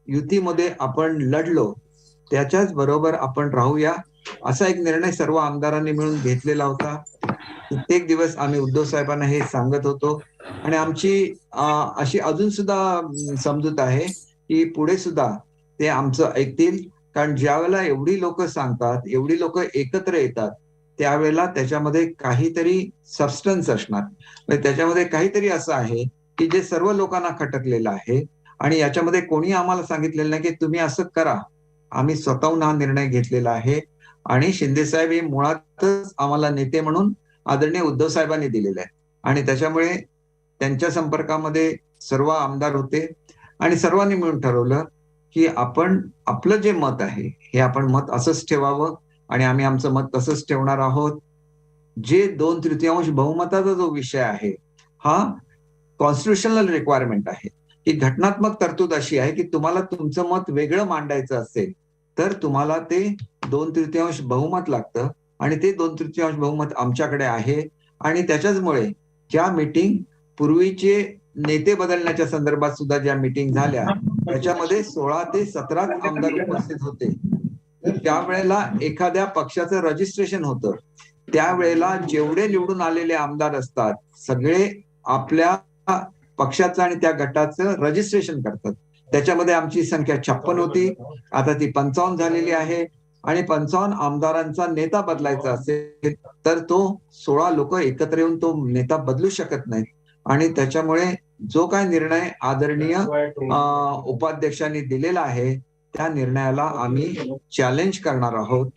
युतीमध्ये आपण लढलो त्याच्याच बरोबर आपण राहूया, असा एक निर्णय सर्व आमदारांनी मिळून घेतलेला होता. कित्येक दिवस आम्ही उद्धव साहेबांना हे सांगत होतो आणि आमची अशी अजून सुद्धा समजूत आहे की पुढे सुद्धा ते आमचं ऐकतील, कारण ज्यावेळेला एवढी लोक सांगतात, एवढी लोक एकत्र येतात, त्यावेळेला त्याच्यामध्ये काहीतरी सबस्टन्स असणार, म्हणजे त्याच्यामध्ये काहीतरी असं आहे की जे सर्व लोकांना खटकलेलं आहे आणि याच्यामध्ये कोणी आम्हाला सांगितलेलं नाही की तुम्ही असं करा. आम्ही स्वतःहून हा निर्णय घेतलेला आहे आणि शिंदे साहेब हे मुळातच आम्हाला नेते म्हणून आदरणीय उद्धव साहेबांनी दिलेले आहे आणि त्याच्यामुळे त्यांच्या संपर्कामध्ये सर्व आमदार होते आणि सर्वांनी मिळून ठरवलं की आपण आपलं जे मत आहे हे आपण मत असंच ठेवावं आणि आम्ही आमचं मत तसंच ठेवणार आहोत. जे 2/3 बहुमताचा जो विषय आहे हा कॉन्स्टिट्युशनल रिक्वायरमेंट आहे की घटनात्मक तरतूद अशी आहे की तुम्हाला तुमचं मत वेगळं मांडायचं असेल तर तुम्हाला ते 2/3 बहुमत लागतं आणि ते 2/3 बहुमत आमच्याकडे आहे आणि त्याच्याचमुळे ज्या मीटिंग पूर्वीचे नेते बदलण्याच्या संदर्भात सुद्धा ज्या मीटिंग झाल्या त्याच्यामध्ये 16 ते 17 आमदार उपस्थित होते. त्यावेळेला एखाद्या पक्षाचं रजिस्ट्रेशन होतं, त्यावेळेला जेवढे निवडून आलेले आमदार असतात सगळे आपल्या पक्षाचं आणि त्या गटाचं रजिस्ट्रेशन करतात. त्याच्यामध्ये आमची संख्या 56 होती, आता ती 55 झालेली आहे आणि 55 आमदारांचा नेता बदलायचा असेल तर तो 16 लोक एकत्र येऊन तो नेता बदलू शकत नाहीत आणि त्याच्यामुळे जो काय निर्णय आदरणीय उपाध्यक्षांनी दिलेला आहे त्या निर्णयाला आम्ही चॅलेंज करणार आहोत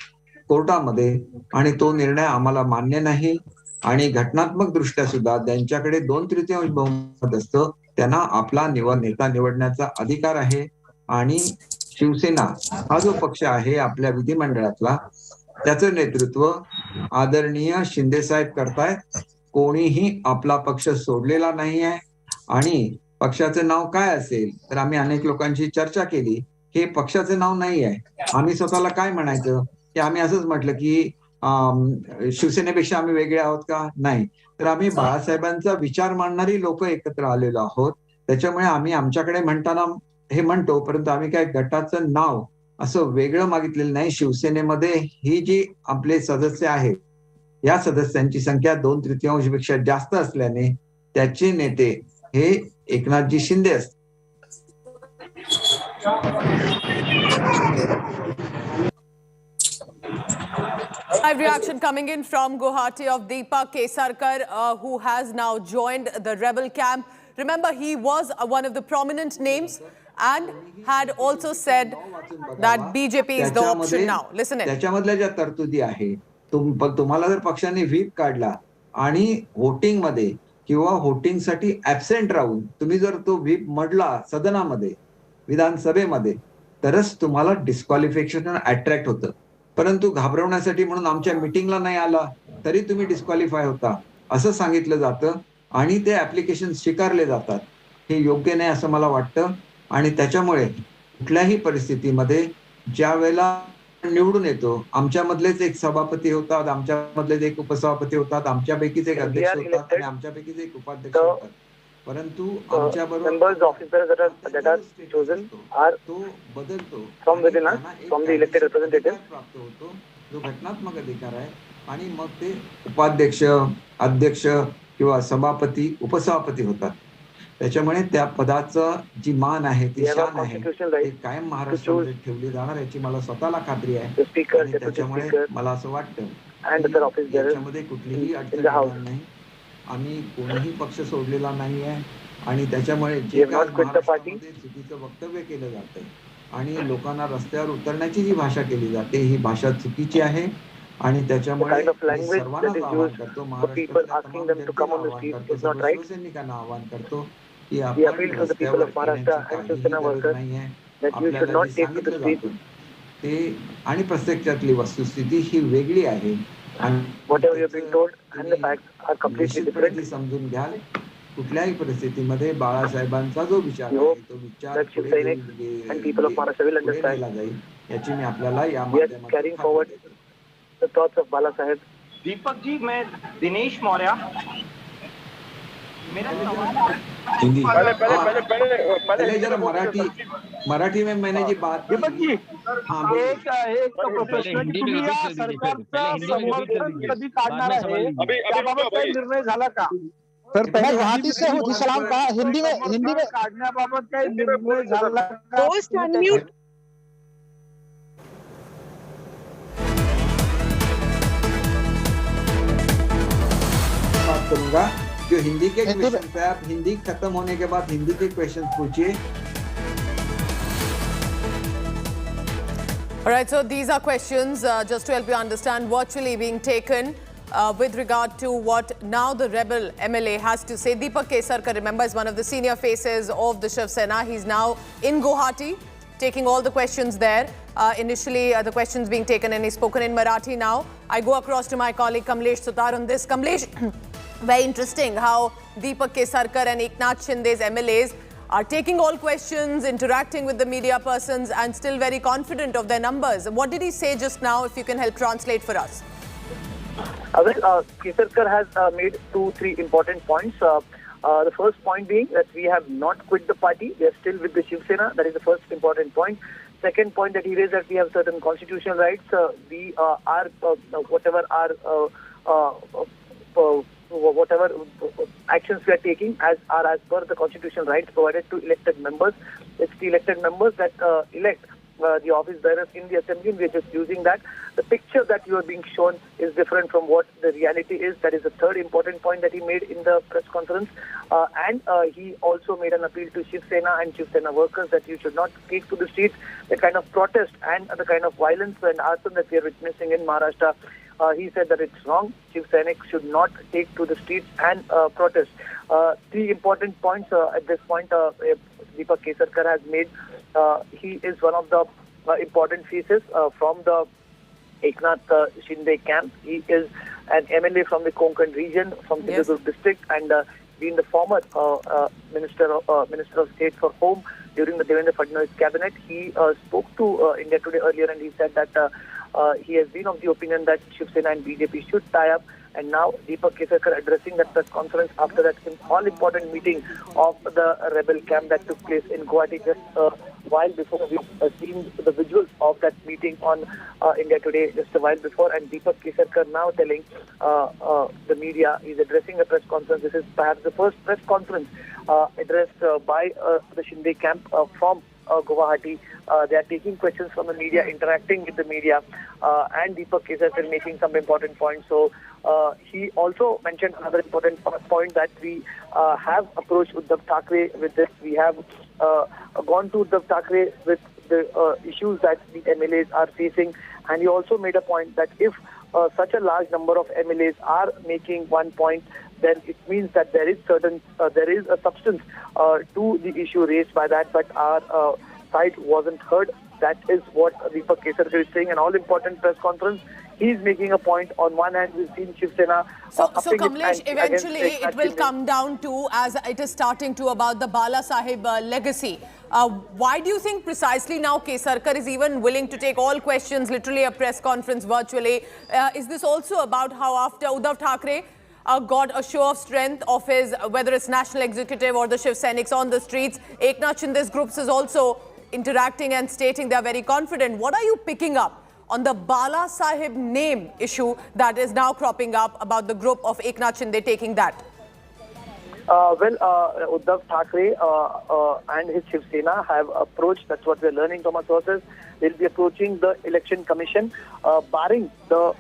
कोर्टामध्ये आणि तो निर्णय आम्हाला मान्य नाही आणि घटनात्मक दृष्ट्या सुद्धा ज्यांच्याकडे 2/3 बहुमत असतं त्यांना आपला नेता निवडण्याचा अधिकार आहे आणि शिवसेना हा जो पक्ष आहे आपल्या विधिमंडळातला त्याचं नेतृत्व आदरणीय शिंदे साहेब करतायत. कोणीही आपला पक्ष सोडलेला नाही आहे आणि पक्षाचं नाव काय असेल तर आम्ही अनेक लोकांची चर्चा केली, हे पक्षाचं नाव नाही आहे. आम्ही स्वतःला काय म्हणायचं की आम्ही असंच म्हटलं की शिवसेनेपेक्षा आम्ही वेगळे आहोत का? नाही, तर आम्ही बाळासाहेबांचा विचार मांडणारी लोक एकत्र आलेलो आहोत. त्याच्यामुळे आम्ही आमच्याकडे म्हणताना हे म्हणतो, परंतु आम्ही काय गटाचं नाव असं वेगळं मागितलेलं नाही. शिवसेनेमध्ये ही जी आपले सदस्य आहेत या सदस्यांची संख्या 2/3 पेक्षा जास्त असल्याने त्याचे नेते हे एकनाथजी शिंदे असतात. Live reaction coming in from Guwahati of Deepak Kesarkar, who has now joined the rebel camp. Remember, he was one of the prominent names and had also said that BJP is the option now. Listen in. त्याच्यामधल्या ज्या तरतुदी आहे, तुम्हाला जर पक्षाने whip काढला आणि voting मध्ये किंवा व्होटिंग साठी ऍबसेंट राहून तुम्ही जर तो व्हीप मडला सदनामध्ये विधानसभेमध्ये तरच तुम्हाला डिस्क्वालिफिकेशन अट्रॅक्ट होतं. परंतु घाबरवण्यासाठी म्हणून आमच्या मिटिंगला नाही आला तरी तुम्ही डिस्क्वालिफाय होता असं सांगितलं जातं आणि ते ऍप्लिकेशन स्वीकारले जातात. हे योग्य नाही असं मला वाटतं आणि त्याच्यामुळे कुठल्याही परिस्थितीमध्ये ज्या वेळेला निवडून येतो, आमच्यामधलेच एक सभापती होतात, आमच्यामधलेच एक उपसभापती होतात, आमच्यापैकीच एक अध्यक्ष होतात आणि आमच्यापैकीच एक उपाध्यक्ष होतात, परंतु आमच्या बरोबर तो बदलतो प्राप्त होतो जो घटनात्मक अधिकार आहे आणि मग ते उपाध्यक्ष, अध्यक्ष किंवा सभापती, उपसभापती होतात. त्याच्यामुळे त्या पदाचं जी मान आहे, ती शान आहे, ती कायम महाराष्ट्रामध्ये ठेवली जाणार याची मला स्वतःला खात्री आहे. त्याच्यामुळे मला असं वाटतं याच्यामध्ये कुठलीही अडचण येणार नाही. आम्ही कोणीही पक्ष सोडलेला नाही आहे आणि त्याच्यामुळे जे महाराष्ट्रामध्ये चुकीचं वक्तव्य केलं जातं आणि लोकांना रस्त्यावर उतरण्याची जी भाषा केली जाते ही भाषा चुकीची आहे आणि त्याच्यामुळे सर्वांनाच आवाहन करतो, महाराष्ट्रातल्या शिवसैनिकांना आवाहन करतो की आपण रस्त्यावर येण्याची काहीही गरज नाहीये. आपल्याला जे सांगितलं जातं ते आणि प्रत्यक्षातली वस्तुस्थिती ही वेगळी आहे. whatever you've been told and the facts are completely different. समजून घ्याल कुठल्याही परिस्थितीमध्ये बाळासाहेबांचा जो विचार आहे तो विचार and people of Maharashtra will understand. याची मी आपल्याला या माध्यमातून carrying forward the thoughts of Bala Saheb. Deepak ji, मैं दिनेश मौर्य हिंदी पहले जरा मराठी में मैंने जी बात दीपक जी एक प्रश्न की तुम्ही या सरकारचा समर्थन कधी काढणार आहे त्याबाबत काही निर्णय झाला का? सर मैं गुवाहाटी से हूँ जी, सलाम का हिंदी में काढण्याबाबत काही निर्णय झाला का? Post unmute. बात करूंगा जो हिंदी के क्वेश्चन पे आप हिंदी खत्म होने के बाद हिंदी के क्वेश्चन पूछिए. All right, so these are questions just to help you understand virtually being taken with regard to what now the rebel MLA has to say. Deepak Kesarkar, remember, is one of the senior faces of the Shiv Sena. He's now in Guwahati taking all the questions there. Initially, the questions being taken and he's spoken in Marathi now. I go across to my colleague Kamlesh Sutar on this. Kamlesh, very interesting how Deepak Kesarkar and Eknath Shinde's MLAs are taking all questions, interacting with the media persons and still very confident of their numbers. What did he say just now, if you can help translate for us? Kesarkar has made 2-3 important points. The first point being that we have not quit the party. We are still with the Shiv Sena. That is the first important point. Second point that he raised, that we have certain constitutional rights. We are whatever actions we are taking as per the constitutional rights provided to elected members. It's the elected members that elect the office bearers in the assembly. We are just using that. The picture that you are being shown is different from what the reality is. That is the third important point that he made in the press conference. And he also made an appeal to Shiv Sena and Shiv Sena workers that you should not take to the streets. The kind of protest and the kind of violence and arson that we are witnessing in Maharashtra, he said that it's wrong. Shiv Sainik should not take to the streets and protest. Three important points at this point Deepak Kesarkar has made. He is one of the important faces from the Eknath Shinde camp. He is an MLA from the Konkan region, from the Uddhav district, and being the former Minister of State for Home during the Devendra Fadnavis cabinet. He spoke to India Today earlier, and he said that he has been of the opinion that Shiv Sena and BJP should tie up. And now Deepak Kesarkar addressing that press conference after that all-important meeting of the rebel camp that took place in Guwahati just a while before. We've seen the visuals of that meeting on India Today just a while before. And Deepak Kesarkar now telling the media, he's addressing a press conference. This is perhaps the first press conference addressed by the Shinde camp from Guwahati. They are taking questions from the media, interacting with the media, and Deepak Kesarkar making some important points. So he also mentioned another important point, that we have approached Uddhav Thackeray with this. We have gone to Uddhav Thackeray with the issues that the MLAs are facing, and he also made a point that if such a large number of MLAs are making one point, then it means that there is a substance to the issue raised by that, but our side wasn't heard. That is what Deepak Kesarkar is saying. An all-important press conference. He's making a point. On one hand, we've seen Shiv Sena. So Kamlesh, eventually it will come down to, as it is starting to, about the Bala Sahib legacy. Why do you think precisely now Kesarkar is even willing to take all questions, literally a press conference virtually? Is this also about how after Uddhav Thackeray got a show of strength of his, whether it's national executive or the Shiv Sainiks on the streets, Eknath Shinde's groups is also interacting and stating they are very confident. What are you picking up on the Bala Sahib name issue that is now cropping up about the group of Eknath Shinde taking that? Uddhav Thackeray and his Shiv Sena have approached, that's what we're learning from our sources, they'll be approaching the election commission, barring the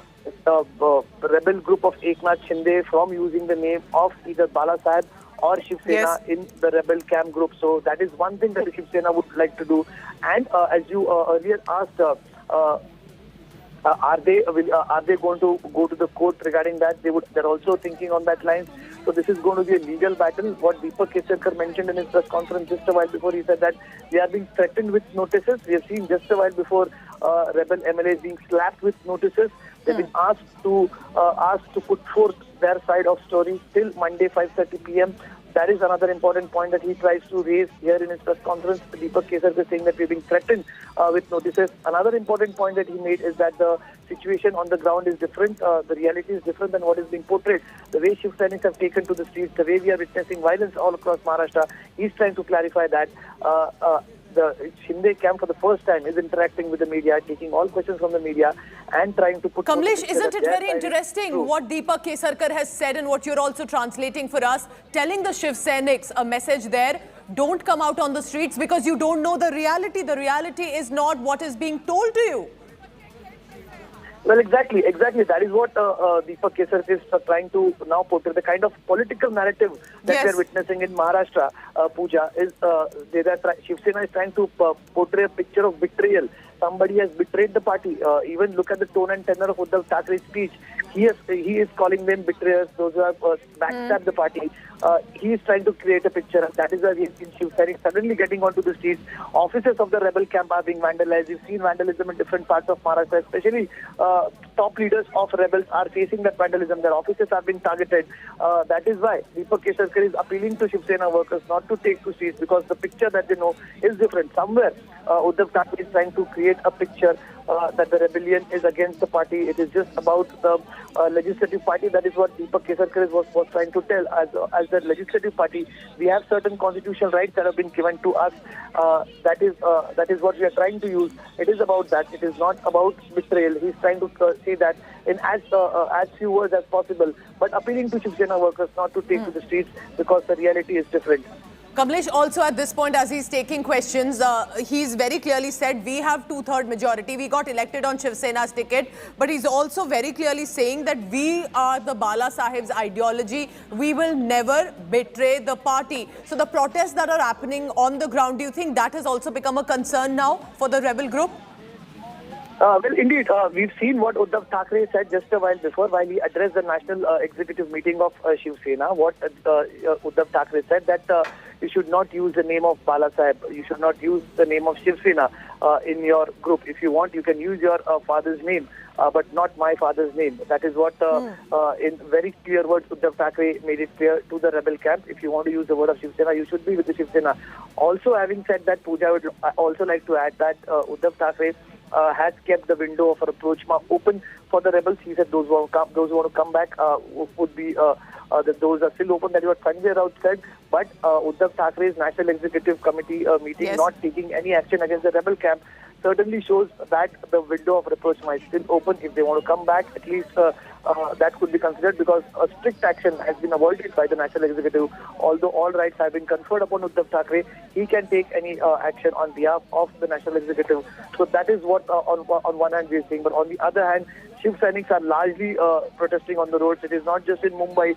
rebel group of Eknath Shinde from using the name of either Bala Sahib or Shiv Sena in the rebel camp group. So that is one thing that the Shiv Sena would like to do. And as you earlier asked, Are they going to go to the court regarding that? They're also thinking on that line. So this is going to be a legal battle. What Deepak Kesarkar mentioned in his press conference just a while before, he said that they are being threatened with notices. We have seen just a while before rebel MLAs being slapped with notices. They've been asked to put forth their side of story till Monday 5:30 p.m. That is another important point that he tries to raise here in his press conference. Deepak Kesarkar is saying that we're being threatened with notices. Another important point that he made is that the situation on the ground is different. The reality is different than what is being portrayed. The way Shiv Senics have taken to the streets, the way we are witnessing violence all across Maharashtra, he's trying to clarify that. The Shinde camp for the first time is interacting with the media, taking all questions from the media and trying to put... Kamlesh, isn't it very interesting what Deepak Kesarkar has said and what you're also translating for us, telling the Shiv Senics a message there, don't come out on the streets because you don't know the reality. The reality is not what is being told to you. Well, exactly. That is what Deepak Kesarkar is trying to now portray. The kind of political narrative that we are witnessing in Maharashtra, Pooja, is Shiv Sena is trying to portray a picture of betrayal. Somebody has betrayed the party. Even look at the tone and tenor of Uddhav Thakkre's speech. He is calling them betrayers, those who have backstabbed the party. He is trying to create a picture, and that is why we've seen Shiv Sena suddenly getting onto the streets. Offices of the rebel camp are being vandalized. We've seen vandalism in different parts of Maharashtra, especially top leaders of rebels are facing that vandalism. Their offices are being targeted. That is why Deepak Kesarkar is appealing to Shiv Sena workers not to take to streets, because the picture that they know is different. Somewhere, Uddhav Thakkre is trying to create a picture that the rebellion is against the party. It is just about the legislative party. That is what Deepak Kesarkar was trying to tell. As the legislative party, we have certain constitutional rights that have been given to us. That is what we are trying to use. It is about that. It is not about betrayal. He's trying to say that in as few words as possible, but appealing to Shiv Sena workers not to take to the streets because the reality is different. Kamlesh, also at this point, as he's taking questions, he's very clearly said we have 2/3 majority. We got elected on Shiv Sena's ticket, but he's also very clearly saying that we are the Bala Sahib's ideology. We will never betray the party. So the protests that are happening on the ground, do you think that has also become a concern now for the rebel group? Well, indeed, we've seen what Uddhav Thakkre said just a while before, while he addressed the national executive meeting of Shiv Sena. What Uddhav Thakkre said that you should not use the name of Bala Sahib. You should not use the name of Shiv Sena in your group. If you want, you can use your father's name, but not my father's name. That is what, in very clear words, Uddhav Thakkre made it clear to the rebel camp. If you want to use the word of Shiv Sena, you should be with the Shiv Sena. Also, having said that, Pooja, I would also like to add that Uddhav Thakkre has kept the window of approach open for the rebels. He said those who want to come back would be that those are still open. That is what Sanjay Raut said. But Uddhav Thakkre's National Executive Committee meeting not taking any action against the rebel camp certainly shows that the window of approach might still open. If they want to come back, at least that could be considered, because a strict action has been avoided by the National Executive. Although all rights have been conferred upon Uddhav Thakkre, he can take any action on behalf of the National Executive. So that is what on one hand we are saying. But on the other hand, Shiv Senics are largely protesting on the roads. It is not just in Mumbai.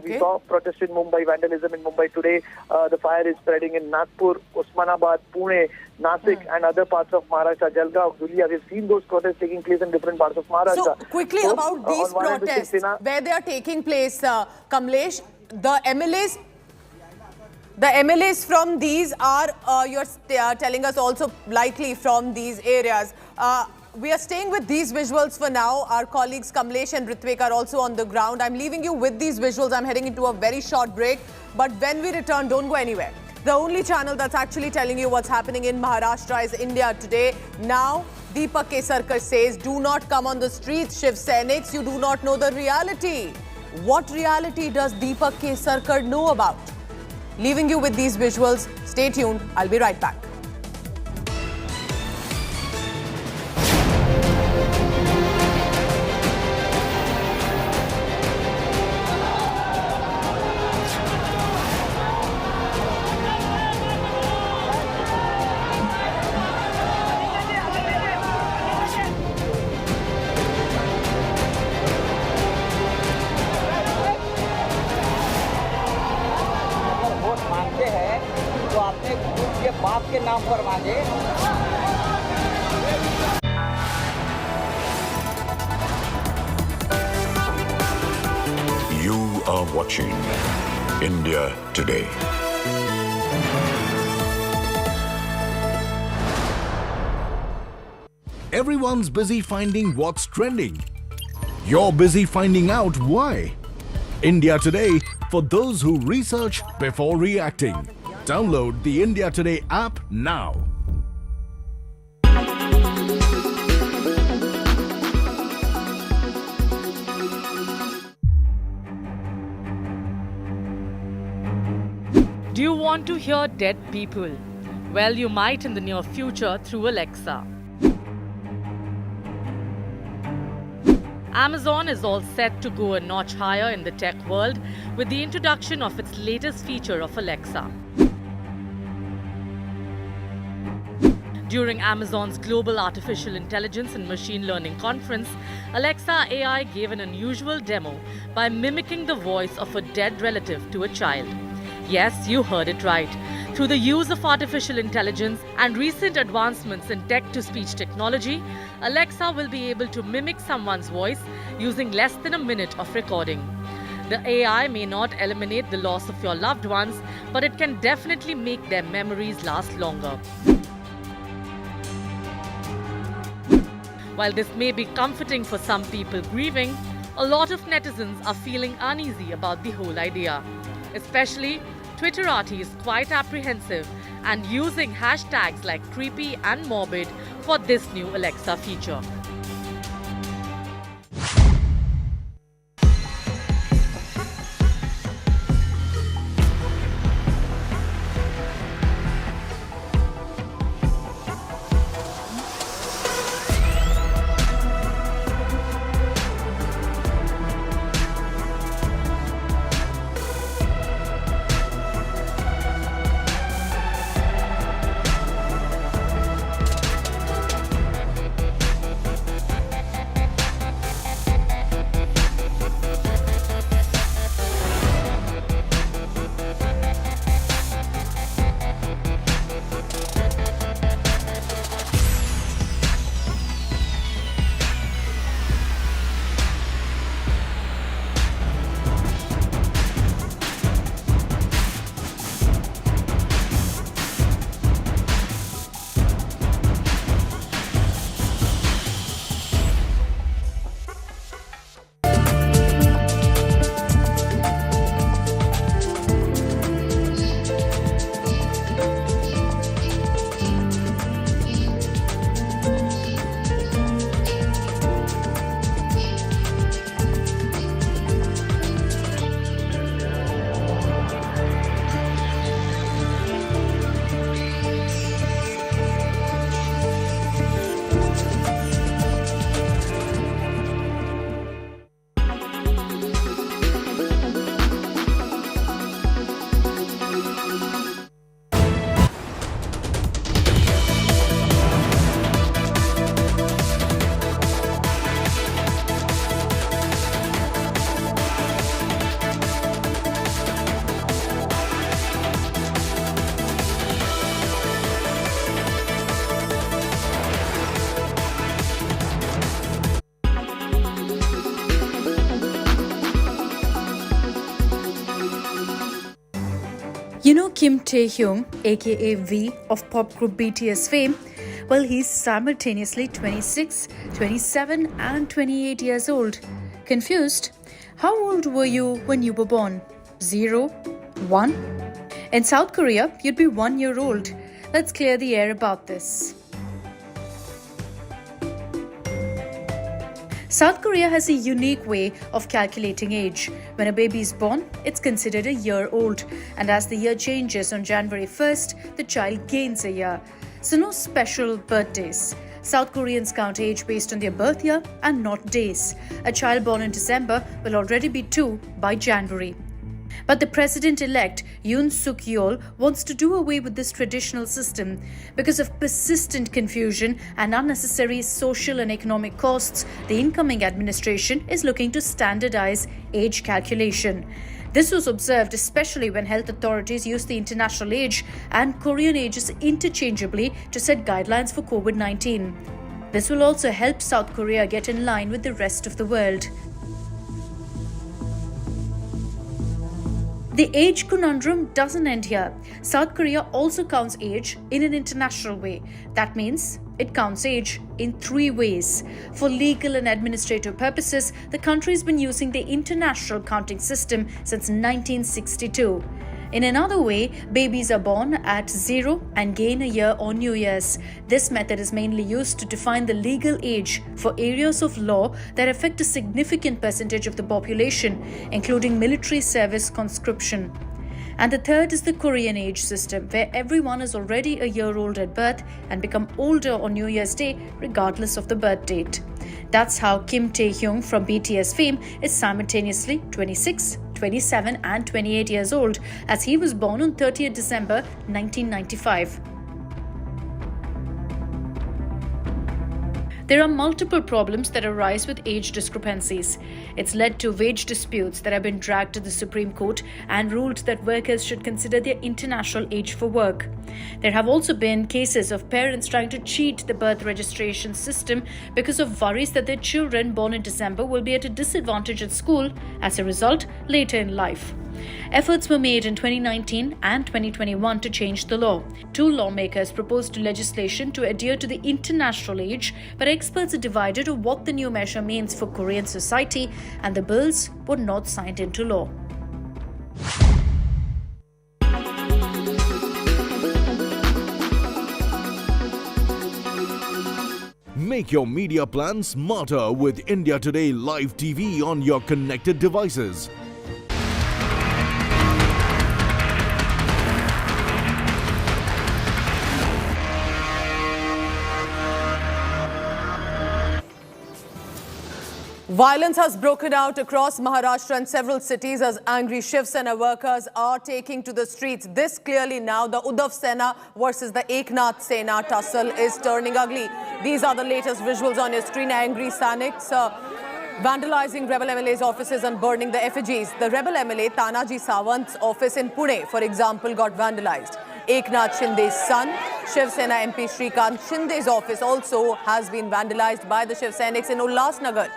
We saw protest in Mumbai, vandalism in Mumbai today. The fire is spreading in Nagpur, Osmanabad, Pune, Nasik and other parts of Maharashtra, Jalgaon, Dhulia. We've seen those protests taking place in different parts of Maharashtra. So quickly about these protests, where they are taking place, Kamlesh, the MLAs from these are, you're telling us also likely from these areas. We are staying with these visuals for now. Our colleagues Kamlesh and Ritvik are also on the ground. I'm leaving you with these visuals. I'm heading into a very short break. But when we return, don't go anywhere. The only channel that's actually telling you what's happening in Maharashtra is India Today. Now, Deepak Kesarkar says, do not come on the streets, Shiv Senics. You do not know the reality. What reality does Deepak Kesarkar know about? Leaving you with these visuals. Stay tuned. I'll be right back. बाप के नाम पर मांगे। are watching India Today. Everyone's busy finding what's trending. You're busy finding out why. India Today, for those who research before reacting. Download the India Today app now. Do you want to hear dead people? Well, you might in the near future through Alexa. Amazon is all set to go a notch higher in the tech world with the introduction of its latest feature of Alexa. During Amazon's Global Artificial Intelligence and Machine Learning Conference, Alexa AI gave an unusual demo by mimicking the voice of a dead relative to a child. Yes, you heard it right. Through the use of artificial intelligence and recent advancements in text-to-speech technology, Alexa will be able to mimic someone's voice using less than a minute of recording. The AI may not eliminate the loss of your loved ones, but it can definitely make their memories last longer. While this may be comforting for some people grieving, a lot of netizens are feeling uneasy about the whole idea. Especially Twitterati is quite apprehensive and using hashtags like creepy and morbid for this new Alexa feature. You know Kim Taehyung, aka V of pop group BTS fame? Well, he's simultaneously 26, 27 and 28 years old. Confused? How old were you when you were born? 0? 1? In South Korea, you'd be 1 year old. Let's clear the air about this. South Korea has a unique way of calculating age. When a baby is born, it's considered a year old. And as the year changes on January 1st, the child gains a year. So no special birthdays. South Koreans count age based on their birth year and not days. A child born in December will already be 2 by January. But the president-elect Yoon Suk-yeol wants to do away with this traditional system. Because of persistent confusion and unnecessary social and economic costs, the incoming administration is looking to standardize age calculation. This was observed especially when health authorities use the international age and Korean ages interchangeably to set guidelines for COVID-19. This will also help South Korea get in line with the rest of the world. The age conundrum doesn't end here. South Korea also counts age in an international way. That means it counts age in 3 ways. For legal and administrative purposes, the country has been using the international counting system since 1962. In another way, babies are born at 0 and gain a year on New Year's. This method is mainly used to define the legal age for areas of law that affect a significant percentage of the population, including military service conscription. And the third is the Korean age system, where everyone is already a year old at birth and become older on New Year's Day regardless of the birth date. That's how Kim Tae-hyung from BTS fame is simultaneously 26, 27 and 28 years old, as he was born on 30th December 1995. There are multiple problems that arise with age discrepancies. It's led to wage disputes that have been dragged to the Supreme Court and ruled that workers should consider their international age for work. There have also been cases of parents trying to cheat the birth registration system because of worries that their children born in December will be at a disadvantage at school as a result later in life. Efforts were made in 2019 and 2021 to change the law. 2 lawmakers proposed legislation to adhere to the international age, but experts are divided on what the new measure means for Korean society, and the bills were not signed into law. Make your media plan smarter with India Today Live TV on your connected devices. Violence has broken out across Maharashtra and several cities as angry Shiv Sena workers are taking to the streets. This clearly now the Uddhav Sena versus the Eknath Sena tussle is turning ugly. These are the latest visuals on your screen. Angry Sainiks vandalizing rebel MLA's offices and burning the effigies. The rebel MLA Tanaji Sawant's office in Pune, for example, got vandalized. Eknath Shinde's son, Shiv Sena MP Shrikant Shinde's office also has been vandalized by the Shiv Sainiks in Ulhasnagar.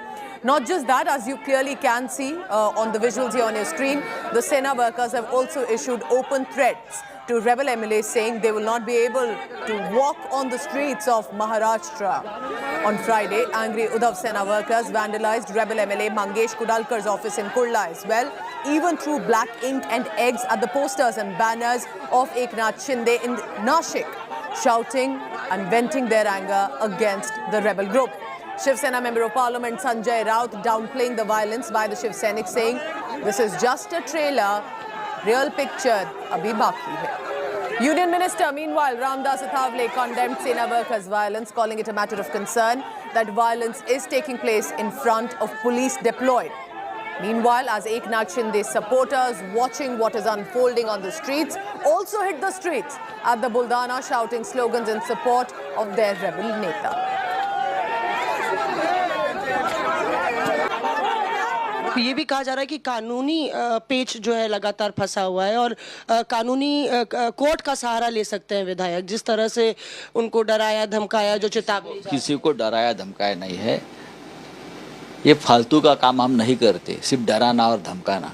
Not just that, as you clearly can see on the visuals here on your screen, the Sena workers have also issued open threats to rebel MLAs saying they will not be able to walk on the streets of Maharashtra. On Friday, angry Uddhav Sena workers vandalized rebel MLA Mangesh Kudalkar's office in Kurla as well, even threw black ink and eggs at the posters and banners of Eknath Shinde in Nashik, shouting and venting their anger against the rebel group. Shiv Sena Member of Parliament Sanjay Raut downplaying the violence by the Shiv Sainik, saying this is just a trailer, real picture abhi baki hai. Union Minister, meanwhile, Ramdas Uddhav condemned Sena workers' violence, calling it a matter of concern that violence is taking place in front of police deployed. Meanwhile, as Eknath Shinde's supporters watching what is unfolding on the streets also hit the streets at the Buldana, shouting slogans in support of their rebel neta. ये भी कहा जा रहा है कि कानूनी पेच जो है लगातार फंसा हुआ है और कानूनी कोर्ट का सहारा ले सकते हैं विधायक, जिस तरह से उनको डराया धमकाया, जो चेतावनी किसी को डराया धमकाया नहीं है। ये फालतू का काम हम नहीं करते, सिर्फ डराना और धमकाना।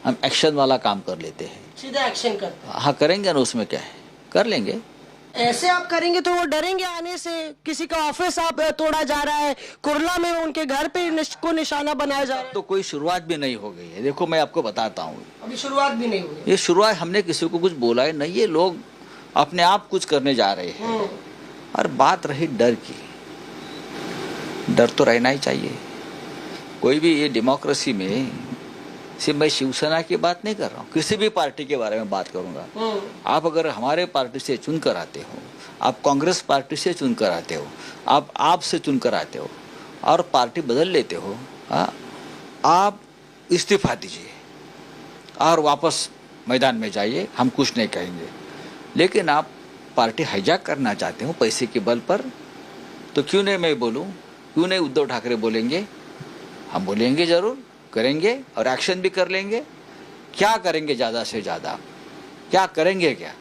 हम एक्शन वाला काम कर लेते हैं, सीधा एक्शन करते हैं। हाँ करेंगे ना, उसमें क्या है, कर लेंगे। ऐसे आप करेंगे तो वो डरेंगे आने से। किसी का ऑफिस आप तोड़ा जा रहा है, कुरला में उनके घर पे को निशाना बनाया जा रहा है। तो कोई शुरुआत भी नहीं हो गई है। देखो मैं आपको बताता हूँ, अभी शुरुआत भी नहीं हुई। ये शुरुआत हमने किसी को कुछ बोला है नहीं, ये लोग अपने आप कुछ करने जा रहे हैं। और बात रही डर की, डर तो रहना ही चाहिए। कोई भी ये डेमोक्रेसी में, सिर्फ मैं शिवसेना की बात नहीं कर रहा हूँ, किसी भी पार्टी के बारे में बात करूंगा। आप अगर हमारे पार्टी से चुन कर आते हो, आप कांग्रेस पार्टी से चुन कर आते हो, आप से चुन कर आते हो और पार्टी बदल लेते हो, आप इस्तीफा दीजिए और वापस मैदान में जाइए, हम कुछ नहीं कहेंगे। लेकिन आप पार्टी हाईजैक करना चाहते हो पैसे के बल पर, तो क्यों नहीं मैं बोलूँ, क्यों नहीं उद्धव ठाकरे बोलेंगे? हम बोलेंगे जरूर, करेंगे और एक्शन भी कर लेंगे। क्या करेंगे ज़्यादा से ज़्यादा, क्या करेंगे क्या,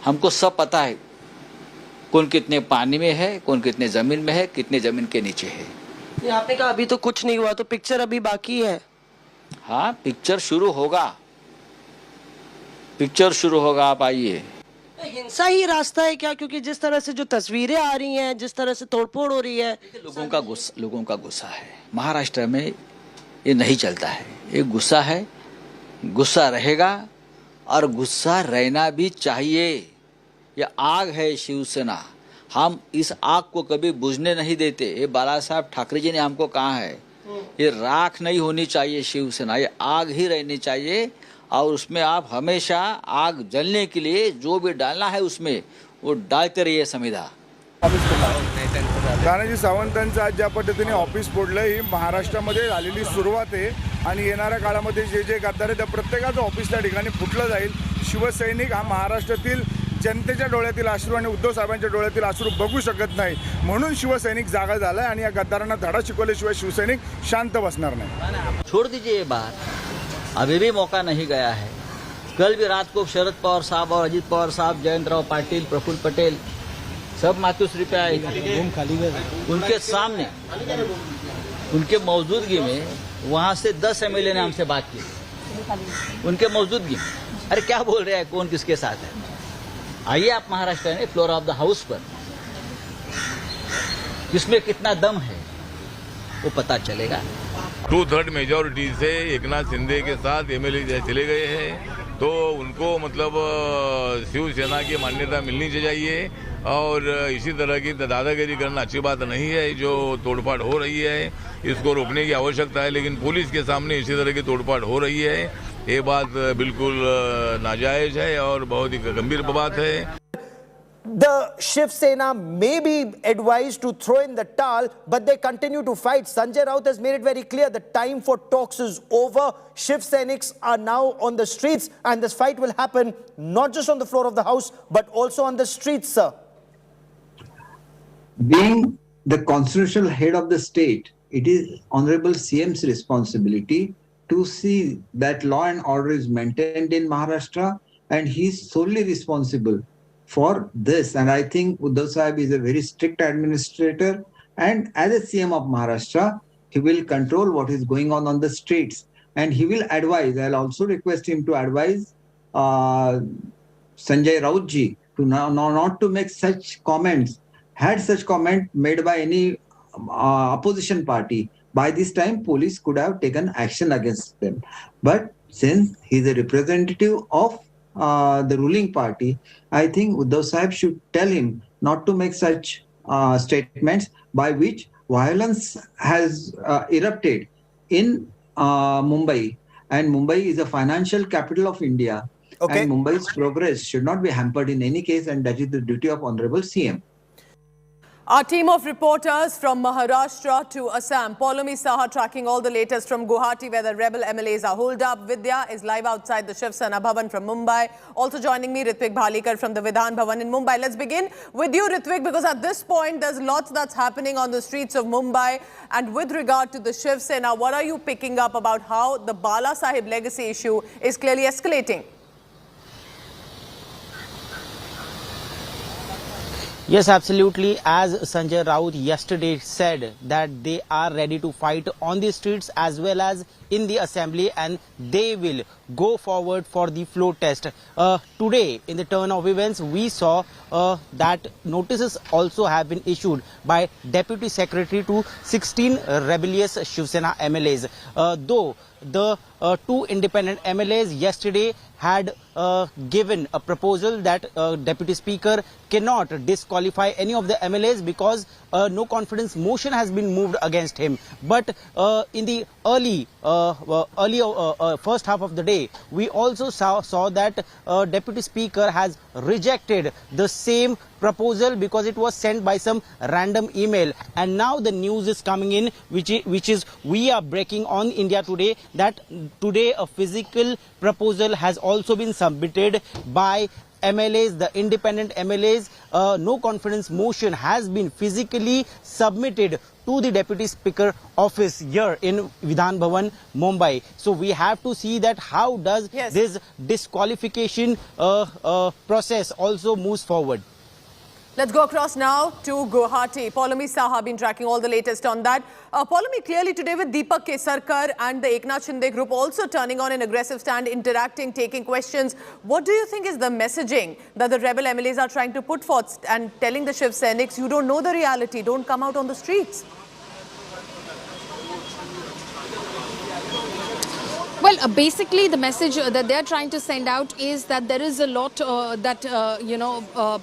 हमको सब पता है। कौन कितने पानी में है, कौन कितने ज़मीन में है, कितने ज़मीन के नीचे है। आपने कहा अभी तो कुछ नहीं हुआ, तो पिक्चर अभी बाकी है। हाँ पिक्चर शुरू होगा, पिक्चर शुरू होगा, आप आइए। हिंसा ही रास्ता है क्या? क्योंकि जिस तरह से जो तस्वीरें आ रही हैं, जिस तरह से तोड़फोड़ हो रही है, लोगों का गुस्सा है। महाराष्ट्र में ये नहीं चलता है, ये गुस्सा है, गुस्सा रहेगा और गुस्सा रहना भी चाहिए। ये आग है शिवसेना, हम इस आग को कभी बुझने नहीं देते। ये बाला साहब ठाकरे जी ने हमको कहा है, ये राख नहीं होनी चाहिए शिवसेना, ये आग ही रहनी चाहिए और उसमें आप हमेशा आग जलने के लिए जो भी डालना है उसमें वो डालते रहिए समिधा। तानाजी सावंतांचं आज ज्या पद्धतीने ऑफिस फोडलं ही महाराष्ट्रामध्ये झालेली सुरुवात आहे आणि येणाऱ्या काळामध्ये जे जे गद्दार आहेत त्या प्रत्येकाचं ऑफिस त्या ठिकाणी फुटलं जाईल। शिवसैनिक हा महाराष्ट्रातील जनतेच्या डोळ्यातील अश्रू आणि उद्धव साहेबांच्या डोळ्यातील अश्रू बघू शकत नाही, म्हणून शिवसैनिक जागा झालाय आणि या गद्दारांना धडा शिकवल्याशिवाय शिवसैनिक शांत बसणार नाही। छोड़ दीजिए ये बात, अभी भी मौका नहीं गया है। कल भी रात को शरद पवार साहब और अजित पवार साहब, जयंतराव पाटिल, प्रफुल्ल पटेल सब मातोश्री पे आए थे। उनके सामने, उनके मौजूदगी में वहां से 10 MLA ने हमसे बात की उनके मौजूदगी में। अरे क्या बोल रहे हैं, कौन किसके साथ है? आइए आप महाराष्ट्र में फ्लोर ऑफ द हाउस पर, किसमें कितना दम है वो पता चलेगा। 2/3 मेजॉरिटी से एकनाथ शिंदे के साथ MLA चले गए हैं, तो उनको मतलब शिवसेना की मान्यता मिलनी चाहिए और इसी तरह की दादागिरी करना अच्छी बात नहीं है। जो तोड़फाड़ हो रही है इसको रोकने की आवश्यकता है, लेकिन पुलिस के सामने इसी तरह की तोड़फाड़ हो रही है, ये बात बिल्कुल नाजायज है और बहुत ही गंभीर बात है। The Shiv Sena may be advised to throw in the towel, but they continue to fight. Sanjay Raut has made it very clear the time for talks is over. Shiv Senics are now on the streets, and this fight will happen not just on the floor of the House, but also on the streets, sir. Being the constitutional head of the state, it is Honorable CM's responsibility to see that law and order is maintained in Maharashtra, and he is solely responsible for this. And I think Uddhav Sahib is a very strict administrator, and as a CM of Maharashtra, he will control what is going on the streets, and he will advise. I'll also request him to advise Sanjay Raut ji to not to make such comments. Had such comment made by any opposition party, by this time police could have taken action against them. But since he is a representative of the ruling party, I think Uddhav Sahib should tell him not to make such statements by which violence has erupted in Mumbai, and Mumbai is a financial capital of India, and Mumbai's progress should not be hampered in any case, and that is the duty of Honorable CM. Our team of reporters from Maharashtra to Assam, Paulomi Saha tracking all the latest from Guwahati, where the rebel MLAs are holed up. Vidya is live outside the Shiv Sena Bhavan from Mumbai. Also joining me, Ritvik Bhalikar from the Vidhan Bhavan in Mumbai. Let's begin with you, Ritvik, because at this point, there's lots that's happening on the streets of Mumbai. And with regard to the Shiv Sena, what are you picking up about how the Bala Sahib legacy issue is clearly escalating? Yes, absolutely. As Sanjay Raut yesterday said that they are ready to fight on the streets as well as in the assembly, and they will go forward for the floor test. Today, in the turn of events, we saw that notices also have been issued by Deputy Secretary to 16 rebellious Shiv Sena MLAs. Though the two independent MLAs yesterday had given a proposal that Deputy Speaker cannot disqualify any of the MLAs because no confidence motion has been moved against him. But in the earlier first half of the day, we also saw that Deputy Speaker has rejected the same proposal because it was sent by some random email. And now the news is coming in, which is we are breaking on India Today, that today a physical proposal has also been submitted by MLAs, the independent MLAs. No confidence motion has been physically submitted to the Deputy Speaker office here in Vidhan Bhavan, Mumbai. So we have to see that how does this disqualification process also moves forward. Let's go across now to Guwahati. Paulami Saha been tracking all the latest on that. Paulami, clearly today with Deepak Kesarkar and the Eknath Shinde group also turning on an aggressive stand, interacting, taking questions. What do you think is the messaging that the rebel MLAs are trying to put forth and telling the Shiv Seniks, you don't know the reality, don't come out on the streets? Well, basically the message that they're trying to send out is that there is a lot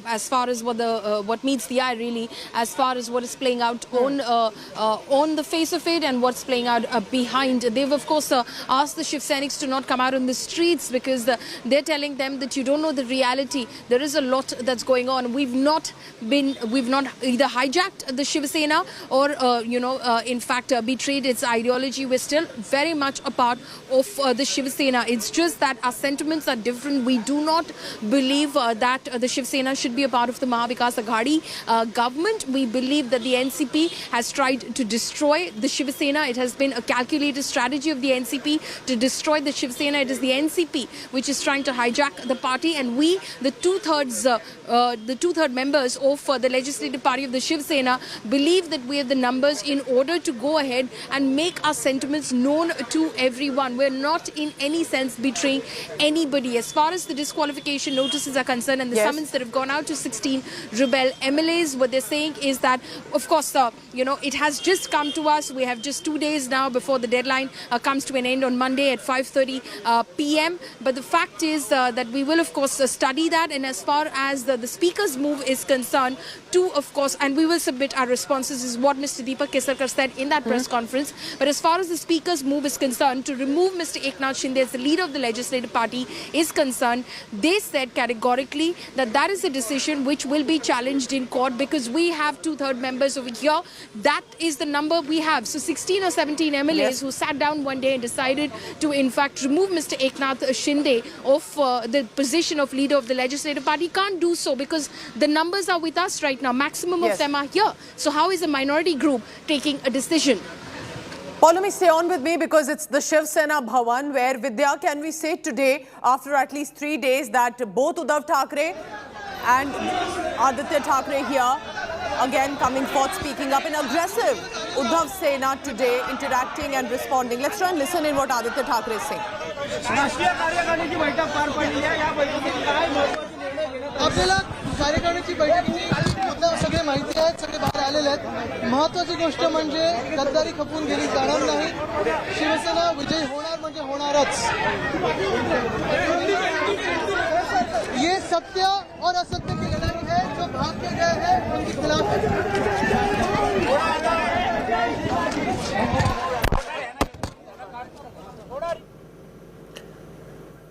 as far as what meets the eye really, as far as what is playing out on the face of it and what's playing out behind. They've of course asked the Shiv Seniks to not come out on the streets because they're telling them that you don't know the reality. There is a lot that's going on. We've not either hijacked the Shiv Sena or in fact betrayed its ideology. We're still very much a part of the Shiv Sena. It's just that our sentiments are different. We do not believe that the Shiv Sena should be a part of the Maha Vikas Aghadi government. We believe that the NCP has tried to destroy the Shiv Sena. It has been a calculated strategy of the NCP to destroy the Shiv Sena. It is the NCP which is trying to hijack the party, and we, the two-third members of the legislative party of the Shiv Sena, believe that we have the numbers in order to go ahead and make our sentiments known to everyone. We're not in any sense betraying anybody. As far as the disqualification notices are concerned and the summons that have gone out to 16 rebel MLAs, what they're saying is that, of course, it has just come to us. We have just 2 days now before the deadline comes to an end on Monday at 5:30 p.m. But the fact is that we will, of course, study that. And as far as the Speaker's move is concerned, of course, and we will submit our responses, is what Mr. Deepak Kesarkar said in that press conference. But as far as the Speaker's move is concerned, to remove Mr. Eknath Shinde as the leader of the legislative party is concerned, they said categorically that that is a decision which will be challenged in court because we have 2/3 members over here. That is the number we have. So 16 or 17 MLAs who sat down one day and decided to, in fact, remove Mr. Eknath Shinde of the position of leader of the legislative party can't do so because the numbers are with us right now. Maximum of them are here. So how is a minority group taking a decision? Paulami, stay on with me because it's the Shiv Sena Bhavan where, Vidya, can we say today, after at least 3 days, that both Uddhav Thackeray and Aditya Thackeray here, again coming forth, speaking up in aggressive Uddhav Sena today, interacting and responding. Let's try and listen in what Aditya Thackeray is saying. आपल्याला कार्यकारिणीची बैठकीची मुद्दा सगळे माहिती आहेत, सगळे बाहेर आलेले आहेत. महत्त्वाची गोष्ट म्हणजे गद्दारी खपून गेली जाणार नाही. शिवसेना विजयी होणार म्हणजे होणारच. ये सत्य और असत्य की लड़ाई है. जो भाग के गए हैं उनके खिलाफ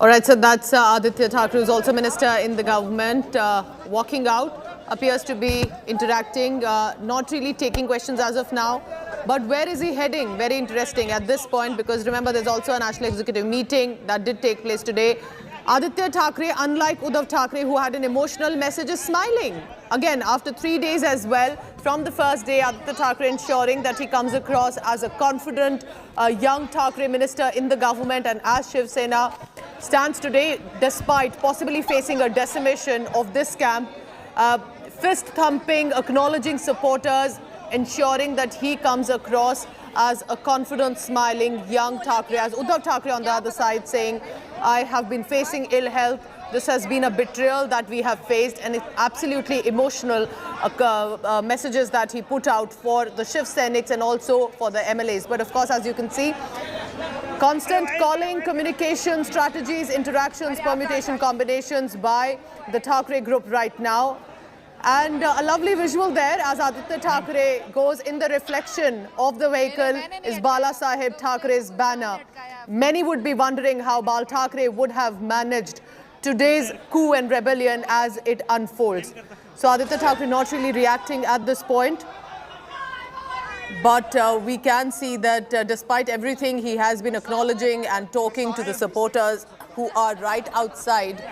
All right, so that's Aditya Thackeray, who's also minister in the government, walking out, appears to be interacting, not really taking questions as of now. But where is he heading? Very interesting at this point, because remember, there's also a national executive meeting that did take place today. Aditya Thackeray, unlike Uddhav Thackeray, who had an emotional message, is smiling. Again, after 3 days as well, from the first day, Aditya Thackeray ensuring that he comes across as a confident young Thackeray minister in the government, and as Shiv Sena stands today, despite possibly facing a decimation of this camp, fist thumping, acknowledging supporters, ensuring that he comes across as a confident, smiling young Thackeray. As Uddhav Thackeray on the other side saying, I have been facing ill health. This has been a betrayal that we have faced, and it's absolutely emotional messages that he put out for the Shiv Seniks and also for the MLAs. But of course, as you can see, constant calling, communication strategies, interactions, permutation combinations by the Thackeray group right now. And a lovely visual there as Aditya Thackeray goes in the reflection of the vehicle is Bala Saheb Thackeray's banner. Many would be wondering how Bal Thackeray would have managed today's coup and rebellion as it unfolds. So Aditya Thackeray not really reacting at this point. But we can see that despite everything, he has been acknowledging and talking to the supporters who are right outside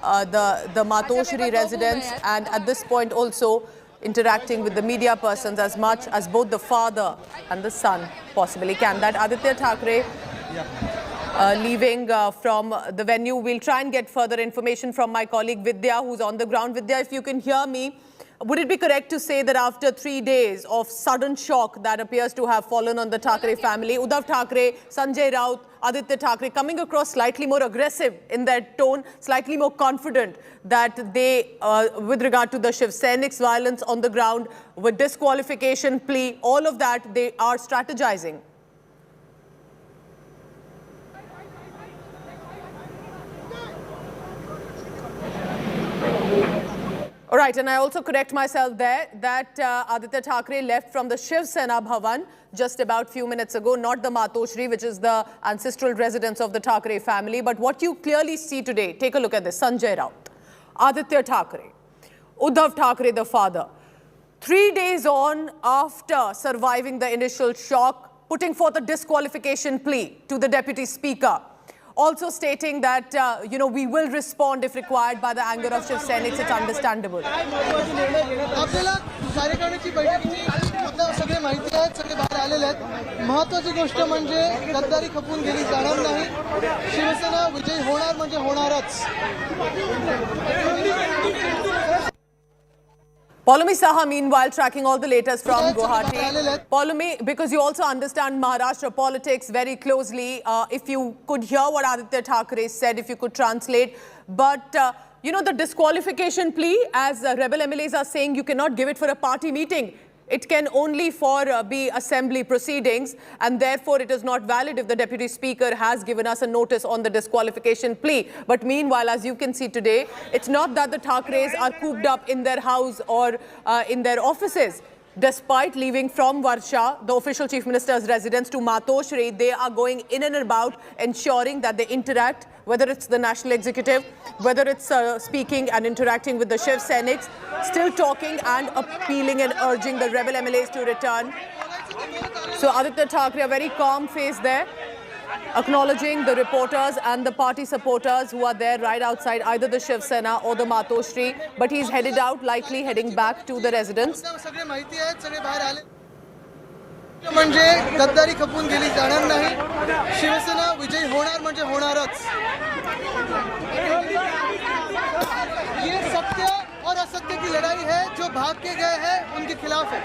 the Matoshri residence, and at this point also interacting with the media persons as much as both the father and the son possibly can. That Aditya Thackeray leaving from the venue. We'll try and get further information from my colleague Vidya, who's on the ground. Vidya, if you can hear me, Would it be correct to say that after 3 days of sudden shock that appears to have fallen on the Thackeray family, Uddhav Thackeray, Sanjay Raut, Aditya Thackeray coming across slightly more aggressive in their tone, slightly more confident that they, with regard to the Shiv Senics violence on the ground, with disqualification plea, all of that, they are strategizing? All right, and I also correct myself there that Aditya Thackeray left from the Shiv Sena Bhavan just about few minutes ago, not the Matoshri, which is the ancestral residence of the Thackeray family. But what you clearly see today, take a look at this, Sanjay Raut, Aditya Thackeray, Uddhav Thackeray, the father, 3 days on after surviving the initial shock, putting forth a disqualification plea to the Deputy Speaker, also stating that, we will respond if required by the anger of Shiv Senics. It's understandable. आपल्याला कार्यकारिणीची बैठकीची मुद्दा सगळे माहिती आहेत, सगळे बाहेर आलेले आहेत. महत्त्वाची गोष्ट म्हणजे गद्दारी खपून गेली जाणार नाही. शिवसेना विजयी होणार म्हणजे होणारच. Poulomi Saha, meanwhile, tracking all the latest from Guwahati. Poulomi, because you also understand Maharashtra politics very closely, if you could hear what Aditya Thackeray said, if you could translate. But, the disqualification plea, as rebel MLAs are saying, you cannot give it for a party meeting. It can only be assembly proceedings, and therefore it is not valid if the Deputy Speaker has given us a notice on the disqualification plea. But meanwhile, as you can see today, it's not that the Thackeray's are cooped up in their house or in their offices. Despite leaving from Varsha, the official Chief Minister's residence, to Matoshri, they are going in and about, ensuring that they interact, whether it's the National Executive, whether it's speaking and interacting with the Shiv Senics, still talking and appealing and urging the rebel MLAs to return. So Aditya Thackeray, a very calm face there, acknowledging the reporters and the party supporters who are there right outside either the Shiv Sena or the Matoshri. But he's headed out, likely heading back to the residence. म्हणजे गद्दारी खपून गेली जाणार नाही. शिवसेना विजयी होणार म्हणजे होणारच. ये सत्य और असत्य की लड़ाई है. जो भाग के गए हैं उनके खिलाफ है.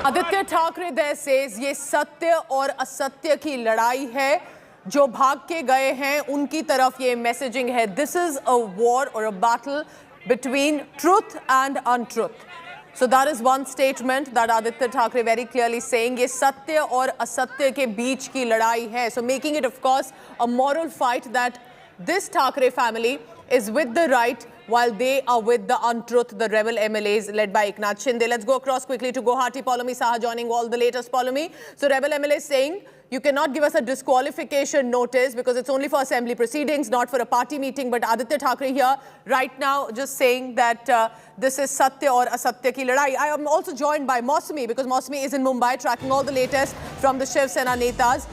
Aditya Thackeray there says ये सत्य और असत्य की लड़ाई है. जो भाग के गए हैं उनकी तरफ ये मैसेजिंग है. This is a war or a battle between truth and untruth. So that is one statement that Aditya Thackeray very clearly saying ये सत्य और असत्य के बीच की लड़ाई है. So making it of course a moral fight that this Thackeray family is with the right while they are with the untruth, the rebel MLAs led by Eknath Shinde. Let's go across quickly to Guwahati. Poulomi Saha joining all the latest. Poulomi, so rebel MLA saying you cannot give us a disqualification notice because it's only for assembly proceedings, not for a party meeting. But Aditya Thackeray here right now just saying that this is Satya or Asatya ki ladai. I am also joined by Mausami because Mausami is in Mumbai tracking all the latest from the Shiv Sena Netas.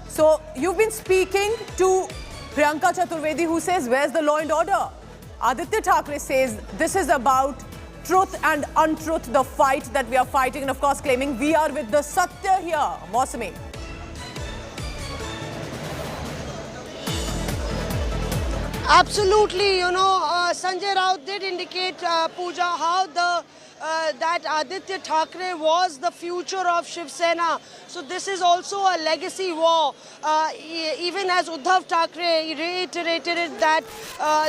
So you've been speaking to Priyanka Chaturvedi, who says, where's the law and order? Aditya Thackeray says this is about truth and untruth, the fight that we are fighting, and of course claiming we are with the Satya here. Mausami. Absolutely, Sanjay Raut did indicate, Pooja, how that Aditya Thackeray was the future of Shiv Sena. So this is also a legacy war. Even as Uddhav Thackeray reiterated that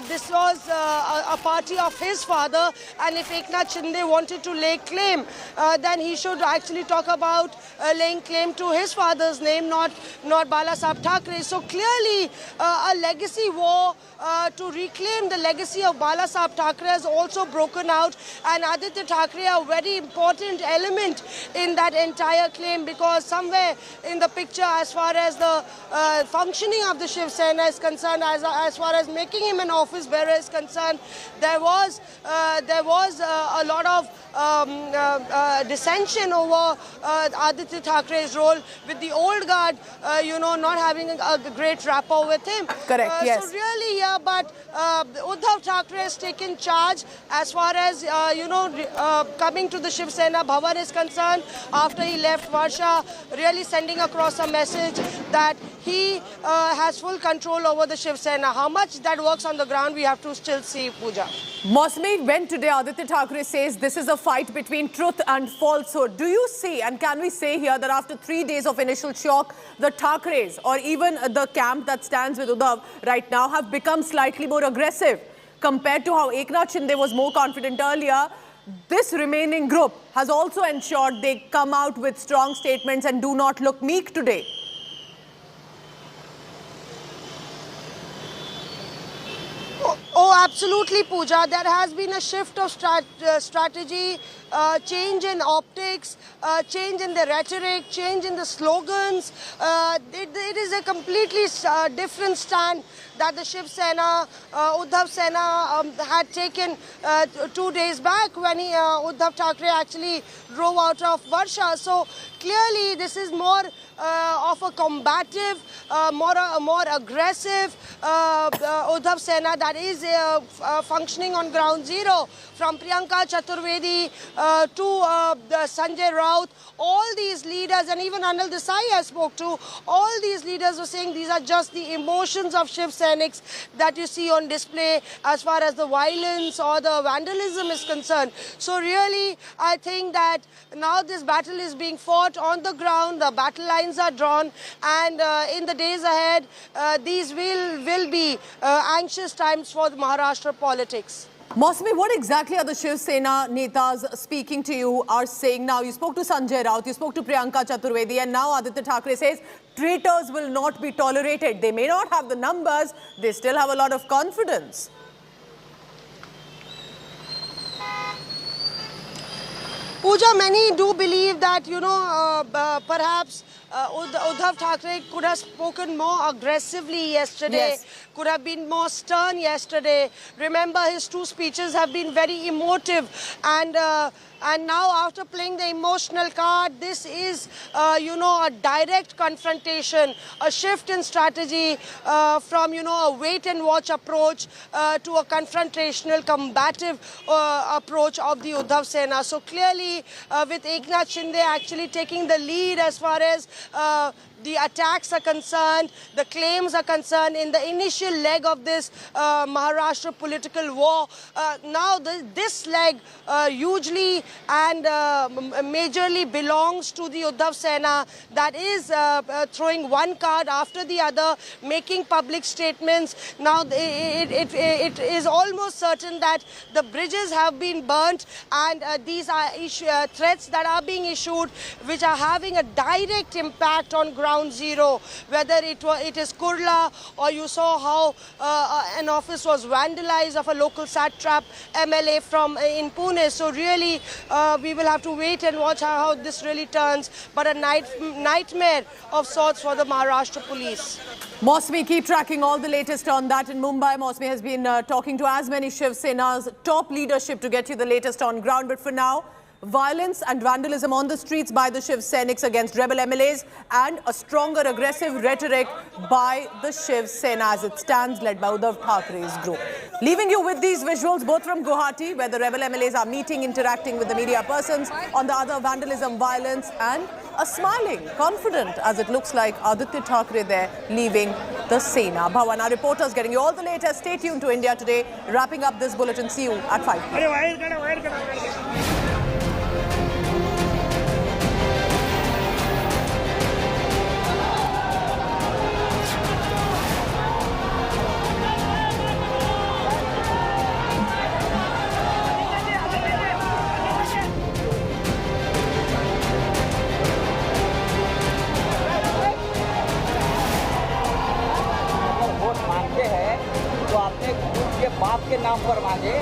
this was a party of his father, and if Eknath Shinde wanted to lay claim, then he should actually talk about laying claim to his father's name, not Balasaheb Thackeray. So clearly a legacy war to reclaim the legacy of Balasaheb Thackeray has also broken out, and Aditya Thackeray a very important element in that entire claim, because somewhere in the picture, as far as the functioning of the Shiv Sena is concerned, as far as making him an office bearer is concerned, there was a lot of dissension over Aditya Thackeray's role, with the old guard, not having a great rapport with him. Correct, yes. So really, yeah, but Uddhav Thackeray has taken charge as far as, coming to the Shiv Sena Bhavan is concerned, after he left Varsha, really sending across a message that he has full control over the Shiv Sena. How much that works on the ground, we have to still see, Pooja. Mosmi, when today Aditya Thackeray says this is a fight between truth and falsehood, do you see, and can we say here that after 3 days of initial shock, the Thackerays or even the camp that stands with Uddhav right now have become slightly more aggressive compared to how Eknath Shinde was more confident earlier? This remaining group has also ensured they come out with strong statements and do not look meek today. Oh, absolutely, Pooja. There has been a shift of strategy, change in optics, change in the rhetoric, change in the slogans. It is a completely different stand that the Shiv Sena, Uddhav Sena had taken 2 days back when Uddhav Thackeray actually drove out of Varsha. So clearly this is more of a combative, more aggressive Uddhav Sena that is functioning on ground zero. From Priyanka Chaturvedi to Sanjay Raut, all these leaders, and even Anil Desai I spoke to, all these leaders were saying these are just the emotions of Shiv Senics that you see on display as far as the violence or the vandalism is concerned. So really, I think that now this battle is being fought on the ground, the battle lines are drawn, and in the days ahead, these will be anxious times for the Maharashtra politics. Mosmi, what exactly are the Shiv Sena netas speaking to you, are saying now? You spoke to Sanjay Raut, you spoke to Priyanka Chaturvedi, and now Aditya Thackeray says traitors will not be tolerated. They may not have the numbers, they still have a lot of confidence. Pooja, many do believe that, perhaps Uddhav Thackeray could have spoken more aggressively yesterday, could have been more stern yesterday. Remember, his 2 speeches have been very emotive, and now after playing the emotional card, this is, a direct confrontation, a shift in strategy from, a wait-and-watch approach to a confrontational, combative approach of the Uddhav Sena. So clearly, with Eknath Shinde actually taking the lead as far as the attacks are concerned, the claims are concerned in the initial leg of this Maharashtra political war. Now this leg hugely and majorly belongs to the Uddhav Sena, that is throwing one card after the other, making public statements. Now it is almost certain that the bridges have been burnt, and these are threats that are being issued which are having a direct impact on ground zero, whether it is Kurla, or you saw how an office was vandalized of a local satrap MLA in Pune. So really, we will have to wait and watch how this really turns, but a nightmare of sorts for the Maharashtra police. Mosmi, keep tracking all the latest on that in Mumbai. Mosmi has been talking to as many Shiv Sena's top leadership to get you the latest on ground, but for now, violence and vandalism on the streets by the Shiv Senics against rebel MLAs, and a stronger aggressive rhetoric by the Shiv Sena as it stands, led by Uddhav Thakeray's group. Leaving you with these visuals, both from Guwahati, where the rebel MLAs are meeting, interacting with the media persons, on the other vandalism, violence, and a smiling, confident, as it looks like, Aditya Thackeray there leaving the Sena Bhavan. Our reporters getting you all the latest. Stay tuned to India Today. Wrapping up this bulletin. See you at 5 p.m. बाप के नाम पर मांगे।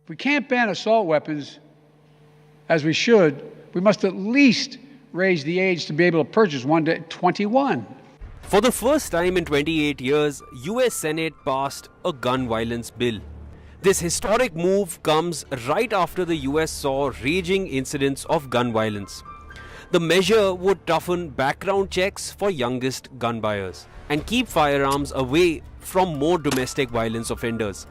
If we can't ban assault weapons, as we should, we must at least raise the age to be able to purchase one to 21. For the first time in 28 years, US Senate passed a gun violence bill. This historic move comes right after the US saw raging incidents of gun violence. The measure would toughen background checks for youngest gun buyers and keep firearms away from more domestic violence offenders.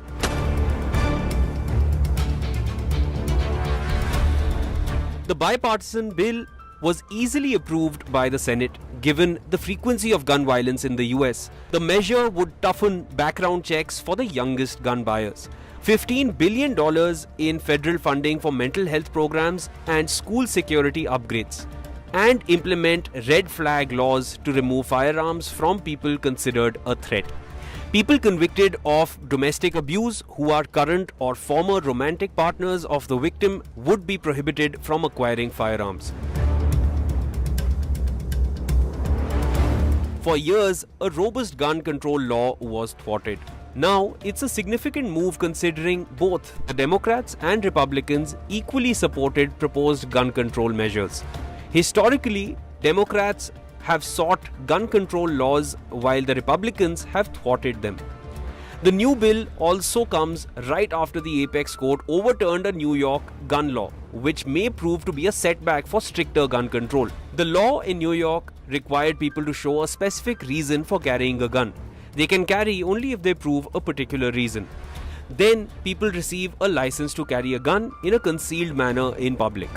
The bipartisan bill was easily approved by the Senate given the frequency of gun violence in the US. The measure would toughen background checks for the youngest gun buyers. $15 billion in federal funding for mental health programs and school security upgrades, and implement red flag laws to remove firearms from people considered a threat. People convicted of domestic abuse who are current or former romantic partners of the victim would be prohibited from acquiring firearms. For years, a robust gun control law was thwarted. Now, it's a significant move considering both the Democrats and Republicans equally supported proposed gun control measures. Historically, Democrats have sought gun control laws while the Republicans have thwarted them. The new bill also comes right after the Apex Court overturned a New York gun law, which may prove to be a setback for stricter gun control. The law in New York required people to show a specific reason for carrying a gun. They can carry only if they prove a particular reason. Then people receive a license to carry a gun in a concealed manner in public.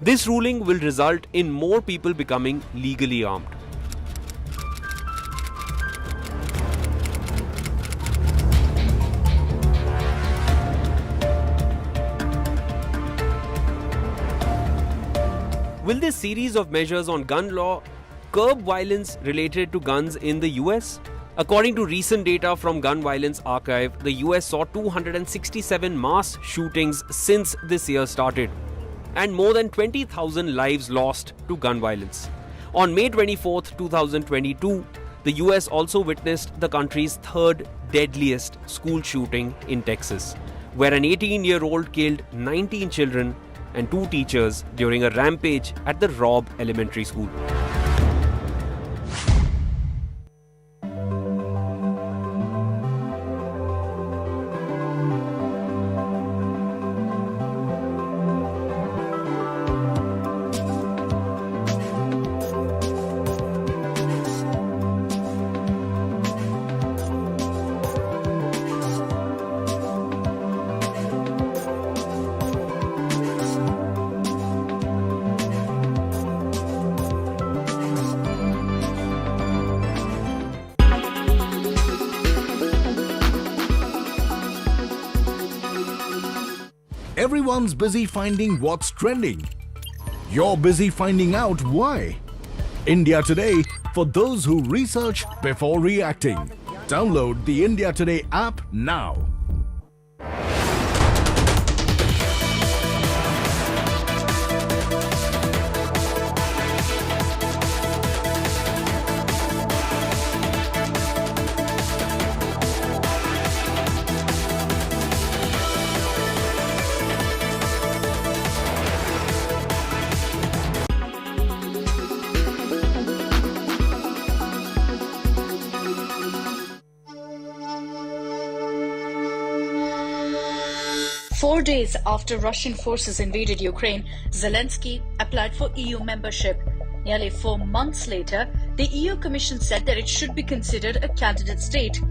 This ruling will result in more people becoming legally armed. Will this series of measures on gun law curb violence related to guns in the US? According to recent data from Gun Violence Archive, the US saw 267 mass shootings since this year started, and more than 20,000 lives lost to gun violence. On May 24, 2022, the US also witnessed the country's third deadliest school shooting in Texas, where an 18-year-old killed 19 children and 2 teachers during a rampage at the Robb Elementary School. Everyone's busy finding what's trending. You're busy finding out why. India Today, for those who research before reacting. Download the India Today app now. Four days after Russian forces invaded Ukraine, Zelensky applied for EU membership. Nearly 4 months later, the EU Commission said that it should be considered a candidate state.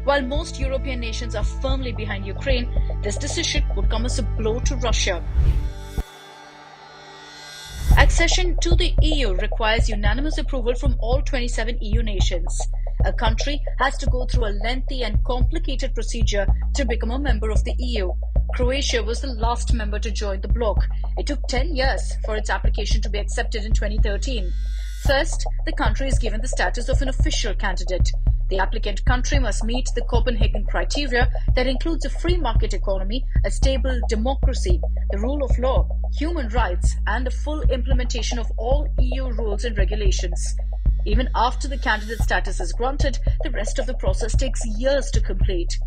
While most European nations are firmly behind Ukraine, this decision would come as a blow to Russia. Accession to the EU requires unanimous approval from all 27 EU nations. A country has to go through a lengthy and complicated procedure to become a member of the EU. Croatia was the last member to join the bloc. It took 10 years for its application to be accepted in 2013. First, the country is given the status of an official candidate. The applicant country must meet the Copenhagen criteria that includes a free market economy, a stable democracy, the rule of law, human rights, and the full implementation of all EU rules and regulations. Even after the candidate status is granted, the rest of the process takes years to complete.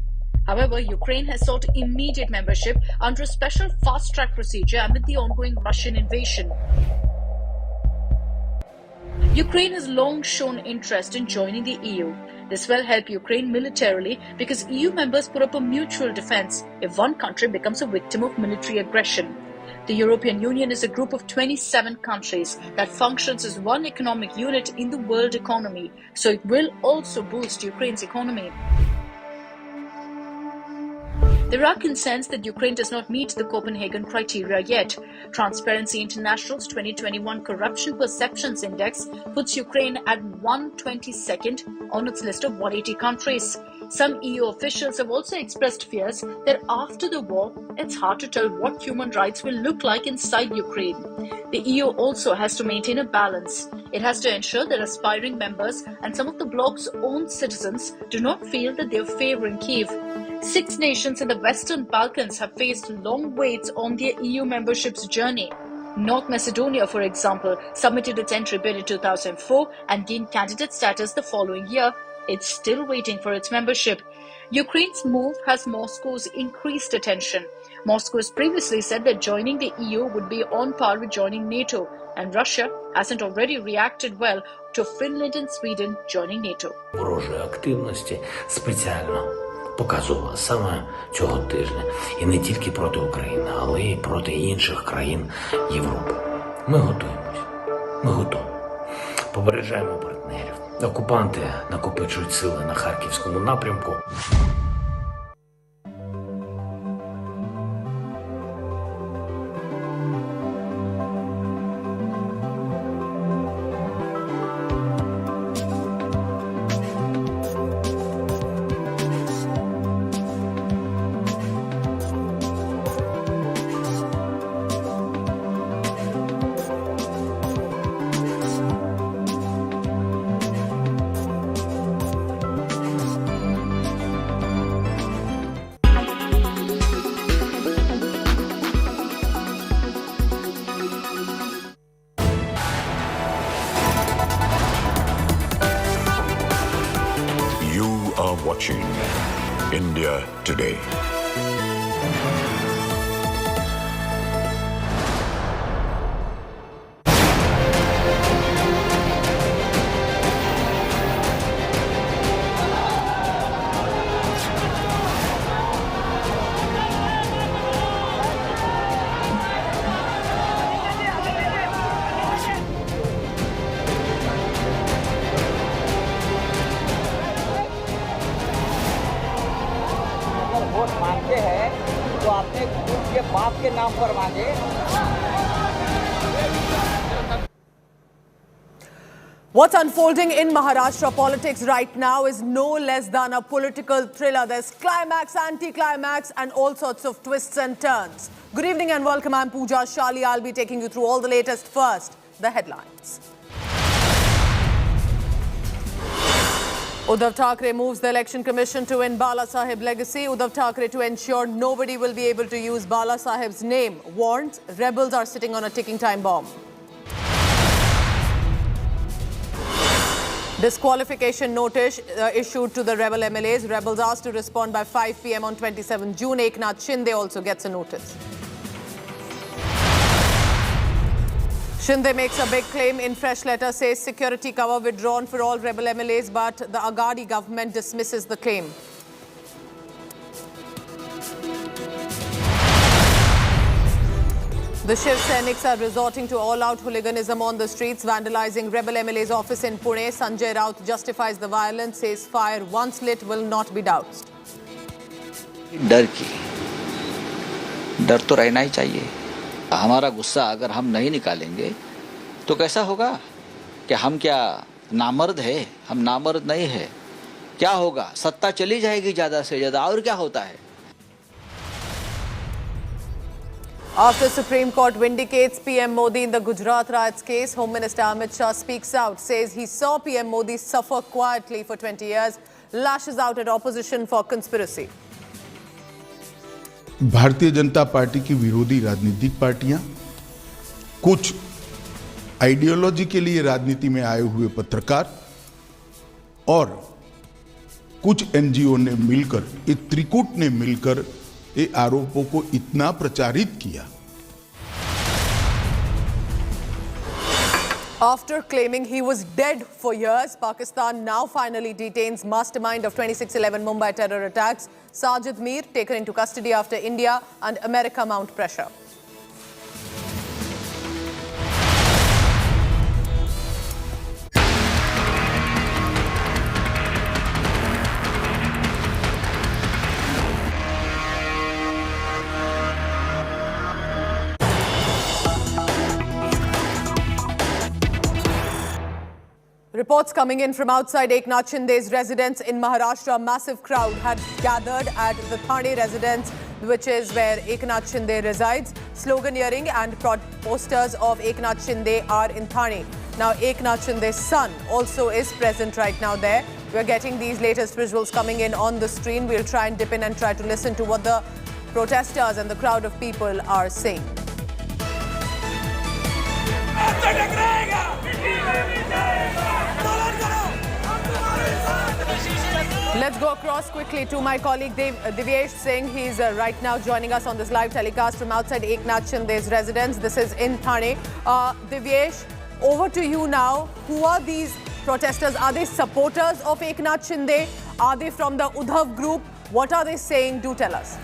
However, Ukraine has sought immediate membership under a special fast-track procedure amid the ongoing Russian invasion. Ukraine has long shown interest in joining the EU. This will help Ukraine militarily because EU members put up a mutual defense if one country becomes a victim of military aggression. The European Union is a group of 27 countries that functions as one economic unit in the world economy, so it will also boost Ukraine's economy. There are concerns that Ukraine does not meet the Copenhagen criteria yet. Transparency International's 2021 Corruption Perceptions Index puts Ukraine at 122nd on its list of 180 countries. Some EU officials have also expressed fears that after the war, it's hard to tell what human rights will look like inside Ukraine. The EU also has to maintain a balance. It has to ensure that aspiring members and some of the bloc's own citizens do not feel that they are favoring Kyiv. 6 nations in the Western Balkans have faced long waits on their EU membership's journey. North Macedonia, for example, submitted its entry bid in 2004 and gained candidate status the following year. It's still waiting for its membership. Ukraine's move has Moscow's increased attention. Moscow has previously said that joining the EU would be on par with joining NATO, and Russia hasn't already reacted well to Finland and Sweden joining NATO. Ворожої активності спеціально показувала саме цього тижня. І не тільки проти України, але й проти інших країн Європи. Ми готуємось. Ми готові. Попереджаємо партнерів. Окупанти накопичують сили на Харківському напрямку. Watching India Today. मांगते हैं तो अपने खुद के बाप के नाम पर मांगे। What's unfolding in Maharashtra politics right now is no less than a political thriller. There's climax, anti-climax, and all sorts of twists and turns. Good evening and welcome. I'm Pooja Shali. I'll be taking you through all the latest. First, the headlines. Uddhav Thackeray moves the Election Commission to win Bala Sahib legacy. Uddhav Thackeray, to ensure nobody will be able to use Bala Sahib's name, warns rebels are sitting on a ticking time bomb. Disqualification notice issued to the rebel MLAs. Rebels asked to respond by 5 p.m. on 27 June. Eknath Shinde also gets a notice. Shinde makes a big claim in fresh letter, says security cover withdrawn for all rebel MLAs, but the Aghadi government dismisses the claim. The Shiv Senics are resorting to all-out hooliganism on the streets, vandalizing rebel MLA's office in Pune. Sanjay Raut justifies the violence, says fire once lit will not be doused. डर की डर तो रहना ही चाहिए। हमारा गुस्सा अगर हम नहीं निकालेंगे तो कैसा होगा कि हम क्या नामर्द है? हम नामर्द नहीं है। क्या होगा? सत्ता चली जाएगी ज़्यादा से ज़्यादा, और क्या होता है? After Supreme Court vindicates PM Modi in the Gujarat riots case, Home Minister Amit Shah speaks out, says he saw PM Modi suffer quietly for 20 years, lashes out at opposition for conspiracy. Bharatiya Janata party की विरोधी राजनीतिक पार्टियां, कुछ ideology के लिए राजनीति में आए हुए पत्रकार और कुछ एनजीओ ने मिलकर, एक त्रिकूट ने मिलकर ये आरोपों को इतना प्रचारित किया। After claiming he was dead for years, Pakistan now finally detains mastermind of 26/11 Mumbai terror attacks. Sajid Mir taken into custody after India and America mount pressure. Reports coming in from outside Eknath Shinde's residence in Maharashtra. A massive crowd had gathered at the Thane residence, which is where Eknath Shinde resides. Sloganeering and posters of Eknath Shinde are in Thane. Now, Eknath Shinde's son also is present right now there. We're getting these latest visuals coming in on the screen. We'll try and dip in and try to listen to what the protesters and the crowd of people are saying. Let's go across quickly to my colleague Divyesh Singh. He's right now joining us on this live telecast from outside Eknath Shinde's residence. This is in Thane. Divyesh, over to you now. Who are these protesters? Are they supporters of Eknath Shinde? Are they from the Uddhav group? What are they saying? Do tell us.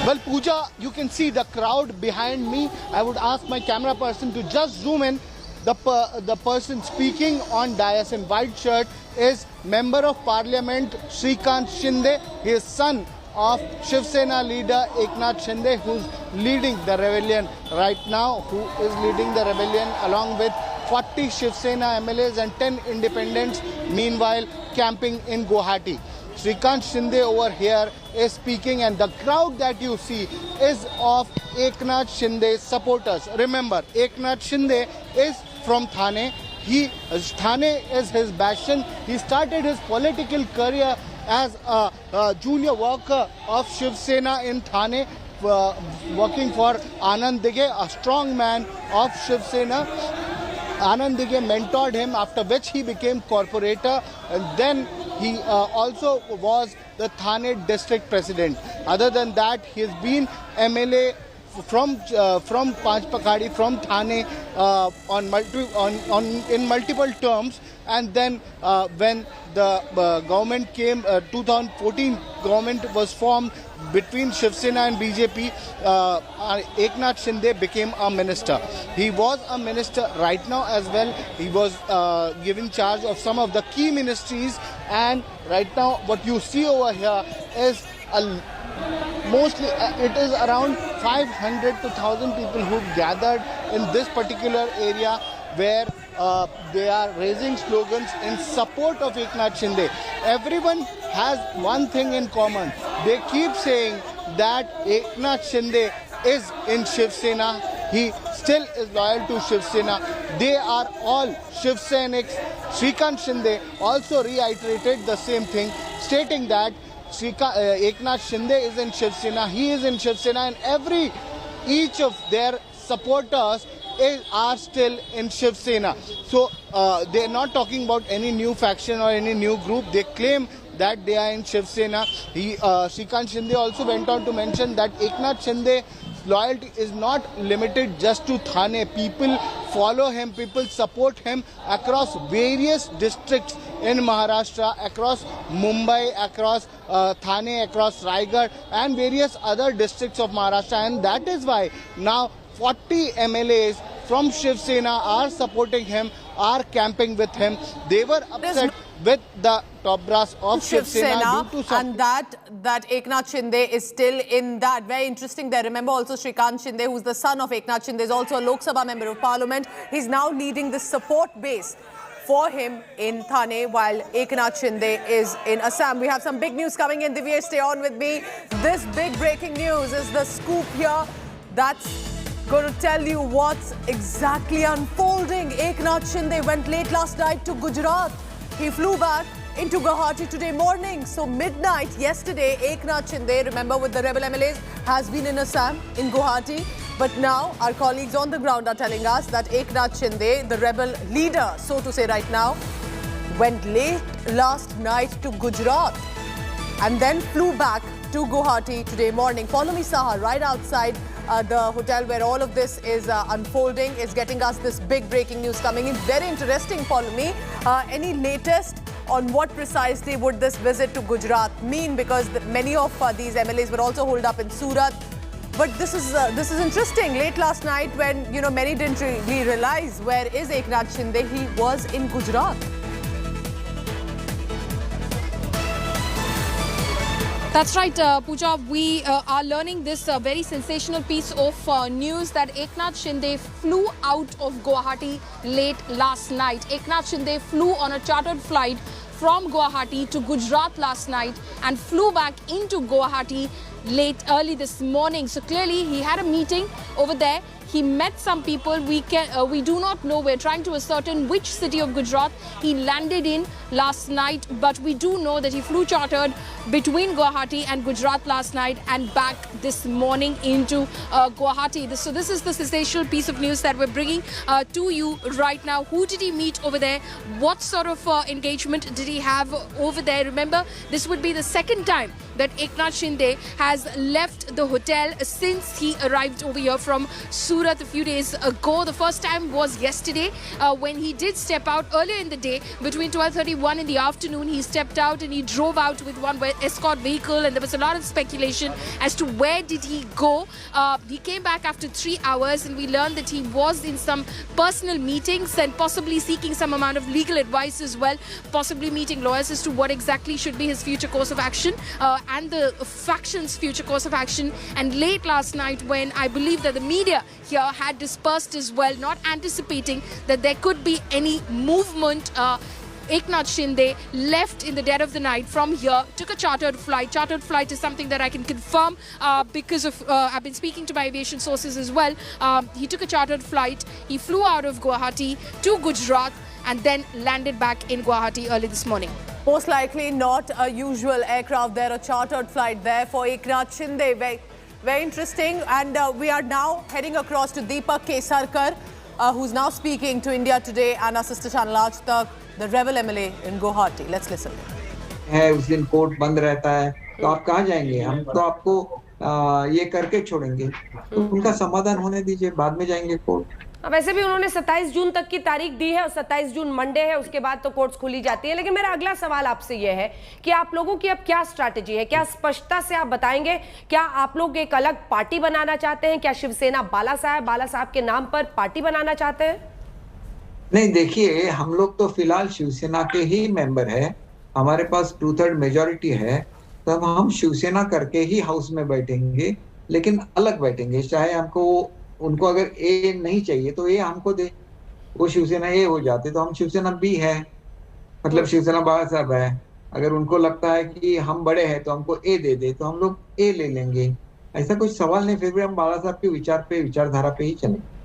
Well, Pooja, you can see the crowd behind me. I would ask my camera person to just zoom in. The person speaking on dais in white shirt is Member of Parliament Shrikant Shinde. He is son of Shiv Sena leader Eknath Shinde, who's leading the rebellion right now, who is leading the rebellion along with 40 Shiv Sena MLAs and 10 independents, meanwhile camping in Guwahati. Shrikant Shinde over here is speaking, and the crowd that you see is of Eknath Shinde's supporters. Remember, Eknath Shinde is from Thane. Thane is his bastion. He started his political career as a junior worker of Shiv Sena in Thane, working for Anand Dighe, a strong man of Shiv Sena. Anand Dighe mentored him, after which he became corporator, and then he also was the Thane district president. Other than that, he has been MLA from Panchpakadi, from Thane in multiple terms, and then when the government came, 2014 government was formed between Shiv Sena and BJP, Eknath Shinde became a minister. He was a minister right now as well. He was given charge of some of the key ministries, and right now what you see over here is mostly it is around 500 to 1,000 people who've gathered in this particular area, where they are raising slogans in support of Eknath Shinde. Everyone has one thing in common. They keep saying that Eknath Shinde is in Shiv Sena. He still is loyal to Shiv Sena. They are all Shiv Senics. Shrikant Shinde also reiterated the same thing, stating that Eknath Shinde is in Shiv Sena. He is in Shiv Sena, and each of their supporters are still in Shiv Sena. So they are not talking about any new faction or any new group. They claim that they are in Shiv Sena. Shrikant Shinde also went on to mention that Eknath Shinde loyalty is not limited just to Thane. People follow him, people support him across various districts in Maharashtra, across Mumbai, across Thane, across Raigad, and various other districts of Maharashtra. And that is why now 40 MLAs from Shiv Sena are supporting him, are camping with him. They were upset with the top brass of Shiv Sena due to some... And that Eknath Shinde is still in that. Very interesting there. Remember also Shrikant Shinde, who's the son of Eknath Shinde, is also a Lok Sabha member of Parliament. He's now leading the support base for him in Thane, while Eknath Shinde is in Assam. We have some big news coming in. Divyesh, stay on with me. This big breaking news is the scoop here that's going to tell you what's exactly unfolding. Eknath Shinde went late last night to Gujarat. He flew back into Guwahati today morning. So midnight yesterday, Eknath Shinde, remember with the rebel MLAs, has been in Assam, in Guwahati. But now our colleagues on the ground are telling us that Eknath Shinde, the rebel leader, so to say right now, went late last night to Gujarat and then flew back to Guwahati today morning. Follow me, Saha, right outside the hotel where all of this is unfolding, is getting us this big breaking news coming in. Very interesting, Paulami. Any latest on what precisely would this visit to Gujarat mean? Because many of these MLAs were also holed up in Surat. But this is interesting. Late last night, when many didn't really realize where is Eknath Shinde, he was in Gujarat. That's right, Pooja. We are learning this very sensational piece of news that Eknath Shinde flew out of Guwahati late last night. Eknath Shinde flew on a chartered flight from Guwahati to Gujarat last night and flew back into Guwahati early this morning. So clearly he had a meeting over there. He met some people. We do not know. We're trying to ascertain which city of Gujarat he landed in last night, but we do know that he flew chartered between Guwahati and Gujarat last night and back this morning into Guwahati. So this is the sensational piece of news that we're bringing to you right now. Who did he meet over there? What sort of engagement did he have over there? Remember, this would be the second time that Eknath Shinde has left the hotel since he arrived over here from Surat a few days ago. The first time was yesterday when he did step out earlier in the day. Between 12:31 in the afternoon, he stepped out and he drove out with one escort vehicle, and there was a lot of speculation as to where did he go. He came back after 3 hours, and we learned that he was in some personal meetings and possibly seeking some amount of legal advice as well, possibly meeting lawyers as to what exactly should be his future course of action and the faction's future course of action. And late last night, when I believe that the media here had dispersed as well, not anticipating that there could be any movement, Eknath Shinde left in the dead of the night from here, took a chartered flight. Chartered flight is something that I can confirm because of I've been speaking to my aviation sources as well. He took a chartered flight. He flew out of Guwahati to Gujarat and then landed back in Guwahati early this morning. Most likely not a usual aircraft there, a chartered flight there for Eknath Shinde. Very interesting. And we are now heading across to Deepak Kesarkar, who's now speaking to India Today and our sister channel Aaj Tak, the rebel MLA in Guwahati. Let's listen. है उस दिन court बंद रहता है, तो आप कहाँ जाएंगे? हम तो आपको ये करके छोड़ेंगे, तो उनका समाधान होने दीजिए, बाद में जाएंगे कोर्ट। वैसे भी उन्होंने 27 जून तक की तारीख दी है और 27 जून मंडे है, उसके बाद तो कोर्ट्स खुली जाती है। लेकिन मेरा अगला सवाल आपसे यह है कि आप लोगों की अब क्या स्ट्रैटेजी है? क्या स्पष्टता से आप बताएंगे? क्या आप लोग एक अलग पार्टी बनाना चाहते हैं? क्या शिवसेना बाला साहब के नाम पर पार्टी बनाना चाहते हैं? नहीं, देखिए, हम लोग तो फिलहाल शिवसेना के ही मेंबर है, हमारे पास 2/3 मेजोरिटी है, तब हम शिवसेना करके ही हाउस में बैठेंगे, लेकिन अलग बैठेंगे। चाहे उनको अगर ए नहीं चाहिए तो ए हमको दे, वो शिवसेना ए हो जाते तो हम शिवसेना बी है, मतलब शिवसेना बाला साहब है। अगर उनको लगता है कि हम बड़े हैं तो हमको ए दे तो हम लोग ए ले लेंगे। ऐसा कुछ सवाल नहीं, फिर भी हम बाला साहब के विचारधारा पे ही चलेंगे।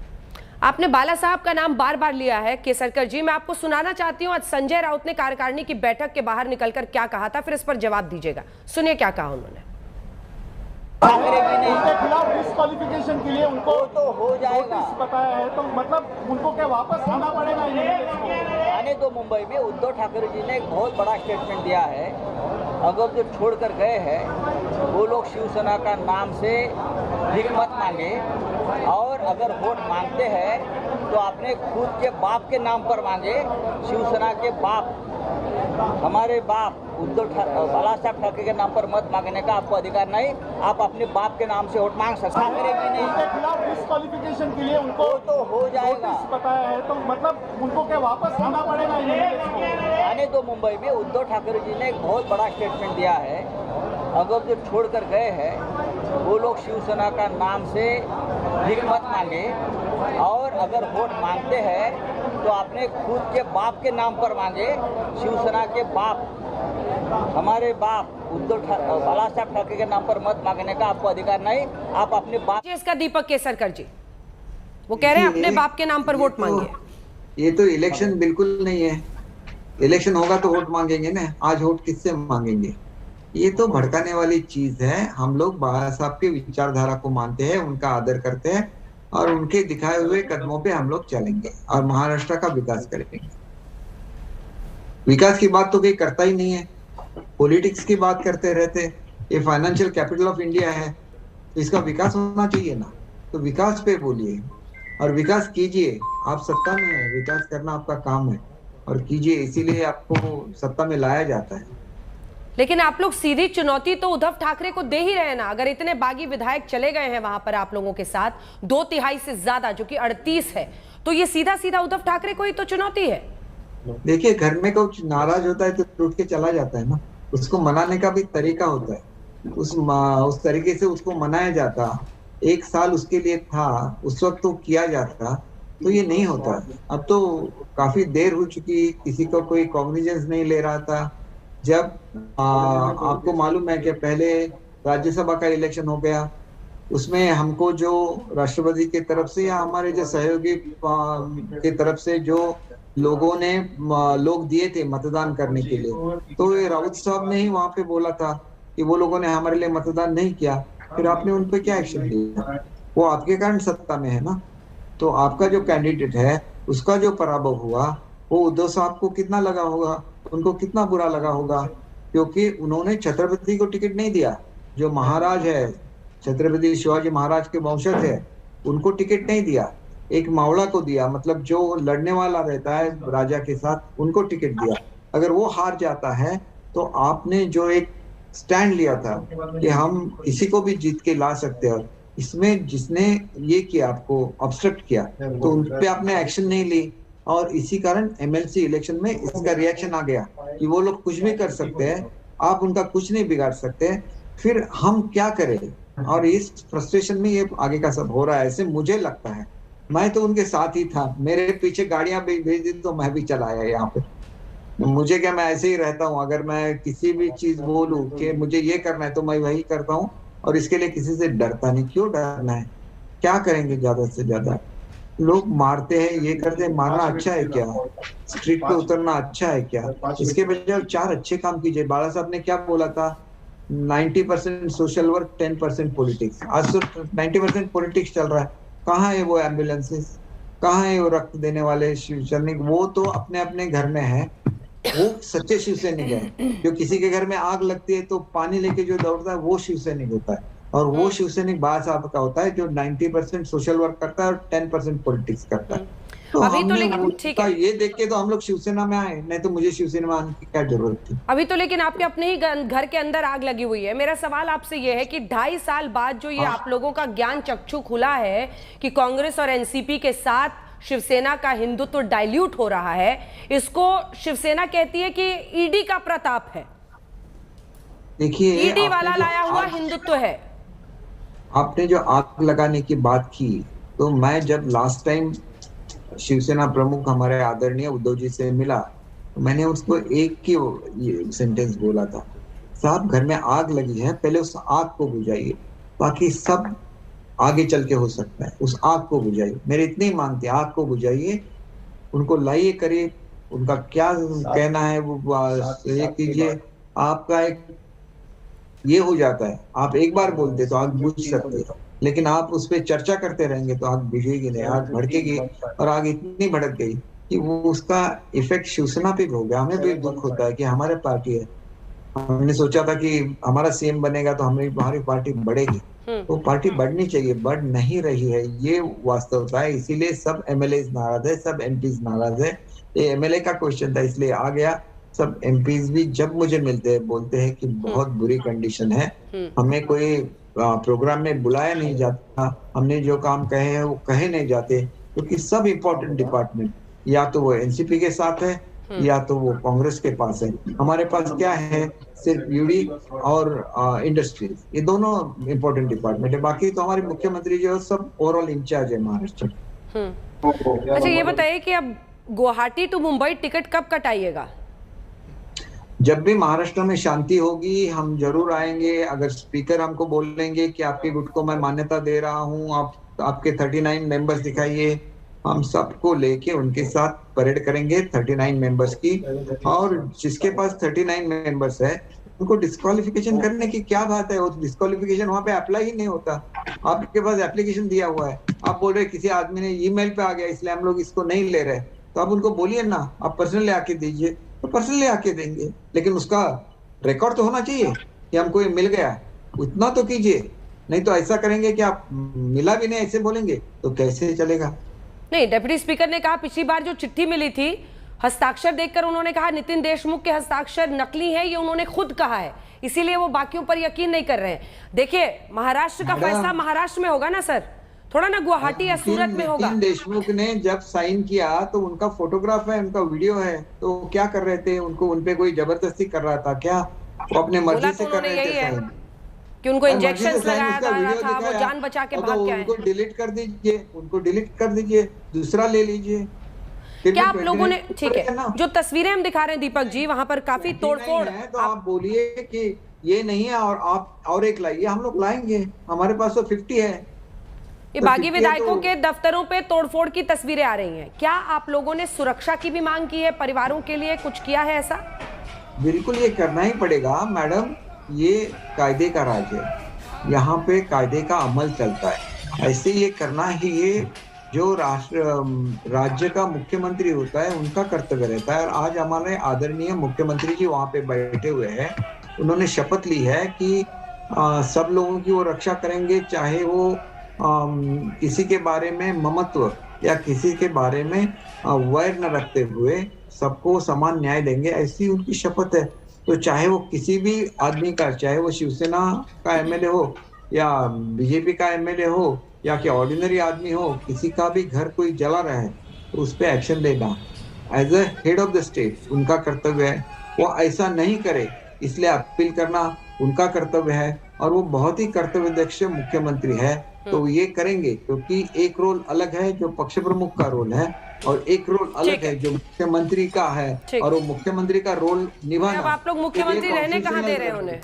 आपने बाला साहब का नाम बार बार लिया है केसरकर जी, मैं आपको सुनाना चाहती हूँ आज संजय राउत ने कार्यकारिणी की बैठक के बाहर निकलकर क्या कहा था, फिर इस पर जवाब दीजिएगा। सुनिए क्या कहा उन्होंने। उनके खिलाफ डिस्क्वालिफिकेशन के लिए उनको तो हो जाएगा बताया है, तो मतलब उनको क्या वापस आना पड़ेगा? आने दो मुंबई में। उद्धव ठाकरे जी ने एक बहुत बड़ा स्टेटमेंट दिया है, अगर जो छोड़ कर गए हैं वो लोग शिवसेना का नाम से भीख मत मांगे, और अगर वोट मांगते हैं तो अपने खुद के बाप के नाम पर मांगे। शिवसेना के बाप, हमारे बाप बाला साहब ठाकरे के नाम पर मत मांगने का आपको अधिकार नहीं, आप अपने बाप के नाम से वोट मांग सकते हैं। उनके खिलाफ डिस्क्वालिफिकेशन के लिए उनको तो हो जाएगा बताया है, तो मतलब उनको क्या वापस आना पड़ेगा? आने दो मुंबई में। उद्धव ठाकरे जी ने एक बहुत बड़ा स्टेटमेंट दिया है, अगर जो छोड़ कर गए हैं वो लोग शिवसेना का नाम से भीख मत मांगे, और अगर वोट मांगते हैं तो अपने खुद के बाप के नाम पर मांगे। शिवसेना के बाप, हमारे बाप बाला साहब ठाकरे के नाम पर मत मांगने का आपको अधिकार नहीं, आप अपने बाप। इसका दीपक केसरकर जी वो कह रहे हैं अपने बाप के नाम पर वोट मांगे। ये तो इलेक्शन बिल्कुल नहीं है। इलेक्शन होगा तो वोट मांगेंगे ना, आज वोट किससे मांगेंगे? ये तो भड़काने वाली चीज है। हम लोग बाला साहब के विचारधारा को मानते हैं, उनका आदर करते हैं, और उनके दिखाए हुए कदमों पे हम लोग चलेंगे और महाराष्ट्र का विकास करेंगे। विकास की बात तो कोई करता ही नहीं है, पॉलिटिक्स की बात करते रहते। ये फाइनेंशियल कैपिटल ऑफ इंडिया है, तो इसका विकास होना चाहिए ना। तो विकास पे बोलिए और विकास कीजिए। आप सत्ता में है, विकास करना आपका काम है और कीजिए, इसीलिए आपको सत्ता में लाया जाता है। लेकिन आप लोग सीधी चुनौती तो उद्धव ठाकरे को दे ही रहे ना। अगर इतने बागी विधायक चले गए हैं वहां पर आप लोगों के साथ 2/3 से ज्यादा, जो कि 38 है, तो ये सीधा सीधा उद्धव ठाकरे को ही तो चुनौती है। देखिए, घर में कुछ नाराज होता है तो टूट के चला जाता है ना, उसको मनाने का भी तरीका होता है। उस तरीके से उसको मनाया जाता। 1 साल उसके लिए था, उस वक्त तो किया जाता, तो ये नहीं होता। अब तो काफी देर हो चुकी, किसी को कोई कॉग्निजेंस नहीं ले रहा था। जब आपको मालूम है कि पहले राज्यसभा का इलेक्शन हो गया, उसमें हमको जो राष्ट्रपति की तरफ से या हमारे जो सहयोगी की तरफ से जो लोगों ने लोग दिए थे मतदान करने के लिए, तो ये राउत साहब ने ही वहां पे बोला था कि वो लोगों ने हमारे लिए मतदान नहीं किया। फिर आपने उन पर क्या एक्शन लिया? वो आपके कारण सत्ता में है ना। तो आपका जो कैंडिडेट है उसका जो पराभव हुआ, वो उद्धव साहब को कितना लगा होगा, उनको कितना बुरा लगा होगा, क्योंकि उन्होंने छत्रपति को टिकट नहीं दिया। जो महाराज है, छत्रपति शिवाजी महाराज के वंशज है, उनको टिकट नहीं दिया, एक मावड़ा को दिया, मतलब जो लड़ने वाला रहता है राजा के साथ, उनको टिकट दिया। अगर वो हार जाता है तो आपने जो एक स्टैंड लिया था कि हम किसी को भी जीत के ला सकते हैं, इसमें जिसने ये किया, आपको ऑब्स्ट्रक्ट किया, तो उन पे आपने एक्शन नहीं ली और इसी कारण एमएलसी इलेक्शन में इसका रिएक्शन आ गया कि वो लोग कुछ भी कर सकते हैं, आप उनका कुछ नहीं बिगाड़ सकते। फिर हम क्या करें? और इस फ्रस्ट्रेशन में ये आगे का सब हो रहा है, ऐसे मुझे लगता है। मैं तो उनके साथ ही था, मेरे पीछे गाड़ियां भेज दी तो मैं भी चलाया यहाँ पे। मुझे क्या, मैं ऐसे ही रहता हूँ। अगर मैं किसी भी चीज बोलूं कि मुझे ये करना है तो मैं वही करता हूँ और इसके लिए किसी से डरता नहीं। क्यों डरना है? क्या करेंगे? ज्यादा से ज्यादा लोग मारते हैं, ये करते हैं। मारना अच्छा है क्या? स्ट्रीट पे उतरना अच्छा है क्या? इसके बजाय 4 अच्छे काम कीजिए। बाला साहब ने क्या बोला था? 90% सोशल वर्क, 10% पॉलिटिक्स। आज तो 90% पॉलिटिक्स चल रहा है। कहाँ है वो एम्बुलेंसेस? कहाँ है वो रक्त देने वाले शिवसैनिक? वो तो अपने अपने घर में है। वो सच्चे शिवसैनिक है। जो किसी के घर में आग लगती है तो पानी लेके जो दौड़ता है वो शिवसैनिक होता है। और वो शिवसैनिक बाला साहब का होता है जो 90% सोशल वर्क करता है और 10% पॉलिटिक्स करता है। तो अभी तो लेकिन ठीक है, ये देख के तो हम लोग शिवसेना में आए, नहीं तो मुझे शिवसेना में आने की क्या जरूरत थी? अभी तो लेकिन आपके अपने ही घर के अंदर आग लगी हुई है। मेरा सवाल आपसे ये है कि 2.5 साल बाद जो ये आप लोगों का ज्ञान चक्षु खुला है कि कांग्रेस और एनसीपी के साथ शिवसेना का हिंदुत्व डाइल्यूट हो रहा है, इसको शिवसेना कहती है कि ईडी का प्रताप है। देखिए, ईडी वाला लाया हुआ हिंदुत्व है। आपने जो आग लगाने की बात की, तो मैं जब लास्ट टाइम शिवसेना प्रमुख हमारे आदरणीय उद्धव जी से मिला, तो मैंने उसको एक ही सेंटेंस बोला था, साहब घर में आग लगी है, पहले उस आग को बुझाइए, बाकी सब आगे चल के हो सकता है। उस आग को बुझाइए, मेरे इतनी मांग थी, आग को बुझाइए, उनको लाइए, करिए, उनका क्या कहना है वो ये कीजिए। आपका एक ये हो जाता है, आप एक बार बोलते तो आग बुझ सकती है, लेकिन आप उस पर चर्चा करते रहेंगे तो आग बुझेगी नहीं, आग भड़केगी। और आग इतनी भड़क गई कि वो उसका इफेक्ट शिवसेना पे भी हो गया। हमें भी दुख होता है कि हमारे पार्टी है, हमने सोचा था कि हमारा सीएम बनेगा तो हमारी पार्टी बढ़ेगी, तो पार्टी बढ़नी चाहिए, बढ़ नहीं रही है, ये वास्तवता है। इसीलिए सब एमएलए नाराज है, सब एमपीज नाराज है। ये एमएलए का क्वेश्चन था इसलिए आ गया। सब एमपीज भी जब मुझे मिलते हैं बोलते हैं कि बहुत बुरी कंडीशन है, हमें कोई प्रोग्राम में बुलाया नहीं जाता, हमने जो काम कहे हैं वो कहे नहीं जाते, क्योंकि सब इम्पोर्टेंट डिपार्टमेंट या तो वो एनसीपी के साथ है या तो वो कांग्रेस के पास है। हमारे पास क्या है? सिर्फ यूडी और इंडस्ट्रीज, ये दोनों इम्पोर्टेंट डिपार्टमेंट है। बाकी तो हमारे मुख्यमंत्री जो सब ओवरऑल इंचार्ज है महाराष्ट्र। अच्छा, ये बताइए कि अब गुवाहाटी टू मुंबई टिकट कब कटाइएगा? जब भी महाराष्ट्र में शांति होगी हम जरूर आएंगे। अगर स्पीकर हमको बोलेंगे कि आपके गुट को मैं मान्यता दे रहा हूँ, आप आपके 39 मेंबर्स दिखाइए, हम सबको लेके उनके साथ परेड करेंगे 39 मेंबर्स की। और जिसके पास 39 मेंबर्स है उनको डिस्क्वालिफिकेशन करने की क्या बात है? वो डिस्क्वालिफिकेशन वहां पे अप्लाई ही नहीं होता। आपके पास एप्लीकेशन दिया हुआ है, आप बोल रहे किसी आदमी ने ईमेल पे आ गया इसलिए हम लोग इसको नहीं ले रहे, तो आप उनको बोलिए ना, आप पर्सनली आके दीजिए, तो पर्सनली आके देंगे, लेकिन उसका रिकॉर्ड तो होना चाहिए कि हमको ये मिल गया, उतना तो कीजिए। नहीं तो ऐसा करेंगे कि आप मिला भी नहीं ऐसे बोलेंगे तो कैसे चलेगा? नहीं, डेप्यूटी स्पीकर ने कहा पिछली बार जो चिट्ठी मिली थी हस्ताक्षर देखकर उन्होंने कहा नितिन देशमुख के हस्ताक्षर नकली है, ये उन्होंने खुद कहा है, इसीलिए वो बाकियों पर यकीन नहीं कर रहे हैं। देखिए महाराष्ट्र का फैसला महाराष्ट्र में होगा ना सर, थोड़ा ना गुवाहाटी या सूरत में होगा। नितिन देशमुख ने जब साइन किया तो उनका फोटोग्राफ है, उनका वीडियो है, तो क्या कर रहे थे? उनपे कोई जबरदस्ती कर रहा था क्या? वो अपने मर्जी से कर रहे थे साइन कि उनको इंजेक्शंस लगाया था, वो जान बचा के भाग गए। उनको डिलीट कर दीजिए, उनको डिलीट कर दीजिए, दूसरा ले लीजिए। क्या आप लोगों ने, ठीक है, जो तस्वीरें हम दिखा रहे हैं दीपक जी, वहां पर काफी तोड़फोड़ है, तो आप बोलिए कि ये नहीं है और आप और एक लाइए, हम लोग लाएंगे, हमारे पास तो 50 है। ये बागी विधायकों के दफ्तरों पे तोड़फोड़ की तस्वीरें आ रही हैं, क्या आप लोगों ने सुरक्षा की भी मांग की है, परिवारों के लिए कुछ किया है ऐसा? बिल्कुल ये करना ही पड़ेगा मैडम, ये कायदे का राज है, यहाँ पे कायदे का अमल चलता है, ऐसे ये करना ही ये जो राज्य का मुख्यमंत्री होता है उनका कर्तव्य रहता है। और आज हमारे आदरणीय मुख्यमंत्री जी वहाँ पे बैठे हुए हैं, उन्होंने शपथ ली है कि सब लोगों की वो रक्षा करेंगे, चाहे वो किसी के बारे में ममत्व या किसी के बारे में वैर न रखते हुए सबको समान न्याय देंगे, ऐसी उनकी शपथ है। तो चाहे वो किसी भी आदमी का, चाहे वो शिवसेना का एमएलए हो या बीजेपी का एमएलए हो या कि ऑर्डिनरी आदमी हो, किसी का भी घर कोई जला रहा है तो उस पर एक्शन लेना as a head of the state उनका कर्तव्य है। वो ऐसा नहीं करे इसलिए अपील करना उनका कर्तव्य है, और वो बहुत ही कर्तव्यदक्ष मुख्यमंत्री है, तो ये करेंगे, क्योंकि एक रोल अलग है जो पक्ष प्रमुख का रोल है और एक रोल अलग है जो मुख्यमंत्री का है, और वो मुख्यमंत्री का रोल निभाना। अब आप लोग मुख्यमंत्री रहने कहाँ दे रहे हैं उन्हें?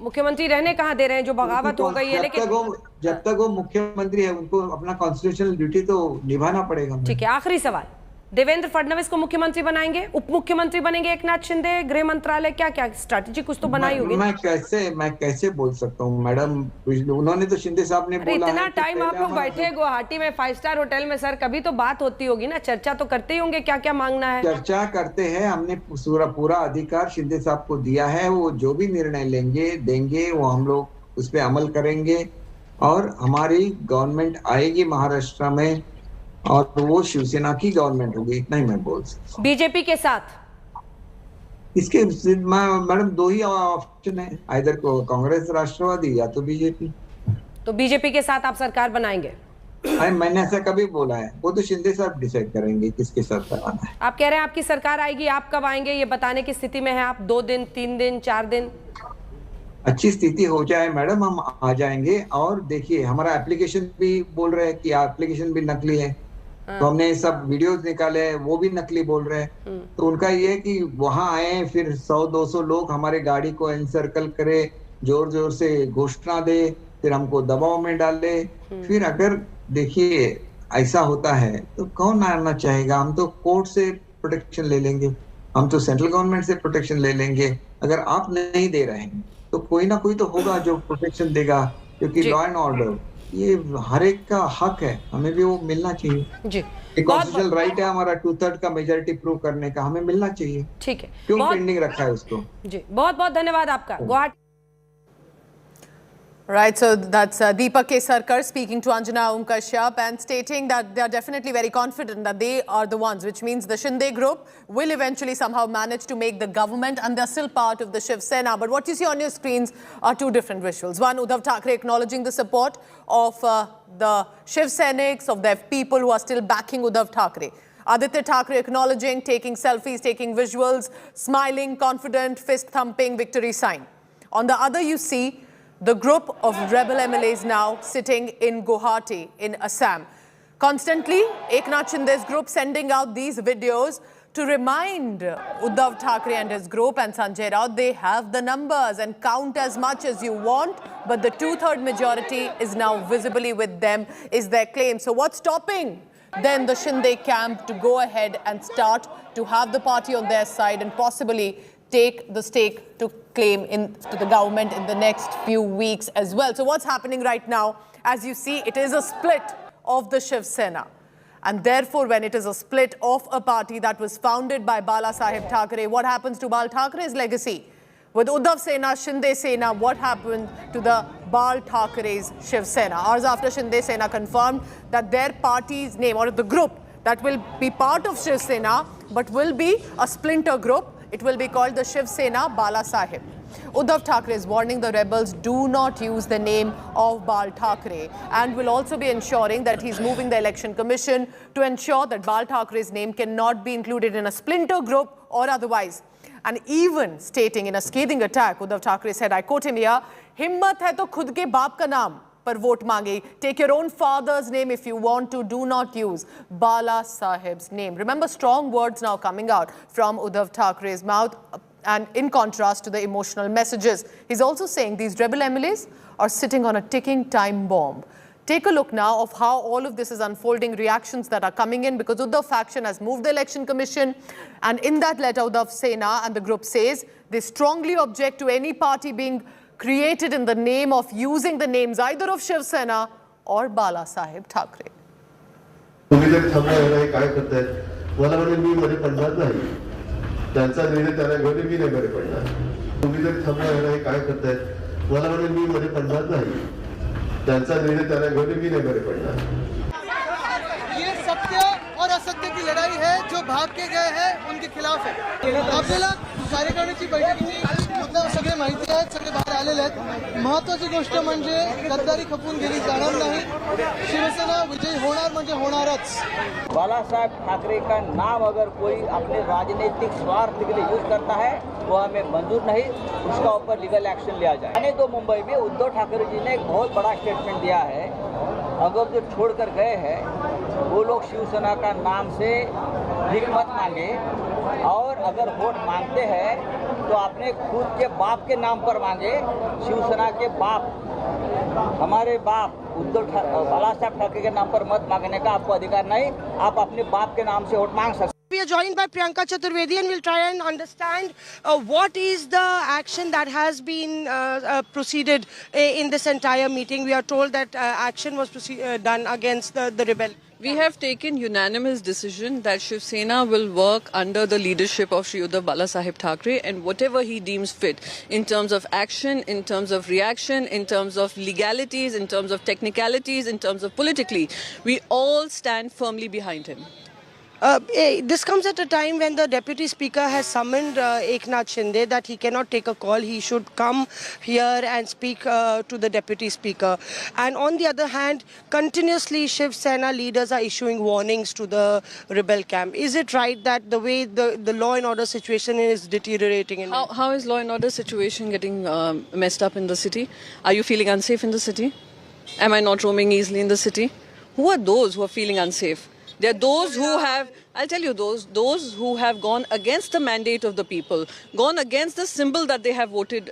मुख्यमंत्री रहने कहाँ दे रहे हैं? जो बगावत हो गई है, लेकिन जब तक वो मुख्यमंत्री है उनको अपना कॉन्स्टिट्यूशनल ड्यूटी तो निभाना पड़ेगा। ठीक है, आखिरी सवाल, देवेंद्र फडणवीस को मुख्यमंत्री बनाएंगे, उप मुख्यमंत्री बनेंगे एकनाथ शिंदे, गृह मंत्रालय, क्या क्या स्ट्रैटेजी कुछ तो बनाई होगी? मैं कैसे बोल सकता हूँ मैडम, उन्होंने तो शिंदे साहब ने बोला इतना टाइम आप लोग बैठे गुवाहाटी में 5 स्टार होटल में सर, कभी तो बात होती होगी ना, चर्चा तो करते ही होंगे क्या क्या मांगना है। चर्चा करते हैं, हमने पूरा अधिकार शिंदे साहब को दिया है, वो जो भी निर्णय देंगे वो हम लोग उस पर अमल करेंगे, और हमारी गवर्नमेंट आएगी महाराष्ट्र में और वो शिवसेना की गवर्नमेंट होगी, इतना ही मैं बोल सकता हूँ। बीजेपी के साथ इसके मैडम 2 ही ऑप्शन है, आइदर कांग्रेस राष्ट्रवादी या तो बीजेपी। तो बीजेपी के साथ आप सरकार बनाएंगे? मैंने ऐसा कभी बोला है, वो तो शिंदे साहब डिसाइड करेंगे किसके साथ कराना है। आप कह रहे हैं आपकी सरकार आएगी, आप कब आएंगे ये बताने की स्थिति में है आप? 2 दिन, 3 दिन, 4 दिन? अच्छी स्थिति हो जाए मैडम हम आ जाएंगे। और देखिए हमारा एप्लीकेशन भी बोल रहे हैं कि एप्लीकेशन भी नकली है, तो हमने सब वीडियोस निकाले हैं, वो भी नकली बोल रहे हैं। तो उनका ये है कि वहां आए, फिर 100-200 लोग हमारे गाड़ी को एनसर्कल करे, जोर जोर से घोषणा दे, फिर हमको दबाव में डाले। फिर अगर देखिए ऐसा होता है तो कौन आना चाहेगा? हम तो कोर्ट से प्रोटेक्शन ले लेंगे, हम तो सेंट्रल गवर्नमेंट से प्रोटेक्शन ले लेंगे। अगर आप नहीं दे रहे हैं तो कोई ना कोई तो होगा जो प्रोटेक्शन देगा, क्योंकि लॉ एंड ऑर्डर ये हर एक का हक है, हमें भी वो मिलना चाहिए जी। एक कॉन्स्टिट्यूशनल राइट है हमारा 2/3 का मेजॉरिटी प्रूव करने का, हमें मिलना चाहिए। ठीक है, क्यों पेंडिंग रखा है उसको? जी बहुत बहुत धन्यवाद आपका। Guwahati Right, so that's Deepak Kesarkar speaking to Anjana Kashyap and stating that they are definitely very confident that they are the ones, which means the Shinde group will eventually somehow manage to make the government, and they're still part of the Shiv Sena. But what you see on your screens are 2 different visuals. One, Uddhav Thackeray acknowledging the support of the Shiv Senics, of their people who are still backing Uddhav Thackeray. Aditya Thackeray acknowledging, taking selfies, taking visuals, smiling, confident, fist thumping, victory sign. On the other, you see the group of rebel MLAs now sitting in Guwahati in Assam. Constantly, Eknath Shinde's group sending out these videos to remind Uddhav Thackeray and his group and Sanjay Raut they have the numbers and count as much as you want, but the 2/3 majority is now visibly with them, is their claim. So what's stopping then the Shinde camp to go ahead and start to have the party on their side and possibly take the stake to claim to the government in the next few weeks as well? So what's happening right now? As you see, it is a split of the Shiv Sena. And therefore, when it is a split of a party that was founded by Bala Saheb Thackeray, what happens to Bal Thackeray's legacy? With Uddhav Sena, Shinde Sena, what happened to the Bal Thackeray's Shiv Sena. Hours after Shinde Sena confirmed that their party's name, or the group that will be part of Shiv Sena but will be a splinter group, it will be called the Shiv Sena Bala Sahib. Uddhav Thackeray is warning the rebels do not use the name of Bal Thackeray, and will also be ensuring that he's moving the election commission to ensure that Bal Thackeray's name cannot be included in a splinter group or otherwise. And even stating in a scathing attack, Uddhav Thackeray said, I quote him here, "Himmat hai to khud ke baap ka naam par vote mange. Take your own father's name if you want to. Do not use Bala Sahib's name." Remember, strong words now coming out from Uddhav Thackeray's mouth, and in contrast to the emotional messages. He's also saying these rebel MLAs are sitting on a ticking time bomb. Take a look now of how all of this is unfolding, reactions that are coming in, because Uddhav faction has moved the election commission, and in that letter Uddhav Sena and the group says they strongly object to any party being created in the name of using the names either of Shiv Sena or Bala Sahib Thackeray. त्यांचा निर्णय त्यांना घेऊन मी नाही बरे पडणार. तुम्ही जर थांबणार आहे काय करतायत मला म्हणून मी मध्ये पडणार नाही. त्यांचा निर्णय त्यांना घेऊन मी नाही बरे पडणार. ये सत्य और असत्य की लड़ाई है. जो भाग के गए हैं उनके खिलाफ है. आपल्याला कार्यकारिणीची बैठकीची मुद्दा सगळे माहिती आहेत, सगळे बाहेर आलेले आहेत. महत्त्वाची गोष्ट म्हणजे गद्दारी खपून गेली जाणार नाही. शिवसेना विजयी होणार म्हणजे होणारच. बाला साहब ठाकरे का नाम अगर कोई अपने राजनीतिक स्वार्थ के लिए यूज करता है वो हमें मंजूर नहीं, उसका ऊपर लीगल एक्शन लिया जाए. मैंने तो मुंबई में उद्धव ठाकरे जी ने एक बहुत बड़ा स्टेटमेंट दिया है, अगर जो छोड़कर गए हैं वो लोग शिवसेना का नाम से भीख मत मांगे, और अगर वोट मांगते हैं तो अपने खुद के बाप के नाम पर मांगे. शिवसेना के बाप, हमारे बाप उद्धव बाला साहब ठाकरे के नाम पर मत मांगने का आपको अधिकार नहीं. आप अपने बाप के नाम से वोट मांग सकते. We are joined by Priyanka Chaturvedi, and we'll try and understand what is the action that has been proceeded in this entire meeting. We are told that action was done against the rebel. We have taken unanimous decision that Shiv Sena will work under the leadership of Shri Uddhav Bala Sahib Thackeray, and whatever he deems fit in terms of action, in terms of reaction, in terms of legalities, in terms of technicalities, in terms of politically, we all stand firmly behind him. This comes at a time when the Deputy Speaker has summoned Eknath Shinde that he cannot take a call. He should come here and speak to the Deputy Speaker. And on the other hand, continuously Shiv Sena leaders are issuing warnings to the rebel camp. Is it right that the way the law and order situation is deteriorating? How is law and order situation getting messed up in the city? Are you feeling unsafe in the city? Am I not roaming easily in the city? Who are those who are feeling unsafe? There are those who have, I'll tell you, those who have gone against the mandate of the people, gone against the symbol that they have voted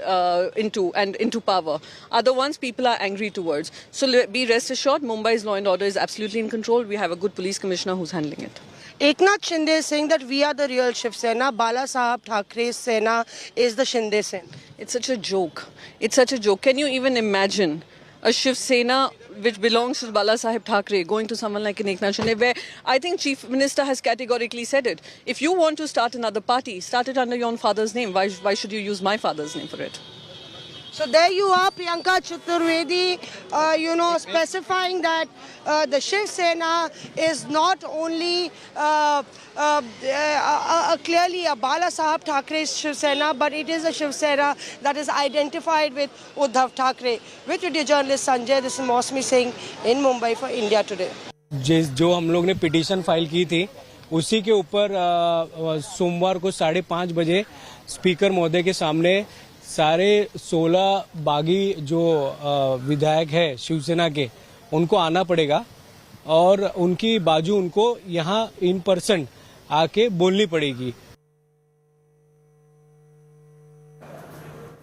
into power, are the ones people are angry towards. So be rest assured, Mumbai's law and order is absolutely in control. We have a good police commissioner who's handling it. Eknath Shinde is saying that we are the real Shiv Sena. Bala Sahib Thackre's Sena is the Shinde Sena. It's such a joke. It's such a joke. Can you even imagine a Shiv Sena which belongs to Bala Sahib Thackeray going to someone like Eknath Shinde, where I think Chief Minister has categorically said it. If you want to start another party, start it under your own father's name. Why should you use my father's name for it? So there you are, Priyanka Chaturvedi, specifying that the Shiv Sena is not only clearly a Bala Sahib Thackre's Shiv Sena, but it is a Shiv Sena that is identified with Uddhav Thackeray. With video journalist Sanjay, this is Mosmi Singh in Mumbai for India Today. जो हम लोग ने petition file की थी, उसी के ऊपर सोमवार को 5:30 बजे स्पीकर महोदय के सामने सारे 16 बागी जो विधायक है शिवसेना के, उनको आना पड़ेगा और उनकी बाजू उनको यहाँ इन पर्सन आके बोलनी पड़ेगी.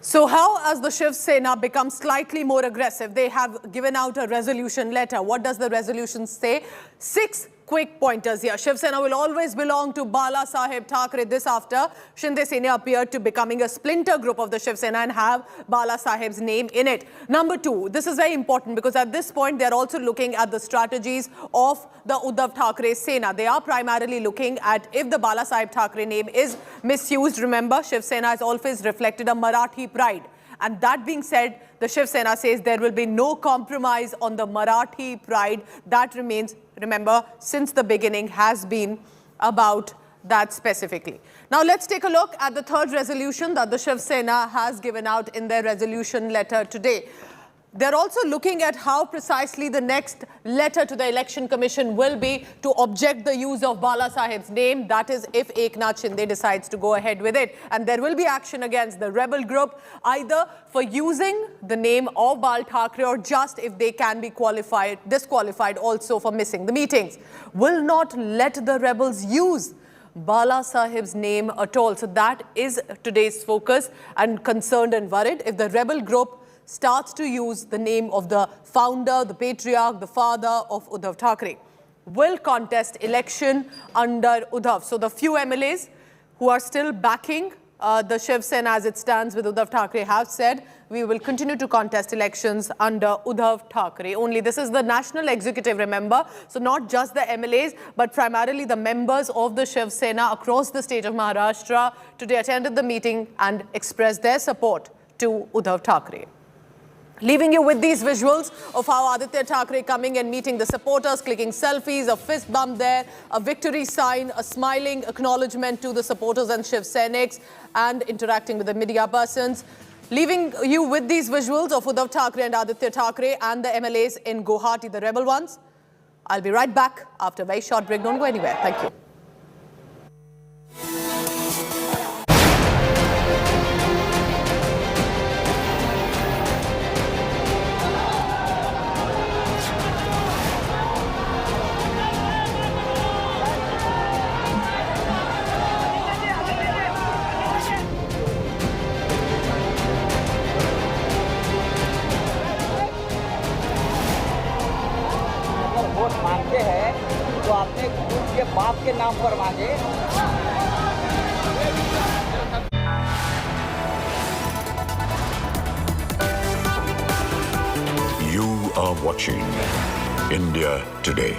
So how has the Shiv Sena become slightly more aggressive? They have given out a resolution letter. What does the resolution say? 6 quick pointers here. Shiv Sena will always belong to Bala Sahib Thackeray. This after Shinde Sena appeared to becoming a splinter group of the Shiv Sena and have Bala Sahib's name in it. Number 2, this is very important because at this point they are also looking at the strategies of the Uddhav Thackeray Sena. They are primarily looking at if the Bala Sahib Thackeray name is misused. Remember, Shiv Sena has always reflected a Marathi pride. And that being said, the Shiv Sena says there will be no compromise on the Marathi pride. That remains, remember, since the beginning has been about that specifically. Now let's take a look at the third resolution that the Shiv Sena has given out in their resolution letter today. They're also looking at how precisely the next letter to the Election Commission will be to object the use of Bala Saheb's name. That is, if Eknath Shinde decides to go ahead with it. And there will be action against the rebel group, either for using the name of Bal Thackeray or just if they can be disqualified also for missing the meetings. Will not let the rebels use Bala Saheb's name at all. So that is today's focus, and concerned and worried if the rebel group starts to use the name of the founder, the patriarch, the father of Uddhav Thackeray. Will contest election under Uddhav. So the few MLAs who are still backing the Shiv Sena as it stands with Uddhav Thackeray have said, we will continue to contest elections under Uddhav Thackeray. Only this is the national executive, remember. So not just the MLAs, but primarily the members of the Shiv Sena across the state of Maharashtra today attended the meeting and expressed their support to Uddhav Thackeray. Leaving you with these visuals of how Aditya Thackeray coming and meeting the supporters, clicking selfies, a fist bump there, a victory sign, a smiling acknowledgement to the supporters and Shiv Senics, and interacting with the media persons. Leaving you with these visuals of Uddhav Thackeray and Aditya Thackeray and the MLAs in Guwahati, the rebel ones. I'll be right back after a very short break. Don't go anywhere. Thank you. Vote मांगते हैं तो अपने group के बाप के नाम पर मांगे। You are watching India Today.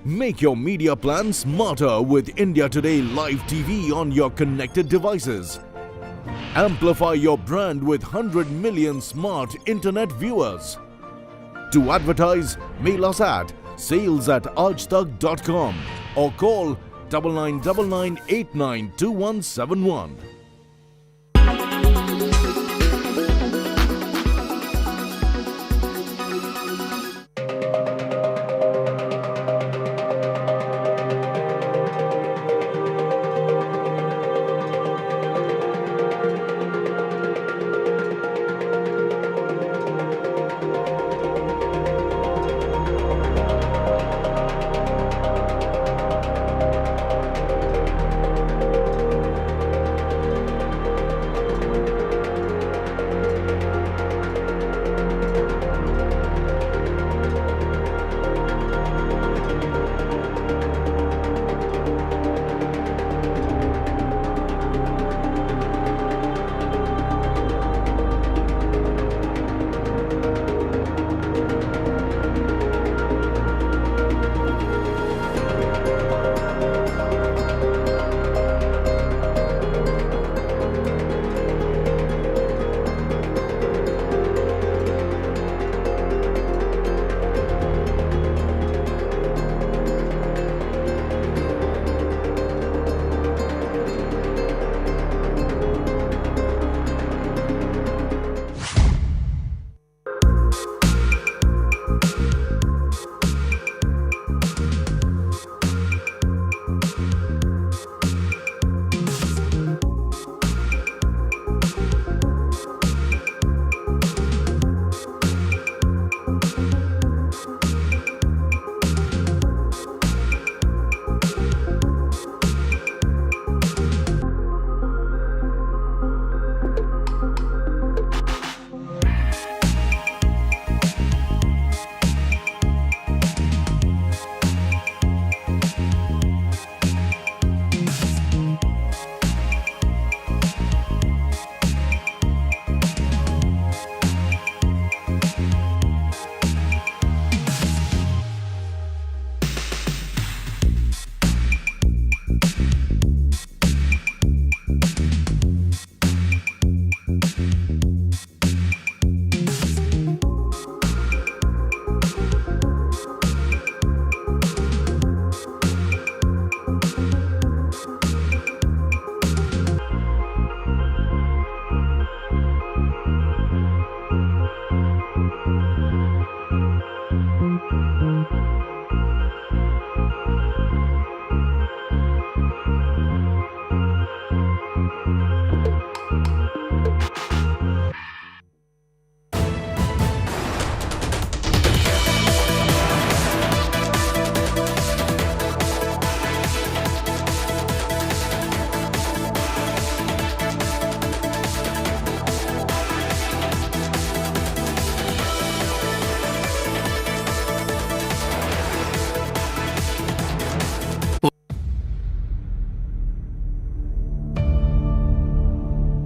Make your media plan smarter with India Today Live TV on your connected devices. Amplify your brand with 100 million smart internet viewers. To advertise, mail us at sales@aajtak.com or call 9999892171.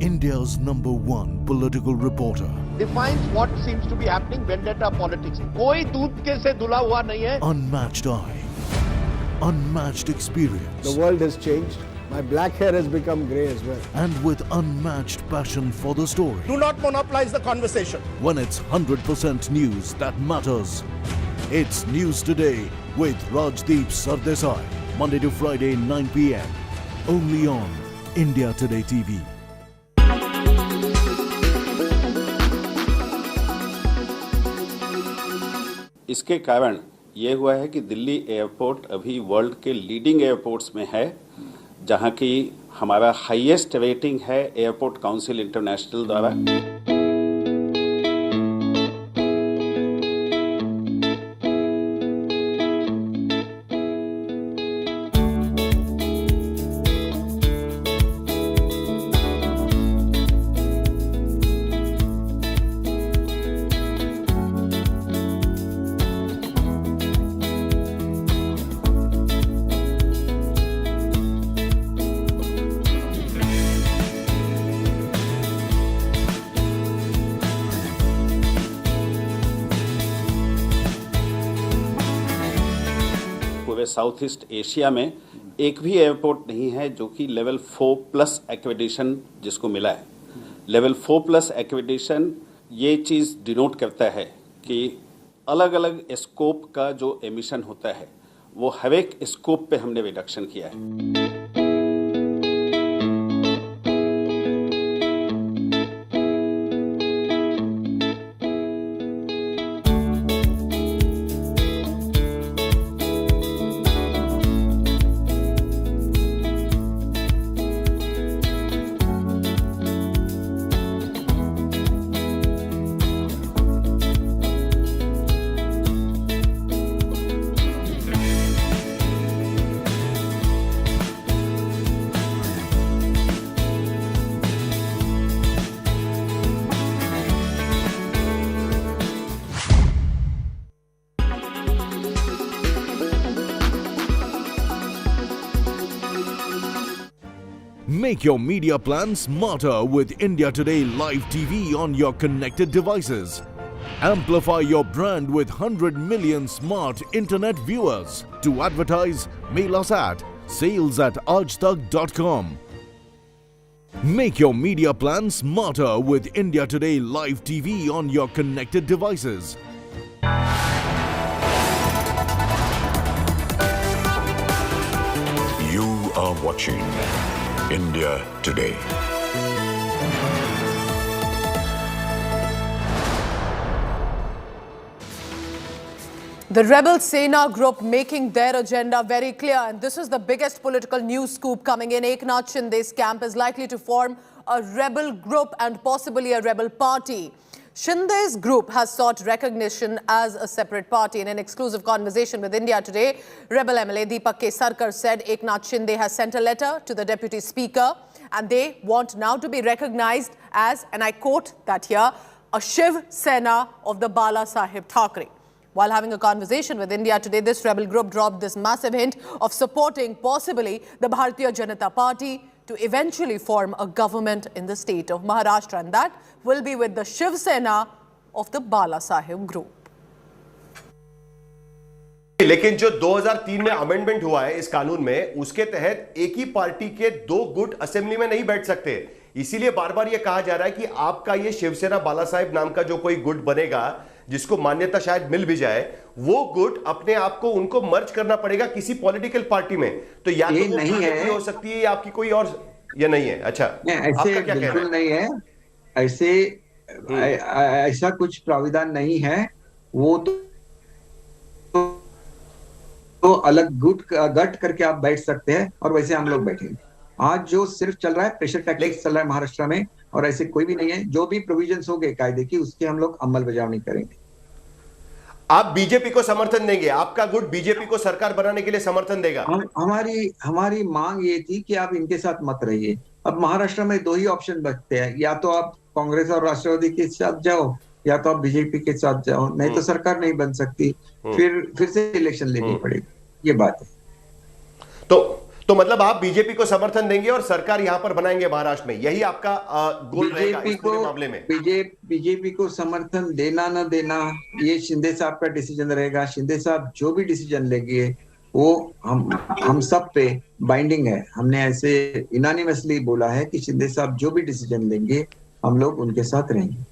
India's #1 political reporter. Defines what seems to be happening, vendetta politics. कोई दूध के से धुला हुआ नहीं है. Unmatched eye, unmatched experience. The world has changed. My black hair has become grey as well. And with unmatched passion for the story. Do not monopolize the conversation. When it's 100% news that matters. It's News Today with Rajdeep Sardesai. Monday to Friday, 9 p.m. Only on India Today TV. इसके कारण ये हुआ है कि Delhi airport अभी world के leading airports में है, जहां की हमारा हाईएस्ट रेटिंग है एयरपोर्ट काउंसिल इंटरनेशनल द्वारा। साउथ ईस्ट एशिया में एक भी एयरपोर्ट नहीं है जो कि लेवल 4+ एक्रेडिटेशन जिसको मिला है। लेवल 4+ एक्रेडिटेशन ये चीज़ डिनोट करता है कि अलग अलग स्कोप का जो एमिशन होता है वो हर एक स्कोप पे हमने रिडक्शन किया है। Make your media plan smarter with India Today Live TV on your connected devices. Amplify your brand with 100 million smart internet viewers. To advertise, mail us at sales@aajtak.com. Make your media plan smarter with India Today Live TV on your connected devices. You are watching India Today. The rebel Sena group making their agenda very clear, and this is the biggest political news scoop coming in. Eknath Shinde's camp is likely to form a rebel group and possibly a rebel party. Shinde's group has sought recognition as a separate party. In an exclusive conversation with India Today, rebel MLA Deepak K. Sarkar said Eknath Shinde has sent a letter to the Deputy Speaker and they want now to be recognized as, and I quote that here, a Shiv Sena of the Bala Sahib Thackeray. While having a conversation with India Today, this rebel group dropped this massive hint of supporting possibly the Bharatiya Janata Party to eventually form a government in the state of Maharashtra, and that will be with the Shiv Sena of the Bala Sahib group. लेकिन जो 2003 में amendment हुआ है इस कानून में, उसके तहत एक ही पार्टी के 2 गुट असेंबली में नहीं बैठ सकते। इसीलिए बार बार ये कहा जा रहा है कि आपका ये शिवसेना बाला साहिब नाम का जो कोई गुट बनेगा, जिसको मान्यता शायद मिल भी जाए, वो गुट अपने आप को उनको मर्ज करना पड़ेगा किसी पॉलिटिकल पार्टी में। तो या तो नहीं है, हो सकती है या आपकी कोई और, ये नहीं है। अच्छा, ऐसे बिल्कुल नहीं है, ऐसा कुछ प्राविधान नहीं है। वो तो अलग गट करके आप बैठ सकते हैं और वैसे हम लोग बैठेंगे। आज जो सिर्फ चल रहा है प्रेशर टैक्टिक्स चल रहा है महाराष्ट्र में, और ऐसे कोई भी नहीं है। जो भी प्रोविजंस हो गए कायदे की, उसकी हम लोग अमल बजावनी करेंगे। आप बीजेपी को समर्थन देंगे? आपका गुट बीजेपी को सरकार बनाने के लिए समर्थन देगा? हमारी मांग ये थी कि आप इनके साथ मत रहिए। अब महाराष्ट्र में 2 ही ऑप्शन बचते हैं, या तो आप कांग्रेस और राष्ट्रवादी के साथ जाओ, या तो आप बीजेपी के साथ जाओ, नहीं तो सरकार नहीं बन सकती। फिर से इलेक्शन लेनी पड़ेगी, ये बात है। तो मतलब आप बीजेपी को समर्थन देंगे और सरकार यहां पर बनाएंगे महाराष्ट्र में, यही आपका गोल रहेगा इस पूरे मामले में? बीजेपी को समर्थन देना न देना ये शिंदे साहब का डिसीजन रहेगा। शिंदे साहब जो भी डिसीजन लेंगे वो हम सब पे बाइंडिंग है। हमने ऐसे इनानिमसली बोला है कि शिंदे साहब जो भी डिसीजन लेंगे हम लोग उनके साथ रहेंगे।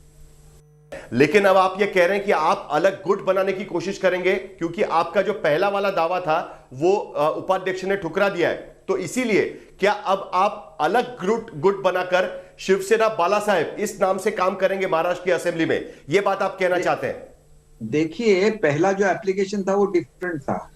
लेकिन अब आप ये कह रहे हैं कि आप अलग गुट बनाने की कोशिश करेंगे, क्योंकि आपका जो पहला वाला दावा था वो उपाध्यक्ष ने ठुकरा दिया है, तो इसीलिए क्या अब आप अलग गुट बनाकर शिवसेना बाला साहेब इस नाम से काम करेंगे महाराष्ट्र की असेंबली में, ये बात आप कहना चाहते हैं? देखिए, पहला जो एप्लीकेशन था वो डिफरेंट था,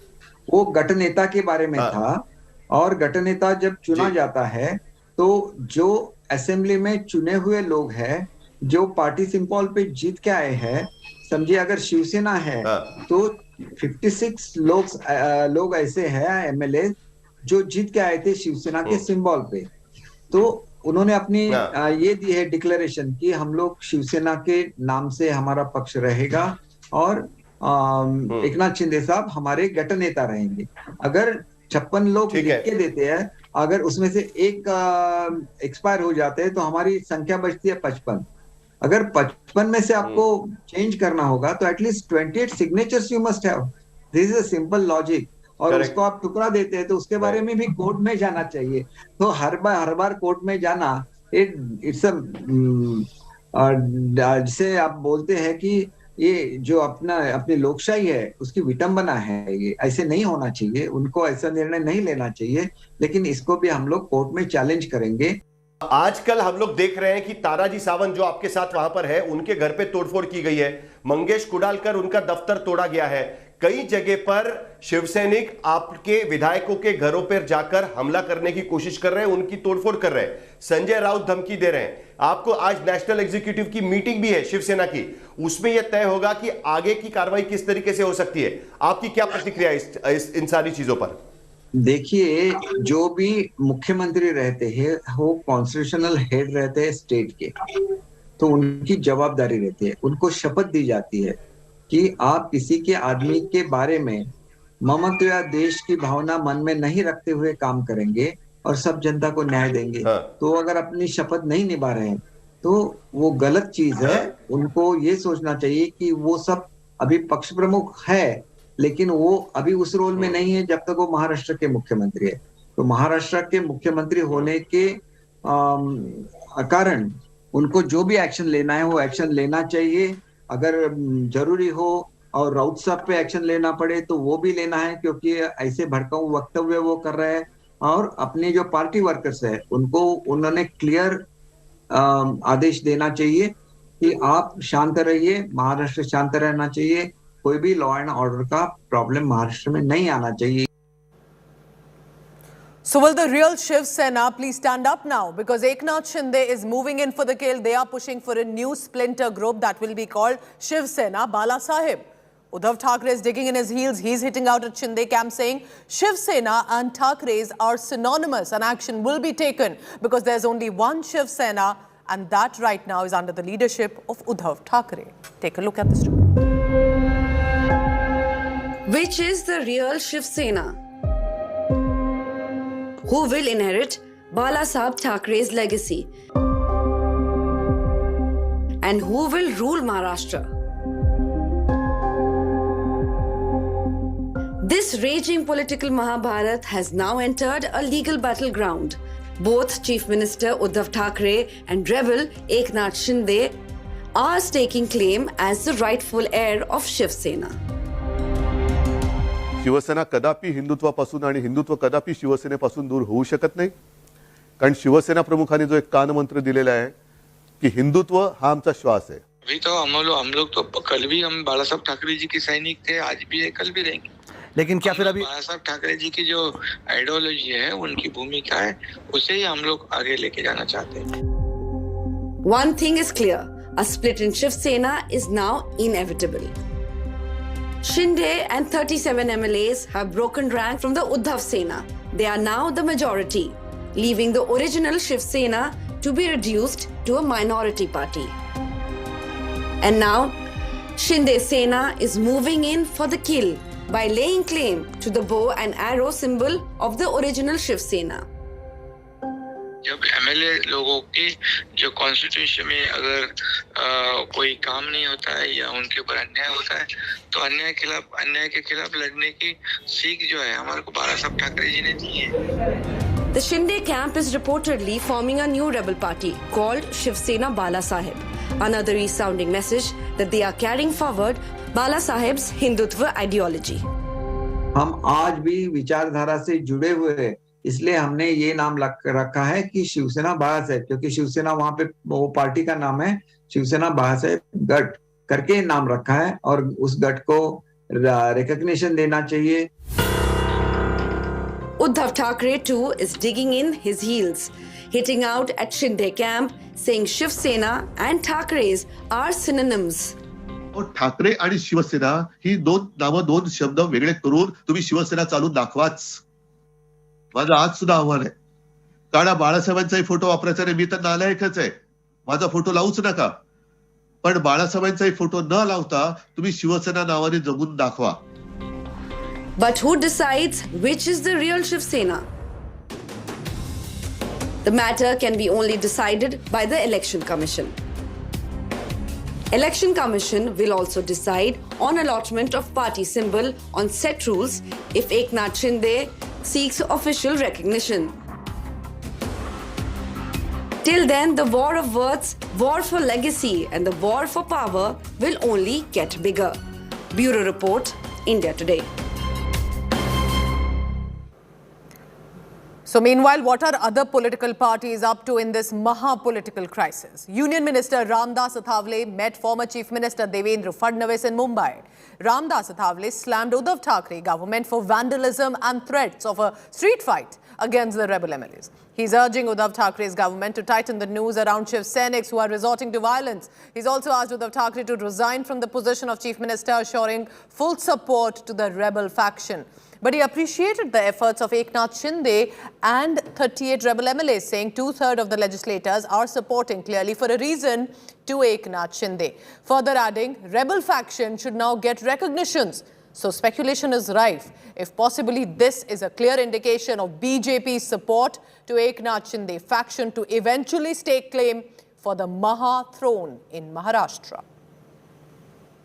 वो गठ नेता के बारे में था, और गठ नेता जब चुना जाता है तो जो असेंबली में चुने हुए लोग हैं, जो पार्टी सिंबल पे जीत के आए हैं, समझिए अगर शिवसेना है तो 56 लोग ऐसे हैं MLA जो जीत के आए थे शिवसेना के सिंबल पे। तो उन्होंने अपनी ये दी है डिक्लेरेशन कि हम लोग शिवसेना के नाम से हमारा पक्ष रहेगा और एकनाथ शिंदे साहब हमारे गठ नेता रहेंगे। अगर 56 लोग लिख के देते हैं, अगर उसमें से एक एक्सपायर हो जाते हैं तो हमारी संख्या बचती है 55। अगर 55 में से आपको चेंज करना होगा तो at least 28 signatures you must have. This is a simple logic. और उसको आप टुकड़ा देते हैं तो उसके बारे में भी कोर्ट में जाना चाहिए। तो हर बार कोर्ट में जाना इट्स जिसे आप बोलते हैं कि ये जो अपनी लोकशाही है उसकी विटंबना है। ये ऐसे नहीं होना चाहिए, उनको ऐसा निर्णय नहीं लेना चाहिए, लेकिन इसको भी हम लोग कोर्ट में चैलेंज करेंगे। आजकल हम लोग देख रहे हैं कि ताराजी सावंत जो आपके साथ वहां पर है, उनके घर पे तोड़फोड़ की गई है। मंगेश कुडालकर उनका दफ्तर तोड़ा गया है। कई जगह पर शिवसैनिक आपके विधायकों के घरों पर जाकर हमला करने की कोशिश कर रहे हैं, उनकी तोड़फोड़ कर रहे हैं। संजय राउत धमकी दे रहे हैं। आपको आज नेशनल एग्जीक्यूटिव की मीटिंग भी है शिवसेना की, उसमें यह तय होगा कि आगे की कार्रवाई किस तरीके से हो सकती है। आपकी क्या प्रतिक्रिया इन सारी चीजों पर? देखिए, जो भी मुख्यमंत्री रहते हैं वो कॉन्स्टिट्यूशनल हेड रहते हैं स्टेट के, तो उनकी जवाबदारी रहती है, उनको शपथ दी जाती है कि आप किसी के आदमी के बारे में ममत्व या देश की भावना मन में नहीं रखते हुए काम करेंगे और सब जनता को न्याय देंगे। तो अगर अपनी शपथ नहीं निभा रहे हैं तो वो गलत चीज है। उनको ये सोचना चाहिए कि वो सब अभी पक्ष प्रमुख है, लेकिन वो अभी उस रोल में नहीं है जब तक वो महाराष्ट्र के मुख्यमंत्री है। तो महाराष्ट्र के मुख्यमंत्री होने के कारण उनको जो भी एक्शन लेना है वो एक्शन लेना चाहिए। अगर जरूरी हो और राउत साहब पे एक्शन लेना पड़े तो वो भी लेना है, क्योंकि ऐसे भड़काऊ वक्तव्य वो कर रहे हैं। और अपने जो पार्टी वर्कर्स है उनको उन्होंने क्लियर आदेश देना चाहिए कि आप शांत रहिए, महाराष्ट्र शांत रहना चाहिए, कोई भी लॉ एंड ऑर्डर का प्रॉब्लम महाराष्ट्र में नहीं आना चाहिए। So will the real Shiv Sena please stand up now, because Eknath Shinde is moving in for the kill. They are pushing for a new splinter group that will be called Shiv Sena Bala Sahib. Uddhav Thackeray is digging in his heels. He's hitting out at Shinde camp saying Shiv Sena and Thackeray's are synonymous and action will be taken because there's only one Shiv Sena, and that right now is under the leadership of Uddhav Thackeray. Take a look at this story. Which is the real Shiv Sena? Who will inherit Bala Sahib Thackeray's legacy? And who will rule Maharashtra? This raging political Mahabharat has now entered a legal battleground. Both Chief Minister Uddhav Thackeray and rebel Eknath Shinde are staking claim as the rightful heir of Shiv Sena. Shiv Sena कदापि हिंदुत्वापासून आणि हिंदुत्व कदापि शिवसेनेपासून दूर होऊ शकत नाही, कारण शिवसेना प्रमुखांनी जो एक कानमंत्र दिलेला है कि हिंदुत्व हा आमचा श्वास है। अभी तो हम लोग तो कल भी हम बाला साहब ठाकरे जी के सैनिक थे, आज भी है, कल भी रहेंगे। लेकिन क्या फिर अभी बाला साहब ठाकरे जी की जो आइडियोलॉजी है, उनकी भूमिका है, उसे ही हम लोग आगे लेके जाना चाहते हैं। One thing is clear, a split in Shiv Sena is now inevitable. Shinde and 37 MLAs have broken rank from the Uddhav Sena. They are now the majority, leaving the original Shiv Sena to be reduced to a minority party. And now, Shinde Sena is moving in for the kill. by laying claim to the bow and arrow symbol of the original Shiv Sena. जब MLA लोगों की जो constitution में अगर कोई काम नहीं होता है या उनके ऊपर अन्याय होता है तो अन्याय के खिलाफ लड़ने की सीख जो है हमारे को बाला साहब ठाकरे जी ने दी है. The Shinde camp is reportedly forming a new rebel party called Shiv Sena Bala Sahib, another resounding message that they are carrying forward Bala Sahib's Hindutva ideology. हम आज भी विचारधारा से जुड़े हुए हैं, इसलिए हमने ये नाम रखा है कि शिवसेना बाला साहेब, क्योंकि शिवसेना वहां पे वो पार्टी का नाम है शिवसेना बाला साहेब गट करके नाम रखा है और उस गट को रिकॉग्निशन देना चाहिए. Uddhav Thackeray too is digging in his heels, hitting out at Shinde camp, saying Shiv Sena and Thackerays are synonyms. Thackeray आणि शिवसेना ही दोन शब्द वेगळे करून तुम्ही शिवसेना चालून दाखवाच. माझं आज सुद्धा आव्हान आहे. कारण बाळासाहेबांचाही फोटो वापरायचा नाही, मी तर नालायकच आहे, माझा फोटो लावूच नका. पण बाळासाहेबांचाही फोटो न लावता तुम्ही शिवसेना नावाने जगून दाखवा. But who decides which is the real Shiv Sena? The matter can be only decided by the Election Commission. Election Commission will also decide on allotment of party symbol on set rules if Eknath Shinde seeks official recognition. Till then, the war of words, war for legacy and the war for power will only get bigger. Bureau Report, India Today. So meanwhile, what are other political parties up to in this maha-political crisis? Union Minister Ramdas Athavale met former Chief Minister Devendra Fadnavis in Mumbai. Ramdas Athavale slammed Uddhav Thackeray government for vandalism and threats of a street fight against the rebel MLAs. He's urging Uddhav Thackeray's government to tighten the noose around Shiv Senics who are resorting to violence. He's also asked Uddhav Thackeray to resign from the position of Chief Minister, assuring full support to the rebel faction. But he appreciated the efforts of Eknath Shinde and 38 rebel MLAs, saying 2/3 of the legislators are supporting clearly for a reason to Eknath Shinde. Further adding, rebel faction should now get recognitions. So speculation is rife. If possibly this is a clear indication of BJP's support to Eknath Shinde faction to eventually stake claim for the Maha throne in Maharashtra.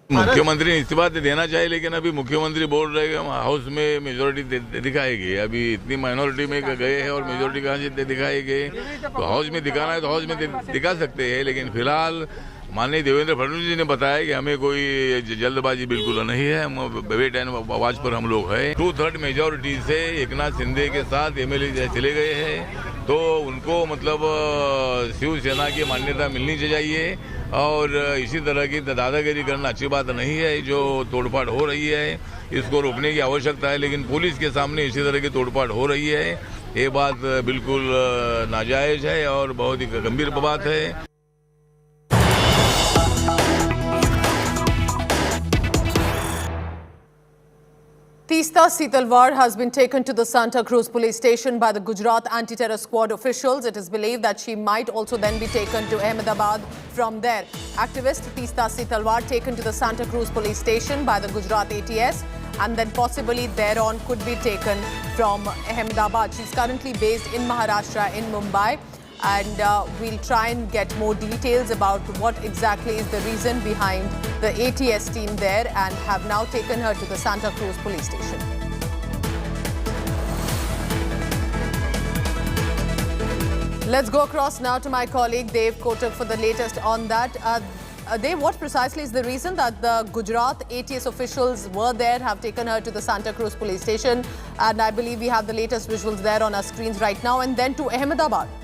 मुख्यमंत्री ने इस्तीफा देना चाहिए, लेकिन अभी मुख्यमंत्री बोल रहे हैं हम हाउस में मेजोरिटी दिखाएगी. अभी इतनी माइनॉरिटी में गए हैं और मेजोरिटी कहाँ से दिखाएंगे? तो हाउस में दिखाना है तो हाउस में दिखा सकते हैं, लेकिन फिलहाल माननीय देवेंद्र फडणवीस जी ने बताया कि हमें कोई जल्दबाजी बिल्कुल नहीं है, हम वेट एंड वॉच पर हम लोग हैं. 2/3 मेजोरिटी से एकनाथ शिंदे के साथ MLA चले गए हैं, तो उनको मतलब शिवसेना की मान्यता मिलनी चाहिए. और इसी तरह की दादागिरी करना अच्छी बात नहीं है. जो तोड़फाड़ हो रही है इसको रोकने की आवश्यकता है, लेकिन पुलिस के सामने इसी तरह की तोड़फाड़ हो रही है, ये बात बिल्कुल नाजायज है और बहुत ही गंभीर बात है. Teesta Setalwar has been taken to the Santa Cruz police station by the Gujarat anti-terror squad officials. It is believed that she might also then be taken to Ahmedabad from there. Activist Teesta Setalwar taken to the Santa Cruz police station by the Gujarat ATS and then possibly thereon could be taken from Ahmedabad. She's currently based in Maharashtra in Mumbai. And we'll try and get more details about what exactly is the reason behind the ATS team there and have now taken her to the Santa Cruz police station. Let's go across now to my colleague Dev Kotak for the latest on that. Dev, what precisely is the reason that the Gujarat ATS officials were there, have taken her to the Santa Cruz police station? And I believe we have the latest visuals there on our screens right now, and then to Ahmedabad.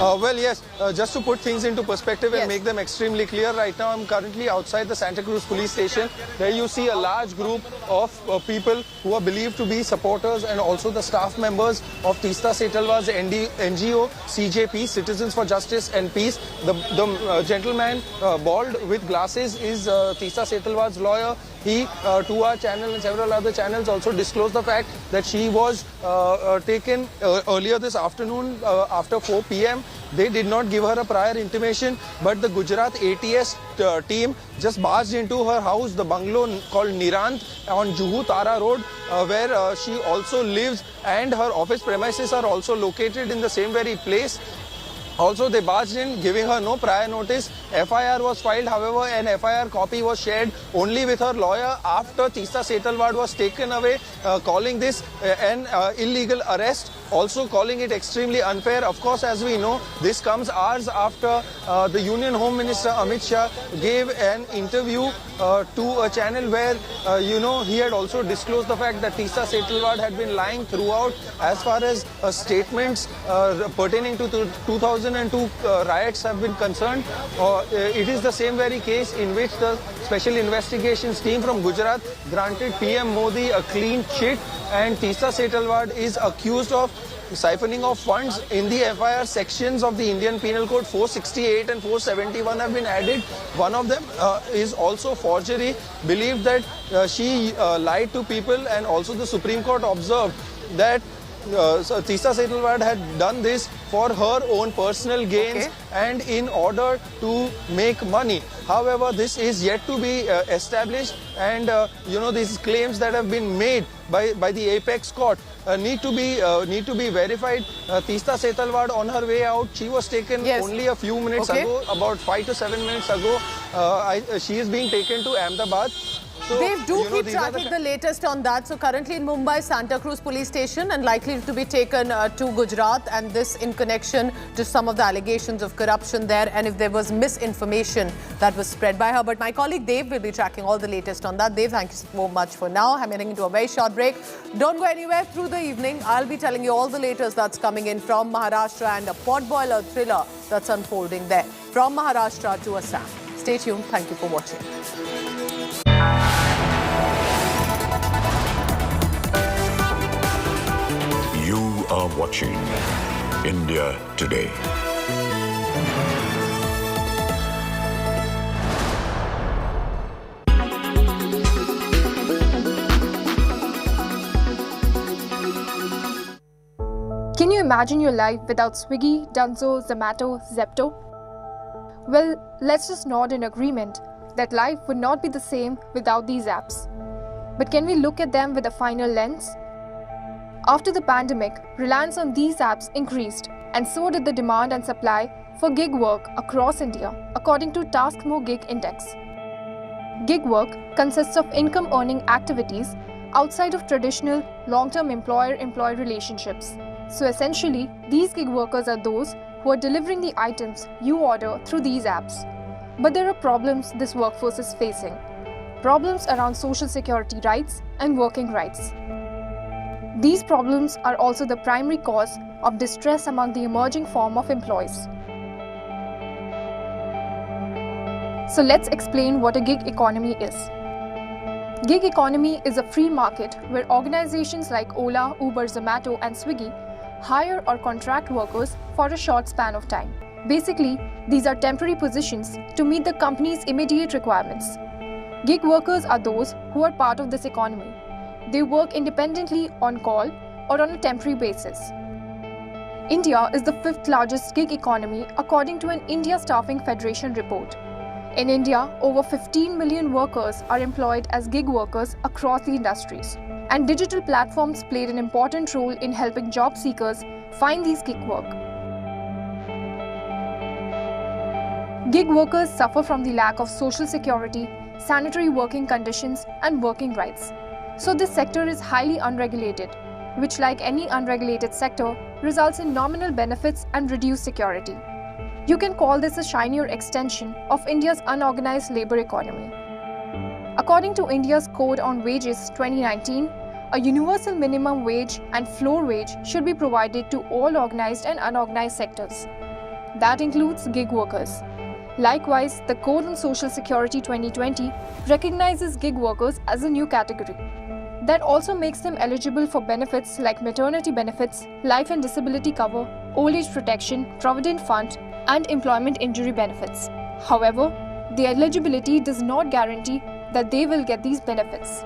Well, yes, just to put things into perspective and make them extremely clear, right now I'm currently outside the Santa Cruz police station, where you see a large group of people who are believed to be supporters and also the staff members of Teesta Setalwar's NGO, CJP, Citizens for Justice and Peace. The gentleman, bald with glasses, is Teesta Setalwar's lawyer. he, to our channel and several other channels, also disclosed the fact that she was taken earlier this afternoon after 4 p.m. They did not give her a prior intimation, but the Gujarat ATS team just barged into her house, the bungalow called Nirant on Juhu Tara Road, where she also lives, and her office premises are also located in the same very place. Also, they barged in, giving her no prior notice. FIR was filed, however, an FIR copy was shared only with her lawyer after Teesta Setalvad was taken away, calling this an illegal arrest, also calling it extremely unfair. Of course, as we know, this comes hours after the Union Home Minister Amit Shah gave an interview to a channel where, he had also disclosed the fact that Teesta Setalvad had been lying throughout as far as statements pertaining to 2002 riots have been concerned. It is the same very case in which the Special Investigations team from Gujarat granted PM Modi a clean chit, and Teesta Setalvad is accused of siphoning of funds. In the FIR sections of the Indian Penal Code, 468 and 471 have been added. One of them is also forgery, believed that she lied to people, and also the Supreme Court observed that Teesta Setalvad had done this for her own personal gains and in order to make money. However, this is yet to be established, and these claims that have been made by the apex court need to be verified. Teesta Setalvad, on her way out, she was taken only a few minutes ago, about 5 to 7 minutes ago. She is being taken to Ahmedabad. So, Dave, do keep tracking the latest on that. So currently in Mumbai, Santa Cruz police station, and likely to be taken to Gujarat, and this in connection to some of the allegations of corruption there, and if there was misinformation that was spread by her. But my colleague Dave will be tracking all the latest on that. Dave, thank you so much for now. I'm heading into a very short break. Don't go anywhere through the evening. I'll be telling you all the latest that's coming in from Maharashtra and a potboiler thriller that's unfolding there. From Maharashtra to Assam. Stay tuned. Thank you for watching. You are watching India Today. Can you imagine your life without Swiggy, Dunzo, Zomato, Zepto? Well, let's just nod in agreement that life would not be the same without these apps. But can we look at them with a finer lens? After the pandemic, reliance on these apps increased, and so did the demand and supply for gig work across India, according to Taskmo Gig Index. Gig work consists of income-earning activities outside of traditional long-term employer-employee relationships. So essentially, these gig workers are those who are delivering the items you order through these apps. But there are problems this workforce is facing. Problems around social security rights and working rights. These problems are also the primary cause of distress among the emerging form of employees. So let's explain what a gig economy is. Gig economy is a free market where organizations like Ola, Uber, Zomato and Swiggy hire or contract workers for a short span of time. Basically, these are temporary positions to meet the company's immediate requirements. Gig workers are those who are part of this economy. They work independently on call or on a temporary basis. India is the 5th largest gig economy according to an India Staffing Federation report. In India, over 15 million workers are employed as gig workers across the industries. And digital platforms played an important role in helping job seekers find these gig work. Gig workers suffer from the lack of social security, sanitary working conditions, and working rights. So this sector is highly unregulated, which, like any unregulated sector, results in nominal benefits and reduced security. You can call this a shinier extension of India's unorganized labor economy. According to India's Code on Wages 2019, a universal minimum wage and floor wage should be provided to all organized and unorganized sectors. That includes gig workers. Likewise, the Code on Social Security 2020 recognizes gig workers as a new category. That also makes them eligible for benefits like maternity benefits, life and disability cover, old age protection, provident fund, and employment injury benefits. However, the eligibility does not guarantee that they will get these benefits.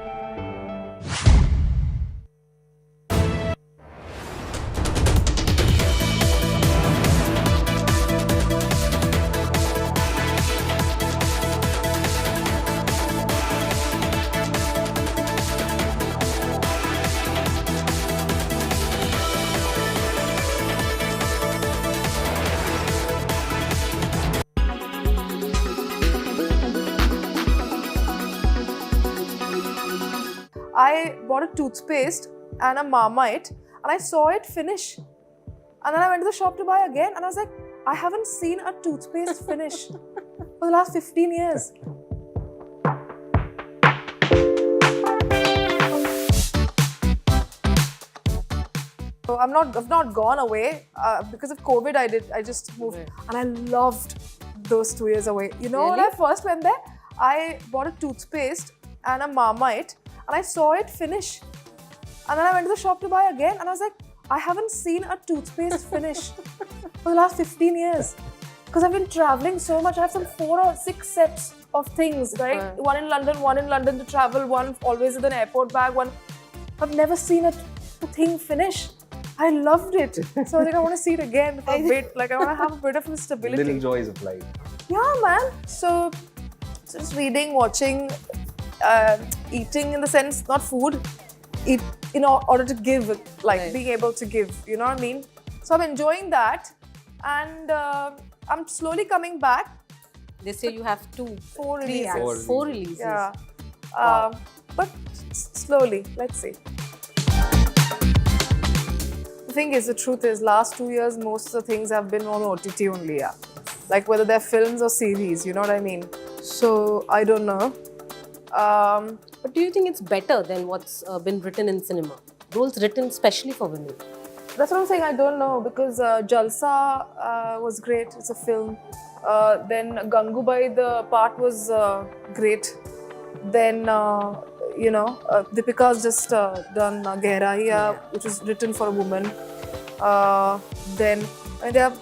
I bought a toothpaste and a Marmite and I saw it finish. And then I went to the shop to buy again and I was like, I haven't seen a toothpaste finish for the last 15 years. So I've not gone away. Because of COVID, I just moved. And I loved those 2 years away. You know, when I first went there, I bought a toothpaste and a Marmite and I saw it finish. And then I went to the shop to buy again and I was like, I haven't seen a toothpaste finish for the last 15 years. Because I've been traveling so much. I have some 4 or 6 sets of things, right? One in London to travel, one always with an airport bag, one. I've never seen a thing finish. I loved it. So I think I want to see it again for a bit. Like I want to have a bit of stability. Little joys of life. Yeah, man. So just reading, watching, eating in the sense, not food, eat in order to give, like being able to give, you know what I mean? So I'm enjoying that and I'm slowly coming back. They say you have 4 releases. 4 releases. Yeah. But slowly, let's see. The thing is, the truth is, last 2 years, most of the things have been on OTT only, yeah. Like whether they're films or series, you know what I mean? So, I don't know. But do you think it's better than what's been written in cinema? Roles written especially for women? That's what I'm saying, I don't know, because Jalsa was great, it's a film. Then Gangubai, the part was great. Then, you know, Deepika's just done Gehraiya, which was written for a woman. Then, there are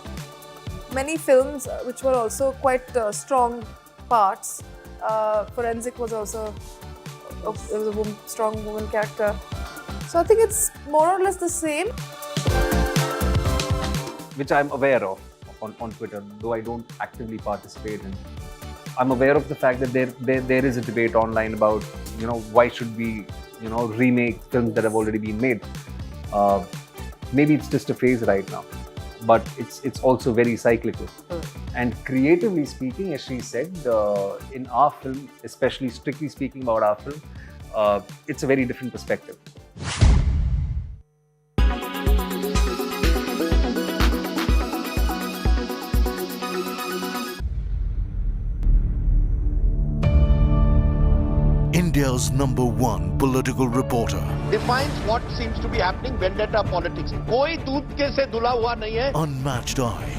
many films which were also quite strong parts. Forensic was also it was a strong woman character. So I think it's more or less the same. Which I'm aware of on Twitter, though I don't actively participate in. I'm aware of the fact that there is a debate online about, you know, why should we, you know, remake films that have already been made. Maybe it's just a phase right now, but it's also very cyclical. And creatively speaking, as she said, in our film, especially strictly speaking about our film, it's a very different perspective. India's #1 political reporter. Defines what seems to be happening, vendetta politics. कोई दूध के से धुला हुआ नहीं है. Unmatched eye,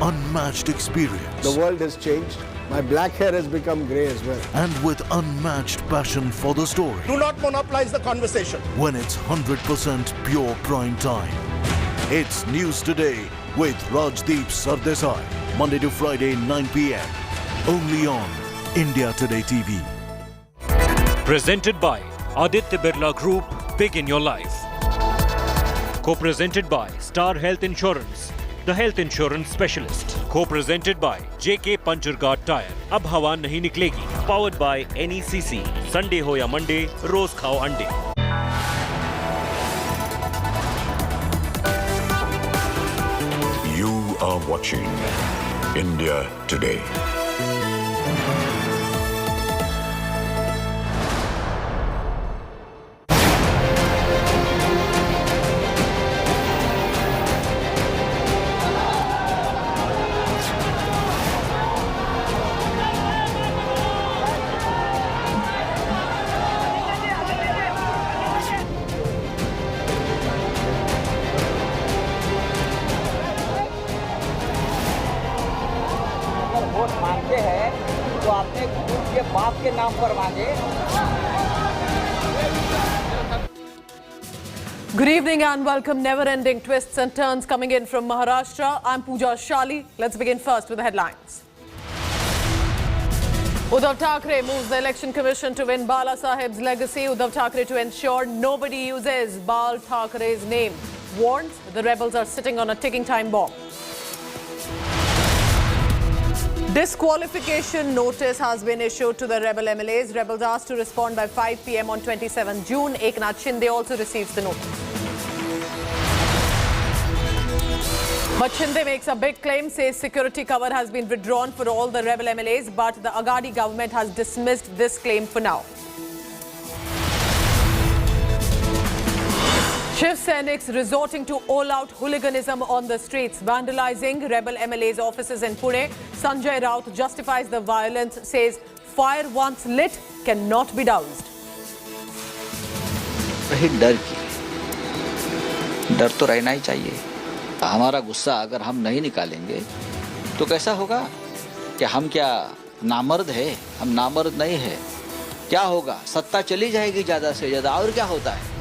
unmatched experience. The world has changed. My black hair has become grey as well. And with unmatched passion for the story. Do not monopolize the conversation. When it's 100% pure prime time. It's News Today with Rajdeep Sardesai. Monday to Friday, 9 p.m. Only on India Today TV. Presented by Aditya Birla Group, Big in Your Life. Co-presented by Star Health Insurance, the health insurance specialist. Co-presented by JK Panchurghat Tire. Ab hawa nahi niklegi. Powered by NECC. Sunday ho ya Monday, roz khao ande. You are watching India Today. Good evening and welcome. Never-ending twists and turns coming in from Maharashtra. I'm Pooja Shali. Let's begin first with the headlines. Uddhav Thackeray moves the Election Commission to win Bala Sahib's legacy. Uddhav Thackeray to ensure nobody uses Bal Thackeray's name. Warns the rebels are sitting on a ticking time bomb. Disqualification notice has been issued to the rebel MLAs. Rebels asked to respond by 5 p.m. on 27 June. Eknath Shinde also receives the notice. But Shinde makes a big claim, says security cover has been withdrawn for all the rebel MLAs, but the Aghadi government has dismissed this claim for now. Shiv Senics resorting to all-out hooliganism on the streets, vandalizing rebel MLAs' offices in Pune. Sanjay Raut justifies the violence, says fire once lit cannot be doused. डर तो रहना ही चाहिए. हमारा गुस्सा अगर हम नहीं निकालेंगे तो कैसा होगा कि हम क्या नामर्द है? हम नामर्द नहीं है. क्या होगा? सत्ता चली जाएगी ज्यादा से ज्यादा. और क्या होता है?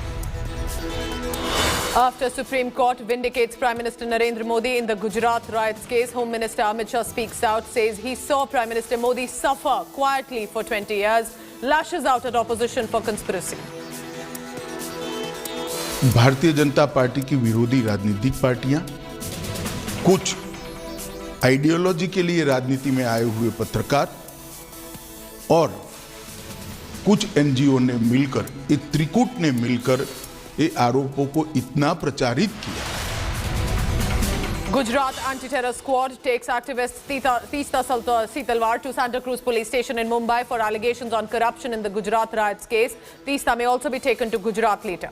After Supreme Court vindicates Prime Minister Narendra Modi in the Gujarat riots case, Home Minister Amit Shah speaks out, says he saw Prime Minister Modi suffer quietly for 20 years, lashes out at opposition for conspiracy. Bharatiya Janata party की विरोधी राजनीतिक पार्टियां, कुछ ideology के लिए राजनीति में आए हुए पत्रकार और कुछ एनजीओ ने मिलकर, एक त्रिकूट ने मिलकर ये आरोपों को इतना प्रचारित किया. Gujarat anti-terror squad takes activist Teesta Setalwar to Santa Cruz police station in Mumbai for allegations on corruption in the Gujarat riots case. Teesta may also be taken to Gujarat later.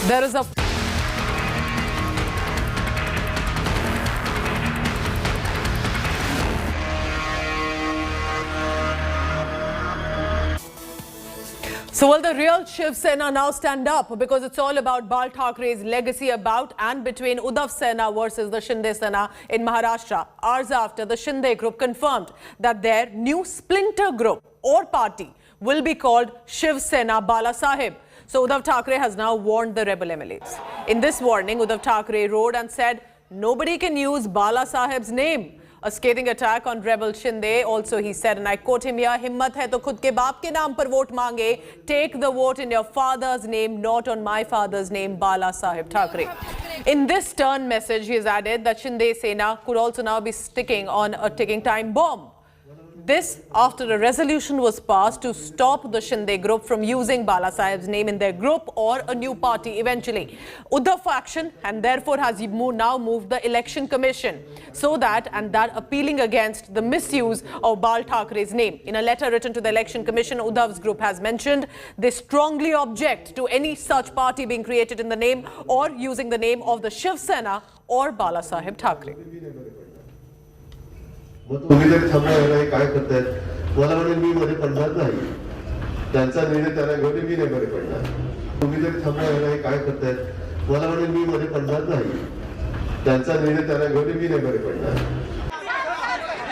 There is a So will the real Shiv Sena now stand up? Because it's all about Bal Thackeray's legacy about and between Uddhav Sena versus the Shinde Sena in Maharashtra. Hours after, the Shinde group confirmed that their new splinter group or party will be called Shiv Sena Bala Sahib. So Uddhav Thackeray has now warned the rebel MLAs. In this warning, Uddhav Thackeray wrote and said, nobody can use Bala Sahib's name. A scathing attack on rebel Shinde. Also, he said, and I quote him here, "Himmat hai to khud ke baap ke naam par vote mange. Take the vote in your father's name, not on my father's name, Bala Sahib Thackeray." In this stern message, he has added that Shinde Sena could also now be sticking on a ticking time bomb. This after a resolution was passed to stop the Shinde group from using Bala Sahib's name in their group or a new party eventually. Uddhav faction and therefore has now moved the Election Commission so that appealing against the misuse of Bal Thackeray's name. In a letter written to the Election Commission, Uddhav's group has mentioned they strongly object to any such party being created in the name or using the name of the Shiv Sena or Bala Sahib Thackeray. तुम्ही जर थांबणार काय करतायत मला म्हणे मी मध्ये पडणार नाही त्यांचा निर्णय त्यांना घेऊन मी नाही मध्ये पडणार तुम्ही जर थांबणार काय करतायत मला म्हणे मी मध्ये पडणार नाही त्यांचा निर्णय त्यांना घेऊन मी नाही मध्ये पडणार.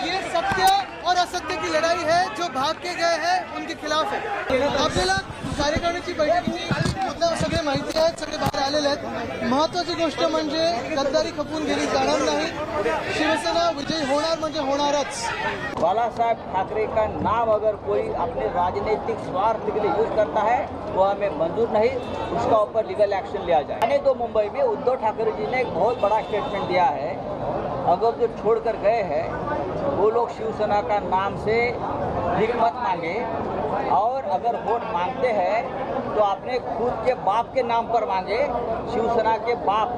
ये सत्य और असत्य की लड़ाई है. जो भाग के गए हैं उनके खिलाफ है. आपल्याला कार्यकारिणीची बैठकीची मुद्दा सगळे माहिती आहेत, सगळे बाहेर आलेले आहेत. महत्त्वाची गोष्ट म्हणजे गद्दारी खपून गेली जाणार नाही. शिवसेना विजयी होणार म्हणजे होणारच. बाला साहब ठाकरे का नाम अगर कोई अपने राजनीतिक स्वार्थ के लिए यूज करता है वो हमें मंजूर नहीं, उसका ऊपर लीगल एक्शन लिया जाए. मैंने तो मुंबई में उद्धव ठाकरे जी ने एक बहुत बड़ा स्टेटमेंट दिया है, अगर जो छोड़कर गए हैं वो लोग शिवसेना का नाम से भीख मत मांगे और अगर वोट मांगते हैं तो अपने खुद के बाप के नाम पर मांगे. शिवसेना के बाप,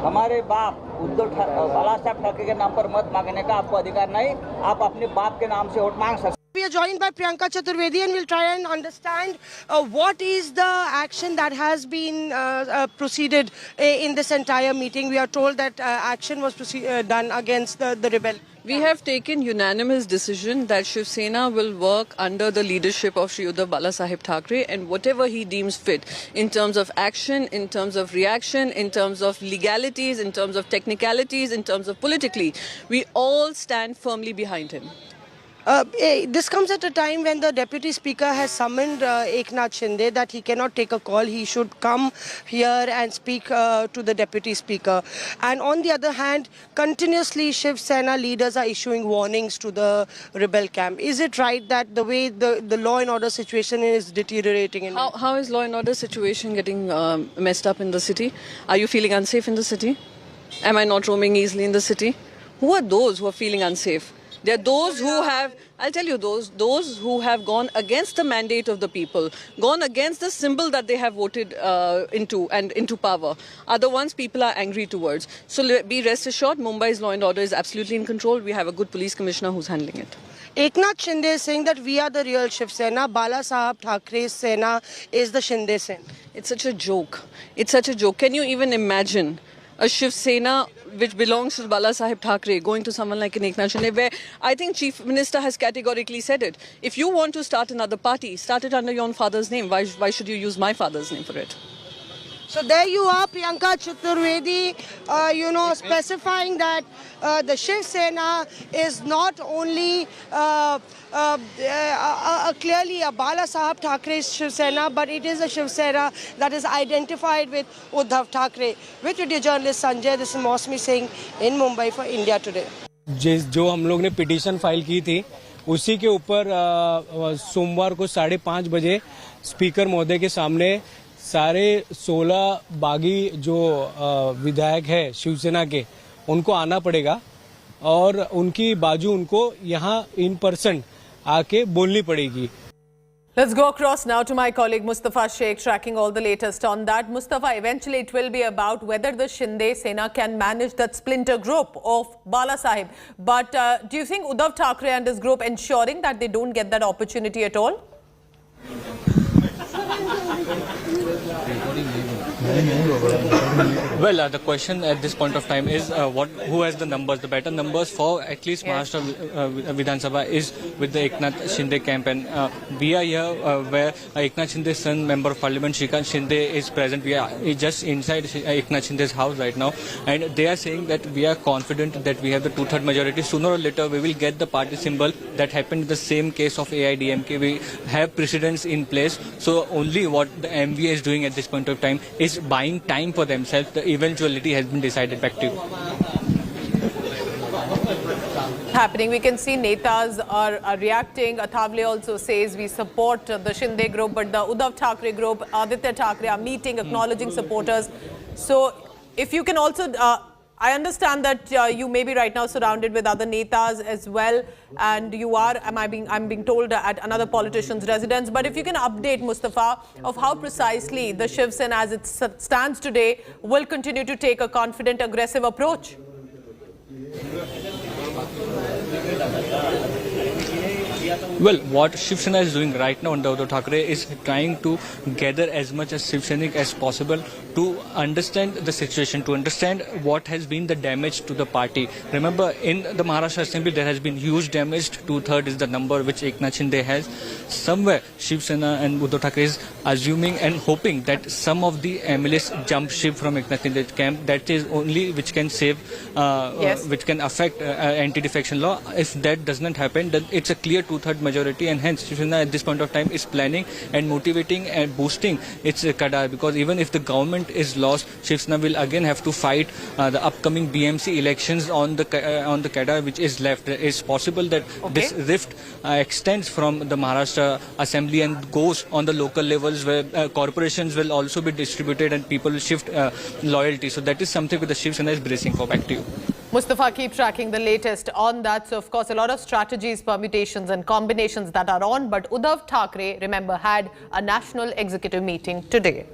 हमारे बाप बाला साहब ठाकरे के नाम पर मत मांगने का आपको अधिकार नहीं. आप अपने बाप के नाम से वोट मांग सकते. We are joined by Priyanka Chaturvedi and we'll try and understand what is the action that has been proceeded in this entire meeting. We are told that action was done against the rebel. We have taken unanimous decision that Shiv Sena will work under the leadership of Shri Uddhav Bala Sahib Thackeray and whatever he deems fit in terms of action, in terms of reaction, in terms of legalities, in terms of technicalities, in terms of politically, we all stand firmly behind him. This comes at a time when the Deputy Speaker has summoned Eknath Shinde that he cannot take a call. He should come here and speak to the Deputy Speaker. And on the other hand, continuously Shiv Sena leaders are issuing warnings to the rebel camp. Is it right that the way the law and order situation is deteriorating? How is law and order situation getting messed up in the city? Are you feeling unsafe in the city? Am I not roaming easily in the city? Who are those who are feeling unsafe? There are those who have, I'll tell you, those who have gone against the mandate of the people, gone against the symbol that they have voted into power, are the ones people are angry towards. So be rest assured, Mumbai's law and order is absolutely in control. We have a good police commissioner who's handling it. Eknath Shinde is saying that we are the real Shiv Sena. Bala Sahab Thackeray's Sena is the Shinde Sena. It's such a joke. It's such a joke. Can you even imagine a Shiv Sena which belongs to Bala Sahib Thackeray going to someone like an Eknath Shinde, where I think Chief Minister has categorically said it. If you want to start another party, start it under your own father's name. Why should you use my father's name for it? So there you are, Priyanka Chaturvedi, specifying that the Shiv Sena is not only clearly a Bala Sahab Thackeray's Shiv Sena, but it is a Shiv Sena that is identified with Uddhav Thackeray. With video journalist Sanjay, this is Mosmi Singh in Mumbai for India Today. जो हम लोग ने petition file की थी, उसी के ऊपर सोमवार को 5:30 बजे स्पीकर महोदय के सामने सारे 16 बागी जो विधायक है शिवसेना के, उनको आना पड़ेगा और उनकी बाजू उनको यहाँ इन पर्सन आके बोलनी पड़ेगी. Let's go across now to my colleague Mustafa Sheikh, tracking all the latest on that. Mustafa, eventually it will be about whether the Shinde Sena can manage that splinter group of Bala Sahib. But do you think Uddhav Thackeray and his group ensuring that they don't get that opportunity at all? Well, the question at this point of time is who has the numbers, the better numbers for at least Maharashtra Vidhan Sabha is with the Eknath Shinde camp, and we are here where Eknath Shinde's son, Member of Parliament Shrikant Shinde is present. We are just inside Eknath Shinde's house right now, and they are saying that we are confident that we have the 2/3 majority. Sooner or later we will get the party symbol. That happened in the same case of AIDMK. We have precedents in place, so only what the MVA is doing at this point of time is buying time for themselves. The eventuality has been decided. Back to you. Happening. We can see Netas are reacting. Athavale also says we support the Shinde group, but the Uddhav Thackeray group, Aditya Thackeray are meeting, acknowledging supporters. So if you can also, I understand that you may be right now surrounded with other Netas as well, and you are, I'm being told, at another politician's residence. But if you can update, Mustafa, of how precisely the Shiv Sena as it stands today will continue to take a confident, aggressive approach. Well, what Shiv Sena is doing right now under Uddhav Thackeray is trying to gather as much as Shiv Sainik as possible to understand the situation, to understand what has been the damage to the party. Remember, in the Maharashtra Assembly, there has been huge damage. 2/3 is the number which Eknath Shinde has. Somewhere, Shiv Sena and Uddhav Thackeray is assuming and hoping that some of the MLAs jump ship from Eknath Shinde's camp. That is only which can save, which can affect anti-defection law. If that does not happen, then it's a clear 2/3 majority, and hence Shiv Sena at this point of time is planning and motivating and boosting its cadre, because even if the government is lost, Shiv Sena will again have to fight the upcoming BMC elections on the cadre which is left. It's possible that this rift extends from the Maharashtra Assembly and goes on the local levels where corporations will also be distributed and people will shift loyalty. So that is something that the Shiv Sena is bracing for. Back to you. Mustafa, keep tracking the latest on that. So, of course, a lot of strategies, permutations and combinations that are on. But Uddhav Thackeray, remember, had a national executive meeting today.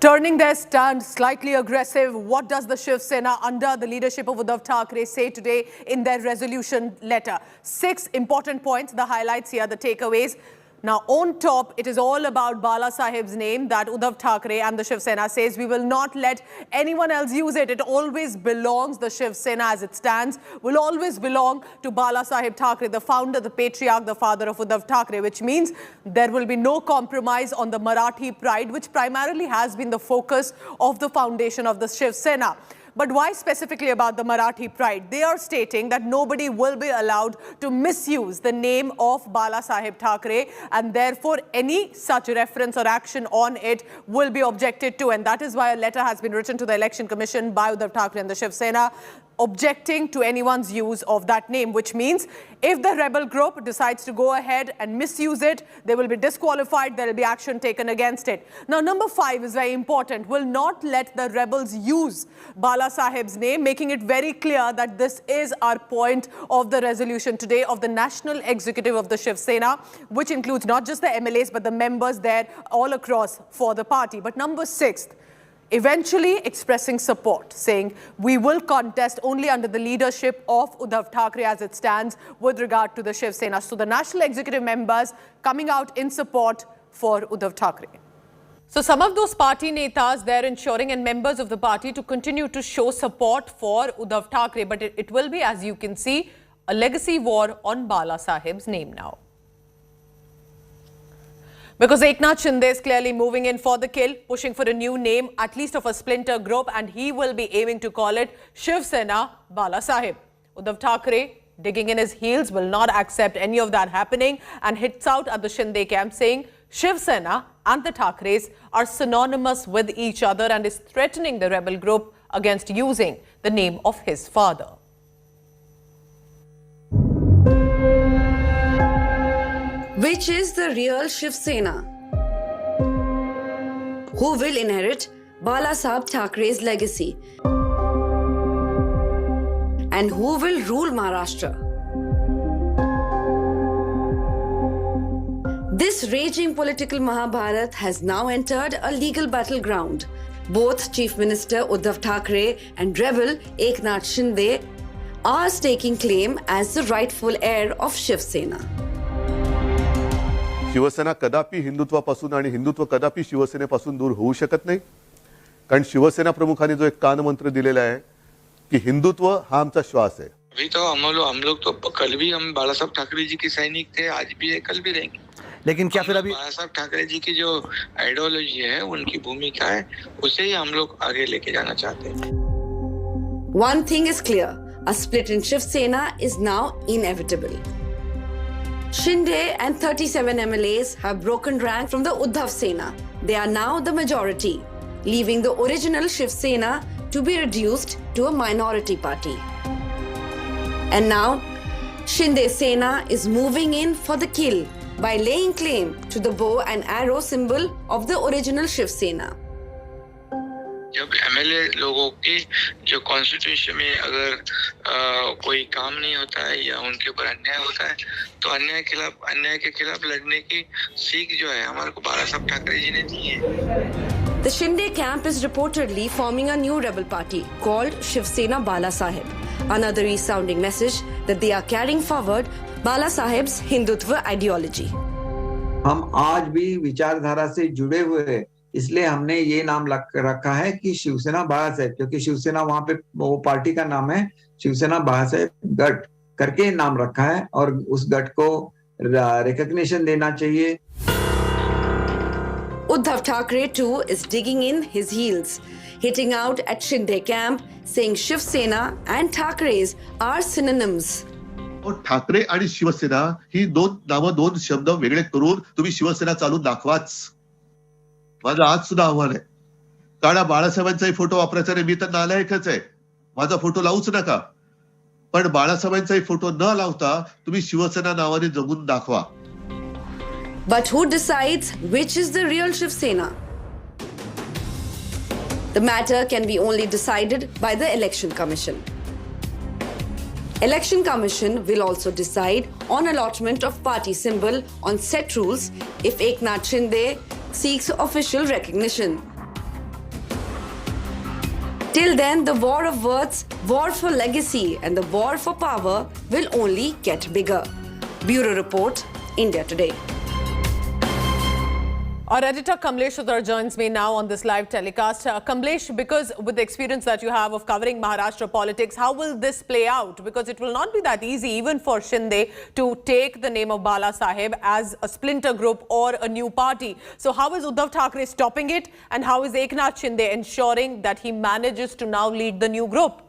Turning their stand slightly aggressive, what does the Shiv Sena under the leadership of Uddhav Thackeray say today in their resolution letter? 6 important points, the highlights here, the takeaways. Now, on top, it is all about Bala Sahib's name that Uddhav Thackeray and the Shiv Sena says we will not let anyone else use it. It always belongs, the Shiv Sena as it stands, will always belong to Bala Sahib Thackeray, the founder, the patriarch, the father of Uddhav Thackeray, which means there will be no compromise on the Marathi pride, which primarily has been the focus of the foundation of the Shiv Sena. But why specifically about the Marathi pride? They are stating that nobody will be allowed to misuse the name of Bala Saheb Thackeray, and therefore any such reference or action on it will be objected to. And that is why a letter has been written to the Election Commission by Uddhav Thackeray and the Shiv Sena, objecting to anyone's use of that name, which means if the rebel group decides to go ahead and misuse it, they will be disqualified, there will be action taken against it. Now, number 5 is very important. Will not let the rebels use Bala Saheb's name, making it very clear that this is our point of the resolution today of the National Executive of the Shiv Sena, which includes not just the MLAs, but the members there all across for the party. But number 6, eventually expressing support, saying we will contest only under the leadership of Uddhav Thackeray as it stands with regard to the Shiv Sena. So the national executive members coming out in support for Uddhav Thackeray. So some of those party netas they're ensuring and members of the party to continue to show support for Uddhav Thackeray, but it will be, as you can see, a legacy war on Bala Saheb's name now. Because Eknath Shinde is clearly moving in for the kill, pushing for a new name, at least of a splinter group, and he will be aiming to call it Shiv Sena Bala Saheb. Uddhav Thackeray, digging in his heels, will not accept any of that happening and hits out at the Shinde camp, saying Shiv Sena and the Thackerays are synonymous with each other and is threatening the rebel group against using the name of his father. Which is the real Shiv Sena? Who will inherit Bala Saheb Thackeray's legacy? And who will rule Maharashtra? This raging political Mahabharat has now entered a legal battleground. Both Chief Minister Uddhav Thackeray and rebel Eknath Shinde are staking claim as the rightful heir of Shiv Sena. Shiv Sena कदापि हिंदुत्वापासून आणि हिंदुत्व कदापि शिवसेनेपासून दूर होऊ शकत नाही, कारण शिवसेना प्रमुखांनी जो एक कानमंत्र दिलेला आहे कि हिंदुत्व हा आमचा श्वास है. अभी तो हम लोग तो कल भी हम बाला साहब ठाकरे जी के सैनिक थे, आज भी है, कल भी रहेंगे. लेकिन क्या फिर अभी बाला साहब ठाकरे जी की जो आइडियोलॉजी है, उनकी भूमिका है, उसे ही हम लोग आगे लेके जाना चाहते हैं. One thing is clear, a split in Shiv Sena is now inevitable. Shinde and 37 MLAs have broken rank from the Uddhav Sena. They are now the majority, leaving the original Shiv Sena to be reduced to a minority party. And now, Shinde Sena is moving in for the kill by laying claim to the bow and arrow symbol of the original Shiv Sena. जब MLA लोगों की जो constitution में अगर कोई काम नहीं होता है या उनके ऊपर अन्याय होता है, तो अन्याय के खिलाफ लड़ने की सीख जो है हमारे को बाला साहब ठाकरे जी ने दी है. The Shinde camp is reportedly forming a new rebel party called Shiv Sena Bala Saheb. Another resounding message that they are carrying forward Bala Saheb's Hindutva ideology. हम आज भी विचारधारा से जुड़े हुए हैं, इसलिए हमने ये नाम रखा है कि शिवसेना बाला साहेब, क्योंकि शिवसेना वहां पे वो पार्टी का नाम है, शिवसेना बाला साहेब गट करके नाम रखा है और उस गट को रिकॉग्निशन देना चाहिए. Uddhav Thackeray too is digging in his heels, hitting out at Shinde camp, saying Shiv Sena and Thackerays are synonyms. Thackeray आणि शिवसेना ही दोन शब्द वेगळे करून तुम्ही शिवसेना चालून दाखवाच. माझं आज सुद्धा आव्हान आहे. काळा बाळासाहेबांचाही फोटो वापरायचा नाही, मी तर नालायकच आहे, माझा फोटो लावूच नका, पण बाळासाहेबांचाही फोटो न लावता तुम्ही शिवसेना नावाने जगून दाखवा. But who decides which is the real Shiv Sena? The matter can be only decided by the Election Commission. Election Commission will also decide on allotment of party symbol on set rules if Eknath Shinde seeks official recognition. Till then, the war of words, war for legacy and the war for power will only get bigger. Bureau Report, India Today. Our editor Kamlesh Uddhav joins me now on this live telecast. Kamlesh, because with the experience that you have of covering Maharashtra politics, how will this play out? Because it will not be that easy even for Shinde to take the name of Bala Saheb as a splinter group or a new party. So how is Uddhav Thackeray stopping it, and how is Eknath Shinde ensuring that he manages to now lead the new group?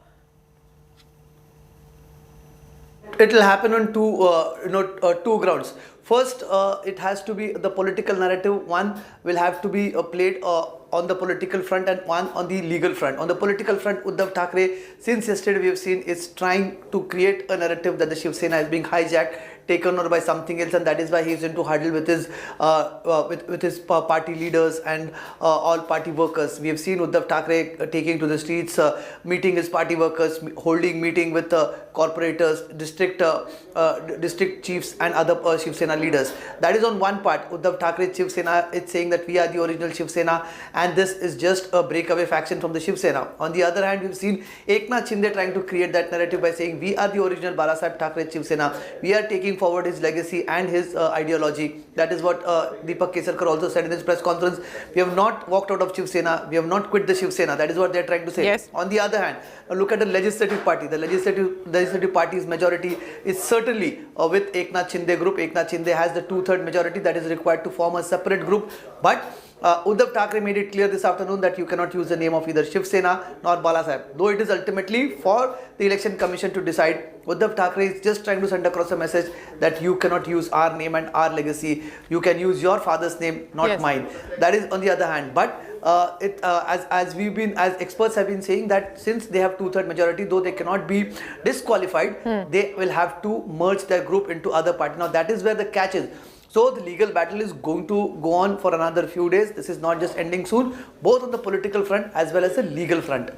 It will happen on two grounds. First, it has to be the political narrative. One will have to be played on the political front and one on the legal front. On the political front, Uddhav Thackeray, since yesterday we have seen, is trying to create a narrative that the Shiv Sena is being hijacked, taken over by something else, and that is why he is into huddle with his party leaders and all party workers. We have seen Uddhav Thackeray taking to the streets, meeting his party workers, holding meeting with corporators, district chiefs and other Shiv Sena leaders. That is on one part. Uddhav Thackeray Shiv Sena is saying that we are the original Shiv Sena and this is just a breakaway faction from the Shiv Sena. On the other hand, we've seen Eknath Shinde trying to create that narrative by saying we are the original Bala Saheb Thackeray Shiv Sena. We are taking forward his legacy and his ideology. That is what Deepak Kesarkar also said in his press conference. We have not walked out of Shiv Sena. We have not quit the Shiv Sena. That is what they are trying to say. Yes. On the other hand, look at the legislative party. The legislative party's majority is certainly with Eknath Shinde group. Eknath Shinde has the 2/3 majority that is required to form a separate group. But Uddhav Thackeray made it clear this afternoon that you cannot use the name of either Shiv Sena nor Bala Saheb. Though it is ultimately for the election commission to decide, Uddhav Thackeray is just trying to send across a message that you cannot use our name and our legacy. You can use your father's name, not mine. That is on the other hand. But as experts have been saying that since they have 2/3 majority, though they cannot be disqualified, they will have to merge their group into other party. Now that is where the catch is. So the legal battle is going to go on for another few days. This is not just ending soon, both on the political front as well as the legal front.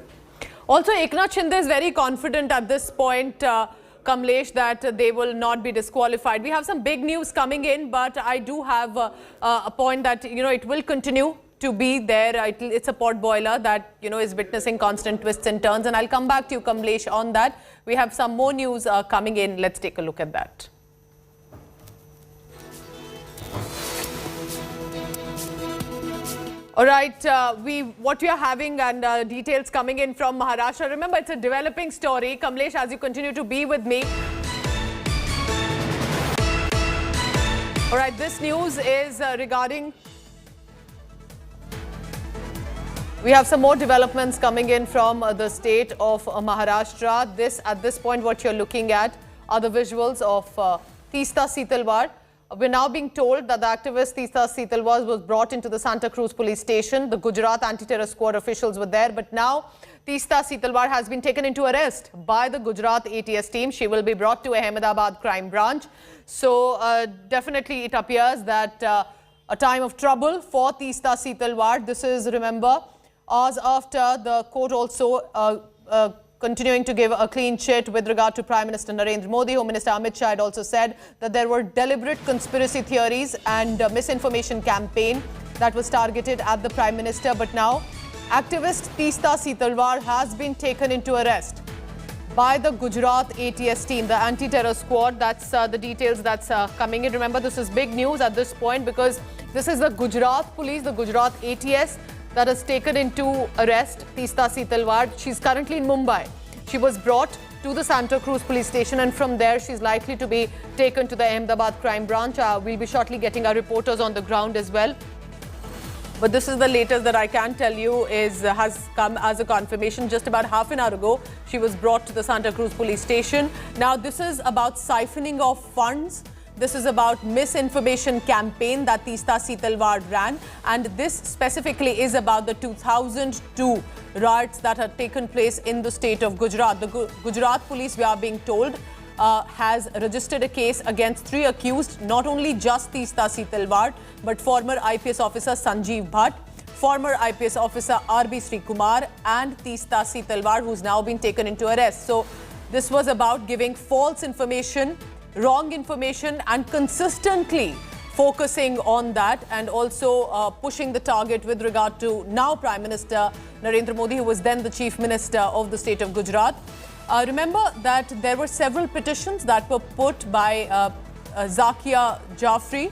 Also, Eknath Shinde is very confident at this point, Kamlesh, that they will not be disqualified. We have some big news coming in, but I do have a point that, it will continue to be there. It's a pot boiler that, is witnessing constant twists and turns. And I'll come back to you, Kamlesh, on that. We have some more news coming in. Let's take a look at that. All right, what we are having and details coming in from Maharashtra. Remember, it's a developing story. Kamlesh, as you continue to be with me. All right, this news is regarding... We have some more developments coming in from the state of Maharashtra. At this point, what you're looking at are the visuals of Teesta Setalwar. We're now being told that the activist Teesta Setalwar was brought into the Santa Cruz police station. The Gujarat anti-terror squad officials were there, but now Teesta Setalwar has been taken into arrest by the Gujarat ATS team. She will be brought to Ahmedabad crime branch. So definitely it appears that a time of trouble for Teesta Setalwar. This is, remember, hours after the court also continuing to give a clean chit with regard to Prime Minister Narendra Modi. Home Minister Amit Shah had also said that there were deliberate conspiracy theories and misinformation campaign that was targeted at the Prime Minister. But now, activist Teesta Setalwar has been taken into arrest by the Gujarat ATS team, the anti-terror squad. That's the details that's coming in. Remember, this is big news at this point because this is the Gujarat police, the Gujarat ATS, that has taken into arrest Teesta Setalwar. She's currently in Mumbai. She was brought to the Santa Cruz police station, and from there she's likely to be taken to the Ahmedabad crime branch. We'll be shortly getting our reporters on the ground as well. But this is the latest that I can tell you has come as a confirmation. Just about half an hour ago, she was brought to the Santa Cruz police station. Now, this is about siphoning of funds. This is about misinformation campaign that Teesta Setalwar ran, and this specifically is about the 2002 riots that had taken place in the state of Gujarat. The Gujarat police, we are being told, has registered a case against 3 accused, not only just Teesta Setalwar, but former IPS officer Sanjeev Bhatt, former IPS officer RB Srikumar, and Teesta Setalwar, who's now been taken into arrest. So this was about giving false information, wrong information, and consistently focusing on that, and also pushing the target with regard to now Prime Minister Narendra Modi, who was then the Chief Minister of the state of Gujarat. Remember that there were several petitions that were put by Zakia Jafri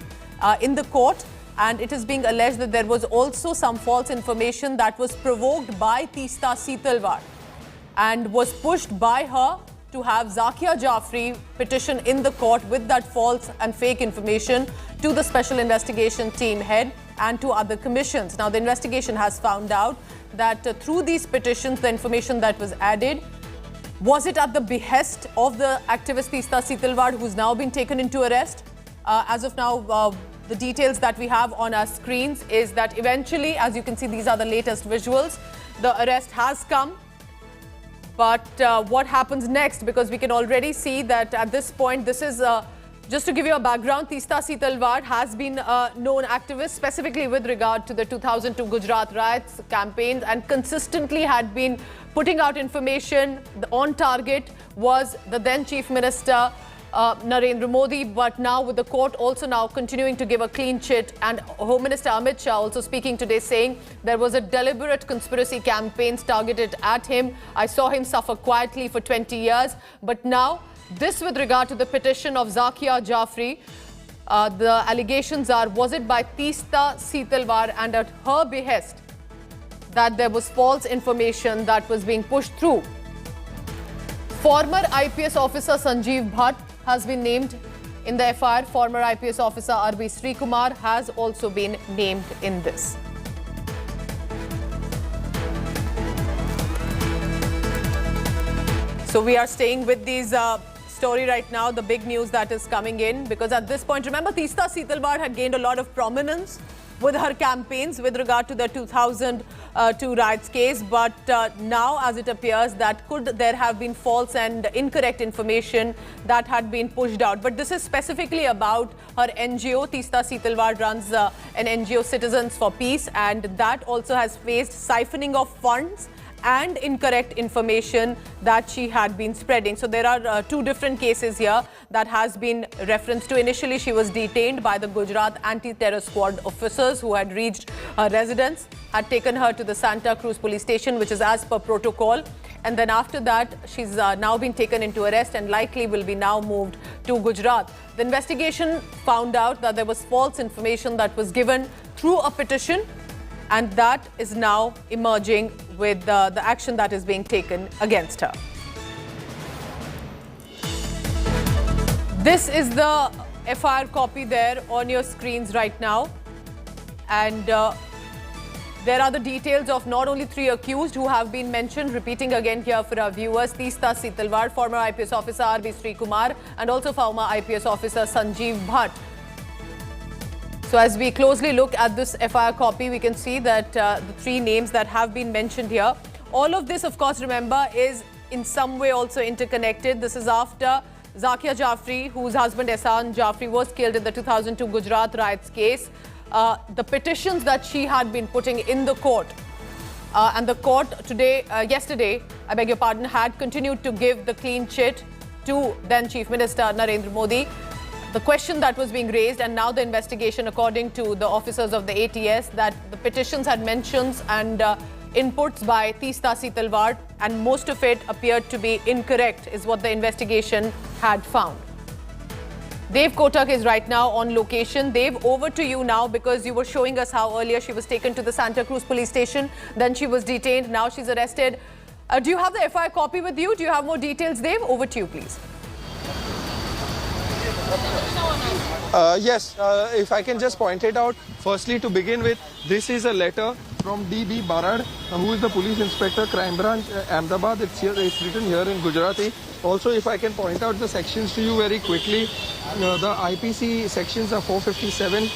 in the court, And it is being alleged that there was also some false information that was provoked by Teesta Talwar and was pushed by her to have Zakia Jafri petition in the court with that false and fake information to the Special Investigation Team head and to other commissions. Now, the investigation has found out that through these petitions, the information that was added, was it at the behest of the activist Teesta Talwar, who's now been taken into arrest? As of now, the details that we have on our screens is that eventually, as you can see, these are the latest visuals, the arrest has come. But what happens next? Because we can already see that at this point, this is, just to give you a background, Teesta Talwar has been a known activist, specifically with regard to the 2002 Gujarat riots campaigns, and consistently had been putting out information. On target was the then Chief Minister, Narendra Modi, but now with the court also now continuing to give a clean chit, and Home Minister Amit Shah also speaking today saying there was a deliberate conspiracy campaign targeted at him. I saw him suffer quietly for 20 years. But now, this with regard to the petition of Zakia Jafri, the allegations are, was it by Teesta Talwar and at her behest that there was false information that was being pushed through? Former IPS officer Sanjeev Bhatt has been named in the FIR. Former IPS officer R.B. Srikumar has also been named in this. So we are staying with these story right now, the big news that is coming in, because at this point, remember, Teesta Talwar had gained a lot of prominence with her campaigns with regard to the 2002 riots case. But now, as it appears, that could there have been false and incorrect information that had been pushed out. But this is specifically about her NGO. Teesta Talwar runs an NGO, Citizens for Peace, and that also has faced siphoning of funds and incorrect information that she had been spreading. So there are two different cases here that has been referenced to. Initially, she was detained by the Gujarat Anti-Terror Squad officers who had reached her residence, had taken her to the Santa Cruz police station, which is as per protocol. And then after that, she's now been taken into arrest and likely will be now moved to Gujarat. The investigation found out that there was false information that was given through a petition, and that is now emerging with the action that is being taken against her. This is the FIR copy there on your screens right now. And there are the details of not only 3 accused who have been mentioned, repeating again here for our viewers, Teesta Talwar, former IPS officer R.B. Srikumar, and also former IPS officer Sanjeev Bhatt. So as we closely look at this FIR copy, we can see that the 3 names that have been mentioned here, all of this, of course, remember, is in some way also interconnected. This is after Zakia Jafri, whose husband Ehsan Jafri was killed in the 2002 Gujarat riots case. The petitions that she had been putting in the court, and the court yesterday, I beg your pardon, had continued to give the clean chit to then Chief Minister Narendra Modi. The question that was being raised, and now the investigation, according to the officers of the ATS, that the petitions had mentions and inputs by Teesta Talwar, and most of it appeared to be incorrect, is what the investigation had found. Dev Kotak is right now on location. Dev, over to you now, because you were showing us how earlier she was taken to the Santa Cruz police station, then she was detained, now she's arrested. Do you have the FIR copy with you? Do you have more details, Dev? Over to you, please. Yes, if I can just point it out, firstly to begin with, this is a letter from D.B. Barad, who is the Police Inspector, Crime Branch, Ahmedabad. It's written here in Gujarati. Also, if I can point out the sections to you very quickly, the IPC sections are 457,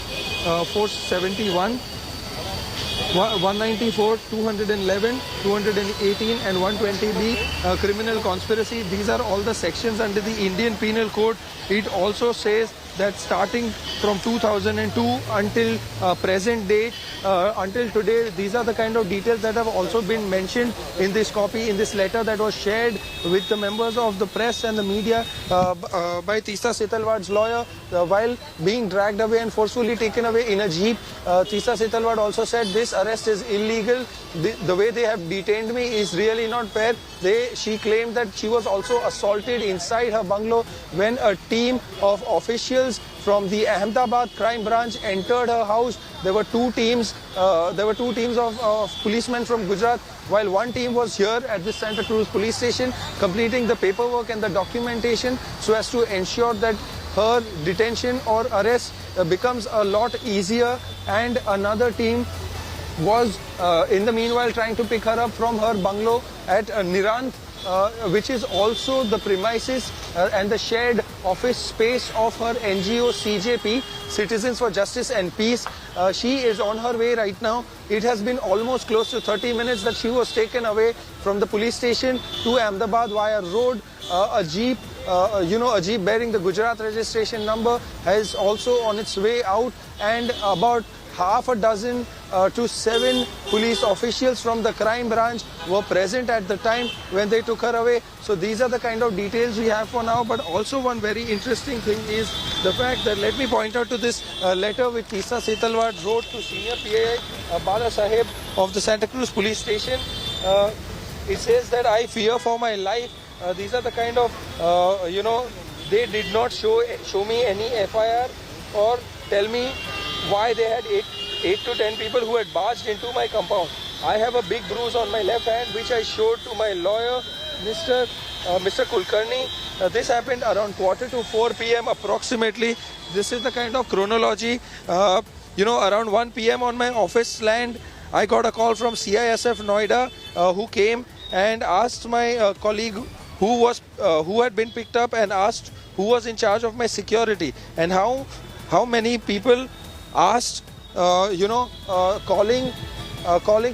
471, 194, 211, 218 and 120B, criminal conspiracy. These are all the sections under the Indian Penal Code. It also says that starting from 2002 until present date, until today, these are the kind of details that have also been mentioned in this copy, in this letter that was shared with the members of the press and the media by Teesta Talwar's lawyer while being dragged away and forcefully taken away in a jeep. Teesta Talwar also said this arrest is illegal. The way they have detained me is really not fair. She claimed that she was also assaulted inside her bungalow when a team of officials from the Ahmedabad crime branch entered her house there were two teams. There were two teams of policemen from Gujarat, while one team was here at the Santa Cruz police station completing the paperwork and the documentation so as to ensure that her detention or arrest becomes a lot easier, and another team was in the meanwhile trying to pick her up from her bungalow at Nirant, which is also the premises and the shared office space of her NGO CJP, Citizens for Justice and Peace. She is on her way right now. It has been almost close to 30 minutes that she was taken away from the police station to Ahmedabad via road. A jeep, a jeep bearing the Gujarat registration number is also on its way out, and about half a dozen to 7 police officials from the crime branch were present at the time when they took her away. So these are the kind of details we have for now. But also one very interesting thing is the fact that, let me point out to this letter which Tisa Setalwad wrote to Senior PI Bala Saheb of the Santa Cruz police station. It says that I fear for my life. These are the kind of, they did not show me any FIR or tell me why they had 8 to 10 people who had barged into my compound. I have a big bruise on my left hand which I showed to my lawyer, Mr. Kulkarni. This happened around 3:45 p.m. approximately. This is the kind of chronology. Around 1 p.m. on my office land, I got a call from CISF Noida who came and asked my colleague who had been picked up and asked who was in charge of my security and how many people asked, calling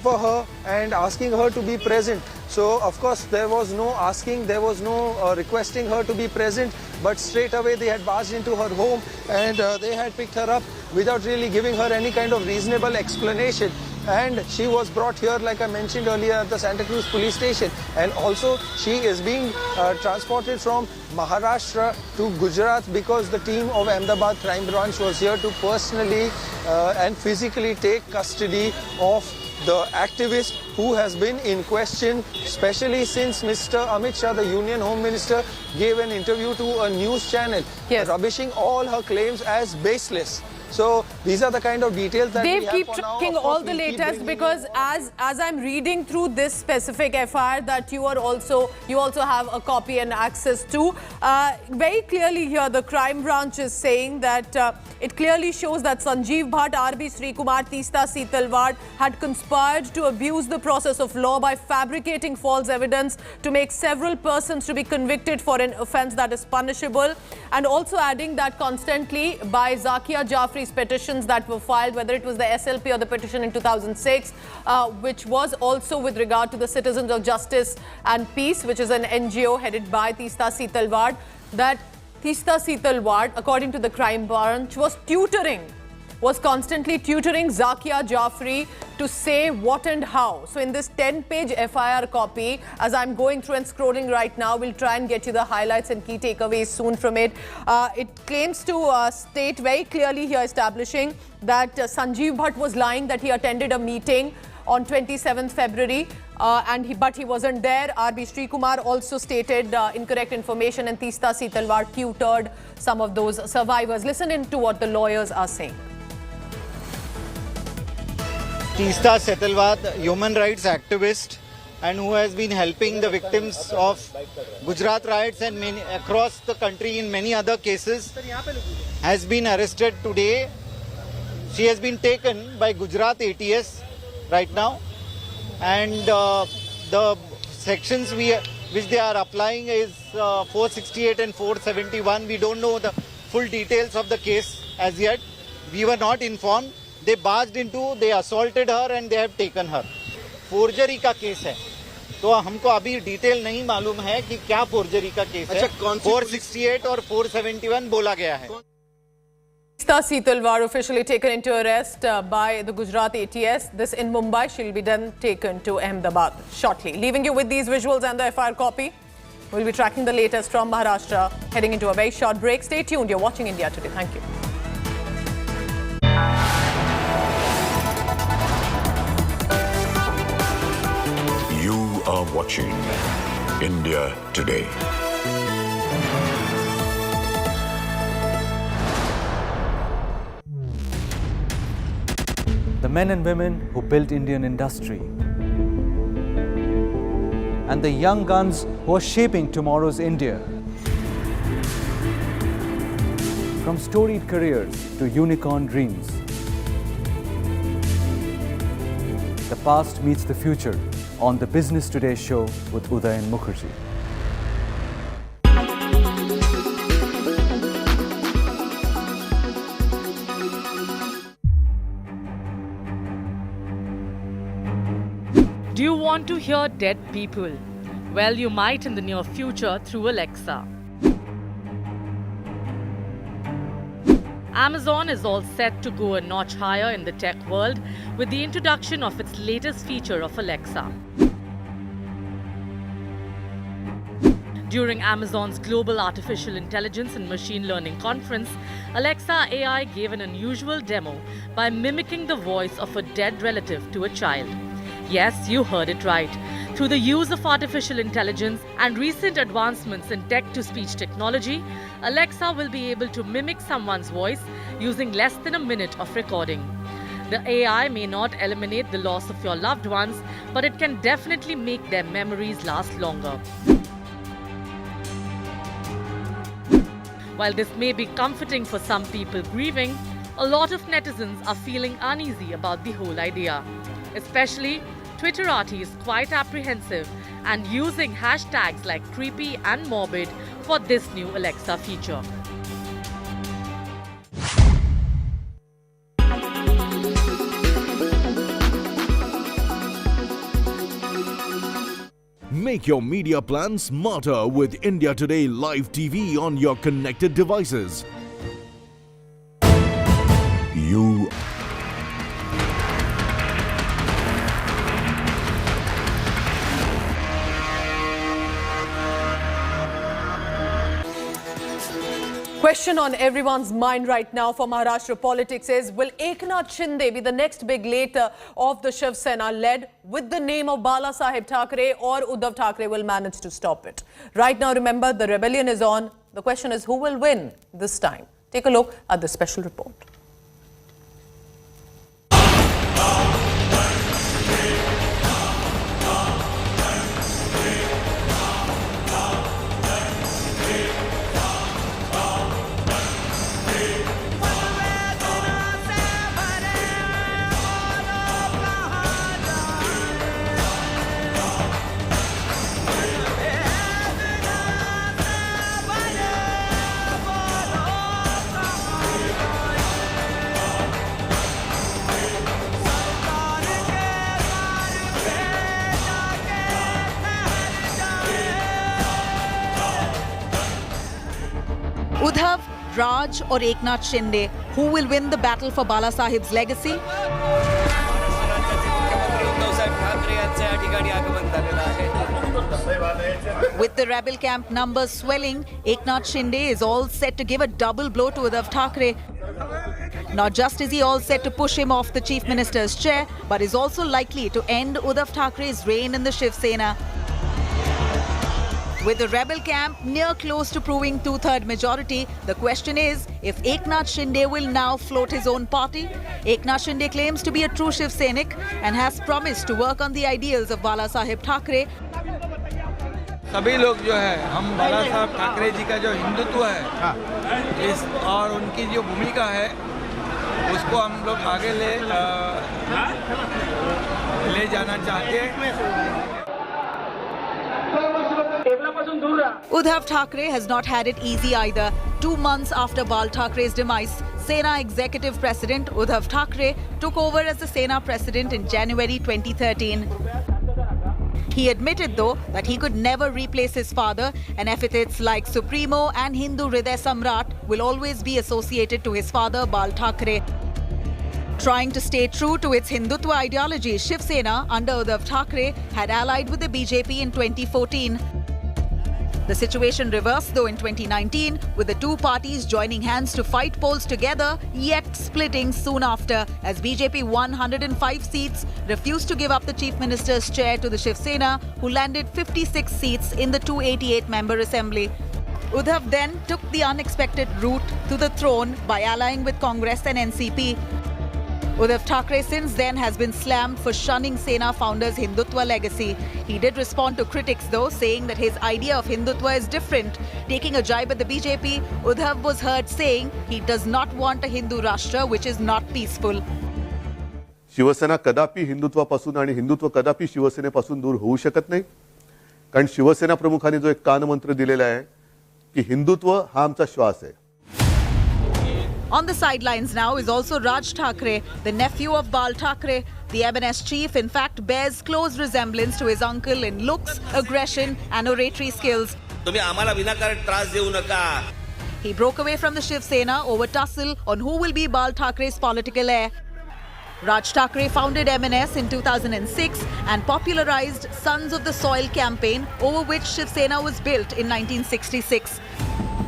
for her and asking her to be present. So of course there was no asking, there was no requesting her to be present, but straight away they had barged into her home and they had picked her up without really giving her any kind of reasonable explanation. And she was brought here, like I mentioned earlier, at the Santa Cruz police station. And also she is being transported from Maharashtra to Gujarat because the team of Ahmedabad crime branch was here to personally and physically take custody of the activist who has been in question, especially since Mr. Amit Shah, the Union Home Minister, gave an interview to a news channel, rubbishing all her claims as baseless. So these are the kind of details that Dave, we have keep for now. tracking all the latest, because as I'm reading through this specific FIR that you also have a copy and access to, very clearly here the crime branch is saying that it clearly shows that Sanjeev Bhatt, RB Srikumar, Tista Setalwad had conspired to abuse the process of law by fabricating false evidence to make several persons to be convicted for an offence that is punishable, and also adding that constantly by Zakia Jafri's petitions that were filed, whether it was the SLP or the petition in 2006, which was also with regard to the Citizens of Justice and Peace, which is an NGO headed by Tista Setalwad, that Tista Setalwad, according to the crime branch, was constantly tutoring Zakia Jafri to say what and how. So in this 10-page FIR copy, as I'm going through and scrolling right now, we'll try and get you the highlights and key takeaways soon from it. It claims to state very clearly here, establishing that Sanjeev Bhatt was lying that he attended a meeting on 27th February, but he wasn't there. RB Srikumar also stated incorrect information, and Tista Setalwad tutored some of those survivors. Listen in to what the lawyers are saying. Tista Setalwad, human rights activist, and who has been helping the victims of Gujarat riots and across the country in many other cases, has been arrested today. She has been taken by Gujarat ATS right now, and the sections which they are applying is 468 and 471. We don't know the full details of the case as yet. We were not informed. They barged into, they assaulted her and they have taken her. Forgery का case है, तो हमको अभी detail नहीं मालूम है कि क्या forgery का केस है. 468 और 471 बोला गया है. Tista Setalwad officially taken into arrest by the Gujarat ATS. This in Mumbai. She'll be then taken to Ahmedabad shortly. Leaving you with these visuals and the FIR copy. We'll be tracking the latest from Maharashtra. Heading into a very short break. Stay tuned. You're watching India Today. Thank you. You are watching India Today. men and women who built Indian industry, and the young guns who are shaping tomorrow's India. From storied careers to unicorn dreams, the past meets the future on the Business Today show with Uddhav and Mukherjee. Do you want to hear dead people? Well, you might in the near future through Alexa. Amazon is all set to go a notch higher in the tech world with the introduction of its latest feature of Alexa. During Amazon's Global Artificial Intelligence and Machine Learning Conference, Alexa AI gave an unusual demo by mimicking the voice of a dead relative to a child. Yes, you heard it right. Through the use of artificial intelligence and recent advancements in text-to-speech technology, Alexa will be able to mimic someone's voice using less than a minute of recording. The AI may not eliminate the loss of your loved ones, but it can definitely make their memories last longer. While this may be comforting for some people grieving, a lot of netizens are feeling uneasy about the whole idea. Especially Twitterati is quite apprehensive and using hashtags like creepy and morbid for this new Alexa feature. Make your media plan smarter with India Today Live TV on your connected devices. You Question on everyone's mind right now for Maharashtra politics is, will Eknath Shinde be the next big leader of the Shiv Sena led with the name of Balasaheb Thackeray, or Uddhav Thackeray will manage to stop it? Right now, remember, the rebellion is on. The question is, who will win this time? Take a look at the special report. Uddhav, Raj or Eknath Shinde, who will win the battle for Balasaheb's legacy? With the rebel camp numbers swelling, Eknath Shinde is all set to give a double blow to Uddhav Thackeray. Not just is he all set to push him off the Chief Minister's chair, but is also likely to end Uddhav Thackeray's reign in the Shiv Sena. With the rebel camp near close to proving two-third majority, the question is if Eknath Shinde will now float his own party. Eknath Shinde claims to be a true Shiv Sainik and has promised to work on the ideals of Balasaheb Thackeray. सभी लोग जो है, हम बाला साहब ठाकरे जी का जो हिंदुत्व है इस और उनकी जो भूमिका है उसको हम लोग आगे ले जाना चाहते हैं. Uddhav Thackeray has not had it easy either. 2 months after Bal Thackeray's demise, Sena Executive President Uddhav Thackeray took over as the Sena President in January 2013. He admitted, though, that he could never replace his father, and epithets like Supremo and Hindu Hriday Samrat will always be associated to his father, Bal Thackeray. Trying to stay true to its Hindutva ideology, Shiv Sena under Uddhav Thackeray had allied with the BJP in 2014. The situation reversed though in 2019, with the two parties joining hands to fight polls together, yet splitting soon after, as BJP won 105 seats, refused to give up the Chief Minister's chair to the Shiv Sena, who landed 56 seats in the 288-member assembly. Uddhav then took the unexpected route to the throne by allying with Congress and NCP. Uddhav Thackeray since then has been slammed for shunning Sena founder's Hindutva legacy. He did respond to critics though, saying that his idea of Hindutva is different. Taking a jibe at the BJP, Uddhav was heard saying he does not want a Hindu Rashtra which is not peaceful. Shiv Sena कदापि हिंदुत्वापासून आणि हिंदुत्व कदापि शिवसेनेपासून दूर होऊ शकत नाही. कारण शिवसेना प्रमुखांनी जो एक कानमंत्र दिलेला आहे की हिंदुत्व हा आमचा श्वास आहे. On the sidelines now is also Raj Thackeray, the nephew of Bal Thackeray. The MNS chief, in fact, bears close resemblance to his uncle in looks, aggression, and oratory skills. तुम्ही आम्हाला विनाकारण त्रास देऊ नका. He broke away from the Shiv Sena over tussle on who will be Bal Thackeray's political heir. Raj Thackeray founded MNS in 2006 and popularized Sons of the Soil campaign, over which Shiv Sena was built in 1966.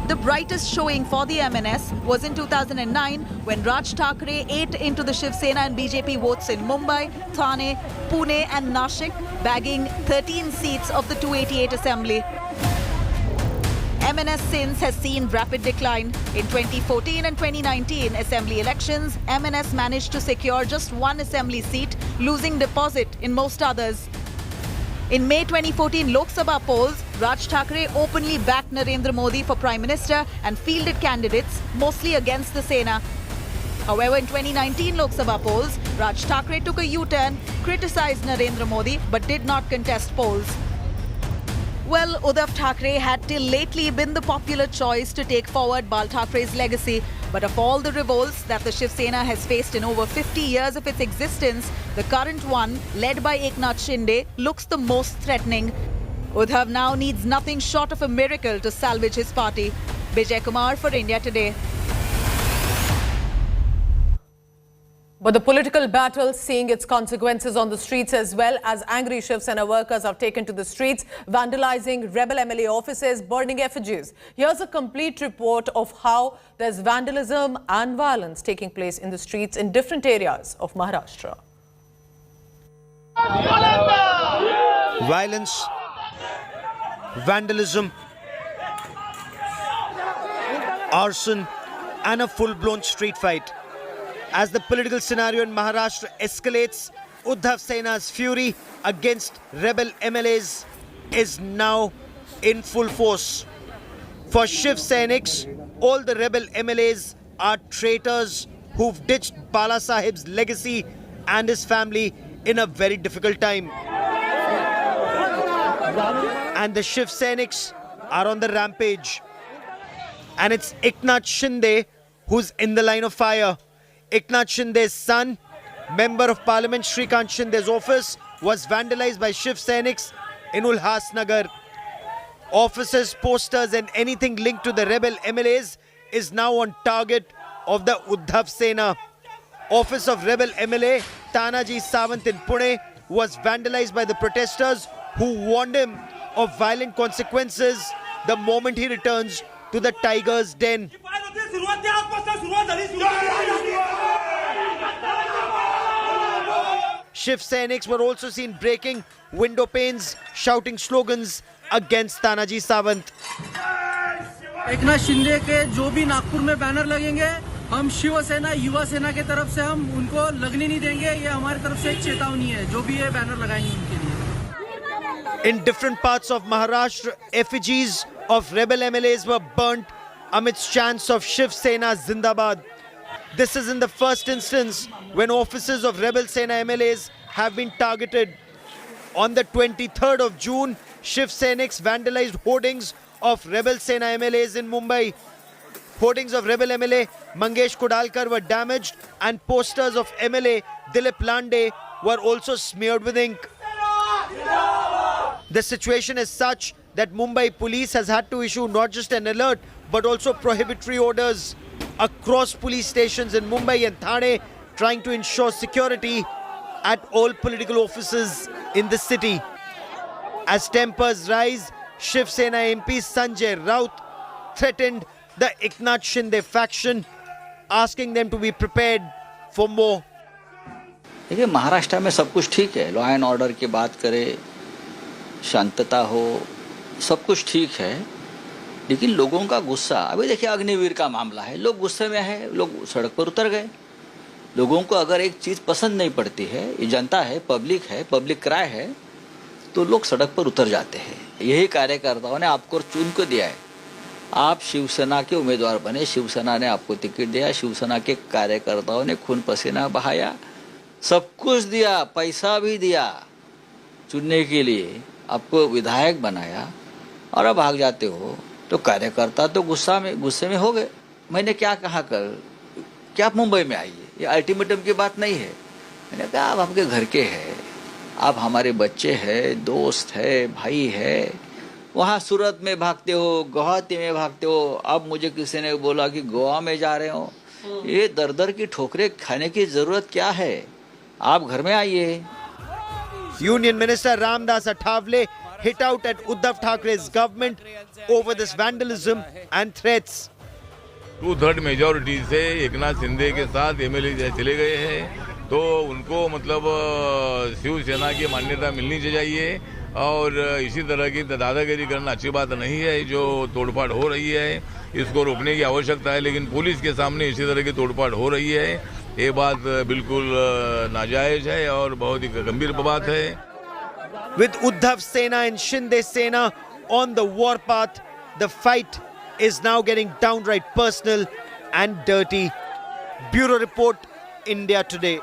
The brightest showing for the MNS was in 2009 when Raj Thackeray ate into the Shiv Sena and BJP votes in Mumbai, Thane, Pune and Nashik, bagging 13 seats of the 288 assembly. MNS since has seen rapid decline. In 2014 and 2019 assembly elections, MNS managed to secure just one assembly seat, losing deposit in most others. In May 2014 Lok Sabha polls, Raj Thackeray openly backed Narendra Modi for Prime Minister and fielded candidates, mostly against the Sena. However, in 2019 Lok Sabha polls, Raj Thackeray took a U-turn, criticized Narendra Modi but did not contest polls. Well, Uddhav Thackeray had till lately been the popular choice to take forward Bal Thackeray's legacy. But of all the revolts that the Shiv Sena has faced in over 50 years of its existence, the current one, led by Eknath Shinde, looks the most threatening. Uddhav now needs nothing short of a miracle to salvage his party. Vijay Kumar for India Today. But the political battle seeing its consequences on the streets as well, as angry Shiv Sena workers have taken to the streets, vandalizing rebel MLA offices, burning effigies. Here's a complete report of how there's vandalism and violence taking place in the streets in different areas of Maharashtra. Violence, vandalism, arson and a full-blown street fight. As the political scenario in Maharashtra escalates, Uddhav Sena's fury against rebel MLAs is now in full force. For Shiv Senics, all the rebel MLAs are traitors who've ditched Bala Sahib's legacy and his family in a very difficult time. And the Shiv Senics are on the rampage. And it's Eknath Shinde who's in the line of fire. Eknath Shinde's son, Member of Parliament Shrikant Shinde's office, was vandalized by Shiv Senics in Ulhasnagar. Offices, posters and anything linked to the rebel MLAs is now on target of the Uddhav Sena. Office of rebel MLA Tanaji Sawant in Pune was vandalized by the protesters who warned him of violent consequences the moment he returns to the tiger's den. Shiv Senics were also seen breaking window panes, shouting slogans against Tanaji Sawant. Eknath Shinde के जो भी नागपुर में banner लगेंगे, हम शिव सेना युवा सेना के तरफ से हम उनको लगने नहीं देंगे. ये हमारी तरफ से एक चेतावनी है, जो भी ये बैनर लगाएंगे उनके लिए. In different parts of Maharashtra, effigies of rebel MLAs were burnt amidst chants of Shiv Sena Zindabad. This is in the first instance when offices of rebel Sena MLAs have been targeted. On the 23rd of June, Shiv Senics vandalized hoardings of rebel Sena MLAs in Mumbai. Hoardings of rebel MLA Mangesh Kudalkar were damaged and posters of MLA Dilip Lande were also smeared with ink. The situation is such that Mumbai police has had to issue not just an alert but also prohibitory orders across police stations in Mumbai and Thane, trying to ensure security at all political offices in the city. As tempers rise, Shiv Sena MP Sanjay Raut threatened the Eknath Shinde faction, asking them to be prepared for more. देखिए, महाराष्ट्र में सब कुछ ठीक है. Law and order की बात करें, शांतता हो, सब कुछ ठीक है. लेकिन लोगों का गुस्सा, अभी देखिए अग्निवीर का मामला है, लोग गुस्से में है, लोग सड़क पर उतर गए. लोगों को अगर एक चीज़ पसंद नहीं पड़ती है, ये जनता है, पब्लिक क्राय है, तो लोग सड़क पर उतर जाते हैं। यही कार्यकर्ताओं ने आपको चुन को दिया है। आप शिवसेना के उम्मीदवार बने, शिवसेना ने आपको टिकट दिया, शिवसेना के कार्यकर्ताओं ने खून पसीना बहाया, सब कुछ दिया, पैसा भी दिया चुनने के लिए, आपको विधायक बनाया और अब भाग जाते हो। तो कार्यकर्ता तो गुस्से में हो गए। मैंने क्या कहा कल कि आप मुंबई में आइए, ये अल्टीमेटम की बात नहीं है। मैंने कहा आप आपके घर के हैं, आप हमारे बच्चे हैं, दोस्त है, भाई है। वहाँ सूरत में भागते हो, गुवाहाटी में भागते हो, अब मुझे किसी ने बोला कि गोवा में जा रहे हो। ये दर की ठोकरें खाने की जरूरत क्या है? आप घर में आइए। Union Minister Ramdas Athavale hit out at Uddhav Thackeray's government over this vandalism and threats. 2/3 majority से एकनाथ शिंदे के साथ MLA चले गए हैं, तो उनको मतलब शिवसेना की मान्यता मिलनी चाहिए और इसी तरह की दादागिरी करना अच्छी बात नहीं है। जो तोड़फाड़ हो रही है इसको रोकने की आवश्यकता है, लेकिन पुलिस के सामने इसी तरह की तोड़फाड़ हो रही है, ये बात बिल्कुल नाजायज है और बहुत ही गंभीर बात है। With Uddhav Sena and Shinde Sena on the warpath, the fight is now getting downright personal and dirty. Bureau Report, India Today.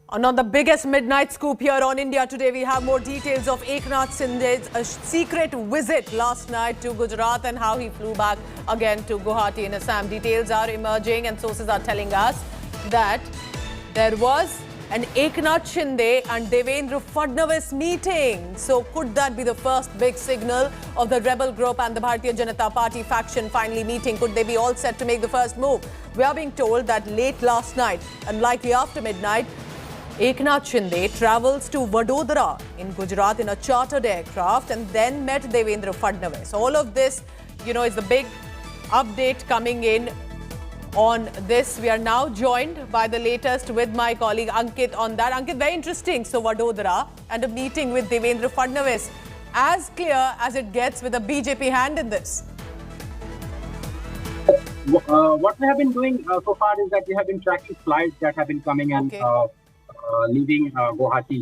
And on the biggest midnight scoop here on India Today, we have more details of Eknath Shinde's secret visit last night to Gujarat and how he flew back again to Guwahati in Assam. Details are emerging and sources are telling us that there was an Eknath Shinde and Devendra Fadnavis meeting. So could that be the first big signal of the rebel group and the Bharatiya Janata Party faction finally meeting? Could they be all set to make the first move? We are being told that late last night and likely after midnight, Eknath Shinde travels to Vadodara in Gujarat in a chartered aircraft and then met Devendra Fadnavis. All of this, is the big update coming in on this. We are now joined by the latest with my colleague Ankit on that. Ankit, very interesting. So Vadodara and a meeting with Devendra Fadnavis. As clear as it gets with a BJP hand in this. What we have been doing so far is that we have been tracking flights that have been coming and leaving Guwahati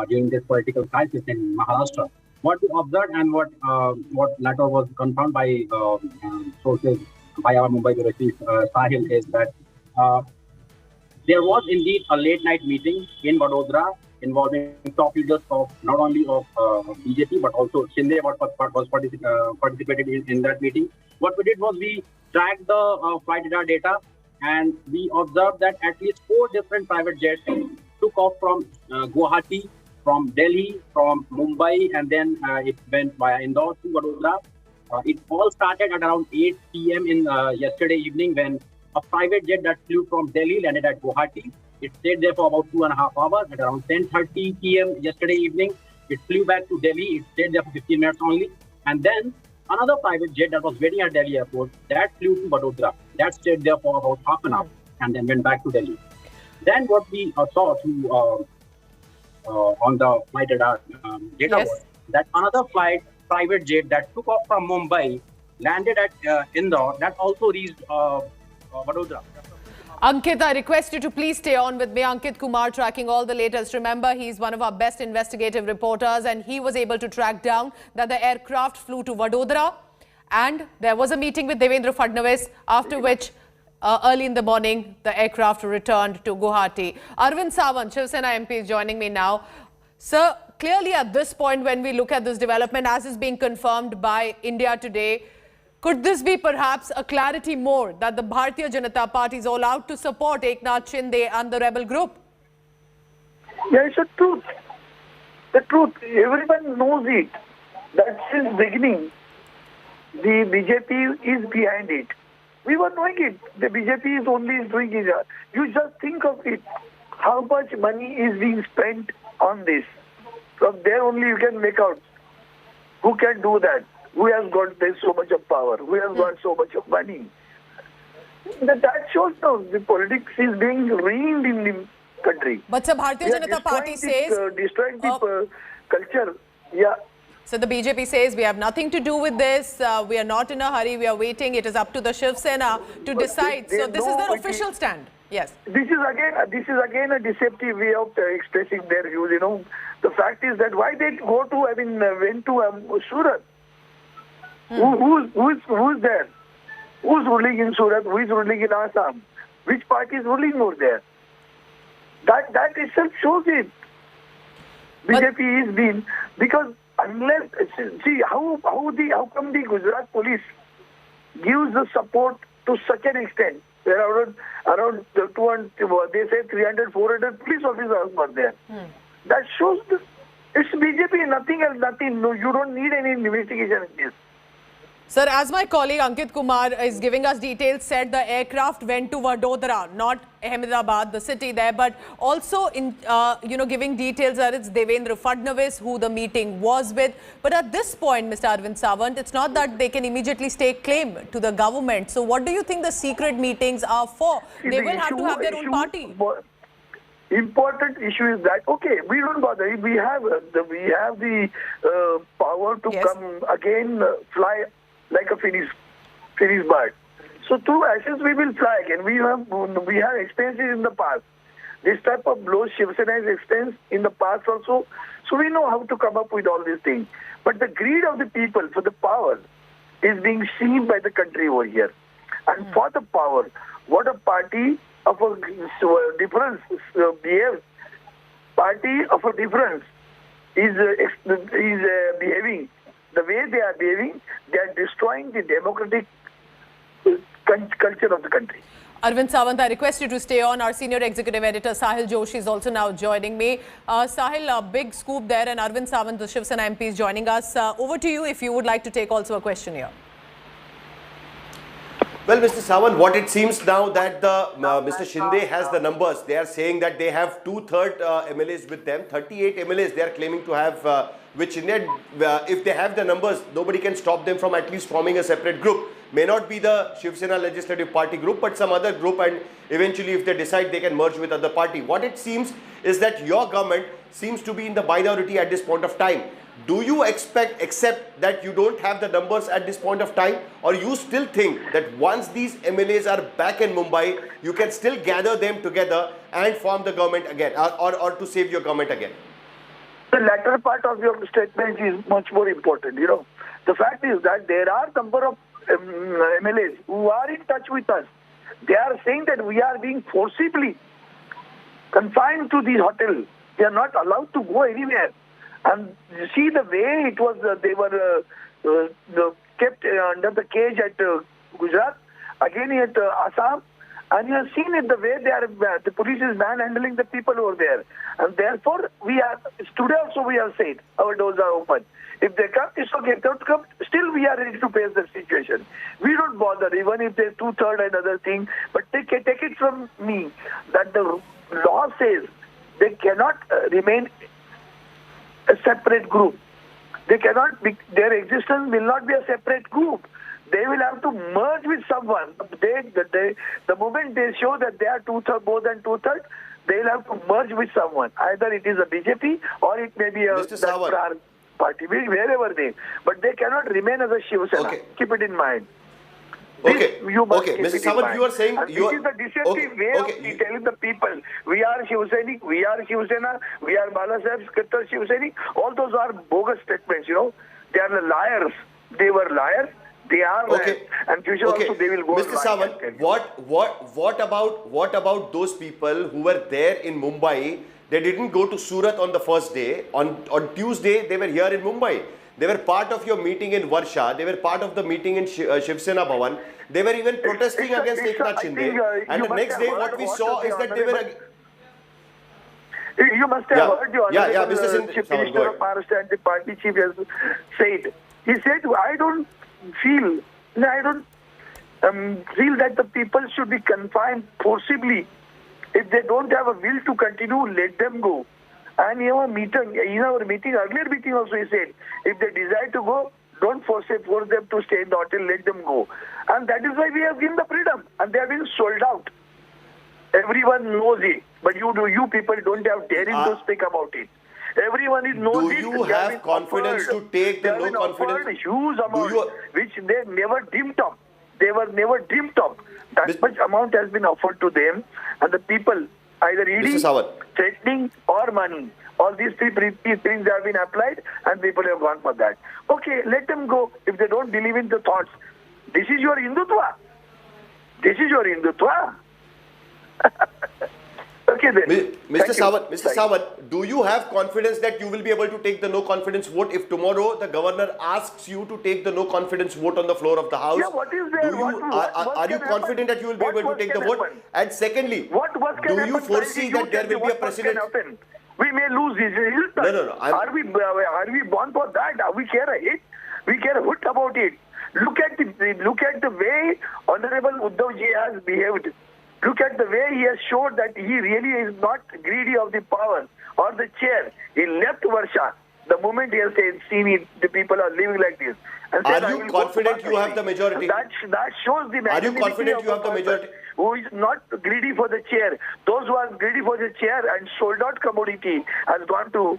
during this political crisis in Maharashtra. What we observed and what later was confirmed by sources by our Mumbai bureau chief Sahil is that there was indeed a late night meeting in Vadodara involving top leaders of not only of BJP but also Shinde was participated in that meeting. What we did was we tracked the flight data and we observed that at least 4 different private jets took off from Guwahati, from Delhi, from Mumbai, and then it went via Indore to Vadodara. It all started at around 8 p.m. in yesterday evening when a private jet that flew from Delhi landed at Guwahati. It stayed there for about 2.5 hours. At around 10:30 p.m. yesterday evening, it flew back to Delhi. It stayed there for 15 minutes only. And then another private jet that was waiting at Delhi airport, that flew to Vadodara. That stayed there for about half an hour and then went back to Delhi. Then what we saw on the flight data was that another private jet that took off from Mumbai landed at Indore, that also reached Vadodara. Ankit, I request you to please stay on with me. Ankit Kumar tracking all the latest. Remember, he's one of our best investigative reporters and he was able to track down that the aircraft flew to Vadodara and there was a meeting with Devendra Fadnavis, after which early in the morning, the aircraft returned to Guwahati. Arvind Sawant, Shiv Sena MP, is joining me now. Sir, clearly at this point, when we look at this development, as is being confirmed by India Today, could this be perhaps a clarity more that the Bharatiya Janata Party is all out to support Eknath Shinde and the rebel group? Yeah, it's the truth. The truth. Everyone knows it. That since beginning, the BJP is behind it. We were knowing it. The BJP is only doing it. You just think of it. How much money is being spent on this? From there only you can make out who can do that. Who has got so much of power? Who has got so much of money? That shows now the politics is being ruined in the country. But the Bharatiya Janata Party says... destroying the culture. Yeah. So the BJP says we have nothing to do with this. We are not in a hurry. We are waiting. It is up to the Shiv Sena to decide. So this is their official stand. Yes. This is again a deceptive way of expressing their views. You know, the fact is that why they go to went to Surat. Who's there? Who's ruling in Surat? Who is ruling in Assam? Which party is ruling over there? That itself shows it. BJP is being, because unless, see how come the Gujarat police gives the support to such an extent? There are around 200, they say 300, 400 police officers were there. That shows it's BJP, nothing else, nothing. No, you don't need any investigation in this. Sir, as my colleague Ankit Kumar is giving us details, said the aircraft went to Vadodara, not Ahmedabad, the city there, but also in giving details that it's Devendra Fadnavis who the meeting was with. But at this point, Mr. Arvind Sawant, it's not that they can immediately stake claim to the government. So what do you think the secret meetings are for? They will have to have their own party. Important issue is that, okay, we don't bother. We have the power to come again, fly like a Finnish bird. So through ashes we will fly again. We have experiences in the past. This type of blows Shiv Sena has experienced in the past also. So we know how to come up with all these things. But the greed of the people for the power is being seen by the country over here. And for the power, what a party of a difference behaves. Party of a difference is behaving. The way they are behaving, they are destroying the democratic culture of the country. Arvind Sawant, I request you to stay on. Our senior executive editor Sahil Joshi is also now joining me. Sahil, a big scoop there, and Arvind Sawant, the Shiv Sena MP, is joining us. Over to you if you would like to take also a question here. Well, Mr. Sawant, what it seems now that Mr. Shinde has the numbers. They are saying that they have 2/3 MLAs with them. 38 MLAs they are claiming to have with Shinde. If they have the numbers, nobody can stop them from at least forming a separate group. May not be the Shiv Sena Legislative Party group, but some other group, and eventually if they decide, they can merge with other party. What it seems is that your government seems to be in the minority at this point of time. Do you accept that you don't have the numbers at this point of time, or you still think that once these MLAs are back in Mumbai, you can still gather them together and form the government again, or to save your government again? The latter part of your statement is much more important. You know, the fact is that there are number of MLAs who are in touch with us. They are saying that we are being forcibly confined to the hotel. They are not allowed to go anywhere. And you see the way it was, they were kept under the cage at Gujarat, again at Assam, and you have seen it the way they are. The police is manhandling the people over there, and therefore we are today also we have said our doors are open. If they come, it's okay. If they don't come, still we are ready to face the situation. We don't bother even if there's 2/3 and other thing. But take it from me that the law says they cannot remain a separate group. They cannot be, their existence will not be a separate group. They will have to merge with someone. The moment they show that they are more than 2/3, they will have to merge with someone. Either it is a BJP or it may be a party, wherever they. But they cannot remain as a Shiv Sena. Okay. Keep it in mind. Okay, Mr. Sawant, you are saying this is a deceptive way of telling the people we are Shiv Sena, we are Shiv Sena, we are Balasaheb Kattar Shiv Sena. All those are bogus statements. You know, they are the liars. They were liars. They are liars, and future also they will go. Mr. Sawant, what about those people who were there in Mumbai? They didn't go to Surat on the first day. On Tuesday, they were here in Mumbai. They were part of your meeting in Varsha. They were part of the meeting in Shiv Sena Bhavan. They were even protesting against Eknath Shinde. And the next day, what we saw is that they were... You must have heard the Mr. Chief Minister of Maharashtra and the party chief has said. He said, I don't feel that the people should be confined forcibly. If they don't have a will to continue, let them go. And in our meeting, earlier meeting also he said, if they desire to go, don't force them to stay in the hotel, let them go. And that is why we have given the freedom. And they have been sold out. Everyone knows it. But you people don't have daring to speak about it. Everyone is knows Do it. you They have have been confidence offered. to take They the have no been offered confidence? huge amount, you- which they never dreamt of. They were never dreamt of. That much amount has been offered to them, and the people either Mr. ED, Sawant. threatening, or money. All these three things have been applied, and people have gone for that. Okay, let them go if they don't believe in the thoughts. This is your Hindutva. This is your Hindutva. Okay then. Mr. Thank you. Mr. Sawant, do you have confidence that you will be able to take the no confidence vote if tomorrow the governor asks you to take the no confidence vote on the floor of the house? Yeah, what is there? Do you, are you confident that you will be able to take the vote? And secondly, What do you foresee that there will be a precedent? We may lose this. No. Are we born for that? We care a hit. We care a hoot about it. Look at the way Honorable Uddhav ji has behaved. Look at the way he has showed that he really is not greedy of the power or the chair. He left Varsha the moment he has seen it, the people are living like this. And said, Are you confident you have the majority? That shows the Are you magnanimity confident of you have the a person majority? who is not greedy for the chair. Those who are greedy for the chair and sold out commodity has gone to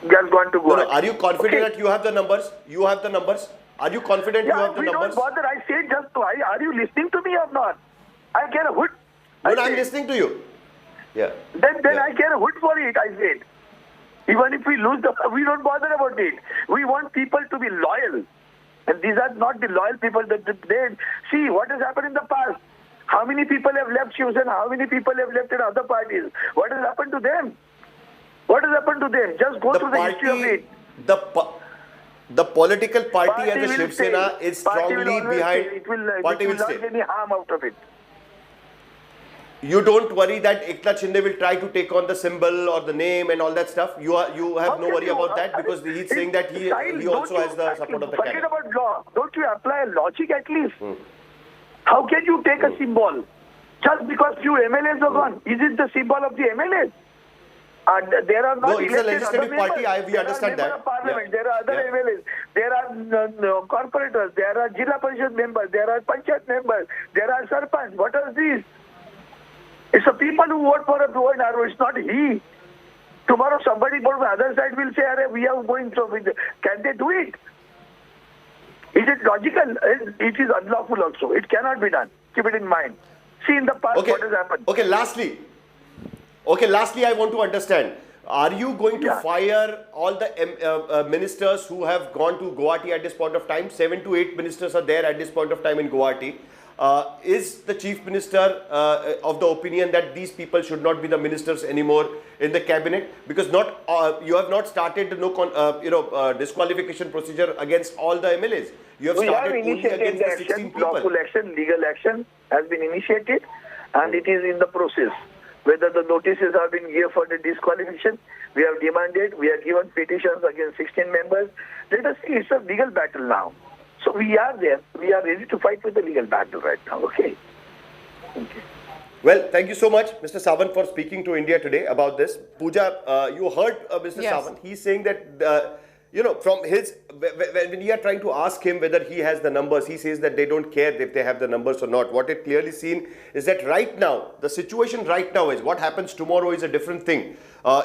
Goa. Are you confident that you have the numbers? You have the numbers? Are you confident you have the we numbers? don't bother. I said just to. Are you listening to me or not? I care a hoot. No, I'm listening to you. Yeah. Then I care a hoot for it, I said. Even if we lose, we don't bother about it. We want people to be loyal. And these are not the loyal people that they see what has happened in the past. How many people have left Shiv Sena? How many people have left in other parties? What has happened to them? What has happened to them? Just go through the history of it. The political party and the will Shiv stay. Sena is Party will strongly always behind. stay. It will Party will not stay. get any harm out of it. You don't worry that Eknath Shinde will try to take on the symbol or the name and all that stuff. You have no worry about that because he's saying that he also has the support of the Forget cabinet. about law. Don't you apply logic at least? How can you take a symbol just because few MLAs are gone? Is it the symbol of the MLAs? There are not No, it's a elected legislative other party. members. We There understand are that. members of parliament. Yeah. There are other Yeah. MLAs. There are corporators. There are Jilla Parishad members. There are Panchayat members. There are Sarpanch. What are these? It's the people who vote for a blow and arrow. It's not he. Tomorrow somebody from the other side will say, we are going to. Can they do it? Is it logical? It is unlawful also. It cannot be done. Keep it in mind. See in the past what has happened. Okay, lastly, I want to understand. Are you going to fire all the ministers who have gone to Guwahati at this point of time? 7 to 8 ministers are there at this point of time in Guwahati. Is the chief minister of the opinion that these people should not be the ministers anymore in the cabinet? Because you have not started the disqualification procedure against all the MLAs. You have started only against the 16 people. Lawful action, legal action has been initiated, and it is in the process. Whether the notices have been given for the disqualification, we have demanded, we have given petitions against 16 members. Let us see, it's a legal battle now. So we are there. We are ready to fight with the legal battle right now. Okay. Well, thank you so much, Mr. Sawant, for speaking to India today about this. Pooja, you heard Mr. Sawant. He's saying that, from his, when we are trying to ask him whether he has the numbers, he says that they don't care if they have the numbers or not. What it clearly seen is that right now, the situation right now is what happens tomorrow is a different thing.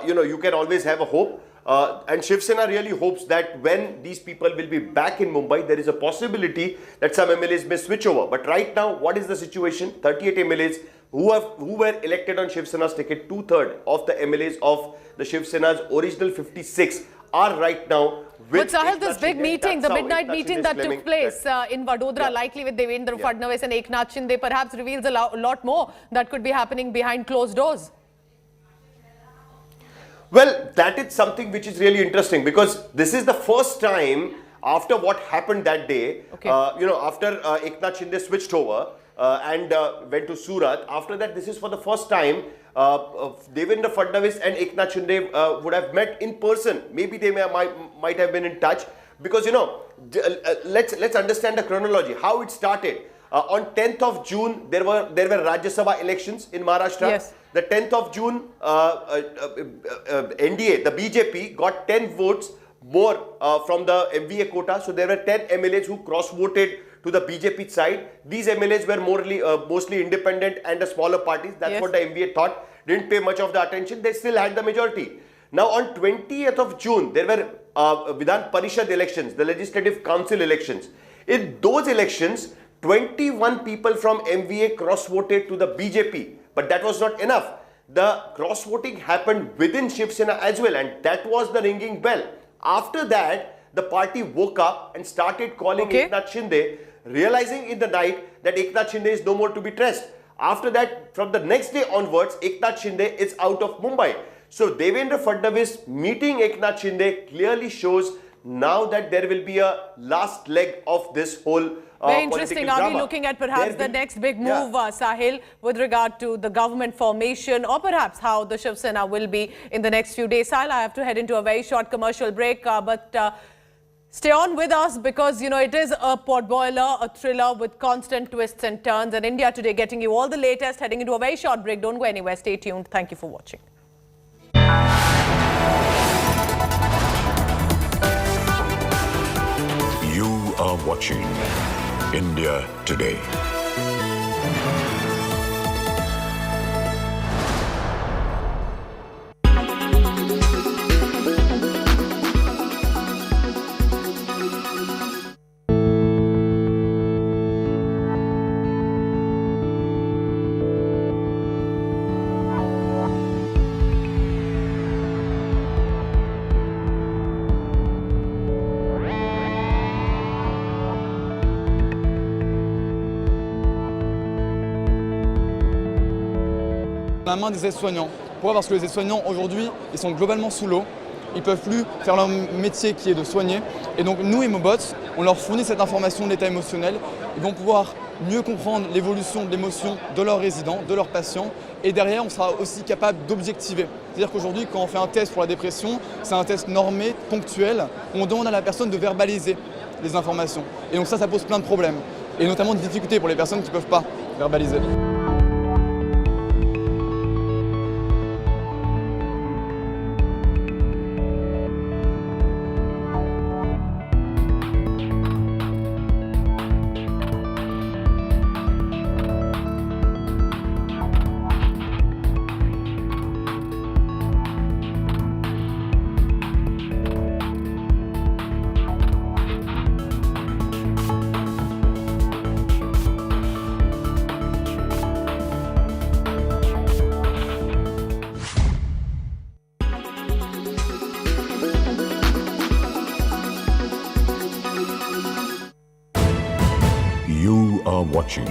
You can always have a hope. And Shiv Sena really hopes that when these people will be back in Mumbai, there is a possibility that some MLAs may switch over. But right now, what is the situation? 38 MLAs who were elected on Shiv Sena's ticket, 2/3 of the MLAs of the Shiv Sena's original 56 are right now with But Sahil, this big meeting, the midnight meeting that took place in Vadodara, likely with Devendra Fadnavis and Eknath Shinde, perhaps reveals a lot more that could be happening behind closed doors. Well, that is something which is really interesting because this is the first time after what happened that day, after Eknath Shinde switched over and went to Surat. After that, this is for the first time Devendra Fadnavis and Eknath Shinde would have met in person. Maybe they might have been in touch because, let's understand the chronology, how it started. On 10th of June, there were Rajya Sabha elections in Maharashtra. Yes. The 10th of June, NDA, the BJP, got 10 votes more from the MVA quota. So there were 10 MLAs who cross-voted to the BJP side. These MLAs were mostly independent and the smaller parties. That's what the MVA thought. Didn't pay much of the attention. They still had the majority. Now on 20th of June, there were Vidhan Parishad elections, the Legislative Council elections. In those elections, 21 people from MVA cross-voted to the BJP, but that was not enough. The cross-voting happened within Shiv Sena as well, and that was the ringing bell. After that, the party woke up and started calling Eknath Shinde, realizing in the night that Eknath Shinde is no more to be traced. After that, from the next day onwards, Eknath Shinde is out of Mumbai. So Devendra Fadnavis meeting Eknath Shinde clearly shows now that there will be a last leg of this whole very interesting. Are we looking at perhaps the next big move, Sahil, with regard to the government formation, or perhaps how the Shiv Sena will be in the next few days? Sahil, I have to head into a very short commercial break, but stay on with us because, you know, it is a potboiler, a thriller with constant twists and turns. And India Today getting you all the latest, heading into a very short break. Don't go anywhere. Stay tuned. Thank you for watching. You are watching India Today. La main des aides-soignants. Pourquoi? Parce que les aides-soignants aujourd'hui, ils sont globalement sous l'eau. Ils ne peuvent plus faire leur métier qui est de soigner. Et donc nous, Emobots, on leur fournit cette information de l'état émotionnel. Ils vont pouvoir mieux comprendre l'évolution de l'émotion de leurs résidents, de leurs patients. Et derrière, on sera aussi capable d'objectiver. C'est-à-dire qu'aujourd'hui, quand on fait un test pour la dépression, c'est un test normé, ponctuel, où on demande à la personne de verbaliser les informations. Et donc ça pose plein de problèmes. Et notamment des difficultés pour les personnes qui ne peuvent pas verbaliser. You are watching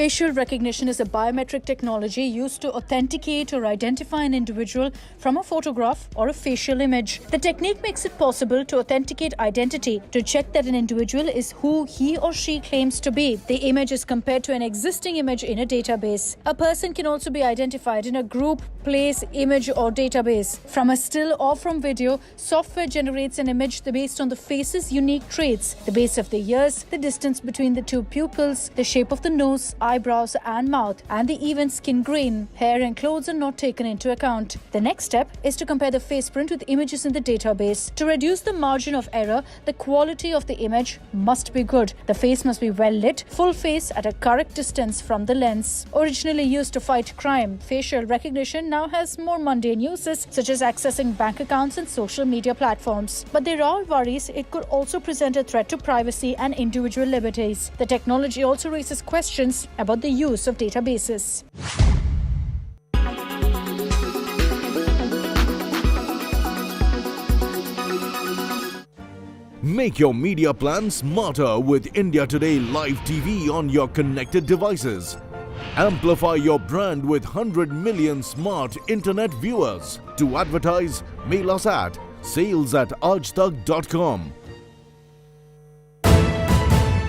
Facial recognition is a biometric technology used to authenticate or identify an individual from a photograph or a facial image. The technique makes it possible to authenticate identity to check that an individual is who he or she claims to be. The image is compared to an existing image in a database. A person can also be identified in a group, place, image or database. From a still or from video, software generates an image based on the face's unique traits, the base of the ears, the distance between the two pupils, the shape of the nose, eyebrows and mouth, and the even skin grain. Hair and clothes are not taken into account. The next step is to compare the face print with images in the database. To reduce the margin of error, the quality of the image must be good. The face must be well lit, full face at a correct distance from the lens. Originally used to fight crime, facial recognition now has more mundane uses such as accessing bank accounts and social media platforms. But there are worries it could also present a threat to privacy and individual liberties. The technology also raises questions about the use of databases. Make your media plan smarter with India Today Live TV on your connected devices. Amplify your brand with 100 million smart internet viewers. To advertise, mail us at sales@aajtak.com.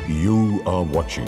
You are watching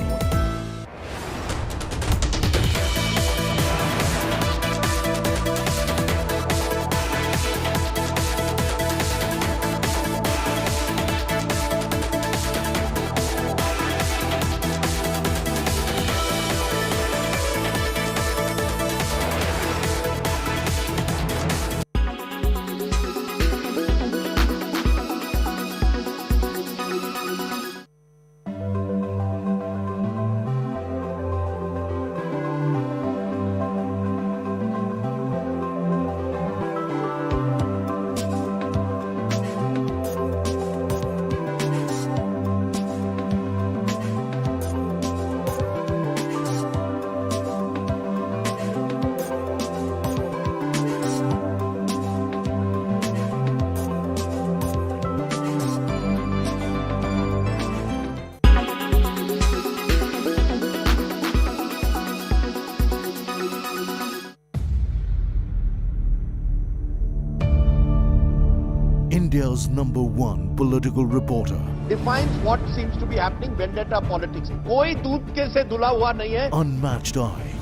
India's #1 political reporter. Defines what seems to be happening, vendetta politics. कोई दूध के से धुला हुआ नहीं है. Unmatched eye,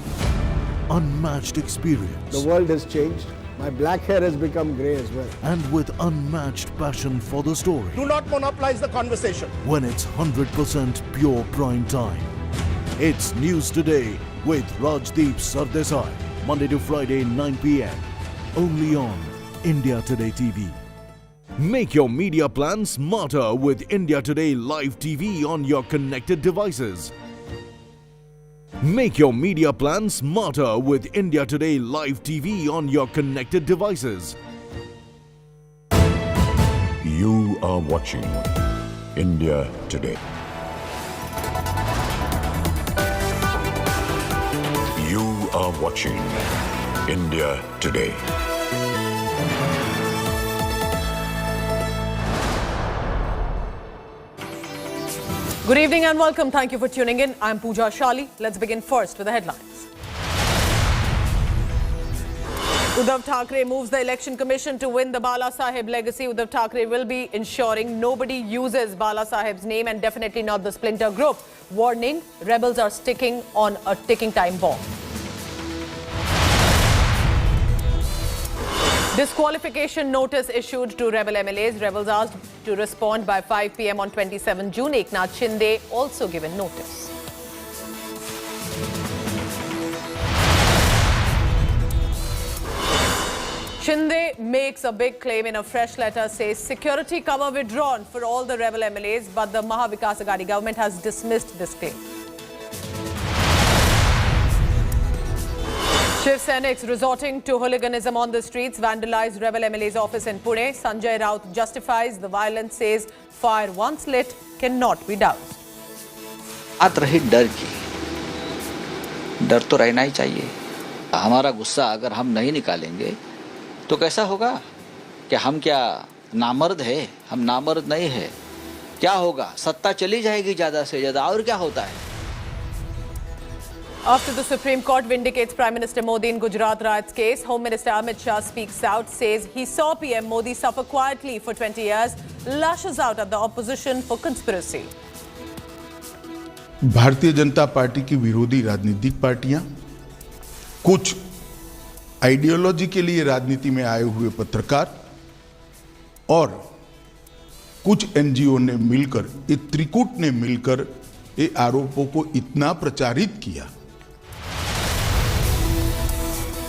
unmatched experience. The world has changed. My black hair has become grey as well. And with unmatched passion for the story. Do not monopolize the conversation. When it's 100% pure prime time. It's News Today with Rajdeep Sardesai. Monday to Friday, 9 p.m. Only on India Today TV. Make your media plan smarter with India Today Live TV on your connected devices. Make your media plan smarter with India Today Live TV on your connected devices. You are watching India Today. You are watching India Today. Good evening and welcome. Thank you for tuning in. I'm Pooja Shali. Let's begin first with the headlines. Uddhav Thackeray moves the Election Commission to win the Bala Sahib legacy. Uddhav Thackeray will be ensuring nobody uses Bala Sahib's name and definitely not the splinter group. Warning, rebels are sticking on a ticking time bomb. Disqualification notice issued to rebel MLAs. Rebels asked to respond by 5 p.m. on 27 June. Eknath Shinde also given notice. Shinde makes a big claim in a fresh letter, says security cover withdrawn for all the rebel MLAs, but the Maha Vikas Aghadi government has dismissed this claim. Shiv Sena resorting to hooliganism on the streets, vandalized rebel MLA's office in Pune. Sanjay Raut justifies the violence, says fire once lit cannot be doused. बात रही डर की, डर तो रहना ही चाहिए. हमारा गुस्सा अगर हम नहीं निकालेंगे तो कैसा होगा कि हम क्या नामर्द है? हम नामर्द नहीं है. क्या होगा? सत्ता चली जाएगी ज़्यादा से ज़्यादा. और क्या होता है? After the Supreme Court vindicates Prime Minister Modi in Gujarat riots case, Home Minister Amit Shah speaks out, says he saw PM Modi suffer quietly for 20 years, lashes out at the opposition for conspiracy. Bharatiya Janata party की विरोधी राजनीतिक पार्टियां, कुछ ideology के लिए राजनीति में आए हुए पत्रकार और कुछ एनजीओ ने मिलकर, ये त्रिकूट ने मिलकर ये आरोपों को इतना प्रचारित किया.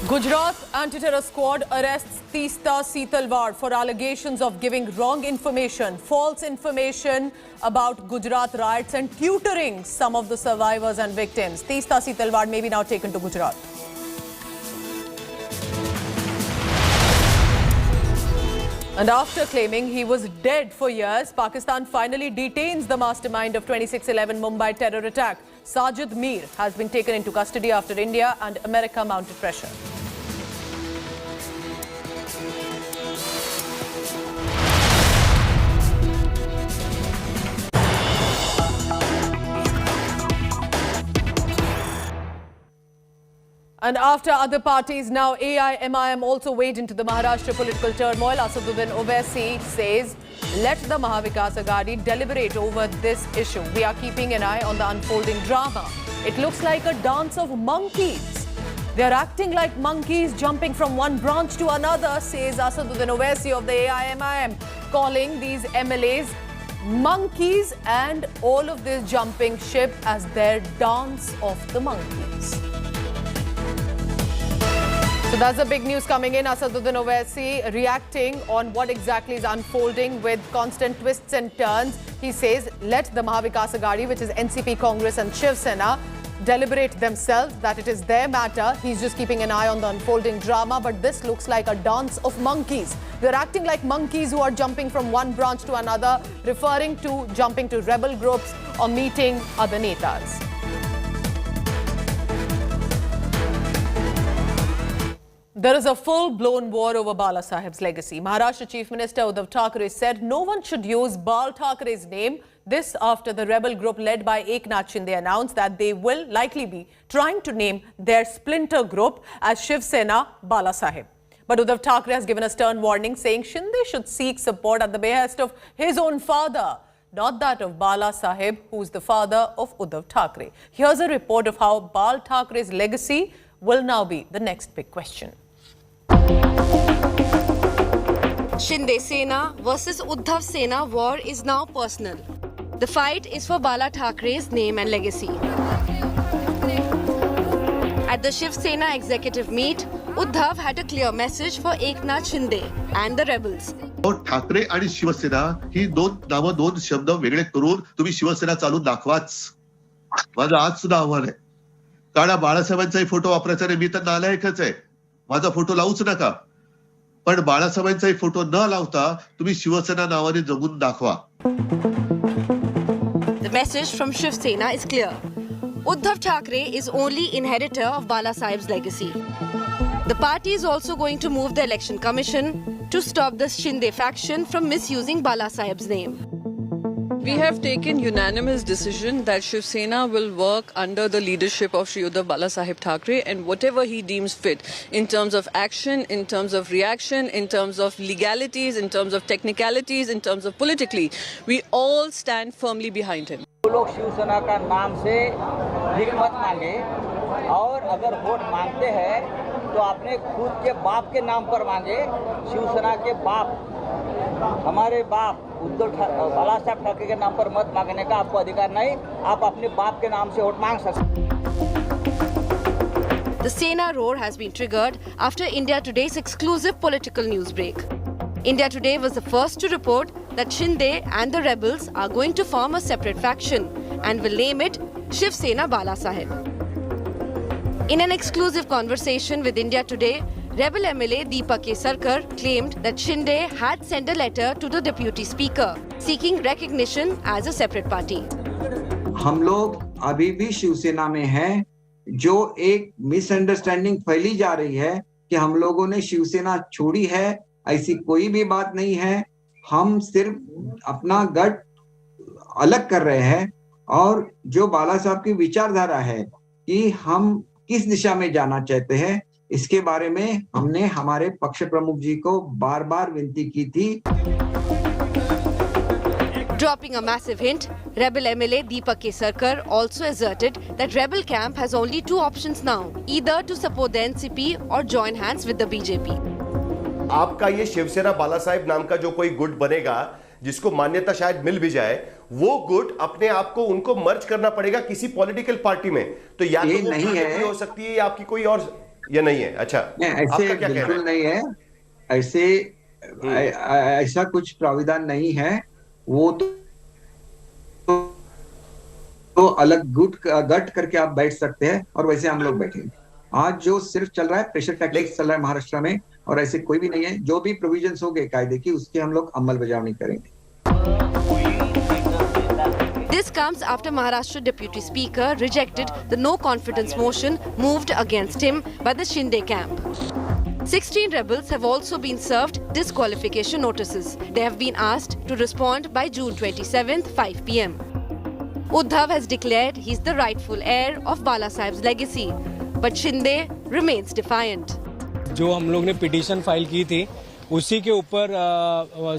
Gujarat Anti-Terror Squad arrests Teesta Setalwad for allegations of giving wrong information, false information about Gujarat riots and tutoring some of the survivors and victims. Teesta Setalwad may be now taken to Gujarat. And after claiming he was dead for years, Pakistan finally detains the mastermind of 26/11 Mumbai terror attack. Sajid Mir has been taken into custody after India and America mounted pressure. And after other parties, now AIMIM also wade into the Maharashtra political turmoil. Asaduddin Owaisi says, let the Maha Vikas Aghadi deliberate over this issue. We are keeping an eye on the unfolding drama. It looks like a dance of monkeys. They are acting like monkeys, jumping from one branch to another, says Asaduddin Owaisi of the AIMIM, calling these MLAs monkeys and all of this jumping ship as their dance of the monkeys. So that's the big news coming in. Asaduddin Owaisi reacting on what exactly is unfolding with constant twists and turns. He says, let the Maha Vikas Aghadi, which is NCP, Congress and Shiv Sena, deliberate themselves, that it is their matter. He's just keeping an eye on the unfolding drama, but this looks like a dance of monkeys. They're acting like monkeys who are jumping from one branch to another, referring to jumping to rebel groups or meeting other netas. There is a full-blown war over Bala Sahib's legacy. Maharashtra Chief Minister Uddhav Thackeray said no one should use Bal Thackeray's name. This after the rebel group led by Eknath Shinde announced that they will likely be trying to name their splinter group as Shiv Sena Bala Sahib. But Uddhav Thackeray has given a stern warning, saying Shinde should seek support at the behest of his own father, not that of Bala Sahib, who is the father of Uddhav Thackeray. Here's a report of how Bal Thackeray's legacy will now be the next big question. Shinde Sena versus Uddhav Sena war is now personal. The fight is for Bala Thackeray's name and legacy. At the Shiv Sena executive meet, Uddhav had a clear message for Eknath Shinde and the rebels. Thackeray आणि शिवसेना ही दोन नावं, दोन शब्द वेगळे करून तुम्ही शिवसेना चालून दाखवाच. माझं आज सुद्धा आव्हान आहे. कारण बाळासाहेबांचाही फोटो वापरायचा नाही. मी तर नालायकच आहे. माझा फोटो लावूच नका. पण बाळासाहेबांचाही फोटो न लावता तुम्ही शिवसेना नावाने जगून दाखवा. The message from Shiv Sena is clear. Uddhav Thackeray is only inheritor of Bala Sahib's legacy. The party is also going to move the election commission to stop the Shinde faction from misusing Bala Sahib's name. We have taken unanimous decision that Shiv Sena will work under the leadership of Shri Uddhav Bala Sahib Thackeray, and whatever he deems fit in terms of action, in terms of reaction, in terms of legalities, in terms of technicalities, in terms of politically, we all stand firmly behind him. लोग शिवसेना का नाम से भीख मत मांगे, और अगर vote मांगते हैं तो अपने खुद के बाप के नाम पर मांगे. शिवसेना के बाप, हमारे बाप उद्धव बाला साहब ठाकरे के नाम पर मत मांगने का आपको अधिकार नहीं. आप अपने बाप के नाम से वोट मांग सकते. The Sena roar has been triggered after India Today's exclusive political news break. India Today was the first to report that Shinde and the rebels are going to form a separate faction and will name it Shiv Sena Bala Sahib. In an exclusive conversation with India Today, rebel MLA Deepak Sarkar claimed that Shinde had sent a letter to the deputy speaker seeking recognition as a separate party. हम लोग अभी भी शिवसेना में हैं. जो एक misunderstanding फैली जा रही है कि हम लोगों ने शिवसेना छोड़ी है, ऐसी कोई भी बात नहीं है. हम सिर्फ अपना गट अलग कर रहे हैं, और जो बाला साहब की विचारधारा है कि हम किस दिशा में जाना चाहते हैं, इसके बारे में हमने हमारे पक्ष प्रमुख जी को बार-बार विनती की थी. Dropping a massive hint, rebel MLA Deepak Sarkar also asserted that rebel camp has only two options now, either to support the NCP or join hands with the BJP. आपका ये शिवसेना बाला साहिब नाम का जो कोई गुट बनेगा, जिसको मान्यता शायद मिल भी जाए, वो गुट अपने आप को उनको मर्ज करना पड़ेगा किसी पॉलिटिकल पार्टी में. तो या ये तो नहीं है, हो सकती है या आपकी कोई और, ये नहीं है. अच्छा, ऐसे बिल्कुल नहीं है. ऐसे ऐसा कुछ प्राविधान नहीं है. वो तो अलग गट करके आप बैठ सकते हैं, और वैसे हम लोग बैठेंगे. आज जो सिर्फ चल रहा है प्रेशर टैक्टिक्स चल रहा है महाराष्ट्र में, और ऐसे कोई भी नहीं है. जो भी प्रोविजंस होंगे कायदे की, उसकी हम लोग अमल बजावनी करेंगे. This comes after Maharashtra Deputy Speaker rejected the no confidence motion moved against him by the Shinde camp. 16 rebels have also been served disqualification notices. They have been asked to respond by June 27th, 5 p.m. Uddhav has declared he's the rightful heir of Bala Sahib's legacy, but Shinde remains defiant. जो हम लोग ने petition file की थी, उसी के ऊपर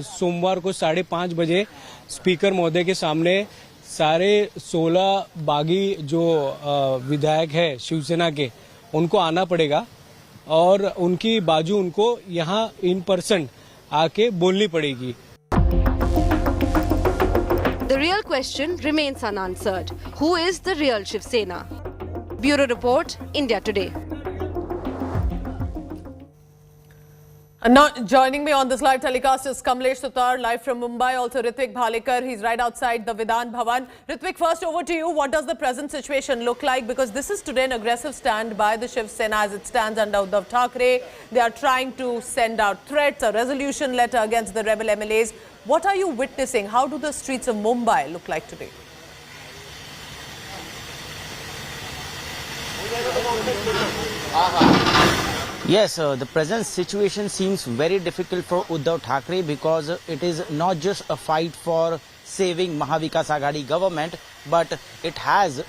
सोमवार को 5:30 बजे स्पीकर महोदय के सामने सारे 16 बागी जो विधायक है शिवसेना के, उनको आना पड़ेगा, और उनकी बाजू उनको यहाँ इन पर्सन आके बोलनी पड़ेगी. The real question remains unanswered. Who is the real Shiv Sena? Bureau Report, India Today. And now joining me on this live telecast is Kamlesh Sutar, live from Mumbai. Also Ritwik Bhalekar, he's right outside the Vidhan Bhavan. Ritwik, first over to you. What does the present situation look like? Because this is today an aggressive stand by the Shiv Sena as it stands under Uddhav Thackeray. They are trying to send out threats, a resolution letter against the rebel MLAs. What are you witnessing? How do the streets of Mumbai look like today? Yes, the present situation seems very difficult for Uddhav Thackeray, because it is not just a fight for saving Mahavikas Aghadi government, but it has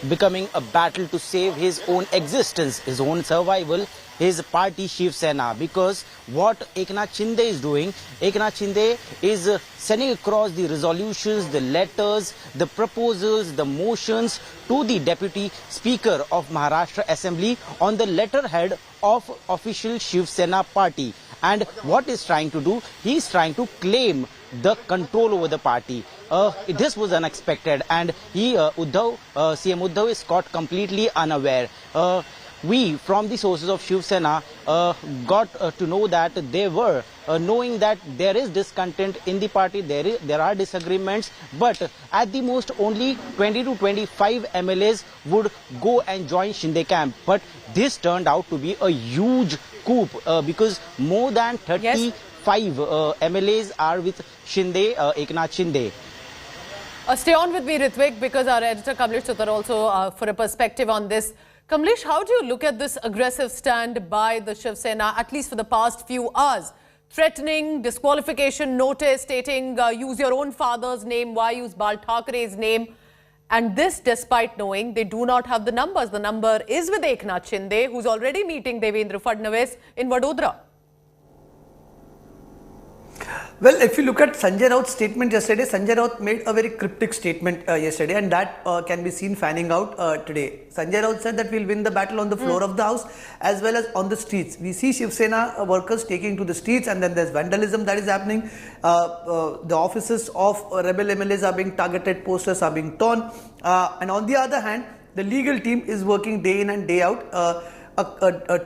becoming a battle to save his own existence, his own survival, his party Shiv Sena. Because what Eknath Shinde is doing, Eknath Shinde is sending across the resolutions, the letters, the proposals, the motions to the Deputy Speaker of Maharashtra Assembly on the letterhead of official Shiv Sena party. And what he's trying to do, he's trying to claim the control over the party. This was unexpected, and CM Uddhav is caught completely unaware. We, from the sources of Shiv Sena, got to know that they were knowing that there is discontent in the party, there are disagreements, but at the most only 20 to 25 MLAs would go and join Shinde camp. But this turned out to be a huge coup because more than 35 MLAs are with Shinde, Eknath Shinde. Stay on with me, Ritvik, because our editor Kamlesh Sutar also for a perspective on this. Kamlesh, how do you look at this aggressive stand by the Shiv Sena, at least for the past few hours? Threatening, disqualification notice stating use your own father's name, why use Bal Thackeray's name? And this despite knowing they do not have the numbers. The number is with Eknath Shinde, who's already meeting Devendra Fadnavis in Vadodara. Well, if you look at Sanjay Raut's statement yesterday, Sanjay Raut made a very cryptic statement yesterday, and that can be seen fanning out today. Sanjay Raut said that we'll win the battle on the floor of the house as well as on the streets. We see Shiv Sena workers taking to the streets, and then there's vandalism that is happening. The offices of rebel MLAs are being targeted, posters are being torn. And on the other hand, the legal team is working day in and day out.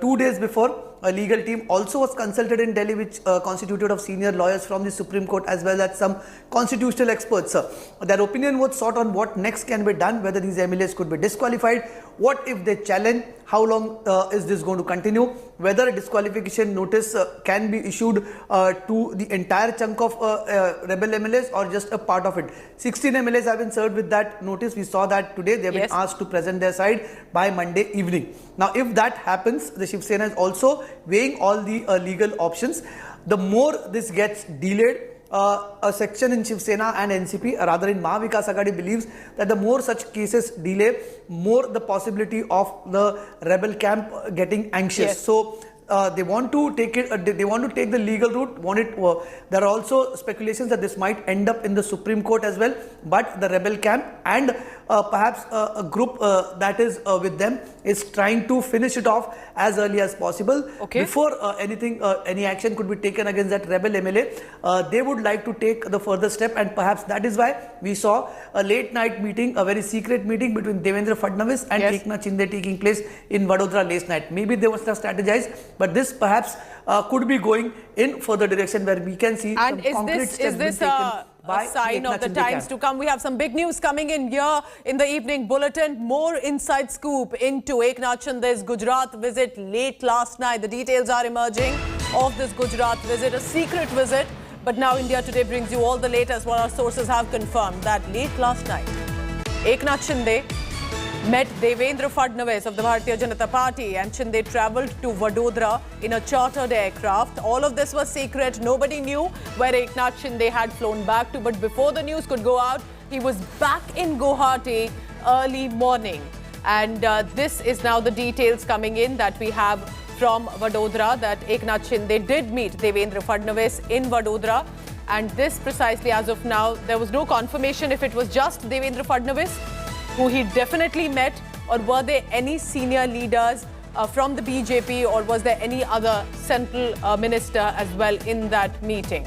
2 days before, a legal team also was consulted in Delhi, which constituted of senior lawyers from the Supreme Court as well as some constitutional experts. Their opinion was sought on what next can be done, whether these MLAs could be disqualified, what if they challenge, how long is this going to continue, whether a disqualification notice can be issued to the entire chunk of rebel MLAs or just a part of it. 16 MLAs have been served with that notice. We saw that today. They have been asked to present their side by Monday evening. Now, if that happens, the Shiv Sena is also weighing all the legal options. The more this gets delayed, a section in Shiv Sena and NCP, rather in Maha Vikas Aghadi, believes that the more such cases delay, more the possibility of the rebel camp getting anxious. So they want to take it. They want to take the legal route. There are also speculations that this might end up in the Supreme Court as well. But the rebel camp and perhaps a group that is with them is trying to finish it off as early as possible. Before any action could be taken against that rebel MLA, they would like to take the further step, and perhaps that is why we saw a late night meeting, a very secret meeting between Devendra Fadnavis and Eknath Shinde taking place in Vadodara last night. Maybe they must have strategized, but this perhaps could be going in further direction where we can see some concrete steps being taken by a sign of the times to come. We have some big news coming in here in the evening bulletin. More inside scoop into Eknath Shinde's Gujarat visit late last night. The details are emerging of this Gujarat visit, a secret visit. But now India Today brings you all the latest. What our sources have confirmed that late last night, Eknath Shinde met Devendra Fadnavis of the Bharatiya Janata Party, and Shinde travelled to Vadodara in a chartered aircraft. All of this was secret. Nobody knew where Eknath Shinde had flown back to. But before the news could go out, he was back in Guwahati early morning. And this is now the details coming in that we have from Vadodara, that Eknath Shinde did meet Devendra Fadnavis in Vadodara. And this precisely, as of now, there was no confirmation if it was just Devendra Fadnavis who he definitely met, or were there any senior leaders from the BJP, or was there any other central minister as well in that meeting.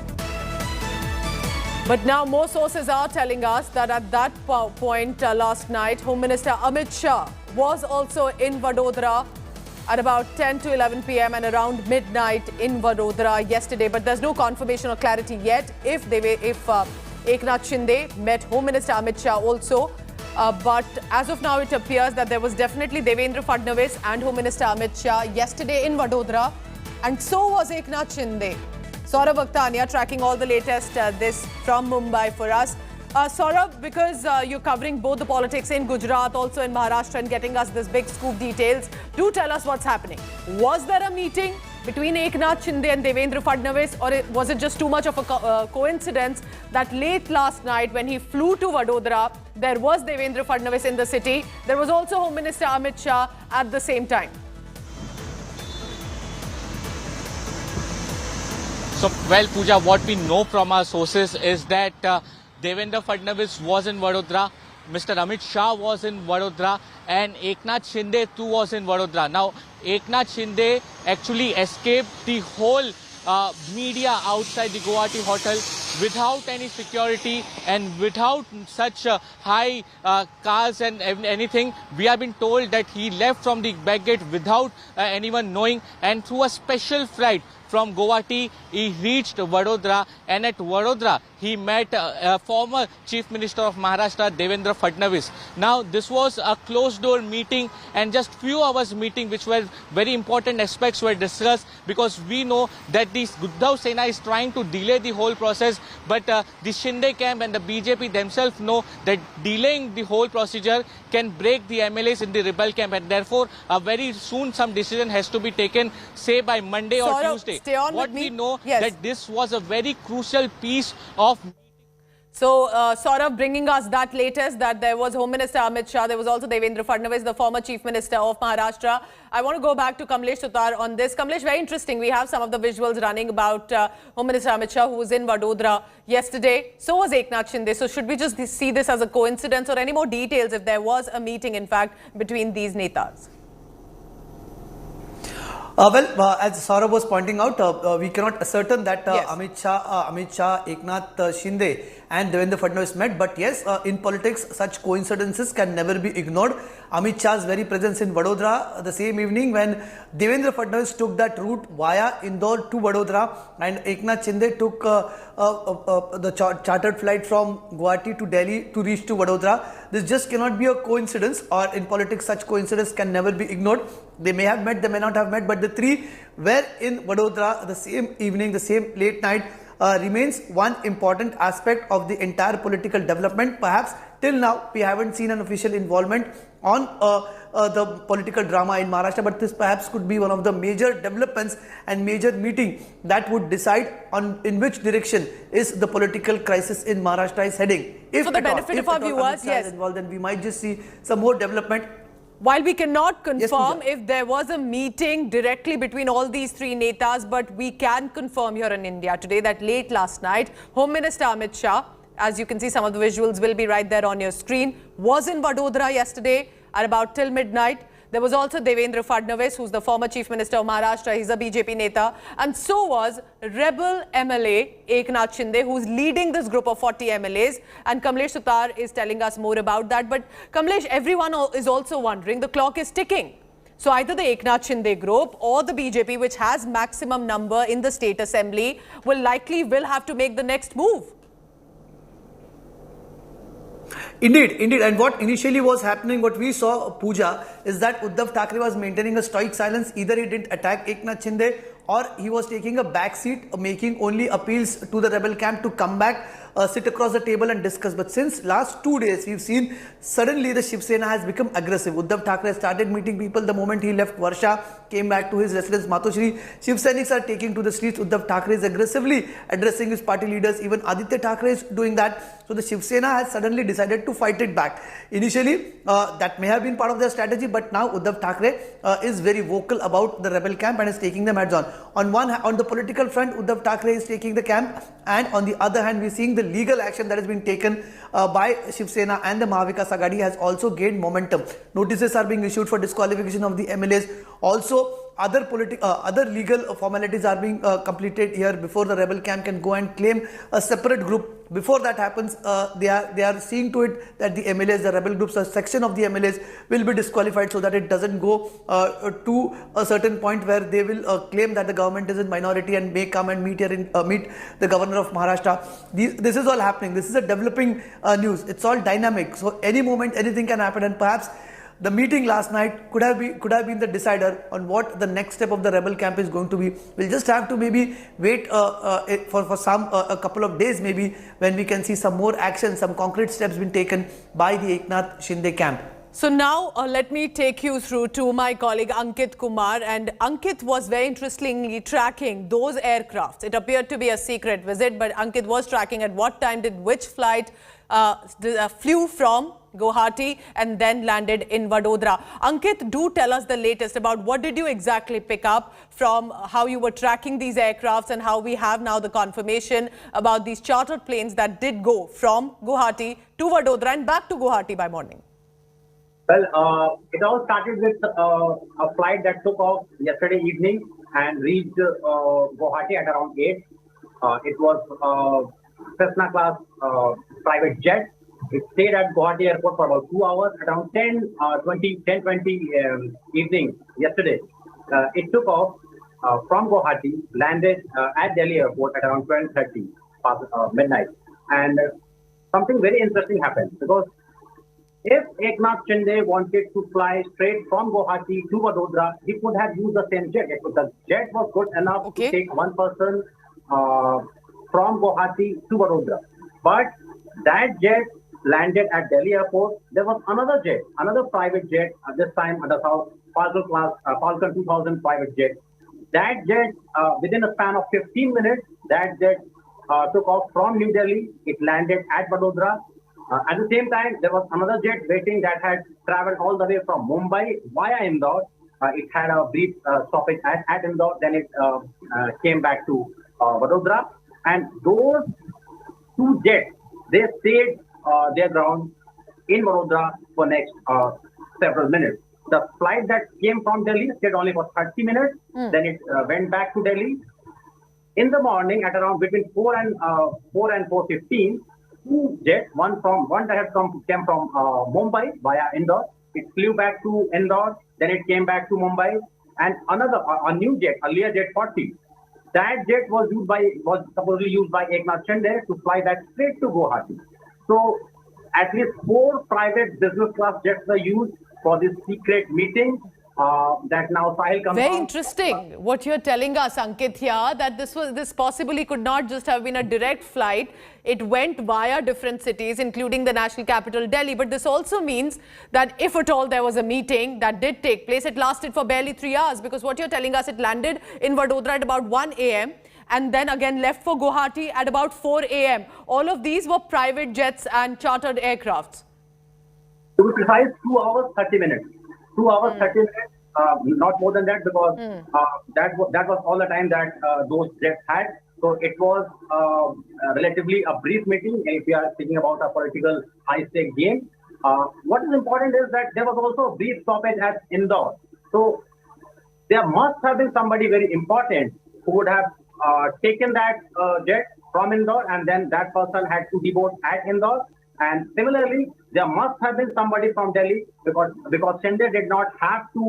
But now more sources are telling us that at that point last night, Home Minister Amit Shah was also in Vadodara at about 10 to 11 p.m. and around midnight in Vadodara yesterday. But there's no confirmation or clarity yet if Eknath Shinde met Home Minister Amit Shah also. But as of now, it appears that there was definitely Devendra Fadnavis and Home Minister Amit Shah yesterday in Vadodara, and so was Eknath Shinde. Saurabh Akhtania tracking all the latest this from Mumbai for us. Saurabh, because you're covering both the politics in Gujarat, also in Maharashtra, and getting us this big scoop details, do tell us what's happening. Was there a meeting between Eknath Shinde and Devendra Fadnavis, or was it just too much of a coincidence that late last night when he flew to Vadodara, there was Devendra Fadnavis in the city? There was also Home Minister Amit Shah at the same time. So, well, Pooja, what we know from our sources is that Devendra Fadnavis was in Vadodara, Mr. Amit Shah was in Vadodara, and Eknath Shinde too was in Vadodara. Now, Eknath Shinde actually escaped the whole media outside the Guwahati hotel without any security and without such high cars and anything. We have been told that he left from the back gate without anyone knowing, and through a special flight from Guwahati, he reached Vadodara, and at Vadodara, he met former Chief Minister of Maharashtra, Devendra Fadnavis. Now, this was a closed-door meeting and just few hours meeting, which were very important aspects were discussed, because we know that the Uddhav Sena is trying to delay the whole process, but the Shinde camp and the BJP themselves know that delaying the whole procedure can break the MLAs in the rebel camp, and therefore, very soon some decision has to be taken, say by Monday or Tuesday. What we know that this was a very crucial piece of. So, Saurabh, bringing us that latest, that there was Home Minister Amit Shah, there was also Devendra Fadnavis, the former Chief Minister of Maharashtra. I want to go back to Kamlesh Sutar on this. Kamlesh, very interesting. We have some of the visuals running about Home Minister Amit Shah, who was in Vadodara yesterday. So was Eknath Shinde. So should we just see this as a coincidence, or any more details if there was a meeting, in fact, between these netas? As Saurabh was pointing out, we cannot ascertain that Amit Shah, Eknath Shinde and Devendra Fadnavis met. But yes, in politics, such coincidences can never be ignored. Amit Shah's very presence in Vadodara the same evening when Devendra Fadnavis took that route via Indore to Vadodara, and Eknath Shinde took the chartered flight from Guwahati to Delhi to reach to Vadodara. This just cannot be a coincidence, or in politics, such coincidence can never be ignored. They may have met, they may not have met, but the three were in Vadodara the same evening, the same late night. Remains one important aspect of the entire political development. Perhaps till now we haven't seen an official involvement on the political drama in Maharashtra, but this perhaps could be one of the major developments and major meeting that would decide on in which direction is the political crisis in Maharashtra is heading. If for the benefit of our viewers, yes, involved, then we might just see some more development. While we cannot confirm if there was a meeting directly between all these three netas, but we can confirm here in India today that late last night, Home Minister Amit Shah, as you can see, some of the visuals will be right there on your screen, was in Vadodara yesterday at about till midnight. There was also Devendra Fadnavis, who's the former Chief Minister of Maharashtra. He's a BJP neta. And so was rebel MLA Eknath Shinde, who's leading this group of 40 MLAs. And Kamlesh Sutar is telling us more about that. But Kamlesh, everyone is also wondering, the clock is ticking. So either the Eknath Shinde group or the BJP, which has maximum number in the state assembly, will have to make the next move. Indeed. And what initially was happening, what we saw, Pooja, is that Uddhav Thackeray was maintaining a stoic silence. Either he didn't attack Eknath Shinde, or he was taking a back seat, making only appeals to the rebel camp to come back, sit across the table and discuss. But since last 2 days, we've seen suddenly the Shiv Sena has become aggressive. Uddhav Thackeray started meeting people the moment he left Varsha, came back to his residence Matoshri. Shiv Sainiks are taking to the streets. Uddhav Thackeray is aggressively addressing his party leaders. Even Aditya Thackeray is doing that. So the Shiv Sena has suddenly decided to fight it back. Initially, that may have been part of their strategy, but now Uddhav Thackeray is very vocal about the rebel camp and is taking them heads on. On the political front, Uddhav Thackeray is taking the camp, and on the other hand, we're seeing the legal action that has been taken by Shiv Sena and the Mahavikas Aghadi has also gained momentum. Notices are being issued for disqualification of the MLAs. Also, other legal formalities are being completed here before the rebel camp can go and claim a separate group. Before that happens, they are seeing to it that the MLAs, the rebel groups, a section of the MLAs will be disqualified so that it doesn't go to a certain point where they will claim that the government is in minority and may come and meet the governor of Maharashtra. This is all happening. This is a developing news. It's all dynamic. So any moment, anything can happen, and perhaps the meeting last night could have been the decider on what the next step of the rebel camp is going to be. We'll just have to maybe wait for a couple of days, maybe, when we can see some more action, some concrete steps being taken by the Eknath Shinde camp. So now let me take you through to my colleague Ankit Kumar, and Ankit was very interestingly tracking those aircrafts. It appeared to be a secret visit, but Ankit was tracking at what time did which flight flew from Guwahati and then landed in Vadodara. Ankit, do tell us the latest about what did you exactly pick up from how you were tracking these aircrafts and how we have now the confirmation about these chartered planes that did go from Guwahati to Vadodara and back to Guwahati by morning. Well, it all started with a flight that took off yesterday evening and reached Guwahati at around 8. It was a Cessna class private jet. It stayed at Guwahati airport for about 2 hours. Around 10:20 evening yesterday, it took off from Guwahati, landed at Delhi airport at around 12:30 past midnight. And something very interesting happened, because if Eknath Shinde wanted to fly straight from Guwahati to Vadodara, he could have used the same jet. The jet was good enough to take one person from Guwahati to Vadodara. But that jet landed at Delhi airport. There was another jet, another private jet, this time the Falcon 2000 private jet. That jet, within a span of 15 minutes, that jet took off from New Delhi. It landed at Vadodara. At the same time, there was another jet waiting that had traveled all the way from Mumbai via Indore. It had a brief stoppage at Indore, then it came back to Vadodara. And those two jets, they stayed their ground in Vadodara for next several minutes. The flight that came from Delhi stayed only for 30 minutes. Then it went back to Delhi. In the morning, at around between 4 and 4:15, two jets, one that had came from Mumbai via Indore. It flew back to Indore, then it came back to Mumbai, and a new jet, a Learjet 40. That jet was supposedly used by Eknath Shinde to fly that straight to Guwahati. So at least 4 private business class jets were used for this secret meeting. That now Sahil comes. Very interesting what you're telling us, Ankit, here, that this possibly could not just have been a direct flight. It went via different cities, including the national capital, Delhi. But this also means that if at all there was a meeting that did take place, it lasted for barely 3 hours, because what you're telling us, it landed in Vadodara at about 1 a.m. and then again left for Guwahati at about 4 a.m. All of these were private jets and chartered aircrafts. To be precise, 2 hours, 30 minutes. 2 hours, 30 minutes, not more than that, because that was all the time that those jets had. So it was relatively a brief meeting if we are thinking about a political high-stake game. What is important is that there was also a brief stoppage at Indore. So there must have been somebody very important who would have taken that jet from Indore, and then that person had to deboard at Indore. And similarly, there must have been somebody from Delhi, because Shinde did not have to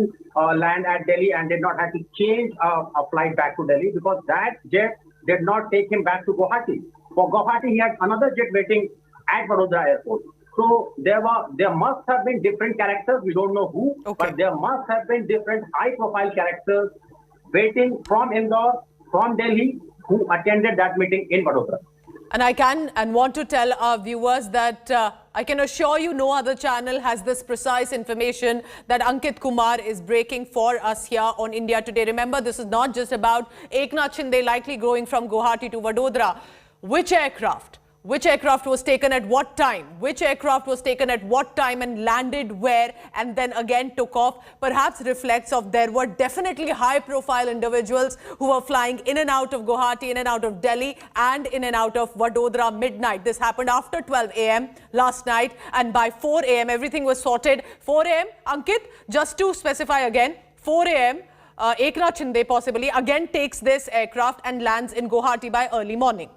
land at Delhi and did not have to change a flight back to Delhi, because that jet did not take him back to Guwahati. For Guwahati, he had another jet waiting at Vadodara airport. So there must have been different characters. We don't know who, but there must have been different high-profile characters waiting from Indore, from Delhi, who attended that meeting in Vadodara. And I can and want to tell our viewers that I can assure you no other channel has this precise information that Ankit Kumar is breaking for us here on India Today. Remember, this is not just about Eknath Shinde likely going from Guwahati to Vadodara. Which aircraft was taken at what time? Which aircraft was taken at what time and landed where and then again took off? Perhaps reflects of there were definitely high-profile individuals who were flying in and out of Guwahati, in and out of Delhi and in and out of Vadodara midnight. This happened after 12 a.m. last night, and by 4 a.m. everything was sorted. 4 a.m. Ankit, just to specify again, 4 a.m. Eknath Shinde possibly again takes this aircraft and lands in Guwahati by early morning.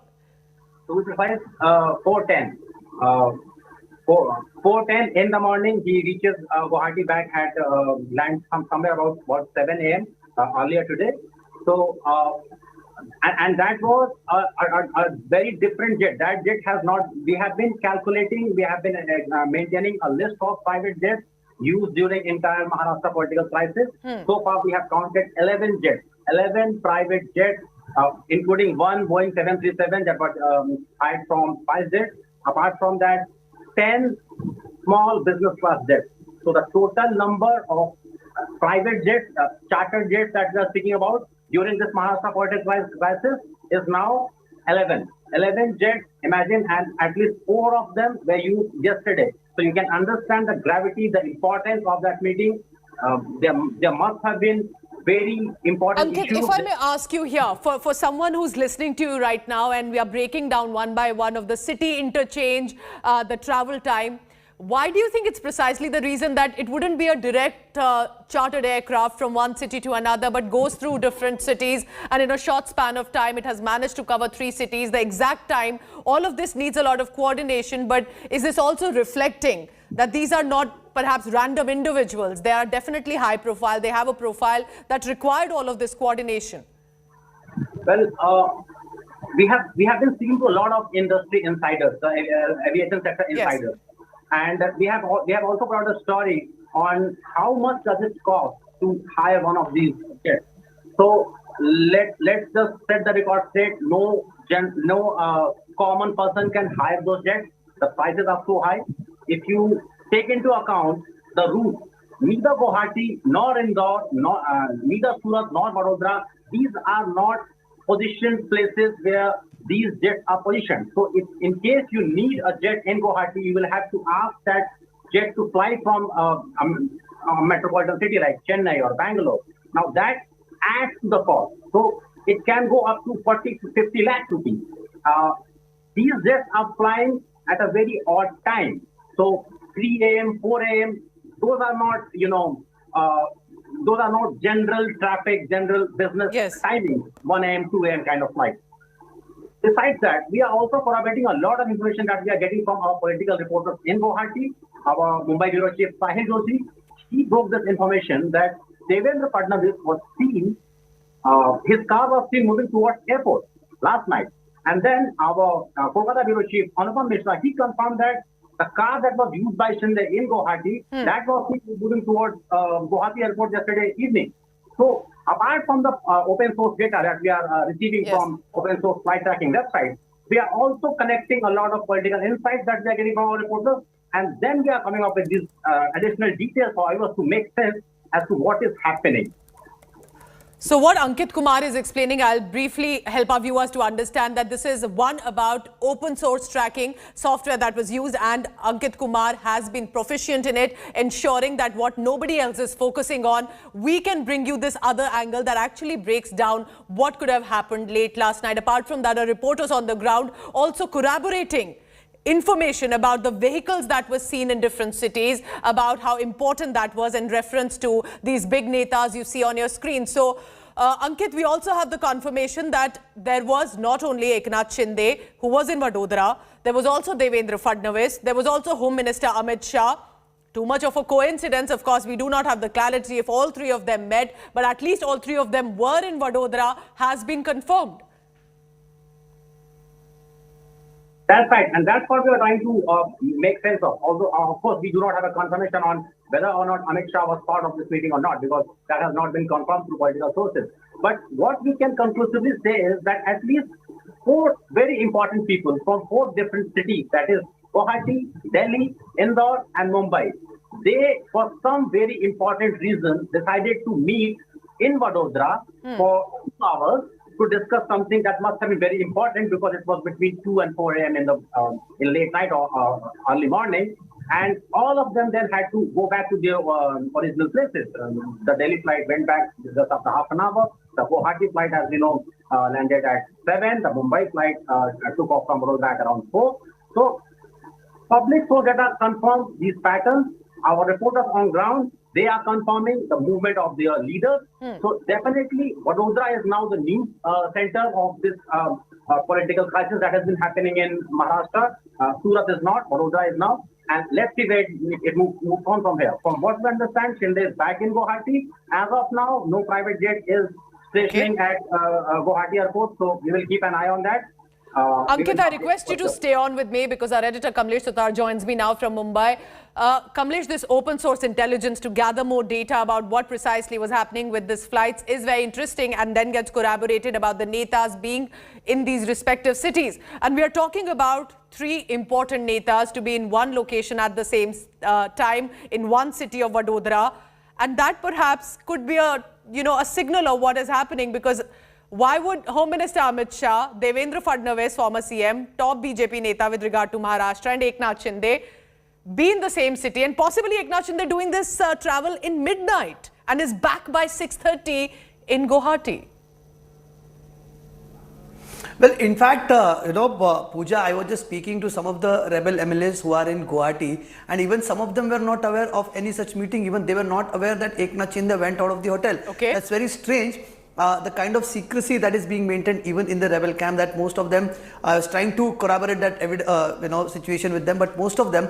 To be precise, 4:10. 4:10 in the morning, he reaches Guwahati back at land somewhere about 7 a.m. Earlier today. So, and that was a very different jet. That jet has not. We have been calculating. We have been maintaining a list of private jets used during entire Maharashtra political crisis. So far, we have counted 11 jets, 11 private jets, including one Boeing 737 that was hired from SpiceJet. Apart from that, 10 small business class jets. So the total number of private jets, chartered jets that we are speaking about during this Maharashtra political crisis is now 11. 11 jets, imagine, and at least 4 of them were used yesterday. So you can understand the gravity, the importance of that meeting. There must have been very important Ankit, issues. if I may ask you here, for someone who's listening to you right now, and we are breaking down one by one of the city interchange, the travel time, why do you think it's precisely the reason that it wouldn't be a direct chartered aircraft from one city to another, but goes through different cities, and in a short span of time, it has managed to cover 3 cities, the exact time? All of this needs a lot of coordination, but is this also reflecting that these are not perhaps random individuals? They are definitely high profile. They have a profile that required all of this coordination. Well, we have been speaking to a lot of industry insiders, aviation sector insiders. Yes. And we have also brought a story on how much does it cost to hire one of these jets. So let's just set the record straight. No common person can hire those jets. The prices are so high. If you take into account the route, neither Guwahati nor Indore, neither Surat nor Vadodara, these are not positioned places where these jets are positioned. So if in case you need a jet in Guwahati, you will have to ask that jet to fly from a metropolitan city like Chennai or Bangalore. Now that adds to the cost. So it can go up to 40 to 50 lakh rupees. These jets are flying at a very odd time. So 3 a.m., 4 a.m., those are not, those are not general traffic, general business timing, 1 a.m., 2 a.m. kind of flight. Besides that, we are also corroborating a lot of information that we are getting from our political reporters in Guwahati. Our Mumbai bureau chief, Sahil Joshi, he broke this information that Devendra Fadnavis was seen, his car was seen moving towards airport last night. And then our Kolkata bureau chief, Anupam Mishra, he confirmed that the car that was used by Shinde in Guwahati, that was seen moving towards Guwahati airport yesterday evening. So apart from the open source data that we are receiving from open source flight tracking websites, we are also connecting a lot of political insights that we are getting from our reporters, and then we are coming up with these additional details for us to make sense as to what is happening. So what Ankit Kumar is explaining, I'll briefly help our viewers to understand that this is one about open source tracking software that was used, and Ankit Kumar has been proficient in it, ensuring that what nobody else is focusing on, we can bring you this other angle that actually breaks down what could have happened late last night. Apart from that, our reporters on the ground also corroborating information about the vehicles that were seen in different cities, about how important that was in reference to these big netas you see on your screen. So, Ankit, we also have the confirmation that there was not only Eknath Shinde, who was in Vadodara, there was also Devendra Fadnavis, there was also Home Minister Amit Shah. Too much of a coincidence, of course, we do not have the clarity if all 3 of them met, but at least all 3 of them were in Vadodara, has been confirmed. That's right, and that's what we are trying to make sense of. Although, of course, we do not have a confirmation on whether or not Amit Shah was part of this meeting or not, because that has not been confirmed through political sources. But what we can conclusively say is that at least 4 very important people from 4 different cities, that is Guwahati, Delhi, Indore, and Mumbai, they, for some very important reason, decided to meet in Vadodara for 2 hours to discuss something that must have been very important, because it was between 2 and 4 a.m. in late night or early morning. And all of them then had to go back to their original places. The Delhi flight went back just after half an hour. The Guwahati flight, as you know, landed at 7. The Mumbai flight took off from Vadodara at around 4. So public source data confirms these patterns. Our reporters on ground, they are confirming the movement of their leaders. So definitely, Vadodara is now the new center of this political crisis that has been happening in Maharashtra. Surat is not, Vadodara is now. And let's see where it moves on from here. From what we understand, Shinde is back in Guwahati. As of now, no private jet is stationing at Guwahati airport. So we will keep an eye on that. Ankit, I request you to stay on with me because our editor Kamlesh Sutar joins me now from Mumbai. Kamlesh, this open source intelligence to gather more data about what precisely was happening with these flights is very interesting and then gets corroborated about the netas being in these respective cities. And we are talking about 3 important netas to be in one location at the same time in one city of Vadodara. And that perhaps could be a signal of what is happening, because why would Home Minister Amit Shah, Devendra Fadnavis, former CM, top BJP neta with regard to Maharashtra, and Eknath Shinde be in the same city, and possibly Eknath Shinde doing this travel in midnight and is back by 6:30 in Guwahati? Well, in fact, Pooja, I was just speaking to some of the rebel MLAs who are in Guwahati, and even some of them were not aware of any such meeting. Even they were not aware that Eknath Shinde went out of the hotel. Okay. That's very strange. The kind of secrecy that is being maintained even in the rebel camp, that most of them, I was trying to corroborate that situation with them, but most of them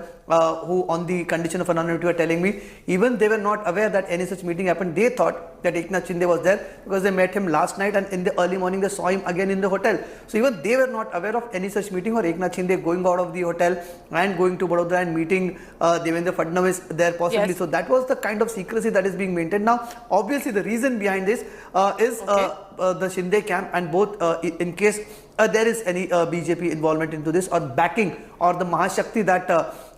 who on the condition of anonymity were telling me, even they were not aware that any such meeting happened. They thought that Eknath Shinde was there because they met him last night and in the early morning they saw him again in the hotel. So even they were not aware of any such meeting or Eknath Shinde going out of the hotel and going to Vadodara and meeting Devendra Fadnavis there possibly. Yes. So that was the kind of secrecy that is being maintained. Now, obviously the reason behind this is the Shinde camp, and both in case there is any BJP involvement into this or backing or the Mahashakti that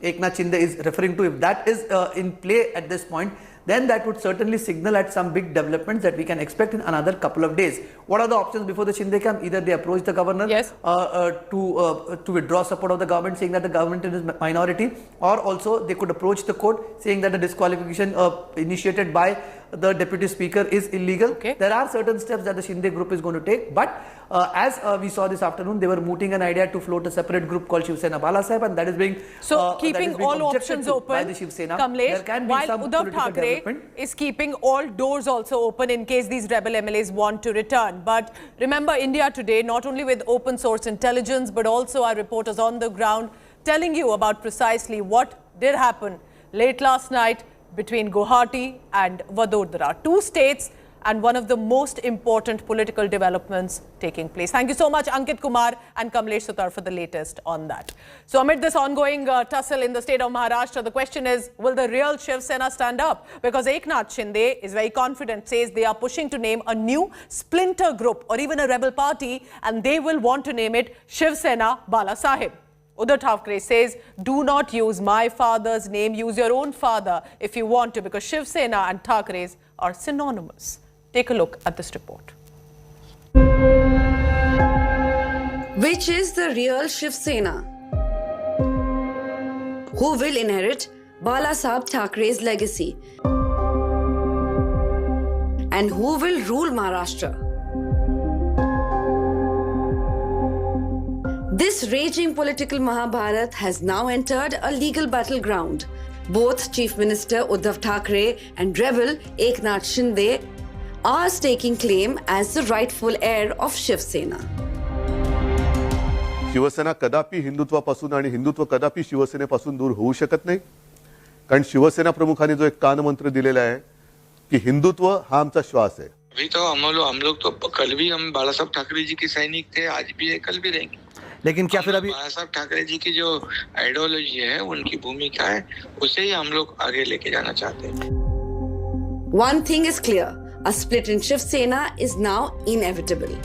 Eknath Shinde is referring to, if that is in play at this point, then that would certainly signal at some big developments that we can expect in another couple of days. What are the options before the Shinde camp? Either they approach the governor to withdraw support of the government, saying that the government is minority, or also they could approach the court saying that the disqualification initiated by the deputy speaker is illegal. Okay. There are certain steps that the Shinde group is going to take, but as we saw this afternoon, they were mooting an idea to float a separate group called Shiv Sena Balasaheb, and that is being keeping all options open by the Shiv Sena. Kamlesh, there can be while some Uddhav Thackeray is keeping all doors also open in case these rebel MLAs want to return. But remember, India today, not only with open source intelligence, but also our reporters on the ground telling you about precisely what did happen late last night between Guwahati and Vadodara, 2 states and one of the most important political developments taking place. Thank you so much, Ankit Kumar and Kamlesh Sutar, for the latest on that. So amid this ongoing tussle in the state of Maharashtra, the question is, will the real Shiv Sena stand up? Because Eknath Shinde is very confident, says they are pushing to name a new splinter group or even a rebel party, and they will want to name it Shiv Sena Balasaheb. Uddhav Thackeray says, do not use my father's name, use your own father if you want to, because Shiv Sena and Thackeray's are synonymous. Take a look at this report. Which is the real Shiv Sena? Who will inherit Balasaheb Thackeray's legacy? And who will rule Maharashtra? This raging political Mahabharat has now entered a legal battleground. Both Chief Minister Uddhav Thackeray and rebel Eknath Shinde are staking claim as the rightful heir of Shiv Sena. Shiv Sena कदापि हिंदुत्वापासून आणि हिंदुत्व कदापि शिवसेनेपासून दूर होऊ शकत नाही, कारण शिवसेना प्रमुखांनी जो एक कानमंत्र दिलेला आहे की हिंदुत्व हा आमचा श्वास आहे. अभी तो हम लोग तो कल भी हम बाला साहब ठाकरे जी के सैनिक थे, आज भी है, कल भी रहेंगे. लेकिन क्या फिर अभी बाला साहब ठाकरे जी की जो आइडियोलॉजी है, उनकी भूमिका है, उसे ही हम लोग आगे लेके जाना चाहते हैं. One thing is clear, a split in Shiv Sena is now inevitable.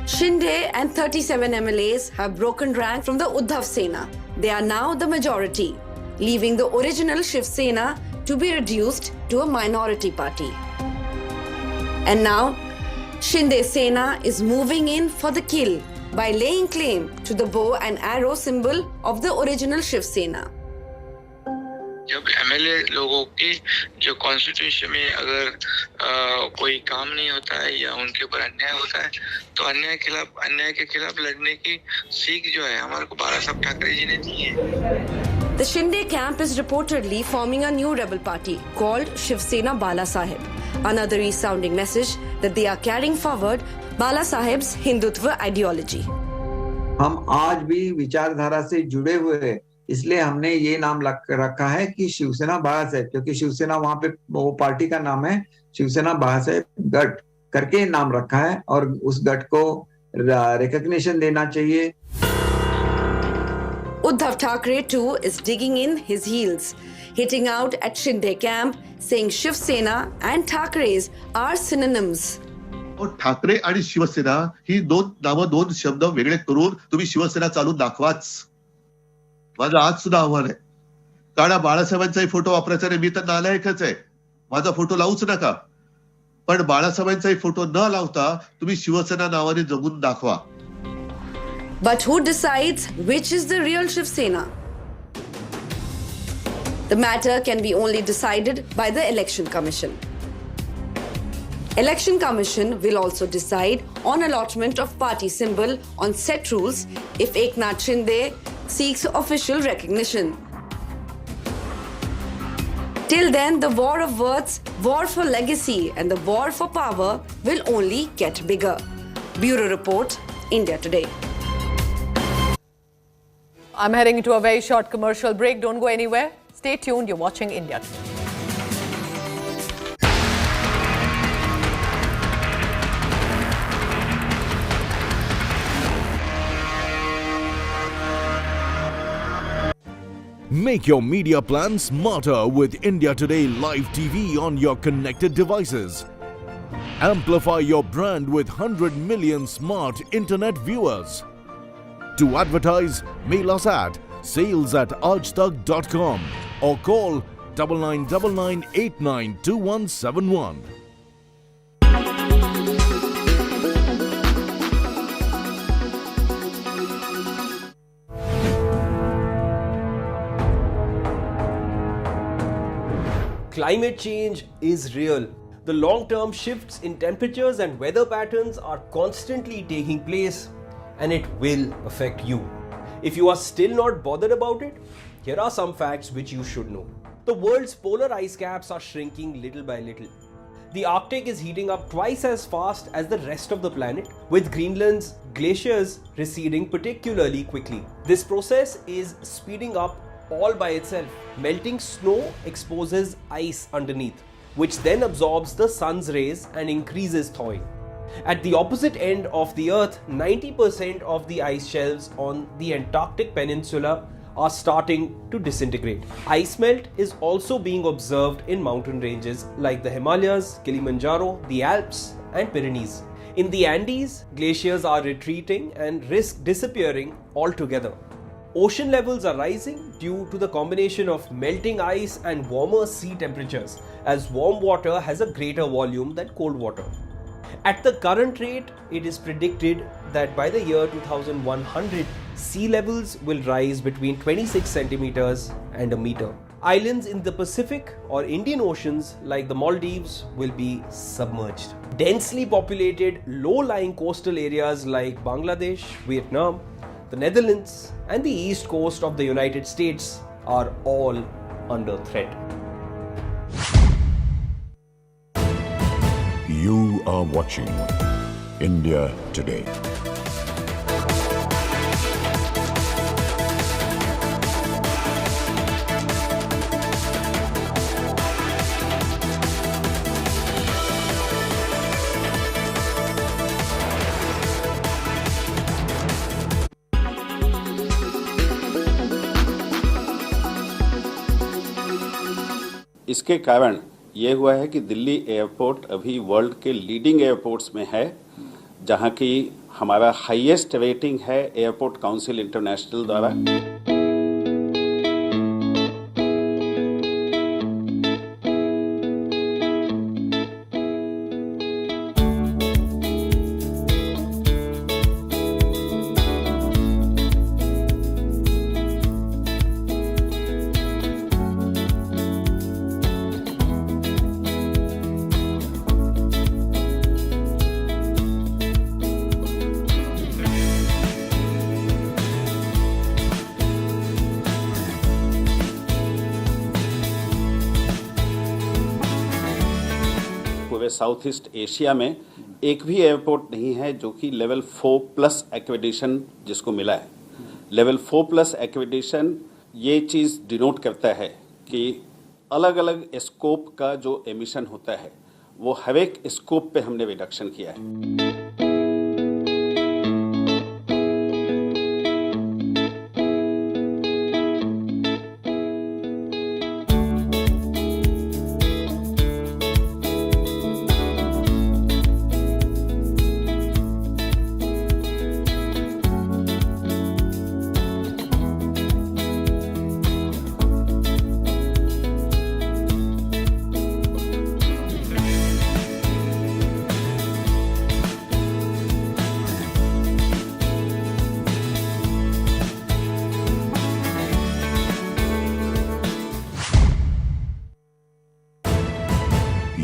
Shinde and 37 MLAs have broken rank from the Uddhav Sena. They are now the majority, leaving the original Shiv Sena to be reduced to a minority party. And now, Shinde Sena is moving in for the kill by laying claim to the bow and arrow symbol of the original Shiv Sena. जब MLA लोगों के जो constitution में अगर कोई काम नहीं होता है या उनके ऊपर अन्याय होता है, तो अन्याय के खिलाफ लड़ने की सीख जो है हमारे को बाला साहब ठाकरे जी ने दी है. The Shinde camp is reportedly forming a new rebel party called Shiv Sena Balasaheb. Another resounding message that they are carrying forward Balasaheb's Hindutva ideology. हम आज भी विचारधारा से जुड़े हुए हैं, इसलिए हमने ये नाम रखा है कि शिवसेना बालासाहेब, क्योंकि शिवसेना वहां पे वो पार्टी का नाम है शिवसेना बालासाहेब गट करके नाम रखा है, और उस गट को रिकॉग्निशन देना चाहिए। Uddhav Thackeray too is digging in his heels, hitting out at Shinde camp, saying Shiv Sena and Thackerays are synonyms. Thackeray आणि शिवसेना ही दोन नावं, दोन शब्द वेगळे करून तुम्ही शिवसेना चालून दाखवाच. माझं आज सुद्धा आव्हान आहे. कारण बाळासाहेबांचाही फोटो वापरायचा नाही, मी तर नालायकच आहे, माझा फोटो लावूच नका. पण बाळासाहेबांचाही फोटो न लावता तुम्ही शिवसेना नावाने जगून दाखवा. But who decides which is the real Shiv Sena? The matter can be only decided by the Election Commission. Election Commission will also decide on allotment of party symbol on set rules if Eknath Shinde seeks official recognition. Till then, the war of words, war for legacy and the war for power will only get bigger. Bureau Report, India Today. I'm heading into a very short commercial break. Don't go anywhere. Stay tuned. You're watching India Today. Make your media plan smarter with India Today Live TV on your connected devices. Amplify your brand with 100 million smart internet viewers. To advertise, mail us at sales@aajtak.com or call 9999892171. Climate change is real. The long-term shifts in temperatures and weather patterns are constantly taking place, and it will affect you. If you are still not bothered about it, here are some facts which you should know. The world's polar ice caps are shrinking little by little. The Arctic is heating up twice as fast as the rest of the planet, with Greenland's glaciers receding particularly quickly. This process is speeding up all by itself. Melting snow exposes ice underneath, which then absorbs the sun's rays and increases thawing. At the opposite end of the Earth, 90% of the ice shelves on the Antarctic Peninsula are starting to disintegrate. Ice melt is also being observed in mountain ranges like the Himalayas, Kilimanjaro, the Alps, and Pyrenees. In the Andes, glaciers are retreating and risk disappearing altogether. Ocean levels are rising due to the combination of melting ice and warmer sea temperatures, as warm water has a greater volume than cold water. At the current rate, it is predicted that by the year 2100, sea levels will rise between 26 centimeters and a meter. Islands in the Pacific or Indian Oceans like the Maldives will be submerged. Densely populated, low-lying coastal areas like Bangladesh, Vietnam, the Netherlands, and the east coast of the United States are all under threat. You are watching India Today. इसके कारण ये हुआ है कि Delhi airport अभी world के leading airports में है, जहां की हमारा हाईएस्ट रेटिंग है एयरपोर्ट काउंसिल इंटरनेशनल द्वारा। साउथ ईस्ट एशिया में एक भी एयरपोर्ट नहीं है जो कि लेवल 4+ एक्रेडिटेशन जिसको मिला है। लेवल 4+ एक्रेडिटेशन ये चीज़ डिनोट करता है कि अलग अलग स्कोप का जो एमिशन होता है वो हर एक स्कोप पे हमने रिडक्शन किया है।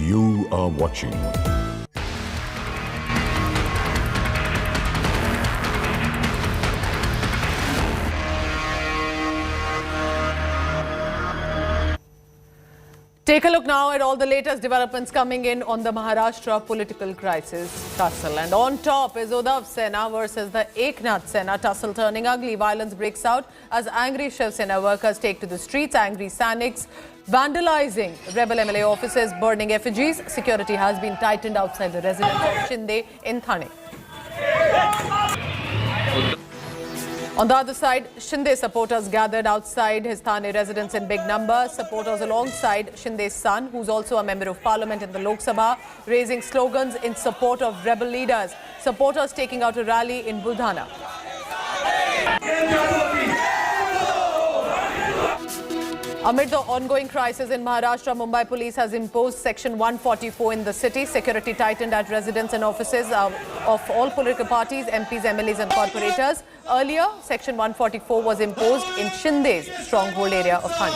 You are watching Take a look now at all the latest developments coming in on the Maharashtra political crisis tussle. And on top is Uddhav Sena versus the Eknath Sena tussle turning ugly. Violence breaks out as angry Shiv Sena workers take to the streets. Angry Sainiks vandalizing rebel MLA offices, burning effigies. Security has been tightened outside the residence of Shinde in Thane. On the other side, Shinde supporters gathered outside his Thane residence in big numbers. Supporters alongside Shinde's son, who's also a member of parliament in the Lok Sabha, raising slogans in support of rebel leaders. Supporters taking out a rally in Buldhana. Amid the ongoing crisis in Maharashtra, Mumbai police has imposed Section 144 in the city. Security tightened at residence and offices of all political parties, MPs, MLAs and corporators. Earlier, Section 144 was imposed in Shinde's stronghold area of Thane.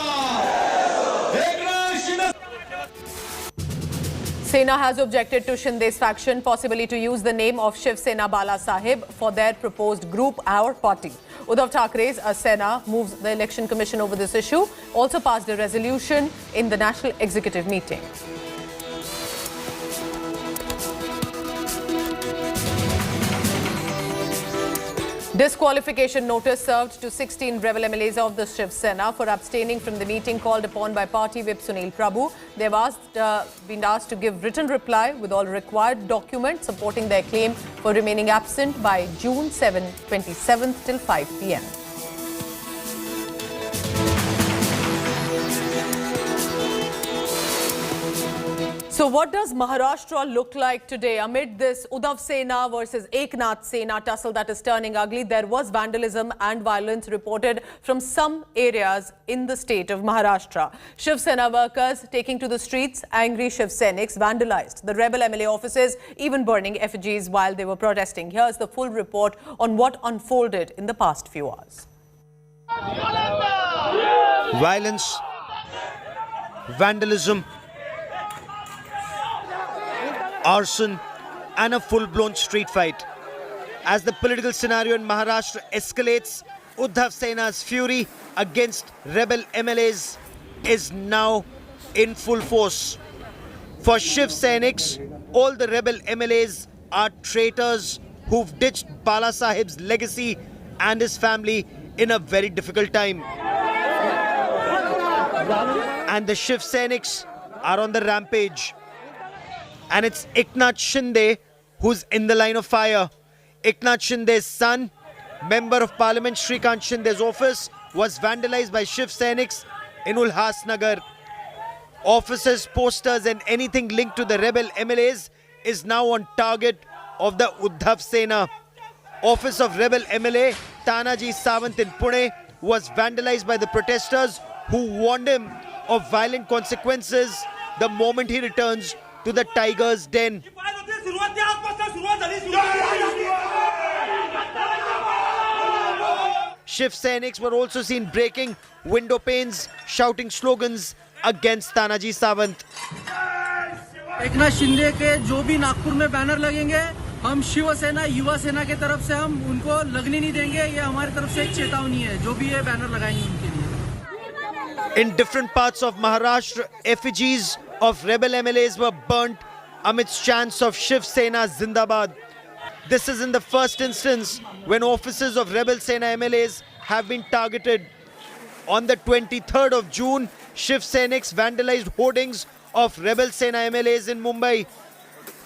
Sena has objected to Shinde's faction possibly to use the name of Shiv Sena Bala Sahib for their proposed group or party. Uddhav Thackeray's Sena moves the Election Commission over this issue, also passed a resolution in the National Executive meeting. Disqualification notice served to 16 rebel MLAs of the Shiv Sena for abstaining from the meeting called upon by party whip Sunil Prabhu. They have been asked to give written reply with all required documents supporting their claim for remaining absent by June 27th till 5 p.m. So what does Maharashtra look like today? Amid this Uddhav Sena versus Eknath Sena tussle that is turning ugly, there was vandalism and violence reported from some areas in the state of Maharashtra. Shiv Sena workers taking to the streets, angry Shiv Sainiks vandalized the rebel MLA offices, even burning effigies while they were protesting. Here's the full report on what unfolded in the past few hours. Violence, vandalism, arson and a full-blown street fight. As the political scenario in Maharashtra escalates, Uddhav Sena's fury against rebel MLAs is now in full force. For Shiv Sainiks, all the rebel MLAs are traitors who've ditched Bala Sahib's legacy and his family in a very difficult time. And the Shiv Sainiks are on the rampage. And it's Eknath Shinde who's in the line of fire. Eknath Shinde's son, member of parliament Shrikant Shinde's office, was vandalized by Shiv Sainiks in Ulhasnagar. Offices, posters and anything linked to the rebel MLAs is now on target of the Uddhav Sena. Office of rebel MLA Tanaji Sawant in Pune was vandalized by the protesters who warned him of violent consequences the moment he returns to the tiger's den. Shiv Sainiks were also seen breaking window panes, shouting slogans against Tanaji Sawant. Eknath Shinde के जो भी नागपुर में banner लगेंगे, हम शिव सेना युवा सेना के तरफ से हम उनको लगने नहीं देंगे. ये हमारी तरफ से एक चेतावनी है. जो भी ये बैनर लगाएंगे उनके लिए. In different parts of Maharashtra, effigies of rebel MLAs were burnt amidst chants of Shiv Sena Zindabad. This is in the first instance when offices of rebel Sena MLAs have been targeted. On the 23rd of June, Shiv Sainiks vandalized hoardings of rebel Sena MLAs in Mumbai.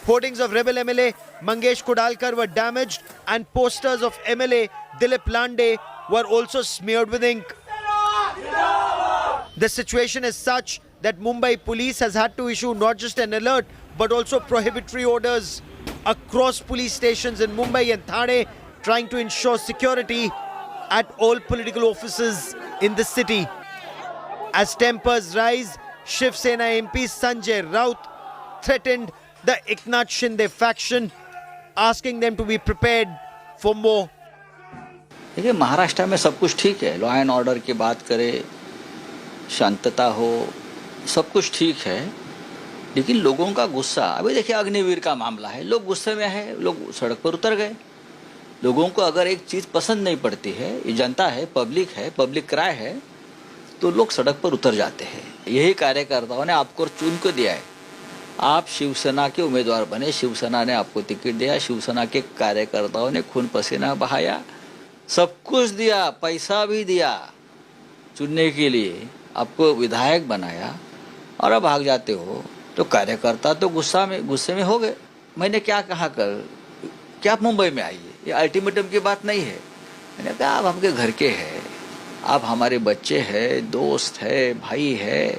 Hoardings of rebel MLA Mangesh Kudalkar were damaged and posters of MLA Dilip Lande were also smeared with ink. The situation is such that Mumbai police has had to issue not just an alert but also prohibitory orders across police stations in Mumbai and Thane, trying to ensure security at all political offices in the city. As tempers rise, Shiv Sena MP Sanjay Raut threatened the Eknath Shinde faction, asking them to be prepared for more. देखिए महाराष्ट्र में सब कुछ ठीक है, law and order की बात करें, शांतता हो, सब कुछ ठीक है, लेकिन लोगों का गुस्सा, अभी देखिए अग्निवीर का मामला है, लोग गुस्से में है, लोग सड़क पर उतर गए। लोगों को अगर एक चीज़ पसंद नहीं पड़ती है, ये जनता है, पब्लिक क्राय है, तो लोग सड़क पर उतर जाते हैं। यही कार्यकर्ताओं ने आपको चुन को दिया है, आप शिवसेना के उम्मीदवार बने, शिवसेना ने आपको टिकट दिया, शिवसेना के कार्यकर्ताओं ने खून पसीना बहाया, सब कुछ दिया, पैसा भी दिया चुनने के लिए, आपको विधायक बनाया और अब भाग जाते हो। तो कार्यकर्ता तो गुस्से में हो गए। मैंने क्या कहा क्या आप मुंबई में आइए, ये अल्टीमेटम की बात नहीं है। मैंने कहा आप आपके घर के हैं, आप हमारे बच्चे हैं, दोस्त है, भाई है।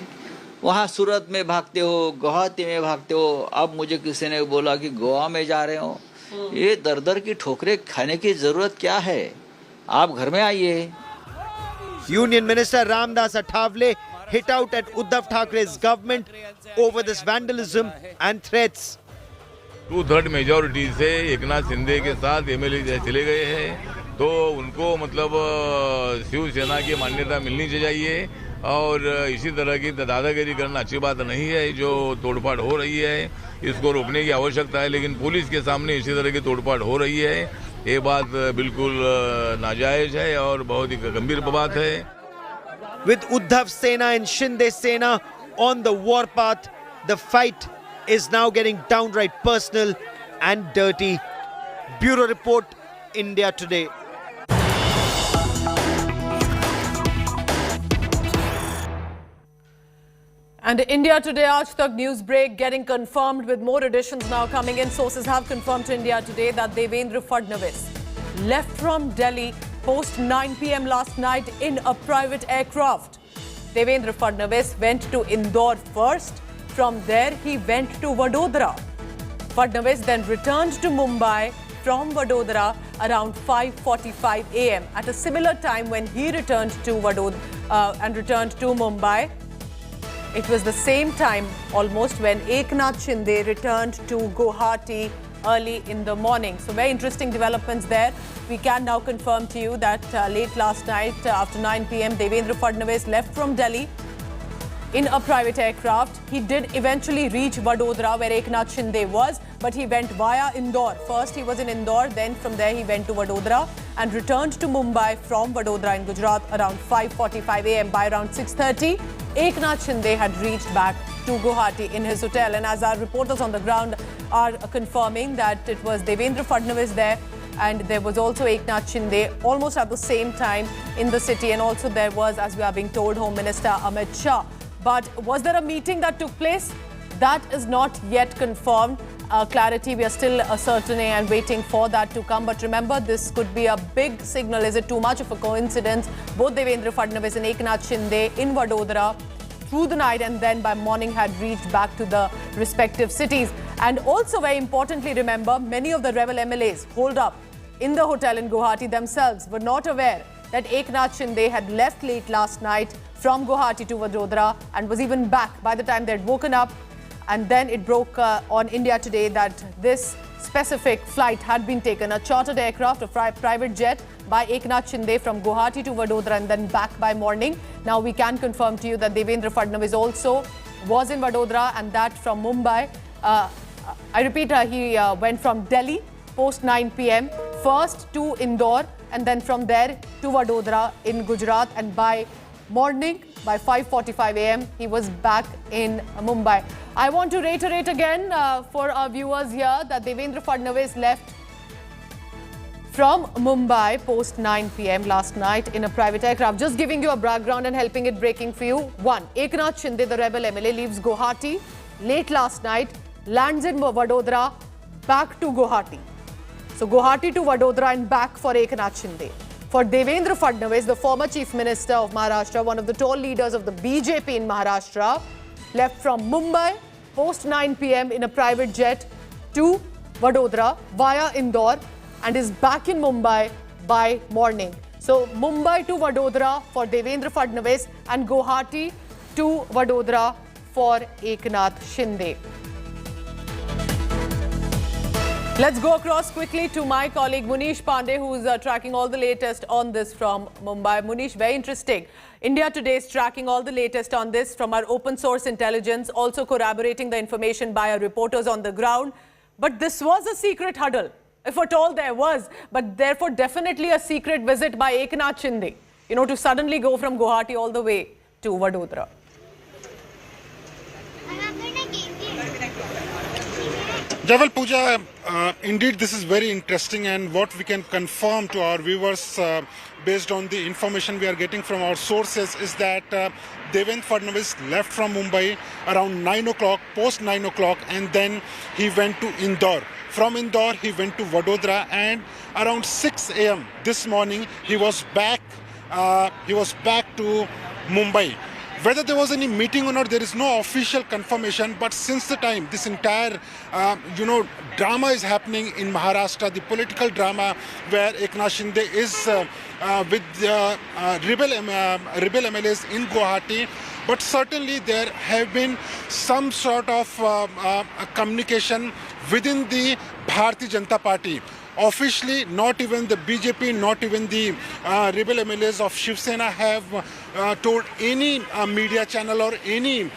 वहाँ सूरत में भागते हो, गुवाहाटी में भागते हो, अब मुझे किसी ने बोला कि गोवा में जा रहे हो। ये दर की ठोकरें खाने की जरूरत क्या है, आप घर में आइए। Union Minister Ramdas Athawale hit out at Uddhav Thackeray's government over this vandalism and threats. 2/3 majority से एकनाथ शिंदे के साथ MLA चले गए हैं, तो उनको मतलब शिवसेना की मान्यता मिलनी चाहिए और इसी तरह की दादागिरी करना अच्छी बात नहीं है। जो तोड़फाड़ हो रही है इसको रोकने की आवश्यकता है, लेकिन पुलिस के सामने इसी तरह की तोड़फाड़ हो रही है, ये बात बिल्कुल नाजायज है और बहुत ही गंभीर बात है। With Uddhav Sena and Shinde Sena on the warpath, the fight is now getting downright personal and dirty. Bureau Report, India Today. And India Today, Aaj Tak news break getting confirmed with more additions now coming in. Sources have confirmed to India Today that Devendra Fadnavis left from Delhi post 9 p.m. last night in a private aircraft. Devendra Fadnavis went to Indore first. From there, he went to Vadodara. Fadnavis then returned to Mumbai from Vadodara around 5:45 a.m. At a similar time when he returned to returned to Mumbai, it was the same time almost when Eknath Shinde returned to Guwahati early in the morning. So very interesting developments there. We can now confirm to you that late last night after 9 p.m. Devendra Fadnavis left from Delhi in a private aircraft. He did eventually reach Vadodara where Eknath Shinde was, but he went via Indore. First he was in Indore, then from there he went to Vadodara and returned to Mumbai from Vadodara in Gujarat around 5:45 a.m. By around 6:30, Eknath Shinde had reached back to Guwahati in his hotel. And as our reporters on the ground are confirming that it was Devendra Fadnavis there, and there was also Eknath Shinde almost at the same time in the city, and also there was, as we are being told, Home Minister Amit Shah. But was there a meeting that took place? That is not yet confirmed. Clarity, we are still ascertaining and waiting for that to come. But remember, this could be a big signal. Is it too much of a coincidence? Both Devendra Fadnavis and Eknath Shinde in Vadodara through the night and then by morning had reached back to the respective cities. And also very importantly, remember, many of the rebel MLAs holed up in the hotel in Guwahati themselves were not aware that Eknath Shinde had left late last night from Guwahati to Vadodara and was even back by the time they had woken up. And then it broke on India Today that this specific flight had been taken, a chartered aircraft, a private jet by Eknath Shinde from Guwahati to Vadodara and then back by morning. Now we can confirm to you that Devendra Fadnavis also was in Vadodara, and that from Mumbai. I repeat, he went from Delhi post 9 p.m. first to Indore and then from there to Vadodara in Gujarat, and by morning, by 5:45 a.m., he was back in Mumbai. I want to reiterate again for our viewers here that Devendra Fadnavis left from Mumbai post 9 p.m. last night in a private aircraft. Just giving you a background and helping it breaking for you. 1. Eknath Shinde, the rebel MLA, leaves Guwahati late last night, lands in Vadodara, back to Guwahati. So Guwahati to Vadodara and back for Eknath Shinde. For Devendra Fadnavis, the former Chief Minister of Maharashtra, one of the tall leaders of the BJP in Maharashtra, left from Mumbai post 9 p.m. in a private jet to Vadodara via Indore and is back in Mumbai by morning. So Mumbai to Vadodara for Devendra Fadnavis and Guwahati to Vadodara for Eknath Shinde. Let's go across quickly to my colleague Munish Pandey, who is tracking all the latest on this from Mumbai. Munish, very interesting. India Today is tracking all the latest on this from our open source intelligence, also corroborating the information by our reporters on the ground. But this was a secret huddle, if at all there was, but therefore definitely a secret visit by Eknath Shinde, to suddenly go from Guwahati all the way to Vadodara. Javel Pooja, indeed this is very interesting, and what we can confirm to our viewers based on the information we are getting from our sources is that Devendra Fadnavis left from Mumbai around 9 o'clock, post 9 o'clock, and then he went to Indore. From Indore he went to Vadodara, and around 6 a.m. this morning he was back to Mumbai. Whether there was any meeting or not, there is no official confirmation. But since the time this entire, drama is happening in Maharashtra, the political drama where Eknath Shinde is with rebel MLAs in Guwahati, but certainly there have been some sort of communication within the Bharatiya Janata Party. Officially, not even the BJP, not even the rebel MLAs of Shiv Sena have told any media channel or in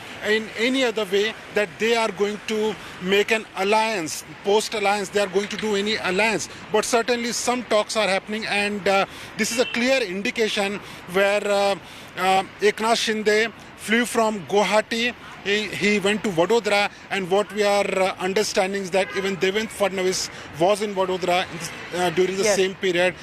any other way that they are going to make an alliance, post-alliance, they are going to do any alliance. But certainly some talks are happening, and this is a clear indication where Eknath Shinde flew from Guwahati. He went to Vadodara, and what we are understanding is that even Devendra Fadnavis was in Vadodara during the same period,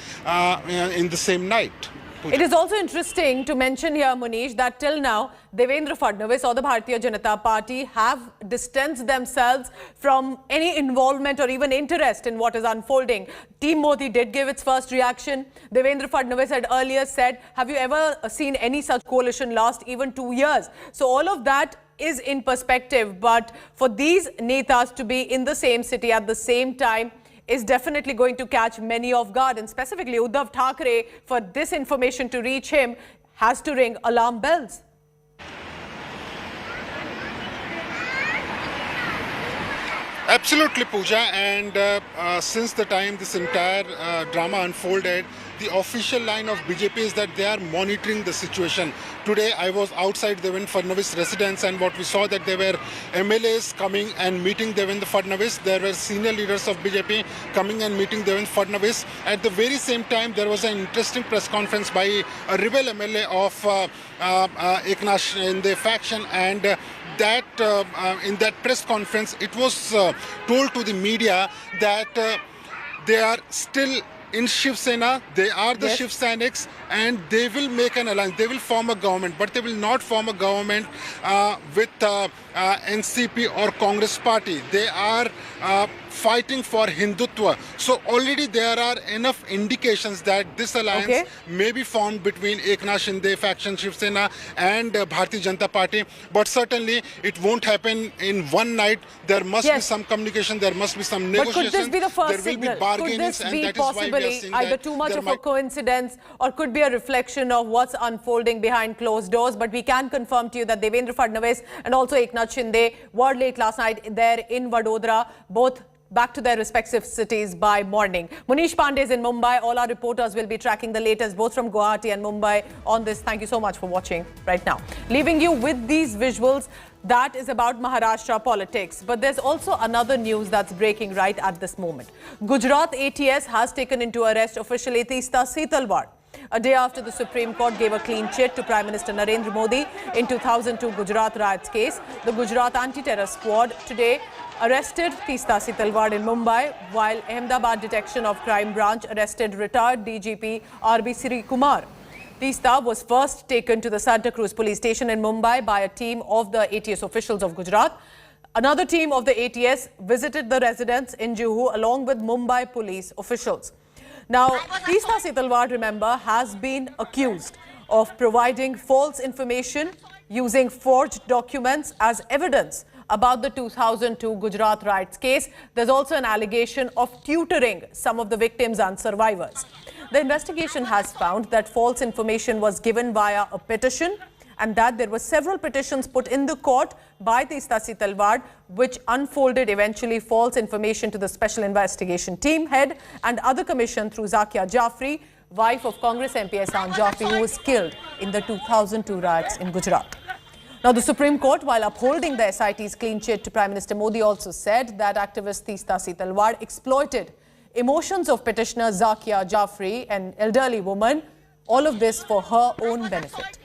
in the same night. It is also interesting to mention here, Munish, that till now, Devendra Fadnavis or the Bharatiya Janata Party have distanced themselves from any involvement or even interest in what is unfolding. Team Modi did give its first reaction. Devendra Fadnavis had earlier said, have you ever seen any such coalition last even 2 years? So all of that is in perspective, but for these netas to be in the same city at the same time is definitely going to catch many off guard, and specifically Uddhav Thackeray, for this information to reach him, has to ring alarm bells. Absolutely, Pooja, and since the time this entire drama unfolded, the official line of BJP is that they are monitoring the situation. Today I was outside Devendra Fadnavis' residence, and what we saw that there were MLAs coming and meeting Devendra Fadnavis. There were senior leaders of BJP coming and meeting Devendra Fadnavis. At the very same time, there was an interesting press conference by a rebel MLA of Eknath Shinde faction, and that in that press conference it was told to the media that they are still in Shiv Sena, they are the Shiv Senics, and they will make an alliance. They will form a government, but they will not form a government with NCP or Congress party. They are fighting for Hindutva. So already there are enough indications that this alliance may be formed between Eknath Shinde faction, Shiv Sena, and Bharatiya Janata Party. But certainly it won't happen in one night. There must be some communication. There must be some negotiations. But could this be the first signal? Will be bargainings, could this be possibly either too much of a coincidence or could be a reflection of what's unfolding behind closed doors? But we can confirm to you that Devendra Fadnavis and also Eknath Shinde were late last night there in Vadodara, both back to their respective cities by morning. Munish Pandey is in Mumbai. All our reporters will be tracking the latest both from Guwahati and Mumbai on this. Thank you so much for watching right now. Leaving you with these visuals, that is about Maharashtra politics. But there's also another news that's breaking right at this moment. Gujarat ATS has taken into arrest officially Teesta Setalwad. A day after the Supreme Court gave a clean chit to Prime Minister Narendra Modi in 2002 Gujarat riots case, the Gujarat Anti-Terror Squad today arrested Teesta Setalwad in Mumbai, while Ahmedabad Detection of Crime Branch arrested retired DGP RB Sri Kumar. Teesta was first taken to the Santa Cruz police station in Mumbai by a team of the ATS officials of Gujarat. Another team of the ATS visited the residence in Juhu along with Mumbai police officials. Now, Teesta Setalwad, remember, has been accused of providing false information using forged documents as evidence about the 2002 Gujarat riots case. There's also an allegation of tutoring some of the victims and survivors. The investigation has found that false information was given via a petition and that there were several petitions put in the court by Teesta Si Talwar, which unfolded eventually false information to the Special Investigation Team head and other commission through Zakia Jafri, wife of Congress MP Ehsan Jafri, who was killed in the 2002 riots in Gujarat. Now, the Supreme Court, while upholding the SIT's clean chit to Prime Minister Modi, also said that activist Teesta Si Talwar exploited emotions of petitioner Zakia Jafri, an elderly woman, all of this for her own benefit.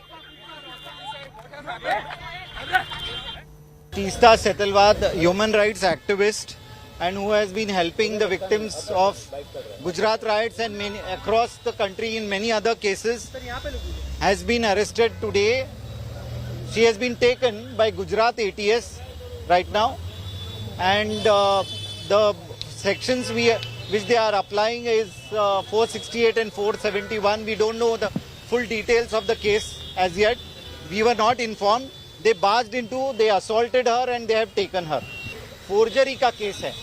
Teesta Si Talwar, the human rights activist and who has been helping the victims of Gujarat riots and across the country in many other cases, has been arrested today. She has been taken by Gujarat ATS right now, and the sections which they are applying is 468 and 471. We don't know the full details of the case as yet. We were not informed. They barged into, they assaulted her and they have taken her. Forgery का case है,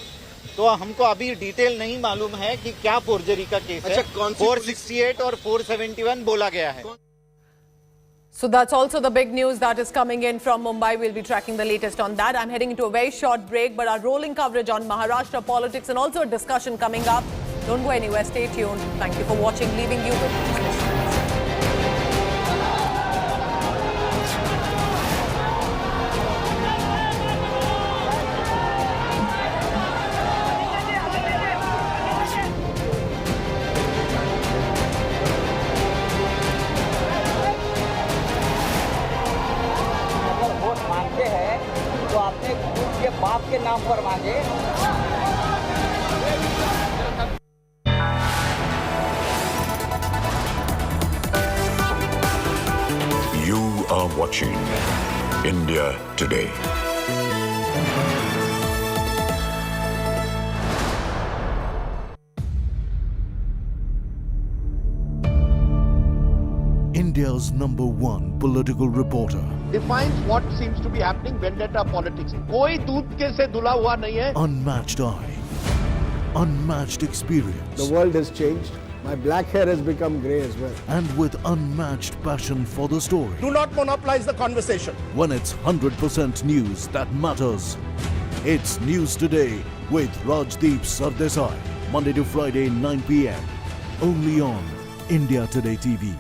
तो हमको अभी detail नहीं मालूम है कि क्या फोर्जरी का केस है. 468 और 471 बोला गया है. So that's also the big news that is coming in from Mumbai. We'll be tracking the latest on that. I'm heading into a very short break, but our rolling coverage on Maharashtra politics and also a discussion coming up. Don't go anywhere. Stay tuned. Thank you for watching. Leaving you with this. बाप के नाम पर मांगे. You are watching India Today. India's #1 political reporter. Defines what seems to be happening, vendetta politics. कोई दूध के से धुला हुआ नहीं है. Unmatched eye, unmatched experience. The world has changed. My black hair has become grey as well. And with unmatched passion for the story. Do not monopolize the conversation. When it's 100% news that matters. It's News Today with Rajdeep Sardesai. Monday to Friday, 9 p.m. Only on India Today TV.